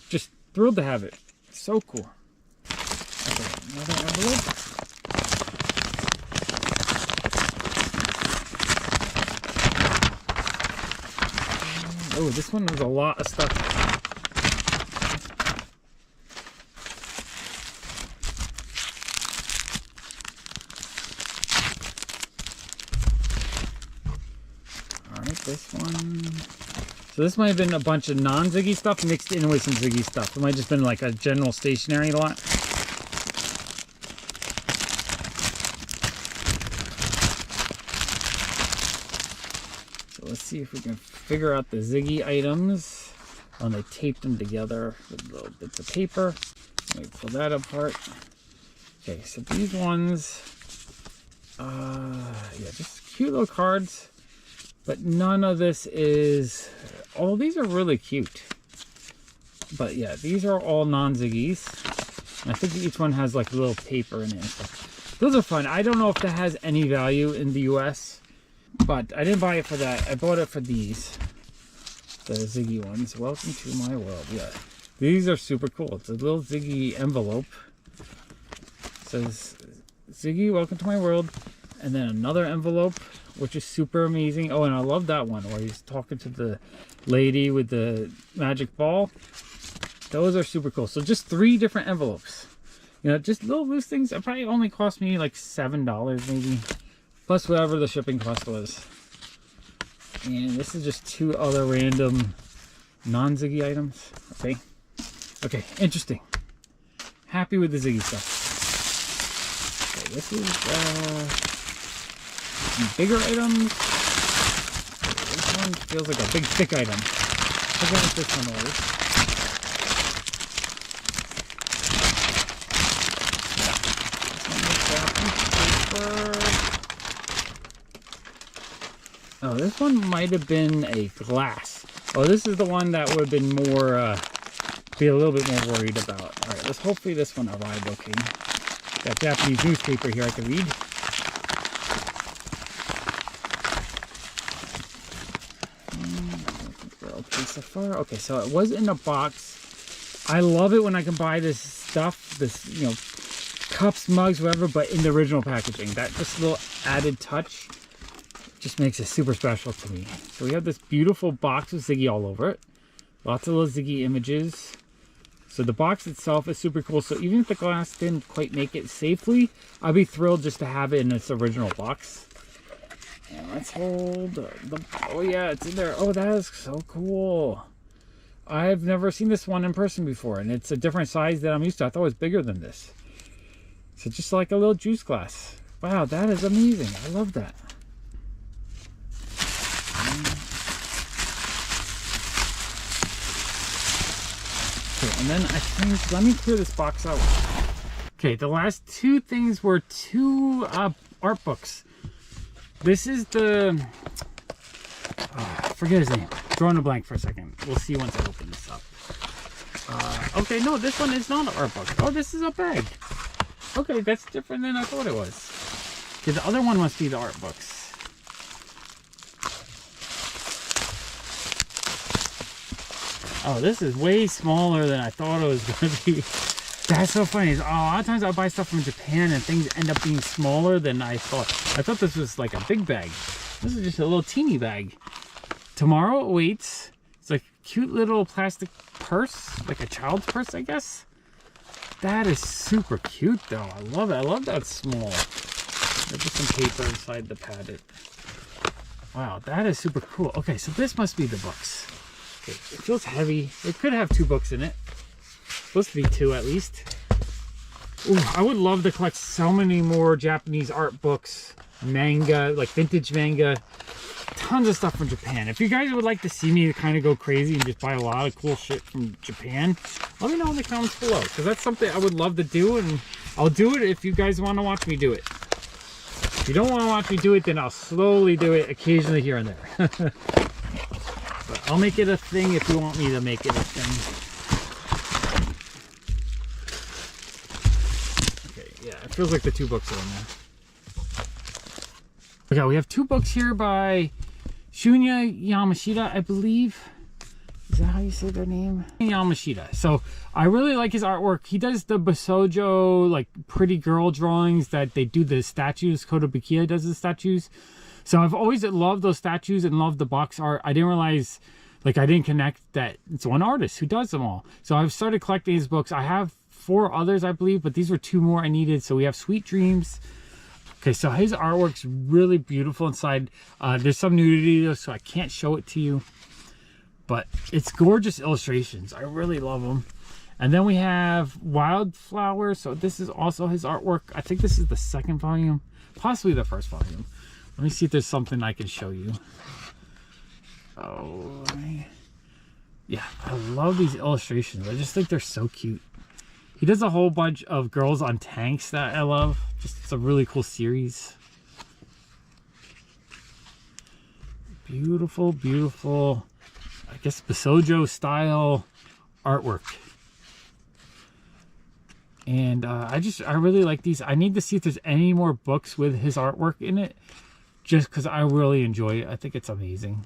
just thrilled to have it. So cool. Okay, another envelope. Oh, this one has a lot of stuff. Alright, this one. So this might have been a bunch of non-Ziggy stuff mixed in with some Ziggy stuff. It might have just been like a general stationery lot. So let's see if we can figure out the Ziggy items. when they taped them together with little bits of paper. Let me pull that apart. Okay, so these ones, yeah, just cute little cards, but none of this is, oh, these are really cute. But yeah, these are all non-Ziggies. I think each one has like a little paper in it and stuff. Those are fun. I don't know if that has any value in the US, but I didn't buy it for that. I bought it for these, the Ziggy ones. Welcome to my world. Yeah, these are super cool. It's a little Ziggy envelope. It says, Ziggy, welcome to my world. And then another envelope, which is super amazing. Oh, and I love that one where he's talking to the lady with the magic ball. Those are super cool. So just 3 different envelopes. You know, just little loose things. It probably only cost me like $7 maybe. Plus whatever the shipping cost was. And this is just 2 other random non-Ziggy items. Okay. Okay, interesting. Happy with the Ziggy stuff. Okay, this is some bigger items. This one feels like a big thick item. Look at this one was. Oh, this one might have been a glass. Oh, this is the one that would have been more, be a little bit more worried about. All right, let's hopefully this one arrived okay. Got Japanese newspaper here I can read. Okay, so far, okay, so it was in a box. I love it when I can buy this stuff, this, you know, cups, mugs, whatever, but in the original packaging. That just little added touch just makes it super special to me. So we have this beautiful box with Ziggy all over it. Lots of little Ziggy images. So the box itself is super cool. So even if the glass didn't quite make it safely, I'd be thrilled just to have it in its original box. And let's hold the, oh yeah, it's in there. Oh, that is so cool. I've never seen this one in person before, and it's a different size than I'm used to. I thought it was bigger than this. So just like a little juice glass. Wow, that is amazing. I love that. Okay, and then I think, let me clear this box out. Okay, the last 2 things were 2 art books. This is the, forget his name. Drawing a blank for a second. We'll see once I open this up. Okay, no, this one is not an art book. Oh, this is a bag. Okay, that's different than I thought it was. Okay, the other one must be the art books. Oh, this is way smaller than I thought it was going to be. That's so funny. Oh, a lot of times I buy stuff from Japan and things end up being smaller than I thought. I thought this was like a big bag. This is just a little teeny bag. Tomorrow awaits. It's like a cute little plastic purse, like a child's purse, I guess. That is super cute though. I love it. I love that it's small. There's just some paper inside to pad it. Wow, that is super cool. Okay, so this must be the books. Okay, it feels heavy. It could have 2 books in it. Supposed to be 2 at least. Ooh, I would love to collect so many more Japanese art books, manga, like vintage manga. Tons of stuff from Japan. If you guys would like to see me kind of go crazy and just buy a lot of cool shit from Japan, let me know in the comments below, because that's something I would love to do, and I'll do it if you guys want to watch me do it. If you don't want to watch me do it, then I'll slowly do it occasionally here and there. But I'll make it a thing if you want me to make it a thing. Okay, yeah, it feels like the 2 books are in there. Okay, we have 2 books here by Shunya Yamashita, I believe. Is that how you say their name? Yamashita. So I really like his artwork. He does the Basojo, like pretty girl drawings that they do the statues. Kotobukiya does the statues. So I've always loved those statues and loved the box art. I didn't realize, like I didn't connect that it's one artist who does them all. So I've started collecting his books. I have 4 others, I believe, but these were 2 more I needed. So we have Sweet Dreams. Okay, so his artwork's really beautiful inside. There's some nudity though, so I can't show it to you. But it's gorgeous illustrations. I really love them. And then we have Wildflower. So this is also his artwork. I think this is the 2nd volume, possibly the 1st volume. Let me see if there's something I can show you. Oh, Yeah, I love these illustrations. I just think they're so cute. He does a whole bunch of girls on tanks that I love. Just it's a really cool series. Beautiful, beautiful, I guess Bisojo style artwork. And I really like these. I need to see if there's any more books with his artwork in it, just because I really enjoy it. I think it's amazing.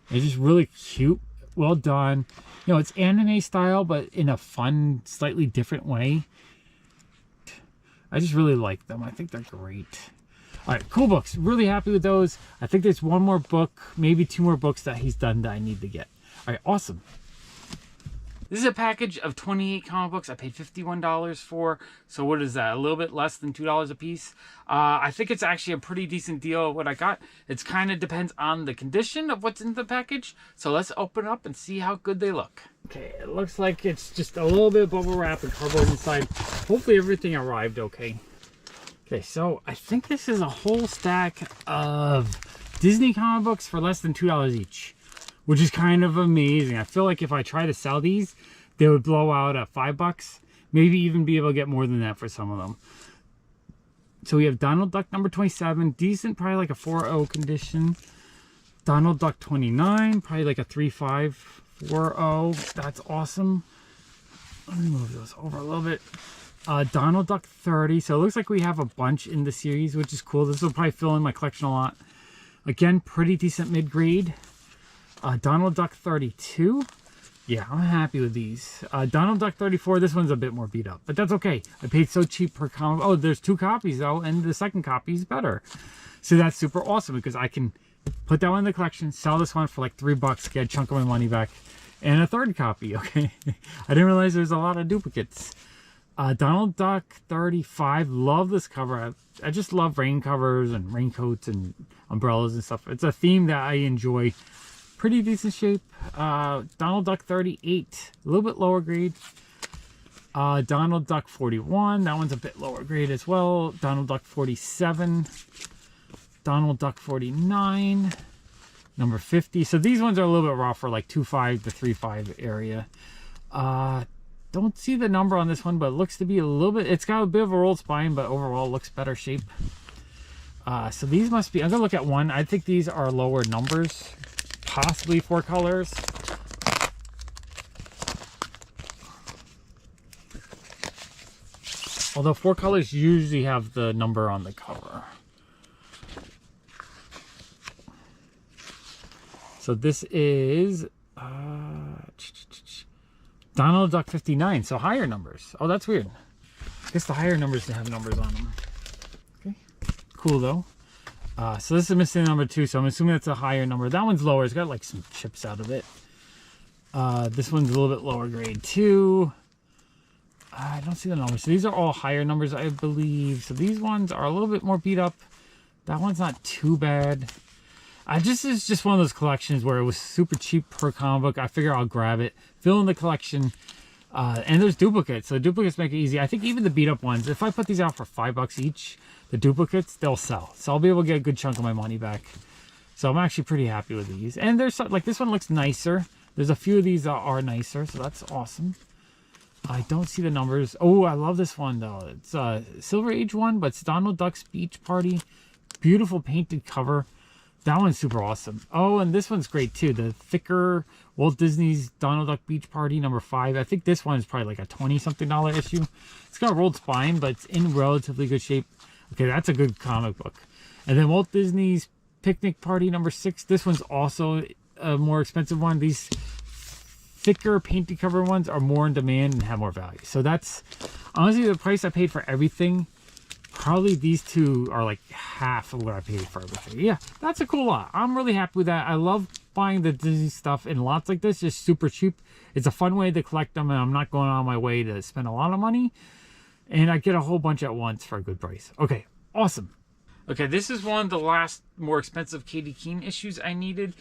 It's just really cute, well done. You know, it's anime style, but in a fun, slightly different way. I just really like them. I think they're great. All right, cool books. Really happy with those. I think there's one more book, maybe two more books that he's done that I need to get. All right, awesome. This is a package of 28 comic books I paid $51 for. So what is that? A little bit less than $2 a piece. I think it's actually a pretty decent deal of what I got. It kind of depends on the condition of what's in the package. So let's open up and see how good they look. Okay, it looks like it's just a little bit of bubble wrap and cardboard inside. Hopefully everything arrived okay. Okay, so I think this is a whole stack of Disney comic books for less than $2 each, which is kind of amazing. I feel like if I try to sell these, they would blow out at $5, maybe even be able to get more than that for some of them. So we have Donald Duck number 27, decent, probably like a 4.0 condition. Donald Duck 29, probably like a 3.5, 4.0. That's awesome. Let me move those over a little bit. Donald Duck 30, so it looks like we have a bunch in the series, which is cool. This will probably fill in my collection a lot. Again, pretty decent mid-grade. Donald Duck 32. Yeah, I'm happy with these. Donald Duck 34, this one's a bit more beat up, but that's okay. I paid so cheap per comic. Oh, there's 2 copies though, and the second copy is better. So that's super awesome because I can put that one in the collection, sell this one for like $3, get a chunk of my money back, and a third copy, okay? I didn't realize there's a lot of duplicates. Donald Duck 35, love this cover. I just love rain covers and raincoats and umbrellas and stuff. It's a theme that I enjoy. Pretty decent shape. Donald Duck 38, a little bit lower grade. Donald Duck 41, that one's a bit lower grade as well. Donald Duck 47, Donald Duck 49, number 50. So these ones are a little bit rougher, like 2.5 to 3.5 area. Don't see the number on this one, but it looks to be a little bit, it's got a bit of a rolled spine, but overall looks better shape. So these must be, I'm gonna look at one. I think these are lower numbers, possibly 4 colors. Although 4 colors usually have the number on the cover. So this is Donald Duck 59, so higher numbers. Oh, that's weird. I guess the higher numbers have numbers on them. Okay, cool though. So this is missing number 2, so I'm assuming that's a higher number. That one's lower. It's got like some chips out of it. This one's a little bit lower grade too. I don't see the numbers. So these are all higher numbers, I believe. So these ones are a little bit more beat up. That one's not too bad. This is just one of those collections where it was super cheap per comic book. I figure I'll grab it, fill in the collection, and there's duplicates. So duplicates make it easy. I think even the beat up ones, if I put these out for $5 each, the duplicates, they'll sell. So I'll be able to get a good chunk of my money back. So I'm actually pretty happy with these. And there's like this one looks nicer. There's a few of these that are nicer, so that's awesome. I don't see the numbers. Oh, I love this one though. It's a Silver Age one, but it's Donald Duck's Beach Party. Beautiful painted cover. That one's super awesome. Oh, and this one's great too. The thicker Walt Disney's Donald Duck Beach Party number 5. I think this one is probably like a $20-something issue. It's got a rolled spine, but it's in relatively good shape. Okay, that's a good comic book. And then Walt Disney's Picnic Party number 6. This one's also a more expensive one. These thicker painted cover ones are more in demand and have more value. So that's honestly the price I paid for everything. Probably these two are like half of what I paid for everything. Yeah, that's a cool lot. I'm really happy with that. I love buying the Disney stuff in lots like this, just super cheap. It's a fun way to collect them, and I'm not going on my way to spend a lot of money. And I get a whole bunch at once for a good price. Okay, awesome. Okay, this is one of the last more expensive Katie Keene issues I needed.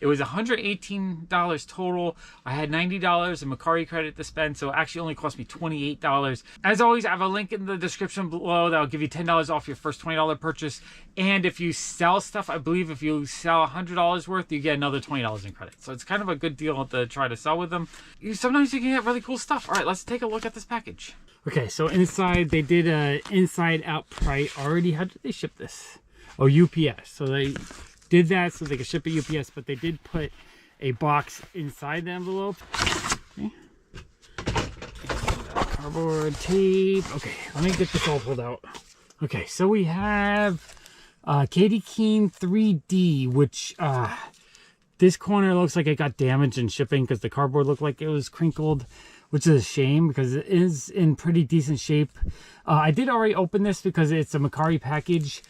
It was $118 total. I had $90 in Mercari credit to spend, so it actually only cost me $28. As always, I have a link in the description below that'll give you $10 off your first $20 purchase. And if you sell stuff, I believe if you sell $100 worth, you get another $20 in credit. So it's kind of a good deal to try to sell with them. Sometimes you can get really cool stuff. All right, let's take a look at this package. Okay, so inside they did a inside out priority. How did they ship this? Oh, UPS. So they did that so they could ship it UPS, but they did put a box inside the envelope. Okay. Cardboard tape. Okay, let me get this all pulled out. Okay, so we have Katie Keene 3D, which this corner looks like it got damaged in shipping because the cardboard looked like it was crinkled, which is a shame because it is in pretty decent shape. I did already open this because it's a Mercari package.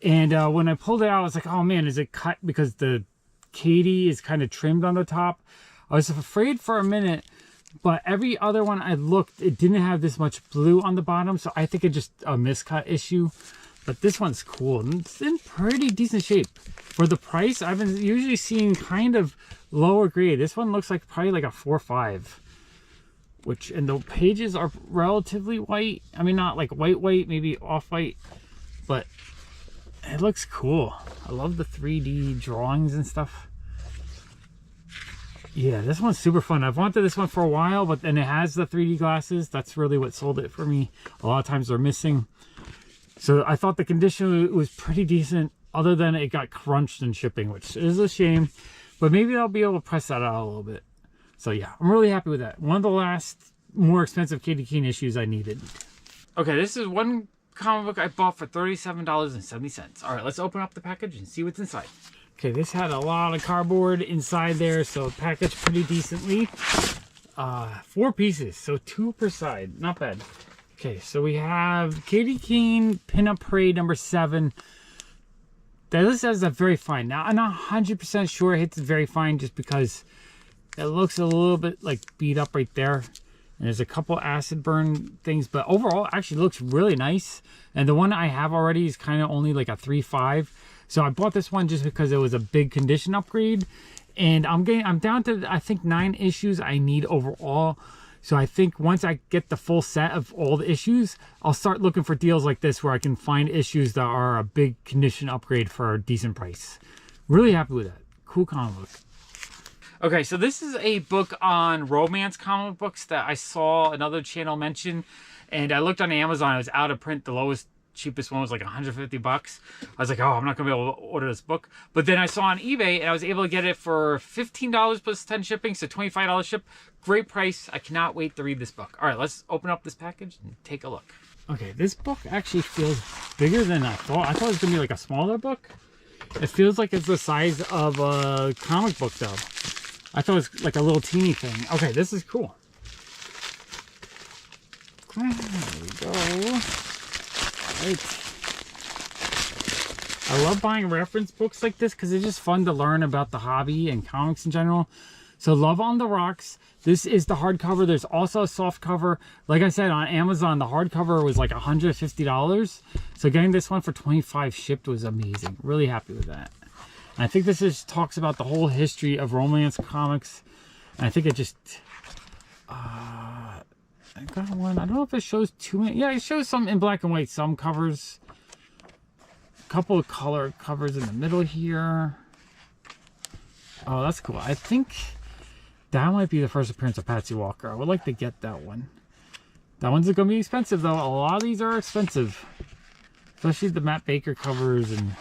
And when I pulled it out, I was like, oh man, is it cut because the Katie is kind of trimmed on the top? I was afraid for a minute, but every other one I looked, it didn't have this much blue on the bottom. So I think it's just a miscut issue. But this one's cool. And it's in pretty decent shape. For the price, I've been usually seeing kind of lower grade. This one looks like probably like a 4.5. And the pages are relatively white. I mean, not like white, maybe off-white. But it looks cool. I love the 3D drawings and stuff. Yeah, this one's super fun. I've wanted this one for a while, but then it has the 3D glasses. That's really what sold it for me. A lot of times they're missing. So I thought the condition was pretty decent, other than it got crunched in shipping, which is a shame. But maybe I'll be able to press that out a little bit. So yeah, I'm really happy with that. One of the last more expensive Katie Keene issues I needed. Okay, this is one comic book I bought for $37.70. All right, let's open up the package and see what's inside. Okay, this had a lot of cardboard inside there, so packaged pretty decently. 4 pieces, so 2 per side. Not bad. Okay, so we have Katie Keene Pinup Parade number 7. This says a very fine. Now, I'm not 100% sure it hits very fine just because it looks a little bit like beat up right there. And there's a couple acid burn things, but overall, actually looks really nice. And the one I have already is kind of only like a 3.5. So I bought this one just because it was a big condition upgrade. And I'm down to, I think, 9 issues I need overall. So I think once I get the full set of all the issues, I'll start looking for deals like this where I can find issues that are a big condition upgrade for a decent price. Really happy with that. Cool comic book. Okay, so this is a book on romance comic books that I saw another channel mention. And I looked on Amazon. It was out of print. The lowest, cheapest one was like 150 bucks. I was like, oh, I'm not going to be able to order this book. But then I saw on eBay and I was able to get it for $15 plus 10 shipping. So $25 ship. Great price. I cannot wait to read this book. All right, let's open up this package and take a look. Okay, this book actually feels bigger than I thought. I thought it was going to be like a smaller book. It feels like it's the size of a comic book though. I thought it was like a little teeny thing. Okay, this is cool. There we go. Right. I love buying reference books like this because it's just fun to learn about the hobby and comics in general. So Love on the Rocks. This is the hardcover. There's also a soft cover. Like I said, on Amazon, the hardcover was like $150. So getting this one for $25 shipped was amazing. Really happy with that. And I think this just talks about the whole history of romance comics. And I think it just... I got one. I don't know if it shows too many. Yeah, it shows some in black and white. Some covers. A couple of color covers in the middle here. Oh, that's cool. I think that might be the first appearance of Patsy Walker. I would like to get that one. That one's going to be expensive, though. A lot of these are expensive. Especially the Matt Baker covers and...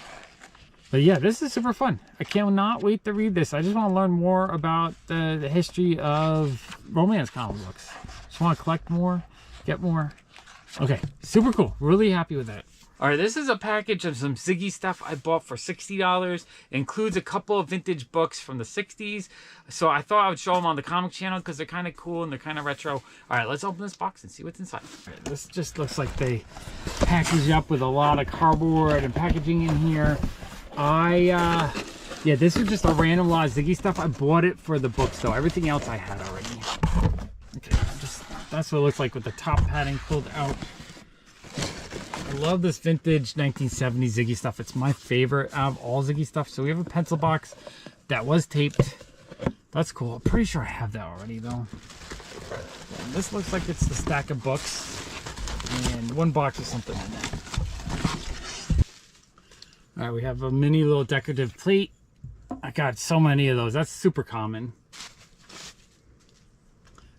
But yeah, this is super fun. I cannot wait to read this. I just want to learn more about the history of romance comic books. Just want to collect more, get more. Okay, super cool. Really happy with that. All right, this is a package of some Ziggy stuff I bought for $60. It includes a couple of vintage books from the 60s. So I thought I would show them on the comic channel because they're kind of cool and they're kind of retro. All right, let's open this box and see what's inside. All right, this just looks like they package up with a lot of cardboard and packaging in here. Yeah, this is just a random lot of Ziggy stuff. I bought it for the books though. Everything else I had already. Okay, that's what it looks like with the top padding pulled out. love this vintage 1970s Ziggy stuff. It's my favorite out of all Ziggy stuff. So we have a pencil box that was taped. That's cool. I'm pretty sure I have that already though. And this looks like it's the stack of books and one box with something in it. All right, we have a mini little decorative plate. I got so many of those. That's super common.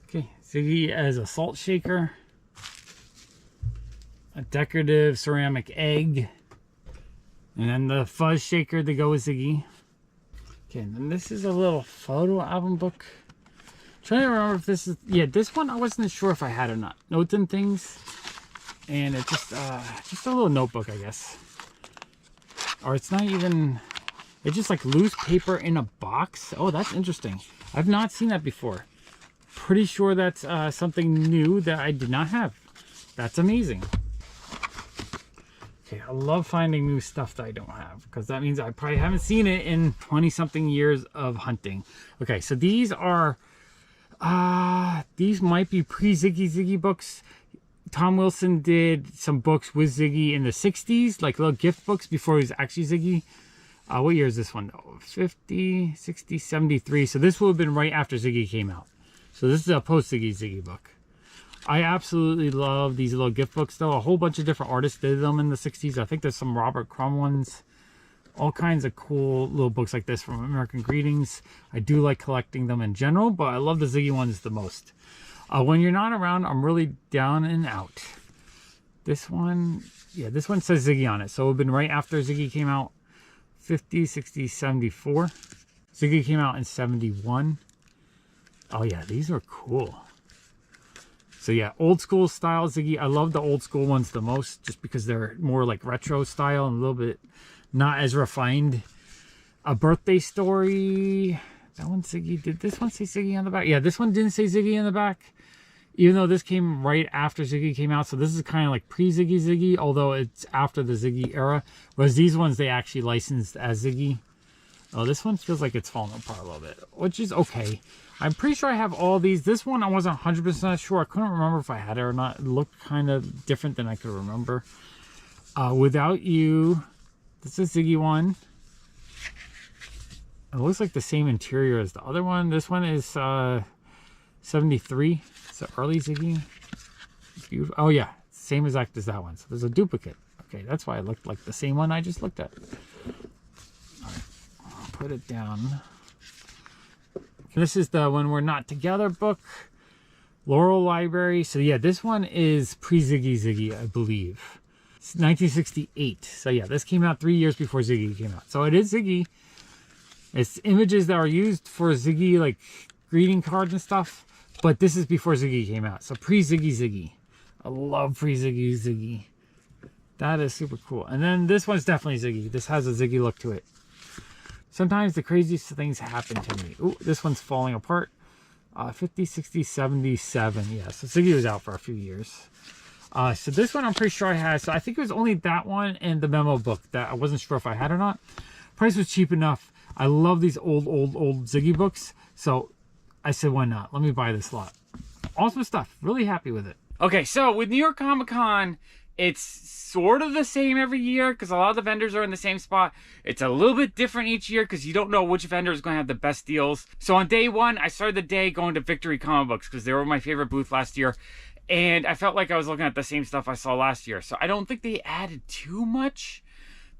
Okay, Ziggy as a salt shaker. A decorative ceramic egg. And then the fuzz shaker to go with Ziggy. Okay, and then this is a little photo album book. Trying to remember if this is, yeah, this one I wasn't sure if I had or not. Notes and things. And it's just a little notebook, I guess. Or it's not even, it's just like loose paper in a box. Oh, that's interesting. I've not seen that before. Pretty sure that's something new that I did not have. That's amazing. Okay, I love finding new stuff that I don't have because that means I probably haven't seen it in 20-something years of hunting. Okay, so these are, these might be pre-Ziggy books. Tom Wilson did some books with Ziggy in the 60s, like little gift books before he was actually Ziggy. What year is this one though? 50, 60, 73. So this would have been right after Ziggy came out. So this is a post-Ziggy book. I absolutely love these little gift books though. A whole bunch of different artists did them in the 60s. I think there's some Robert Crumb ones. All kinds of cool little books like this from American Greetings. I do like collecting them in general, but I love the Ziggy ones the most. When you're not around, I'm really down and out. This one, yeah, this one says Ziggy on it. So it would have been right after Ziggy came out. 50, 60, 74. Ziggy came out in 71. Oh yeah, these are cool. So yeah, old school style Ziggy. I love the old school ones the most just because they're more like retro style and a little bit not as refined. A Birthday Story. That one Ziggy. Did this one say Ziggy on the back? Yeah, this one didn't say Ziggy on the back. Even though this came right after Ziggy came out. So this is kind of like pre-Ziggy, although it's after the Ziggy era. Whereas these ones they actually licensed as Ziggy. Oh, this one feels like it's falling apart a little bit, which is okay. I'm pretty sure I have all these. This one I wasn't 100% sure. I couldn't remember if I had it or not. It looked kind of different than I could remember. Without You. This is Ziggy one. It looks like the same interior as the other one. This one is 73. It's an early Ziggy. Beautiful. Oh yeah, same exact as that one. So there's a duplicate. Okay, that's why it looked like the same one I just looked at. All right, I'll put it down. This is the When We're Not Together book. Laurel Library. So yeah, this one is pre-Ziggy, I believe. It's 1968. So yeah, this came out 3 years before Ziggy came out. So it is Ziggy. It's images that are used for Ziggy, like greeting cards and stuff. But this is before Ziggy came out. So pre-Ziggy. I love pre-Ziggy. That is super cool. And then this one's definitely Ziggy. This has a Ziggy look to it. Sometimes the craziest things happen to me. Ooh, this one's falling apart. 50, 60, 77. Yeah, so Ziggy was out for a few years. So this one I'm pretty sure I had. So I think it was only that one and the memo book that I wasn't sure if I had or not. Price was cheap enough. I love these old Ziggy books. So I said, why not? Let me buy this lot. Awesome stuff. Really happy with it. Okay, so with New York Comic Con, it's sort of the same every year because a lot of the vendors are in the same spot. It's a little bit different each year because you don't know which vendor is going to have the best deals. So on day one, I started the day going to Victory Comic Books because they were my favorite booth last year. And I felt like I was looking at the same stuff I saw last year. So I don't think they added too much.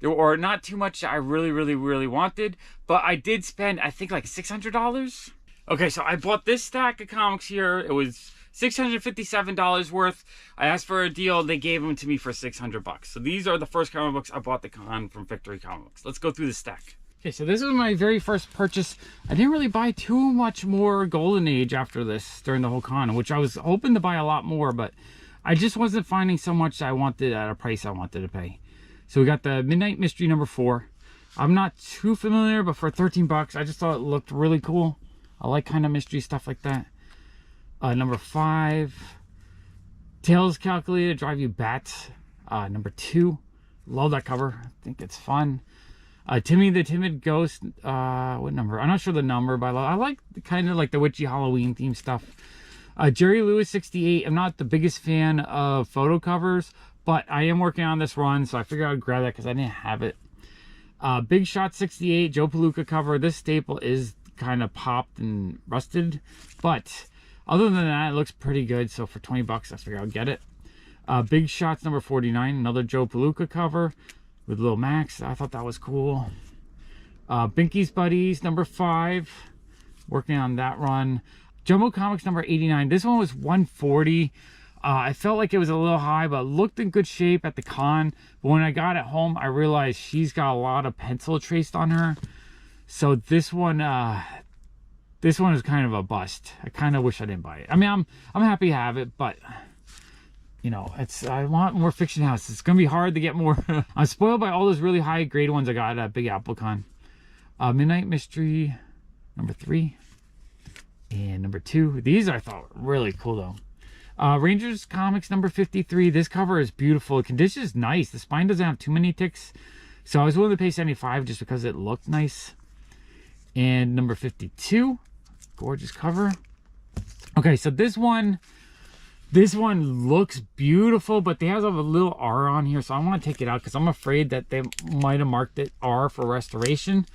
Or not too much that I really wanted. But I did spend, I think, like $600. Okay, so I bought this stack of comics here. It was $657 worth. I asked for a deal. They gave them to me for $600. So these are the first comic books I bought the con from Victory Comics. Let's go through the stack. Okay, so this was my very first purchase. I didn't really buy too much more Golden Age after this during the whole con, which I was hoping to buy a lot more, but I just wasn't finding so much I wanted at a price I wanted to pay. So we got the Midnight Mystery #4. I'm not too familiar, but for 13 bucks, I just thought it looked really cool. I like kind of mystery stuff like that. #5, Tales Calculated to Drive You Bats. #2, love that cover. I think it's fun. Timmy the Timid Ghost. What number? I'm not sure the number, but I like kind of like the witchy Halloween theme stuff. Jerry Lewis 68. I'm not the biggest fan of photo covers, but I am working on this run, so I figured I'd grab that because I didn't have it. Big Shot 68 Joe Palooka cover. This staple is kind of popped and rusted, but other than that, it looks pretty good. So for 20 bucks, I figured I'll get it. Big Shots number 49, another Joe Palooka cover with Lil Max. I thought that was cool. Binky's Buddies number 5, working on that run. Jumbo Comics number 89. This one was 140. I felt like it was a little high, but looked in good shape at the con. But when I got it home, I realized she's got a lot of pencil traced on her. So this one is kind of a bust. I kind of wish I didn't buy it. I mean, I'm happy to have it, but you know, I want more Fiction House. It's gonna be hard to get more. I'm spoiled by all those really high grade ones I got at Big Apple Con. Midnight Mystery number 3 and number 2. These I thought were really cool though. Rangers Comics number 53. This cover is beautiful. The condition is nice. The spine doesn't have too many ticks, so I was willing to pay 75 just because it looked nice. And number 52, gorgeous cover. Okay, so this one looks beautiful, but they have a little R on here, so I want to take it out because I'm afraid that they might have marked it R for restoration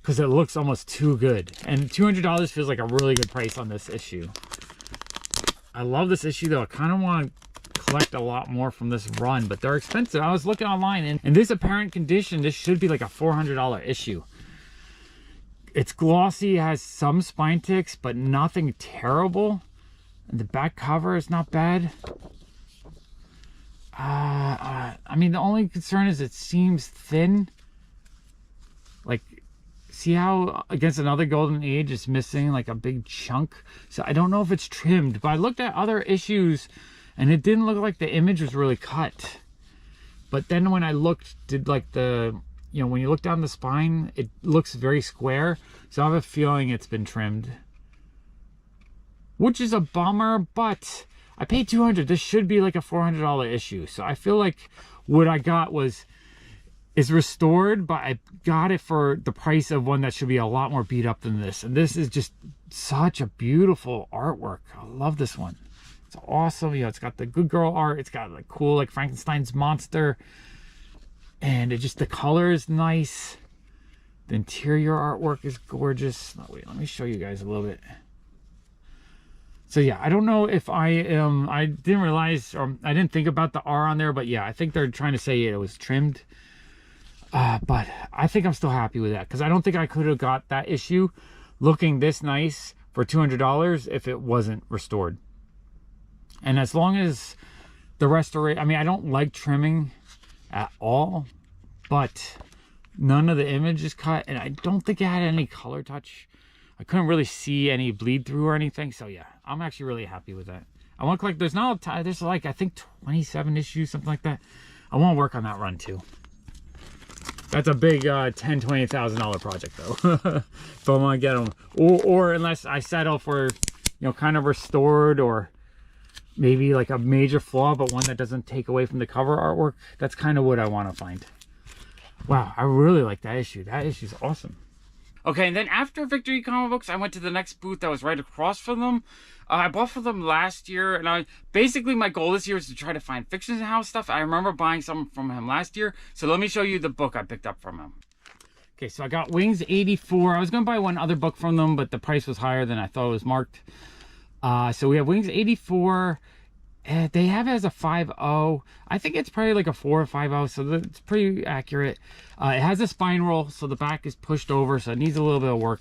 because it looks almost too good. And $200 feels like a really good price on this issue. I love this issue though. I kind of want to collect a lot more from this run, but they're expensive. I was looking online, and in this apparent condition, this should be like a $400 issue. It's glossy, it has some spine ticks, but nothing terrible. And the back cover is not bad. I mean, the only concern is it seems thin. Like, see how against another Golden Age it's missing like a big chunk? So I don't know if it's trimmed, but I looked at other issues and it didn't look like the image was really cut. But then when I did like the, you know, when you look down the spine, it looks very square. So I have a feeling it's been trimmed, which is a bummer, but I paid $200. This should be like a $400 issue. So I feel like what I got is restored, but I got it for the price of one that should be a lot more beat up than this. And this is just such a beautiful artwork. I love this one. It's awesome. You know, it's got the good girl art. It's got like cool, like Frankenstein's monster. And it just, the color is nice. The interior artwork is gorgeous. Oh, wait, let me show you guys a little bit. So yeah, I don't know if I didn't realize, or I didn't think about the R on there, but yeah, I think they're trying to say it was trimmed. But I think I'm still happy with that because I don't think I could have got that issue looking this nice for $200 if it wasn't restored. And as long as the restoration, I mean, I don't like trimming at all, but none of the image is cut, and I don't think it had any color touch. I couldn't really see any bleed through or anything, so yeah, I'm actually really happy with that. I want to collect, there's like, I think 27 issues, something like that. I want to work on that run too. That's a big $10,000 to $20,000 project though. If I want to get them, or unless I settle for, you know, kind of restored, or maybe like a major flaw, but one that doesn't take away from the cover artwork. That's kind of what I want to find. Wow, I really like that issue. That issue's awesome. Okay, and then after Victory Comic Books, I went to the next booth that was right across from them. I bought from them last year, and basically my goal this year is to try to find Fiction House stuff. I remember buying some from him last year, so let me show you the book I picked up from him. Okay, so I got Wings 84. I was going to buy one other book from them, but the price was higher than I thought it was marked. So we have Wings 84. They have it as a 5.0. I think it's probably like a 4 or 5.0, so it's pretty accurate. It has a spine roll, so the back is pushed over, so it needs a little bit of work.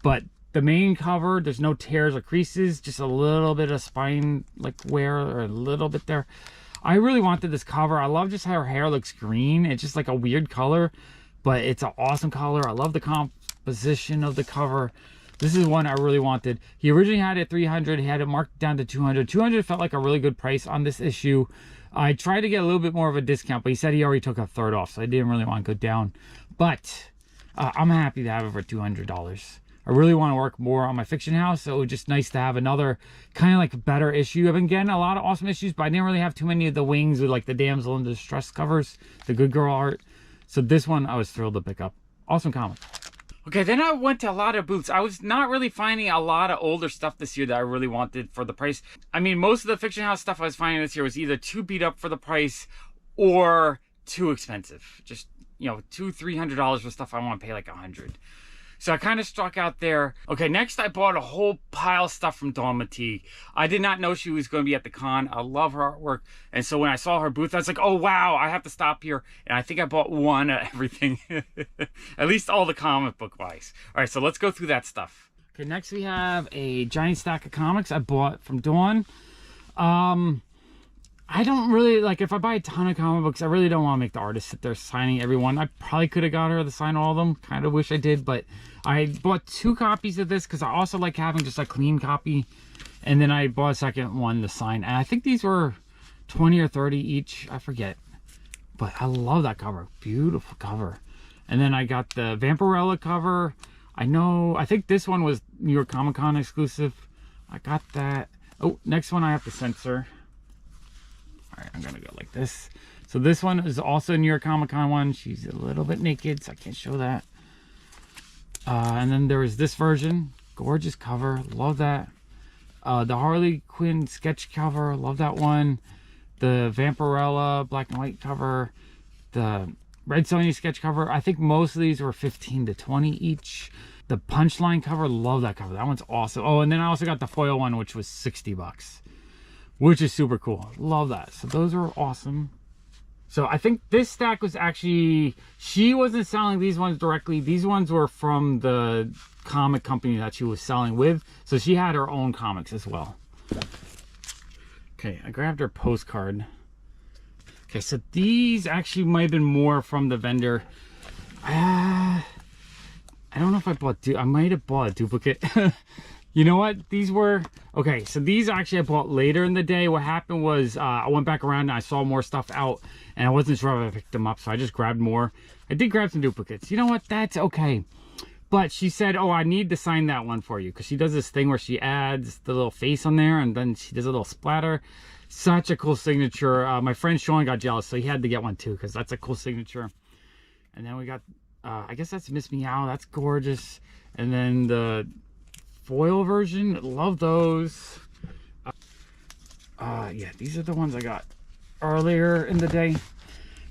But the main cover, there's no tears or creases, just a little bit of spine like wear, or a little bit there. I really wanted this cover. I love just how her hair looks green. It's just like a weird color, but it's an awesome color. I love the composition of the cover. This is one I really wanted. He originally had it 300. He had it marked down to 200. 200 felt like a really good price on this issue. I tried to get a little bit more of a discount, but he said he already took a third off, so I didn't really want to go down. But I'm happy to have it for $200. I really want to work more on my Fiction House, so it was just nice to have another kind of like better issue. I've been getting a lot of awesome issues, but I didn't really have too many of the Wings with like the damsel in distress covers, the good girl art. So this one I was thrilled to pick up. Awesome comic. Okay, then I went to a lot of booths. I was not really finding a lot of older stuff this year that I really wanted for the price. I mean, most of the Fiction House stuff I was finding this year was either too beat up for the price, or too expensive. Just, you know, $200-300 for stuff I want to pay like $100. So I kind of struck out there. Okay, next I bought a whole pile of stuff from Dawn Matee. I did not know she was going to be at the con. I love her artwork. And so when I saw her booth, I was like, oh, wow, I have to stop here. And I think I bought one of everything. At least all the comic book wise. All right, so let's go through that stuff. Okay, next we have a giant stack of comics I bought from Dawn. I don't really, like, if I buy a ton of comic books, I really don't want to make the artist sit there signing every one. I probably could have got her to sign all of them. Kind of wish I did, but I bought 2 copies of this because I also like having just a clean copy. And then I bought a second one to sign. And I think these were 20 or 30 each. I forget. But I love that cover. Beautiful cover. And then I got the Vampirella cover. I think this one was New York Comic Con exclusive. I got that. Oh, next one I have to censor. All right, I'm gonna go like this. So this one is also a New York Comic Con one. She's a little bit naked, so I can't show that. And then there was this version. Gorgeous cover, love that. The Harley Quinn sketch cover, love that one. The Vampirella black and white cover. The Red Sonja sketch cover. I think most of these were 15 to 20 each. The Punchline cover, love that cover. That one's awesome. Oh, and then I also got the foil one, which was $60. Which is super cool. Love that. So those are awesome. So I think this stack was actually, she wasn't selling these ones directly. These ones were from the comic company that she was selling with. So she had her own comics as well. Okay, I grabbed her postcard. Okay, so these actually might have been more from the vendor. I don't know if I bought, I might have bought a duplicate. You know what? These were, okay, so these actually I bought later in the day. What happened was I went back around and I saw more stuff out and I wasn't sure if I picked them up, so I just grabbed more. I did grab some duplicates. You know what? That's okay. But she said, oh, I need to sign that one for you, because she does this thing where she adds the little face on there and then she does a little splatter. Such a cool signature. My friend Sean got jealous, so he had to get one too, because that's a cool signature. And then we got, I guess that's Miss Meow. That's gorgeous. And then the foil version, love those. Yeah, these are the ones I got earlier in the day.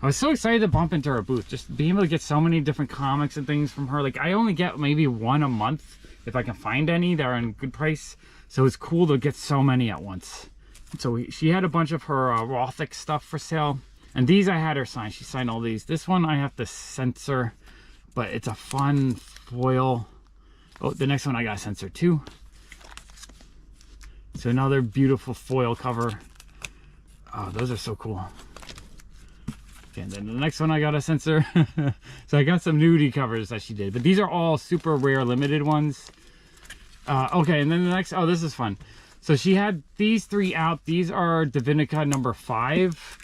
I was so excited to bump into her booth, just being able to get so many different comics and things from her. Like, I only get maybe one a month if I can find any that are in good price, so it's cool to get so many at once. So she had a bunch of her Rothic stuff for sale, and these I had her sign. She signed all these. This one I have to censor, but it's a fun foil. Oh, the next one I got censored too. So another beautiful foil cover. Oh, those are so cool. Okay, and then the next one I got to censor. So I got some nudie covers that she did, but these are all super rare limited ones. Okay, and then the next, oh, this is fun. So she had these 3 out. These are Divinica number 5.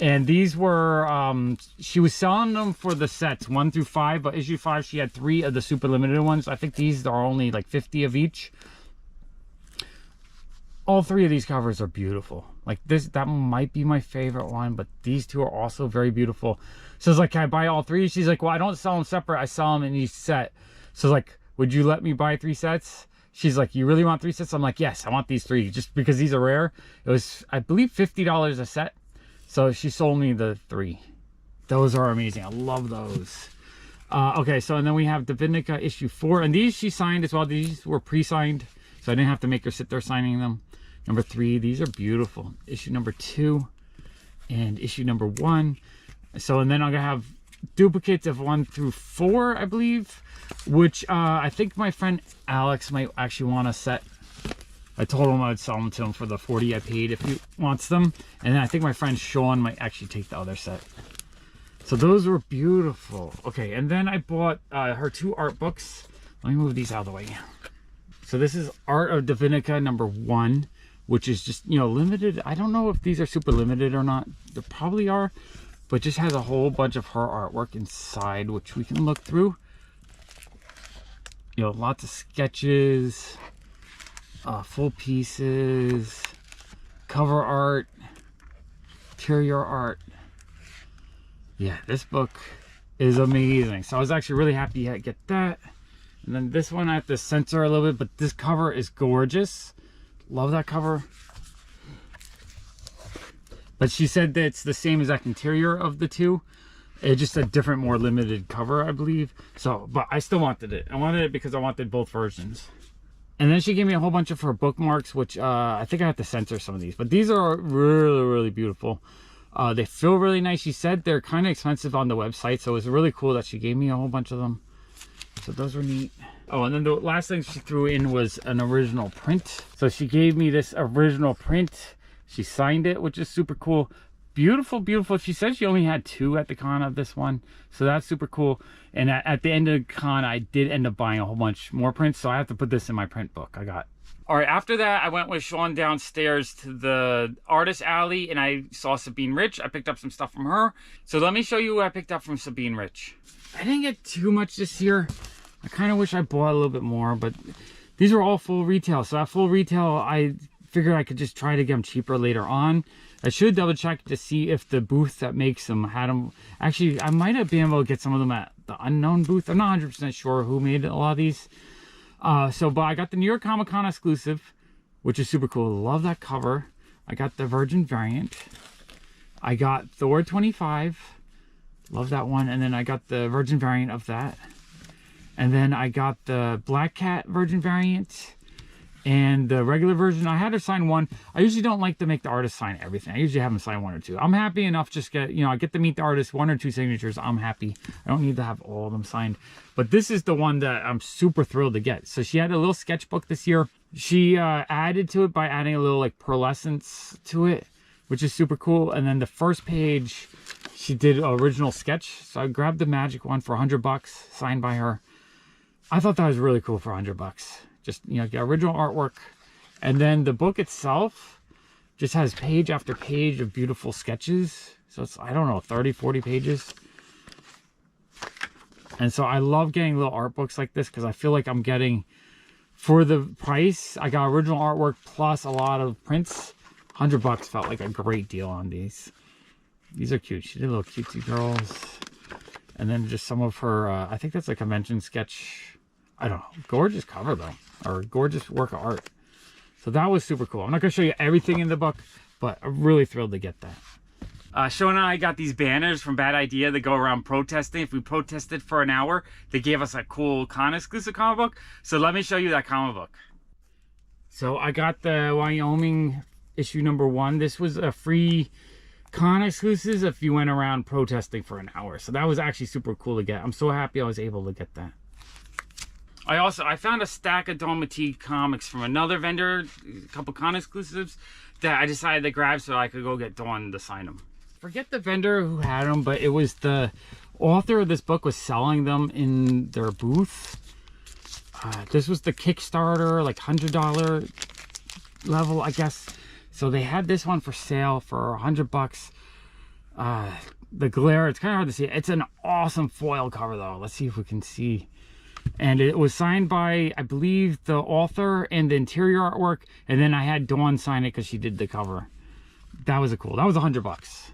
And these were, she was selling them for the sets 1 through 5, but issue 5, she had 3 of the super limited ones. I think these are only like 50 of each. All 3 of these covers are beautiful. Like this, that might be my favorite one, but these 2 are also very beautiful. So it's like, can I buy all 3? She's like, well, I don't sell them separate. I sell them in each set. So it's like, would you let me buy 3 sets? She's like, you really want 3 sets? I'm like, yes, I want these 3 just because these are rare. It was, I believe, $50 a set. So she sold me the 3. Those are amazing. I love those. Okay, so and then we have Divinica issue 4. And these she signed as well. These were pre-signed, so I didn't have to make her sit there signing them. Number 3, these are beautiful. Issue number 2 and issue number 1. So, and then I'm going to have duplicates of 1 through 4, I believe, which I think my friend Alex might actually want a set. I told him I would sell them to him for the 40 I paid if he wants them. And then I think my friend Sean might actually take the other set. So those were beautiful. Okay, and then I bought her 2 art books. Let me move these out of the way. So this is Art of Divinica number 1, which is just, you know, limited. I don't know if these are super limited or not. They probably are, but just has a whole bunch of her artwork inside, which we can look through. You know, lots of sketches. Full pieces, cover art, interior art. Yeah, this book is amazing. So I was actually really happy to get that. And then this one I have to censor a little bit, but this cover is gorgeous. Love that cover. But she said that it's the same exact interior of the two. It's just a different, more limited cover, I believe. So, but I still wanted it. I wanted it because I wanted both versions. And then she gave me a whole bunch of her bookmarks, which I think I have to censor some of these. But these are really, really beautiful. They feel really nice. She said they're kind of expensive on the website, so it was really cool that she gave me a whole bunch of them. So those were neat. Oh, and then the last thing she threw in was an original print. So she gave me this original print. She signed it, which is super cool. Beautiful, beautiful. She said she only had 2 at the con of this one, so that's super cool. And at the end of the con, I did end up buying a whole bunch more prints, so I have to put this in my print book I got. All right, after that, I went with Sean downstairs to the artist alley, and I saw Sabine Rich. I picked up some stuff from her. So let me show you what I picked up from Sabine Rich. I didn't get too much this year. I kind of wish I bought a little bit more, but these are all full retail. So at full retail, I figured I could just try to get them cheaper later on. I should double check to see if the booth that makes them had them. Actually, I might have been able to get some of them at the Unknown booth. I'm not 100% sure who made a lot of these. But I got the New York Comic Con exclusive, which is super cool. Love that cover. I got the Virgin variant. I got Thor 25. Love that one. And then I got the Virgin variant of that. And then I got the Black Cat Virgin variant. And the regular version, I had her sign one. I usually don't like to make the artist sign everything. I usually have them sign 1 or 2. I'm happy enough just get, I get to meet the artist, 1 or 2 signatures. I'm happy. I don't need to have all of them signed. But this is the one that I'm super thrilled to get. So she had a little sketchbook this year. She added to it by adding a little like pearlescence to it, which is super cool. And then the first page, she did an original sketch. So I grabbed the magic one for $100, signed by her. I thought that was really cool for $100. Just, get original artwork. And then the book itself just has page after page of beautiful sketches. So it's, I don't know, 30, 40 pages. And so I love getting little art books like this because I feel like I'm getting, for the price, I got original artwork plus a lot of prints. $100 felt like a great deal on these. These are cute. She did little cutesy girls. And then just some of her, I think that's a convention sketch. I don't know. Gorgeous cover though. Or gorgeous work of art. So that was super cool. I'm not going to show you everything in the book, but I'm really thrilled to get that. Sean and I got these banners from Bad Idea that go around protesting. If we protested for an hour, they gave us a cool con exclusive comic book. So let me show you that comic book. So I got the Wyoming issue #1. This was a free con exclusives if you went around protesting for an hour. So that was actually super cool to get. I'm so happy I was able to get that. I found a stack of Dawn Matee comics from another vendor, a couple con exclusives that I decided to grab so I could go get Dawn to sign them. Forget the vendor who had them, but it was the author of this book was selling them in their booth. This was the Kickstarter, like $100 level, I guess. So they had this one for sale for $100. The glare, it's kind of hard to see. It's an awesome foil cover though. Let's see if we can see. And it was signed by, I believe, the author and the interior artwork. And then I had Dawn sign it because she did the cover. That was cool. That was $100.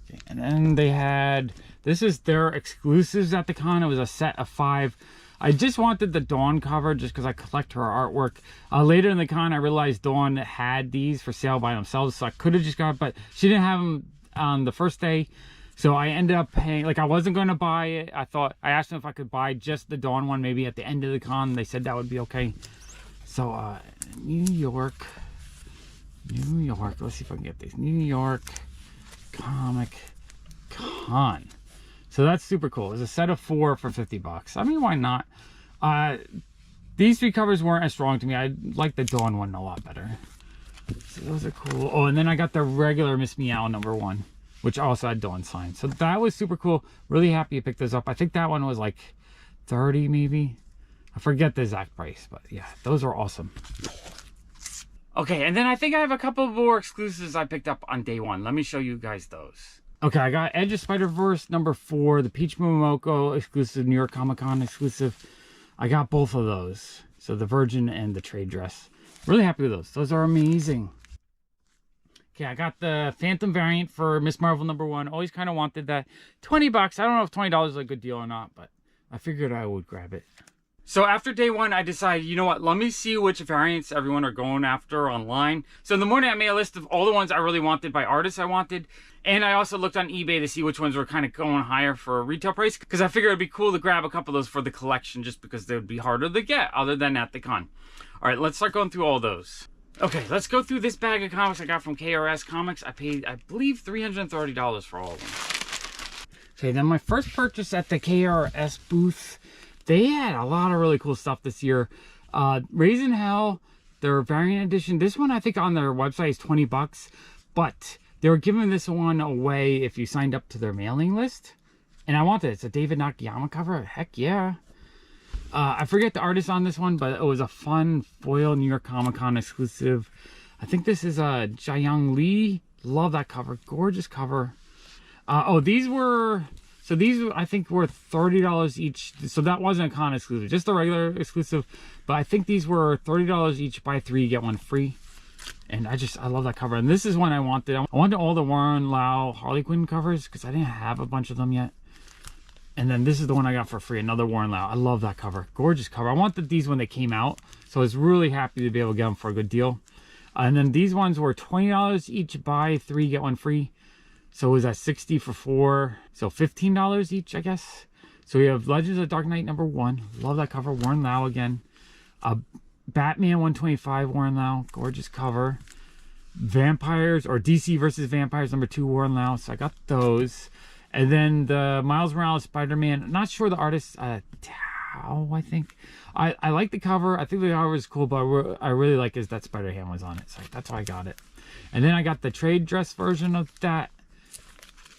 Okay, and then they had, this is their exclusives at the con. It was a set of 5. I just wanted the Dawn cover just because I collect her artwork. Later in the con, I realized Dawn had these for sale by themselves. So I could have just got it, but she didn't have them on the first day. So I ended up paying, like I wasn't going to buy it. I asked them if I could buy just the Dawn one maybe at the end of the con. They said that would be okay. So New York, let's see if I can get these. New York Comic Con. So that's super cool. It's a set of 4 for $50. I mean, why not? These 3 covers weren't as strong to me. I like the Dawn one a lot better. So those are cool. Oh, and then I got the regular Miss Meow #1. Which also had Dawn signed. So that was super cool. Really happy to pick those up. I think that one was like 30 maybe. I forget the exact price, but yeah, those are awesome. Okay, and then I think I have a couple more exclusives I picked up on day 1. Let me show you guys those. Okay, I got Edge of Spider-Verse #4, the Peach Momoko exclusive, New York Comic Con exclusive. I got both of those. So the Virgin and the trade dress. Really happy with those. Those are amazing. Okay, I got the Phantom variant for Miss Marvel #1. Always kind of wanted that. $20. I don't know if $20 is a good deal or not, but I figured I would grab it. So after day one, I decided, you know what, let me see which variants everyone are going after online. So in the morning, I made a list of all the ones I really wanted by artists I wanted. And I also looked on eBay to see which ones were kind of going higher for a retail price, because I figured it'd be cool to grab a couple of those for the collection, just because they would be harder to get other than at the con. All right, let's start going through all those. Okay, let's go through this bag of comics I got from KRS Comics. I paid, I believe, $330 for all of them. Okay, then my first purchase at the KRS booth, they had a lot of really cool stuff this year. Raising Hell, their variant edition. This one I think on their website is 20 bucks, but they were giving this one away if you signed up to their mailing list. And I wanted it. It's a David Nakayama cover. Heck yeah. I forget the artist on this one, but it was a fun foil New York Comic Con exclusive. I think this is Jiayang Lee. Love that cover. Gorgeous cover. Oh, these were... So these, I think, were $30 each. So that wasn't a con exclusive, just a regular exclusive. But I think these were $30 each. Buy 3, get 1 free. And I love that cover. And this is one I wanted. I wanted all the Warren Lau Harley Quinn covers because I didn't have a bunch of them yet. And then this is the one I got for free, another Warren Lau. I love that cover. Gorgeous cover. I wanted these when they came out. So I was really happy to be able to get them for a good deal. And then these ones were $20 each. Buy 3, get 1 free. So it was at 60 for 4, so $15 each, I guess. So we have Legends of Dark Knight #1. Love that cover. Warren Lau again. Batman 125 Warren Lau. Gorgeous cover. Vampires, or DC versus Vampires #2 Warren Lau. So I got those. And then the Miles Morales Spider-Man. Not sure the artist, Tao, I think. I like the cover. I think the cover is cool, but I really like is that Spider-Ham was on it. So that's why I got it. And then I got the trade dress version of that.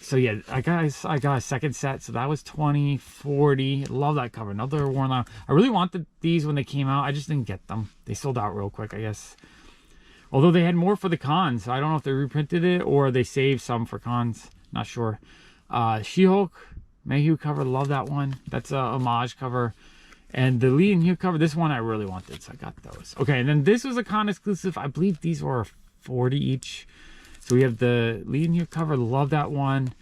So yeah, I got a second set, so that was $20, $40. Love that cover. Another Warren Lau. I really wanted these when they came out. I just didn't get them. They sold out real quick, I guess. Although they had more for the cons. So I don't know if they reprinted it or they saved some for cons. Not sure. She-Hulk, Mayhew cover. Love that one. That's a homage cover. And the Lee and Hugh cover, this one I really wanted, so I got those. Okay, and then this was a con exclusive. I believe these were $40 each. So we have the Lee and Hugh cover, love that one.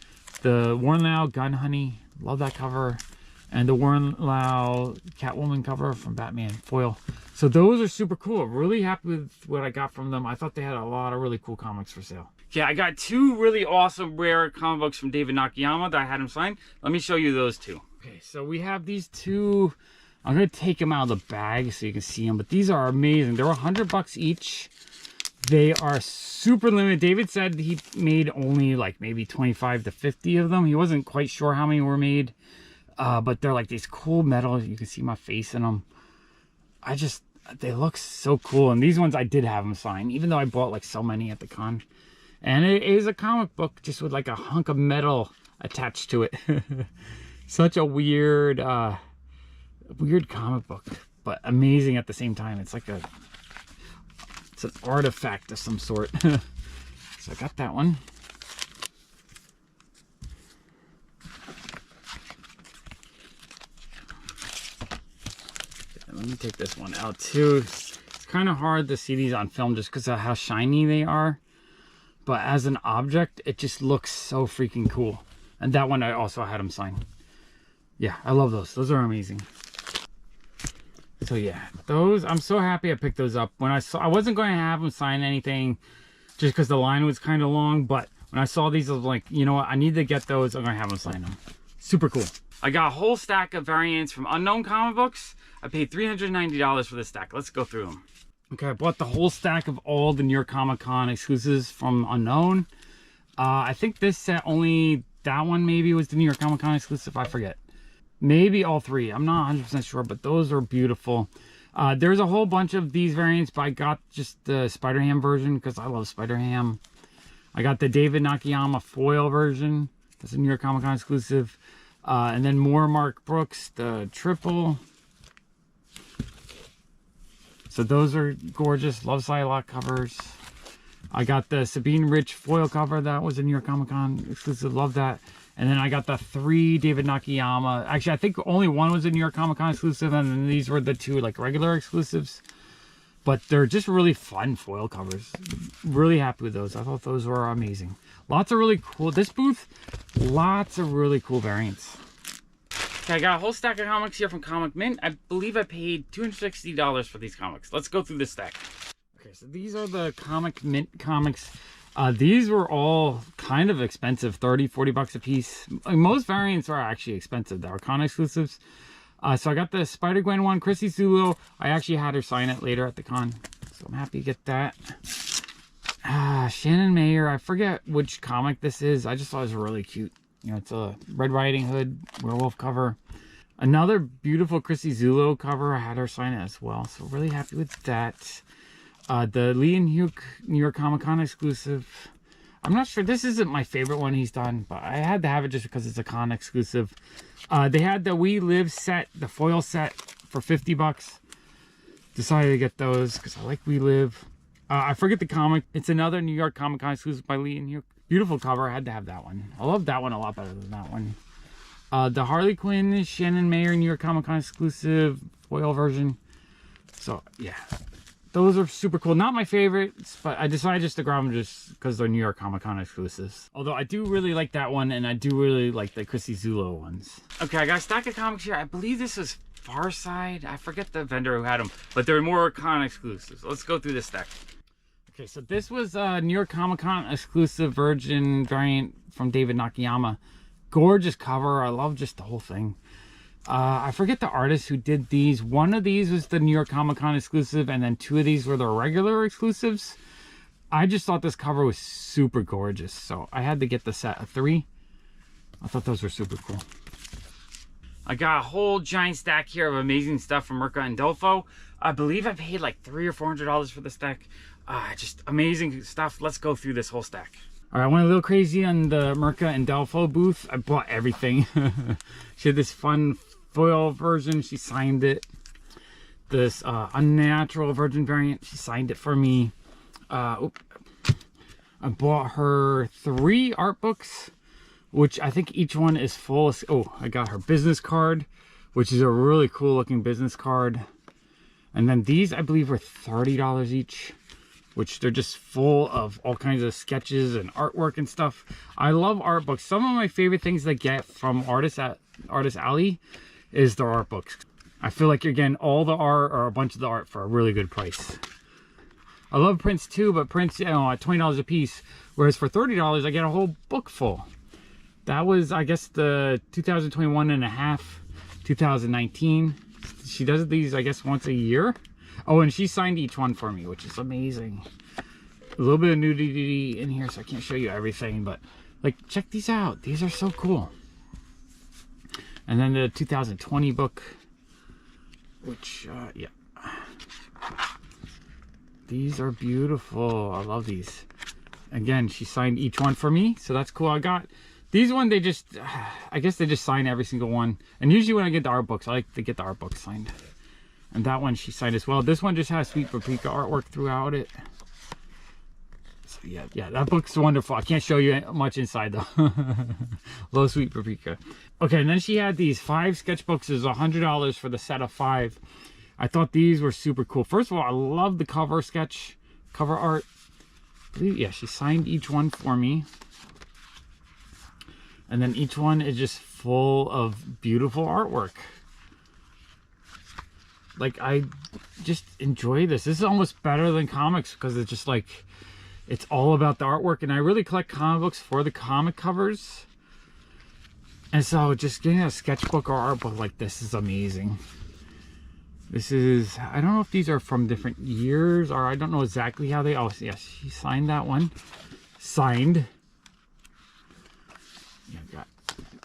The Warren Lau Gun Honey, love that cover. And the Warren Lau Catwoman cover from Batman foil. So those are super cool. Really happy with what I got from them. I thought they had a lot of really cool comics for sale. Yeah, I got 2 really awesome rare comic books from David Nakayama that I had him sign. Let me show you those 2. Okay, so we have these 2. I'm going to take them out of the bag so you can see them. But these are amazing. They're 100 bucks each. They are super limited. David said he made only like maybe 25 to 50 of them. He wasn't quite sure how many were made. But they're like these cool metal. You can see my face in them. They look so cool. And these ones I did have them sign, even though I bought like so many at the con. And it is a comic book just with like a hunk of metal attached to it. Such a weird comic book, but amazing at the same time. It's like it's an artifact of some sort. So I got that one. Let me take this one out too. It's kind of hard to see these on film just because of how shiny they are. But as an object, it just looks so freaking cool. And that one I also had him sign. Yeah, I love those. Those are amazing. So yeah, those, I'm so happy I picked those up. When I wasn't going to have them sign anything just because the line was kind of long, but when I saw these, I was like, you know what, I need to get those. I'm going to have them sign them. Super cool. I got a whole stack of variants from Unknown comic books. I paid $390 for this stack. Let's go through them. Okay, I bought the whole stack of all the New York Comic Con exclusives from Unknown. I think this set, only that one maybe was the New York Comic Con exclusive. I forget. Maybe all 3. I'm not 100% sure, but those are beautiful. There's a whole bunch of these variants, but I got just the Spider-Ham version because I love Spider-Ham. I got the David Nakayama foil version. That's a New York Comic Con exclusive. And then more Mark Brooks, the triple. So those are gorgeous. Love Psylocke covers. I got the Sabine Rich foil cover. That was a New York Comic Con exclusive. Love that. And then I got the 3 David Nakayama. Actually, I think only one was a New York Comic Con exclusive, and then these were the 2 like regular exclusives. But they're just really fun foil covers. Really happy with those. I thought those were amazing. Lots of really cool. This booth, lots of really cool variants. Okay, I got a whole stack of comics here from Comic Mint. I believe I paid $260 for these comics. Let's go through this stack. Okay, so these are the Comic Mint comics. These were all kind of expensive, 30, 40 bucks a piece. Most variants are actually expensive. They're con exclusives. So I got the Spider-Gwen one, Chrissy Zulo. I actually had her sign it later at the con. So I'm happy to get that. Shannon Mayer, I forget which comic this is. I just thought it was really cute. You know, it's a Red Riding Hood werewolf cover. Another beautiful Chrissy Zulo cover. I had her sign it as well. So really happy with that. The Lee and Hugh New York Comic Con exclusive. I'm not sure. This isn't my favorite one he's done, but I had to have it just because it's a con exclusive. They had the We Live set, the foil set for 50 bucks. Decided to get those because I like We Live. I forget the comic. It's another New York Comic Con exclusive by Lee and Hugh. Beautiful cover. I had to have that one. I love that one a lot better than that one. The Harley Quinn, Shannon Mayer, New York Comic Con exclusive foil version. So, yeah. Those are super cool. Not my favorites, but I decided just to grab them just because they're New York Comic Con exclusives. Although I do really like that one, and I do really like the Chrissy Zulo ones. Okay, I got a stack of comics here. I believe this was Far Side. I forget the vendor who had them, but they're more con exclusives. Let's go through this stack. Okay, so this was a New York Comic Con exclusive Virgin variant from David Nakayama. Gorgeous cover. I love just the whole thing. I forget the artist who did these. One of these was the New York Comic Con exclusive, and then two of these were the regular exclusives. I just thought this cover was super gorgeous, so I had to get the set of 3. I thought those were super cool. I got a whole giant stack here of amazing stuff from Merca and Delfo. I believe I paid like $300 or $400 for this stack. Just amazing stuff. Let's go through this whole stack. All right, I went a little crazy on the Merca and Delfo booth. I bought everything. She had this fun foil version. She signed it. This Unnatural Virgin variant. She signed it for me. I bought her 3 art books, which I think each one is full. Oh, I got her business card, which is a really cool looking business card. And then these, I believe, were $30 each, which they're just full of all kinds of sketches and artwork and stuff. I love art books. Some of my favorite things I get from Artist Alley is their art books. I feel like you're getting all the art or a bunch of the art for a really good price. I love prints too, but prints, you know, at $20 a piece, whereas for $30 I get a whole book full. That was, I guess, the 2021 and a half, 2019. She does these, I guess, once a year. Oh, and she signed each one for me, which is amazing. A little bit of nudity in here, so I can't show you everything, but like, check these out. These are so cool. And then the 2020 book, which, yeah. These are beautiful. I love these. Again, she signed each one for me, so that's cool. I got these one, they just, I guess they just sign every single one. And usually when I get the art books, I like to get the art books signed. And that one she signed as well. This one just has Sweet Paprika artwork throughout it. So yeah, that book's wonderful. I can't show you much inside though. Low Sweet Paprika. Okay, and then she had these 5 sketchbooks. Is $100 for the set of 5. I thought these were super cool. First of all, I love the cover art. Yeah, she signed each one for me. And then each one is just full of beautiful artwork. Like, I just enjoy this. This is almost better than comics because it's just like, it's all about the artwork. And I really collect comic books for the comic covers. And so just getting a sketchbook or art book like this is amazing. This is, I don't know if these are from different years or I don't know exactly how they, oh yes, she signed that one. Signed. Yeah, I've got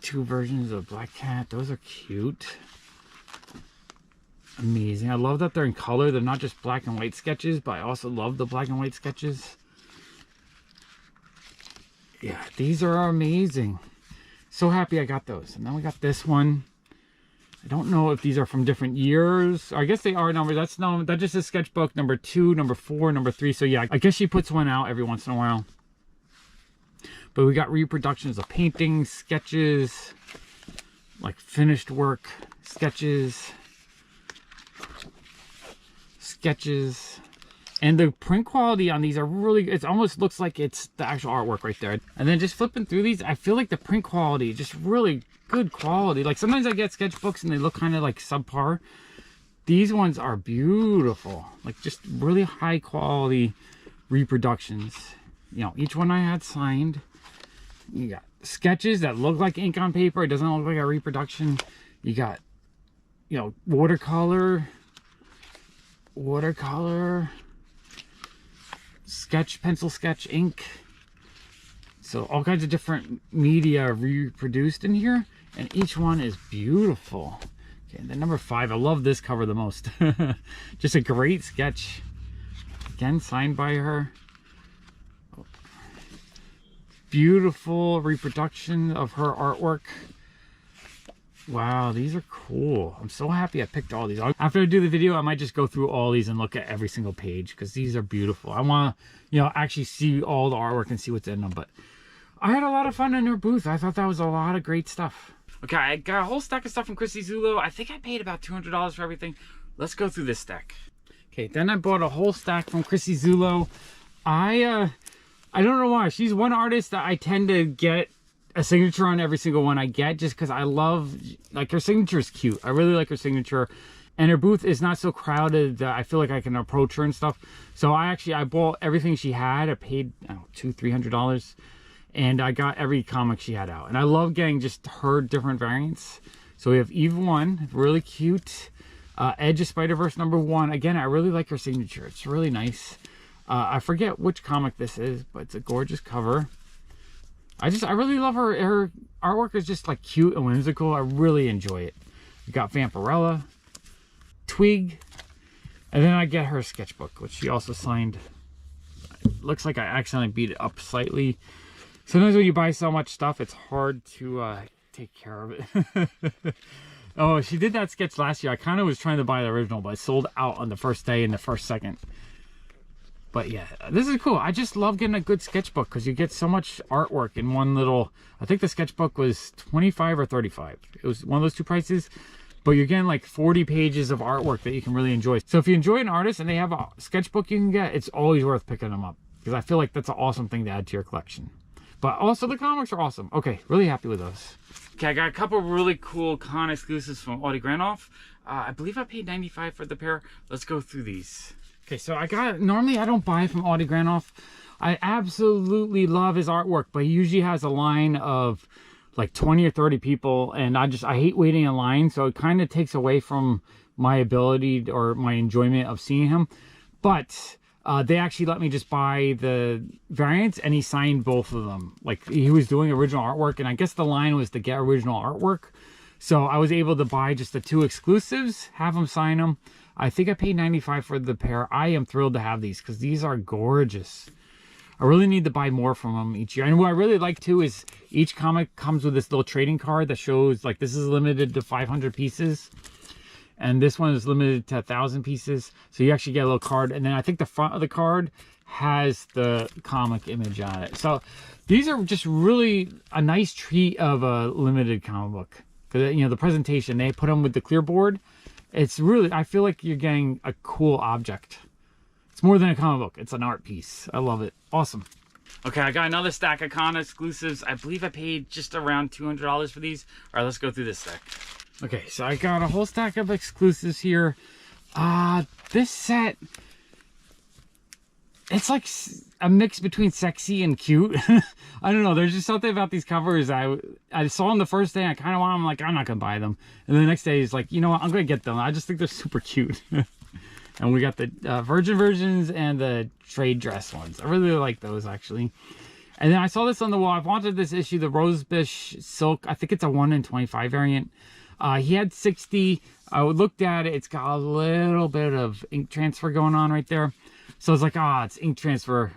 2 versions of Black Cat. Those are cute. Amazing. I love that they're in color. They're not just black and white sketches, but I also love the black and white sketches. Yeah, these are amazing. So happy I got those. And then we got this one. I don't know if these are from different years. I guess they are numbered. That's just a sketchbook number 2, number 4, number 3. So yeah, I guess she puts one out every once in a while. But we got reproductions of paintings, sketches, like finished work, sketches. And the print quality on these are really, it almost looks like it's the actual artwork right there. And then just flipping through these, I feel like the print quality just really good quality. Like sometimes I get sketchbooks and they look kind of like subpar. These ones are beautiful, like just really high quality reproductions. You know, each one I had signed. You got sketches that look like ink on paper. It doesn't look like a reproduction. You got, you know, watercolor, sketch, pencil sketch, ink. So all kinds of different media reproduced in here, and each one is beautiful. Okay, and then number 5, I love this cover the most. Just a great sketch. Again, signed by her. Beautiful reproduction of her artwork. Wow, these are cool. I'm so happy I picked all these. After I do the video, I might just go through all these and look at every single page because these are beautiful. I want to, you know, actually see all the artwork and see what's in them. But I had a lot of fun in her booth. I thought that was a lot of great stuff. Okay, I got a whole stack of stuff from Christy Zulo. I think I paid about $200 for everything. Let's go through this stack. Okay, then I bought a whole stack from Christy Zulo. I don't know why. She's one artist that I tend to get a signature on every single one I get, just because I love, like, her signature is cute. I really like her signature, and her booth is not so crowded that I feel like I can approach her and stuff. So I bought everything she had. I paid, I don't know, $200-300, and I got every comic she had out. And I love getting just her different variants. So we have Eve 1, really cute. Edge of Spider-Verse #1. Again, I really like her signature. It's really nice. I forget which comic this is, but it's a gorgeous cover. I really love her. Her artwork is just like cute and whimsical. I really enjoy it. We got Vampirella, Twig, and then I get her sketchbook, which she also signed. It looks like I accidentally beat it up slightly. Sometimes when you buy so much stuff, it's hard to take care of it. Oh, she did that sketch last year. I kind of was trying to buy the original, but it sold out on the first day and the first second. But yeah, this is cool. I just love getting a good sketchbook because you get so much artwork in one little. I think the sketchbook was $25 or $35. It was one of those two prices, but you're getting like 40 pages of artwork that you can really enjoy. So if you enjoy an artist and they have a sketchbook you can get, it's always worth picking them up because I feel like that's an awesome thing to add to your collection. But also the comics are awesome. Okay, really happy with those. Okay, I got a couple really cool con exclusives from Audie Granoff. I believe I paid $95 for the pair. Let's go through these. Okay, so normally I don't buy from Audie Granoff. I absolutely love his artwork, but he usually has a line of like 20 or 30 people, and I hate waiting in line, so it kind of takes away from my ability or my enjoyment of seeing him. But they actually let me just buy the variants, and he signed both of them. Like, he was doing original artwork, and I guess the line was to get original artwork. So I was able to buy just the 2 exclusives, have him sign them. I think I paid $95 for the pair. I am thrilled to have these because these are gorgeous. I really need to buy more from them each year. And what I really like too is each comic comes with this little trading card that shows like this is limited to 500 pieces. And this one is limited to 1,000 pieces. So you actually get a little card. And then I think the front of the card has the comic image on it. So these are just really a nice treat of a limited comic book. Because, you know, the presentation, they put them with the clear board. It's really, I feel like you're getting a cool object. It's more than a comic book. It's an art piece. I love it. Awesome. Okay, I got another stack of Con exclusives. I believe I paid just around $200 for these. All right, let's go through this stack. Okay, so I got a whole stack of exclusives here. This set, it's like a mix between sexy and cute. I don't know. There's just something about these covers. I saw them the first day. I kind of want them. Like, I'm not going to buy them. And the next day, it's like, you know what? I'm going to get them. I just think they're super cute. And we got the virgin versions and the trade dress ones. I really like those, actually. And then I saw this on the wall. I've wanted this issue, the Rosebush Silk. I think it's a 1 in 25 variant. He had 60. I looked at it. It's got a little bit of ink transfer going on right there. So I was like, it's ink transfer.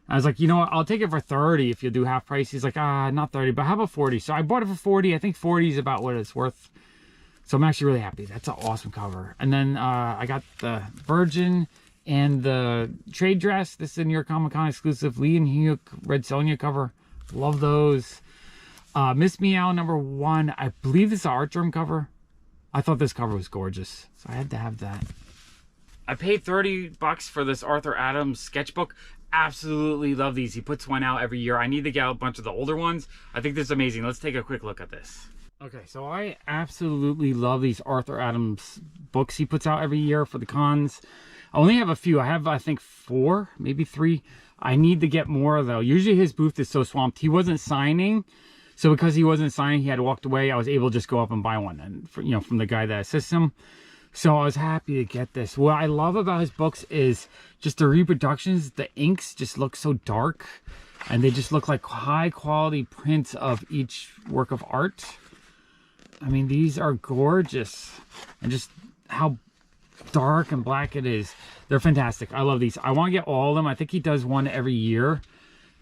I was like, you know what? I'll take it for 30 if you do half price. He's like, not 30, but how about 40? So I bought it for 40. I think 40 is about what it's worth. So I'm actually really happy. That's an awesome cover. And then I got the Virgin and the trade dress. This is a New York Comic Con exclusive. Lee and Hugh Red Sonja cover. Love those. Miss Meow #1. I believe this is an Art Germ cover. I thought this cover was gorgeous, so I had to have that. I paid $30 for this Arthur Adams sketchbook. Absolutely love these. He puts one out every year. I need to get a bunch of the older ones. I think this is amazing. Let's take a quick look at this. Okay, so I absolutely love these Arthur Adams books he puts out every year for the cons. I only have a few. I have, I think, 4, maybe 3. I need to get more, though. Usually his booth is so swamped. He wasn't signing, so because he wasn't signing, he had walked away. I was able to just go up and buy one, and for, you know, from the guy that assists him. So I was happy to get this. What I love about his books is just the reproductions. The inks just look so dark, and they just look like high-quality prints of each work of art. I mean, these are gorgeous, and just how dark and black it is. They're fantastic. I love these. I want to get all of them. I think he does one every year,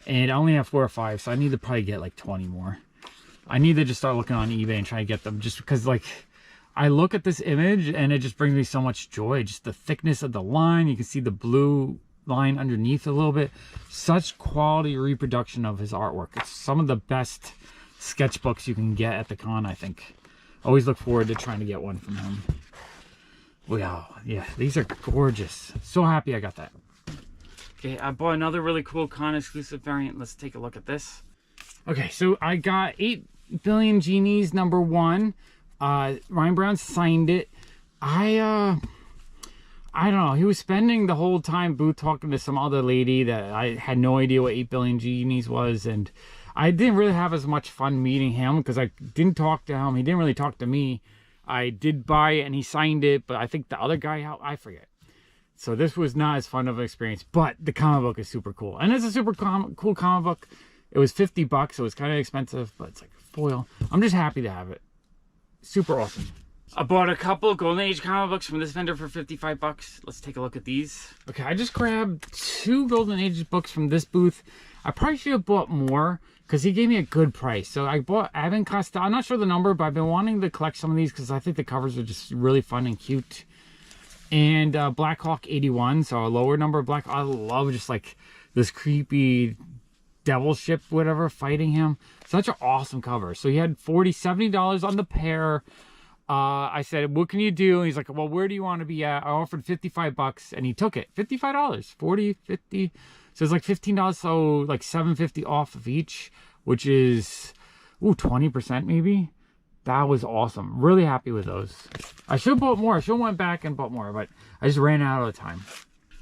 and I only have 4 or 5, so I need to probably get like 20 more. I need to just start looking on eBay and try to get them, just because, like, I look at this image and it just brings me so much joy. Just the thickness of the line. You can see the blue line underneath a little bit. Such quality reproduction of his artwork. It's some of the best sketchbooks you can get at the con, I think. Always look forward to trying to get one from him. Wow, yeah, these are gorgeous. So happy I got that. Okay, I bought another really cool con exclusive variant. Let's take a look at this. Okay, so I got 8 Billion Genies #1. Ryan Brown signed it. I don't know. He was spending the whole time booth talking to some other lady that I had no idea what 8 Billion Genies was, and I didn't really have as much fun meeting him because I didn't talk to him. He didn't really talk to me. I did buy it and he signed it, but I think the other guy, I forget. So this was not as fun of an experience, but the comic book is super cool. And it's a super cool comic book. It was $50, so it was kind of expensive, but it's like foil. I'm just happy to have it. Super awesome. I bought a couple Golden Age comic books from this vendor for $55. Let's take a look at these. Okay, I just grabbed 2 Golden Age books from this booth. I probably should have bought more because he gave me a good price. So I bought Abbott Costello. I'm not sure the number, but I've been wanting to collect some of these because I think the covers are just really fun and cute. And Black Hawk 81, so a lower number of Black. I love just like this creepy devil ship, whatever, fighting him. Such an awesome cover. So he had $70 on the pair. I said, what can you do? And he's like, well, where do you want to be at? I offered $55 and he took it. $55, 40, 50. So it's like $15, so like $7.50 off of each, which is 20% maybe. That was awesome. Really happy with those. I should have bought more. I should have went back and bought more, but I just ran out of time.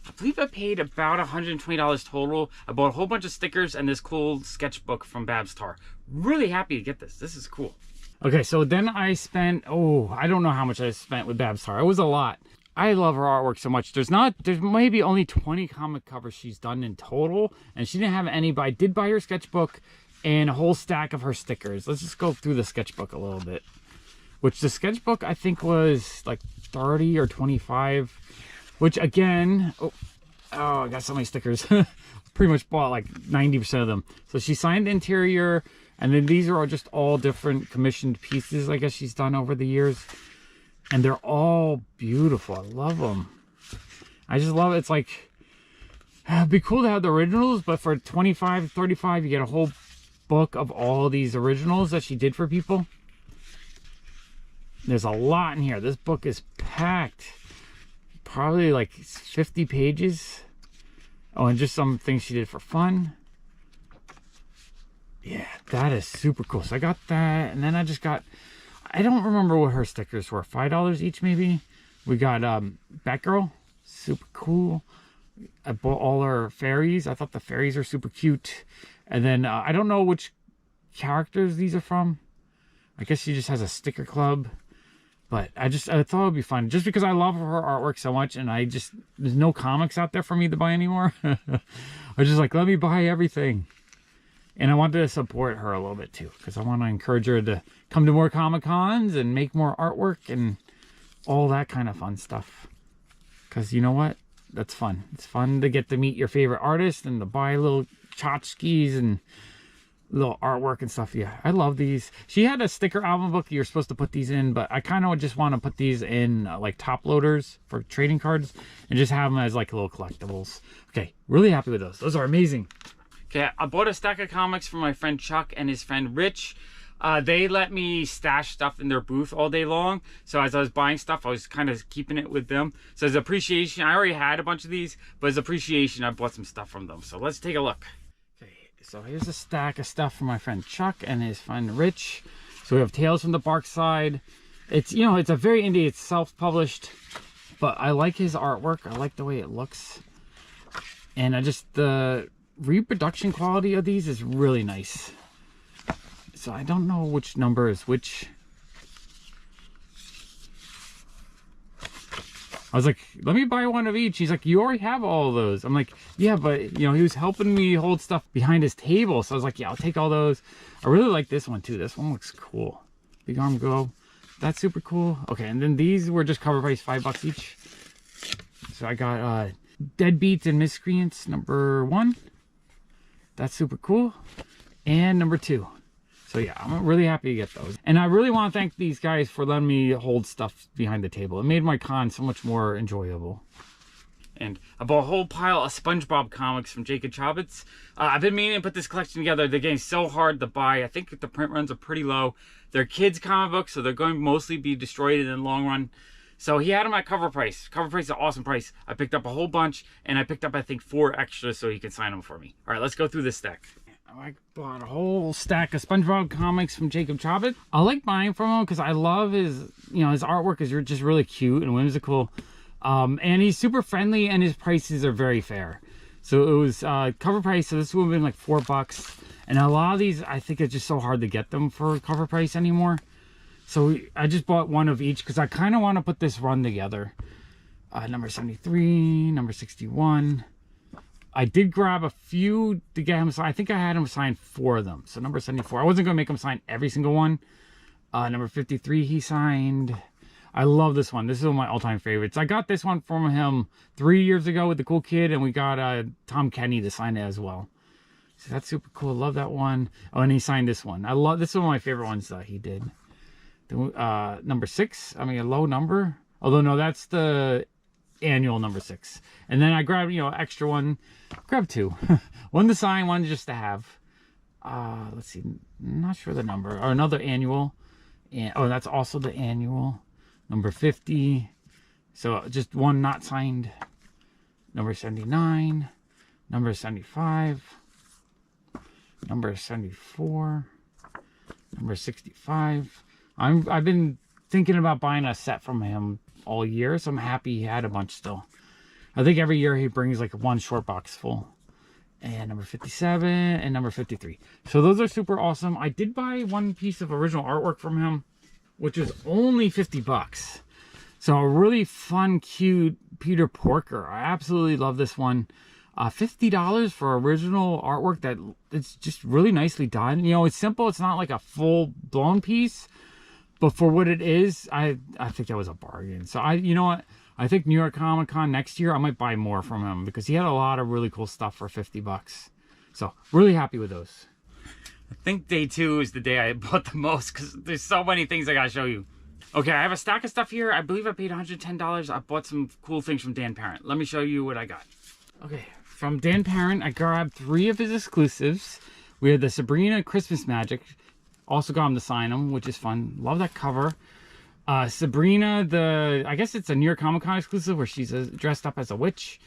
I believe I paid about $120 total. I bought a whole bunch of stickers and this cool sketchbook from Babs Tar. Really happy to get this. This is cool. Okay, so then I spent, I don't know how much I spent with Babs Tar. It was a lot. I love her artwork so much. There's maybe only 20 comic covers she's done in total, and she didn't have any, but I did buy her sketchbook and a whole stack of her stickers. Let's just go through the sketchbook a little bit. Which the sketchbook I think was like 30 or 25, which again, I got so many stickers. Pretty much bought like 90% of them. So she signed the interior, and then these are just all different commissioned pieces I guess she's done over the years. And they're all beautiful. I love them. I just love it. It's like, it'd be cool to have the originals, but for $25, $35, you get a whole book of all these originals that she did for people. There's a lot in here. This book is packed. Probably like 50 pages. Oh, and just some things she did for fun. Yeah, that is super cool. So I got that, and then I just got, I don't remember what her stickers were. $5 each, maybe. We got Batgirl, super cool. I bought all her fairies. I thought the fairies are super cute. And then I don't know which characters these are from. I guess she just has a sticker club. But I thought it would be fun, just because I love her artwork so much, and there's no comics out there for me to buy anymore. I was just like, let me buy everything. And I wanted to support her a little bit too, because I want to encourage her to come to more Comic-Cons and make more artwork and all that kind of fun stuff. Because you know what? That's fun. It's fun to get to meet your favorite artist and to buy little tchotchkes and little artwork and stuff. Yeah, I love these. She had a sticker album book you're supposed to put these in, but I kind of just want to put these in like top loaders for trading cards and just have them as like little collectibles. Okay, really happy with those. Those are amazing. Okay, I bought a stack of comics from my friend Chuck and his friend Rich. They let me stash stuff in their booth all day long. So as I was buying stuff, I was kind of keeping it with them. So as appreciation, I already had a bunch of these, but as appreciation, I bought some stuff from them. So let's take a look. Okay, so here's a stack of stuff from my friend Chuck and his friend Rich. So So we have Tales from the Bark Side. It's, you know, it's a very indie, it's self-published, but I like his artwork. I like the way it looks. And the reproduction quality of these is really nice. So I don't know which number is which. I was like, let me buy one of each. He's like, you already have all of those. I'm like, yeah, but you know, he was helping me hold stuff behind his table. So I was like, yeah, I'll take all those. I really like this one too. This one looks cool. Big Arm Go. That's super cool. Okay, and then these were just cover price, $5 each. So I got Deadbeats and Miscreants #1. That's super cool. And #2. So yeah, I'm really happy to get those. And I really want to thank these guys for letting me hold stuff behind the table. It made my con so much more enjoyable. And I bought a whole pile of SpongeBob comics from Jacob Chobits. I've been meaning to put this collection together. They're getting so hard to buy. I think the print runs are pretty low. They're kids comic books, so they're going to mostly be destroyed in the long run. So he had them at cover price. Cover price is an awesome price. I picked up a whole bunch, and I picked up, I think, 4 extras so he can sign them for me. All right, let's go through this stack. I bought a whole stack of SpongeBob comics from Jacob Chobit. I like buying from him because I love his, you know, his artwork is just really cute and whimsical. And he's super friendly and his prices are very fair. So it was cover price, so this would have been like $4. And a lot of these, I think it's just so hard to get them for cover price anymore. So I just bought one of each because I kind of want to put this run together. Number 73, number 61. I did grab a few to get him signed. I think I had him sign 4 of them. So number 74. I wasn't going to make him sign every single one. Number 53 he signed. I love this one. This is one of my all-time favorites. I got this one from him 3 years ago with the cool kid, and we got Tom Kenny to sign it as well. So that's super cool. Love that one. Oh, and he signed this one. I love this is one of my favorite ones that he did. Number 6. I mean, a low number. Although no, that's the annual number 6. And then I grabbed, you know, extra one. Grab 2. One to sign, one just to have. Let's see. I'm not sure the number. Or another annual. And oh, that's also the annual. Number 50. So just one not signed. Number 79. Number 75. Number 74. Number 65. I've been thinking about buying a set from him all year, so I'm happy he had a bunch still. I think every year he brings like one short box full. And number 57 and number 53. So those are super awesome. I did buy one piece of original artwork from him, which is only $50. So a really fun, cute Peter Porker. I absolutely love this one. $50 for original artwork that it's just really nicely done. You know, it's simple. It's not like a full-blown piece, but for what it is, I think that was a bargain. So you know what? I think New York Comic Con next year, I might buy more from him because he had a lot of really cool stuff for $50. So really happy with those. I think day 2 is the day I bought the most because there's so many things I gotta show you. Okay, I have a stack of stuff here. I believe I paid $110. I bought some cool things from Dan Parent. Let me show you what I got. Okay, from Dan Parent, I grabbed 3 of his exclusives. We had the Sabrina Christmas Magic. Also got him to sign them, which is fun. Love that cover. Sabrina, I guess it's a New York Comic Con exclusive where she's dressed up as a witch.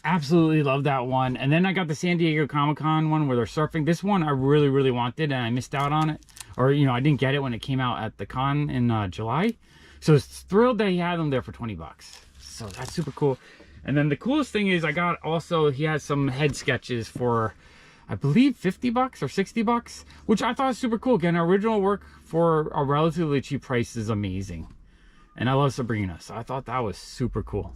Absolutely love that one. And then I got the San Diego Comic Con one where they're surfing. This one I really, really wanted and I missed out on it. Or, you know, I didn't get it when it came out at the con in July. So I was thrilled that he had them there for $20. So that's super cool. And then the coolest thing is I got also, he has some head sketches for, I believe, $50 or $60, which I thought was super cool. Again, original work for a relatively cheap price is amazing. And I love Sabrina, so I thought that was super cool.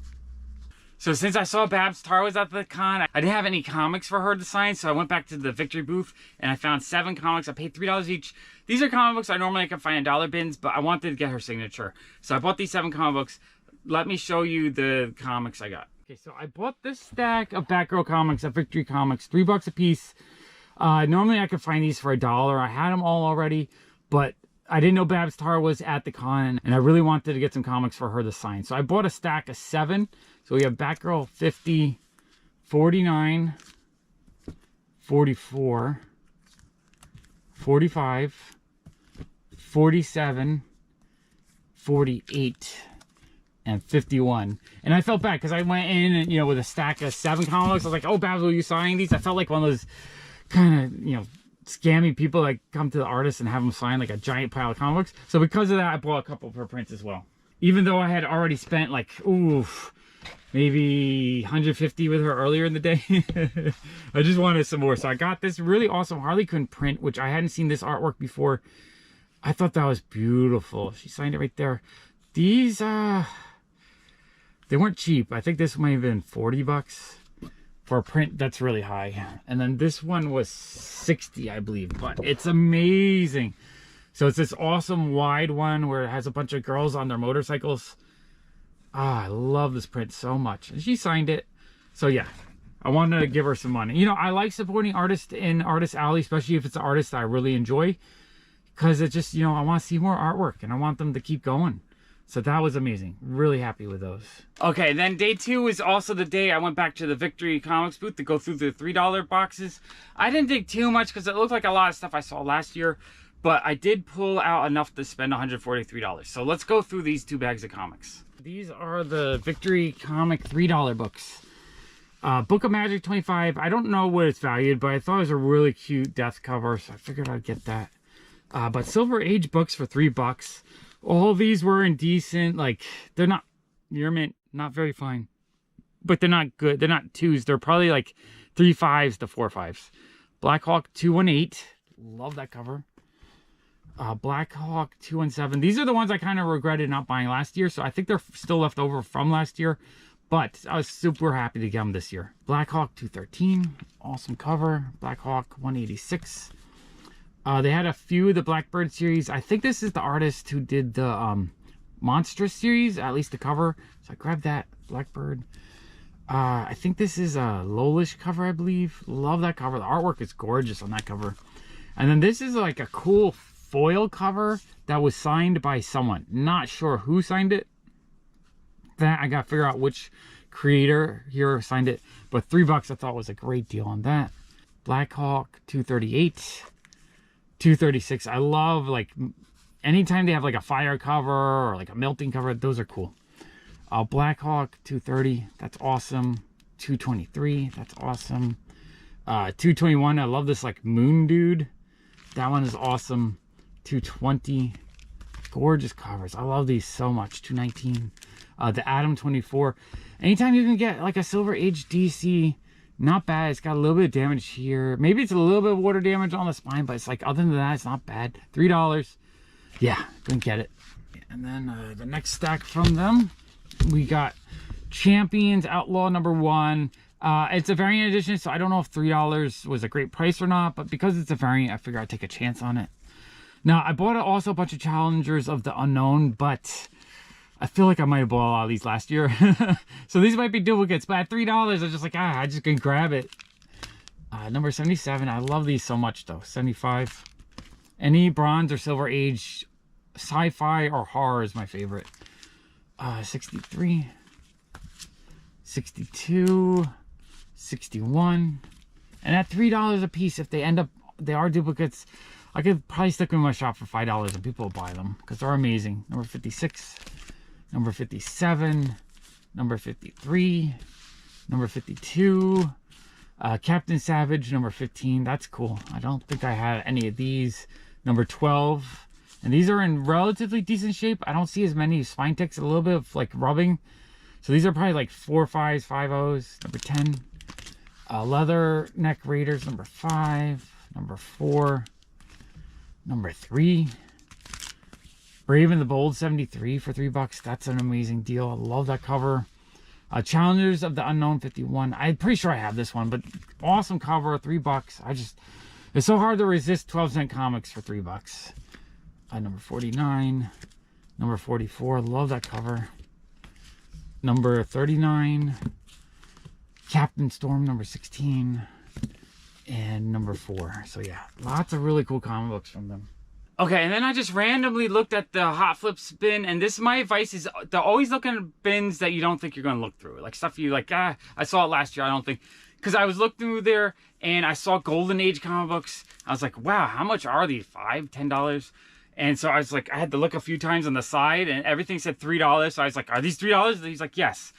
So since I saw Babs Tarr was at the con, I didn't have any comics for her to sign, so I went back to the Victory booth and I found 7 comics. I paid $3 each. These are comic books I normally can find in dollar bins, but I wanted to get her signature. So I bought these 7 comic books. Let me show you the comics I got. Okay, so I bought this stack of Batgirl comics at Victory Comics, $3 a piece. Normally I could find these for $1. I had them all already, but I didn't know Babs Tarr was at the con, and I really wanted to get some comics for her to sign. So I bought a stack of 7. So we have Batgirl 50, 49, 44, 45, 47, 48, and 51. And I felt bad because I went in and, you know, with a stack of 7 comics. I was like, oh, Babs, will you sign these? I felt like one of those kind of, you know, scammy people that come to the artist and have them sign like a giant pile of comic books. So because of that, I bought a couple of her prints as well. Even though I had already spent like, maybe 150 with her earlier in the day. I just wanted some more. So I got this really awesome Harley Quinn print, which I hadn't seen this artwork before. I thought that was beautiful. She signed it right there. These, they weren't cheap. I think this might have been 40 bucks for a print that's really high. And then this one was 60, I believe, but it's amazing. So it's this awesome wide one where it has a bunch of girls on their motorcycles. I love this print so much. And she signed it. So yeah, I wanted to give her some money. You know, I like supporting artists in Artist Alley, especially if it's an artist that I really enjoy. Because it just, you know, I want to see more artwork and I want them to keep going. So that was amazing. Really happy with those. Okay, then day 2 is also the day I went back to the Victory Comics booth to go through the $3 boxes. I didn't dig too much because it looked like a lot of stuff I saw last year. But I did pull out enough to spend $143. So let's go through these 2 bags of comics. These are the Victory Comic $3 books. Book of Magic 25. I don't know what it's valued, but I thought it was a really cute death cover, so I figured I'd get that. But Silver Age books for $3. All these were in decent, like, they're not near mint, not very fine. But they're not good. They're not 2s. They're probably like 3 5s to 4 5s. Black Hawk 218. Love that cover. Black Hawk 217. These are the ones I kind of regretted not buying last year, so I think they're still left over from last year, but I was super happy to get them this year. Black Hawk 213, awesome cover. Black Hawk 186. They had a few of the Blackbird series. I think this is the artist who did the Monstrous series, at least the cover, so I grabbed that. Blackbird. I think this is a Lolish cover, I believe. Love that cover. The artwork is gorgeous on that cover. And then this is like a cool foil cover that was signed by someone. Not sure who signed it. That I gotta figure out which creator here signed it. But $3 I thought was a great deal on that. Black Hawk 238, 236. I love like anytime they have like a fire cover or like a melting cover. Those are cool. Black Hawk 230. That's awesome. 223. That's awesome. 221. I love this like moon dude. That one is awesome. 220, gorgeous covers. I love these so much. 219, the Atom 24. Anytime you can get like a Silver Age DC, not bad. It's got a little bit of damage here. Maybe it's a little bit of water damage on the spine, but it's like other than that, it's not bad. $3. Yeah, couldn't get it. And then the next stack from them, we got Champions Outlaw #1. It's a variant edition, so I don't know if $3 was a great price or not, but because it's a variant, I figure I'd take a chance on it. Now, I bought also a bunch of Challengers of the Unknown, but I feel like I might have bought a lot of these last year. So these might be duplicates, but at $3, I was just like, I just can grab it. Number 77, I love these so much though. 75. Any Bronze or Silver Age sci-fi or horror is my favorite. 63. 62. 61. And at $3 a piece, if they are duplicates, I could probably stick them in my shop for $5 and people will buy them because they're amazing. Number 56, number 57, number 53, number 52, Captain Savage, number 15. That's cool. I don't think I had any of these. Number 12. And these are in relatively decent shape. I don't see as many spine ticks, a little bit of like rubbing. So these are probably like 4 5s, 5-0s. Number 10. Leather Neck Raiders, number 5. Number 4. Number 3, Brave and the Bold 73 for $3. That's an amazing deal. I love that cover. Challengers of the Unknown 51. I'm pretty sure I have this one, but awesome cover, $3. It's so hard to resist 12-cent comics for $3. Number 49, number 44. Love that cover. Number 39, Captain Storm, number 16. And number 4. So yeah, lots of really cool comic books from them. Okay, and then I just randomly looked at the Hot Flips bin, and this, my advice is to always look at bins that you don't think you're going to look through. Like stuff you like, I saw it last year, I don't think. Because I was looking through there, and I saw Golden Age comic books. I was like, wow, how much are these? $5, $10? And so I was like, I had to look a few times on the side, and everything said $3. So I was like, are these $3? And he's like, yes.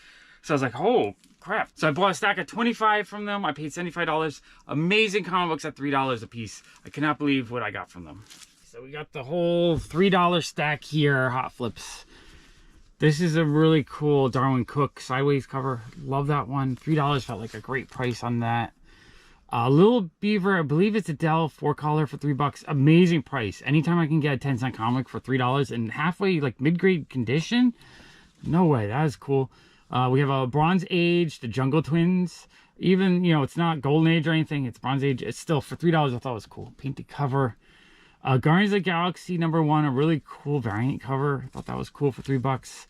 So I was like, oh crap. So I bought a stack of 25 from them. I paid $75. Amazing comic books at $3 a piece. I cannot believe what I got from them. So we got the whole $3 stack here, Hot Flips. This is a really cool Darwin Cook sideways cover. Love that one. $3 felt like a great price on that. Little Beaver, I believe it's a Dell 4-color for $3. Amazing price. Anytime I can get a 10-cent comic for $3 and halfway, like mid-grade condition, no way. That is cool. We have a Bronze Age, the Jungle Twins. Even, you know, it's not Golden Age or anything. It's Bronze Age. It's still for $3. I thought it was cool. Painted cover. Guardians of the Galaxy #1, a really cool variant cover. I thought that was cool for $3.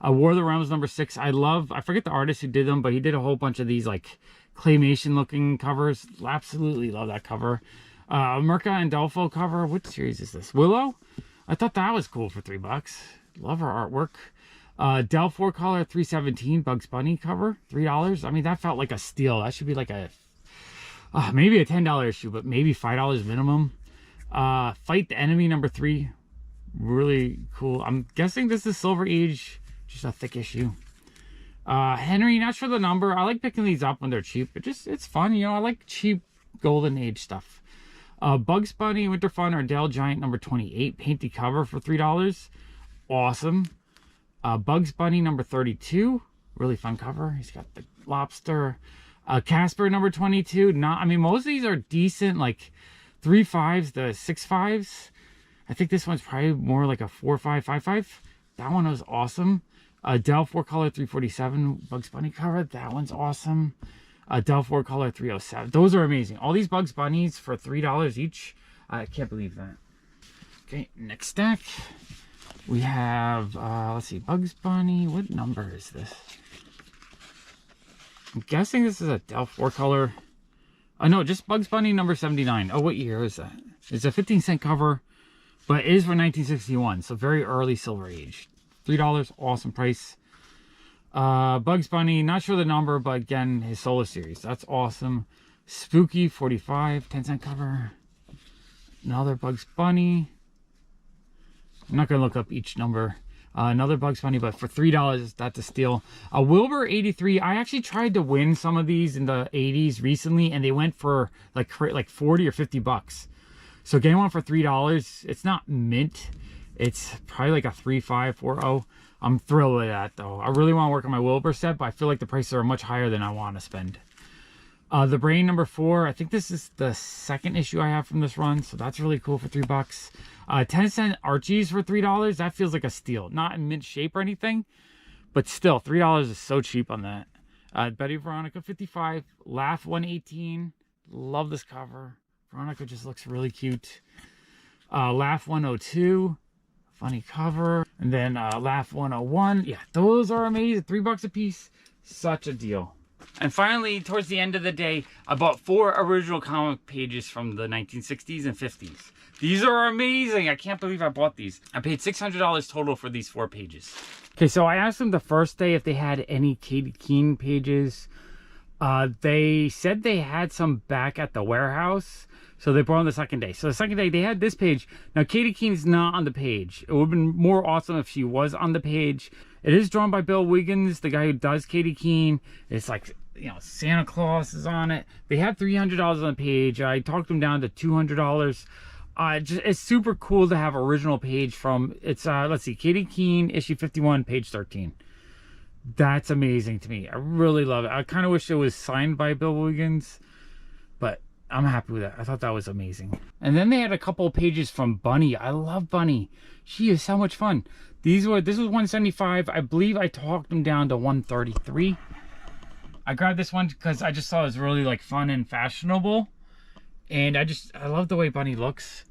War of the Realms #6. I forget the artist who did them, but he did a whole bunch of these like claymation looking covers. Absolutely love that cover. Merca and Delpho cover. What series is this? Willow? I thought that was cool for $3. Love her artwork. Dell 4-color 317 Bugs Bunny cover, $3. I mean, that felt like a steal. That should be like a maybe a $10 issue, but maybe $5 minimum. Fight the Enemy #3, really cool. I'm guessing this is Silver Age, just a thick issue. Henry, not sure the number. I like picking these up when they're cheap. It's fun, you know. I like cheap Golden Age stuff. Bugs Bunny Winter Fun or Dell Giant #28 painted cover for $3. Awesome. Bugs Bunny #32, really fun cover. He's got the lobster. Casper #22. I mean, most of these are decent, like 3.5s to 6.5s. I think this one's probably more like a 4.5, 5.5. That one was awesome. Dell 4-color 347 Bugs Bunny cover. That one's awesome. Dell 4-color 307. Those are amazing. All these Bugs Bunnies for $3 each. I can't believe that. Okay, next stack. We have, let's see, Bugs Bunny. What number is this? I'm guessing this is a Dell 4-color. Oh, no, just Bugs Bunny #79. Oh, what year is that? It's a 15-cent cover, but it is for 1961, so very early Silver Age. $3, awesome price. Bugs Bunny, not sure the number, but again, his solo series. That's awesome. Spooky 45, 10-cent cover. Another Bugs Bunny. I'm not going to look up each number. Another Bugs Bunny, but for $3, that's a steal. Wilbur 83. I actually tried to win some of these in the 80s recently, and they went for like 40 or 50 bucks. So getting one for $3, it's not mint. It's probably like a 3.5, 4.0. I'm thrilled with that, though. I really want to work on my Wilbur set, but I feel like the prices are much higher than I want to spend. The Brain #4. I think this is the second issue I have from this run, so that's really cool for $3. 10-cent Archies for $3. That feels like a steal. Not in mint shape or anything, but still, $3 is so cheap on that. Betty Veronica 55. Laugh 118. Love this cover. Veronica just looks really cute. Laugh 102. Funny cover. And then Laugh 101. Yeah, those are amazing. $3 a piece. Such a deal. And finally, towards the end of the day, I bought 4 original comic pages from the 1960s and 50s. These are amazing. I can't believe I bought these. I paid $600 total for these 4 pages. Okay, so I asked them the first day if they had any Katie Keene pages. They said they had some back at the warehouse, so they brought them the second day. So the second day, they had this page. Now, Katie Keene's not on the page. It would have been more awesome if she was on the page. It is drawn by Bill Wiggins, the guy who does Katie Keene. It's like, you know, Santa Claus is on it. They had $300 on the page. I talked them down to $200. It's super cool to have original page from, it's, let's see, Katie Keene, issue 51, page 13. That's amazing to me. I really love it. I kind of wish it was signed by Bill Wiggins, but I'm happy with that. I thought that was amazing. And then they had a couple of pages from Bunny. I love Bunny. She is so much fun. This was $175. I believe I talked them down to $133. I grabbed this one because I just thought it was really like fun and fashionable. And I love the way Bunny looks.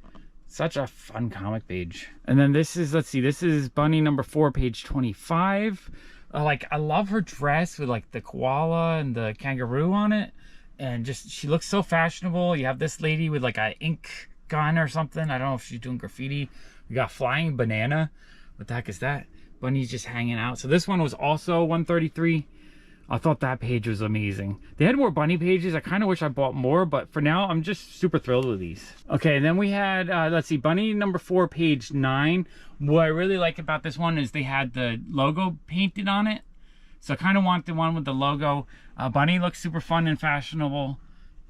Such a fun comic page. And then this is, let's see, this is Bunny #4, page 25. Like, I love her dress with like the koala and the kangaroo on it. And just, she looks so fashionable. You have this lady with like an ink gun or something. I don't know if she's doing graffiti. We got Flying Banana. What the heck is that? Bunny's just hanging out. So this one was also $133. I thought that page was amazing. They had more Bunny pages. I kind of wish I bought more, but for now, I'm just super thrilled with these. Okay, and then we had, let's see, Bunny #4, page 9. What I really like about this one is they had the logo painted on it. So I kind of want the one with the logo. Bunny looks super fun and fashionable.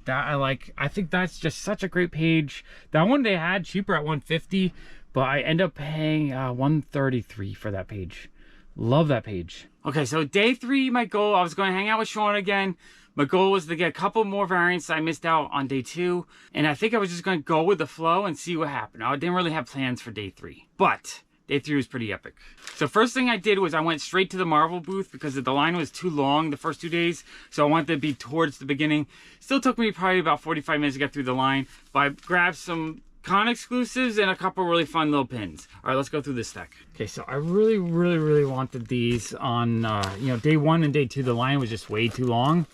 That I like. I think that's just such a great page. That one they had cheaper at $150, but I end up paying $133 for that page. Love that page. Okay, so day 3, my goal, I was going to hang out with Sean again. My goal was to get a couple more variants I missed out on day 2. And I think I was just going to go with the flow and see what happened. I didn't really have plans for day 3. But day 3 was pretty epic. So first thing I did was I went straight to the Marvel booth because the line was too long the first 2 days. So I wanted to be towards the beginning. Still took me probably about 45 minutes to get through the line. But I grabbed some Con exclusives and a couple really fun little pins. All right, let's go through this stack. Okay, so I really wanted these on, you know, day 1 and day 2. The line was just way too long.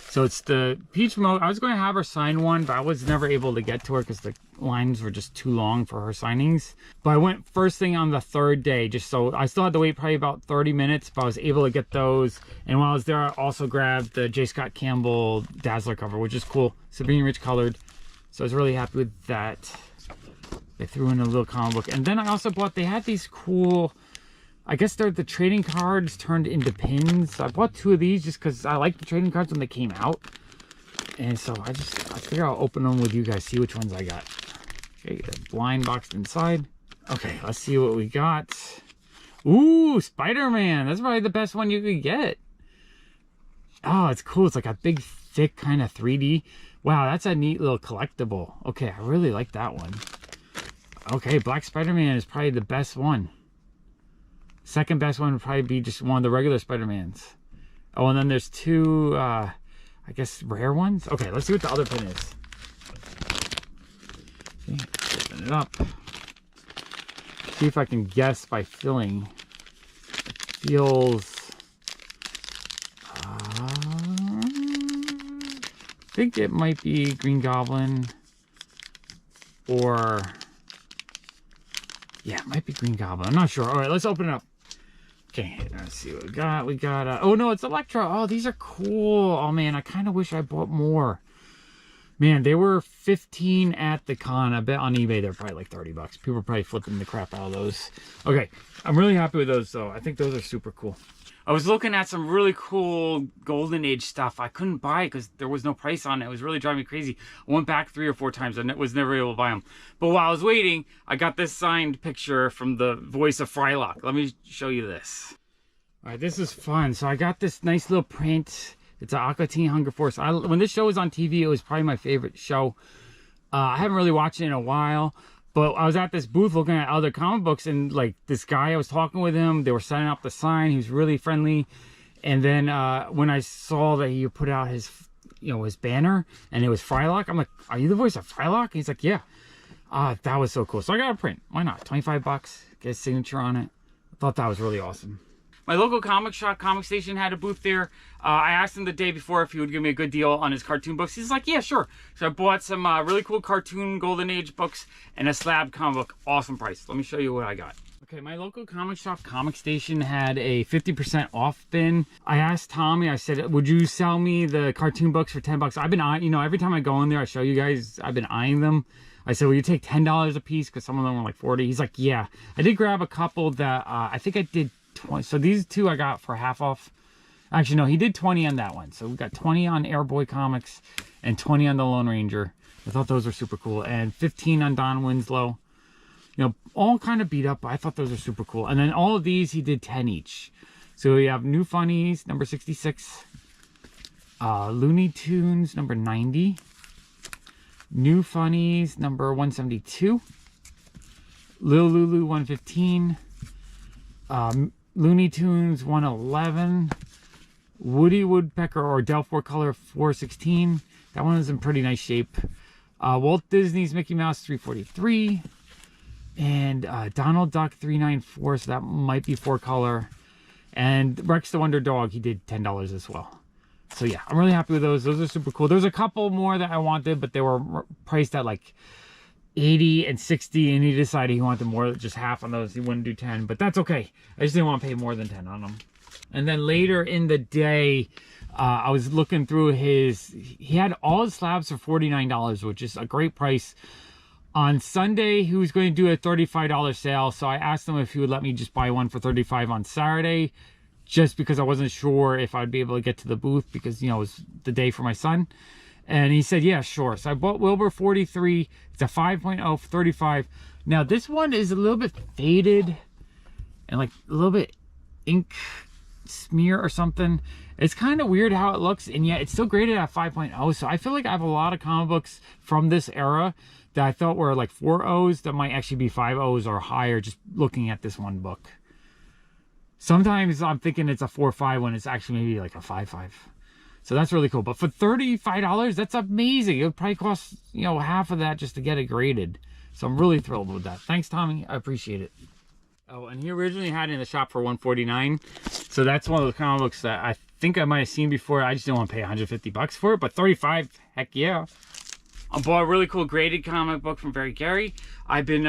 So it's the Peach Mo. I was going to have her sign one, but I was never able to get to her because the lines were just too long for her signings. But I went first thing on the 3rd day, just so I still had to wait probably about 30 minutes, but I was able to get those. And while I was there, I also grabbed the J. Scott Campbell Dazzler cover, which is cool. Sabine Rich colored. So I was really happy with that. They threw in a little comic book. And then I also bought, they had these cool, I guess they're the trading cards turned into pins. I bought 2 of these just because I liked the trading cards when they came out. And so I figure I'll open them with you guys, see which ones I got. Okay, blind boxed inside. Okay, let's see what we got. Ooh, Spider-Man. That's probably the best one you could get. Oh, it's cool. It's like a big, thick kind of 3D. Wow, that's a neat little collectible. Okay, I really like that one. Okay, Black Spider-Man is probably the best one. Second best one would probably be just one of the regular Spider-Mans. Oh, and then there's 2, I guess, rare ones. Okay, let's see what the other pin is. Okay, open it up. See if I can guess by feeling. It feels... I think it might be Green Goblin or... Yeah, it might be Green Goblin. I'm not sure. All right, let's open it up. Okay, let's see what we got. We got, oh no, it's Electro. Oh, these are cool. Oh man, I kind of wish I bought more. Man, they were 15 at the con. I bet on eBay they're probably like 30 bucks. People are probably flipping the crap out of those. Okay, I'm really happy with those though. I think those are super cool. I was looking at some really cool Golden Age stuff. I couldn't buy it because there was no price on it. It was really driving me crazy. I went back 3 or 4 times and was never able to buy them. But while I was waiting, I got this signed picture from the voice of Frylock. Let me show you this. All right, this is fun. So I got this nice little print. It's an Aqua Teen Hunger Force. When this show was on TV, it was probably my favorite show. I haven't really watched it in a while. But I was at this booth looking at other comic books, and like this guy, I was talking with him. They were setting up the sign. He was really friendly. And then when I saw that he put out his, you know, his banner, and it was Frylock, I'm like, "Are you the voice of Frylock?" And he's like, "Yeah." That was so cool. So I got a print. Why not? 25 bucks. Get a signature on it. I thought that was really awesome. My local comic shop, Comic Station, had a booth there. I asked him the day before if he would give me a good deal on his cartoon books. He's like, yeah, sure. So I bought some really cool cartoon Golden Age books and a Slab comic book. Awesome price. Let me show you what I got. Okay, my local comic shop, Comic Station, had a 50% off bin. I asked Tommy, I said, would you sell me the cartoon books for 10 bucks? I've been eyeing, you know, every time I go in there, I show you guys, I've been eyeing them. I said, will you take $10 a piece? Because some of them were like 40. He's like, yeah. I did grab a couple that I think I did 20. So these 2 I got for half off. Actually, no, he did 20 on that one. So we got 20 on Airboy Comics and 20 on the Lone Ranger. I thought those were super cool. And 15 on Don Winslow. You know, all kind of beat up, but I thought those were super cool. And then all of these, he did 10 each. So we have New Funnies, number 66. Looney Tunes, number 90. New Funnies, number 172. Lil Lulu, 115. Looney Tunes 111, Woody Woodpecker or Delphor Color 416. That one is in pretty nice shape. Walt Disney's Mickey Mouse 343, and Donald Duck 394. So that might be 4 color. And Rex the Wonder Dog, he did $10 as well. So yeah, I'm really happy with those. Those are super cool. There's a couple more that I wanted, but they were priced at like 80 and 60, and he decided he wanted more, just half on those. He wouldn't do 10, but that's okay. I just didn't want to pay more than 10 on them. And then later in the day, I was looking through he had all his slabs for $49, which is a great price. On Sunday, he was going to do a $35 sale, so I asked him if he would let me just buy one for $35 on Saturday. just because I wasn't sure if I'd be able to get to the booth because, you know, it was the day for my son. And he said, yeah, sure. So I bought Wilbur 43. It's a 5.0 for 35. Now, this one is a little bit faded and like a little bit ink smear or something. It's kind of weird how it looks, and yet it's still graded at 5.0. So I feel like I have a lot of comic books from this era that I thought were like 4.0s that might actually be 5.0s or higher just looking at this one book. Sometimes I'm thinking it's a 4.5 when it's actually maybe like a 5.5. So that's really cool. But for $35, that's amazing. It would probably cost, you know, half of that just to get it graded. So I'm really thrilled with that. Thanks, Tommy. I appreciate it. Oh, and he originally had it in the shop for $149. So that's one of the comic books that I think I might have seen before. I just didn't want to pay $150 for it. But $35, heck yeah. I bought a really cool graded comic book from Very Gary. I've been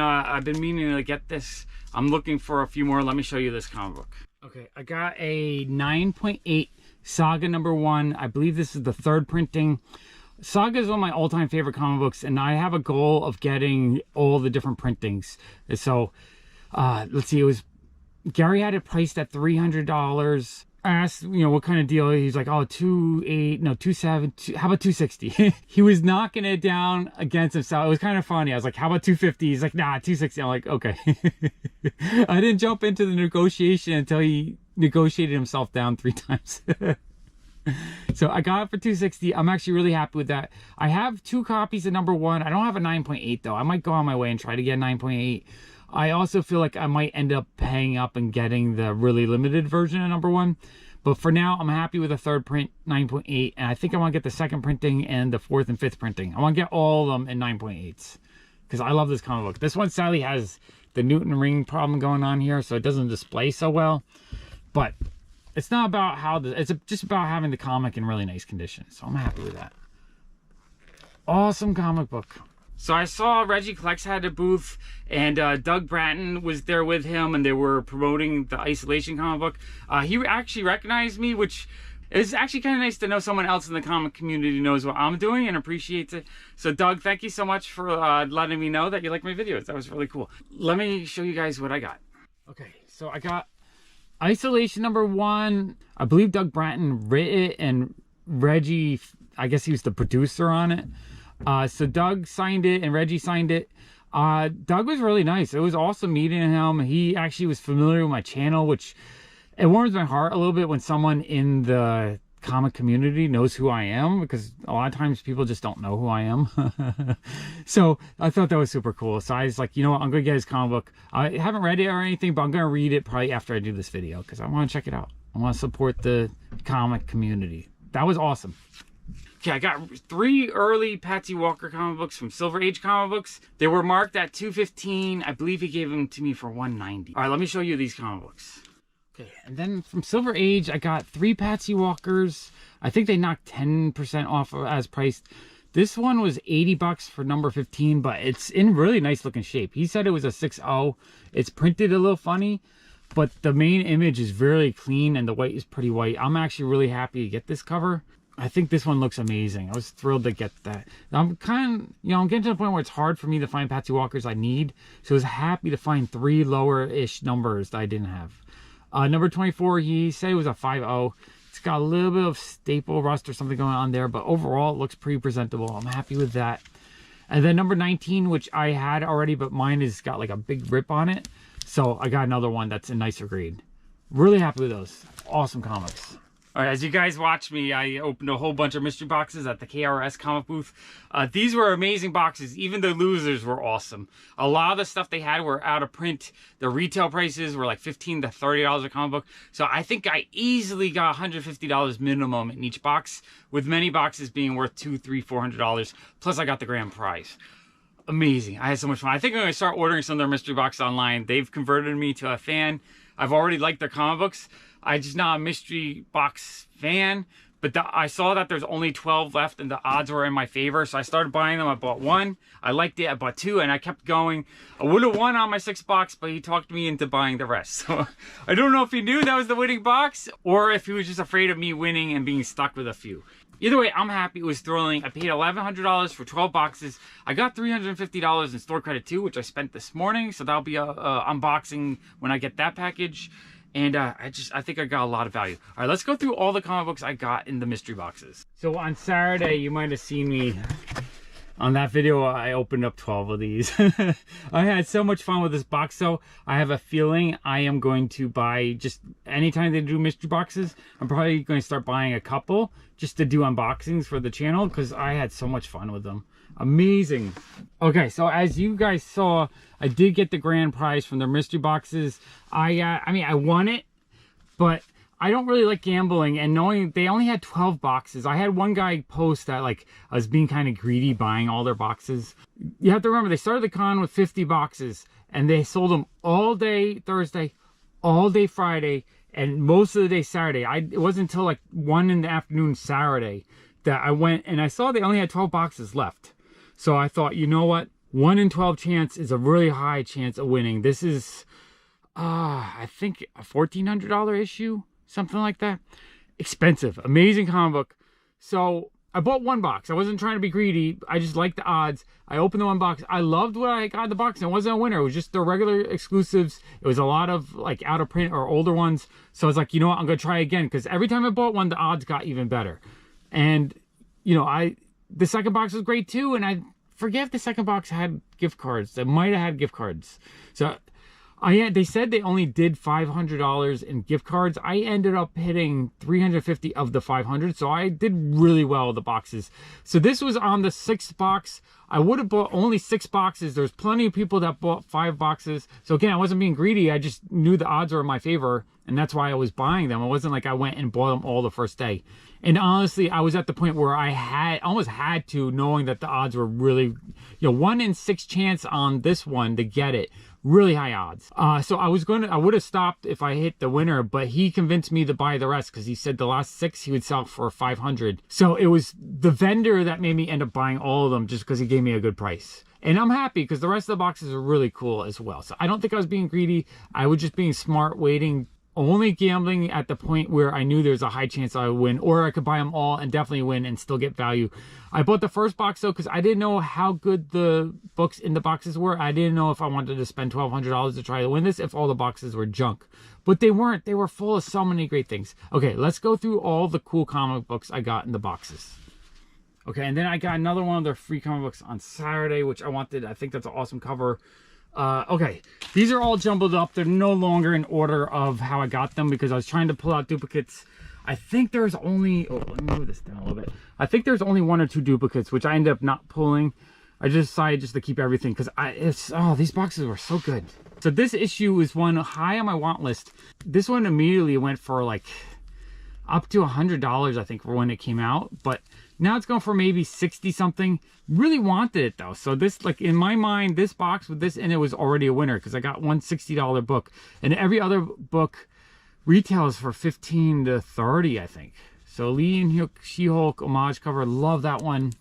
meaning to get this. I'm looking for a few more. Let me show you this comic book. Okay, I got a 9.8 Saga #1. I believe this is the 3rd printing. Saga is one of my all-time favorite comic books, and I have a goal of getting all the different printings. So, let's see, it was, Gary had it priced at $300. I asked, you know, what kind of deal. He's like, oh, 2.7, how about 260? He was knocking it down against himself. It was kind of funny. I was like, how about 250? He's like, nah, 260. I'm like, okay. I didn't jump into the negotiation until he negotiated himself down 3 times. So I got it for 260. I'm actually really happy with that. I have 2 copies of #1. I don't have a 9.8 though. I might go on my way and try to get a 9.8. I also feel like I might end up paying up and getting the really limited version of #1. But for now, I'm happy with the 3rd print, 9.8. And I think I want to get the 2nd printing and the 4th and 5th printing. I want to get all of them in 9.8s. Because I love this comic book. This one sadly has the Newton ring problem going on here. So it doesn't display so well. But it's not about how it's just about having the comic in really nice condition. So I'm happy with that. Awesome comic book. So I saw Reggie Collects had a booth, and Doug Bratton was there with him, and they were promoting the Isolation comic book. He actually recognized me, which is actually kind of nice to know someone else in the comic community knows what I'm doing and appreciates it. So Doug, thank you so much for letting me know that you like my videos. That was really cool. Let me show you guys what I got. Okay, so I got Isolation #1. I believe Doug Bratton wrote it, and Reggie, I guess he was the producer on it. So Doug signed it and Reggie signed it. Doug was really nice. It was awesome meeting him. He actually was familiar with my channel, which it warms my heart a little bit when someone in the comic community knows who I am, because a lot of times people just don't know who I am. So I thought that was super cool. So I was like, you know what, I'm gonna get his comic book. I haven't read it or anything, but I'm gonna read it probably after I do this video because I want to check it out. I want to support the comic community. That was awesome. Okay, I got 3 early Patsy Walker comic books from Silver Age Comic Books. They were marked at $215. I believe he gave them to me for $190. All right, let me show you these comic books. Okay, and then from Silver Age, I got 3 Patsy Walkers. I think they knocked 10% off as priced. This one was $80 for #15, but it's in really nice looking shape. He said it was a 6.0. It's printed a little funny, but the main image is very clean and the white is pretty white. I'm actually really happy to get this cover. I think this one looks amazing. I was thrilled to get that. I'm kind of, you know, I'm getting to the point where it's hard for me to find Patsy Walkers I need. So I was happy to find 3 lower-ish numbers that I didn't have. Number 24, he said it was a 5.0. It's got a little bit of staple rust or something going on there, but overall it looks pretty presentable. I'm happy with that. And then number 19, which I had already, but mine has got like a big rip on it. So I got another one that's a nicer grade. Really happy with those. Awesome comics. All right, as you guys watch me, I opened a whole bunch of mystery boxes at the KRS comic booth. These were amazing boxes. Even the losers were awesome. A lot of the stuff they had were out of print. The retail prices were like $15 to $30 a comic book. So I think I easily got $150 minimum in each box, with many boxes being worth $200, $300, $400. Plus I got the grand prize. Amazing. I had so much fun. I think I'm going to start ordering some of their mystery boxes online. They've converted me to a fan. I've already liked their comic books. I'm just not a mystery box fan, but I saw that there's only 12 left and the odds were in my favor, so I started buying them. I bought 1, I liked it, I bought 2, and I kept going. I would have won on my 6 box, but he talked me into buying the rest. So I don't know if he knew that was the winning box or if he was just afraid of me winning and being stuck with a few. Either way, I'm happy. It was thrilling. I paid $1,100 for 12 boxes. I got $350 in store credit too, which I spent this morning, so that'll be a unboxing when I get that package. And I think I got a lot of value. All right, let's go through all the comic books I got in the mystery boxes. So on Saturday, you might have seen me on that video. I opened up 12 of these. I had so much fun with this box. So I have a feeling I am going to buy, just anytime they do mystery boxes, I'm probably going to start buying a couple just to do unboxings for the channel, because I had so much fun with them. Amazing. Okay, so as you guys saw, I did get the grand prize from their mystery boxes. I mean, I won it, but I don't really like gambling, and knowing they only had 12 boxes. I had one guy post that like I was being kind of greedy buying all their boxes. You have to remember, they started the con with 50 boxes, and they sold them all day Thursday, all day Friday, and most of the day Saturday. It wasn't until like 1 in the afternoon Saturday that I went and I saw they only had 12 boxes left. So I thought, you know what? 1 in 12 chance is a really high chance of winning. This is, I think, a $1,400 issue, something like that. Expensive, amazing comic book. So I bought one box. I wasn't trying to be greedy. I just liked the odds. I opened the one box. I loved what I got in the box. It wasn't a winner. It was just the regular exclusives. It was a lot of like out of print or older ones. So I was like, you know what? I'm going to try again, because every time I bought one, the odds got even better. And, you know, the second box was great too, and I forget if the second box had gift cards. It might have had gift cards. So they said they only did $500 in gift cards. I ended up hitting 350 of the 500, so I did really well with the boxes. So this was on the 6th box. I would have bought only 6 boxes. There's plenty of people that bought 5 boxes. So again, I wasn't being greedy. I just knew the odds were in my favor, and that's why I was buying them. It wasn't like I went and bought them all the first day. And honestly, I was at the point where I almost had to, knowing that the odds were really, you know, 1 in 6 chance on this one to get it. Really high odds. So I would have stopped if I hit the winner, but he convinced me to buy the rest, because he said the last 6 he would sell for 500. So it was the vendor that made me end up buying all of them, just because he gave me a good price. And I'm happy, because the rest of the boxes are really cool as well. So I don't think I was being greedy. I was just being smart, waiting, only gambling at the point where I knew there's a high chance I would win, or I could buy them all and definitely win and still get value. I bought the first box though, because I didn't know how good the books in the boxes were. I didn't know if I wanted to spend $1,200 to try to win this, if all the boxes were junk. But they weren't. They were full of so many great things. Okay, let's go through all the cool comic books I got in the boxes. Okay, and then I got another one of their free comic books on Saturday, which I wanted. I think that's an awesome cover. Okay, these are all jumbled up. They're no longer in order of how I got them, because I was trying to pull out duplicates. I think there's only, let me move this down a little bit. I think there's only 1 or 2 duplicates, which I ended up not pulling. I just decided just to keep everything, because these boxes were so good. So this issue is one high on my want list. This one immediately went for like up to $100, I think, for when it came out, but now it's going for maybe 60 something. Really wanted it though. So this, like, in my mind, this box with this in it was already a winner, because I got one $60 book, and every other book retails for 15 to 30, I think. So Lee and She-Hulk homage cover, love that one.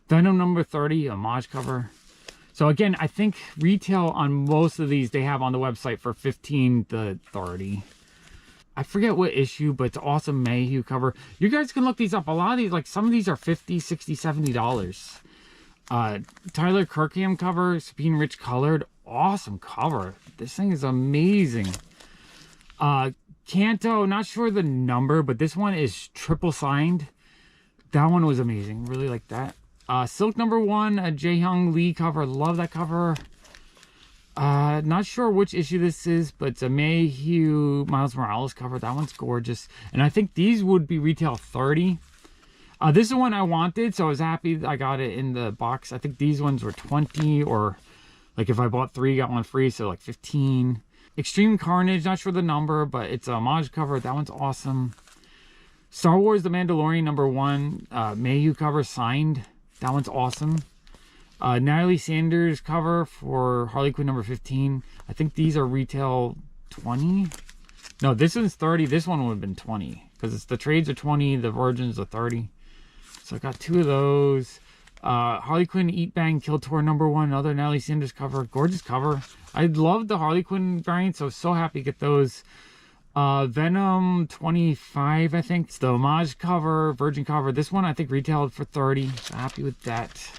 Venom number 30 homage cover. So again, I think retail on most of these they have on the website for 15 to 30. I forget what issue, but it's awesome Mayhew cover. You guys can look these up. A lot of these, like some of these are $50, $60, $70. Tyler Kirkham cover, Sabine Rich colored. Awesome cover. This thing is amazing. Kanto, not sure the number, but this one is triple signed. That one was amazing. Really like that. Silk number 1, a Jae-Hyung Lee cover. Love that cover. Not sure which issue this is, but it's a Mayhew Miles Morales cover. That one's gorgeous. And I think these would be retail 30. This is one I wanted, so I was happy that I got it in the box. I think these ones were 20, or like if I bought 3, got one free, so like 15. Extreme Carnage, not sure the number, but it's a homage cover. That one's awesome. Star Wars The Mandalorian number 1, Mayhew cover signed. That one's awesome. Natalie Sanders cover for Harley Quinn number 15. I think these are retail 20. No, this one's 30. This one would have been 20, because it's the trades are 20, the Virgins are 30. So I got 2 of those. Harley Quinn Eat Bang Kill Tour number 1, another Natalie Sanders cover. Gorgeous cover. I love the Harley Quinn variants, so I was so happy to get those. Venom 25, I think. It's the homage cover, Virgin cover. This one I think retailed for 30. So happy with that.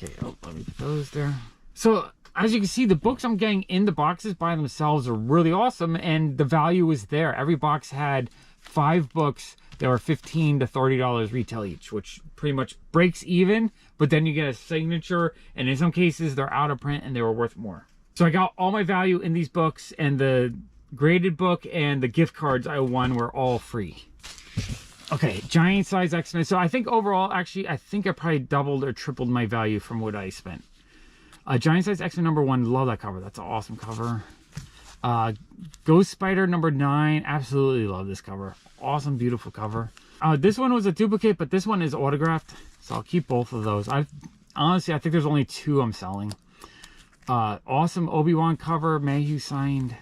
Okay, let me put those there. So as you can see, the books I'm getting in the boxes by themselves are really awesome, and the value is there. Every box had 5 books that were $15 to $30 retail each, which pretty much breaks even, but then you get a signature, and in some cases they're out of print and they were worth more. So I got all my value in these books, and the graded book and the gift cards I won were all free. Okay, giant size X-Men. So I think overall, actually, I think I probably doubled or tripled my value from what I spent. Giant size X-Men #1, love that cover. That's an awesome cover. Ghost Spider #9, absolutely love this cover. Awesome, beautiful cover. This one was a duplicate, but this one is autographed, so I'll keep both of those. Honestly, I think there's only 2 I'm selling. Awesome Obi-Wan cover, Mayhew signed,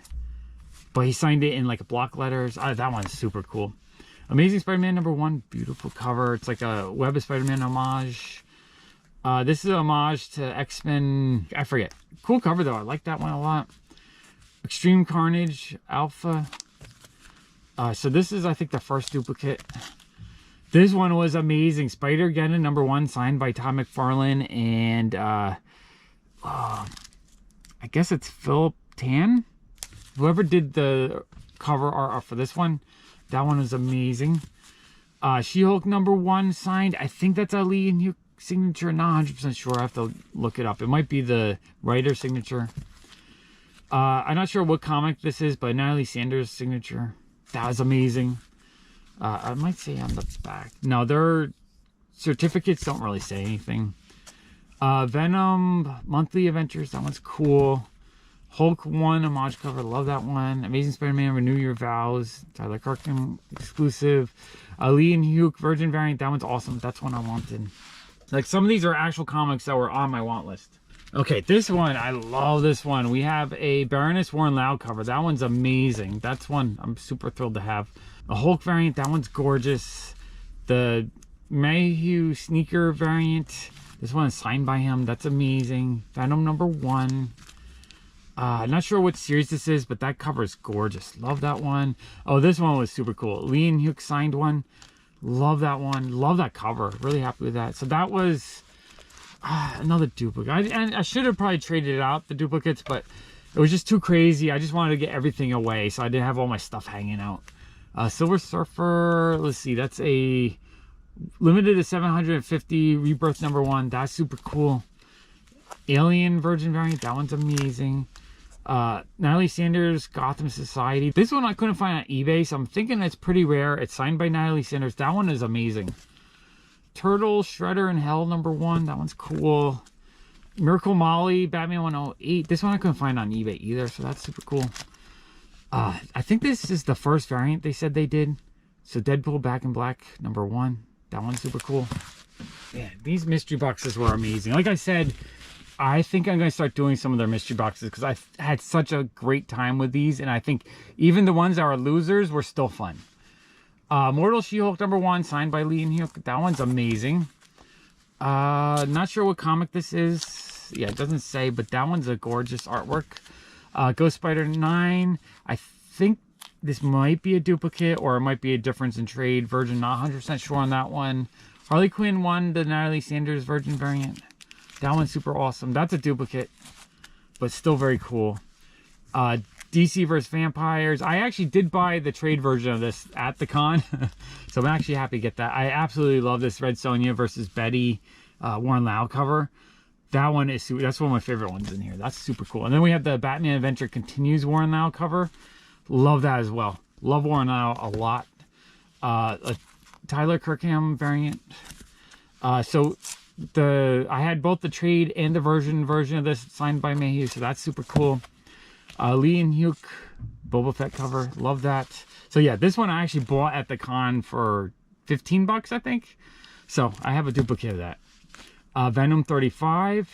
but he signed it in like block letters. That one's super cool. Amazing Spider-Man #1, beautiful cover. It's like a Web of Spider-Man homage. This is an homage to X-Men. I forget. Cool cover though. I like that one a lot. Extreme Carnage Alpha. So this is, I think, the first duplicate. This one was amazing. Spider-Geddon #1, signed by Todd McFarlane, and I guess it's Philip Tan. Whoever did the cover art for this one, that one was amazing. She-Hulk #1, signed. I think that's a Lee and Hugh signature, not 100% sure. I have to look it up. It might be the writer's signature. I'm not sure what comic this is, but Natalie Sanders' signature. That was amazing. I might say on the back. No, their certificates don't really say anything. Venom Monthly Adventures, that one's cool. Hulk 1 homage cover, love that one. Amazing Spider-Man Renew Your Vows, Tyler Kirkham exclusive. Lee and Hugh Virgin variant, that one's awesome. That's one I wanted. Like, some of these are actual comics that were on my want list. Okay, this one, I love this one. We have a Baroness Warren Loud cover. That one's amazing. That's one I'm super thrilled to have. A Hulk variant, that one's gorgeous. The Mayhew sneaker variant, this one is signed by him. That's amazing. Venom #1. Not sure what series this is, but that cover is gorgeous. Love that one. Oh, this one was super cool. Lee and Hugh signed one. Love that one. Love that cover. Really happy with that. So that was another duplicate. I should have probably traded out the duplicates, but it was just too crazy. I just wanted to get everything away, so I didn't have all my stuff hanging out. Silver Surfer. Let's see. That's a limited to 750 Rebirth #1. That's super cool. Alien Virgin variant. That one's amazing. Natalie Sanders Gotham Society. This one I couldn't find on eBay, so I'm thinking it's pretty rare. It's signed by Natalie Sanders. That one is amazing. Turtle Shredder in Hell #1. That one's cool. Miracle Molly Batman 108. This one I couldn't find on eBay either, so that's super cool. I think this is the first variant they said they did. So Deadpool Back in Black #1. That one's super cool. Yeah, these mystery boxes were amazing. Like I said, I think I'm going to start doing some of their mystery boxes because I had such a great time with these, and I think even the ones that are losers were still fun. Mortal She-Hulk #1, signed by Lee and Hugh. That one's amazing. Not sure what comic this is. Yeah, it doesn't say, but that one's a gorgeous artwork. Ghost Spider 9. I think this might be a duplicate, or it might be a difference in trade. Virgin, not 100% sure on that one. Harley Quinn 1, the Natalie Sanders Virgin variant. That one's super awesome. That's a duplicate, but still very cool. DC vs. Vampires. I actually did buy the trade version of this at the con, so I'm actually happy to get that. I absolutely love this Red Sonja versus Betty Warren Loud cover. That one is super, that's one of my favorite ones in here. That's super cool. And then we have the Batman Adventure Continues Warren Loud cover. Love that as well. Love Warren Loud a lot. A Tyler Kirkham variant. So I had both the trade and the version of this signed by Mayhew, so that's super cool. Lee and Hugh Boba Fett cover, love that. So yeah, this one I actually bought at the con for 15 bucks, I think. So I have a duplicate of that. Venom 35,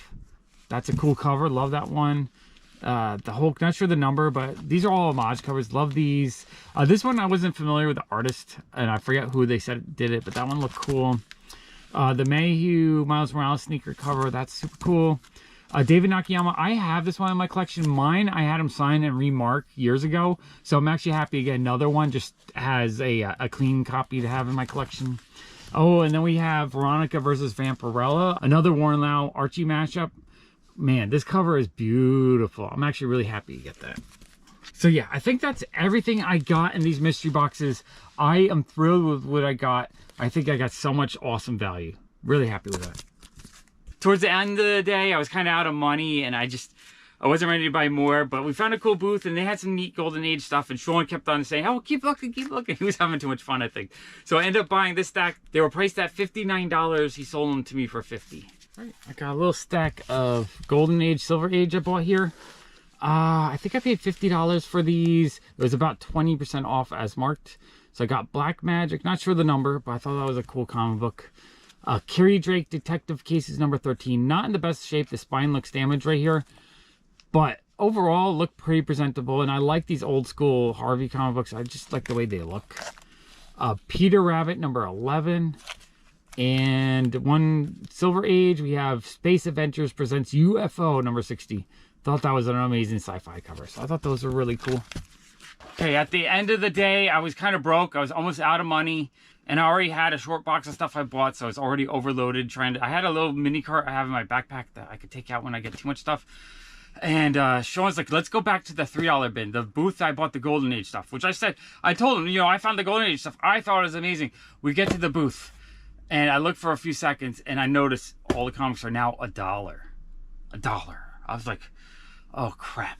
that's a cool cover, love that one. The Hulk, not sure the number, but these are all homage covers, love these. This one I wasn't familiar with the artist, and I forget who they said did it, but that one looked cool. The Mayhew Miles Morales sneaker cover, that's super cool. David Nakayama, I have this one in my collection. Mine, I had him sign and remark years ago, so I'm actually happy to get another one, just as a clean copy to have in my collection. Oh, and then we have Veronica versus Vampirella, another Warren Lau Archie mashup. man, this cover is beautiful. I'm actually really happy to get that. So yeah, I think that's everything I got in these mystery boxes. I am thrilled with what I got. I think I got so much awesome value. Really happy with that. Towards the end of the day, I was kind of out of money and I wasn't ready to buy more, but we found a cool booth and they had some neat Golden Age stuff, and Sean kept on saying, oh, keep looking, keep looking. He was having too much fun, I think. So I ended up buying this stack. They were priced at $59. He sold them to me for $50. All right, I got a little stack of Golden Age, Silver Age I bought here. I think I paid $50 for these. It was about 20% off as marked. So I got Black Magic, not sure the number, but I thought that was a cool comic book. Carrie Drake Detective Cases number 13. Not in the best shape. The spine looks damaged right here. But overall, look pretty presentable. And I like these old school Harvey comic books. I just like the way they look. Peter Rabbit number 11. And one Silver Age, we have Space Adventures Presents UFO number 60. Thought that was an amazing sci-fi cover. So I thought those were really cool. Okay, at the end of the day, I was kind of broke. I was almost out of money. And I already had a short box of stuff I bought, so I was already overloaded. I had a little mini cart I have in my backpack that I could take out when I get too much stuff. And Sean's like, let's go back to the $3 bin, the booth I bought the Golden Age stuff, which I told him, you know, I found the Golden Age stuff. I thought it was amazing. We get to the booth, and I looked for a few seconds, and I noticed all the comics are now $1. $1. I was like, oh, crap.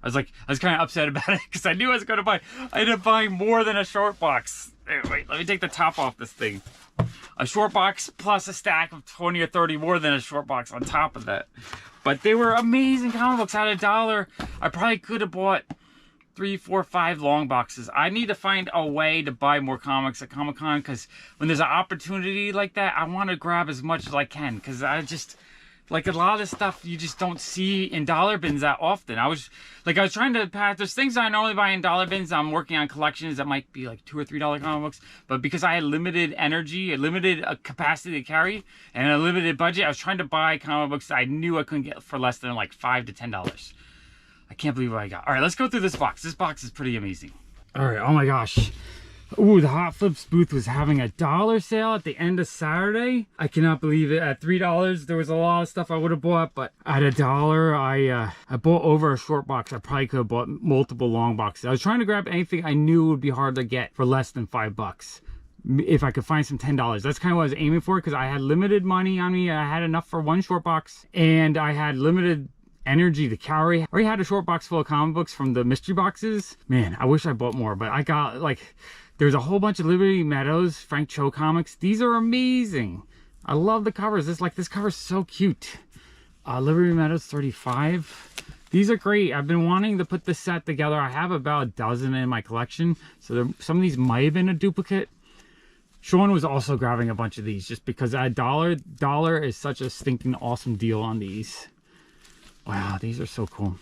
I was kind of upset about it because I knew I was going to buy. I ended up buying more than a short box. Wait, let me take the top off this thing. A short box plus a stack of 20 or 30 more than a short box on top of that. But they were amazing comic books at $1. I probably could have bought 3, 4, 5 long boxes. I need to find a way to buy more comics at Comic-Con, because when there's an opportunity like that, I want to grab as much as I can, because I just... like a lot of this stuff you just don't see in dollar bins that often. I was trying to pass, there's things I normally buy in dollar bins. I'm working on collections that might be like $2 or $3 comic books, but because I had limited energy, a limited capacity to carry, and a limited budget, I was trying to buy comic books that I knew I couldn't get for less than like $5 to $10. I can't believe what I got. All right, let's go through this box. This box is pretty amazing. All right, oh my gosh. Ooh, the Hot Flips booth was having a $1 sale at the end of Saturday. I cannot believe it. At $3, there was a lot of stuff I would have bought, but at $1, I bought over a short box. I probably could have bought multiple long boxes. I was trying to grab anything I knew would be hard to get for less than $5. If I could find some $10. That's kind of what I was aiming for, because I had limited money on me. I had enough for one short box, and I had limited energy to carry. I already had a short box full of comic books from the mystery boxes. Man, I wish I bought more, but I got like... there's a whole bunch of Liberty Meadows, Frank Cho comics. These are amazing. I love the covers. This cover's so cute. Liberty Meadows 35. These are great. I've been wanting to put this set together. I have about a dozen in my collection, so some of these might have been a duplicate. Sean was also grabbing a bunch of these just because at $1 is such a stinking awesome deal on these. Wow, these are so cool.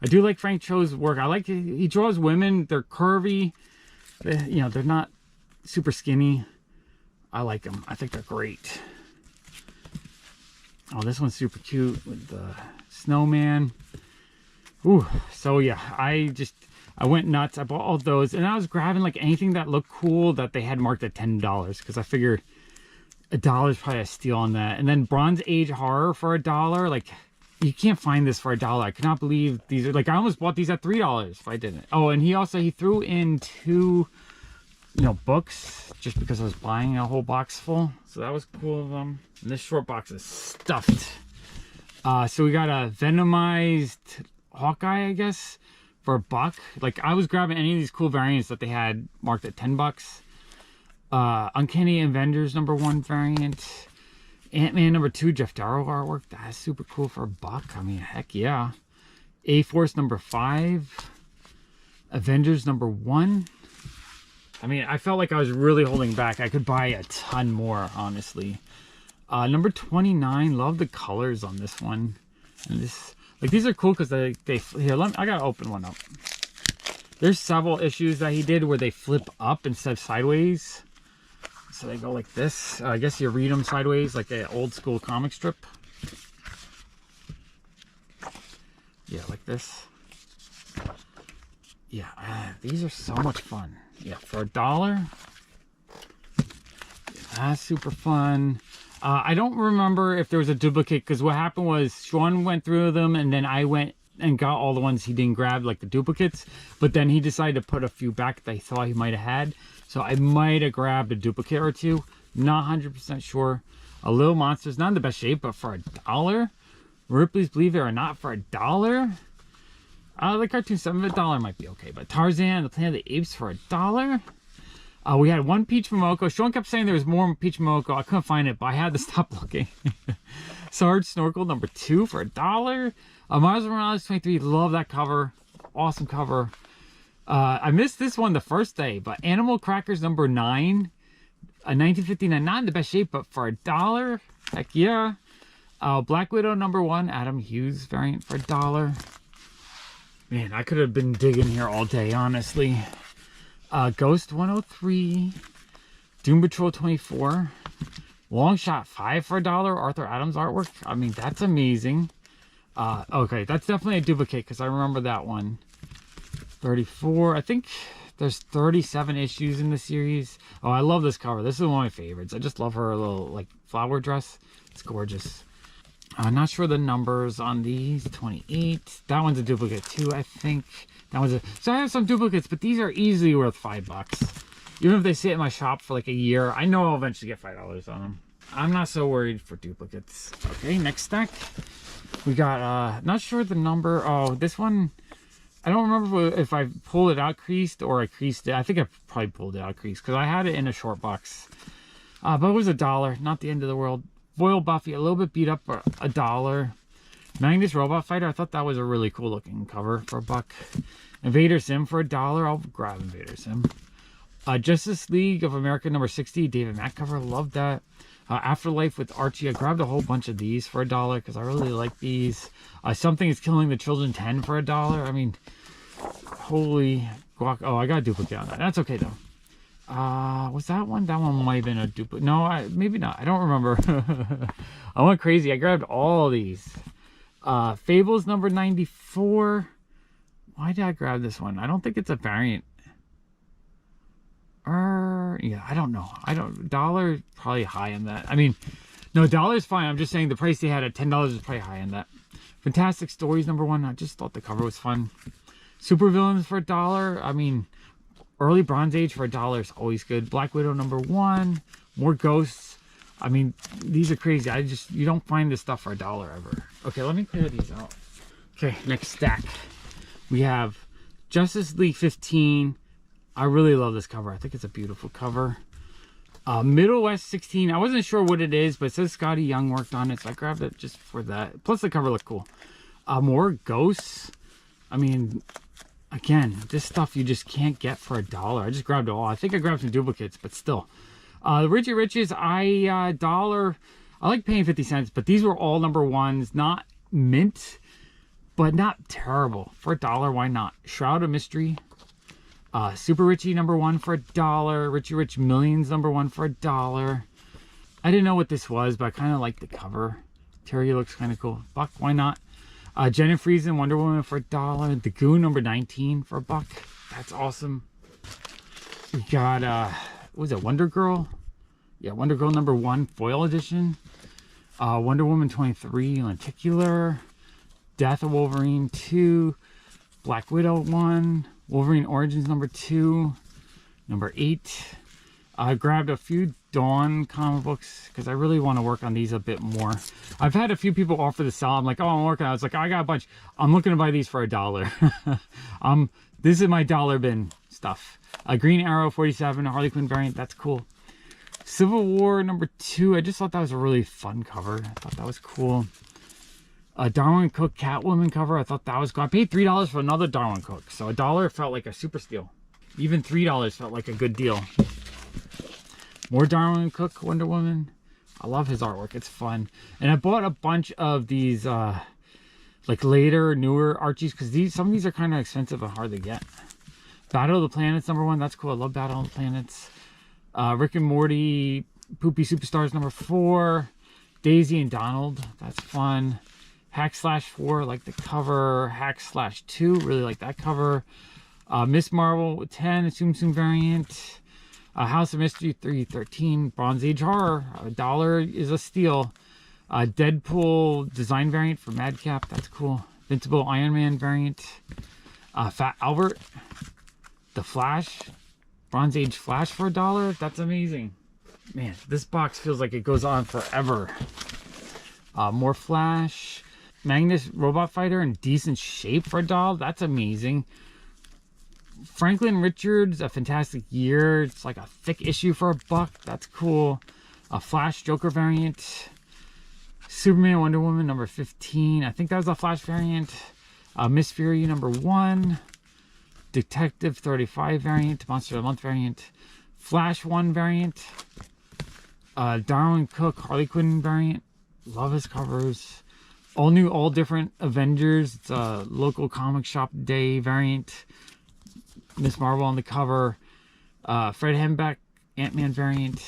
I do like Frank Cho's work. I like he draws women. They're curvy. You know, they're not super skinny. I like them. I think they're great. Oh, this one's super cute with the snowman. Ooh, so yeah, I went nuts. I bought all those, and I was grabbing like anything that looked cool that they had marked at $10, because I figured $1 is probably a steal on that. And then Bronze Age horror for $1. Like, you can't find this for $1. I cannot believe these are like, I almost bought these at $3 if I didn't. Oh, and he threw in 2, you know, books just because I was buying a whole box full. So that was cool of them. And this short box is stuffed. So we got a Venomized Hawkeye, I guess, for $1. Like, I was grabbing any of these cool variants that they had marked at $10. Uncanny Avengers #1 variant. Ant-Man #2, Jeff Darrow artwork. That's super cool for $1. I mean, heck yeah. A-Force #5. Avengers #1. I mean, I felt like I was really holding back. I could buy a ton more, honestly. Number 29. Love the colors on this one. And this, like, these are cool because they here. I gotta open one up. There's several issues that he did where they flip up instead of sideways. So they go like this. I guess you read them sideways like an old school comic strip. Yeah, like this. Yeah, these are so much fun. Yeah, for $1. Yeah, that's super fun. I don't remember if there was a duplicate, because what happened was Sean went through them and then I went and got all the ones he didn't grab, like the duplicates, but then he decided to put a few back that I thought he might have had. So I might have grabbed a duplicate or two. Not 100% sure. A Little Monsters, not in the best shape, but for $1. Ripley's Believe It or Not for $1. The cartoon $7 might be okay, but Tarzan, The Planet of the Apes for $1. We had one Peach Momoko. Sean kept saying there was more Peach Momoko. I couldn't find it, but I had to stop looking. Sarge Snorkel number 2 for $1. Miles Morales 23, love that cover. Awesome cover. I missed this one the first day, but Animal Crackers number 9, 1959, not in the best shape, but for $1. Heck yeah. Black Widow number 1, Adam Hughes variant for $1. Man, I could have been digging here all day, honestly. Ghost 103, Doom Patrol 24, Long Shot 5 for $1. Arthur Adams artwork. I mean, that's amazing. Okay, that's definitely a duplicate because I remember that one. 34. I think there's 37 issues in the series. Oh, I love this cover. This is one of my favorites. I just love her little like flower dress. It's gorgeous. I'm not sure the numbers on these. 28. That one's a duplicate too, I think. That one's a... So I have some duplicates, but these are easily worth $5. Even if they sit in my shop for like a year, I know I'll eventually get $5 on them. I'm not so worried for duplicates. Okay, next stack. We got, not sure the number. Oh, this one, I don't remember if I pulled it out creased or I creased it. I think I probably pulled it out creased because I had it in a short box. But it was $1, not the end of the world. Foil Buffy, a little bit beat up for $1. Magnus Robot Fighter, I thought that was a really cool looking cover for $1. Invader Sim for $1. I'll grab Invader Sim. Justice League of America number 60, David Mack cover, love that. Afterlife with Archie, I grabbed a whole bunch of these for $1 because I really like these. Something is Killing the Children 10 for $1. I mean, holy guac. Oh, I got a duplicate on that. That's okay though. Was that one? That one might have been a duplicate. No, maybe not. I don't remember. I went crazy. I grabbed all these. Fables number 94. Why did I grab this one? I don't think it's a variant. Yeah, I don't know. $1 probably high on that. I mean, no, $1 is fine. I'm just saying the price they had at $10 is probably high on that. Fantastic Stories number 1. I just thought the cover was fun. Supervillains for $1. I mean, early Bronze Age for $1 is always good. Black Widow number 1. More Ghosts. I mean, these are crazy. You don't find this stuff for $1 ever. Okay, let me clear these out. Okay, next stack. We have Justice League 15. I really love this cover. I think it's a beautiful cover. Middle West 16. I wasn't sure what it is, but it says Scotty Young worked on it, so I grabbed it just for that. Plus, the cover looked cool. More Ghosts. I mean, again, this stuff you just can't get for $1. I just grabbed it all. I think I grabbed some duplicates, but still. Richie Riches, $1. I like paying 50 cents, but these were all number 1s. Not mint, but not terrible. For $1, why not? Shroud of Mystery. Super Richie number 1 for $1. Richie Rich Millions number 1 for $1. I didn't know what this was, but I kind of like the cover. Terry looks kind of cool. $1, why not? Jen and Friesen Wonder Woman for $1. The Goon number 19 for $1. That's awesome. We got what was it, Wonder Girl? Yeah, Wonder Girl number 1 foil edition. Wonder Woman 23 lenticular. Death of Wolverine 2. Black Widow 1. Wolverine Origins number 2, number 8. I grabbed a few Dawn comic books because I really want to work on these a bit more. I've had a few people offer to sell. I'm like, oh, I'm working on it. It's like, I got a bunch. I'm looking to buy these for $1. This is my dollar bin stuff. Green Arrow 47, Harley Quinn variant. That's cool. Civil War number 2. I just thought that was a really fun cover. I thought that was cool. Darwin Cook Catwoman cover. I thought that was cool. I paid $3 for another Darwin Cook, so $1 felt like a super steal. Even $3 felt like a good deal. More Darwin Cook Wonder Woman. I love his artwork. It's fun. And I bought a bunch of these like later, newer Archies because some of these are kind of expensive and hard to get. Battle of the Planets number 1. That's cool. I love Battle of the Planets. Rick and Morty Poopy Superstars number 4. Daisy and Donald. That's fun. Hack/4, like the cover. Hack/2, really like that cover. Miss Marvel 10, Tsum Tsum variant. House of Mystery 313 Bronze Age Horror. $1 is a steal. Deadpool design variant for Madcap. That's cool. Invincible Iron Man variant. Fat Albert. The Flash. Bronze Age Flash for $1. That's amazing. Man, this box feels like it goes on forever. More Flash. Magnus Robot Fighter in decent shape for $1. That's amazing. Franklin Richards, A Fantastic Year. It's like a thick issue for $1. That's cool. A Flash Joker variant. Superman Wonder Woman number 15. I think that was a Flash variant. Miss Fury number 1. Detective 35 variant. Monster of the Month variant. Flash 1 variant. Darwin Cook Harley Quinn variant. Love his covers. All new, all different Avengers. It's a local comic shop day variant. Miss Marvel on the cover. Fred Hembeck Ant-Man variant.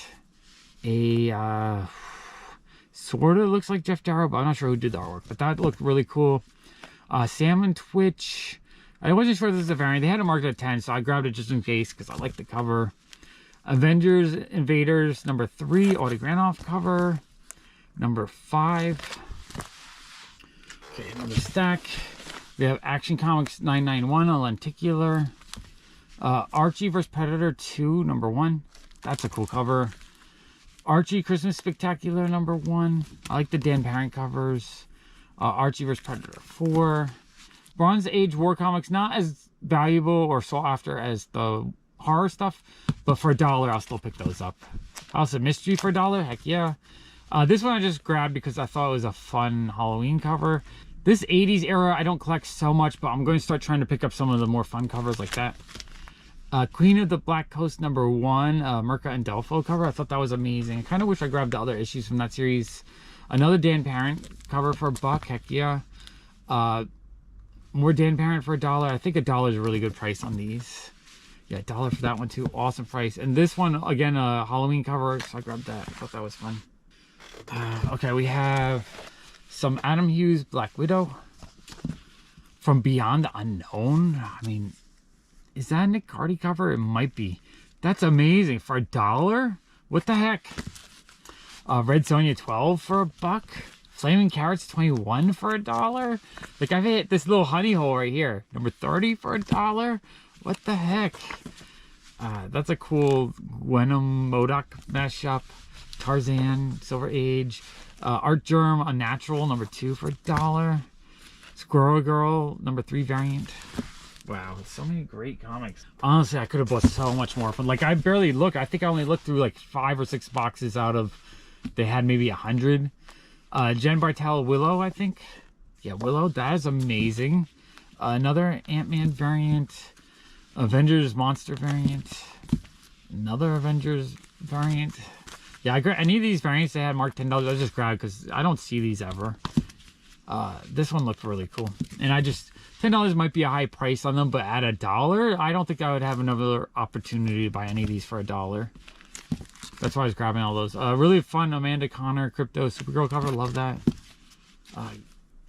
A sort of looks like Jeff Darrow, but I'm not sure who did the artwork. But that looked really cool. Sam and Twitch. I wasn't sure this is a variant. They had it marked at 10, so I grabbed it just in case because I like the cover. Avengers Invaders number 3 autograph cover. Number 5. Okay, another stack. We have Action Comics 991, a lenticular. Archie vs. Predator 2, number 1. That's a cool cover. Archie Christmas Spectacular, number 1. I like the Dan Parent covers. Archie vs. Predator 4. Bronze Age War Comics, not as valuable or sought after as the horror stuff, but for $1, I'll still pick those up. House of Mystery for $1, heck yeah. This one I just grabbed because I thought it was a fun Halloween cover. This 80s era, I don't collect so much, but I'm going to start trying to pick up some of the more fun covers like that. Queen of the Black Coast number 1, Merca and Delpho cover. I thought that was amazing. I kind of wish I grabbed the other issues from that series. Another Dan Parent cover for $1, heck yeah. More Dan Parent for $1. I think $1 is a really good price on these. Yeah, $1 for that one too. Awesome price. And this one, again, a Halloween cover, so I grabbed that. I thought that was fun. Okay, we have some Adam Hughes Black Widow from Beyond the Unknown. I mean, is that a Nick Cardy cover? It might be. That's amazing. For $1? What the heck? Red Sonja 12 for $1. Flaming Carrots 21 for $1. Like, I've hit this little honey hole right here. Number 30 for $1. What the heck? That's a cool Venom MODOK mashup. Tarzan, Silver Age. Art Germ Unnatural number 2 for $1. Squirrel Girl number 3 variant. Wow, so many great comics. Honestly, I could have bought so much more from. Like, I barely look. I think I only looked through like 5 or 6 boxes out of. They had maybe 100. Jen Bartel Willow, I think. Yeah, Willow. That is amazing. Another Ant-Man variant. Avengers Monster variant. Another Avengers variant. Yeah, I grabbed any of these variants they had marked $10. I just grabbed because I don't see these ever. This one looked really cool. And I just, $10 might be a high price on them, but at $1, I don't think I would have another opportunity to buy any of these for $1. That's why I was grabbing all those. Really fun Amanda Connor Crypto Supergirl cover. Love that.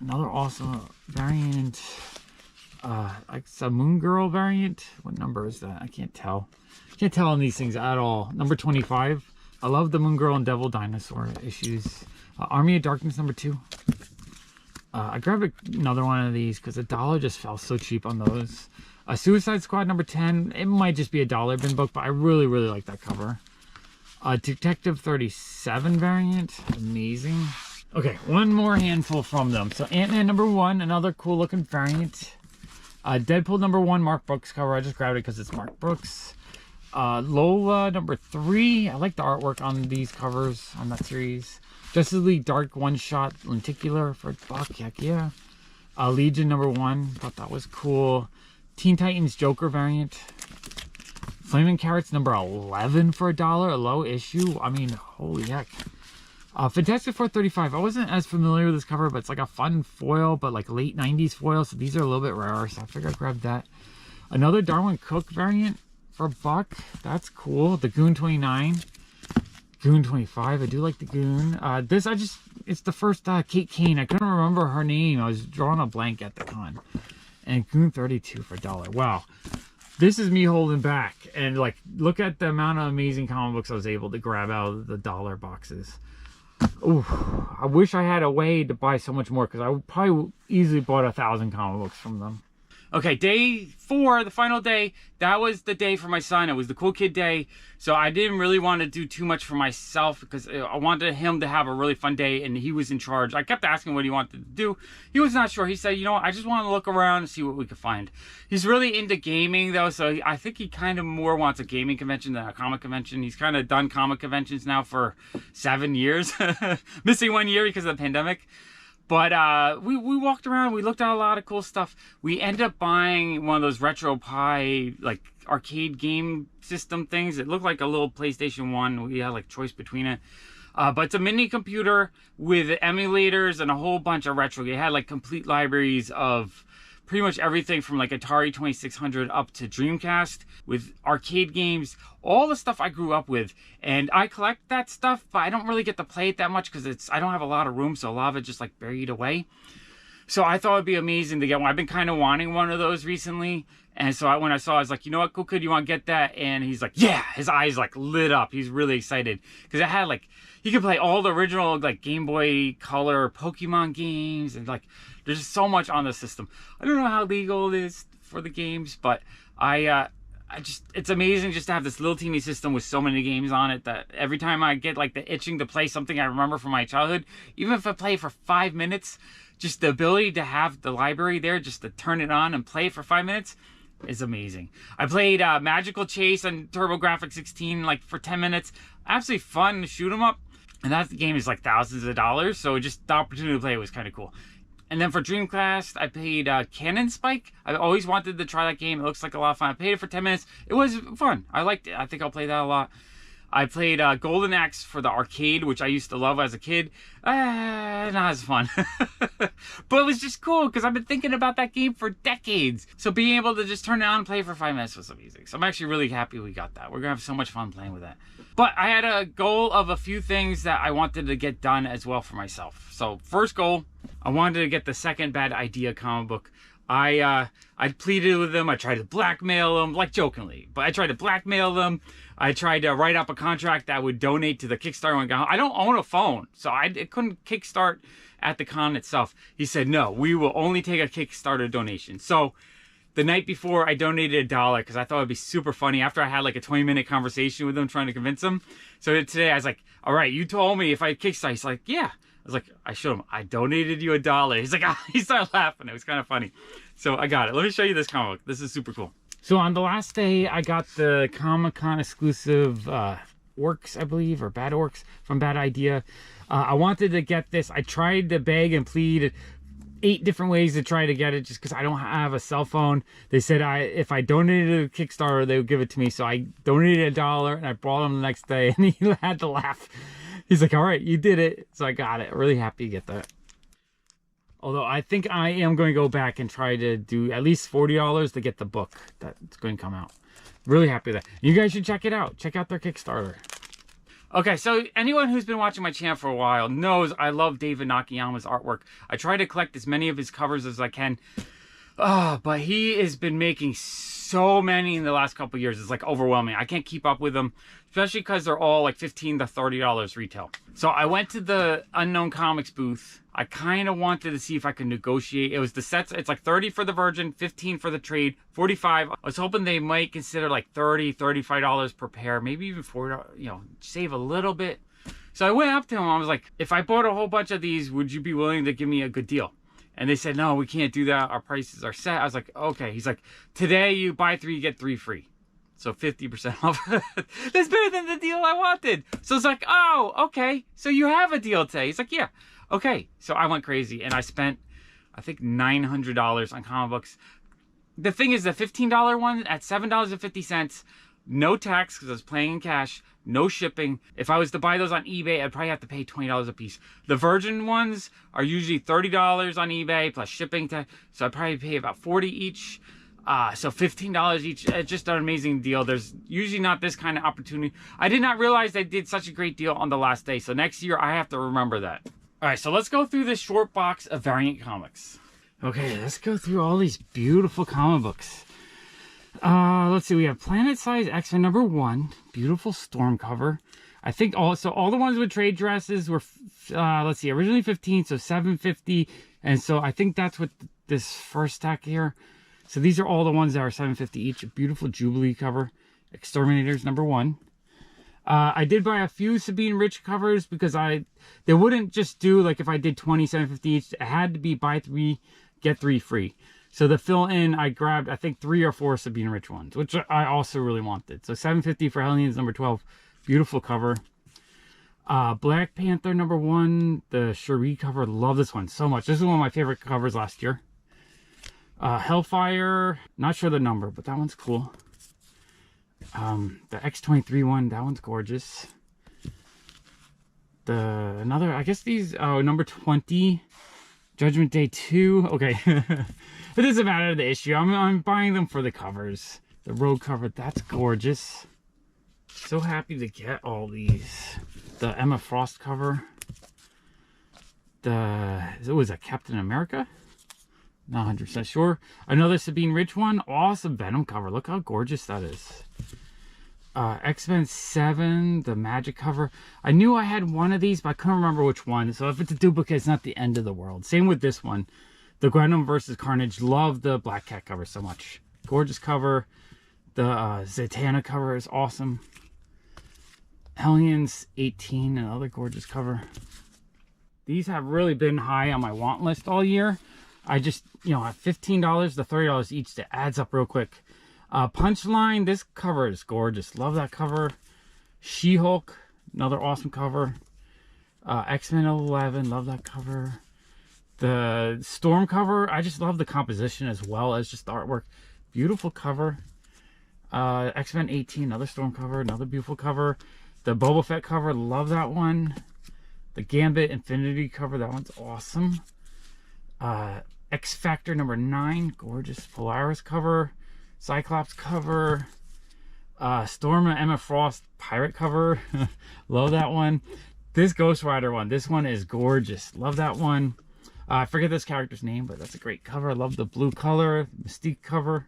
Another awesome variant. Like a Moon Girl variant. What number is that? I can't tell. Can't tell on these things at all. Number 25. I love the Moon Girl and Devil Dinosaur issues. Army of Darkness number 2. I grabbed another one of these because $1 just fell so cheap on those. Suicide Squad number 10. It might just be a $1 bin book, but I really, really like that cover. Detective 37 variant. Amazing. Okay, one more handful from them. So Ant-Man number 1, another cool looking variant. Deadpool number 1, Mark Brooks cover. I just grabbed it because it's Mark Brooks. Lola number 3. I like the artwork on these covers on that series. Justice League Dark one-shot lenticular for $1. Heck yeah. Legion number 1. Thought that was cool. Teen Titans Joker variant. Flaming Carrots number 11 for $1. A low issue. I mean, holy heck. Fantastic Four 35. I wasn't as familiar with this cover, but it's like a fun foil, but like late 90s foil. So these are a little bit rarer. So I figured I'd grab that. Another Darwin Cook variant for $1. That's cool. The Goon 29. Goon 25. I do like the Goon. It's the first Kate Kane. I couldn't remember her name. I was drawing a blank at the con. And Goon 32 for $1. Wow. this is me holding back. And like, look at the amount of amazing comic books I was able to grab out of the dollar boxes. Ooh, I wish I had a way to buy so much more, because I would probably easily bought 1,000 comic books from them. Okay, day 4, the final day, that was the day for my son. It was the cool kid day. So I didn't really want to do too much for myself, because I wanted him to have a really fun day, and he was in charge. I kept asking what he wanted to do. He was not sure. He said, you know what, I just want to look around and see what we could find. He's really into gaming though, so I think he kind of more wants a gaming convention than a comic convention. He's kind of done comic conventions now for 7 years, missing 1 year because of the pandemic. But we walked around, we looked at a lot of cool stuff. We ended up buying one of those Retro Pi, like, arcade game system things. It looked like a little PlayStation 1. We had, like, choice between it. But it's a mini computer with emulators and a whole bunch of retro. It had, like, complete libraries of pretty much everything from, like, Atari 2600 up to Dreamcast, with arcade games, all the stuff I grew up with. And I collect that stuff, but I don't really get to play it that much because I don't have a lot of room, so a lot of it just, like, buried away. So I thought it'd be amazing to get one. I've been kind of wanting one of those recently. And so when I saw it, I was like, you know what, cool kid, you want to get that? And he's like, yeah, his eyes like lit up. He's really excited because it had like, you could play all the original like Game Boy Color Pokemon games, and like, there's just so much on the system. I don't know how legal it is for the games, but it's amazing just to have this little teeny system with so many games on it that every time I get like the itching to play something I remember from my childhood, even if I play for 5 minutes, just the ability to have the library there, just to turn it on and play it for 5 minutes is amazing. I played Magical Chase on TurboGrafx 16 like for 10 minutes. Absolutely fun to shoot 'em up. And that game is like thousands of dollars, so just the opportunity to play it was kind of cool. And then for Dreamcast, I played Cannon Spike. I always wanted to try that game. It looks like a lot of fun. I played it for 10 minutes. It was fun. I liked it. I think I'll play that a lot. I played Golden Axe for the arcade, which I used to love as a kid. Not as fun. But it was just cool because I've been thinking about that game for decades. So being able to just turn it on and play for 5 minutes was amazing. So I'm actually really happy we got that. We're going to have so much fun playing with that. But I had a goal of a few things that I wanted to get done as well for myself. So first goal, I wanted to get the second Bad Idea comic book. I pleaded with them. I tried to blackmail them, like jokingly, but I tried to blackmail them. I tried to write up a contract that would donate to the Kickstarter when I got home. I don't own a phone, so I couldn't kickstart at the con itself. He said, no, we will only take a Kickstarter donation. So the night before, I donated $1 because I thought it'd be super funny after I had like a 20-minute conversation with him trying to convince him. So today I was like, all right, you told me if I Kickstart. He's like, yeah. I was like, I showed him, I donated you $1. He's like, ah, he started laughing. It was kind of funny. So I got it. Let me show you this comic book. This is super cool. So on the last day, I got the Comic-Con exclusive Orcs, I believe, or Bad Orcs from Bad Idea. I wanted to get this. I tried to beg and plead 8 different ways to try to get it just because I don't have a cell phone. They said if I donated to Kickstarter, they would give it to me. So I donated $1 and I brought him the next day and he had to laugh. He's like, all right, you did it. So I got it. Really happy to get that. Although I think I am going to go back and try to do at least $40 to get the book that's going to come out. Really happy with that. You guys should check it out. Check out their Kickstarter. Okay, so anyone who's been watching my channel for a while knows I love David Nakayama's artwork. I try to collect as many of his covers as I can. But he has been making so many in the last couple of years. It's like overwhelming. I can't keep up with them, especially because they're all like $15 to $30 retail. So I went to the Unknown Comics booth. I kind of wanted to see if I could negotiate. It was the sets. It's like 30 for the Virgin, 15 for the trade, 45. I was hoping they might consider like $30, $35 per pair, maybe even $40, you know, save a little bit. So I went up to him. I was like, if I bought a whole bunch of these, would you be willing to give me a good deal? And they said, no, we can't do that. Our prices are set. I was like, okay. He's like, today you buy 3, you get 3 free. So 50% off. That's better than the deal I wanted. So it's like, oh, okay. So you have a deal today. He's like, yeah. Okay. So I went crazy and I spent, I think, $900 on comic books. The thing is, the $15 one at $7.50, no tax because I was paying in cash, no shipping. If I was to buy those on eBay, I'd probably have to pay $20 a piece. The Virgin ones are usually $30 on eBay plus shipping. So I'd probably pay about $40 each. So $15 each. It's just an amazing deal. There's usually not this kind of opportunity. I did not realize they did such a great deal on the last day. So next year, I have to remember that. All right, so let's go through this short box of Variant Comics. Okay, let's go through all these beautiful comic books. Let's see. We have Planet Size X-Men #1. Beautiful storm cover. I think all the ones with trade dresses were, let's see, originally 15, so 750. And so I think that's what this first stack here. So these are all the ones that are 750 each. A beautiful Jubilee cover. Exterminators #1. I did buy a few Sabine Rich covers because they wouldn't just do, like, if I did 20, 750 each. It had to be buy 3, get 3 free. So to fill in, I grabbed, I think, 3 or 4 Sabine Rich ones, which I also really wanted. So 750 for Hellions #12. Beautiful cover. Black Panther #1. The Cherie cover. Love this one so much. This is one of my favorite covers last year. Hellfire. Not sure the number, but that one's cool. The X-23 one. That one's gorgeous. I guess these, #20. Judgment Day 2. Okay. It doesn't matter the issue. I'm buying them for the covers. The Rogue cover, that's gorgeous. So happy to get all these. The Emma Frost cover. Was that Captain America? Not 100% sure. Another Sabine Rich one. Awesome Venom cover. Look how gorgeous that is. X-Men 7, the Magic cover. I knew I had one of these, but I couldn't remember which one. So if it's a duplicate, it's not the end of the world. Same with this one. The Gwenom versus Carnage. Love the Black Cat cover so much. Gorgeous cover. The Zatanna cover is awesome. Hellions 18, another gorgeous cover. These have really been high on my want list all year. I just, at $15 to $30 each, that adds up real quick. Punchline, this cover is gorgeous. Love that cover. She-Hulk, another awesome cover. X-Men 11, love that cover. The Storm cover, I just love the composition as well as just the artwork. Beautiful cover. X-Men 18, another Storm cover, another beautiful cover. The Boba Fett cover, love that one. The Gambit Infinity cover, that one's awesome. X Factor #9, gorgeous. Polaris cover. Cyclops cover. Storm and Emma Frost pirate cover. Love that one. This Ghost Rider one, this one is gorgeous. Love that one. I forget this character's name, but that's a great cover. I love the blue color. Mystique cover.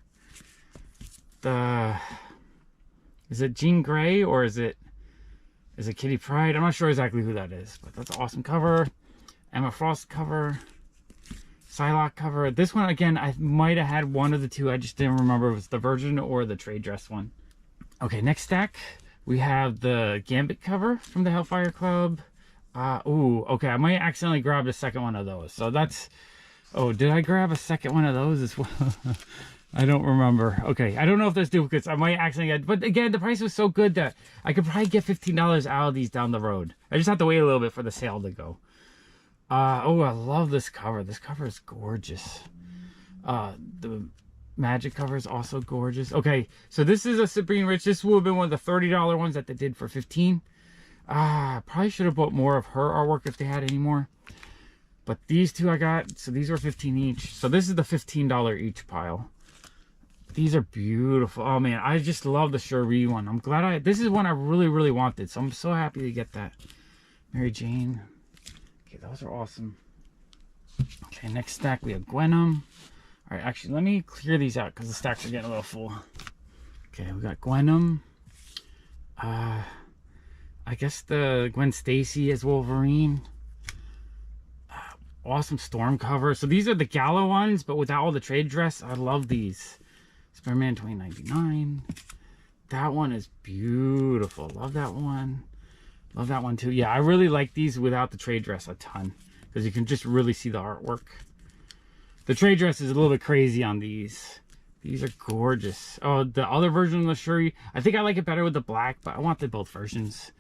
Is it Jean Grey or is it Kitty Pryde? I'm not sure exactly who that is, but that's an awesome cover. Emma Frost cover. Psylocke cover. This one, again, I might have had one of the two. I just didn't remember if it was the Virgin or the trade dress one. Okay, next stack. We have the Gambit cover from the Hellfire Club. Okay, I might accidentally grab a second one of those. So that's... Oh, did I grab a second one of those as well? I don't remember. Okay, I don't know if there's duplicates. I might accidentally get... But again, the price was so good that I could probably get $15 out of these down the road. I just have to wait a little bit for the sale to go. I love this cover. This cover is gorgeous. The Magic cover is also gorgeous. Okay, so this is a Sabine Rich. This would have been one of the $30 ones that they did for $15. Probably should have bought more of her artwork if they had any more. But these two I got, so these were $15 each. So this is the $15 each pile. These are beautiful. Oh man, I just love the Cherie one. I'm glad this is one I really, really wanted. So I'm so happy to get that. Mary Jane. Okay, those are awesome. Okay, next stack we have Gwenom. All right, actually, let me clear these out because the stacks are getting a little full. Okay, we got Gwenom. I guess the Gwen Stacy as Wolverine. Awesome Storm cover. So these are the Gala ones, but without all the trade dress. I love these. Spider-Man 2099. That one is beautiful. Love that one. Love that one too. Yeah, I really like these without the trade dress a ton because you can just really see the artwork. The trade dress is a little bit crazy on these. These are gorgeous. Oh, the other version of the Shuri, I think I like it better with the black, but I wanted both versions.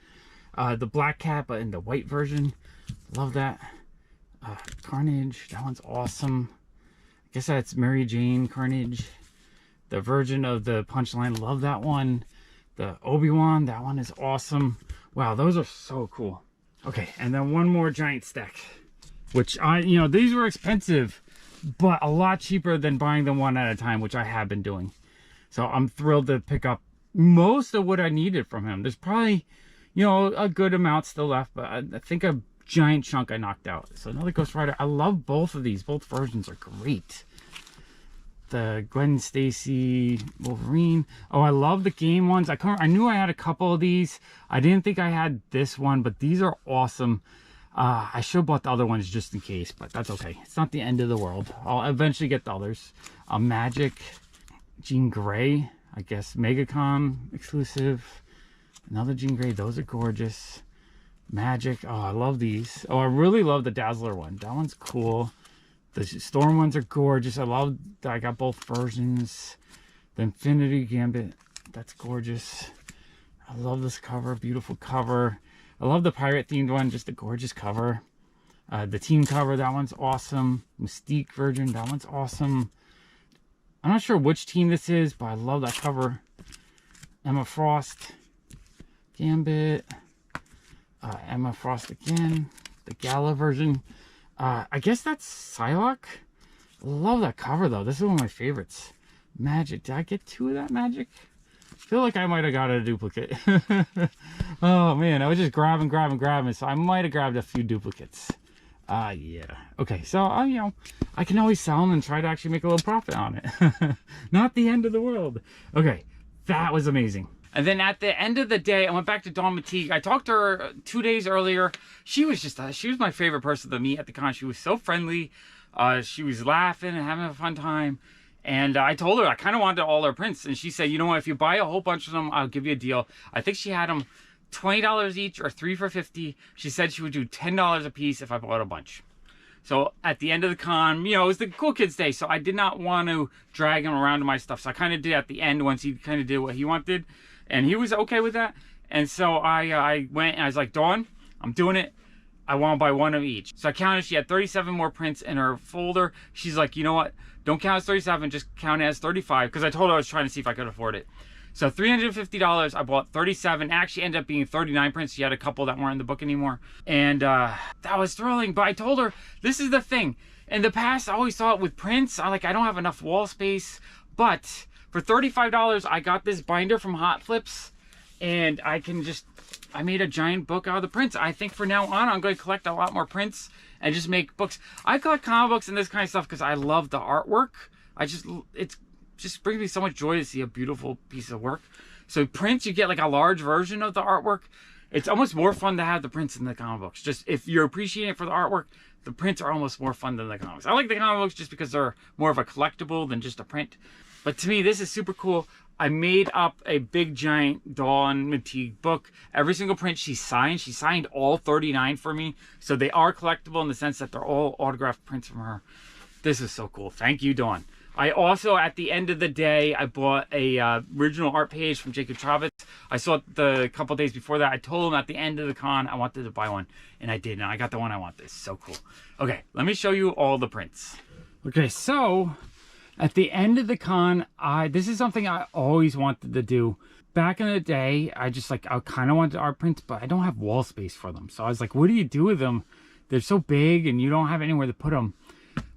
The Black Cat, but in the white version. Love that. Carnage, that one's awesome. I guess that's Mary Jane Carnage. The Virgin of the Punchline, love that one. The Obi-Wan, that one is awesome. Wow, those are so cool. Okay, and then one more giant stack, which these were expensive, but a lot cheaper than buying them one at a time, which I have been doing. So I'm thrilled to pick up most of what I needed from him. There's probably, a good amount still left, but I think a giant chunk I knocked out. So another Ghost Rider. I love both of these. Both versions are great. the Gwen Stacy Wolverine. Oh, I love the game ones. I knew I had a couple of these. I didn't think I had this one, but these are awesome. I should have bought the other ones just in case, but that's okay. It's not the end of the world. I'll eventually get the others. Magic, Jean Grey, I guess MegaCon exclusive. Another Jean Grey. Those are gorgeous. Magic. Oh, I love these. Oh, I really love the Dazzler one. That one's cool. The Storm ones are gorgeous. I love that I got both versions. The Infinity Gambit. That's gorgeous. I love this cover. Beautiful cover. I love the pirate themed one, just a gorgeous cover. The team cover, that one's awesome. Mystique version, that one's awesome. I'm not sure which team this is, but I love that cover. Emma Frost, Gambit, Emma Frost again, the Gala version. I guess that's Psylocke. Love that cover though. This is one of my favorites. Magic. Did I get 2 of that Magic? I feel like I might have got a duplicate. Oh man, I was just grabbing, so I might have grabbed a few duplicates. Yeah. Okay, so you know, I can always sell them and try to actually make a little profit on it. Not the end of the world. Okay, that was amazing. And then at the end of the day, I went back to Dawn Mateague. I talked to her 2 days earlier. She was just, she was my favorite person to meet at the con. She was so friendly. She was laughing and having a fun time. And I told her I kind of wanted all her prints. And she said, you know what, if you buy a whole bunch of them, I'll give you a deal. I think she had them $20 each or 3 for $50. She said she would do $10 a piece if I bought a bunch. So at the end of the con, you know, it was the cool kids day. So I did not want to drag him around to my stuff. So I kind of did at the end once he kind of did what he wanted. And he was okay with that. And so I went and I was like, Dawn, I'm doing it. I want to buy 1 of each. So I counted, she had 37 more prints in her folder. She's like, you know what? Don't count as 37, just count it as 35. Because I told her I was trying to see if I could afford it. So $350, I bought 37. Actually ended up being 39 prints. She had a couple that weren't in the book anymore. And that was thrilling. But I told her, this is the thing. In the past, I always thought with prints, I don't have enough wall space. But for $35, I got this binder from Hot Flips. And I made a giant book out of the prints. I think for now on, I'm going to collect a lot more prints and just make books. I collect comic books and this kind of stuff because I love the artwork. It just brings me so much joy to see a beautiful piece of work. So prints, you get like a large version of the artwork. It's almost more fun to have the prints in the comic books. Just if you're appreciating it for the artwork, the prints are almost more fun than the comics. I like the comic books just because they're more of a collectible than just a print. But to me, this is super cool. I made up a big giant Dawn Mateague book. Every single print she signed all 39 for me. So they are collectible in the sense that they're all autographed prints from her. This is so cool. Thank you, Dawn. I also, at the end of the day, I bought a original art page from Jacob Chavez. I saw it the couple days before that. I told him at the end of the con I wanted to buy one, and I did, and I got the one I want. This is so cool. Okay, let me show you all the prints. Okay, so at the end of the con, this is something I always wanted to do. Back in the day, I kind of wanted art prints, but I don't have wall space for them. So I was like, what do you do with them? They're so big, and you don't have anywhere to put them.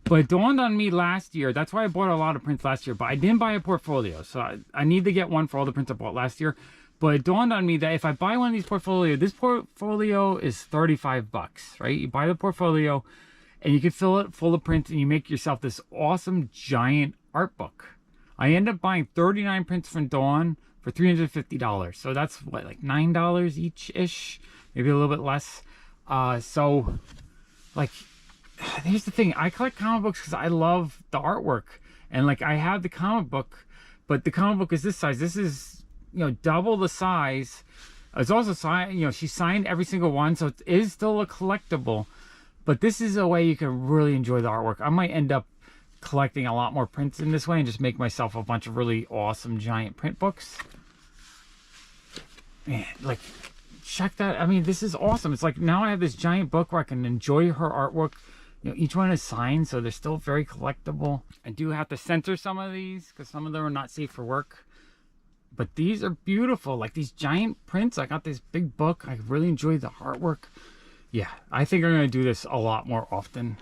But it dawned on me last year. That's why I bought a lot of prints last year. But I didn't buy a portfolio. So I need to get one for all the prints I bought last year. But it dawned on me that if I buy one of these portfolios, this portfolio is $35, right? You buy the portfolio and you can fill it full of prints and you make yourself this awesome giant art book. I ended up buying 39 prints from Dawn for $350. So that's what, like $9 each-ish? Maybe a little bit less. Here's the thing. I collect comic books because I love the artwork. And like I have the comic book, but the comic book is this size. This is, double the size. It's also signed, she signed every single one. So it is still a collectible. But this is a way you can really enjoy the artwork. I might end up collecting a lot more prints in this way and just make myself a bunch of really awesome giant print books. Man, check that. I mean, this is awesome. It's like now I have this giant book where I can enjoy her artwork. Each one is signed, so they're still very collectible. I do have to censor some of these because some of them are not safe for work. But these are beautiful. Like these giant prints. I got this big book. I really enjoy the artwork. Yeah, I think I'm going to do this a lot more often.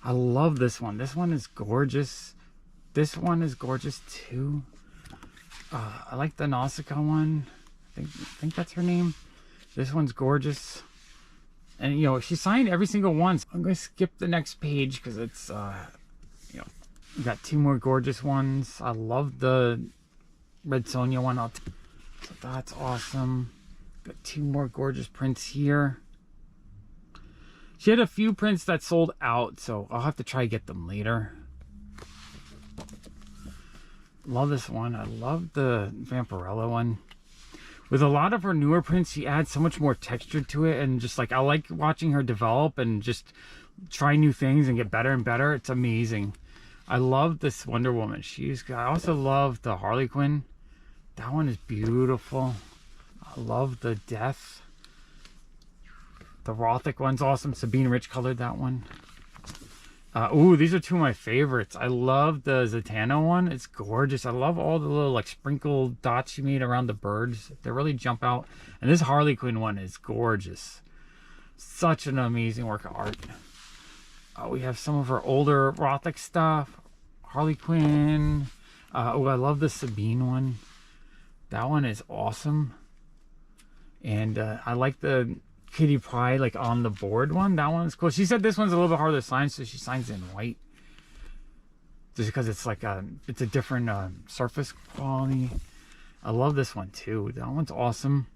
I love this one. This one is gorgeous. This one is gorgeous too. I like the Nausicaa one. I think that's her name. This one's gorgeous. And she signed every single one. So I'm going to skip the next page because it's We got 2 more gorgeous ones. I love the Red Sonja one. So that's awesome. Got 2 more gorgeous prints here. She had a few prints that sold out, so I'll have to try to get them later. Love this one. I love the Vampirella one. With a lot of her newer prints, she adds so much more texture to it, and just like I like watching her develop and just try new things and get better and better. It's amazing. I love this Wonder Woman. I also love the Harley Quinn. That one is beautiful. I love the Death. The Rothic one's awesome. Sabine Rich colored that one. Ooh, these are 2 of my favorites. I love the Zatanna one. It's gorgeous. I love all the little like sprinkled dots she made around the birds. They really jump out. And this Harley Quinn one is gorgeous. Such an amazing work of art. We have some of her older Rothic stuff. Harley Quinn. Oh, I love the Sabine one. That one is awesome. And I like the Kitty Pryde like on the board one. That one's cool. She said this one's a little bit harder to sign, so she signs in white. Just because it's like it's a different surface quality. I love this one too. That one's awesome.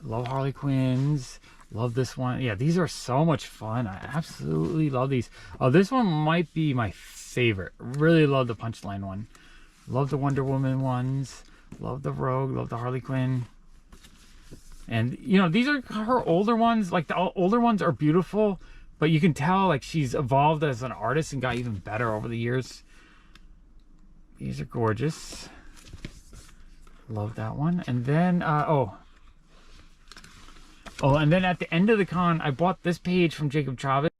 Love Harley Quinns. Love this one. Yeah, these are so much fun. I absolutely love these. Oh, this one might be my favorite. Really love the Punchline one. Love the Wonder Woman ones. Love the Rogue. Love the Harley Quinn. And, you know, these are her older ones. Like, the older ones are beautiful, but you can tell, like, she's evolved as an artist and got even better over the years. These are gorgeous. Love that one. And then, and then at the end of the con, I bought this page from Jacob Chavez.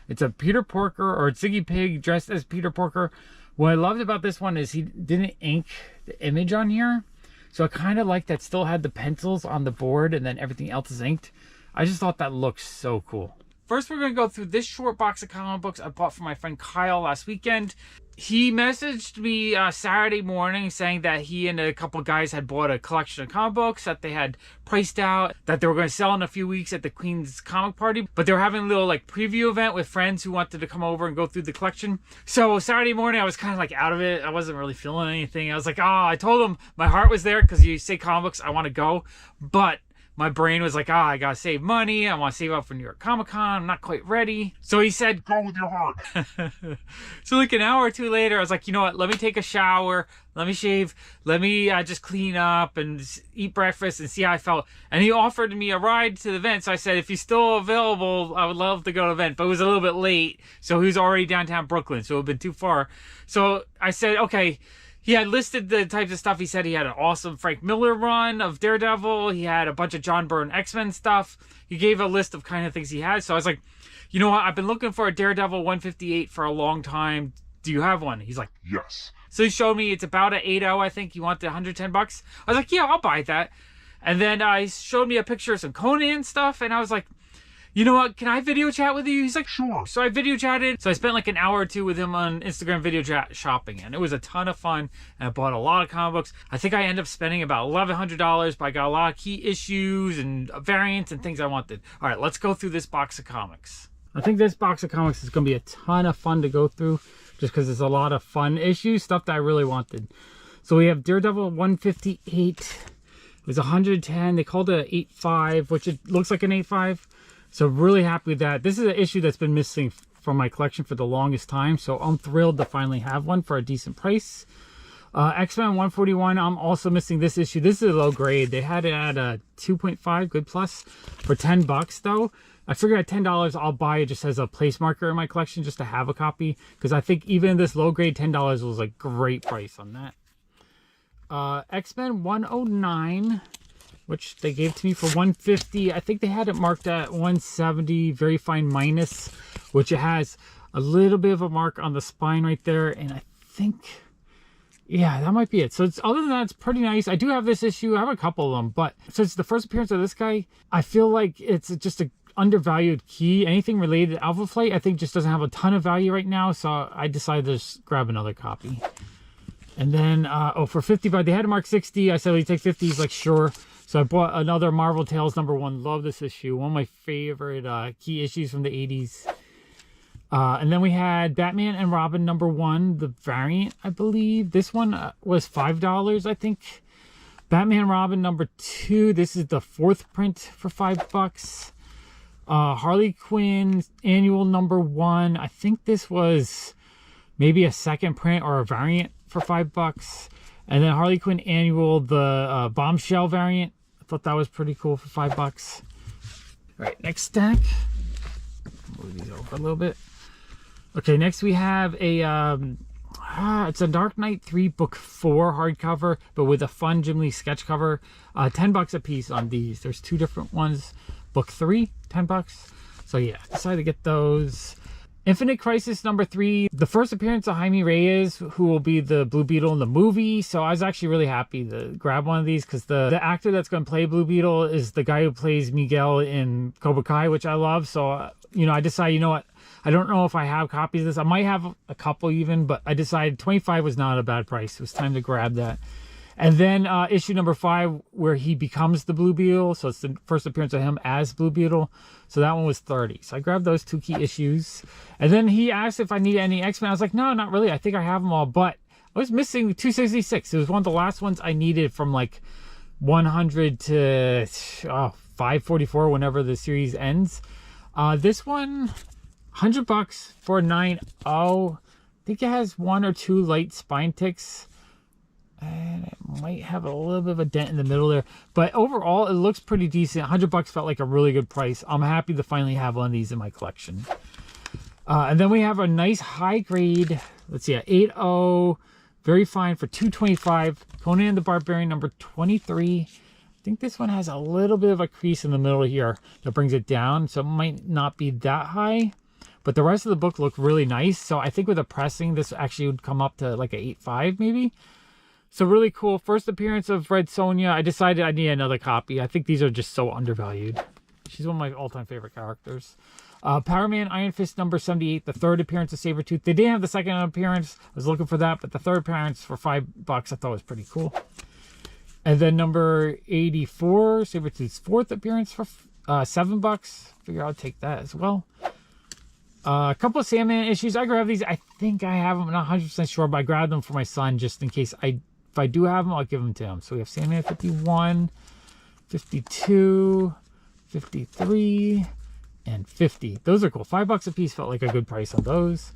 It's a Peter Porker, or Ziggy Pig dressed as Peter Porker. What I loved about this one is he didn't ink the image on here. So I kind of like that still had the pencils on the board and then everything else is inked. I just thought that looked so cool. First, we're going to go through this short box of comic books I bought from my friend Kyle last weekend. He messaged me Saturday morning saying that he and a couple guys had bought a collection of comic books that they had priced out, that they were going to sell in a few weeks at the Queen's Comic Party, but they were having a little like preview event with friends who wanted to come over and go through the collection. So Saturday morning, I was kind of like out of it. I wasn't really feeling anything. I was like, I told him my heart was there because you say comic books, I want to go, but my brain was like, I gotta save money. I want to save up for New York Comic Con. I'm not quite ready. So he said, go with your heart. So like an hour or two later, I was like, you know what? Let me take a shower. Let me shave. Let me just clean up and eat breakfast and see how I felt. And he offered me a ride to the event. So I said, if he's still available, I would love to go to the event. But it was a little bit late. So he was already downtown Brooklyn. So it would have been too far. So I said, okay. He had listed the types of stuff. He said he had an awesome Frank Miller run of Daredevil. He had a bunch of John Byrne X-Men stuff. He gave a list of kind of things he had. So I was like, you know what? I've been looking for a Daredevil 158 for a long time. Do you have one? He's like, yes. So he showed me it's about an 8.0, I think. You want the $110? I was like, yeah, I'll buy that. And then he showed me a picture of some Conan stuff. And I was like, you know what, can I video chat with you? He's like, sure. So I video chatted. So I spent like an hour or two with him on Instagram video chat shopping. And it was a ton of fun. And I bought a lot of comic books. I think I ended up spending about $1,100, but I got a lot of key issues and variants and things I wanted. All right, let's go through this box of comics. I think this box of comics is going to be a ton of fun to go through just because there's a lot of fun issues, stuff that I really wanted. So we have Daredevil 158. It was 110. They called it an 8.5, which it looks like an 8.5. So really happy with that. This is an issue that's been missing from my collection for the longest time. So I'm thrilled to finally have one for a decent price. X-Men 141, I'm also missing this issue. This is a low grade. They had it at a 2.5 good plus for $10 though. I figured at $10 I'll buy it just as a place marker in my collection just to have a copy. Because I think even this low grade $10 was a great price on that. X-Men 109. Which they gave to me for $150. I think they had it marked at $170, very fine minus, which it has a little bit of a mark on the spine right there. And I think, yeah, that might be it. So it's, other than that, it's pretty nice. I do have this issue. I have a couple of them, but since the first appearance of this guy, I feel like it's just a undervalued key. Anything related to Alpha Flight, I think just doesn't have a ton of value right now. So I decided to just grab another copy. And then, for $50, they had to mark 60. I said, will you take 50? He's like, sure. So I bought another Marvel Tales #1. Love this issue. One of my favorite key issues from the 80s. And then we had Batman and Robin #1, the variant, I believe. This one was $5, I think. Batman and Robin #2. This is the 4th print for $5. Harley Quinn annual #1. I think this was maybe a 2nd print or a variant for $5. And then Harley Quinn annual, the bombshell variant. I thought that was pretty cool for $5. All right, next stack. Move these over a little bit. Okay, next we have a it's a Dark Knight 3 book 4 hardcover, but with a fun Jim Lee sketch cover. $10 a piece on these. There's 2 different ones. Book 3, $10. So yeah, decided to get those. Infinite Crisis #3, the first appearance of Jaime Reyes, who will be the Blue Beetle in the movie. So I was actually really happy to grab one of these because the actor that's going to play Blue Beetle is the guy who plays Miguel in Cobra Kai, which I love. So, you know, I decided, you know what? I don't know if I have copies of this. I might have a couple even, but I decided 25 was not a bad price. It was time to grab that. And then issue #5, where he becomes the Blue Beetle. So it's the first appearance of him as Blue Beetle. So that one was $30. So I grabbed those 2 key issues. And then he asked if I needed any X-Men. I was like, no, not really. I think I have them all. But I was missing 266. It was one of the last ones I needed from like 100 to 544, whenever the series ends. This one, $100 for 9.0. I think it has 1 or 2 light spine ticks. And it might have a little bit of a dent in the middle there, but overall it looks pretty decent. $100 felt like a really good price. I'm happy to finally have one of these in my collection. And then we have a nice high grade, let's see, a 8.0, very fine for $225. Conan the Barbarian #23. I think this one has a little bit of a crease in the middle here that brings it down, so it might not be that high, but the rest of the book looked really nice. So I think with the pressing, this actually would come up to like a 8.5 maybe. So really cool. First appearance of Red Sonja. I decided I need another copy. I think these are just so undervalued. She's one of my all-time favorite characters. Power Man Iron Fist #78. The 3rd appearance of Sabretooth. They didn't have the 2nd appearance. I was looking for that, but the 3rd appearance for $5 I thought was pretty cool. And then #84. Sabretooth's 4th appearance for $7. Figure I'll take that as well. A couple of Sandman issues. I grabbed these. I think I have them. I'm not 100% sure, but I grabbed them for my son just in case if I do have them, I'll give them to him. So we have Sandman 51, 52, 53, and 50. Those are cool. $5 a piece felt like a good price on those.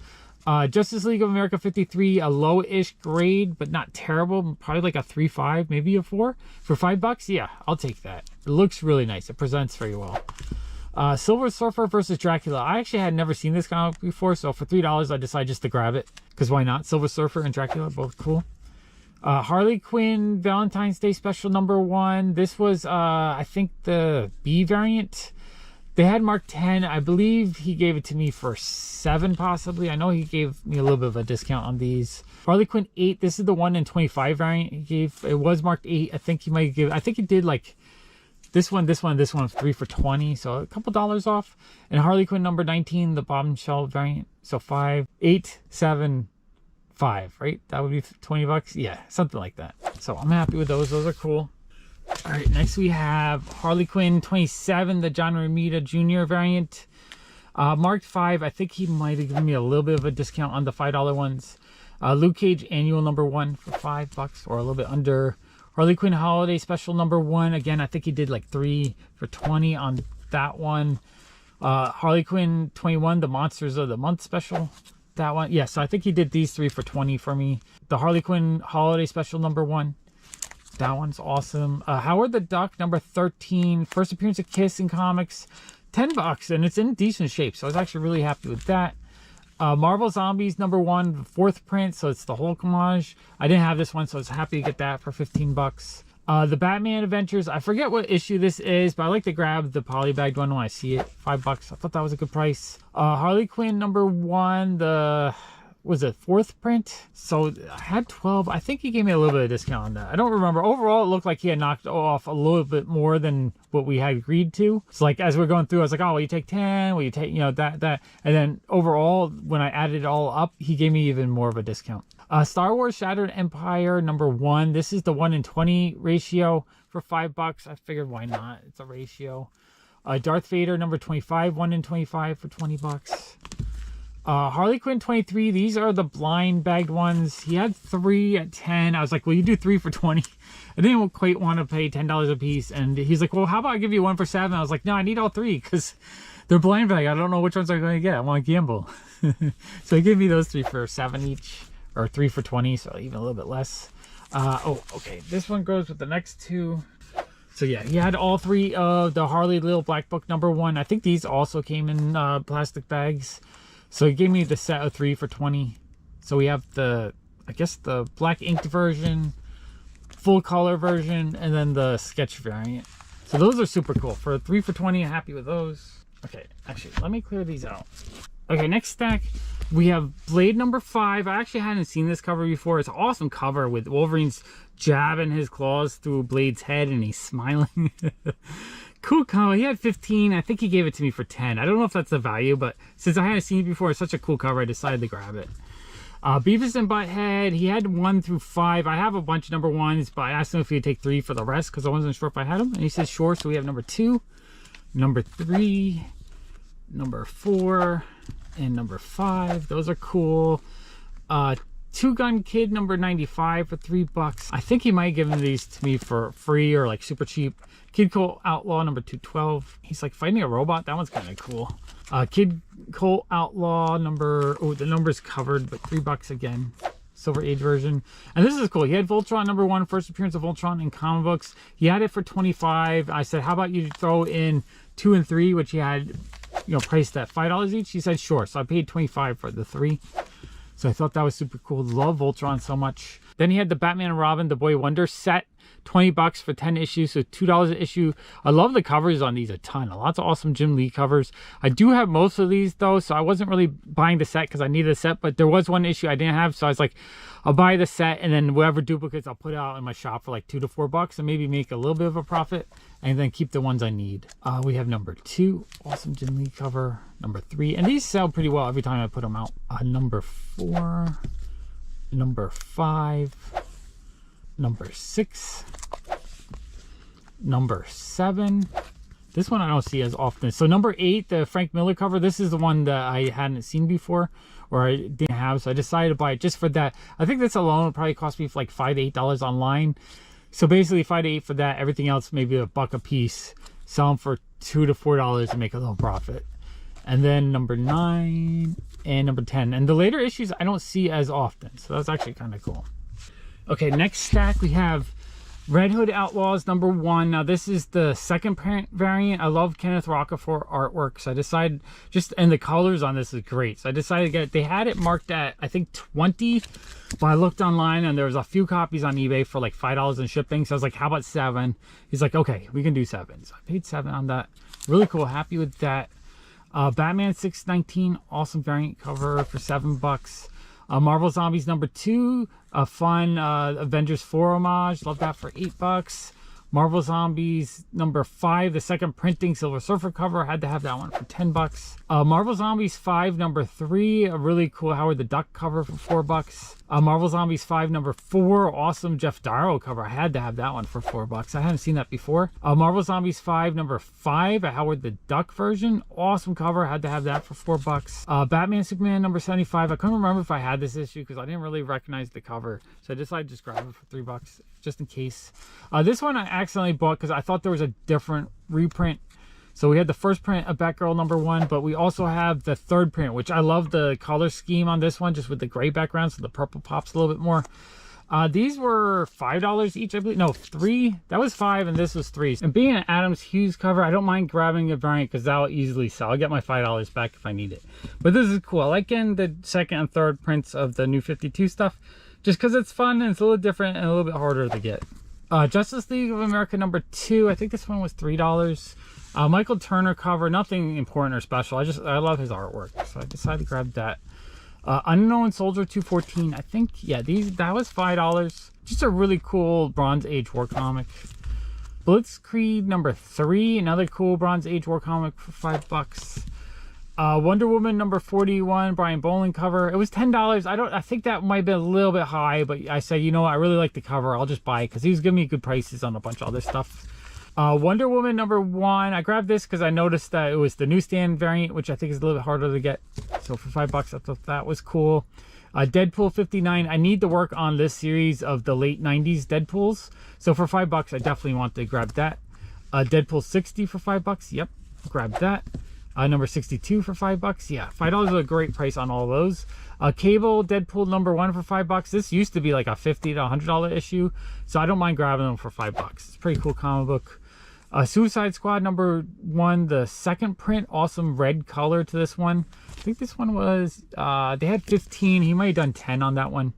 Justice League of America 53, a low-ish grade, but not terrible. Probably like a 3.5, maybe a 4. For $5, yeah, I'll take that. It looks really nice. It presents very well. Silver Surfer versus Dracula. I actually had never seen this comic before, so for $3, I decided just to grab it. Because why not? Silver Surfer and Dracula, both cool. Harley Quinn Valentine's Day Special #1. This was, I think, the B variant. They had Mark 10. I believe he gave it to me for $7, possibly. I know he gave me a little bit of a discount on these. Harley Quinn 8. This is the 1 in 25 variant he gave. It was marked 8. I think he might give. I think he did like this one, 3 for $20. So a couple dollars off. And Harley Quinn #19, the bombshell variant. So 5, 8, 7, 5, right? That would be $20. Yeah, something like that. So I'm happy with those. Those are cool. All right, next we have Harley Quinn 27, the John Romita Jr. variant. Marked 5. I think he might have given me a little bit of a discount on the $5 ones. Luke Cage annual #1 for $5 or a little bit under. Harley Quinn Holiday Special #1. Again, I think he did like 3 for $20 on that one. Harley Quinn 21, the Monsters of the Month Special. That one. Yeah, so I think he did these 3 for $20 for me. The Harley Quinn Holiday Special #1. That one's awesome. Howard the Duck #13. First appearance of Kiss in comics. $10, and it's in decent shape. So I was actually really happy with that. Marvel Zombies #1, 4th print. So it's the Hulk homage. I didn't have this one, so I was happy to get that for $15. The Batman Adventures. I forget what issue this is, but I like to grab the polybagged one when I see it. $5. I thought that was a good price. Harley Quinn #1, the was it 4th print? So I had 12. I think he gave me a little bit of discount on that. I don't remember. Overall, it looked like he had knocked off a little bit more than what we had agreed to. So like as we're going through, I was like, oh, will you take 10? Will you take, that? And then overall, when I added it all up, he gave me even more of a discount. Star Wars Shattered Empire #1. This is the 1 in 20 ratio for $5. I figured why not? It's a ratio. Darth Vader #25, 1 in 25 for $20. Harley Quinn 23. These are the blind bagged ones. He had 3 at 10. I was like, well, you do 3 for 20. I didn't quite want to pay $10 a piece. And he's like, well, how about I give you 1 for 7? I was like, no, I need all 3 because they're blind bag. I don't know which ones I'm going to get. I want to gamble. So he gave me those 3 for 7 each, or 3 for 20. So even a little bit less. Oh, okay. This one goes with the next 2. So yeah, he had all 3 of the Harley Little Black Book #1. I think these also came in plastic bags. So he gave me the set of 3 for 20. So we have the, I guess the black inked version, full color version, and then the sketch variant. So those are super cool. For 3 for 20, I'm happy with those. Okay, actually, let me clear these out. Okay, next stack, we have Blade #5. I actually hadn't seen this cover before. It's an awesome cover with Wolverine's jabbing his claws through Blade's head and he's smiling. Cool cover. He had 15. I think he gave it to me for 10. I don't know if that's the value, but since I hadn't seen it before, it's such a cool cover, I decided to grab it. Beavis and Butthead, he had 1 through 5. I have a bunch of #1s, but I asked him if he'd take 3 for the rest because I wasn't sure if I had them. And he said sure, so we have #2, #3, #4, and #5. Those are cool. Two Gun Kid #95 for $3. I think he might have given these to me for free or like super cheap. Kid Colt Outlaw #212. He's like fighting a robot. That one's kind of cool. Kid Colt Outlaw the number's covered, but $3 again. Silver Age version. And this is cool. He had Voltron #1, first appearance of Voltron in comic books. He had it for 25. I said, how about you throw in 2 and 3, which he had, priced at $5 each. He said, sure. So I paid 25 for the 3. So I thought that was super cool. Love Voltron so much. Then he had the Batman and Robin, the Boy Wonder set. $20 for 10 issues, so $2 an issue. I love the covers on these a ton. Lots of awesome Jim Lee covers. I do have most of these though, so I wasn't really buying the set because I needed a set, but there was one issue I didn't have, so I was like, I'll buy the set and then whatever duplicates I'll put out in my shop for like $2 to $4 and maybe make a little bit of a profit and then keep the ones I need. We have #2, awesome Jim Lee cover. #3, and these sell pretty well every time I put them out. #4, #5, #6, #7. This one I don't see as often. So #8, the Frank Miller cover. This is the one that I hadn't seen before or I didn't have. So I decided to buy it just for that. I think this alone would probably cost me for like $5 to $8 online. So basically $5 to $8 for that. Everything else maybe $1 a piece. Sell them for $2 to $4 and make a little profit. And then #9 and #10. And the later issues I don't see as often. So that's actually kind of cool. Okay, next stack we have Red Hood Outlaws #1. Now this is the second print variant. I love Kenneth Rocafort artwork, so I decided and the colors on this is great. So I decided to get it. They had it marked at I think 20, but I looked online and there was a few copies on eBay for like $5 in shipping. So I was like, how about 7? He's like, okay, we can do 7. So I paid 7 on that. Really cool, happy with that. Batman 619, awesome variant cover for $7. Marvel Zombies #2, a fun Avengers 4 homage. Love that for $8. Marvel Zombies #5, the second printing Silver Surfer cover. Had to have that one for $10. Marvel Zombies 5 #3, a really cool Howard the Duck cover for $4. Marvel Zombies 5 #4, awesome Jeff Darrow cover. I had to have that one for $4. I hadn't seen that before. Marvel Zombies 5 #5, a Howard the Duck version. Awesome cover. Had to have that for $4. Batman Superman #75. I couldn't remember if I had this issue because I didn't really recognize the cover. So I decided to just grab it for $3 just in case. This one I accidentally bought because I thought there was a different reprint. So we had the first print of Batgirl #1, but we also have the third print, which I love the color scheme on this one, just with the gray background, so the purple pops a little bit more. These were $5 each, I believe. No, 3. That was 5, and this was 3. And being an Adams Hughes cover, I don't mind grabbing a variant because that'll easily sell. I'll get my $5 back if I need it. But this is cool. I like getting the second and third prints of the New 52 stuff, just because it's fun and it's a little different and a little bit harder to get. Justice League of America #2. I think this one was $3. Michael Turner cover, nothing important or special. I love his artwork, so I decided to grab that. Unknown Soldier 214. I think, yeah, that was $5. Just a really cool Bronze Age war comic. Blitzkrieg #3, another cool Bronze Age war comic for $5. Wonder Woman #41, Brian Boland cover. It was $10. I think that might have been a little bit high, but I said, you know what, I really like the cover. I'll just buy it because he was giving me good prices on a bunch of other stuff. Wonder Woman #1. I grabbed this because I noticed that it was the newsstand variant, which I think is a little bit harder to get. So So for $5, I thought that was cool. Deadpool 59. I need to work on this series of the late 90s Deadpools. So for $5, I definitely want to grab that. Deadpool 60 for $5. Yep, grab that. Number 62 for $5. Yeah, $5 is a great price on all those. Cable Deadpool number 1 for $5. This used to be like a $50 to $100 issue, so I don't mind grabbing them for $5. It's a pretty cool comic book. Suicide Squad number 1, the second print, awesome red color to this one. I think this one was, they had 15. He might have done 10 on that one.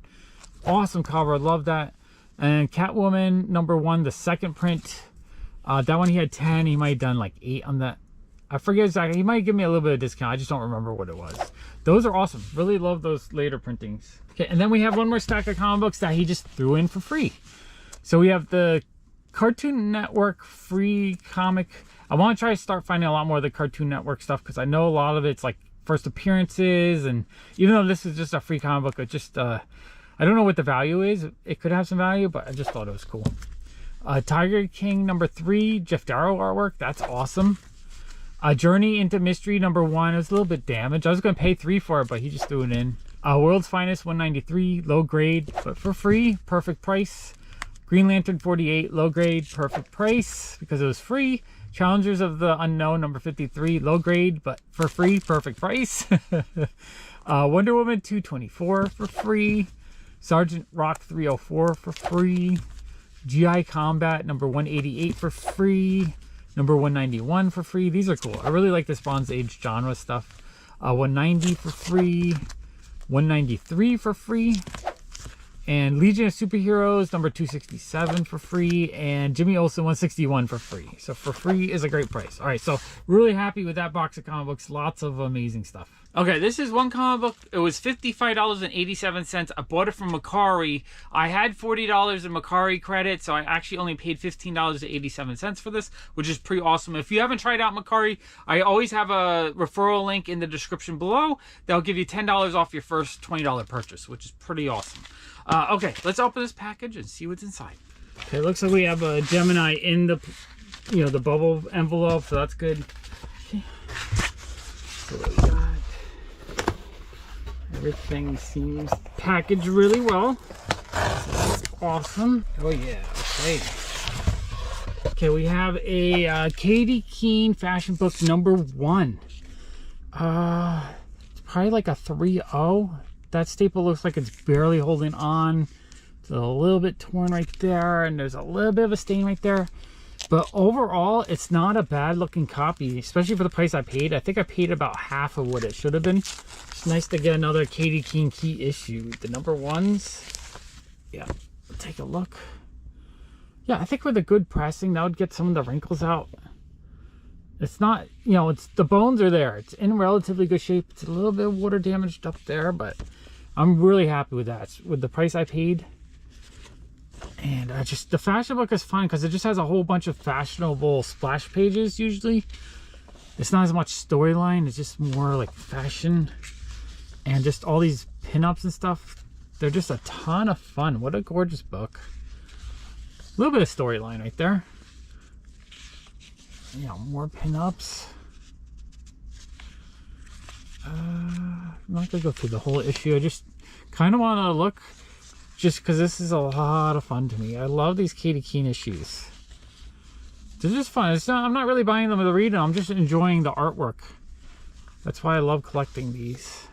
Awesome cover, love that. And Catwoman number 1, the second print. That one he had 10. He might have done like 8 on that. I forget exactly. He might give me a little bit of discount. I just don't remember what it was. Those are awesome. Really love those later printings. Okay, and then we have one more stack of comic books that he just threw in for free. So we have the Cartoon Network free comic. I want to try to start finding a lot more of the Cartoon Network stuff because I know a lot of it's like first appearances, and even though this is just a free comic book, it just I don't know what the value is. It could have some value, but I just thought it was cool. Tiger King number 3, Jeff Darrow artwork. That's awesome. Journey into Mystery number 1. It was a little bit damaged. I was going to pay 3 for it, but he just threw it in. World's Finest 193, low grade, but for free, perfect price. Green Lantern 48, low grade, perfect price because it was free. Challengers of the Unknown number 53, low grade, but for free, perfect price. Wonder Woman 224 for free. Sergeant Rock 304 for free. GI Combat number 188 for free. Number 191 for free. These are cool. I really like this Bronze Age genre stuff. 190 for free. 193 for free. And Legion of Superheroes number 267 for free. And Jimmy Olsen 161 for free. So for free is a great price. All right, so really happy with that box of comic books. Lots of amazing stuff. Okay, this is one comic book. It was $55.87. I bought it from Macari. I had $40 in Macari credit, so I actually only paid $15.87 for this, which is pretty awesome. If you haven't tried out Macari, I always have a referral link in the description below. That'll give you $10 off your first $20 purchase, which is pretty awesome. Okay, let's open this package and see what's inside. Okay, it looks like we have a Gemini in the, the bubble envelope, so that's good. Okay. So what we got. Everything seems packaged really well. So that's awesome. Oh yeah, okay. Okay, we have a Katie Keene fashion book number 1. It's probably like a 3.0. That staple looks like it's barely holding on. It's a little bit torn right there, and there's a little bit of a stain right there. But overall, it's not a bad looking copy, especially for the price I paid. I think I paid about half of what it should have been. It's nice to get another Katie Keene key issue. The number 1s. Yeah, take a look. Yeah, I think with a good pressing, that would get some of the wrinkles out. It's not, it's the bones are there. It's in relatively good shape. It's a little bit water damaged up there, but I'm really happy with that. With the price I paid. And the fashion book is fun because it just has a whole bunch of fashionable splash pages usually. It's not as much storyline. It's just more like fashion. And just all these pinups and stuff. They're just a ton of fun. What a gorgeous book. A little bit of storyline right there. More pinups. I'm not gonna go through the whole issue. I just kind of want to look, just because this is a lot of fun to me. I love these Katie Keene issues. They're just fun. I'm not really buying them to read them. I'm just enjoying the artwork. That's why I love collecting these.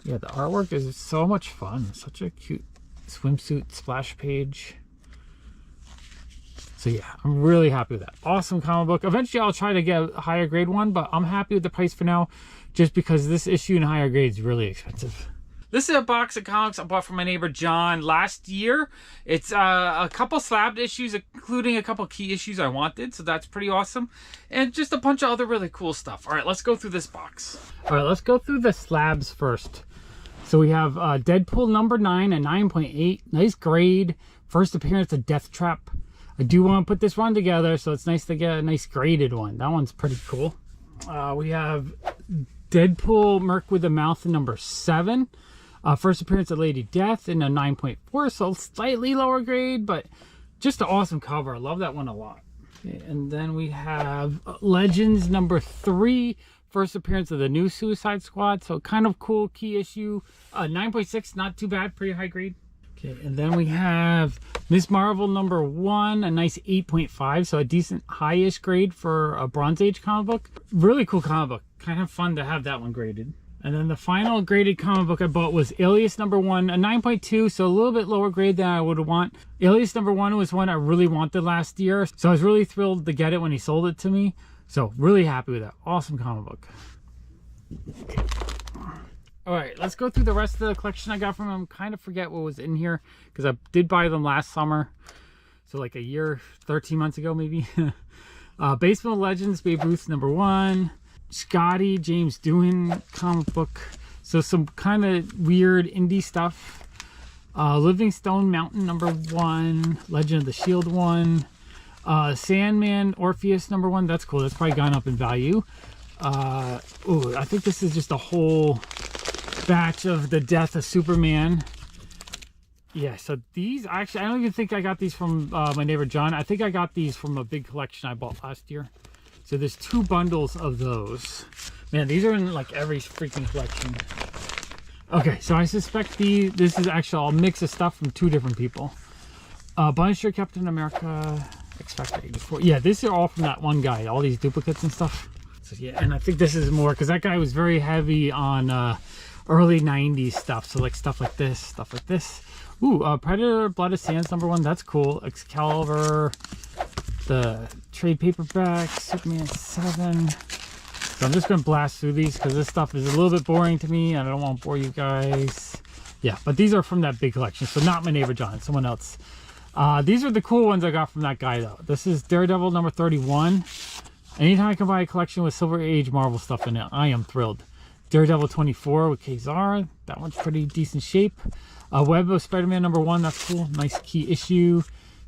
Yeah, the artwork is so much fun. Such a cute swimsuit splash page. So yeah, I'm really happy with that. Awesome comic book. Eventually I'll try to get a higher grade one, but I'm happy with the price for now, just because this issue in higher grade is really expensive. This is a box of comics I bought from my neighbor John last year. It's a couple Slab issues, including a couple key issues I wanted, so that's pretty awesome. And just a bunch of other really cool stuff. All right, let's go through this box. All right, let's go through the Slabs first. So we have Deadpool number 9 at 9.8. Nice grade. First appearance of Death Trap. I do want to put this one together, so it's nice to get a nice graded one. That one's pretty cool. We have Deadpool Merc with the Mouth number 7. First appearance of Lady Death in a 9.4, so slightly lower grade, but just an awesome cover. I love that one a lot. Okay, and then we have Legends number 3. First appearance of the new Suicide Squad. So kind of cool key issue. 9.6, not too bad, pretty high grade. Okay, and then we have Miss Marvel #1, a nice 8.5, so a decent high-ish grade for a Bronze Age comic book. Really cool comic book. Kind of fun to have that one graded. And then the final graded comic book I bought was Alias #1, a 9.2, so a little bit lower grade than I would want. Alias #1 was one I really wanted last year, so I was really thrilled to get it when he sold it to me. So really happy with that. Awesome comic book. All right, let's go through the rest of the collection I got from him. Kind of forget what was in here because I did buy them last summer. So like a year, 13 months ago maybe. Baseball Legends, Babe Ruth #1. Scotty, James Doohan comic book. So some kind of weird indie stuff. Livingstone Mountain #1. Legend of the Shield 1. Sandman Orpheus #1. That's cool. That's probably gone up in value. Ooh, I think this is just a whole batch of the Death of Superman. Yeah, so these actually, I don't even think I got these from my neighbor John. I think I got these from a big collection I bought last year. So there's 2 bundles of those. Man, these are in like every freaking collection. Okay, so I suspect this is actually a mix of stuff from 2 different people. Punisher, Captain America, X-Factor 84. Yeah, these are all from that one guy. All these duplicates and stuff. So yeah, and I think this is more because that guy was very heavy on early 90s stuff. So like stuff like this, stuff like this. Ooh, Predator, Blood of Sands #1. That's cool. Excalibur, the trade paperback, Superman 7. So I'm just going to blast through these because this stuff is a little bit boring to me. And I don't want to bore you guys. Yeah, but these are from that big collection. So not my neighbor John, someone else. These are the cool ones I got from that guy though. This is Daredevil #31. Anytime I can buy a collection with Silver Age Marvel stuff in it, I am thrilled. Daredevil 24 with Kazar. That one's pretty decent shape. Web of Spider-Man #1. That's cool. Nice key issue.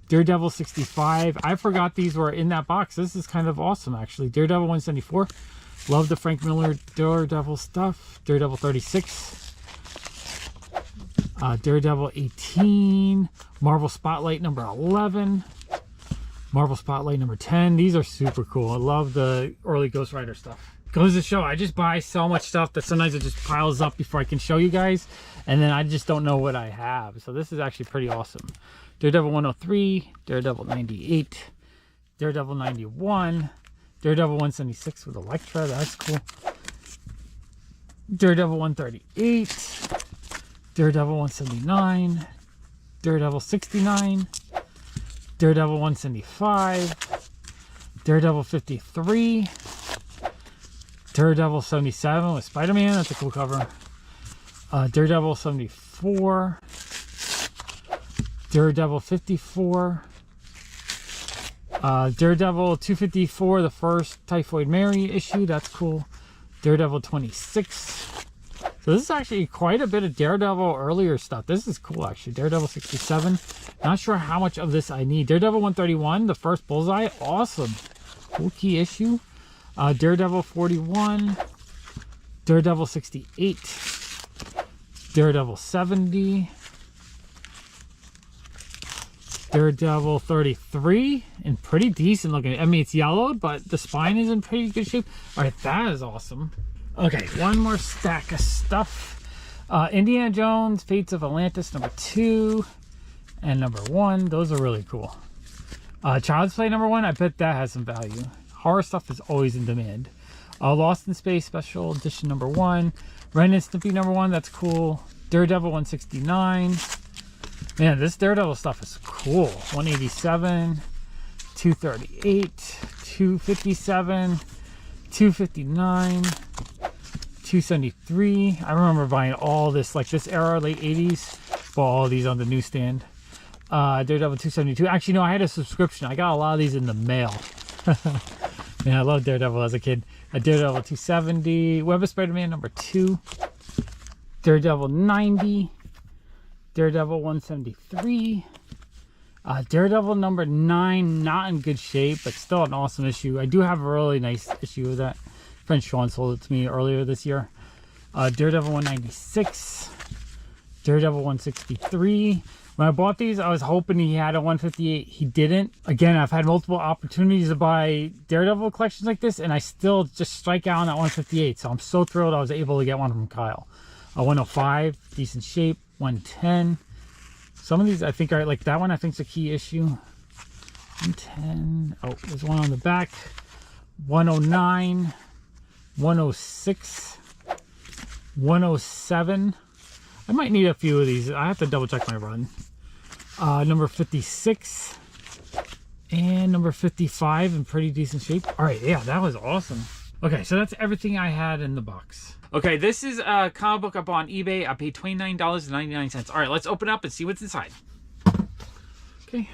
Daredevil 65. I forgot these were in that box. This is kind of awesome, actually. Daredevil 174. Love the Frank Miller Daredevil stuff. Daredevil 36. Daredevil 18. Marvel Spotlight #11. Marvel Spotlight #10. These are super cool. I love the early Ghost Rider stuff. Goes to show, I just buy so much stuff that sometimes it just piles up before I can show you guys, and then I just don't know what I have. So this is actually pretty awesome. Daredevil 103, Daredevil 98, Daredevil 91, Daredevil 176 with Elektra. That's cool. Daredevil 138, Daredevil 179, Daredevil 69, Daredevil 175, Daredevil 53, Daredevil 77 with Spider-Man. That's a cool cover. Daredevil 74, Daredevil 54, Daredevil 254, the first Typhoid Mary issue. That's cool. Daredevil 26. So this is actually quite a bit of Daredevil earlier stuff. This is cool, actually. Daredevil 67. Not sure how much of this I need. Daredevil 131, the first Bullseye. Awesome. Cool key issue. Daredevil 41. Daredevil 68. Daredevil 70. Daredevil 33. And pretty decent looking. I mean, it's yellowed, but the spine is in pretty good shape. All right, that is awesome. Okay, one more stack of stuff. Indiana Jones, Fates of Atlantis #2 and #1. Those are really cool. Child's Play #1, I bet that has some value. Horror stuff is always in demand. Lost in Space Special Edition #1. Ren and Stimpy #1, that's cool. Daredevil 169. Man, this Daredevil stuff is cool. 187, 238, 257, 259, 273. I remember buying all this, like this era, late 80s. Bought all these on the newsstand. Daredevil 272. Actually, no, I had a subscription. I got a lot of these in the mail. Man, I loved Daredevil as a kid. Daredevil 270. Web of Spider-Man #2. Daredevil 90. Daredevil 173. Daredevil #9, not in good shape, but still an awesome issue. I do have a really nice issue of that. Friend Sean sold it to me earlier this year. Daredevil 196. Daredevil 163. When I bought these, I was hoping he had a 158. He didn't. Again, I've had multiple opportunities to buy Daredevil collections like this, and I still just strike out on that 158. So I'm so thrilled I was able to get one from Kyle. A 105, decent shape. 110. Some of these I think are like that one. I think is a key issue. 110. Oh, there's one on the back. 109. 106. 107. I might need a few of these. I have to double check my run. Number 56 and number 55 in pretty decent shape. All right, yeah, that was awesome. Okay, so that's everything I had in the box. Okay, this is a comic book up on eBay. I paid $29.99. All right, let's open up and see what's inside. Okay,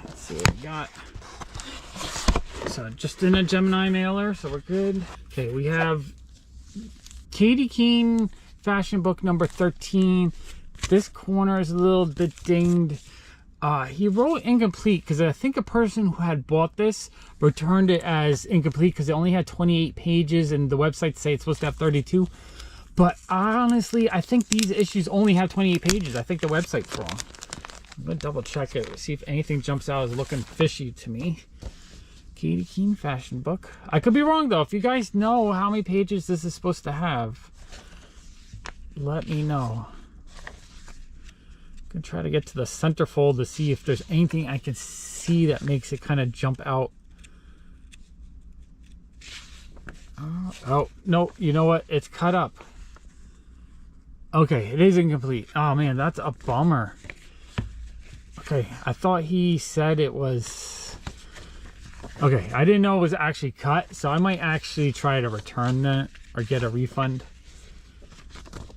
let's see what we got. So just in a Gemini mailer, so we're good. Okay, we have Katie Keene fashion book number 13. This corner is a little bit dinged. He wrote incomplete because I think a person who had bought this returned it as incomplete because it only had 28 pages and the website say it's supposed to have 32. But honestly, I think these issues only have 28 pages. I think the website's wrong. I'm gonna double check it, see if anything jumps out as looking fishy to me. Katie Keene fashion book. I could be wrong though. If you guys know how many pages this is supposed to have, let me know. I'm gonna try to get to the centerfold to see if there's anything I can see that makes it kind of jump out. Oh, no, you know what? It's cut up. Okay, it is incomplete. Oh man, that's a bummer. Okay, I thought he said it was... Okay, I didn't know it was actually cut, so I might actually try to return that or get a refund.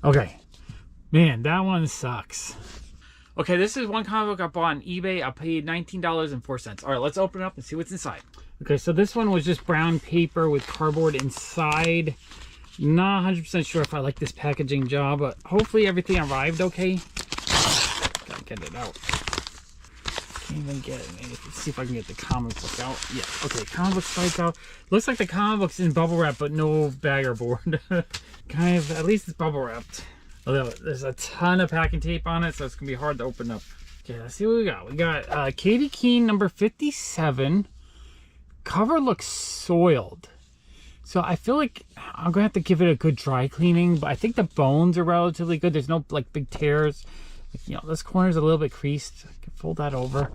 Okay, man, that one sucks. Okay, this is one comic book I bought on eBay. I paid $19.04. All right, let's open it up and see what's inside. Okay, so this one was just brown paper with cardboard inside. Not 100% sure if I like this packaging job, but hopefully everything arrived okay. Gotta get it out. Can't even get it. Let's see if I can get the comic book out. Yeah, okay, comic book slides out. Looks like the comic book's in bubble wrap, but no bagger board. Kind of, at least it's bubble wrapped. Although there's a ton of packing tape on it, so it's gonna be hard to open up. Okay, let's see what we got. We got Katie Keene number 57. Cover looks soiled. So I feel like I'm gonna have to give it a good dry cleaning, but I think the bones are relatively good. There's no like big tears. Like, you know, this corner's a little bit creased. I can fold that over.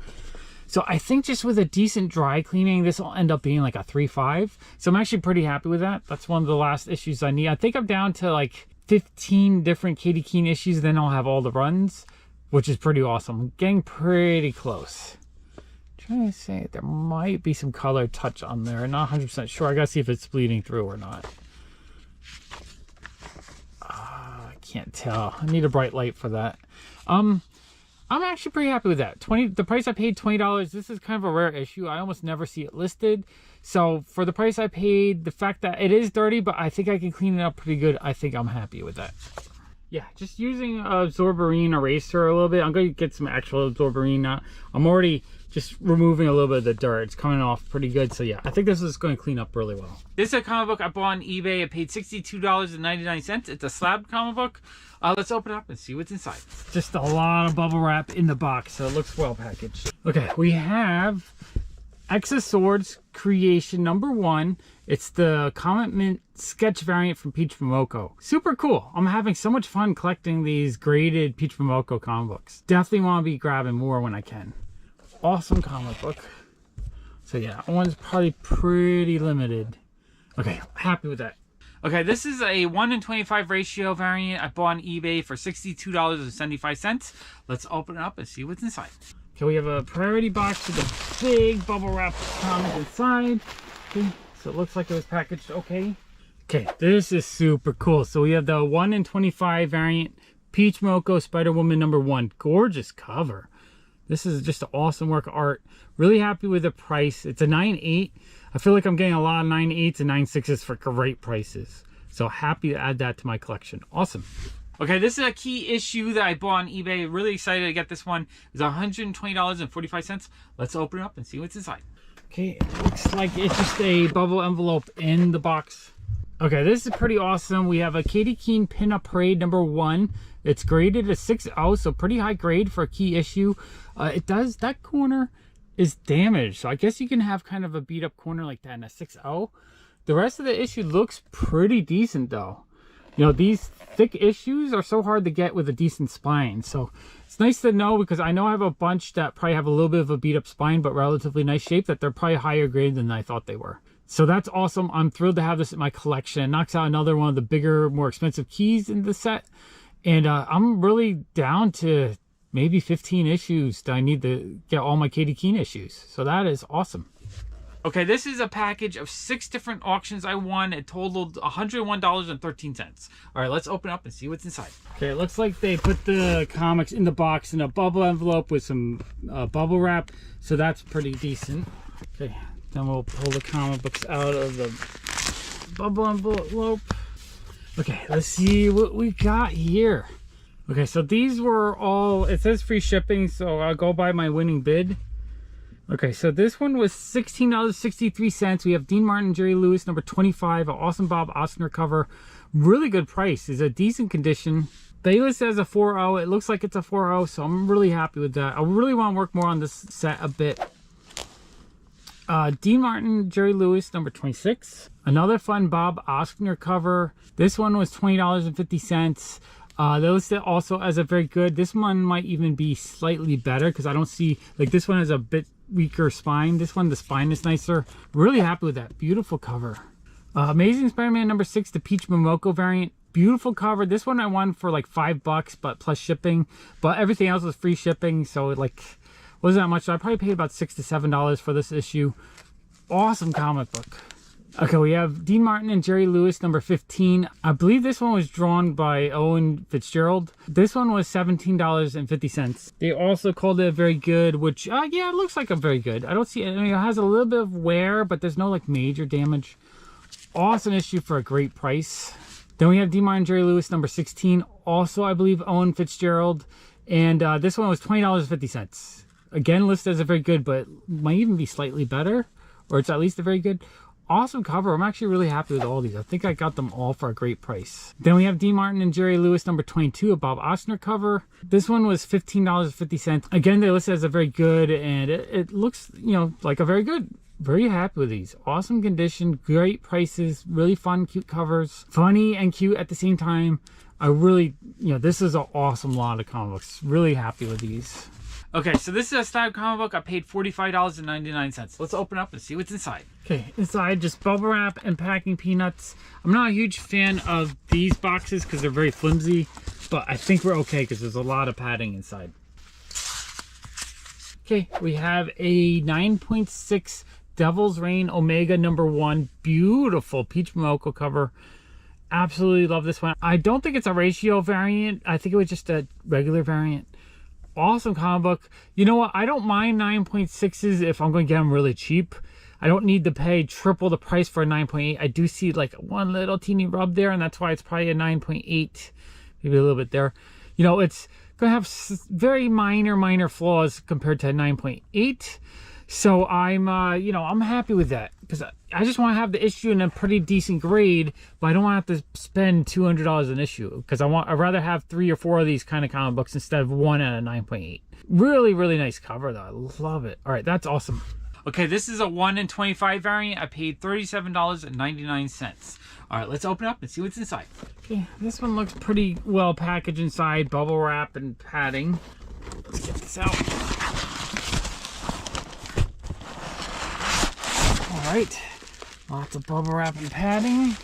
So I think just with a decent dry cleaning, this will end up being like a 3.5. So I'm actually pretty happy with that. That's one of the last issues I need. I think I'm down to like 15 different Katie Keene issues, then I'll have all the runs, which is pretty awesome. I'm getting pretty close. I'm trying to say there might be some color touch on there. I'm not 100% sure. I gotta see if it's bleeding through or not. I can't tell. I need a bright light for that. I'm actually pretty happy with that. The price I paid, $20. This is kind of a rare issue. I almost never see it listed. So for the price I paid, the fact that it is dirty, but I think I can clean it up pretty good, I think I'm happy with that. Yeah, just using a Absorberine eraser a little bit. I'm going to get some actual Absorberine now. I'm already just removing a little bit of the dirt. It's coming off pretty good. So yeah, I think this is going to clean up really well. This is a comic book I bought on eBay. I paid $62.99. It's a Slab comic book. Let's open it up and see what's inside. Just a lot of bubble wrap in the box, so it looks well packaged. Okay, we have X of Swords Creation number 1. It's the Comet Mint sketch variant from Peach Momoko. Super cool. I'm having so much fun collecting these graded Peach Momoko comic books. Definitely want to be grabbing more when I can. Awesome comic book. So yeah, that one's probably pretty limited. Okay, happy with that. Okay, this is a 1:25 ratio variant I bought on eBay for $62.75. Let's open it up and see what's inside. Okay, we have a priority box with a big bubble wrap comic inside. Okay, so it looks like it was packaged okay. Okay, this is super cool. So we have the 1:25 variant Peach Momoko Spider-Woman number 1. Gorgeous cover. This is just an awesome work of art. Really happy with the price. It's a 9.8. I feel like I'm getting a lot of 9.8s and 9.6s for great prices. So happy to add that to my collection. Awesome. Okay, this is a key issue that I bought on eBay. Really excited to get this one. It's $120.45. Let's open it up and see what's inside. Okay, it looks like it's just a bubble envelope in the box. Okay, this is pretty awesome. We have a Katie Keene Pinup Parade #1. It's graded a 6.0, so pretty high grade for a key issue. That corner is damaged, so I guess you can have kind of a beat up corner like that in a 6.0. The rest of the issue looks pretty decent though. You know, these thick issues are so hard to get with a decent spine, so it's nice to know, because I know I have a bunch that probably have a little bit of a beat up spine but relatively nice shape, that they're probably higher grade than I thought they were. So that's awesome. I'm thrilled to have this in my collection. It knocks out another one of the bigger, more expensive keys in the set. And I'm really down to maybe 15 issues that I need to get all my Katie Keene issues. So that is awesome. Okay, this is a package of 6 different auctions I won. It totaled $101.13. All right, let's open up and see what's inside. Okay, it looks like they put the comics in the box in a bubble envelope with some bubble wrap. So that's pretty decent. Okay, then we'll pull the comic books out of the bubble envelope. Okay, let's see what we got here. Okay, so these were all, it says free shipping, so I'll go by my winning bid. Okay, so this one was $16.63. We have Dean Martin and Jerry Lewis, #25, an awesome Bob Ostner cover. Really good price. It's a decent condition. They list it as a 4.0. It looks like it's a 4.0, so I'm really happy with that. I really want to work more on this set a bit. Dean Martin, Jerry Lewis, #26. Another fun Bob Ostner cover. This one was $20.50. They list it also as a very good. This one might even be slightly better, because I don't see, like, this one has a bit weaker spine. This one, the spine is nicer. Really happy with that. Beautiful cover. Amazing Spider-Man #6, the Peach Momoko variant. Beautiful cover. This one I won for like $5, but plus shipping. But everything else was free shipping, so it like wasn't that much. So I probably paid about $6 to $7 for this issue. Awesome comic book. Okay, we have Dean Martin and Jerry Lewis, #15. I believe this one was drawn by Owen Fitzgerald. This one was $17.50. They also called it a very good, which, yeah, it looks like a very good. I don't see, I mean, it has a little bit of wear, but there's no like major damage. Awesome issue for a great price. Then we have Dean Martin and Jerry Lewis, #16. Also, I believe Owen Fitzgerald. And this one was $20.50. Again, listed as a very good, but might even be slightly better, or it's at least a very good. Awesome cover. I'm actually really happy with all these. I think I got them all for a great price. Then we have Dean Martin and Jerry Lewis, #22, a Bob Ostner cover. This one was $15.50. Again, they listed as a very good, and it looks, you know, like a very good. Very happy with these. Awesome condition, great prices, really fun, cute covers. Funny and cute at the same time. I really, you know, this is an awesome lot of comic books. Really happy with these. Okay, so this is a Slab comic book. I paid $45.99. Let's open up and see what's inside. Okay, inside just bubble wrap and packing peanuts. I'm not a huge fan of these boxes because they're very flimsy, but I think we're okay because there's a lot of padding inside. Okay, we have a 9.6 Devil's Reign Omega #1. Beautiful Peach Momoko cover. Absolutely love this one. I don't think it's a ratio variant. I think it was just a regular variant. Awesome comic book. You know what? I don't mind 9.6s if I'm going to get them really cheap. I don't need to pay triple the price for a 9.8. I do see like one little teeny rub there, and that's why it's probably a 9.8. Maybe a little bit there. You know, it's going to have very minor flaws compared to a 9.8. So I'm, you know, I'm happy with that, because I just want to have the issue in a pretty decent grade, but I don't want to have to spend $200 an issue, because I'd rather have 3 or 4 of these kind of comic books instead of one at a 9.8. Really nice cover though. I love it. All right, that's awesome. Okay, this is a 1 in 25 variant. I paid $37.99. All right, let's open up and see what's inside. Okay, this one looks pretty well packaged inside, bubble wrap and padding. Let's get this out. All right, lots of bubble wrap and padding.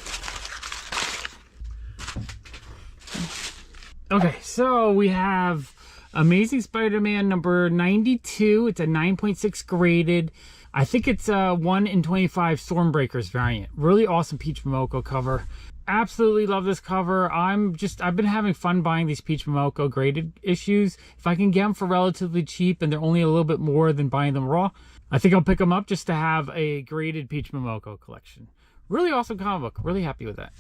Okay, so we have Amazing Spider-Man #92. It's a 9.6 graded. I think it's a 1 in 25 Stormbreakers variant. Really awesome Peach Momoko cover. Absolutely love this cover. I've been having fun buying these Peach Momoko graded issues. If I can get them for relatively cheap and they're only a little bit more than buying them raw, I think I'll pick them up just to have a graded Peach Momoko collection. Really awesome comic book. Really happy with that.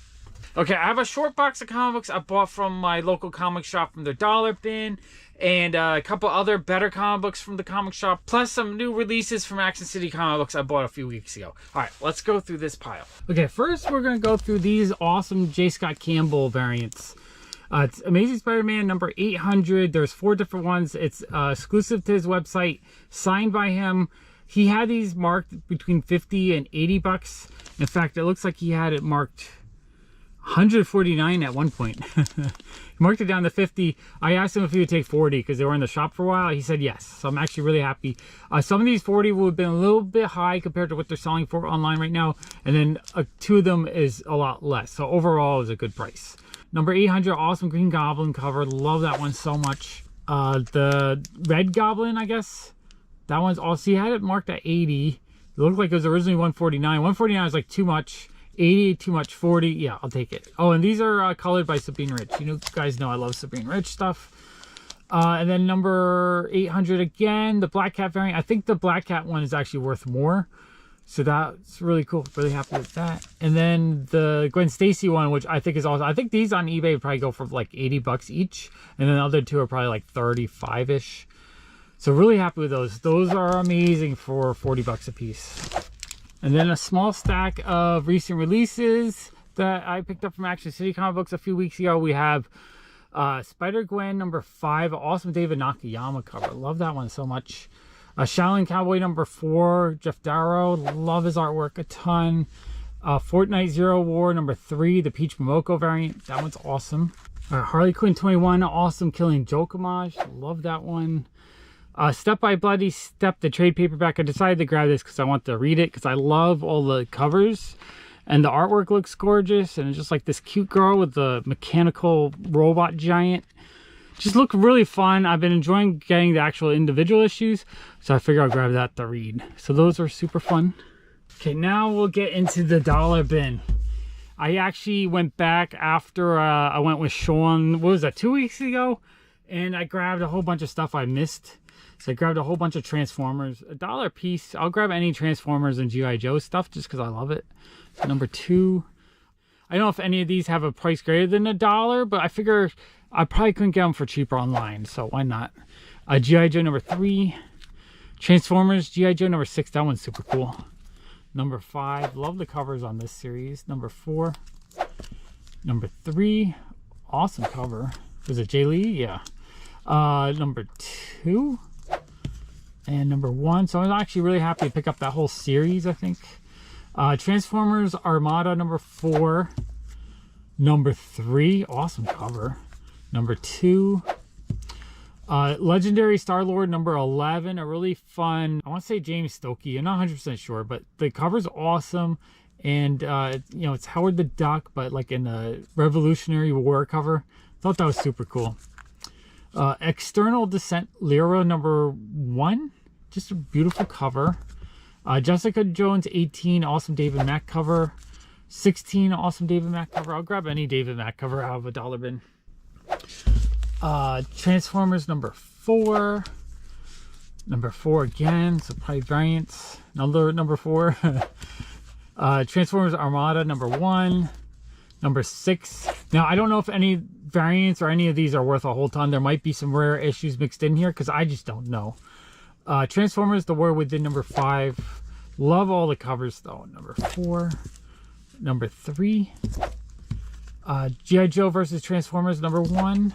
Okay, I have a short box of comic books I bought from my local comic shop from their dollar bin, and a couple other better comic books from the comic shop, plus some new releases from Action City Comic Books I bought a few weeks ago. All right, let's go through this pile. Okay, first we're going to go through these awesome J. Scott Campbell variants. It's Amazing Spider-Man number 800. There's 4 different ones. It's exclusive to his website, signed by him. He had these marked between 50 and 80 bucks. In fact, it looks like he had it marked 149 at one point. He marked it down to 50. I asked him if he would take 40 because they were in the shop for a while. He said yes, so I'm actually really happy. Some of these 40 would have been a little bit high compared to what they're selling for online right now, and then 2 of them is a lot less, so overall is a good price. Number 800, awesome Green Goblin cover. Love that one so much. The Red Goblin, I guess, that one's also, he had it marked at 80. It looked like it was originally 149. 149 is like too much. 80 too much. 40, yeah, I'll take it. Oh, and these are colored by Sabine Rich. You guys know I love Sabine Rich stuff. And then number 800 again, the Black Cat variant. I think the Black Cat one is actually worth more, so that's really cool. Really happy with that. And then the Gwen Stacy one, which I think is awesome. I think these on eBay would probably go for like 80 bucks each, and then the other 2 are probably like 35-ish. So really happy with those. Those are amazing for 40 bucks a piece. And then a small stack of recent releases that I picked up from Action City Comic Books a few weeks ago. We have Spider-Gwen number 5, awesome David Nakayama cover. Love that one so much. Shaolin Cowboy number 4, Jeff Darrow. Love his artwork a ton. Fortnite Zero War number 3, the Peach Momoko variant. That one's awesome. Harley Quinn 21, awesome Killing Joke homage. Love that one. Step by Bloody Step, the trade paperback. I decided to grab this because I want to read it because I love all the covers and the artwork looks gorgeous, and it's just like this cute girl with the mechanical robot giant. Just look really fun. I've been enjoying getting the actual individual issues, so I figure I'll grab that to read. So those are super fun. Okay, now we'll get into the dollar bin. I actually went back after I went with Sean, what was that, 2 weeks ago? And I grabbed a whole bunch of stuff I missed. So I grabbed a whole bunch of Transformers, $1 a piece. I'll grab any Transformers and G.I. Joe stuff just because I love it. So number 2. I don't know if any of these have a price greater than $1, but I figure I probably couldn't get them for cheaper online, so why not? G.I. Joe number 3. Transformers, G.I. Joe number 6. That one's super cool. Number 5. Love the covers on this series. Number 4. Number 3. Awesome cover. Was it Jay Lee? Yeah. Number 2. And number 1. So I was actually really happy to pick up that whole series, I think. Transformers Armada number 4. Number 3. Awesome cover. Number 2. Legendary Star-Lord number 11. A really fun, I want to say James Stokey. I'm not 100% sure, but the cover's awesome. And, you know, it's Howard the Duck, but like in a Revolutionary War cover. Thought that was super cool. External Descent Lyra number 1. Just a beautiful cover. Jessica Jones 18, awesome David Mack cover. 16, awesome David Mack cover. I'll grab any David Mack cover out of a dollar bin. Transformers number 4. Number 4 again, so probably variants. Another number 4. Transformers Armada number 1. Number 6. Now, I don't know if any variants or any of these are worth a whole ton. There might be some rare issues mixed in here because I just don't know. Transformers The War Within number 5. Love all the covers though. Number 4. Number 3. G.I. Joe versus Transformers number 1.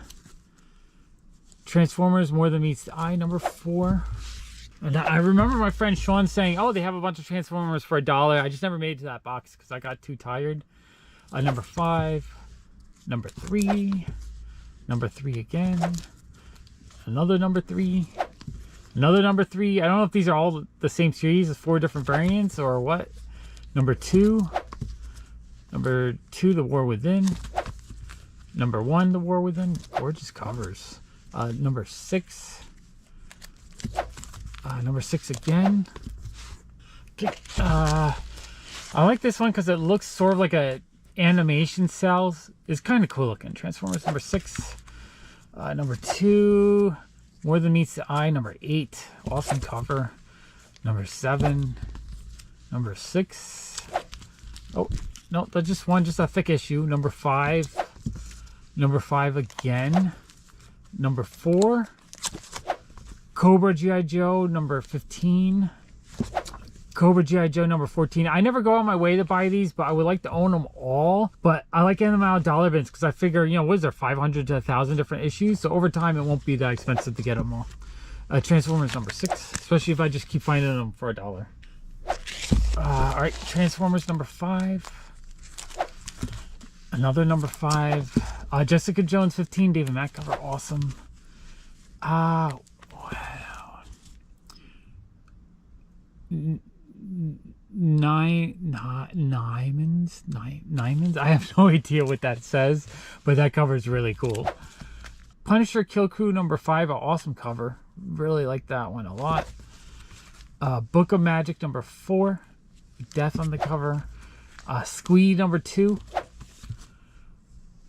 Transformers More Than Meets the Eye number 4. And I remember my friend Sean saying, oh, they have a bunch of Transformers for $1. I just never made it to that box because I got too tired. Number 5. Number 3. Number 3 again. Another number 3. Another number 3. I don't know if these are all the same series as 4 different variants or what. Number 2. Number 2, The War Within. Number 1, The War Within. Gorgeous covers. Number 6. Number 6 again. Okay. I like this one because it looks sort of like a animation cells. It's kind of cool looking. Transformers number 6. Number 2, More Than Meets the Eye. Number 8, awesome cover. Number 7. Number 6. Oh, No, that's just one, just a thick issue. Number 5. Number 5 again. Number 4. Cobra G.I. Joe number 15. Cobra G.I. Joe number 14. I never go on my way to buy these, but I would like to own them all. But I like getting them out of dollar bins because I figure, you know, what is there, 500 to 1,000 different issues? So over time, it won't be that expensive to get them all. Transformers number 6, especially if I just keep finding them for $1. All right, Transformers number 5. Another number 5. Jessica Jones 15, David Mack cover, awesome. Wow. Nymans? I have no idea what that says, but that cover is really cool. Punisher Kill Crew number 5, an awesome cover. Really like that one a lot. Book of Magic number 4, Death on the cover. Squee number 2.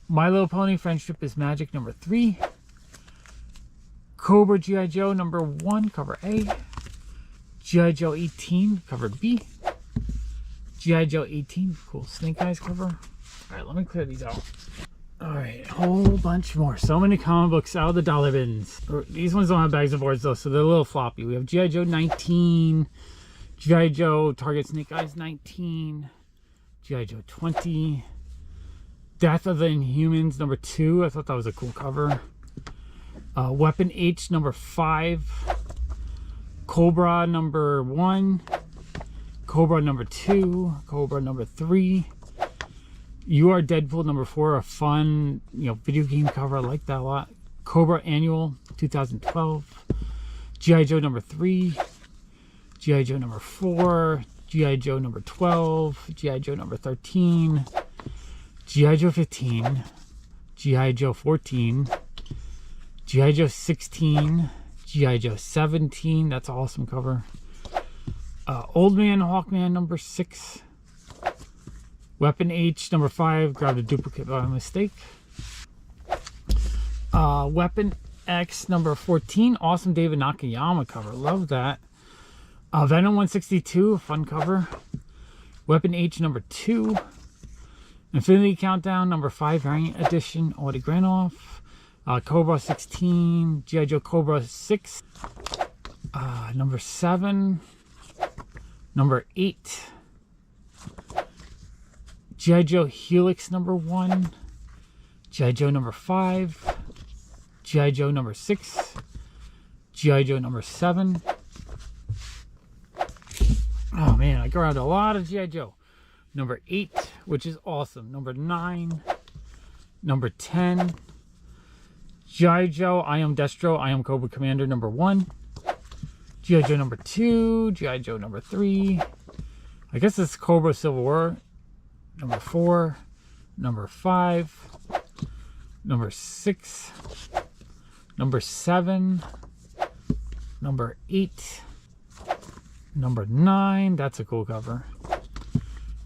My Little Pony Friendship is Magic number 3. Cobra G.I. Joe number 1, cover A. G.I. Joe 18, cover B. G.I. Joe 18, cool Snake Eyes cover. Alright, let me clear these out. Alright, whole bunch more. So many comic books out of the dollar bins. These ones don't have bags of boards though, so they're a little floppy. We have G.I. Joe 19. G.I. Joe Target Snake Eyes 19. G.I. Joe 20. Death of the Inhumans number 2. I thought that was a cool cover. Weapon H number 5. Cobra number 1. Cobra number 2. Cobra number 3. You Are Deadpool number 4. A fun, you know, video game cover. I like that a lot. Cobra Annual 2012. G.I. Joe number 3. G.I. Joe number 4. G.I. Joe number 12. G.I. Joe number 13. G.I. Joe 15, G.I. Joe 14, G.I. Joe 16, G.I. Joe 17, that's an awesome cover. Old Man Hawkman number 6, Weapon H number 5, grabbed a duplicate by mistake. Weapon X number 14, awesome David Nakayama cover, love that. Venom 162, fun cover. Weapon H number 2. Infinity Countdown number 5 variant edition, Audie Granoff. Cobra 16, G.I. Joe Cobra 6, number 7, number 8, G.I. Joe Helix number 1, G.I. Joe number 5, G.I. Joe number 6, G.I. Joe number 7. Oh man, I grabbed a lot of G.I. Joe. Number 8, which is awesome. Number 9. Number 10. G.I. Joe, I Am Destro, I Am Cobra Commander number 1. G.I. Joe number 2. G.I. Joe number 3. I guess it's Cobra Civil War. Number 4. Number 5. Number 6. Number 7. Number 8. Number 9. That's a cool cover.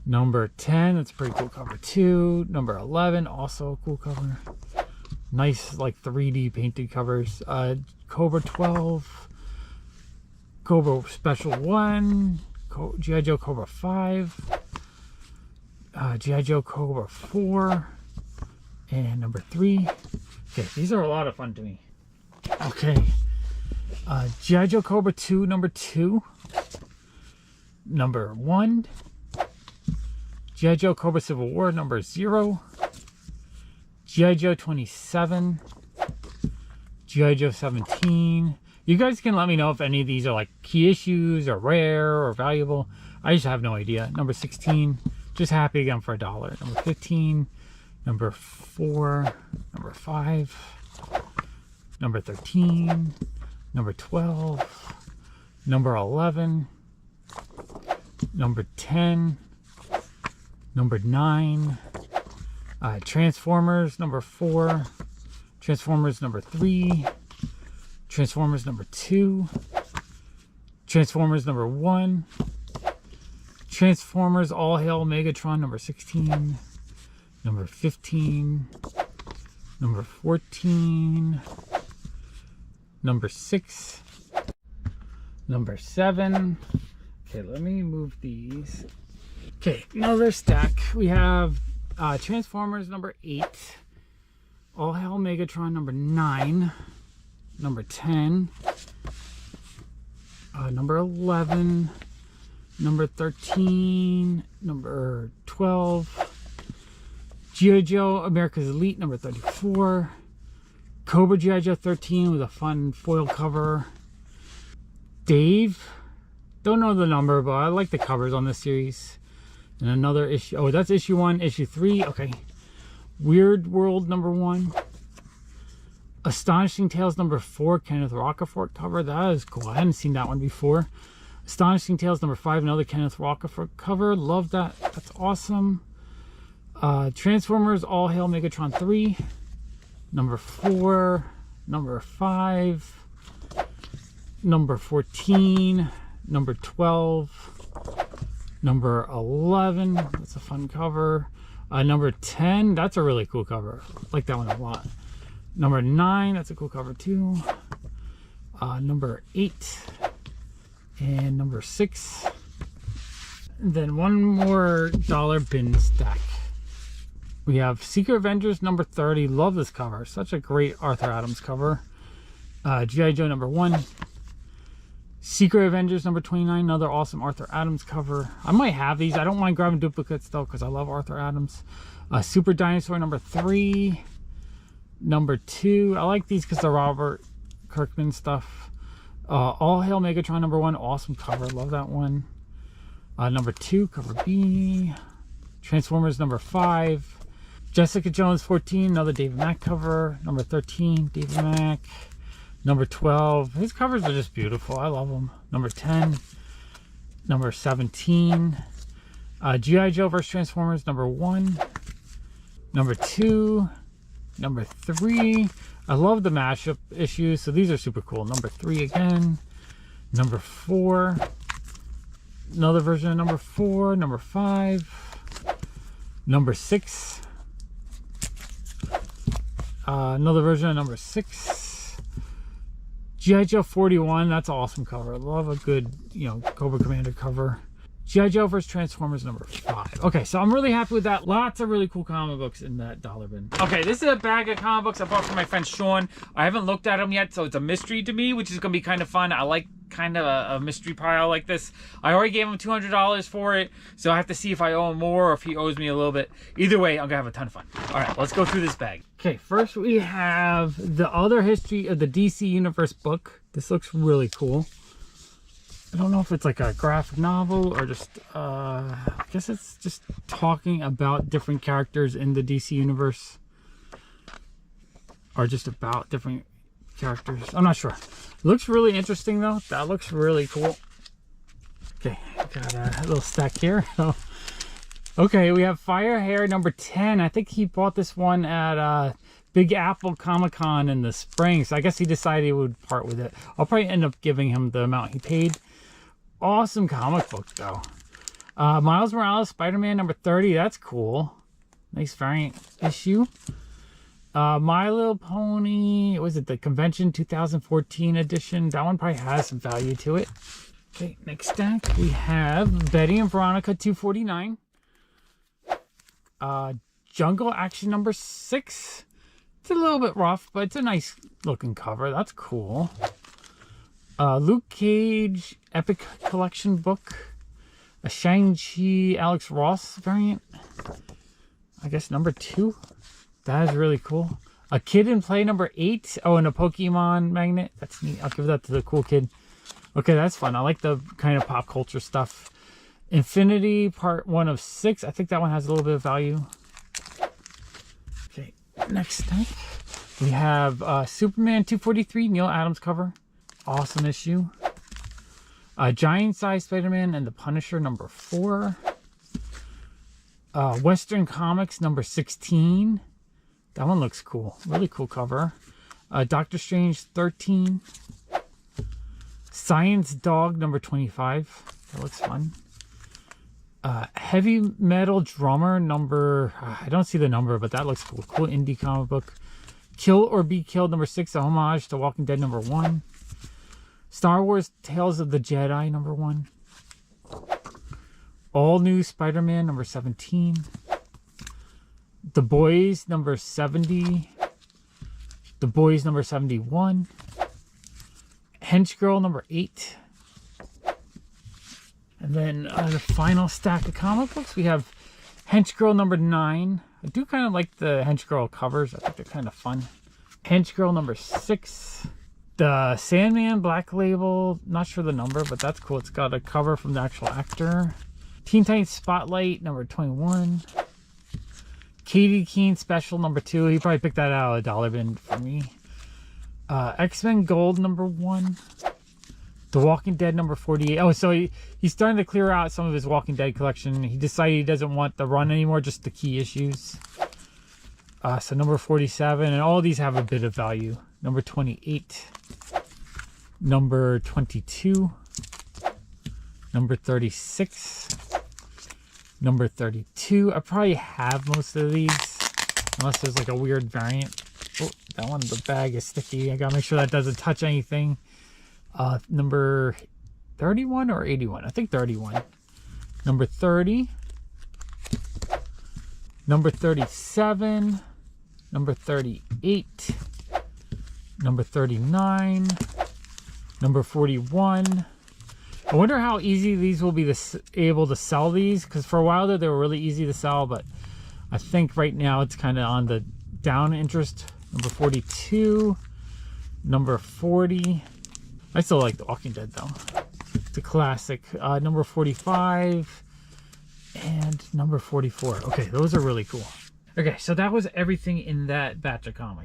Number 10, that's a pretty cool cover too. Number 11, also a cool cover. Nice, like 3D painted covers. Cobra 12, Cobra Special 1, G.I. Joe Cobra 5, G.I. Joe Cobra 4, and number 3. Okay, these are a lot of fun to me. Okay, G.I. Joe Cobra 2, number 2, number 1. G.I. Joe Cobra Civil War number 0, G.I. Joe 27, G.I. Joe 17. You guys can let me know if any of these are like key issues or rare or valuable. I just have no idea. Number 16, just happy again for $1. Number 15, number 4, number 5, number 13, number 12, number 11, number 10, number 9, Transformers number 4, Transformers number 3, Transformers number 2, Transformers number 1, Transformers All Hail Megatron number 16, number 15, number 14, number 6, number 7. Okay, let me move these. Okay, another stack. We have Transformers number 8, All Hail Megatron number 9, number 10, number 11, number 13, number 12, G.I. Joe America's Elite number 34, Cobra G.I. Joe 13 with a fun foil cover, Dave, don't know the number, but I like the covers on this series. And another issue, oh, that's issue 1, issue 3, okay. Weird World number 1. Astonishing Tales number 4, Kenneth Rocafort cover. That is cool. I hadn't seen that one before. Astonishing Tales number 5, another Kenneth Rocafort cover. Love that. That's awesome. Transformers All Hail Megatron 3, number 4, number 5, number 14, number 12. Number 11, that's a fun cover. Number 10, that's a really cool cover. I like that one a lot. Number 9, that's a cool cover too. Number 8 and number 6. And then one more dollar bin stack. We have Secret Avengers number 30. Love this cover. Such a great Arthur Adams cover. G.I. Joe number 1. Secret Avengers number 29, another awesome Arthur Adams cover. I might have these. I don't mind grabbing duplicates though because I love Arthur Adams. Super Dinosaur number 3, number 2. I like these because they're Robert Kirkman stuff. All Hail Megatron number 1, awesome cover. Love that one. Number 2, cover B. Transformers number 5. Jessica Jones 14, another David Mack cover. Number 13, David Mack. Number 12, his covers are just beautiful. I love them. Number 10, number 17, G.I. Joe vs. Transformers, number 1, number 2, number 3. I love the mashup issues, so these are super cool. Number 3 again, number 4, another version of number 4, number 5, number 6, another version of number 6. G.I. Joe 41, that's an awesome cover. I love a good, Cobra Commander cover. G.I. Joe vs. Transformers number 5. Okay, so I'm really happy with that. Lots of really cool comic books in that dollar bin. Okay, this is a bag of comic books I bought from my friend Sean. I haven't looked at them yet, so it's a mystery to me, which is going to be kind of fun. I like kind of a mystery pile like this. I already gave him $200 for it, so I have to see if I owe him more or if he owes me a little bit. Either way, I'm going to have a ton of fun. All right, let's go through this bag. Okay, first we have the other history of the DC Universe book. This looks really cool. I don't know if it's like a graphic novel or just, I guess it's just talking about different characters in the DC Universe. Or just about different characters. I'm not sure. It looks really interesting though. That looks really cool. Okay, got a little stack here. Okay, we have Fire Hair number 10. I think he bought this one at Big Apple Comic-Con in the spring. So I guess he decided he would part with it. I'll probably end up giving him the amount he paid. Awesome comic book though. Miles Morales Spider-Man number 30. That's cool. Nice variant issue. My Little Pony, was it the Convention 2014 edition? That one probably has some value to it. Okay, next stack we have Betty and Veronica 249. Jungle Action number 6. It's a little bit rough, but it's a nice looking cover. That's cool. Luke Cage Epic Collection book. A Shang-Chi Alex Ross variant. I guess number 2. That is really cool. A Kid in Play number 8. Oh, and a Pokemon magnet. That's neat. I'll give that to the cool kid. Okay, that's fun. I like the kind of pop culture stuff. Infinity part 1 of 6. I think that one has a little bit of value. Okay, next up we have Superman 243 Neil Adams cover. Awesome issue. Giant Size Spider-Man and the Punisher number 4. Western Comics number 16. That one looks cool. Really cool cover. Doctor Strange 13. Science Dog number 25. That looks fun. Heavy Metal Drummer number... I don't see the number, but that looks cool. Cool indie comic book. Kill or Be Killed number 6. A homage to Walking Dead number 1. Star Wars Tales of the Jedi number 1. All New Spider-Man number 17. The Boys number 70. The Boys number 71. Hench Girl number 8. And then the final stack of comic books, we have Hench Girl number 9. I do kind of like the Hench Girl covers. I think they're kind of fun. Hench Girl number 6. The Sandman Black Label, not sure the number, but that's cool. It's got a cover from the actual actor. Teen Titans Spotlight number 21. Katie Keene Special number 2. He probably picked that out of a dollar bin for me. X-Men Gold number 1. The Walking Dead number 48. Oh, so he's starting to clear out some of his Walking Dead collection. He decided he doesn't want the run anymore, just the key issues. So number 47, and all these have a bit of value. Number 28. Number 22. Number 36. Number 32. I probably have most of these, unless there's like a weird variant. Oh, that one, the bag is sticky. I gotta make sure that doesn't touch anything. Number 31 or 81? I think 31. Number 30. Number 37. Number 38. Number 39. Number 41. I wonder how easy these will be able to sell these, because for a while there they were really easy to sell, but I think right now it's kind of on the down interest. Number 42. Number 40. I still like The Walking Dead though. It's a classic. Number 45 and number 44. Okay, those are really cool. Okay, so that was everything in that batch of comics.